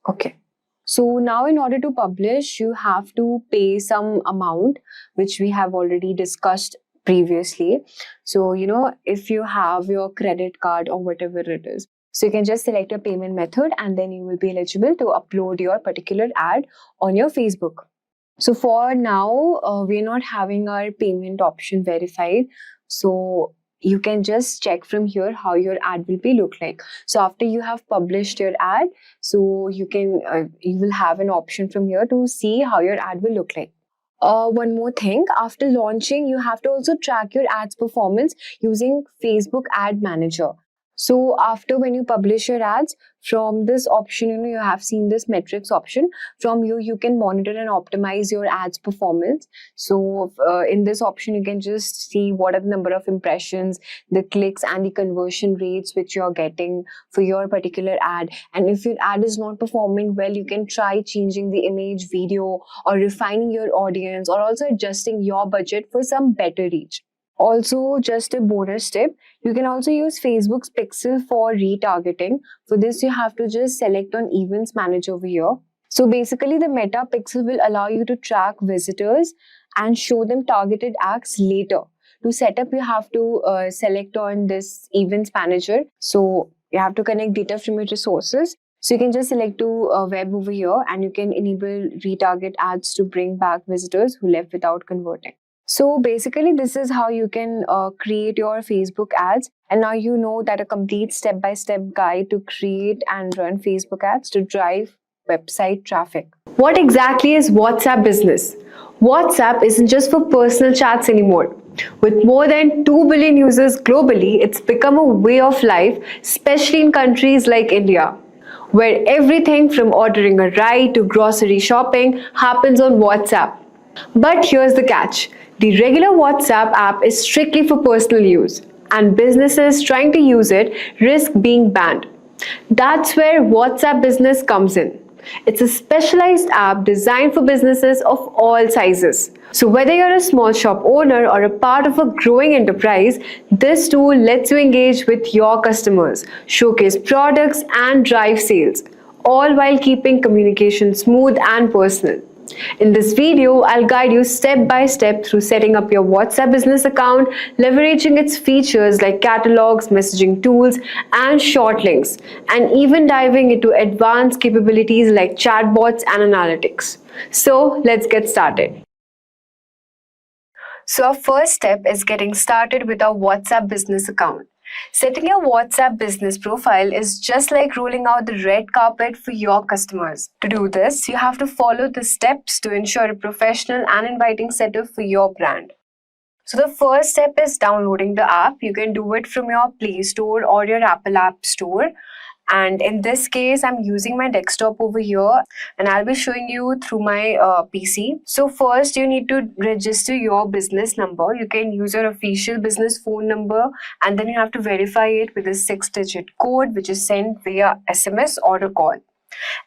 Okay. So now in order to publish, you have to pay some amount, which we have already discussed previously. So, if you have your credit card or whatever it is, so you can just select a payment method and then you will be eligible to upload your particular ad on your Facebook. So for now, we're not having our payment option verified. So you can just check from here how your ad will be look like. So after you have published your ad, so you will have an option from here to see how your ad will look like. One more thing, after launching, you have to also track your ads performance using Facebook Ad Manager. So after when you publish your ads, from this option, you have seen this metrics option. From you can monitor and optimize your ads performance. So in this option, you can just see what are the number of impressions, the clicks and the conversion rates which you're getting for your particular ad. And if your ad is not performing well, you can try changing the image, video, or refining your audience, or also adjusting your budget for some better reach. Also, just a bonus tip, you can also use Facebook's Pixel for retargeting. For this, you have to just select on Events Manager over here. So basically, the Meta Pixel will allow you to track visitors and show them targeted ads later. To set up, you have to select on this Events Manager. So you have to connect data from your resources. So you can just select to web over here and you can enable retarget ads to bring back visitors who left without converting. So basically, this is how you can create your Facebook ads. And now you know that a complete step-by-step guide to create and run Facebook ads to drive website traffic. What exactly is WhatsApp business? WhatsApp isn't just for personal chats anymore. With more than 2 billion users globally, it's become a way of life, especially in countries like India, where everything from ordering a ride to grocery shopping happens on WhatsApp. But here's the catch. The regular WhatsApp app is strictly for personal use, and businesses trying to use it risk being banned. That's where WhatsApp Business comes in. It's a specialized app designed for businesses of all sizes. So whether you're a small shop owner or a part of a growing enterprise, this tool lets you engage with your customers, showcase products and drive sales, all while keeping communication smooth and personal. In this video, I'll guide you step by step through setting up your WhatsApp business account, leveraging its features like catalogs, messaging tools, and short links, and even diving into advanced capabilities like chatbots and analytics. So let's get started. So our first step is getting started with our WhatsApp business account. Setting your WhatsApp business profile is just like rolling out the red carpet for your customers. To do this, you have to follow the steps to ensure a professional and inviting setup for your brand. So the first step is downloading the app. You can do it from your Play Store or your Apple App Store. And in this case, I'm using my desktop over here and I'll be showing you through my PC. So first you need to register your business number. You can use your official business phone number and then you have to verify it with a 6-digit code which is sent via SMS or a call.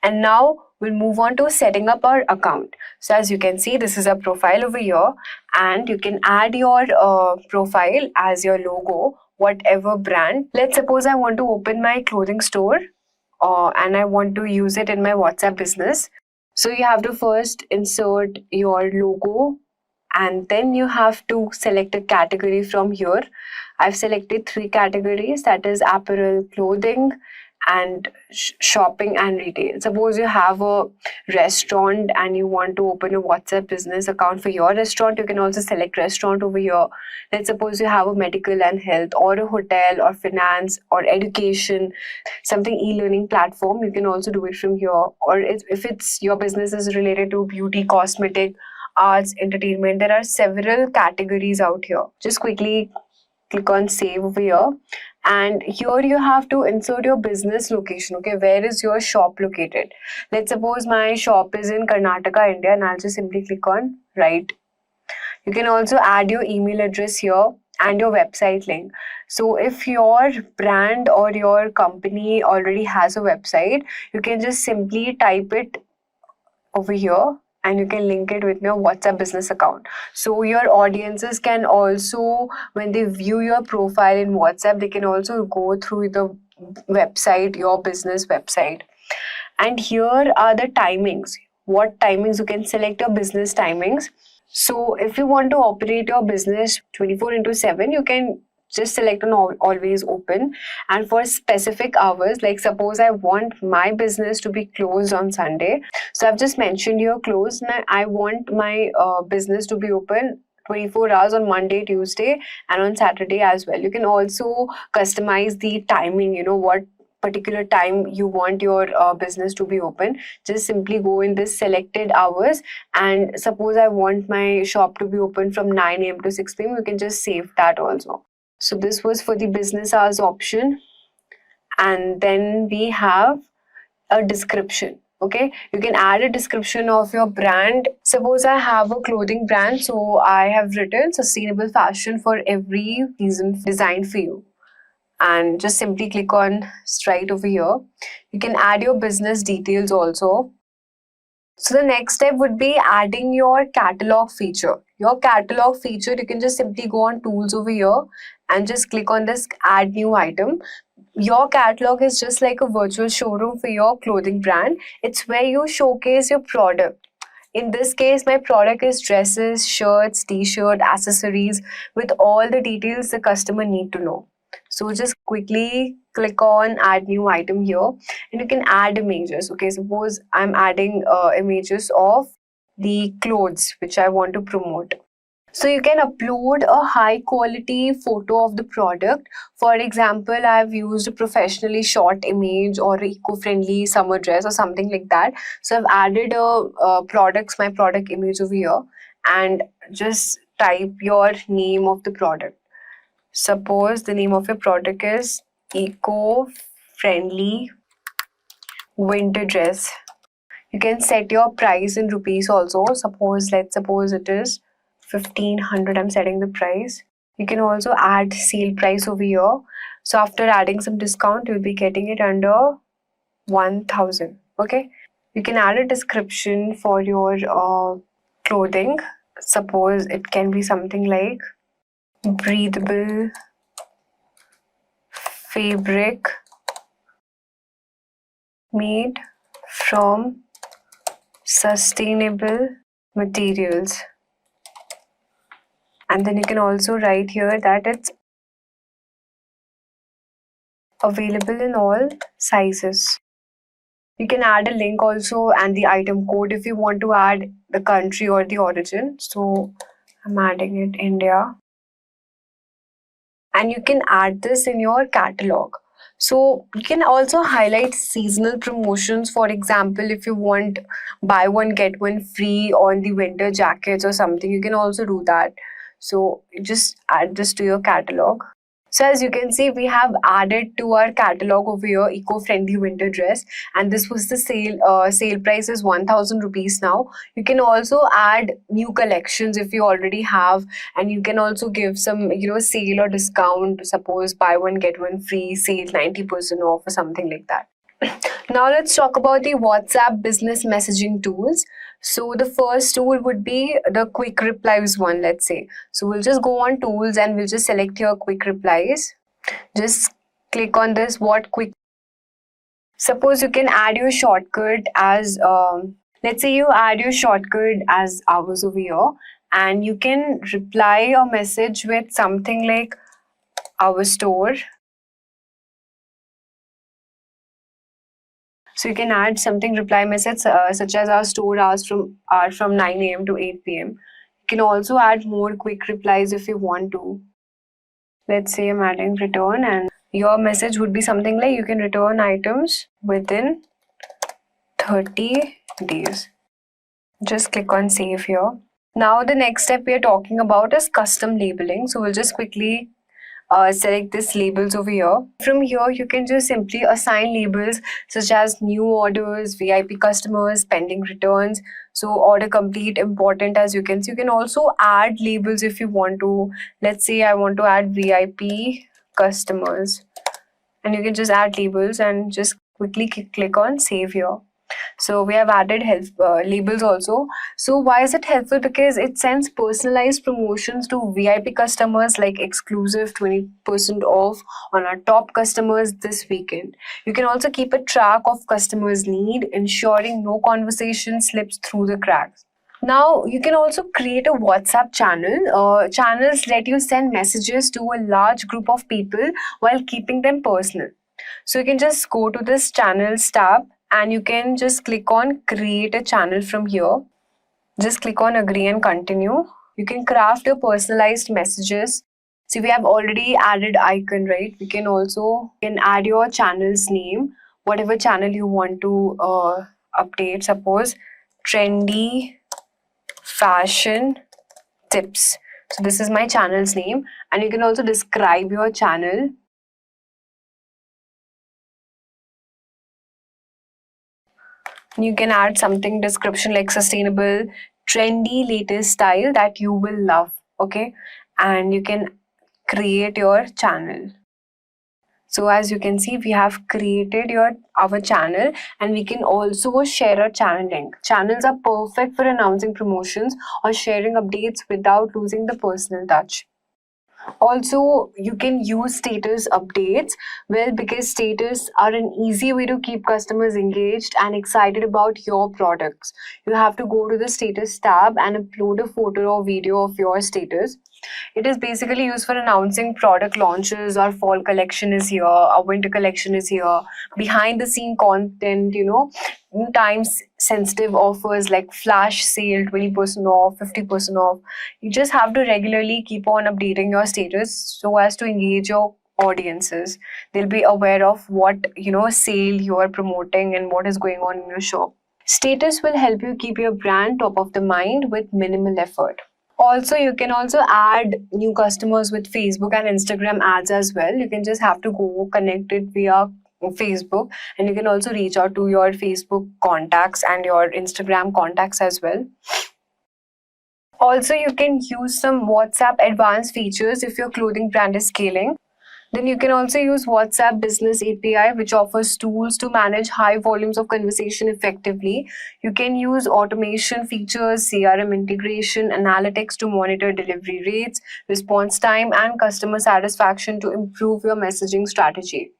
And now we'll move on to setting up our account. So as you can see, this is a profile over here and you can add your profile as your logo, whatever brand. Let's suppose I want to open my clothing store and I want to use it in my WhatsApp business. So you have to first insert your logo and then you have to select a category from here. I've selected 3 categories, that is apparel, clothing, and shopping and retail. Suppose you have a restaurant and you want to open a WhatsApp business account for your restaurant, you can also select restaurant over here. Let's suppose you have a medical and health or a hotel or finance or education, something e-learning platform, you can also do it from here. Or if it's your business is related to beauty, cosmetic, arts, entertainment, there are several categories out here. Just quickly click on save over here. And here you have to insert your business location. Okay, where is your shop located? Let's suppose my shop is in Karnataka, India, and I'll just simply click on write. You can also add your email address here and your website link. So if your brand or your company already has a website, you can just simply type it over here and you can link it with your WhatsApp business account. So your audiences can also, when they view your profile in WhatsApp, they can also go through the website, your business website. And here are the timings. What timings you can select your business timings. So if you want to operate your business 24/7, you can just select on always open, and for specific hours, like suppose I want my business to be closed on Sunday, so I've just mentioned here closed, and I want my business to be open 24 hours on Monday, Tuesday, and on Saturday as well. You can also customize the timing, what particular time you want your business to be open. Just simply go in this selected hours, and suppose I want my shop to be open from 9 a.m. to 6 p.m. you can just save that also. So this was for the business hours option. And then we have a description. Okay, you can add a description of your brand. Suppose I have a clothing brand, so I have written sustainable fashion for every season designed for you. And just simply click on right over here. You can add your business details also. So the next step would be adding your catalog feature. Your catalog feature, you can just simply go on tools over here and just click on this add new item. Your catalog is just like a virtual showroom for your clothing brand. It's where you showcase your product. In this case, my product is dresses, shirts, t-shirt, accessories with all the details the customer need to know. So just quickly click on add new item here and you can add images. Okay, suppose I'm adding images of the clothes which I want to promote. So you can upload a high quality photo of the product. For example, I've used a professionally shot image or eco-friendly summer dress or something like that. So I've added my product image over here, and just type your name of the product. Suppose the name of your product is eco-friendly winter dress. You can set your price in rupees also. Let's suppose it is 1500. I'm setting the price. You can also add sale price over here. So after adding some discount, you'll be getting it under 1000. Okay. You can add a description for your clothing. Suppose it can be something like breathable fabric made from sustainable materials. And then you can also write here that it's available in all sizes. You can add a link also and the item code if you want to add the country or the origin. So I'm adding it India. And you can add this in your catalog. So you can also highlight seasonal promotions. For example, if you want buy one get one free on the winter jackets or something, you can also do that. So just add this to your catalog. So as you can see, we have added to our catalog over here eco-friendly winter dress, and this was the sale price is 1,000 rupees now. You can also add new collections if you already have, and you can also give some sale or discount. Suppose buy one get one free sale, 90% off or something like that. Now let's talk about the WhatsApp business messaging tools. So the first tool would be the quick replies one, let's say. So we'll just go on tools and we'll just select here quick replies. Just click on this what quick. Suppose you can add your shortcut as, let's say you add your shortcut as hours over here, and you can reply a message with something like our store. So you can add something reply message such as our store hours are from 9 a.m. to 8 p.m. You can also add more quick replies if you want to. Let's say I'm adding return, and your message would be something like you can return items within 30 days. Just click on save here. Now the next step we are talking about is custom labeling. So we'll just quickly select this labels over here. From here, you can just simply assign labels such as new orders, VIP customers, pending returns. So order complete, important, as you can see. You can also add labels if you want to. Let's say I want to add VIP customers, and you can just add labels and just quickly click on save here. So we have added labels also. So why is it helpful? Because it sends personalized promotions to VIP customers, like exclusive 20% off on our top customers this weekend. You can also keep a track of customers' need, ensuring no conversation slips through the cracks. Now, you can also create a WhatsApp channel. Channels let you send messages to a large group of people while keeping them personal. So you can just go to this channels tab and you can just click on create a channel from here. Just click on agree and continue. You can craft your personalized messages. See, we have already added icon, right? We can also add your channel's name, whatever channel you want to update. Suppose trendy fashion tips. So this is my channel's name, and you can also describe your channel. You can add something description like sustainable, trendy, latest style that you will love. Okay, and you can create your channel. So as you can see, we have created our channel, and we can also share a channel link. Channels are perfect for announcing promotions or sharing updates without losing the personal touch. Also, you can use status updates, well, because status are an easy way to keep customers engaged and excited about your products. You have to go to the status tab and upload a photo or video of your status. It is basically used for announcing product launches. Our fall collection is here, our winter collection is here, behind the scene content, times sensitive offers like flash sale, 20% off, 50% off. You just have to regularly keep on updating your status so as to engage your audiences. They'll be aware of what sale you are promoting and what is going on in your shop. Status will help you keep your brand top of the mind with minimal effort. Also, you can also add new customers with Facebook and Instagram ads as well. You can just have to go connect it via Facebook, and you can also reach out to your Facebook contacts and your Instagram contacts as well. Also, you can use some WhatsApp advanced features if your clothing brand is scaling. Then you can also use WhatsApp Business API, which offers tools to manage high volumes of conversation effectively. You can use automation features, CRM integration, analytics to monitor delivery rates, response time, and customer satisfaction to improve your messaging strategy.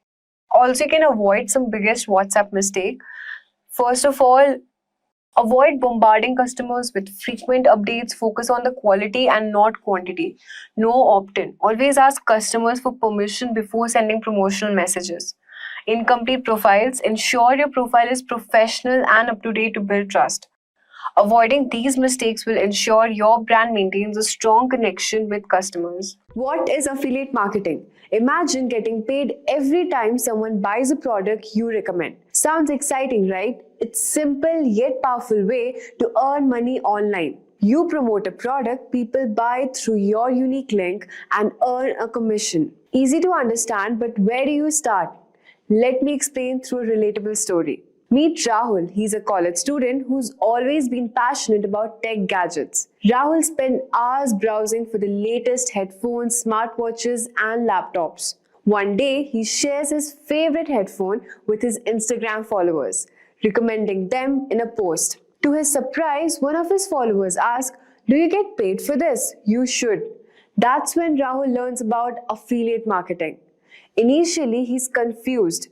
Also, you can avoid some biggest WhatsApp mistake. First of all, avoid bombarding customers with frequent updates. Focus on the quality and not quantity. No opt-in. Always ask customers for permission before sending promotional messages. Incomplete profiles. Ensure your profile is professional and up to date to build trust. Avoiding these mistakes will ensure your brand maintains a strong connection with customers. What is affiliate marketing? Imagine getting paid every time someone buys a product you recommend. Sounds exciting, right? It's simple yet powerful way to earn money online. You promote a product, people buy it through your unique link and earn a commission. Easy to understand, but where do you start? Let me explain through a relatable story. Meet Rahul. He's a college student who's always been passionate about tech gadgets. Rahul spent hours browsing for the latest headphones, smartwatches, and laptops. One day, he shares his favorite headphone with his Instagram followers, recommending them in a post. To his surprise, one of his followers asks, "Do you get paid for this? You should." That's when Rahul learns about affiliate marketing. Initially, he's confused.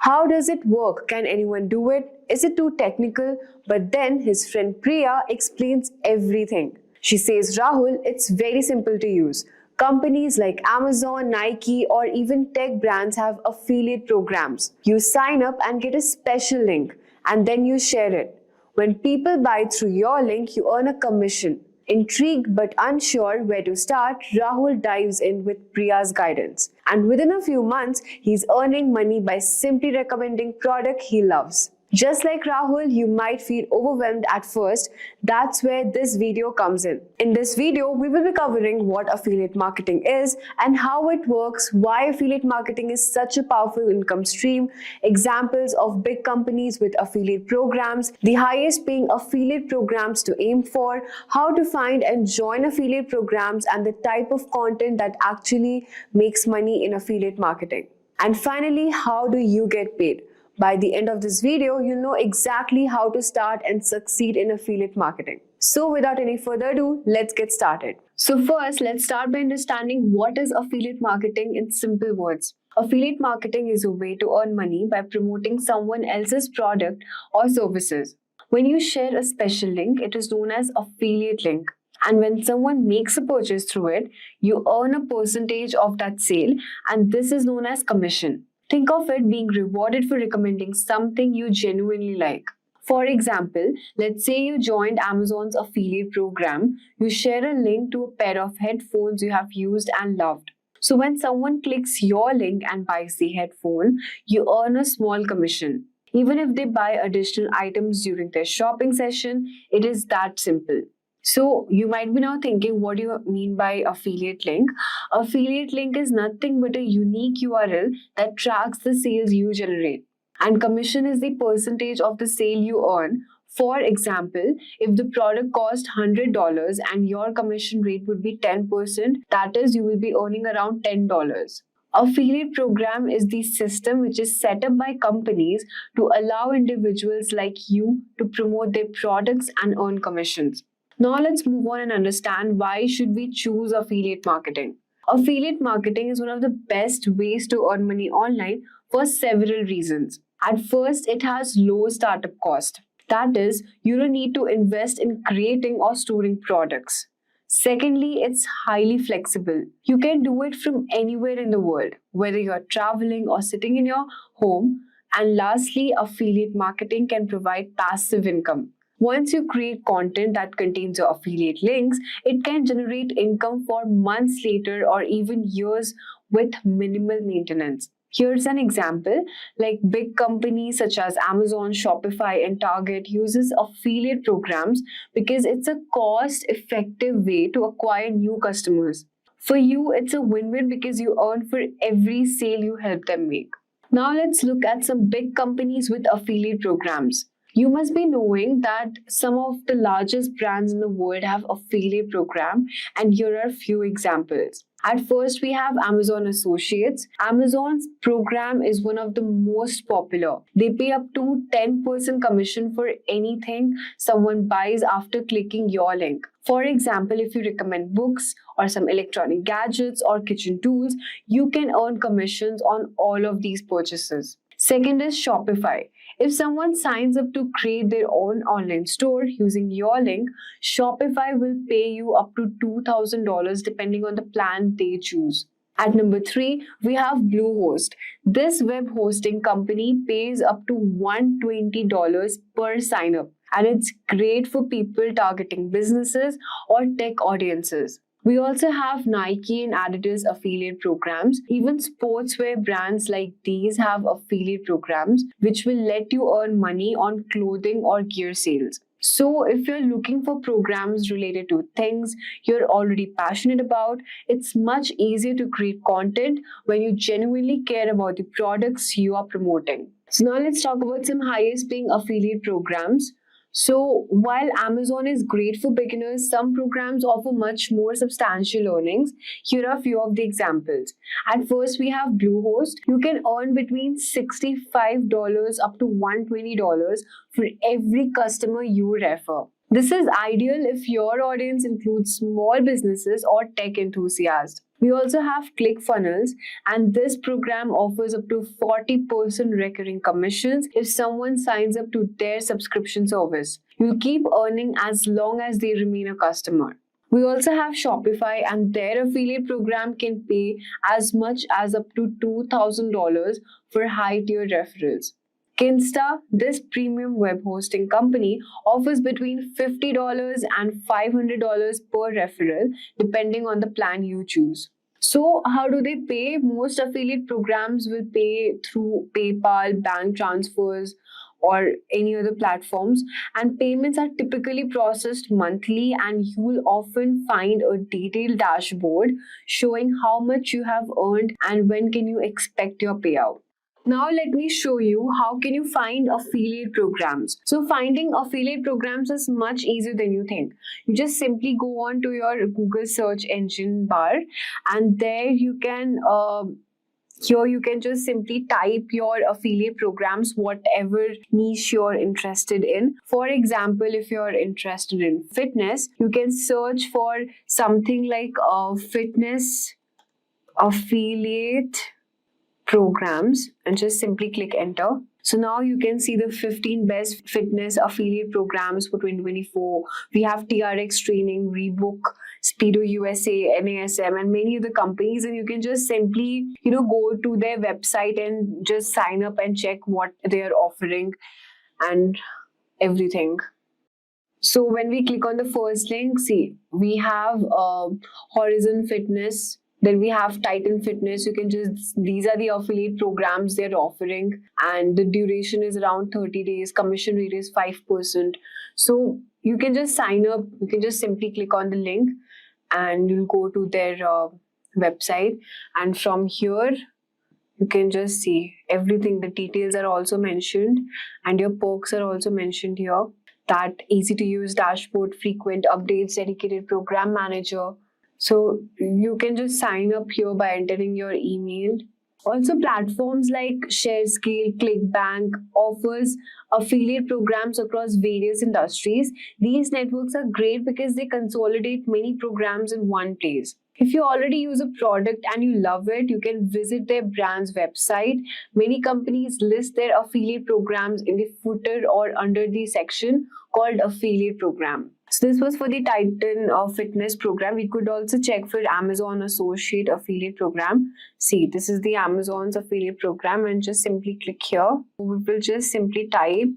How does it work? Can anyone do it? Is it too technical? But then his friend Priya explains everything. She says, "Rahul, it's very simple to use. Companies like Amazon, Nike, or even tech brands have affiliate programs. You sign up and get a special link, and then you share it. When people buy through your link, you earn a commission." Intrigued but unsure where to start, Rahul dives in with Priya's guidance. And within a few months, he's earning money by simply recommending product he loves. Just like Rahul, you might feel overwhelmed at first. That's where this video comes in. In this video, we will be covering what affiliate marketing is and how it works, why affiliate marketing is such a powerful income stream, examples of big companies with affiliate programs, the highest paying affiliate programs to aim for, how to find and join affiliate programs, and the type of content that actually makes money in affiliate marketing. And finally, how do you get paid? By the end of this video, you'll know exactly how to start and succeed in affiliate marketing. So without any further ado, let's get started. So first, let's start by understanding what is affiliate marketing in simple words. Affiliate marketing is a way to earn money by promoting someone else's product or services. When you share a special link, it is known as affiliate link. And when someone makes a purchase through it, you earn a percentage of that sale, and this is known as commission. Think of it being rewarded for recommending something you genuinely like. For example, let's say you joined Amazon's affiliate program. You share a link to a pair of headphones you have used and loved. So when someone clicks your link and buys the headphone, you earn a small commission. Even if they buy additional items during their shopping session, it is that simple. So you might be now thinking, what do you mean by affiliate link? Affiliate link is nothing but a unique URL that tracks the sales you generate. And commission is the percentage of the sale you earn. For example, if the product cost $100 and your commission rate would be 10%, that is, you will be earning around $10. Affiliate program is the system which is set up by companies to allow individuals like you to promote their products and earn commissions. Now let's move on and understand why should we choose affiliate marketing. Affiliate marketing is one of the best ways to earn money online for several reasons. At first, it has low startup cost. That is, you don't need to invest in creating or storing products. Secondly, it's highly flexible. You can do it from anywhere in the world, whether you're traveling or sitting in your home. And lastly, affiliate marketing can provide passive income. Once you create content that contains your affiliate links, it can generate income for months later or even years with minimal maintenance. Here's an example, like big companies such as Amazon, Shopify, and Target uses affiliate programs because it's a cost-effective way to acquire new customers. For you, it's a win-win because you earn for every sale you help them make. Now let's look at some big companies with affiliate programs. You must be knowing that some of the largest brands in the world have affiliate program, and here are a few examples. At first, we have Amazon Associates. Amazon's program is one of the most popular. They pay up to 10% commission for anything someone buys after clicking your link. For example, if you recommend books or some electronic gadgets or kitchen tools, you can earn commissions on all of these purchases. Second is Shopify. If someone signs up to create their own online store using your link, Shopify will pay you up to $2,000 depending on the plan they choose. At number 3, we have Bluehost. This web hosting company pays up to $120 per sign up, and it's great for people targeting businesses or tech audiences. We also have Nike and Adidas affiliate programs. Even sportswear brands like these have affiliate programs which will let you earn money on clothing or gear sales. So if you're looking for programs related to things you're already passionate about, it's much easier to create content when you genuinely care about the products you are promoting. So now let's talk about some highest paying affiliate programs. So while Amazon is great for beginners, some programs offer much more substantial earnings. Here are a few of the examples. At first, we have Bluehost. You can earn between $65 up to $120 for every customer you refer. This is ideal if your audience includes small businesses or tech enthusiasts. We also have ClickFunnels, and this program offers up to 40% recurring commissions if someone signs up to their subscription service. You'll keep earning as long as they remain a customer. We also have Shopify, and their affiliate program can pay as much as up to $2,000 for high-tier referrals. Kinsta, this premium web hosting company, offers between $50 and $500 per referral, depending on the plan you choose. So, how do they pay? Most affiliate programs will pay through PayPal, bank transfers, or any other platforms, and payments are typically processed monthly, and you will often find a detailed dashboard showing how much you have earned and when can you expect your payout. Now let me show you how can you find affiliate programs. So finding affiliate programs is much easier than you think. You just simply go on to your Google search engine bar, and there you can here you can just simply type your affiliate programs, whatever niche you're interested in. For example, if you're interested in fitness, you can search for something like fitness affiliate programs and just simply click enter. So now you can see the 15 best fitness affiliate programs for 2024. We have TRX Training, Reebok, Speedo USA, NASM, and many other companies. And you can just simply, go to their website and just sign up and check what they are offering and everything. So when we click on the first link, see, we have Horizon Fitness. Then we have Titan Fitness. These are the affiliate programs they're offering, and the duration is around 30 days. Commission rate is 5%. So you can just sign up. You can just simply click on the link and you'll go to their website. And from here, you can just see everything. The details are also mentioned and your perks are also mentioned here. That easy to use dashboard, frequent updates, dedicated program manager. So you can just sign up here by entering your email. Also, platforms like ShareScale, ClickBank offers affiliate programs across various industries. These networks are great because they consolidate many programs in one place. If you already use a product and you love it, you can visit their brand's website. Many companies list their affiliate programs in the footer or under the section called affiliate program. So this was for the Titan Fitness program. We could also check for Amazon Associate affiliate program. See, this is the Amazon's affiliate program, and just simply click here. We will just simply type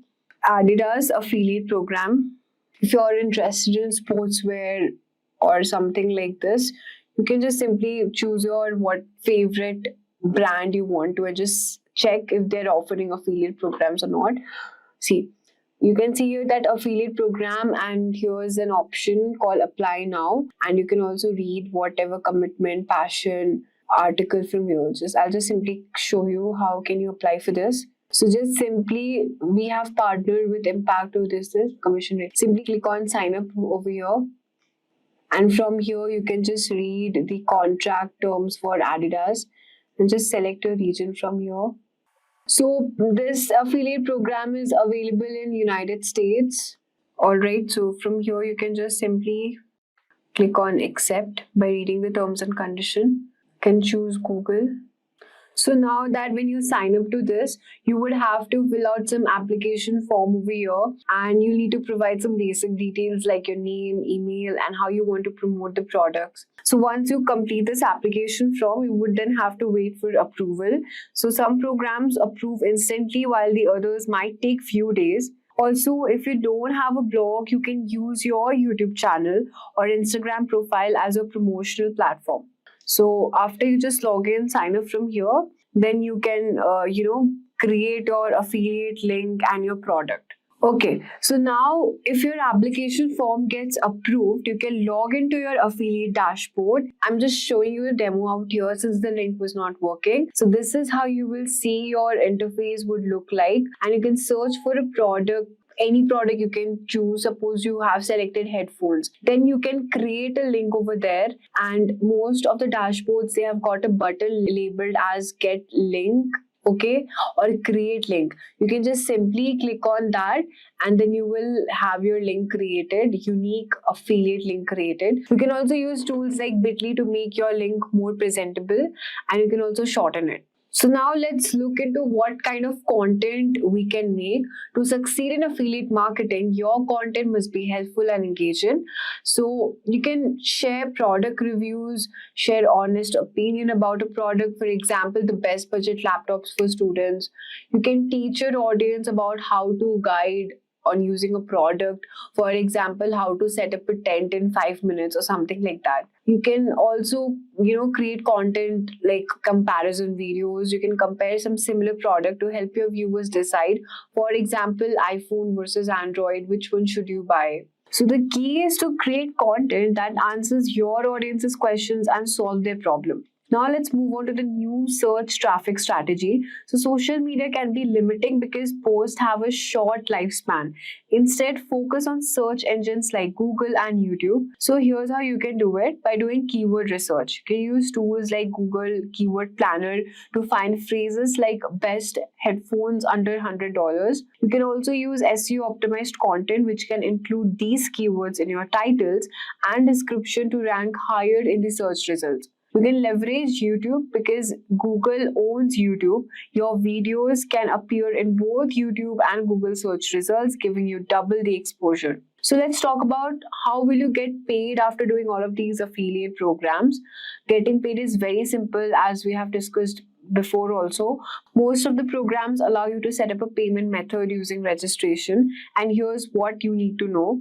Adidas affiliate program. If you're interested in sportswear or something like this, you can just simply choose your favorite brand you want to and just check if they're offering affiliate programs or not. See, you can see here that affiliate program, and here's an option called apply now, and you can also read whatever commitment, passion, article from here. I'll just simply show you how can you apply for this. So just simply, we have partnered with Impact of this commission rate. Simply click on sign up over here. And from here, you can just read the contract terms for Adidas and just select a region from here. So this affiliate program is available in United States. All right, so from here, you can just simply click on accept by reading the terms and condition. You can choose Google. So now that when you sign up to this, you would have to fill out some application form over here, and you need to provide some basic details like your name, email, and how you want to promote the products. So once you complete this application form, you would then have to wait for approval. So some programs approve instantly while the others might take few days. Also, if you don't have a blog, you can use your YouTube channel or Instagram profile as a promotional platform. So after you just log in, sign up from here, then you can, create your affiliate link and your product. Okay, so now if your application form gets approved, you can log into your affiliate dashboard. I'm just showing you a demo out here since the link was not working. So this is how you will see your interface would look like, and you can search for a product. Any product you can choose. Suppose you have selected headphones, then you can create a link over there, and most of the dashboards, they have got a button labeled as get link, okay, or create link. You can just simply click on that, and then you will have your link created, unique affiliate link created. You can also use tools like Bitly to make your link more presentable, and you can also shorten it. So now let's look into what kind of content we can make. To succeed in affiliate marketing, your content must be helpful and engaging. So you can share product reviews, share honest opinion about a product. For example, the best budget laptops for students. You can teach your audience about how to guide on using a product. For example, how to set up a tent in 5 minutes or something like that. You can also, create content like comparison videos. You can compare some similar product to help your viewers decide. For example, iPhone versus Android, which one should you buy? So the key is to create content that answers your audience's questions and solve their problem. Now let's move on to the new search traffic strategy. So social media can be limiting because posts have a short lifespan. Instead, focus on search engines like Google and YouTube. So here's how you can do it by doing keyword research. You can use tools like Google Keyword Planner to find phrases like best headphones under $100. You can also use SEO optimized content, which can include these keywords in your titles and description to rank higher in the search results. You can leverage YouTube because Google owns YouTube. Your videos can appear in both YouTube and Google search results, giving you double the exposure. So let's talk about how will you get paid after doing all of these affiliate programs. Getting paid is very simple, as we have discussed before also. Most of the programs allow you to set up a payment method using registration, and here's what you need to know.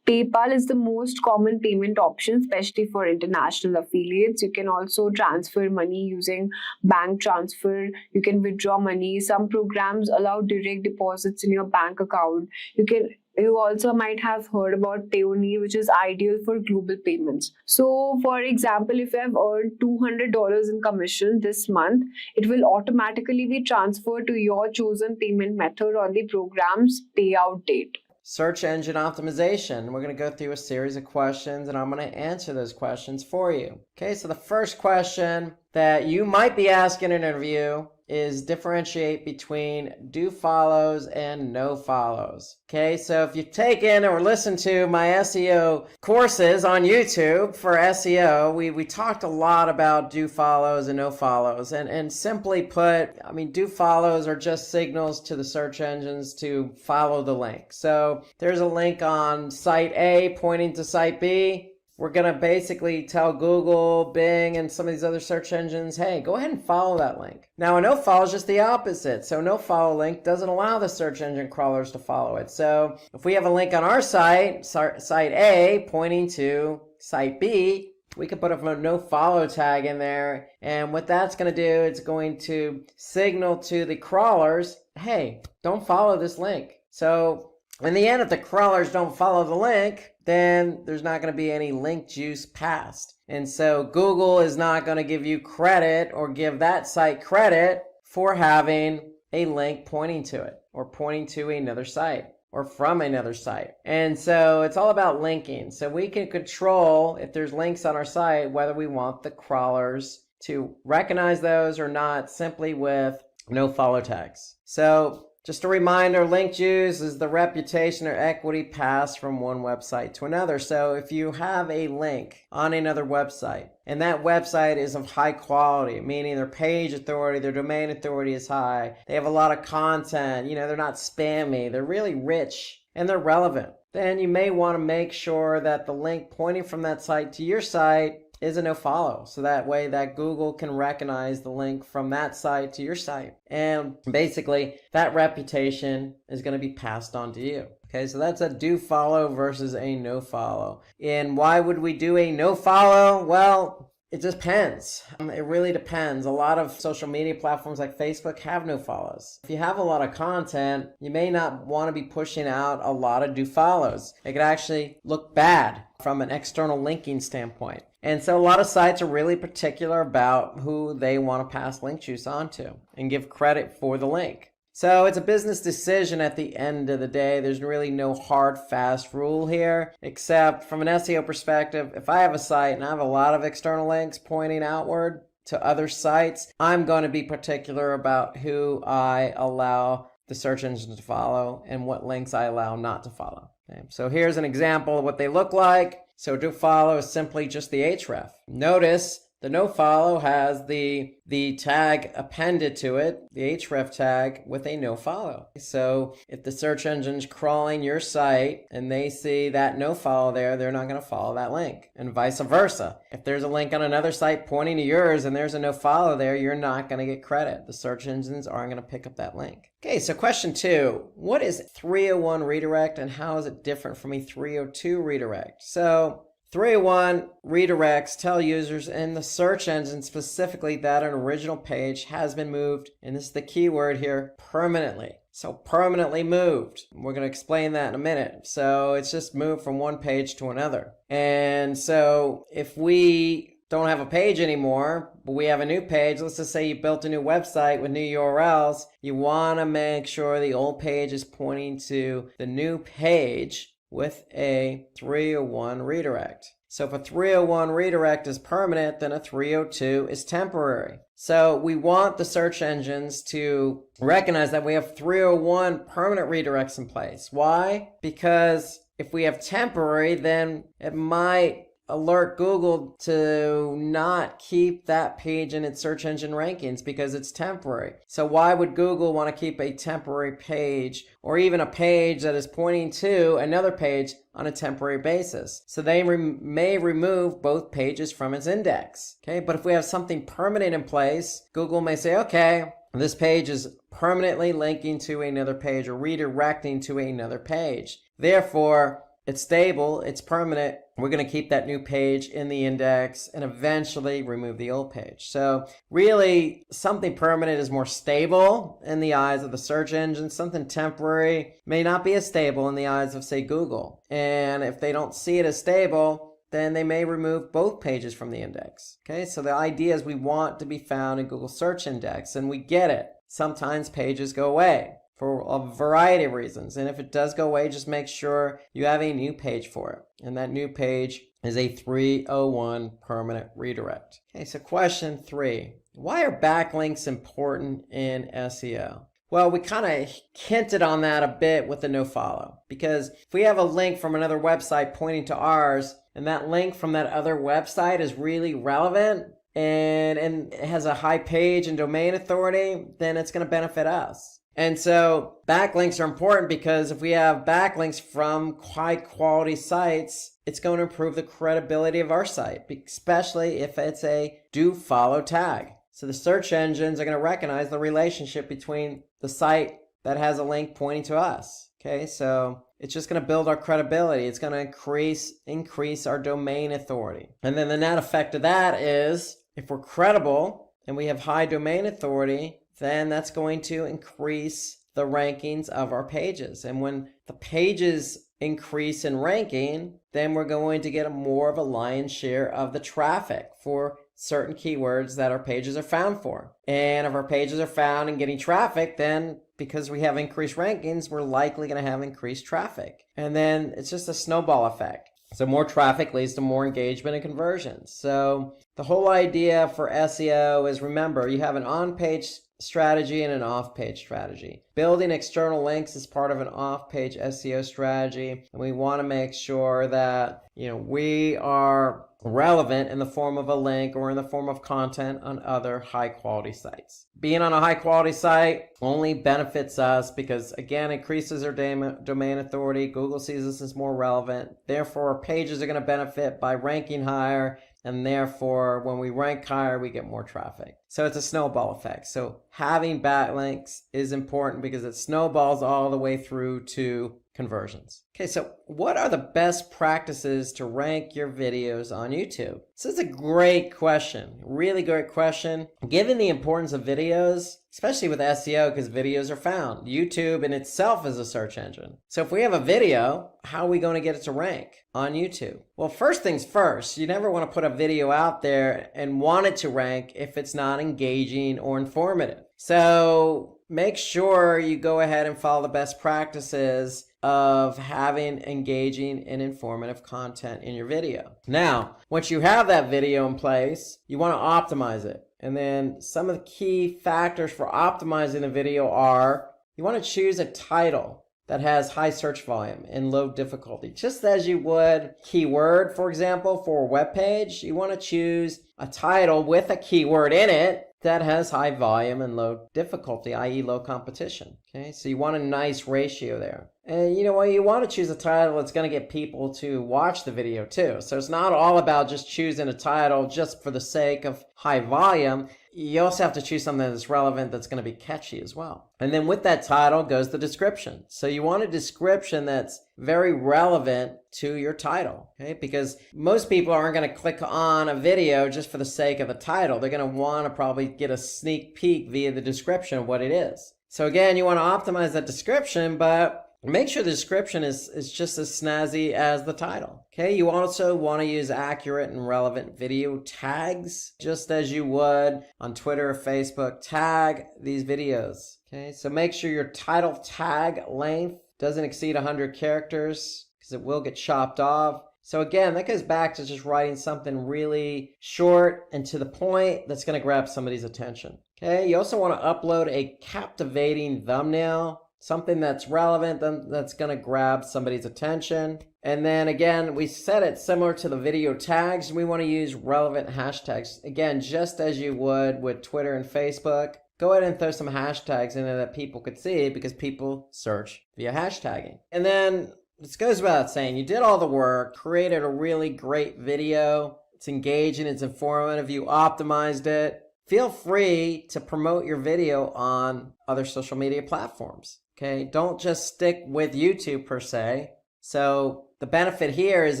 PayPal is the most common payment option, especially for international affiliates. You can also transfer money using bank transfer. You can withdraw money. Some programs allow direct deposits in your bank account. You also might have heard about Payoneer, which is ideal for global payments. So, for example, if you have earned $200 in commission this month, it will automatically be transferred to your chosen payment method on the program's payout date. Search engine optimization. We're going to go through a series of questions, and I'm going to answer those questions for you. Okay, so the first question that you might be asking in an interview is differentiate between do follows and no follows. Okay, so if you've taken or listened to my SEO courses on YouTube for SEO, we talked a lot about do follows and no follows. And simply put, do follows are just signals to the search engines to follow the link. So there's a link on site A pointing to site B. We're going to basically tell Google, Bing, and some of these other search engines, hey, go ahead and follow that link. Now, a no-follow is just the opposite. So no-follow link doesn't allow the search engine crawlers to follow it. So if we have a link on our site, site A, pointing to site B, we could put a no-follow tag in there. And what that's going to do, it's going to signal to the crawlers, hey, don't follow this link. So in the end, if the crawlers don't follow the link, then there's not going to be any link juice passed. And so Google is not going to give you credit or give that site credit for having a link pointing to it or pointing to another site or from another site. And so it's all about linking. So we can control if there's links on our site, whether we want the crawlers to recognize those or not, simply with no follow tags. So just a reminder, link juice is the reputation or equity passed from one website to another. So if you have a link on another website and that website is of high quality, meaning their page authority, their domain authority is high, they have a lot of content, they're not spammy, they're really rich and they're relevant, then you may want to make sure that the link pointing from that site to your site is a no follow. So that way that Google can recognize the link from that site to your site. And basically that reputation is going to be passed on to you. Okay, so that's a do follow versus a no follow. And why would we do a no follow? Well, it depends. It really depends. A lot of social media platforms like Facebook have no follows. If you have a lot of content, you may not want to be pushing out a lot of do follows. It could actually look bad from an external linking standpoint. And so a lot of sites are really particular about who they want to pass link juice onto and give credit for the link. So it's a business decision at the end of the day. There's really no hard, fast rule here, except from an SEO perspective, if I have a site and I have a lot of external links pointing outward to other sites, I'm going to be particular about who I allow the search engine to follow and what links I allow not to follow. Okay, so here's an example of what they look like. So do follow is simply just the href. Notice the no follow has the tag appended to it, the href tag with a no follow. So if the search engine's crawling your site and they see that no follow there, they're not going to follow that link, and vice versa. If there's a link on another site pointing to yours and there's a no follow there, you're not going to get credit. The search engines aren't going to pick up that link. Okay, so question 2, what is 301 redirect and how is it different from a 302 redirect? So 301 redirects tell users in the search engine specifically that an original page has been moved, and this is the key word here, permanently. So permanently moved. We're going to explain that in a minute. So it's just moved from one page to another. And so if we don't have a page anymore, but we have a new page, let's just say you built a new website with new URLs, you want to make sure the old page is pointing to the new page with a 301 redirect. So if a 301 redirect is permanent, then a 302 is temporary. So we want the search engines to recognize that we have 301 permanent redirects in place. Why? Because if we have temporary, then it might alert Google to not keep that page in its search engine rankings because it's temporary. So why would Google want to keep a temporary page or even a page that is pointing to another page on a temporary basis? So they may remove both pages from its index. Okay, but if we have something permanent in place, Google may say, okay, this page is permanently linking to another page or redirecting to another page. Therefore, it's stable, it's permanent. We're going to keep that new page in the index and eventually remove the old page. So really, something permanent is more stable in the eyes of the search engine. Something temporary may not be as stable in the eyes of, say, Google. And if they don't see it as stable, then they may remove both pages from the index. Okay, so the idea is we want to be found in Google Search Index, and we get it. Sometimes pages go away for a variety of reasons. And if it does go away, just make sure you have a new page for it. And that new page is a 301 permanent redirect. Okay, so question 3. Why are backlinks important in SEO? Well, we kind of hinted on that a bit with the nofollow. Because if we have a link from another website pointing to ours, and that link from that other website is really relevant, and it has a high page and domain authority, then it's going to benefit us. And so backlinks are important because if we have backlinks from high quality sites, it's going to improve the credibility of our site, especially if it's a do follow tag. So the search engines are going to recognize the relationship between the site that has a link pointing to us. Okay, so it's just going to build our credibility. It's going to increase our domain authority. And then the net effect of that is if we're credible and we have high domain authority, then that's going to increase the rankings of our pages. And when the pages increase in ranking, then we're going to get more of a lion's share of the traffic for certain keywords that our pages are found for. And if our pages are found and getting traffic, then because we have increased rankings, we're likely going to have increased traffic. And then it's just a snowball effect. So more traffic leads to more engagement and conversions. So the whole idea for SEO is, remember, you have an on-page strategy and an off-page strategy. Building external links is part of an off-page SEO strategy, and we want to make sure that we are relevant in the form of a link or in the form of content on other high-quality sites. Being on a high-quality site only benefits us because, again, increases our domain authority. Google sees us as more relevant. Therefore, our pages are going to benefit by ranking higher, and therefore, when we rank higher, we get more traffic. So it's a snowball effect. So having backlinks is important because it snowballs all the way through to conversions. Okay, so what are the best practices to rank your videos on YouTube? This is a great question, really great question. Given the importance of videos, especially with SEO, because videos are found. YouTube in itself is a search engine. So if we have a video, how are we going to get it to rank on YouTube? Well, first things first, you never want to put a video out there and want it to rank if it's not engaging or informative. So make sure you go ahead and follow the best practices of having engaging and informative content in your video. Now, once you have that video in place, you want to optimize it. And then some of the key factors for optimizing a video are, you want to choose a title that has high search volume and low difficulty. Just as you would keyword, for example, for a web page, you want to choose a title with a keyword in it that has high volume and low difficulty, i.e. low competition. Okay, so you want a nice ratio there. And you want to choose a title that's going to get people to watch the video too. So it's not all about just choosing a title just for the sake of high volume. You also have to choose something that's relevant, that's going to be catchy as well. And then with that title goes the description. So you want a description that's very relevant to your title, okay? Because most people aren't going to click on a video just for the sake of the title. They're going to want to probably get a sneak peek via the description of what it is. So again, you want to optimize that description, but make sure the description is just as snazzy as the title. Okay, you also want to use accurate and relevant video tags, just as you would on Twitter or Facebook. Tag these videos. Okay, so make sure your title tag length doesn't exceed 100 characters because it will get chopped off. So again, that goes back to just writing something really short and to the point that's going to grab somebody's attention. Okay, you also want to upload a captivating thumbnail, something that's relevant, that's going to grab somebody's attention. And then again, we set it similar to the video tags. We want to use relevant hashtags. Again, just as you would with Twitter and Facebook, go ahead and throw some hashtags in there that people could see because people search via hashtagging. And then this goes without saying, you did all the work, created a really great video. It's engaging, it's informative, you optimized it. Feel free to promote your video on other social media platforms. Okay, don't just stick with YouTube per se. So the benefit here is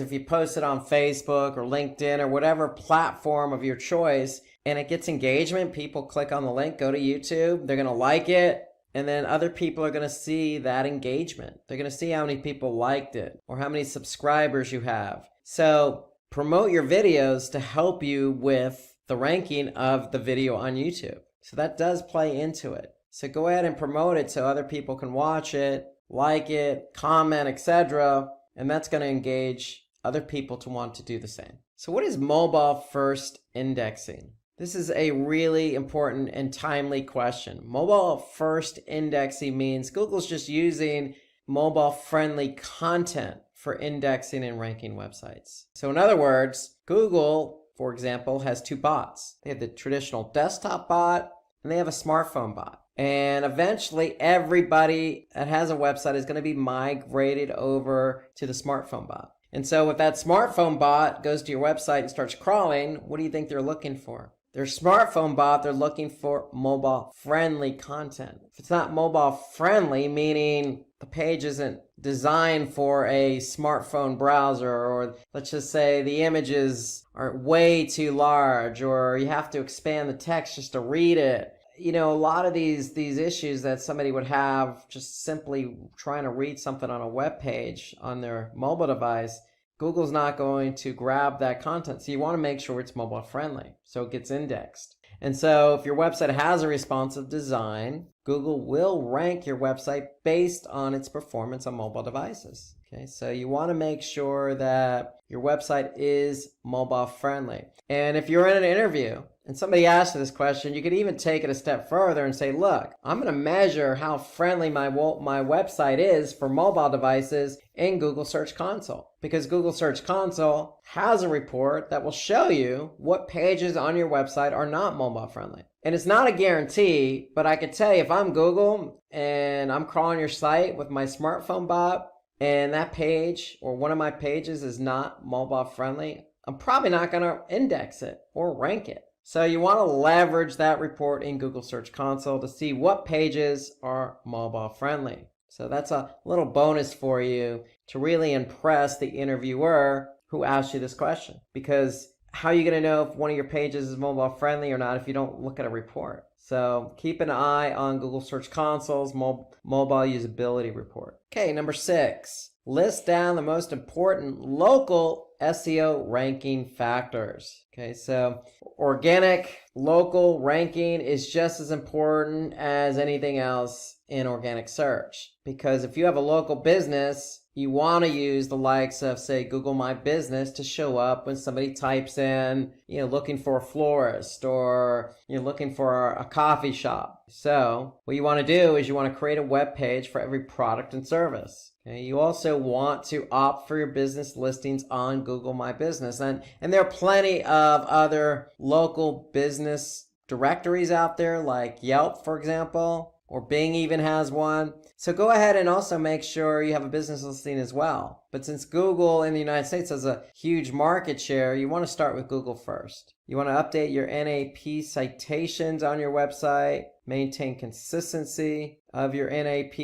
if you post it on Facebook or LinkedIn or whatever platform of your choice and it gets engagement, people click on the link, go to YouTube, they're going to like it, and then other people are going to see that engagement. They're going to see how many people liked it or how many subscribers you have. So promote your videos to help you with the ranking of the video on YouTube. So that does play into it. So go ahead and promote it so other people can watch it, like it, comment, etc. And that's going to engage other people to want to do the same. So what is mobile first indexing? This is a really important and timely question. Mobile first indexing means Google's just using mobile friendly content for indexing and ranking websites. So in other words, Google, for example, has two bots. They have the traditional desktop bot and they have a smartphone bot. And eventually everybody that has a website is going to be migrated over to the smartphone bot. And so if that smartphone bot goes to your website and starts crawling, what do you think they're looking for? Their smartphone bot, they're looking for mobile friendly content. If it's not mobile friendly, meaning the page isn't designed for a smartphone browser, or let's just say the images are way too large, or you have to expand the text just to read it. You know, a lot of these issues that somebody would have just simply trying to read something on a web page on their mobile device, Google's not going to grab that content. So you want to make sure it's mobile friendly so it gets indexed. And so if your website has a responsive design, Google will rank your website based on its performance on mobile devices. Okay, so you want to make sure that your website is mobile friendly. And if you're in an interview and somebody asks you this question, you could even take it a step further and say, look, I'm going to measure how friendly my website is for mobile devices in Google Search Console. Because Google Search Console has a report that will show you what pages on your website are not mobile friendly. And it's not a guarantee, but I can tell you if I'm Google and I'm crawling your site with my smartphone bot, and that page or one of my pages is not mobile friendly, I'm probably not going to index it or rank it. So you want to leverage that report in Google Search Console to see what pages are mobile friendly. So that's a little bonus for you to really impress the interviewer who asked you this question. Because how are you going to know if one of your pages is mobile friendly or not if you don't look at a report? So keep an eye on Google Search Console's mobile usability report. Okay, number 6, list down the most important local SEO ranking factors. Okay, so organic local ranking is just as important as anything else in organic search. Because if you have a local business, you want to use the likes of, say, Google My Business to show up when somebody types in, looking for a florist or looking for a coffee shop. So what you want to do is you want to create a web page for every product and service. Okay? You also want to opt for your business listings on Google My Business. And there are plenty of other local business directories out there like Yelp, for example, or Bing even has one. So go ahead and also make sure you have a business listing as well. But since Google in the United States has a huge market share, you want to start with Google first. You want to update your NAP citations on your website, maintain consistency of your NAP.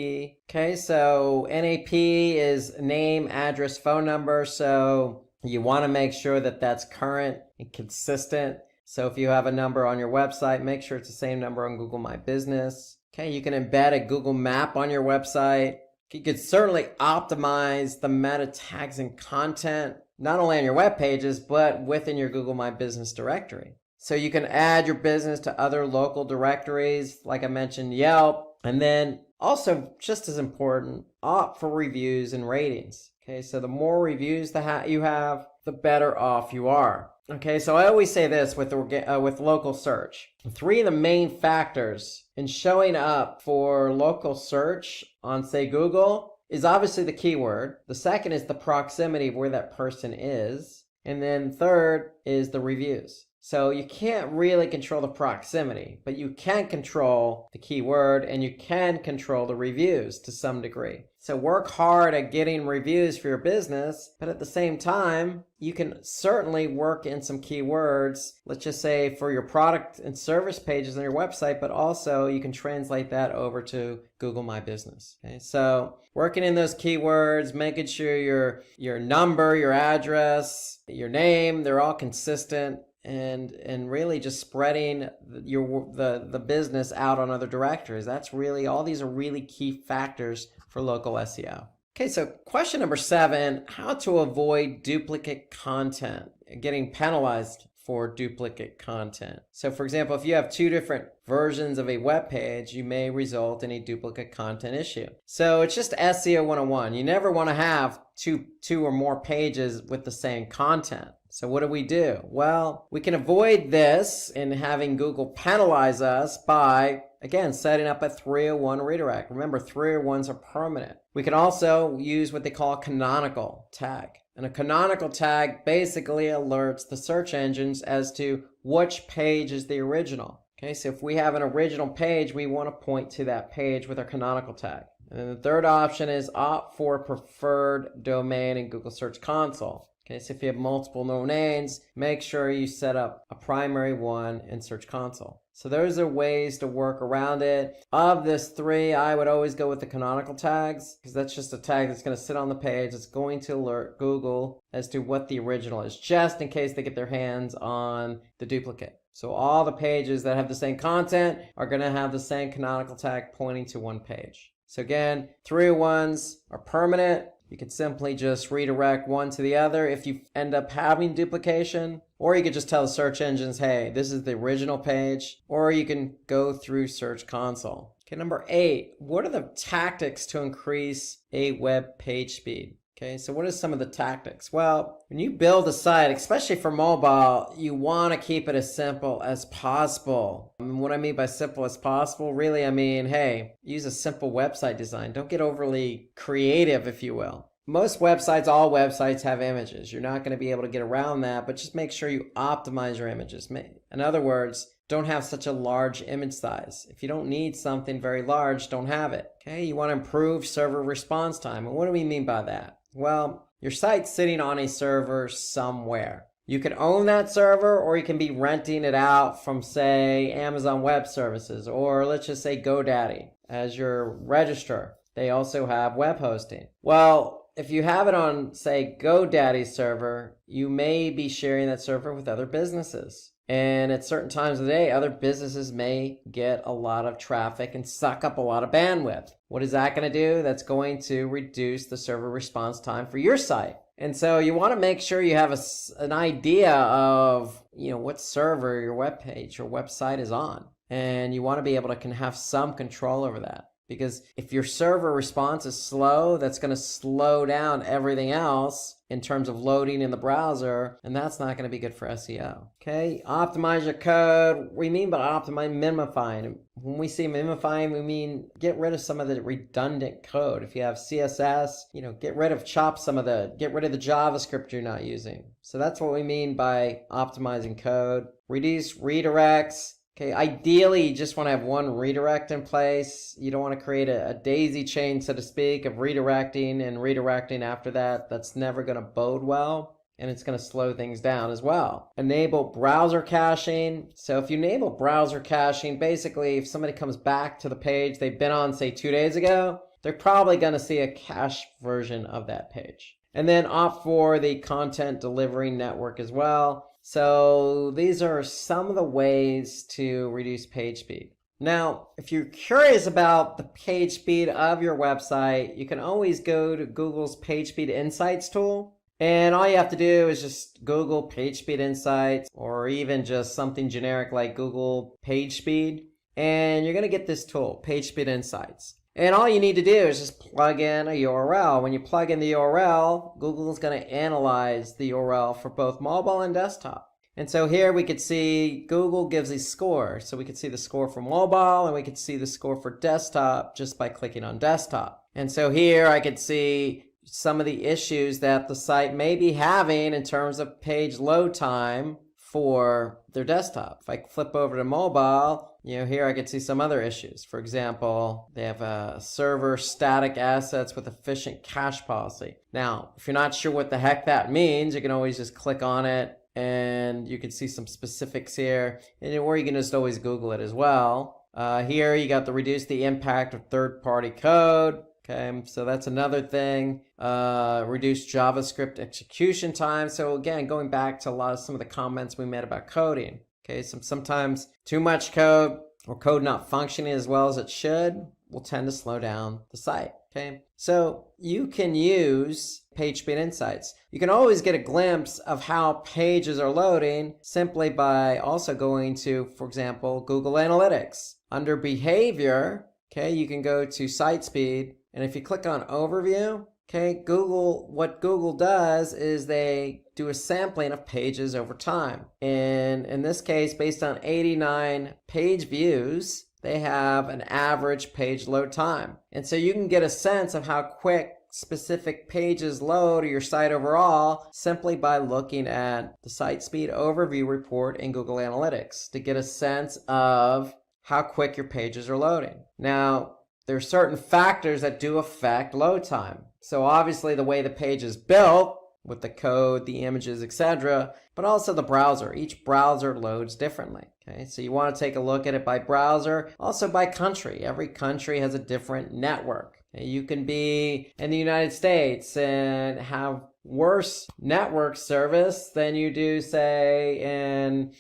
Okay, so NAP is name, address, phone number. So you want to make sure that that's current and consistent. So if you have a number on your website, make sure it's the same number on Google My Business. Okay, you can embed a Google map on your website. You could certainly optimize the meta tags and content, not only on your web pages, but within your Google My Business directory. So you can add your business to other local directories, like I mentioned, Yelp. And then also, just as important, opt for reviews and ratings. Okay, so the more reviews you have, the better off you are. Okay, so I always say this with local search. 3 of the main factors in showing up for local search on, say, Google is obviously the keyword. The second is the proximity of where that person is. And then third is the reviews. So you can't really control the proximity, but you can control the keyword and you can control the reviews to some degree. So work hard at getting reviews for your business, but at the same time, you can certainly work in some keywords, let's just say for your product and service pages on your website, but also you can translate that over to Google My Business. Okay, so working in those keywords, making sure your number, your address, your name, they're all consistent. And really just spreading the business out on other directories. That's really, all these are really key factors for local SEO. Okay, so question number 7, how to avoid duplicate content, getting penalized for duplicate content. So for example, if you have 2 different versions of a web page, you may result in a duplicate content issue. So it's just SEO 101. You never want to have two or more pages with the same content. So what do? Well, we can avoid this in having Google penalize us by, again, setting up a 301 redirect. Remember, 301s are permanent. We can also use what they call a canonical tag. And a canonical tag basically alerts the search engines as to which page is the original. Okay, so if we have an original page, we want to point to that page with our canonical tag. And then the third option is opt for preferred domain in Google Search Console. Okay, so if you have multiple domains, make sure you set up a primary one in Search Console. So those are ways to work around it. Of this 3, I would always go with the canonical tags because that's just a tag that's going to sit on the page. It's going to alert Google as to what the original is, just in case they get their hands on the duplicate. So all the pages that have the same content are going to have the same canonical tag pointing to one page. So again, 301s are permanent. You could simply just redirect one to the other if you end up having duplication, or you could just tell the search engines, hey, this is the original page, or you can go through Search Console. Okay, number 8, what are the tactics to increase a web page speed? Okay, so what are some of the tactics? Well, when you build a site, especially for mobile, you want to keep it as simple as possible. And what I mean by simple as possible, really, I mean, hey, use a simple website design. Don't get overly creative, if you will. Most websites, all websites have images. You're not going to be able to get around that, but just make sure you optimize your images. In other words, don't have such a large image size. If you don't need something very large, don't have it. Okay, you want to improve server response time. And what do we mean by that? Well, your site's sitting on a server somewhere. You can own that server, or you can be renting it out from, say, Amazon Web Services, or let's just say GoDaddy as your registrar. They also have web hosting. Well, if you have it on, say, GoDaddy's server, you may be sharing that server with other businesses. And at certain times of the day, other businesses may get a lot of traffic and suck up a lot of bandwidth. What is that going to do? That's going to reduce the server response time for your site. And so you want to make sure you have an idea of, what server your web page or website is on. And you want to be able to have some control over that. Because if your server response is slow, that's going to slow down everything else in terms of loading in the browser, and that's not going to be good for SEO. Okay, optimize your code. We mean by optimize, minifying. When we say minifying, we mean get rid of some of the redundant code. If you have CSS, get rid of the JavaScript you're not using. So that's what we mean by optimizing code. Reduce redirects. Okay, ideally, you just want to have one redirect in place. You don't want to create a daisy chain, so to speak, of redirecting and redirecting after that. That's never going to bode well, and it's going to slow things down as well. Enable browser caching. So if you enable browser caching, basically, if somebody comes back to the page they've been on, say, 2 days ago, they're probably going to see a cached version of that page. And then opt for the content delivery network as well. So these are some of the ways to reduce page speed. Now, if you're curious about the page speed of your website, you can always go to Google's Page Speed Insights tool. And all you have to do is just Google Page Speed Insights, or even just something generic like Google Page Speed. And you're going to get this tool, Page Speed Insights. And all you need to do is just plug in a URL. When you plug in the URL, Google is going to analyze the URL for both mobile and desktop. And so here we could see Google gives a score. So we could see the score for mobile, and we could see the score for desktop just by clicking on desktop. And so here I could see some of the issues that the site may be having in terms of page load time for their desktop. If I flip over to mobile, here I could see some other issues. For example, they have server static assets with efficient cache policy. Now, if you're not sure what the heck that means, you can always just click on it and you can see some specifics here. Or you can just always Google it as well. Here you got to reduce the impact of third-party code. Okay, so that's another thing. Reduce JavaScript execution time. So again, going back to some of the comments we made about coding. Okay, sometimes too much code or code not functioning as well as it should will tend to slow down the site. Okay, so you can use Page Speed Insights. You can always get a glimpse of how pages are loading simply by also going to, for example, Google Analytics. Under Behavior, okay, you can go to Site Speed, and if you click on Overview, okay, what Google does is they do a sampling of pages over time. And in this case, based on 89 page views, they have an average page load time. And so you can get a sense of how quick specific pages load your site overall simply by looking at the Site Speed Overview report in Google Analytics to get a sense of how quick your pages are loading. Now, there are certain factors that do affect load time. So obviously the way the page is built with the code, the images, etc., but also the browser. Each browser loads differently. Okay, so you want to take a look at it by browser, also by country. Every country has a different network. You can be in the United States and have worse network service than you do, say, in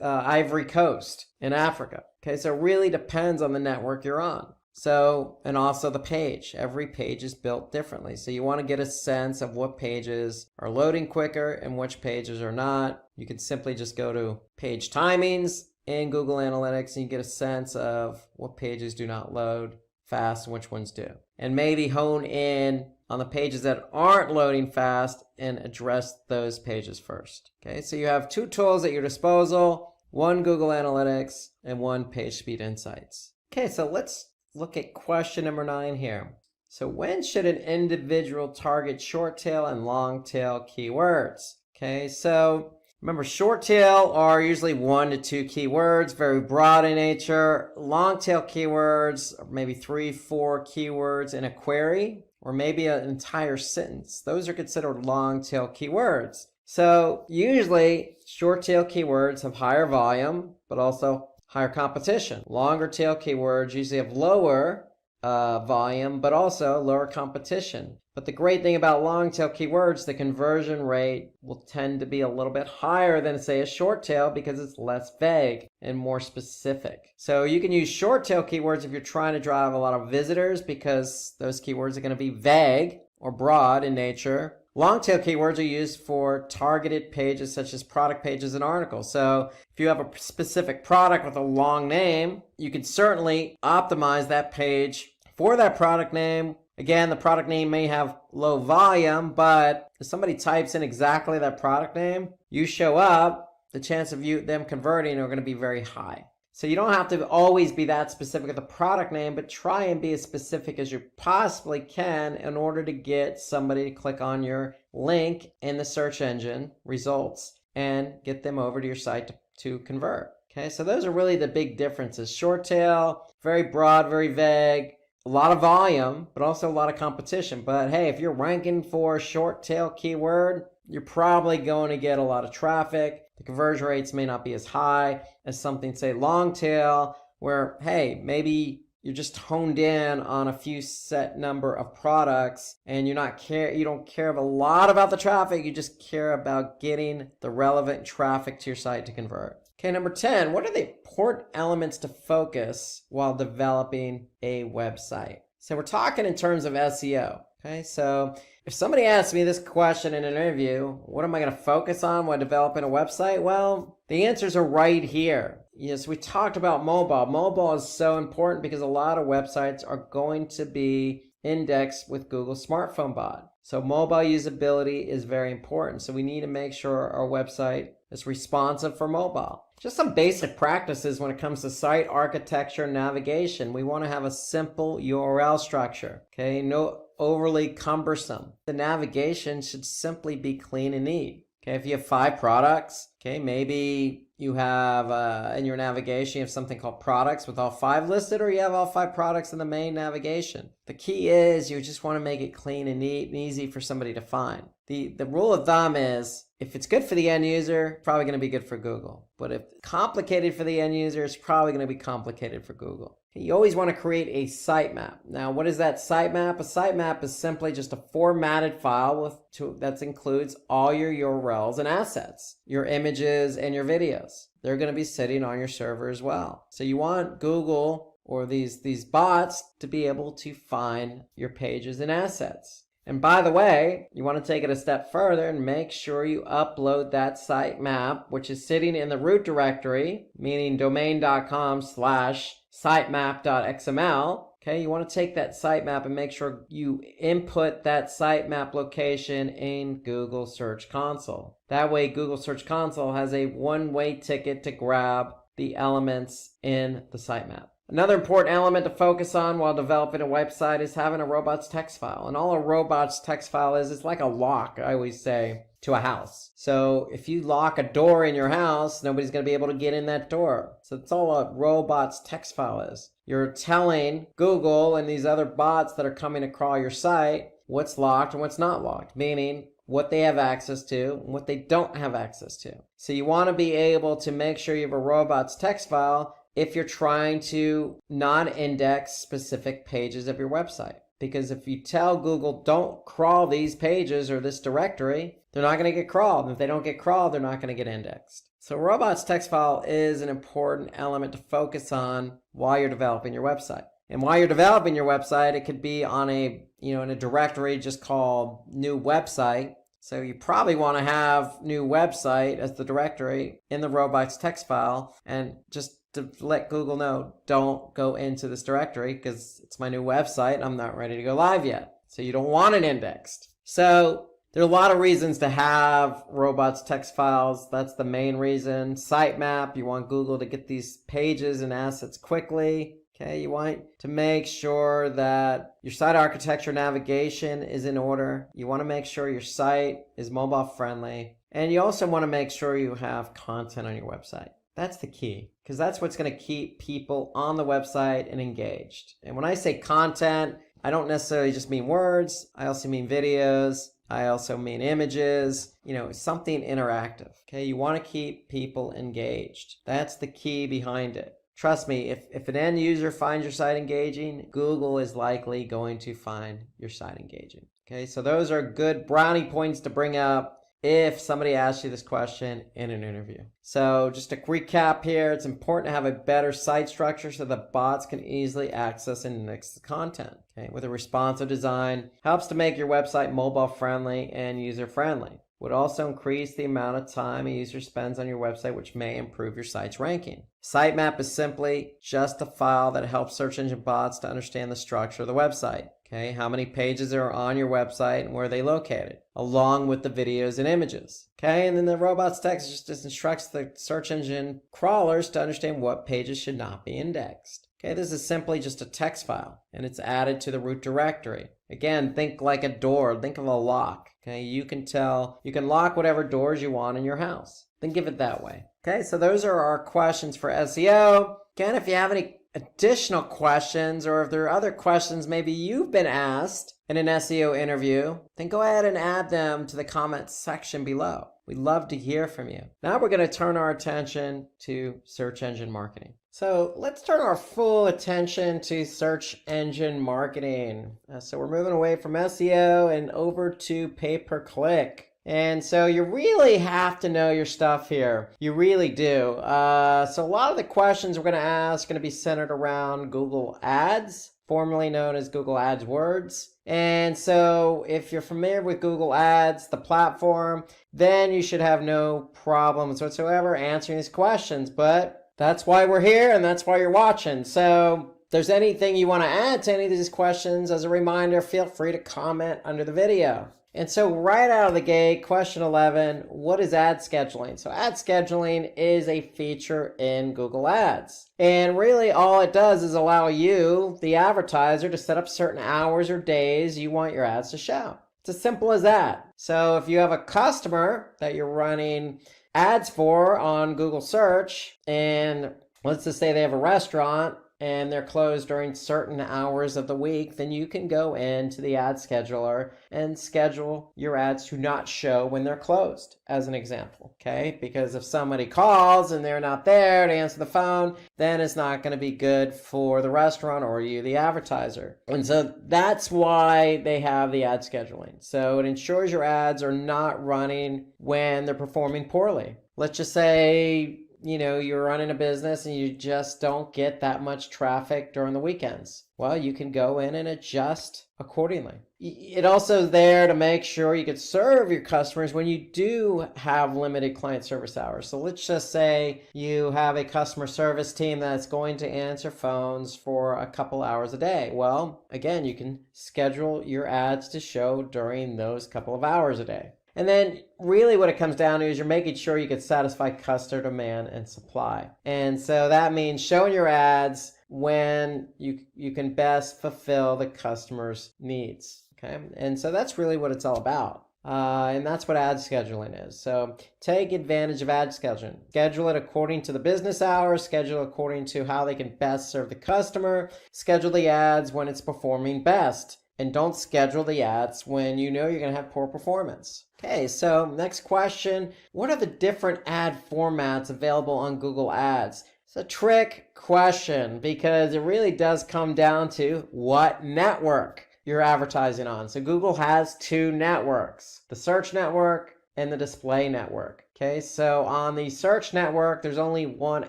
Ivory Coast in Africa. Okay, so it really depends on the network you're on. So, and also the page. Every page is built differently. So you want to get a sense of what pages are loading quicker and which pages are not. You can simply just go to page timings in Google Analytics and you get a sense of what pages do not load fast and which ones do. And maybe hone in on the pages that aren't loading fast and address those pages first. Okay, so you have two tools at your disposal, one Google Analytics and one PageSpeed Insights. Okay, so let's look at question number 9 here. So when should an individual target short tail and long tail keywords? Okay, so remember, short tail are usually 1 to 2 keywords, very broad in nature. Long tail keywords are maybe 3, 4 keywords in a query, or maybe an entire sentence. Those are considered long tail keywords. So usually short tail keywords have higher volume, but also higher competition. Longer tail keywords usually have lower volume, but also lower competition. But the great thing about long tail keywords, the conversion rate will tend to be a little bit higher than, say, a short tail because it's less vague and more specific. So you can use short tail keywords if you're trying to drive a lot of visitors because those keywords are going to be vague or broad in nature. Long tail keywords are used for targeted pages such as product pages and articles. So if you have a specific product with a long name, you can certainly optimize that page for that product name. Again, the product name may have low volume, but if somebody types in exactly that product name, you show up, the chance of them converting are going to be very high. So you don't have to always be that specific with the product name, but try and be as specific as you possibly can in order to get somebody to click on your link in the search engine results and get them over to your site to convert. Okay, so those are really the big differences. Short tail, very broad, very vague, a lot of volume, but also a lot of competition. But hey, if you're ranking for a short tail keyword, you're probably going to get a lot of traffic. The conversion rates may not be as high as something, say, long tail, where, hey, maybe you're just honed in on a few set number of products and you don't care a lot about the traffic, you just care about getting the relevant traffic to your site to convert. Okay, number 10, what are the important elements to focus while developing a website? So we're talking in terms of SEO. Okay, so if somebody asks me this question in an interview, what am I going to focus on while developing a website? Well, the answers are right here. Yes, we talked about mobile. Mobile is so important because a lot of websites are going to be indexed with Google Smartphone Bot. So mobile usability is very important. So we need to make sure our website is responsive for mobile. Just some basic practices when it comes to site architecture and navigation. We want to have a simple URL structure. Okay, no overly cumbersome. The navigation should simply be clean and neat. Okay, if you have 5 products, okay, maybe you have in your navigation, you have something called products with all 5 listed, or you have all 5 products in the main navigation. The key is you just want to make it clean and neat and easy for somebody to find. The rule of thumb is if it's good for the end user, it's probably going to be good for Google. But if it's complicated for the end user, it's probably going to be complicated for Google. You always want to create a sitemap. Now, what is that sitemap? A sitemap is simply just a formatted file that includes all your URLs and assets, your images and your videos. They're going to be sitting on your server as well. So you want Google or these bots to be able to find your pages and assets. And by the way, you want to take it a step further and make sure you upload that sitemap, which is sitting in the root directory, meaning domain.com/sitemap.xml. Okay, you want to take that sitemap and make sure you input that sitemap location in Google Search Console. That way, Google Search Console has a one-way ticket to grab the elements in the sitemap. Another important element to focus on while developing a website is having a robots text file. And all a robots text file is like a lock, I always say, to a house. So if you lock a door in your house, nobody's going to be able to get in that door. So that's all a robots text file is. You're telling Google and these other bots that are coming to crawl your site what's locked and what's not locked, meaning what they have access to and what they don't have access to. So you want to be able to make sure you have a robots text file if you're trying to non-index specific pages of your website. Because if you tell Google, don't crawl these pages or this directory, they're not going to get crawled. And if they don't get crawled, they're not going to get indexed. So robots text file is an important element to focus on while you're developing your website. And while you're developing your website, it could be on in a directory just called new website. So you probably want to have new website as the directory in the robots text file, and just to let Google know, don't go into this directory because it's my new website. I'm not ready to go live yet. So you don't want it indexed. So there are a lot of reasons to have robots text files. That's the main reason. Sitemap, you want Google to get these pages and assets quickly. Okay, you want to make sure that your site architecture navigation is in order. You want to make sure your site is mobile friendly. And you also want to make sure you have content on your website. That's the key, because that's what's going to keep people on the website and engaged. And when I say content, I don't necessarily just mean words. I also mean videos. I also mean images, something interactive. Okay, you want to keep people engaged. That's the key behind it. Trust me, if an end user finds your site engaging, Google is likely going to find your site engaging. Okay, so those are good brownie points to bring up if somebody asks you this question in an interview. So just a recap here, it's important to have a better site structure so that bots can easily access and index the content. Okay, with a responsive design, helps to make your website mobile friendly and user friendly. Would also increase the amount of time a user spends on your website, which may improve your site's ranking. Sitemap is simply just a file that helps search engine bots to understand the structure of the website. Okay, how many pages are on your website and where are they located, along with the videos and images. Okay, and then the robots text just instructs the search engine crawlers to understand what pages should not be indexed. Okay, this is simply just a text file, and it's added to the root directory. Again, think like a door, think of a lock. Okay, you can lock whatever doors you want in your house. Think of it that way. Okay, so those are our questions for SEO. Again, if you have any additional questions, or if there are other questions maybe you've been asked in an SEO interview, then go ahead and add them to the comments section below. We'd love to hear from you. Now we're going to turn our attention to search engine marketing. So let's turn our full attention to search engine marketing. So we're moving away from SEO and over to pay-per-click. And so you really have to know your stuff here. You really do. So a lot of the questions we're going to ask are going to be centered around Google Ads, formerly known as Google AdWords. And so if you're familiar with Google Ads, the platform, then you should have no problems whatsoever answering these questions. But that's why we're here, and that's why you're watching. So if there's anything you want to add to any of these questions, as a reminder, feel free to comment under the video. And so right out of the gate, question 11, what is ad scheduling? So ad scheduling is a feature in Google Ads. And really all it does is allow you, the advertiser, to set up certain hours or days you want your ads to show. It's as simple as that. So if you have a customer that you're running ads for on Google search, and let's just say they have a restaurant and they're closed during certain hours of the week, then you can go into the ad scheduler and schedule your ads to not show when they're closed, as an example, okay? Because if somebody calls and they're not there to answer the phone, then it's not going to be good for the restaurant or you, the advertiser. And so that's why they have the ad scheduling. So it ensures your ads are not running when they're performing poorly. Let's just say you're running a business and you just don't get that much traffic during the weekends. Well, you can go in and adjust accordingly. It also is there to make sure you can serve your customers when you do have limited client service hours. So let's just say you have a customer service team that's going to answer phones for a couple hours a day. Well, again, you can schedule your ads to show during those couple of hours a day. And then really what it comes down to is you're making sure you can satisfy customer demand and supply. And so that means showing your ads when you can best fulfill the customer's needs. Okay, and so that's really what it's all about. And that's what ad scheduling is. So take advantage of ad scheduling. Schedule it according to the business hours, schedule according to how they can best serve the customer, schedule the ads when it's performing best. And don't schedule the ads when you know you're going to have poor performance. Okay, so next question. What are the different ad formats available on Google Ads? It's a trick question because it really does come down to what network you're advertising on. So Google has two networks, the search network and the display network. Okay, so on the search network, there's only one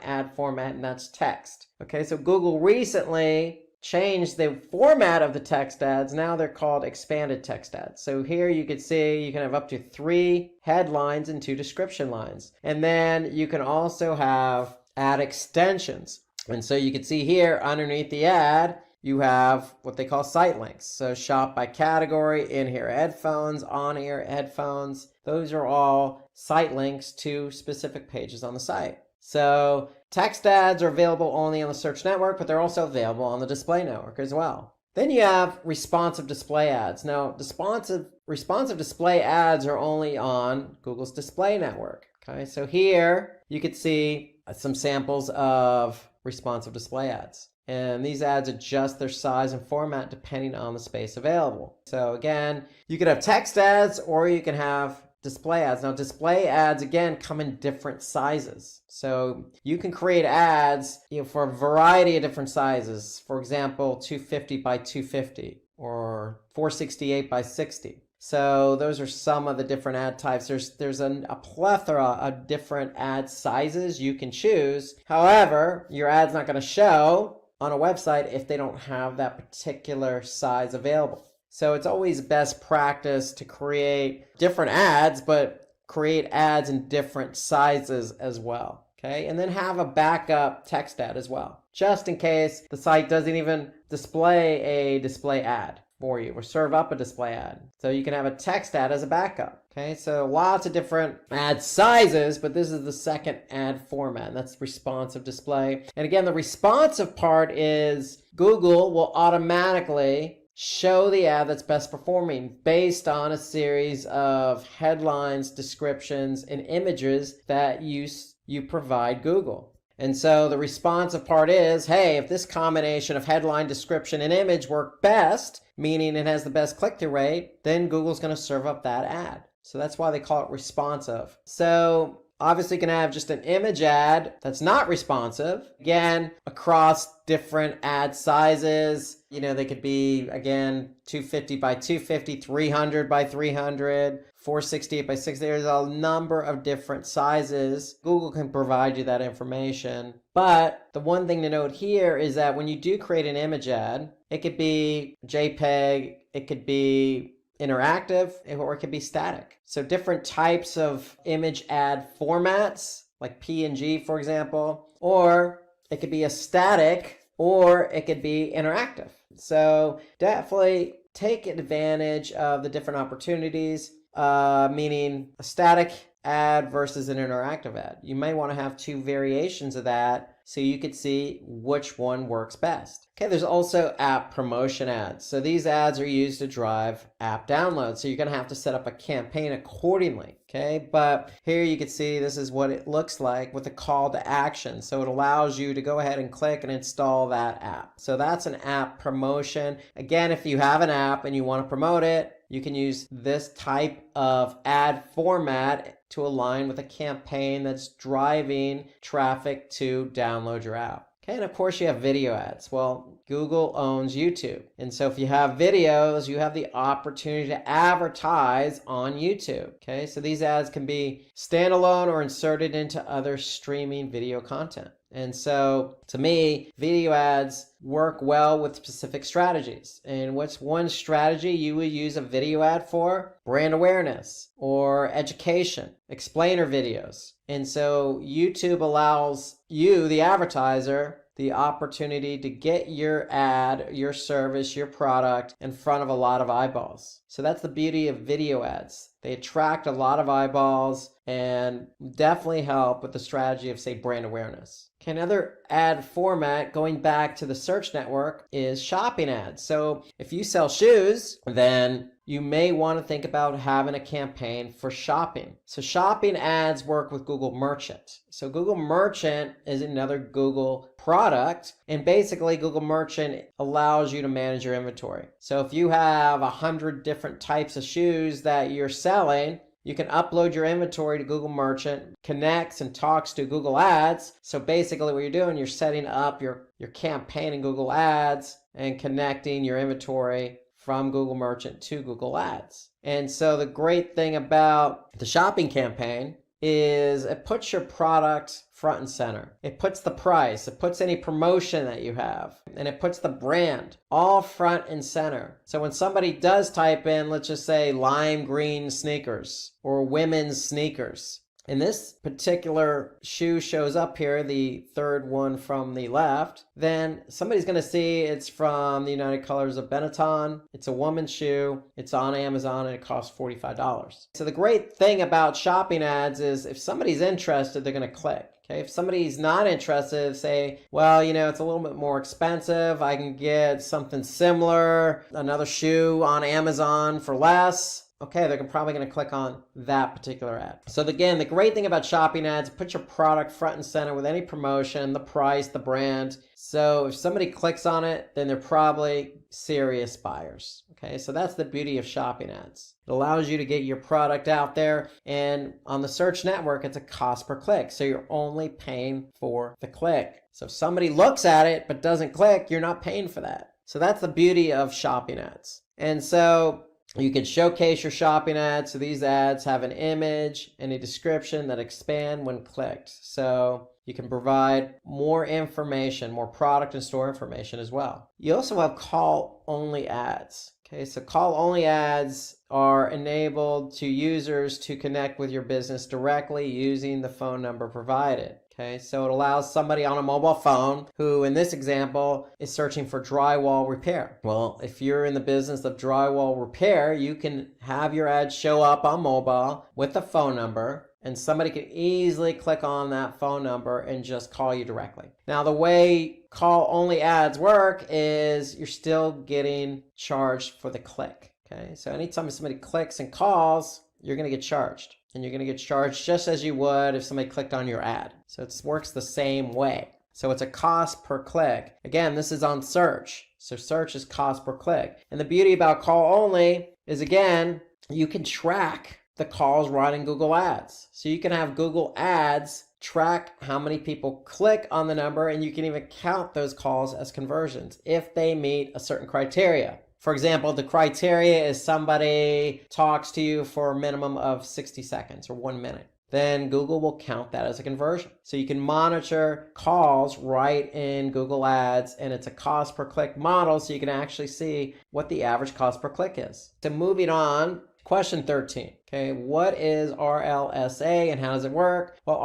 ad format, and that's text. Okay, so Google recently changed the format of the text ads. Now they're called expanded text ads. So here you can see you can have up to 3 headlines and 2 description lines. And then you can also have ad extensions. And so you can see here underneath the ad, you have what they call site links. So shop by category, in-ear headphones, on-ear headphones. Those are all site links to specific pages on the site. So text ads are available only on the search network, but they're also available on the display network as well. Then you have responsive display ads. Now, responsive display ads are only on Google's display network. Okay, so here you could see some samples of responsive display ads. And these ads adjust their size and format depending on the space available. So again, you could have text ads or you can have display ads. Now, display ads, again, come in different sizes. So you can create ads for a variety of different sizes. For example, 250 by 250 or 468 by 60. So those are some of the different ad types. There's a plethora of different ad sizes you can choose. However, your ad's not going to show on a website if they don't have that particular size available. So it's always best practice to create different ads, but create ads in different sizes as well. Okay, and then have a backup text ad as well, just in case the site doesn't even display a display ad for you or serve up a display ad. So you can have a text ad as a backup. Okay, so lots of different ad sizes, but this is the second ad format, and that's responsive display. And again, the responsive part is Google will automatically show the ad that's best performing based on a series of headlines, descriptions, and images that you provide Google. And so the responsive part is, hey, if this combination of headline, description, and image work best, meaning it has the best click-through rate, then Google's going to serve up that ad. So that's why they call it responsive. So obviously you can have just an image ad that's not responsive, again, across different ad sizes. They could be, again, 250 by 250, 300 by 300, 468 by 60. There's a number of different sizes. Google can provide you that information. But the one thing to note here is that when you do create an image ad, it could be JPEG, it could be interactive, or it could be static. So different types of image ad formats, like PNG, for example, or it could be a static, or it could be interactive. So definitely take advantage of the different opportunities, meaning a static ad versus an interactive ad. You may want to have 2 variations of that so you could see which one works best. Okay, there's also app promotion ads. So these ads are used to drive app downloads. So you're going to have to set up a campaign accordingly. Okay, but here you can see this is what it looks like with a call to action. So it allows you to go ahead and click and install that app. So that's an app promotion. Again, if you have an app and you want to promote it, you can use this type of ad format to align with a campaign that's driving traffic to download your app. Okay, and of course you have video ads. Well, Google owns YouTube. And so if you have videos, you have the opportunity to advertise on YouTube. Okay, so these ads can be standalone or inserted into other streaming video content. And so to me, video ads work well with specific strategies. And what's one strategy you would use a video ad for? Brand awareness or education, explainer videos. And so YouTube allows you, the advertiser, the opportunity to get your ad, your service, your product in front of a lot of eyeballs. So that's the beauty of video ads. They attract a lot of eyeballs and definitely help with the strategy of, say, brand awareness. Okay, another ad format, going back to the search network, is shopping ads. So if you sell shoes, then you may want to think about having a campaign for shopping. So shopping ads work with Google Merchant. So Google Merchant is another Google product, and basically Google Merchant allows you to manage your inventory. So if you have 100 different types of shoes that you're selling, you can upload your inventory to Google Merchant, connects and talks to Google Ads. So basically what you're doing, you're setting up your campaign in Google Ads and connecting your inventory from Google Merchant to Google Ads. And so the great thing about the shopping campaign is it puts your product front and center. It puts the price, it puts any promotion that you have, and it puts the brand all front and center. So when somebody does type in, let's just say lime green sneakers or women's sneakers, and this particular shoe shows up here, the third one from the left, then somebody's going to see it's from the United Colors of Benetton. It's a woman's shoe. It's on Amazon and it costs $45. So the great thing about shopping ads is if somebody's interested, they're going to click. Okay, if somebody's not interested, say, well, it's a little bit more expensive. I can get something similar, another shoe on Amazon for less. Okay, they're probably going to click on that particular ad. So again, the great thing about shopping ads, put your product front and center with any promotion, the price, the brand. So if somebody clicks on it, then they're probably serious buyers. Okay, so that's the beauty of shopping ads. It allows you to get your product out there, and on the search network, it's a cost per click. So you're only paying for the click. So if somebody looks at it but doesn't click, you're not paying for that. So that's the beauty of shopping ads. And so you can showcase your shopping ads. So these ads have an image and a description that expand when clicked. So you can provide more information, more product and store information as well. You also have call-only ads. Okay, so call-only ads are enabled to users to connect with your business directly using the phone number provided. Okay, so it allows somebody on a mobile phone who, in this example, is searching for drywall repair. Well, if you're in the business of drywall repair, you can have your ad show up on mobile with a phone number, and somebody can easily click on that phone number and just call you directly. Now, the way call-only ads work is you're still getting charged for the click. Okay, so anytime somebody clicks and calls, you're going to get charged. And you're going to get charged just as you would if somebody clicked on your ad. So it works the same way. So it's a cost per click. Again, this is on search. So search is cost per click. And the beauty about call only is, again, you can track the calls right in Google Ads. So you can have Google Ads track how many people click on the number, and you can even count those calls as conversions if they meet a certain criteria. For example, the criteria is somebody talks to you for a minimum of 60 seconds or 1 minute. Then Google will count that as a conversion. So you can monitor calls right in Google Ads, and it's a cost per click model, so you can actually see what the average cost per click is. So moving on, question 13. Okay, what is RLSA and how does it work? Well,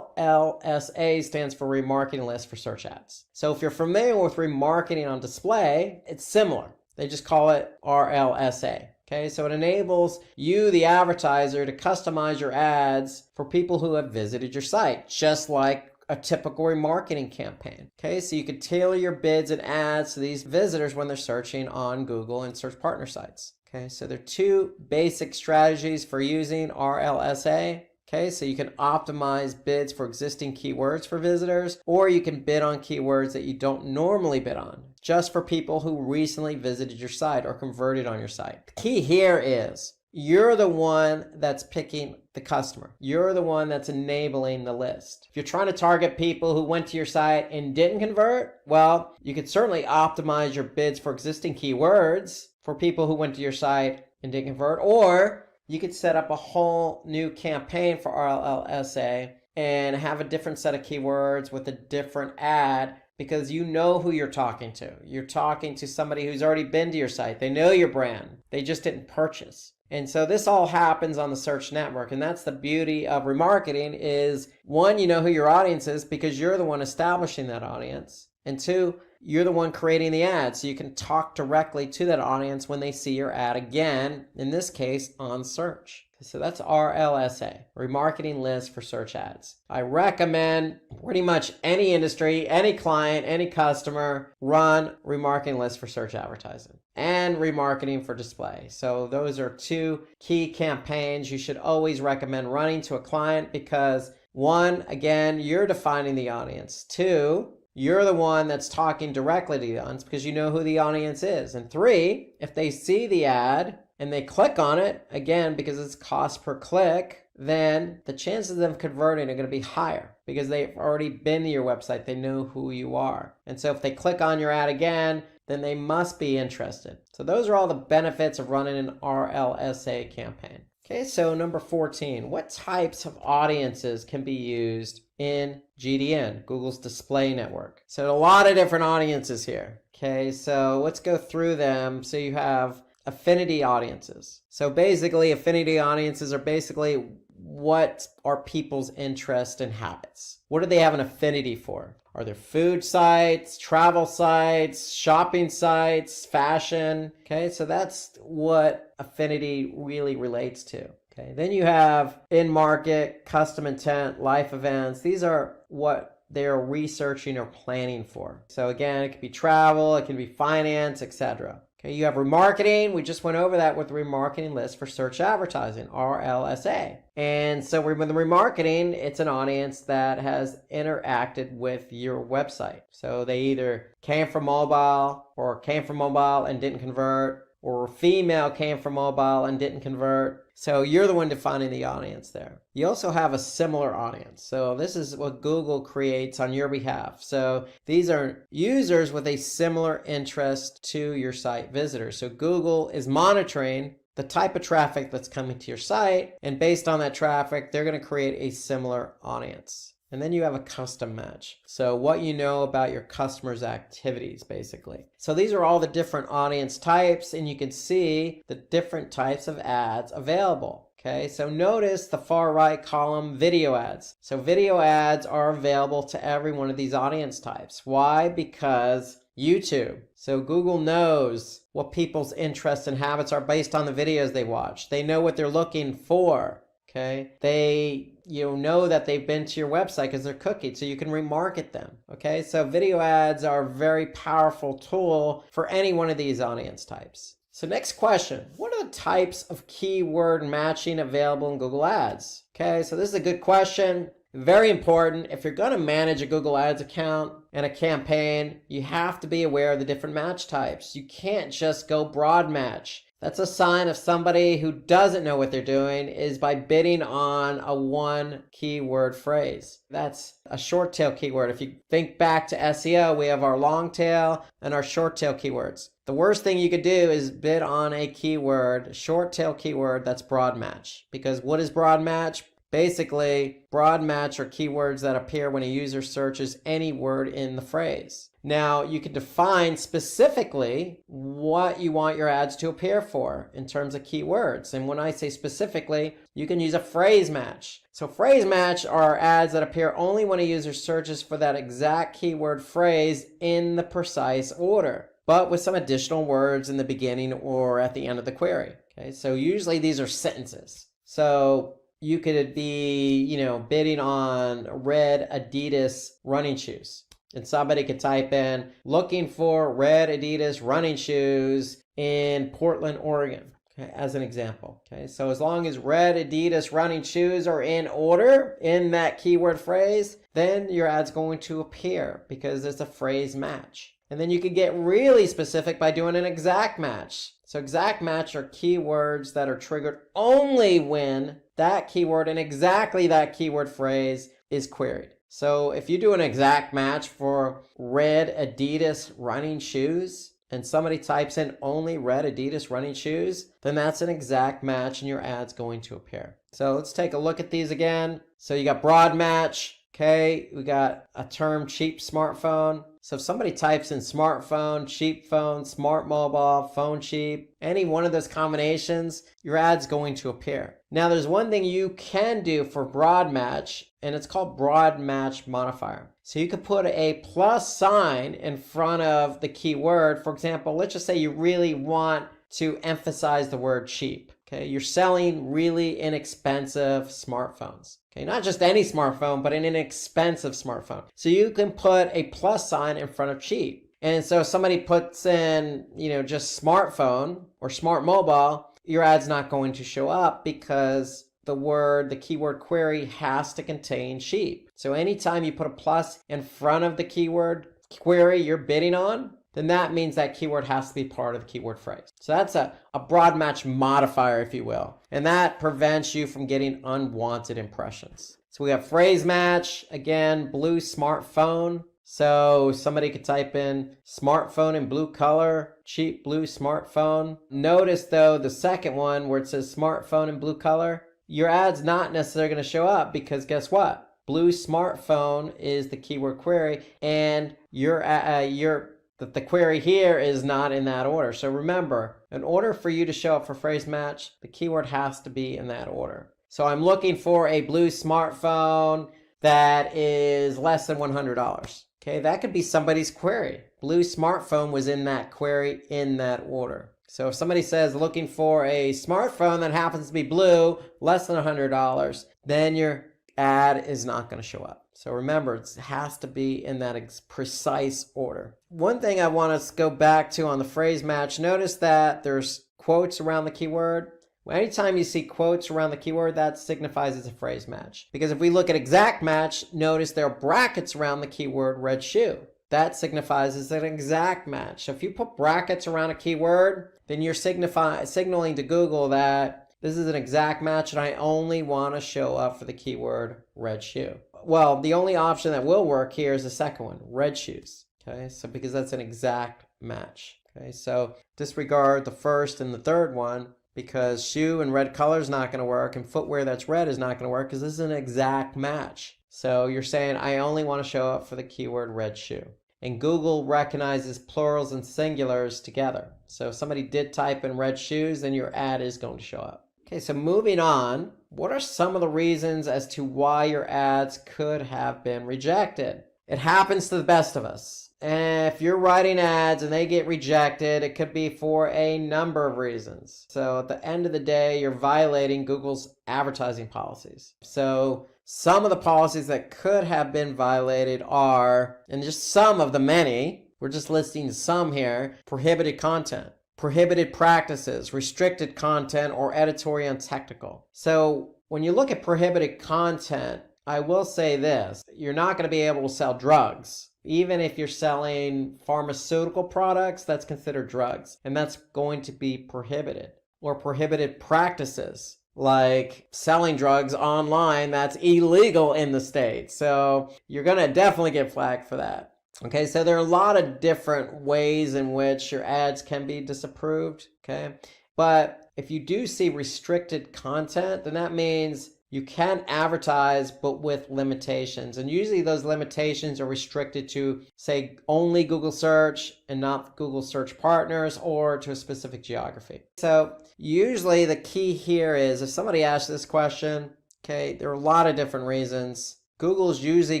RLSA stands for Remarketing List for Search Ads. So if you're familiar with remarketing on display, it's similar. They just call it RLSA. Okay, so it enables you, the advertiser, to customize your ads for people who have visited your site, just like a typical remarketing campaign. Okay, so you could tailor your bids and ads to these visitors when they're searching on Google and search partner sites. Okay, so there are two basic strategies for using RLSA. Okay, so you can optimize bids for existing keywords for visitors, or you can bid on keywords that you don't normally bid on, just for people who recently visited your site or converted on your site. The key here is you're the one that's picking the customer. You're the one that's enabling the list. If you're trying to target people who went to your site and didn't convert, well, you could certainly optimize your bids for existing keywords for people who went to your site and didn't convert, or you could set up a whole new campaign for RLSA and have a different set of keywords with a different ad, because you know who you're talking to. You're talking to somebody who's already been to your site. They know your brand. They just didn't purchase. And so this all happens on the search network. And that's the beauty of remarketing is, one, you know who your audience is because you're the one establishing that audience. And two, you're the one creating the ad, so you can talk directly to that audience when they see your ad again, in this case, on search. So that's RLSA, Remarketing List for Search Ads. I recommend pretty much any industry, any client, any customer run remarketing lists for search advertising and remarketing for display. So those are two key campaigns you should always recommend running to a client because, one, again, you're defining the audience. Two, you're the one that's talking directly to the audience because you know who the audience is. And three, if they see the ad and they click on it, again, because it's cost per click, then the chances of them converting are going to be higher because they've already been to your website. They know who you are. And so if they click on your ad again, then they must be interested. So those are all the benefits of running an RLSA campaign. Okay, so number 14, what types of audiences can be used in GDN, Google's display network? So a lot of different audiences here. Okay, so let's go through them. So you have affinity audiences. So basically, affinity audiences are basically what are people's interests and habits. What do they have an affinity for? Are there food sites, travel sites, shopping sites, fashion? Okay, so that's what affinity really relates to. Okay, then you have in-market, custom intent, life events. These are what they're researching or planning for. So again, it could be travel, it can be finance, etc. Okay, you have remarketing. We just went over that with the remarketing list for search advertising, RLSA. And so with the remarketing, it's an audience that has interacted with your website. So they either came from mobile and didn't convert, or female came from mobile and didn't convert. So you're the one defining the audience there. You also have a similar audience. So this is what Google creates on your behalf. So these are users with a similar interest to your site visitors. So Google is monitoring the type of traffic that's coming to your site, and based on that traffic, they're going to create a similar audience. And then you have a custom match. So what you know about your customers' activities, basically. So these are all the different audience types, and you can see the different types of ads available. Okay, so notice the far right column, video ads. So video ads are available to every one of these audience types. Why? Because YouTube. So Google knows what people's interests and habits are based on the videos they watch. They know what they're looking for. Okay, they know that they've been to your website because they're cookied, so you can remarket them. Okay, so video ads are a very powerful tool for any one of these audience types. So next question, what are the types of keyword matching available in Google Ads? Okay, so this is a good question. Very important. If you're going to manage a Google Ads account and a campaign, you have to be aware of the different match types. You can't just go broad match. That's a sign of somebody who doesn't know what they're doing, is by bidding on a one keyword phrase. That's a short tail keyword. If you think back to SEO, we have our long tail and our short tail keywords. The worst thing you could do is bid on a keyword, short tail keyword that's broad match. Because what is broad match? Basically, broad match are keywords that appear when a user searches any word in the phrase. Now, you can define specifically what you want your ads to appear for in terms of keywords. And when I say specifically, you can use a phrase match. So phrase match are ads that appear only when a user searches for that exact keyword phrase in the precise order, but with some additional words in the beginning or at the end of the query. Okay, so usually these are sentences. So you could be, bidding on red Adidas running shoes. And somebody could type in, looking for red Adidas running shoes in Portland, Oregon, okay, as an example. Okay, so as long as red Adidas running shoes are in order in that keyword phrase, then your ad's going to appear because it's a phrase match. And then you could get really specific by doing an exact match. So exact match are keywords that are triggered only when that keyword and exactly that keyword phrase is queried. So if you do an exact match for red Adidas running shoes and somebody types in only red Adidas running shoes, then that's an exact match and your ad's going to appear. So let's take a look at these again. So you got broad match. Okay, we got a term cheap smartphone. So if somebody types in smartphone, cheap phone, smart mobile, phone cheap, any one of those combinations, your ad's going to appear. Now there's one thing you can do for broad match, and it's called broad match modifier. So you could put a plus sign in front of the keyword. For example, let's just say you really want to emphasize the word cheap. Okay, you're selling really inexpensive smartphones. Okay, not just any smartphone, but an inexpensive smartphone. So you can put a plus sign in front of cheap. And so if somebody puts in, just smartphone or smart mobile, your ad's not going to show up because the keyword query has to contain cheap. So anytime you put a plus in front of the keyword query you're bidding on, then that means that keyword has to be part of the keyword phrase. So that's a broad match modifier, if you will. And that prevents you from getting unwanted impressions. So we have phrase match, again, blue smartphone. So somebody could type in smartphone in blue color, cheap blue smartphone. Notice though the second one where it says smartphone in blue color, your ad's not necessarily going to show up because guess what? Blue smartphone is the keyword query, and the query here is not in that order. So remember, in order for you to show up for phrase match, the keyword has to be in that order. So I'm looking for a blue smartphone that is less than $100. Okay, that could be somebody's query. Blue smartphone was in that query in that order. So if somebody says looking for a smartphone that happens to be blue, less than $100, then your ad is not going to show up. So remember, it has to be in that precise order. One thing I want us to go back to on the phrase match, notice that there's quotes around the keyword. Anytime you see quotes around the keyword, that signifies it's a phrase match. Because if we look at exact match, notice there are brackets around the keyword red shoe. That signifies it's an exact match. So if you put brackets around a keyword, then you're signaling to Google that this is an exact match and I only want to show up for the keyword red shoe. Well, the only option that will work here is the second one, red shoes. Okay, so because that's an exact match. Okay, so disregard the first and the third one, because shoe and red color is not going to work, and footwear that's red is not going to work because this is an exact match. So you're saying I only want to show up for the keyword red shoe. And Google recognizes plurals and singulars together. So if somebody did type in red shoes, then your ad is going to show up. Okay, so moving on, what are some of the reasons as to why your ads could have been rejected? It happens to the best of us. And if you're writing ads and they get rejected, it could be for a number of reasons. So at the end of the day, you're violating Google's advertising policies. So some of the policies that could have been violated are, and just some of the many, we're just listing some here, prohibited content, prohibited practices, restricted content, or editorial and technical. So when you look at prohibited content, I will say this, you're not going to be able to sell drugs. Even if you're selling pharmaceutical products, that's considered drugs, and that's going to be prohibited. Or prohibited practices, like selling drugs online, that's illegal in the state. So you're going to definitely get flagged for that. Okay, so there are a lot of different ways in which your ads can be disapproved, okay? But if you do see restricted content, then that means you can advertise, but with limitations. And usually those limitations are restricted to, say, only Google search and not Google search partners, or to a specific geography. So usually the key here is if somebody asks this question, okay, there are a lot of different reasons. Google is usually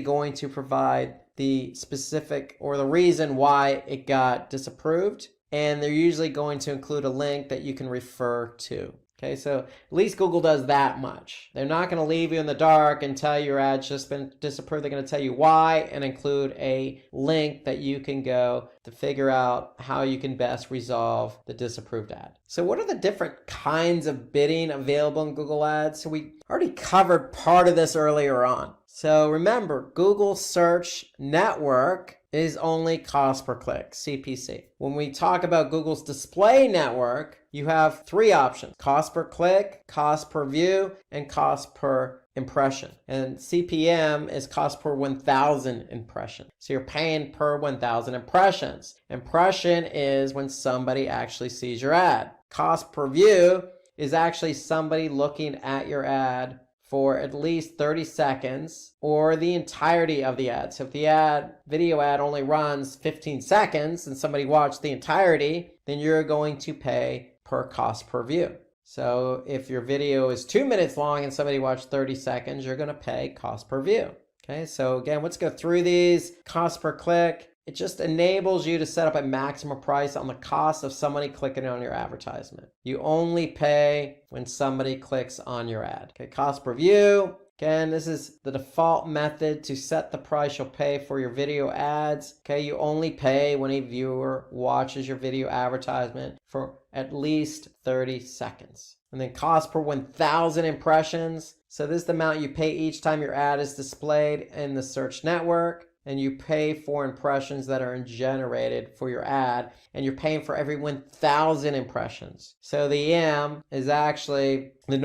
going to provide the specific or the reason why it got disapproved. And they're usually going to include a link that you can refer to. Okay, so at least Google does that much. They're not going to leave you in the dark and tell your ad's just been disapproved. They're going to tell you why and include a link that you can go to figure out how you can best resolve the disapproved ad. So what are the different kinds of bidding available in Google Ads? So we already covered part of this earlier on. So remember, Google Search Network is only cost per click, CPC. When we talk about Google's display network, you have three options: cost per click, cost per view, and cost per impression. And CPM is cost per 1,000 impressions. So you're paying per 1,000 impressions. Impression is when somebody actually sees your ad. Cost per view is actually somebody looking at your ad for at least 30 seconds or the entirety of the ad. So if the video ad only runs 15 seconds and somebody watched the entirety, then you're going to pay per cost per view. So if your video is 2 minutes long and somebody watched 30 seconds, you're going to pay cost per view. Okay, so again, let's go through these. Cost per click. It just enables you to set up a maximum price on the cost of somebody clicking on your advertisement. You only pay when somebody clicks on your ad. Okay, cost per view. Again, this is the default method to set the price you'll pay for your video ads. Okay, you only pay when a viewer watches your video advertisement for at least 30 seconds. And then cost per 1,000 impressions. So this is the amount you pay each time your ad is displayed in the search network. And you pay for impressions that are generated for your ad, and you're paying for every 1,000 impressions. So the M is actually the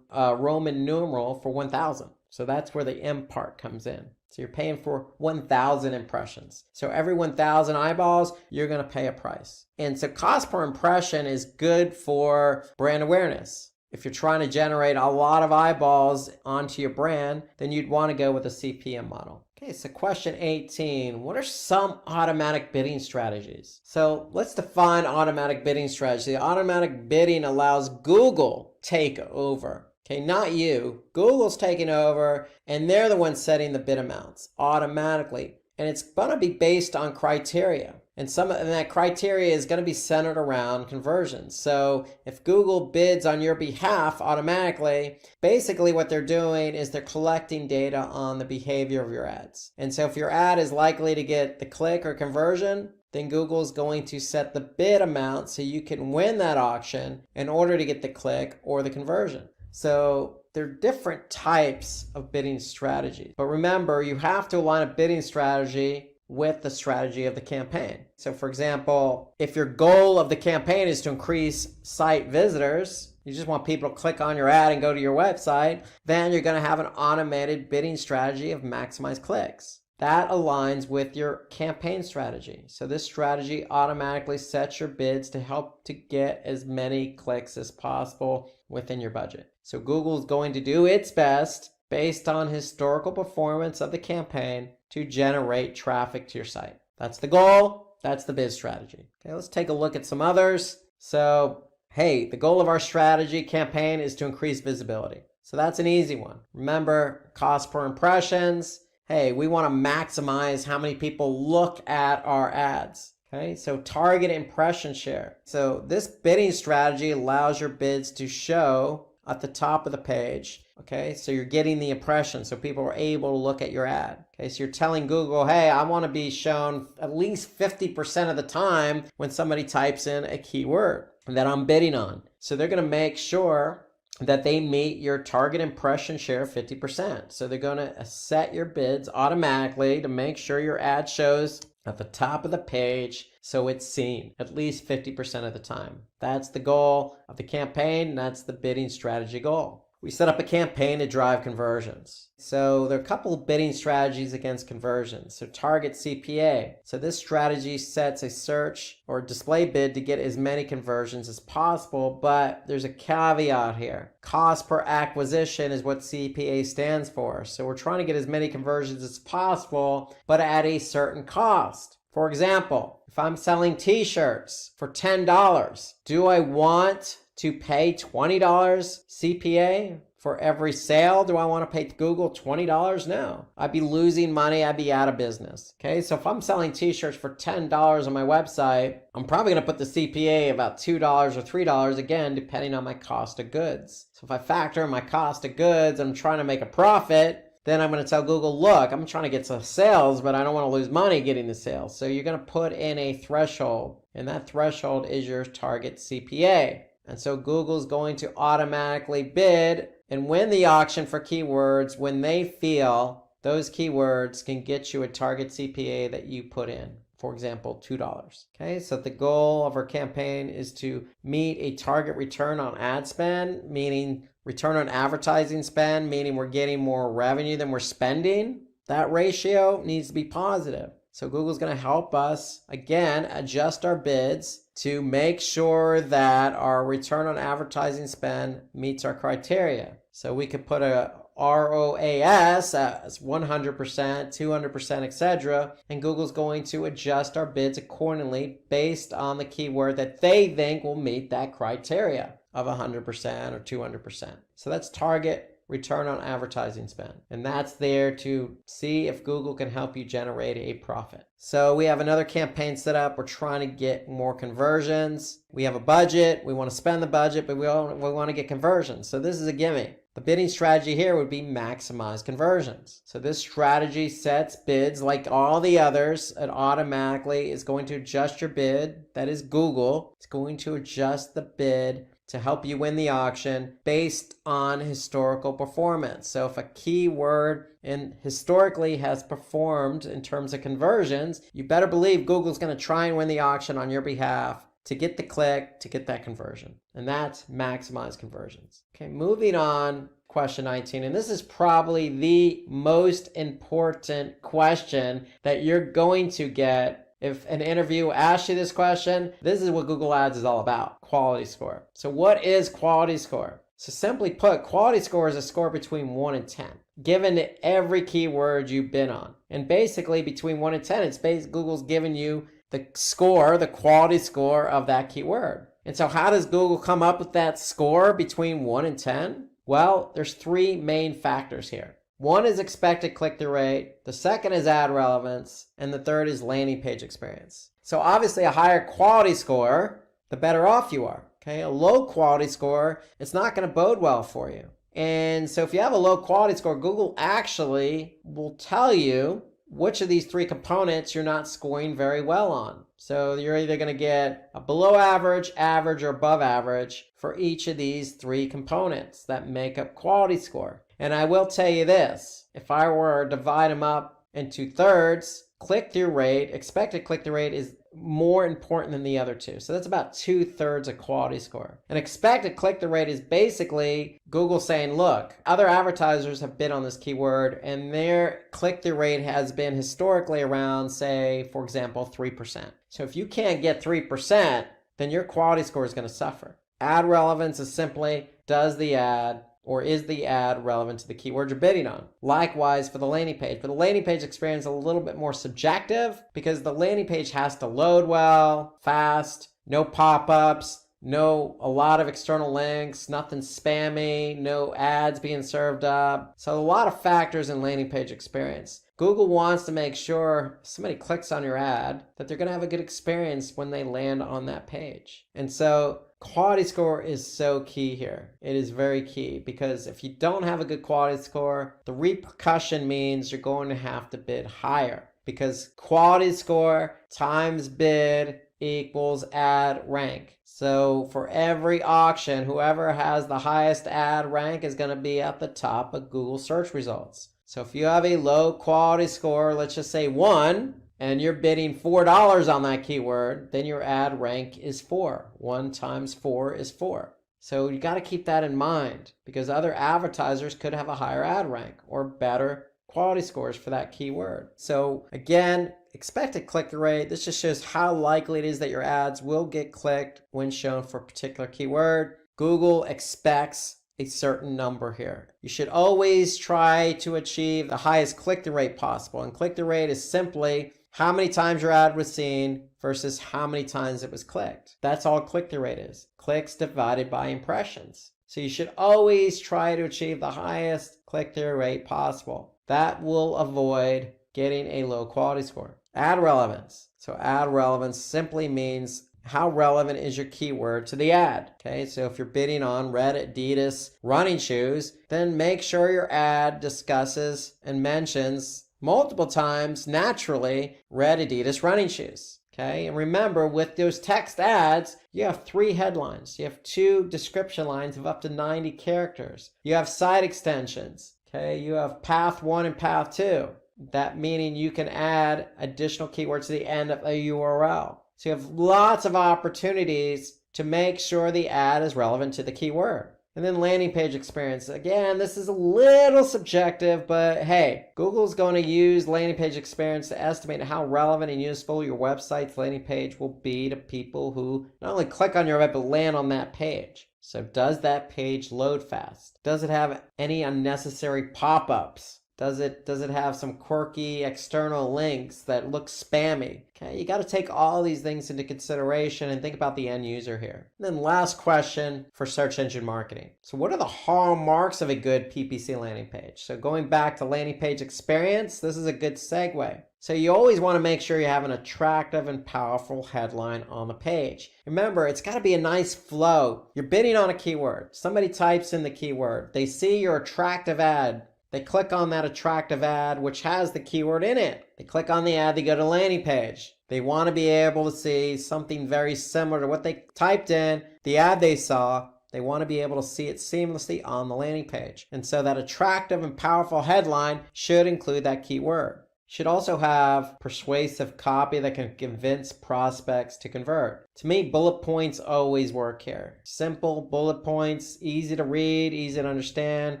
Roman numeral for 1,000. So that's where the M part comes in. So you're paying for 1,000 impressions. So every 1,000 eyeballs, you're going to pay a price. And so cost per impression is good for brand awareness. If you're trying to generate a lot of eyeballs onto your brand, then you'd want to go with a CPM model. Okay, so question 18, what are some automatic bidding strategies? So let's define automatic bidding strategy. Automatic bidding allows Google take over. Okay, not you. Google's taking over, and they're the ones setting the bid amounts automatically. And it's going to be based on criteria. And that criteria is going to be centered around conversions. So if Google bids on your behalf automatically, basically what they're doing is they're collecting data on the behavior of your ads. And so if your ad is likely to get the click or conversion, then Google is going to set the bid amount so you can win that auction in order to get the click or the conversion. So there are different types of bidding strategies. But remember, you have to align a bidding strategy with the strategy of the campaign. So for example, if your goal of the campaign is to increase site visitors, you just want people to click on your ad and go to your website, then you're going to have an automated bidding strategy of maximize clicks. That aligns with your campaign strategy. So this strategy automatically sets your bids to help to get as many clicks as possible within your budget. So Google is going to do its best based on historical performance of the campaign to generate traffic to your site. That's the goal. That's the bid strategy. Okay, let's take a look at some others. So, hey, the goal of our strategy campaign is to increase visibility. So that's an easy one. Remember, cost per impressions. Hey, we want to maximize how many people look at our ads. Okay, so target impression share. So this bidding strategy allows your bids to show at the top of the page. Okay, so you're getting the impression, so people are able to look at your ad. Okay, so you're telling Google, hey, I want to be shown at least 50% of the time when somebody types in a keyword that I'm bidding on. So they're going to make sure that they meet your target impression share of 50%. So they're going to set your bids automatically to make sure your ad shows at the top of the page so it's seen at least 50% of the time. That's the goal of the campaign, and that's the bidding strategy goal. We set up a campaign to drive conversions. So there are a couple of bidding strategies against conversions. So target CPA. So this strategy sets a search or display bid to get as many conversions as possible, but there's a caveat here. Cost per acquisition is what CPA stands for. So we're trying to get as many conversions as possible, but at a certain cost. For example, if I'm selling t-shirts for $10, do I want to pay $20 CPA for every sale? Do I want to pay Google $20? No. I'd be losing money. I'd be out of business. Okay, so if I'm selling t-shirts for $10 on my website, I'm probably going to put the CPA about $2 or $3 again, depending on my cost of goods. So if I factor in my cost of goods, I'm trying to make a profit, then I'm going to tell Google, look, I'm trying to get some sales, but I don't want to lose money getting the sales. So you're going to put in a threshold, and that threshold is your target CPA. And so Google's going to automatically bid and win the auction for keywords when they feel those keywords can get you a target CPA that you put in. For example, $2. Okay, so the goal of our campaign is to meet a target return on ad spend, meaning return on advertising spend, meaning we're getting more revenue than we're spending. That ratio needs to be positive. So Google's going to help us, again, adjust our bids to make sure that our return on advertising spend meets our criteria. So we could put a ROAS as 100%, 200%, etc. And Google's going to adjust our bids accordingly based on the keyword that they think will meet that criteria of 100% or 200%. So that's target return on advertising spend. And that's there to see if Google can help you generate a profit. So we have another campaign set up. We're trying to get more conversions. We have a budget. We want to spend the budget, but we want to get conversions. So this is a gimme. The bidding strategy here would be maximize conversions. So this strategy sets bids like all the others. It automatically is going to adjust your bid. That is Google. It's going to adjust the bid to help you win the auction based on historical performance. So if a keyword historically has performed in terms of conversions, you better believe Google's going to try and win the auction on your behalf to get the click, to get that conversion. And that's maximize conversions. Okay, moving on, question 19. And this is probably the most important question that you're going to get. If an interview asks you this question, this is what Google Ads is all about, quality score. So what is quality score? So simply put, quality score is a score between 1 and 10, given to every keyword you've been on. And basically between 1 and 10, it's Google's giving you the score, the quality score of that keyword. And so how does Google come up with that score between 1 and 10? Well, there's 3 main factors here. One is expected click-through rate, the second is ad relevance, and the third is landing page experience. So obviously a higher quality score, the better off you are. Okay, a low quality score, it's not going to bode well for you. And so if you have a low quality score, Google actually will tell you which of these 3 components you're not scoring very well on. So you're either going to get a below average, average, or above average for each of these 3 components that make up quality score. And I will tell you this, if I were to divide them up into thirds, click-through rate, expected click-through rate is more important than the other 2. So that's about 2/3 of quality score. An expected click-through rate is basically Google saying, look, other advertisers have bid on this keyword and their click-through rate has been historically around, say, for example, 3%. So if you can't get 3%, then your quality score is going to suffer. Ad relevance is simply, does the ad or is the ad relevant to the keyword you're bidding on? Likewise for the landing page. But the landing page experience is a little bit more subjective because the landing page has to load well, fast, no pop-ups, a lot of external links, nothing spammy, no ads being served up. So a lot of factors in landing page experience. Google wants to make sure if somebody clicks on your ad that they're going to have a good experience when they land on that page. And so quality score is so key here. It is very key because if you don't have a good quality score, the repercussion means you're going to have to bid higher because quality score times bid equals ad rank. So for every auction, whoever has the highest ad rank is going to be at the top of Google search results. So if you have a low quality score, let's just say 1, and you're bidding $4 on that keyword, then your ad rank is 4. 1 times 4 is 4. So you got to keep that in mind because other advertisers could have a higher ad rank or better quality scores for that keyword. So again, expected click-through rate, this just shows how likely it is that your ads will get clicked when shown for a particular keyword. Google expects a certain number here. You should always try to achieve the highest click-through rate possible. And click-through rate is simply how many times your ad was seen versus how many times it was clicked. That's all click-through rate is. Clicks divided by impressions. So you should always try to achieve the highest click-through rate possible. That will avoid getting a low quality score. Ad relevance. So ad relevance simply means how relevant is your keyword to the ad? Okay, so if you're bidding on red Adidas running shoes, then make sure your ad discusses and mentions multiple times, naturally, red Adidas running shoes. Okay, and remember with those text ads, you have 3 headlines. You have 2 description lines of up to 90 characters. You have site extensions. Okay, you have path 1 and path 2. That meaning you can add additional keywords to the end of a URL. So you have lots of opportunities to make sure the ad is relevant to the keyword. And then landing page experience. Again, this is a little subjective, but hey, Google's going to use landing page experience to estimate how relevant and useful your website's landing page will be to people who not only click on your web, but land on that page. So does that page load fast? Does it have any unnecessary pop-ups? Does it have some quirky external links that look spammy? Okay, you got to take all these things into consideration and think about the end user here. And then last question for search engine marketing. So what are the hallmarks of a good PPC landing page? So going back to landing page experience, this is a good segue. So you always want to make sure you have an attractive and powerful headline on the page. Remember, it's got to be a nice flow. You're bidding on a keyword. Somebody types in the keyword. They see your attractive ad. They click on that attractive ad, which has the keyword in it. They click on the ad, they go to landing page. They want to be able to see something very similar to what they typed in, the ad they saw. They want to be able to see it seamlessly on the landing page. And so that attractive and powerful headline should include that keyword. Should also have persuasive copy that can convince prospects to convert. To me, bullet points always work here. Simple bullet points, easy to read, easy to understand,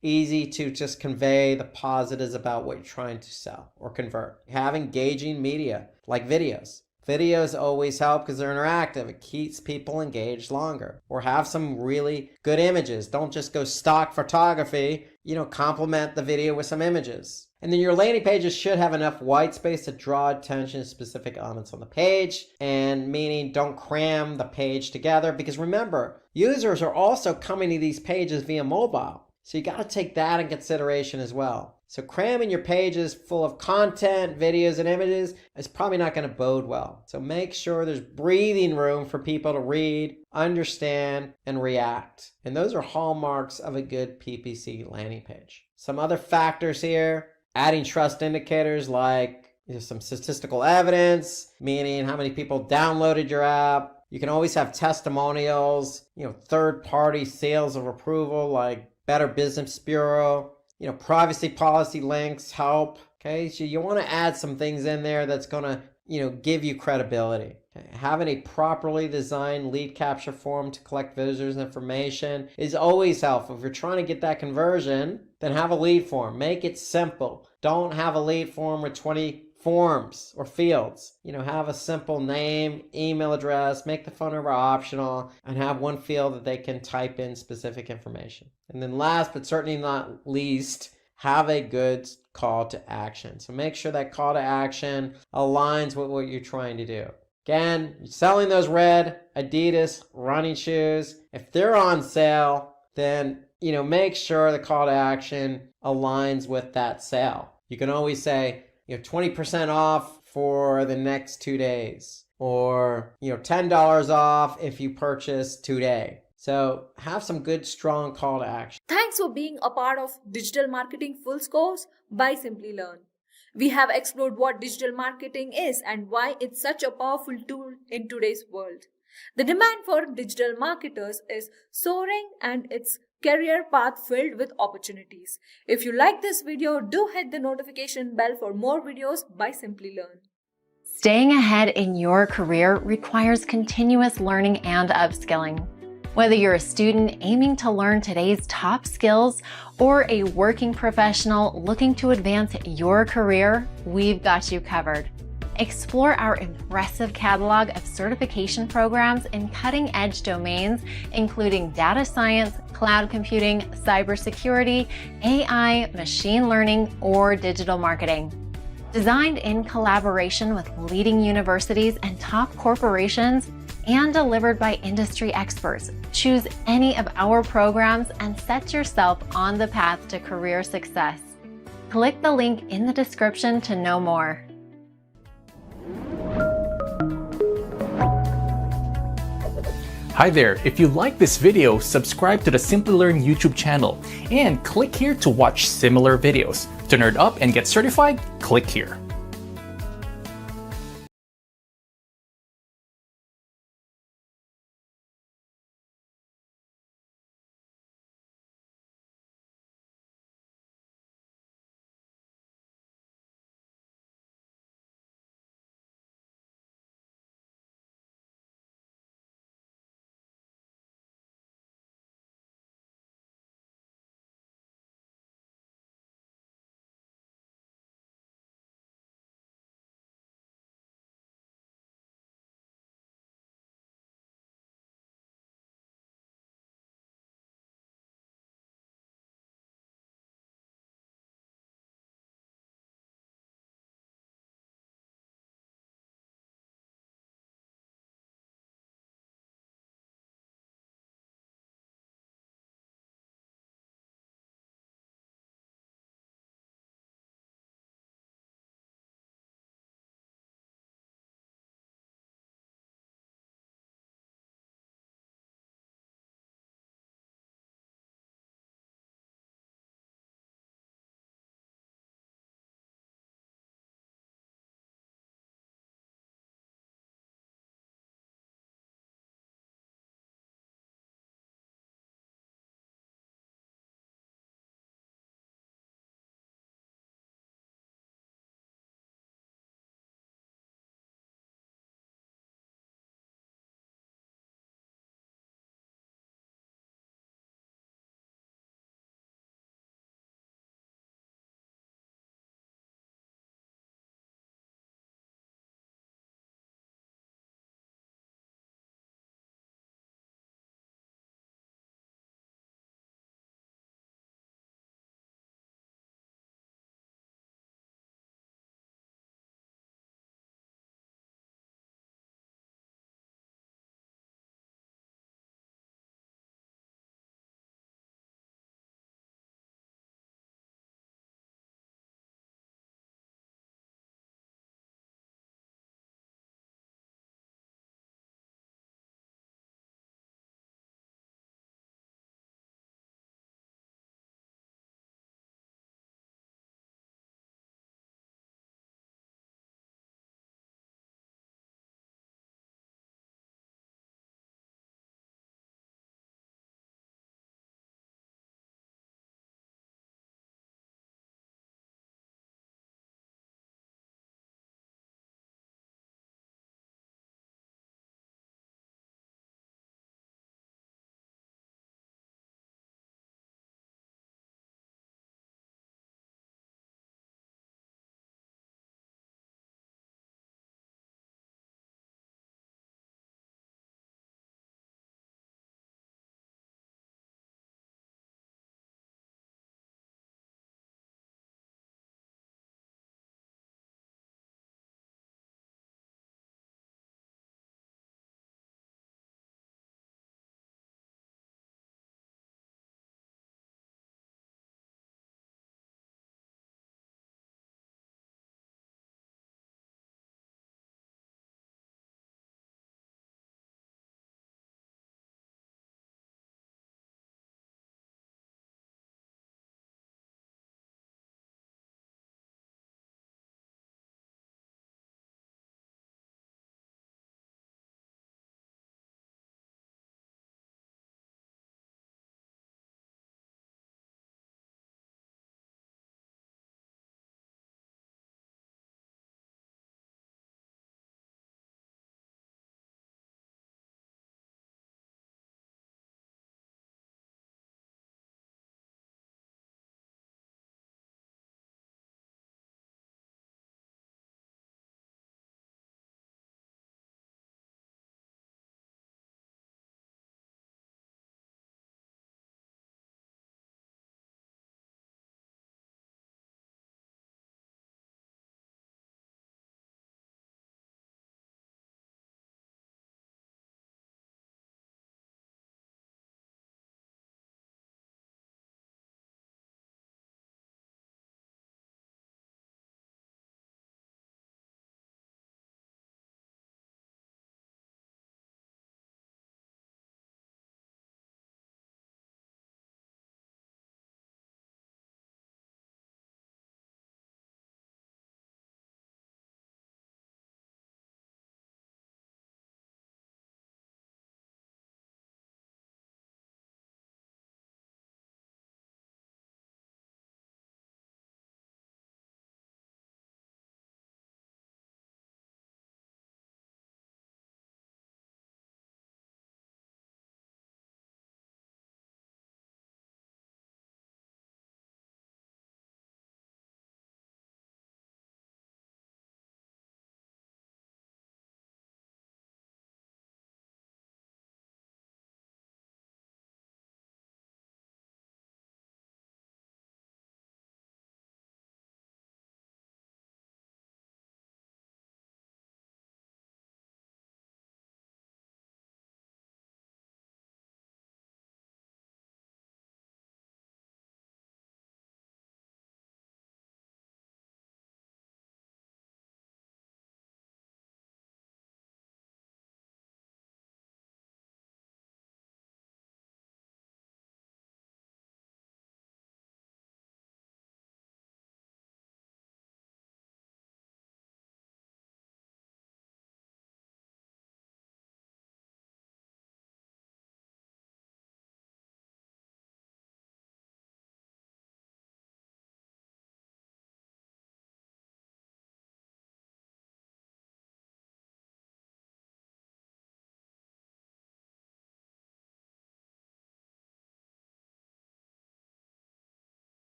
easy to just convey the positives about what you're trying to sell or convert. Have engaging media like videos. Videos always help because they're interactive. It keeps people engaged longer. Or have some really good images. Don't just go stock photography. Complement the video with some images. And then your landing pages should have enough white space to draw attention to specific elements on the page, and meaning don't cram the page together, because remember, users are also coming to these pages via mobile. So you got to take that in consideration as well. So cramming your pages full of content, videos, and images is probably not going to bode well. So make sure there's breathing room for people to read, understand, and react. And those are hallmarks of a good PPC landing page. Some other factors here: adding trust indicators like some statistical evidence, meaning how many people downloaded your app. You can always have testimonials, third-party sales of approval like Better Business Bureau, privacy policy links help. Okay, so you want to add some things in there that's going to, give you credibility. Okay? Having a properly designed lead capture form to collect visitors' information is always helpful. If you're trying to get that conversion, then have a lead form. Make it simple. Don't have a lead form with 20 forms or fields. Have a simple name, email address, make the phone number optional, and have one field that they can type in specific information. And then last but certainly not least, have a good call to action. So make sure that call to action aligns with what you're trying to do. Again, you're selling those red Adidas running shoes. If they're on sale, then make sure the call to action aligns with that sale. You can always say, 20% off for the next 2 days, or $10 off if you purchase today. So have some good, strong call to action. Thanks for being a part of Digital Marketing Full Course by Simplilearn. We have explored what digital marketing is and why it's such a powerful tool in today's world. The demand for digital marketers is soaring, and its career path filled with opportunities. If you like this video, do hit the notification bell for more videos by Simplilearn. Staying ahead in your career requires continuous learning and upskilling. Whether you're a student aiming to learn today's top skills or a working professional looking to advance your career, we've got you covered. Explore our impressive catalog of certification programs in cutting-edge domains, including data science, cloud computing, cybersecurity, AI, machine learning, or digital marketing. Designed in collaboration with leading universities and top corporations, and delivered by industry experts, choose any of our programs and set yourself on the path to career success. Click the link in the description to know more. Hi there, if you like this video, subscribe to the Simplilearn YouTube channel and click here to watch similar videos. To nerd up and get certified, click here.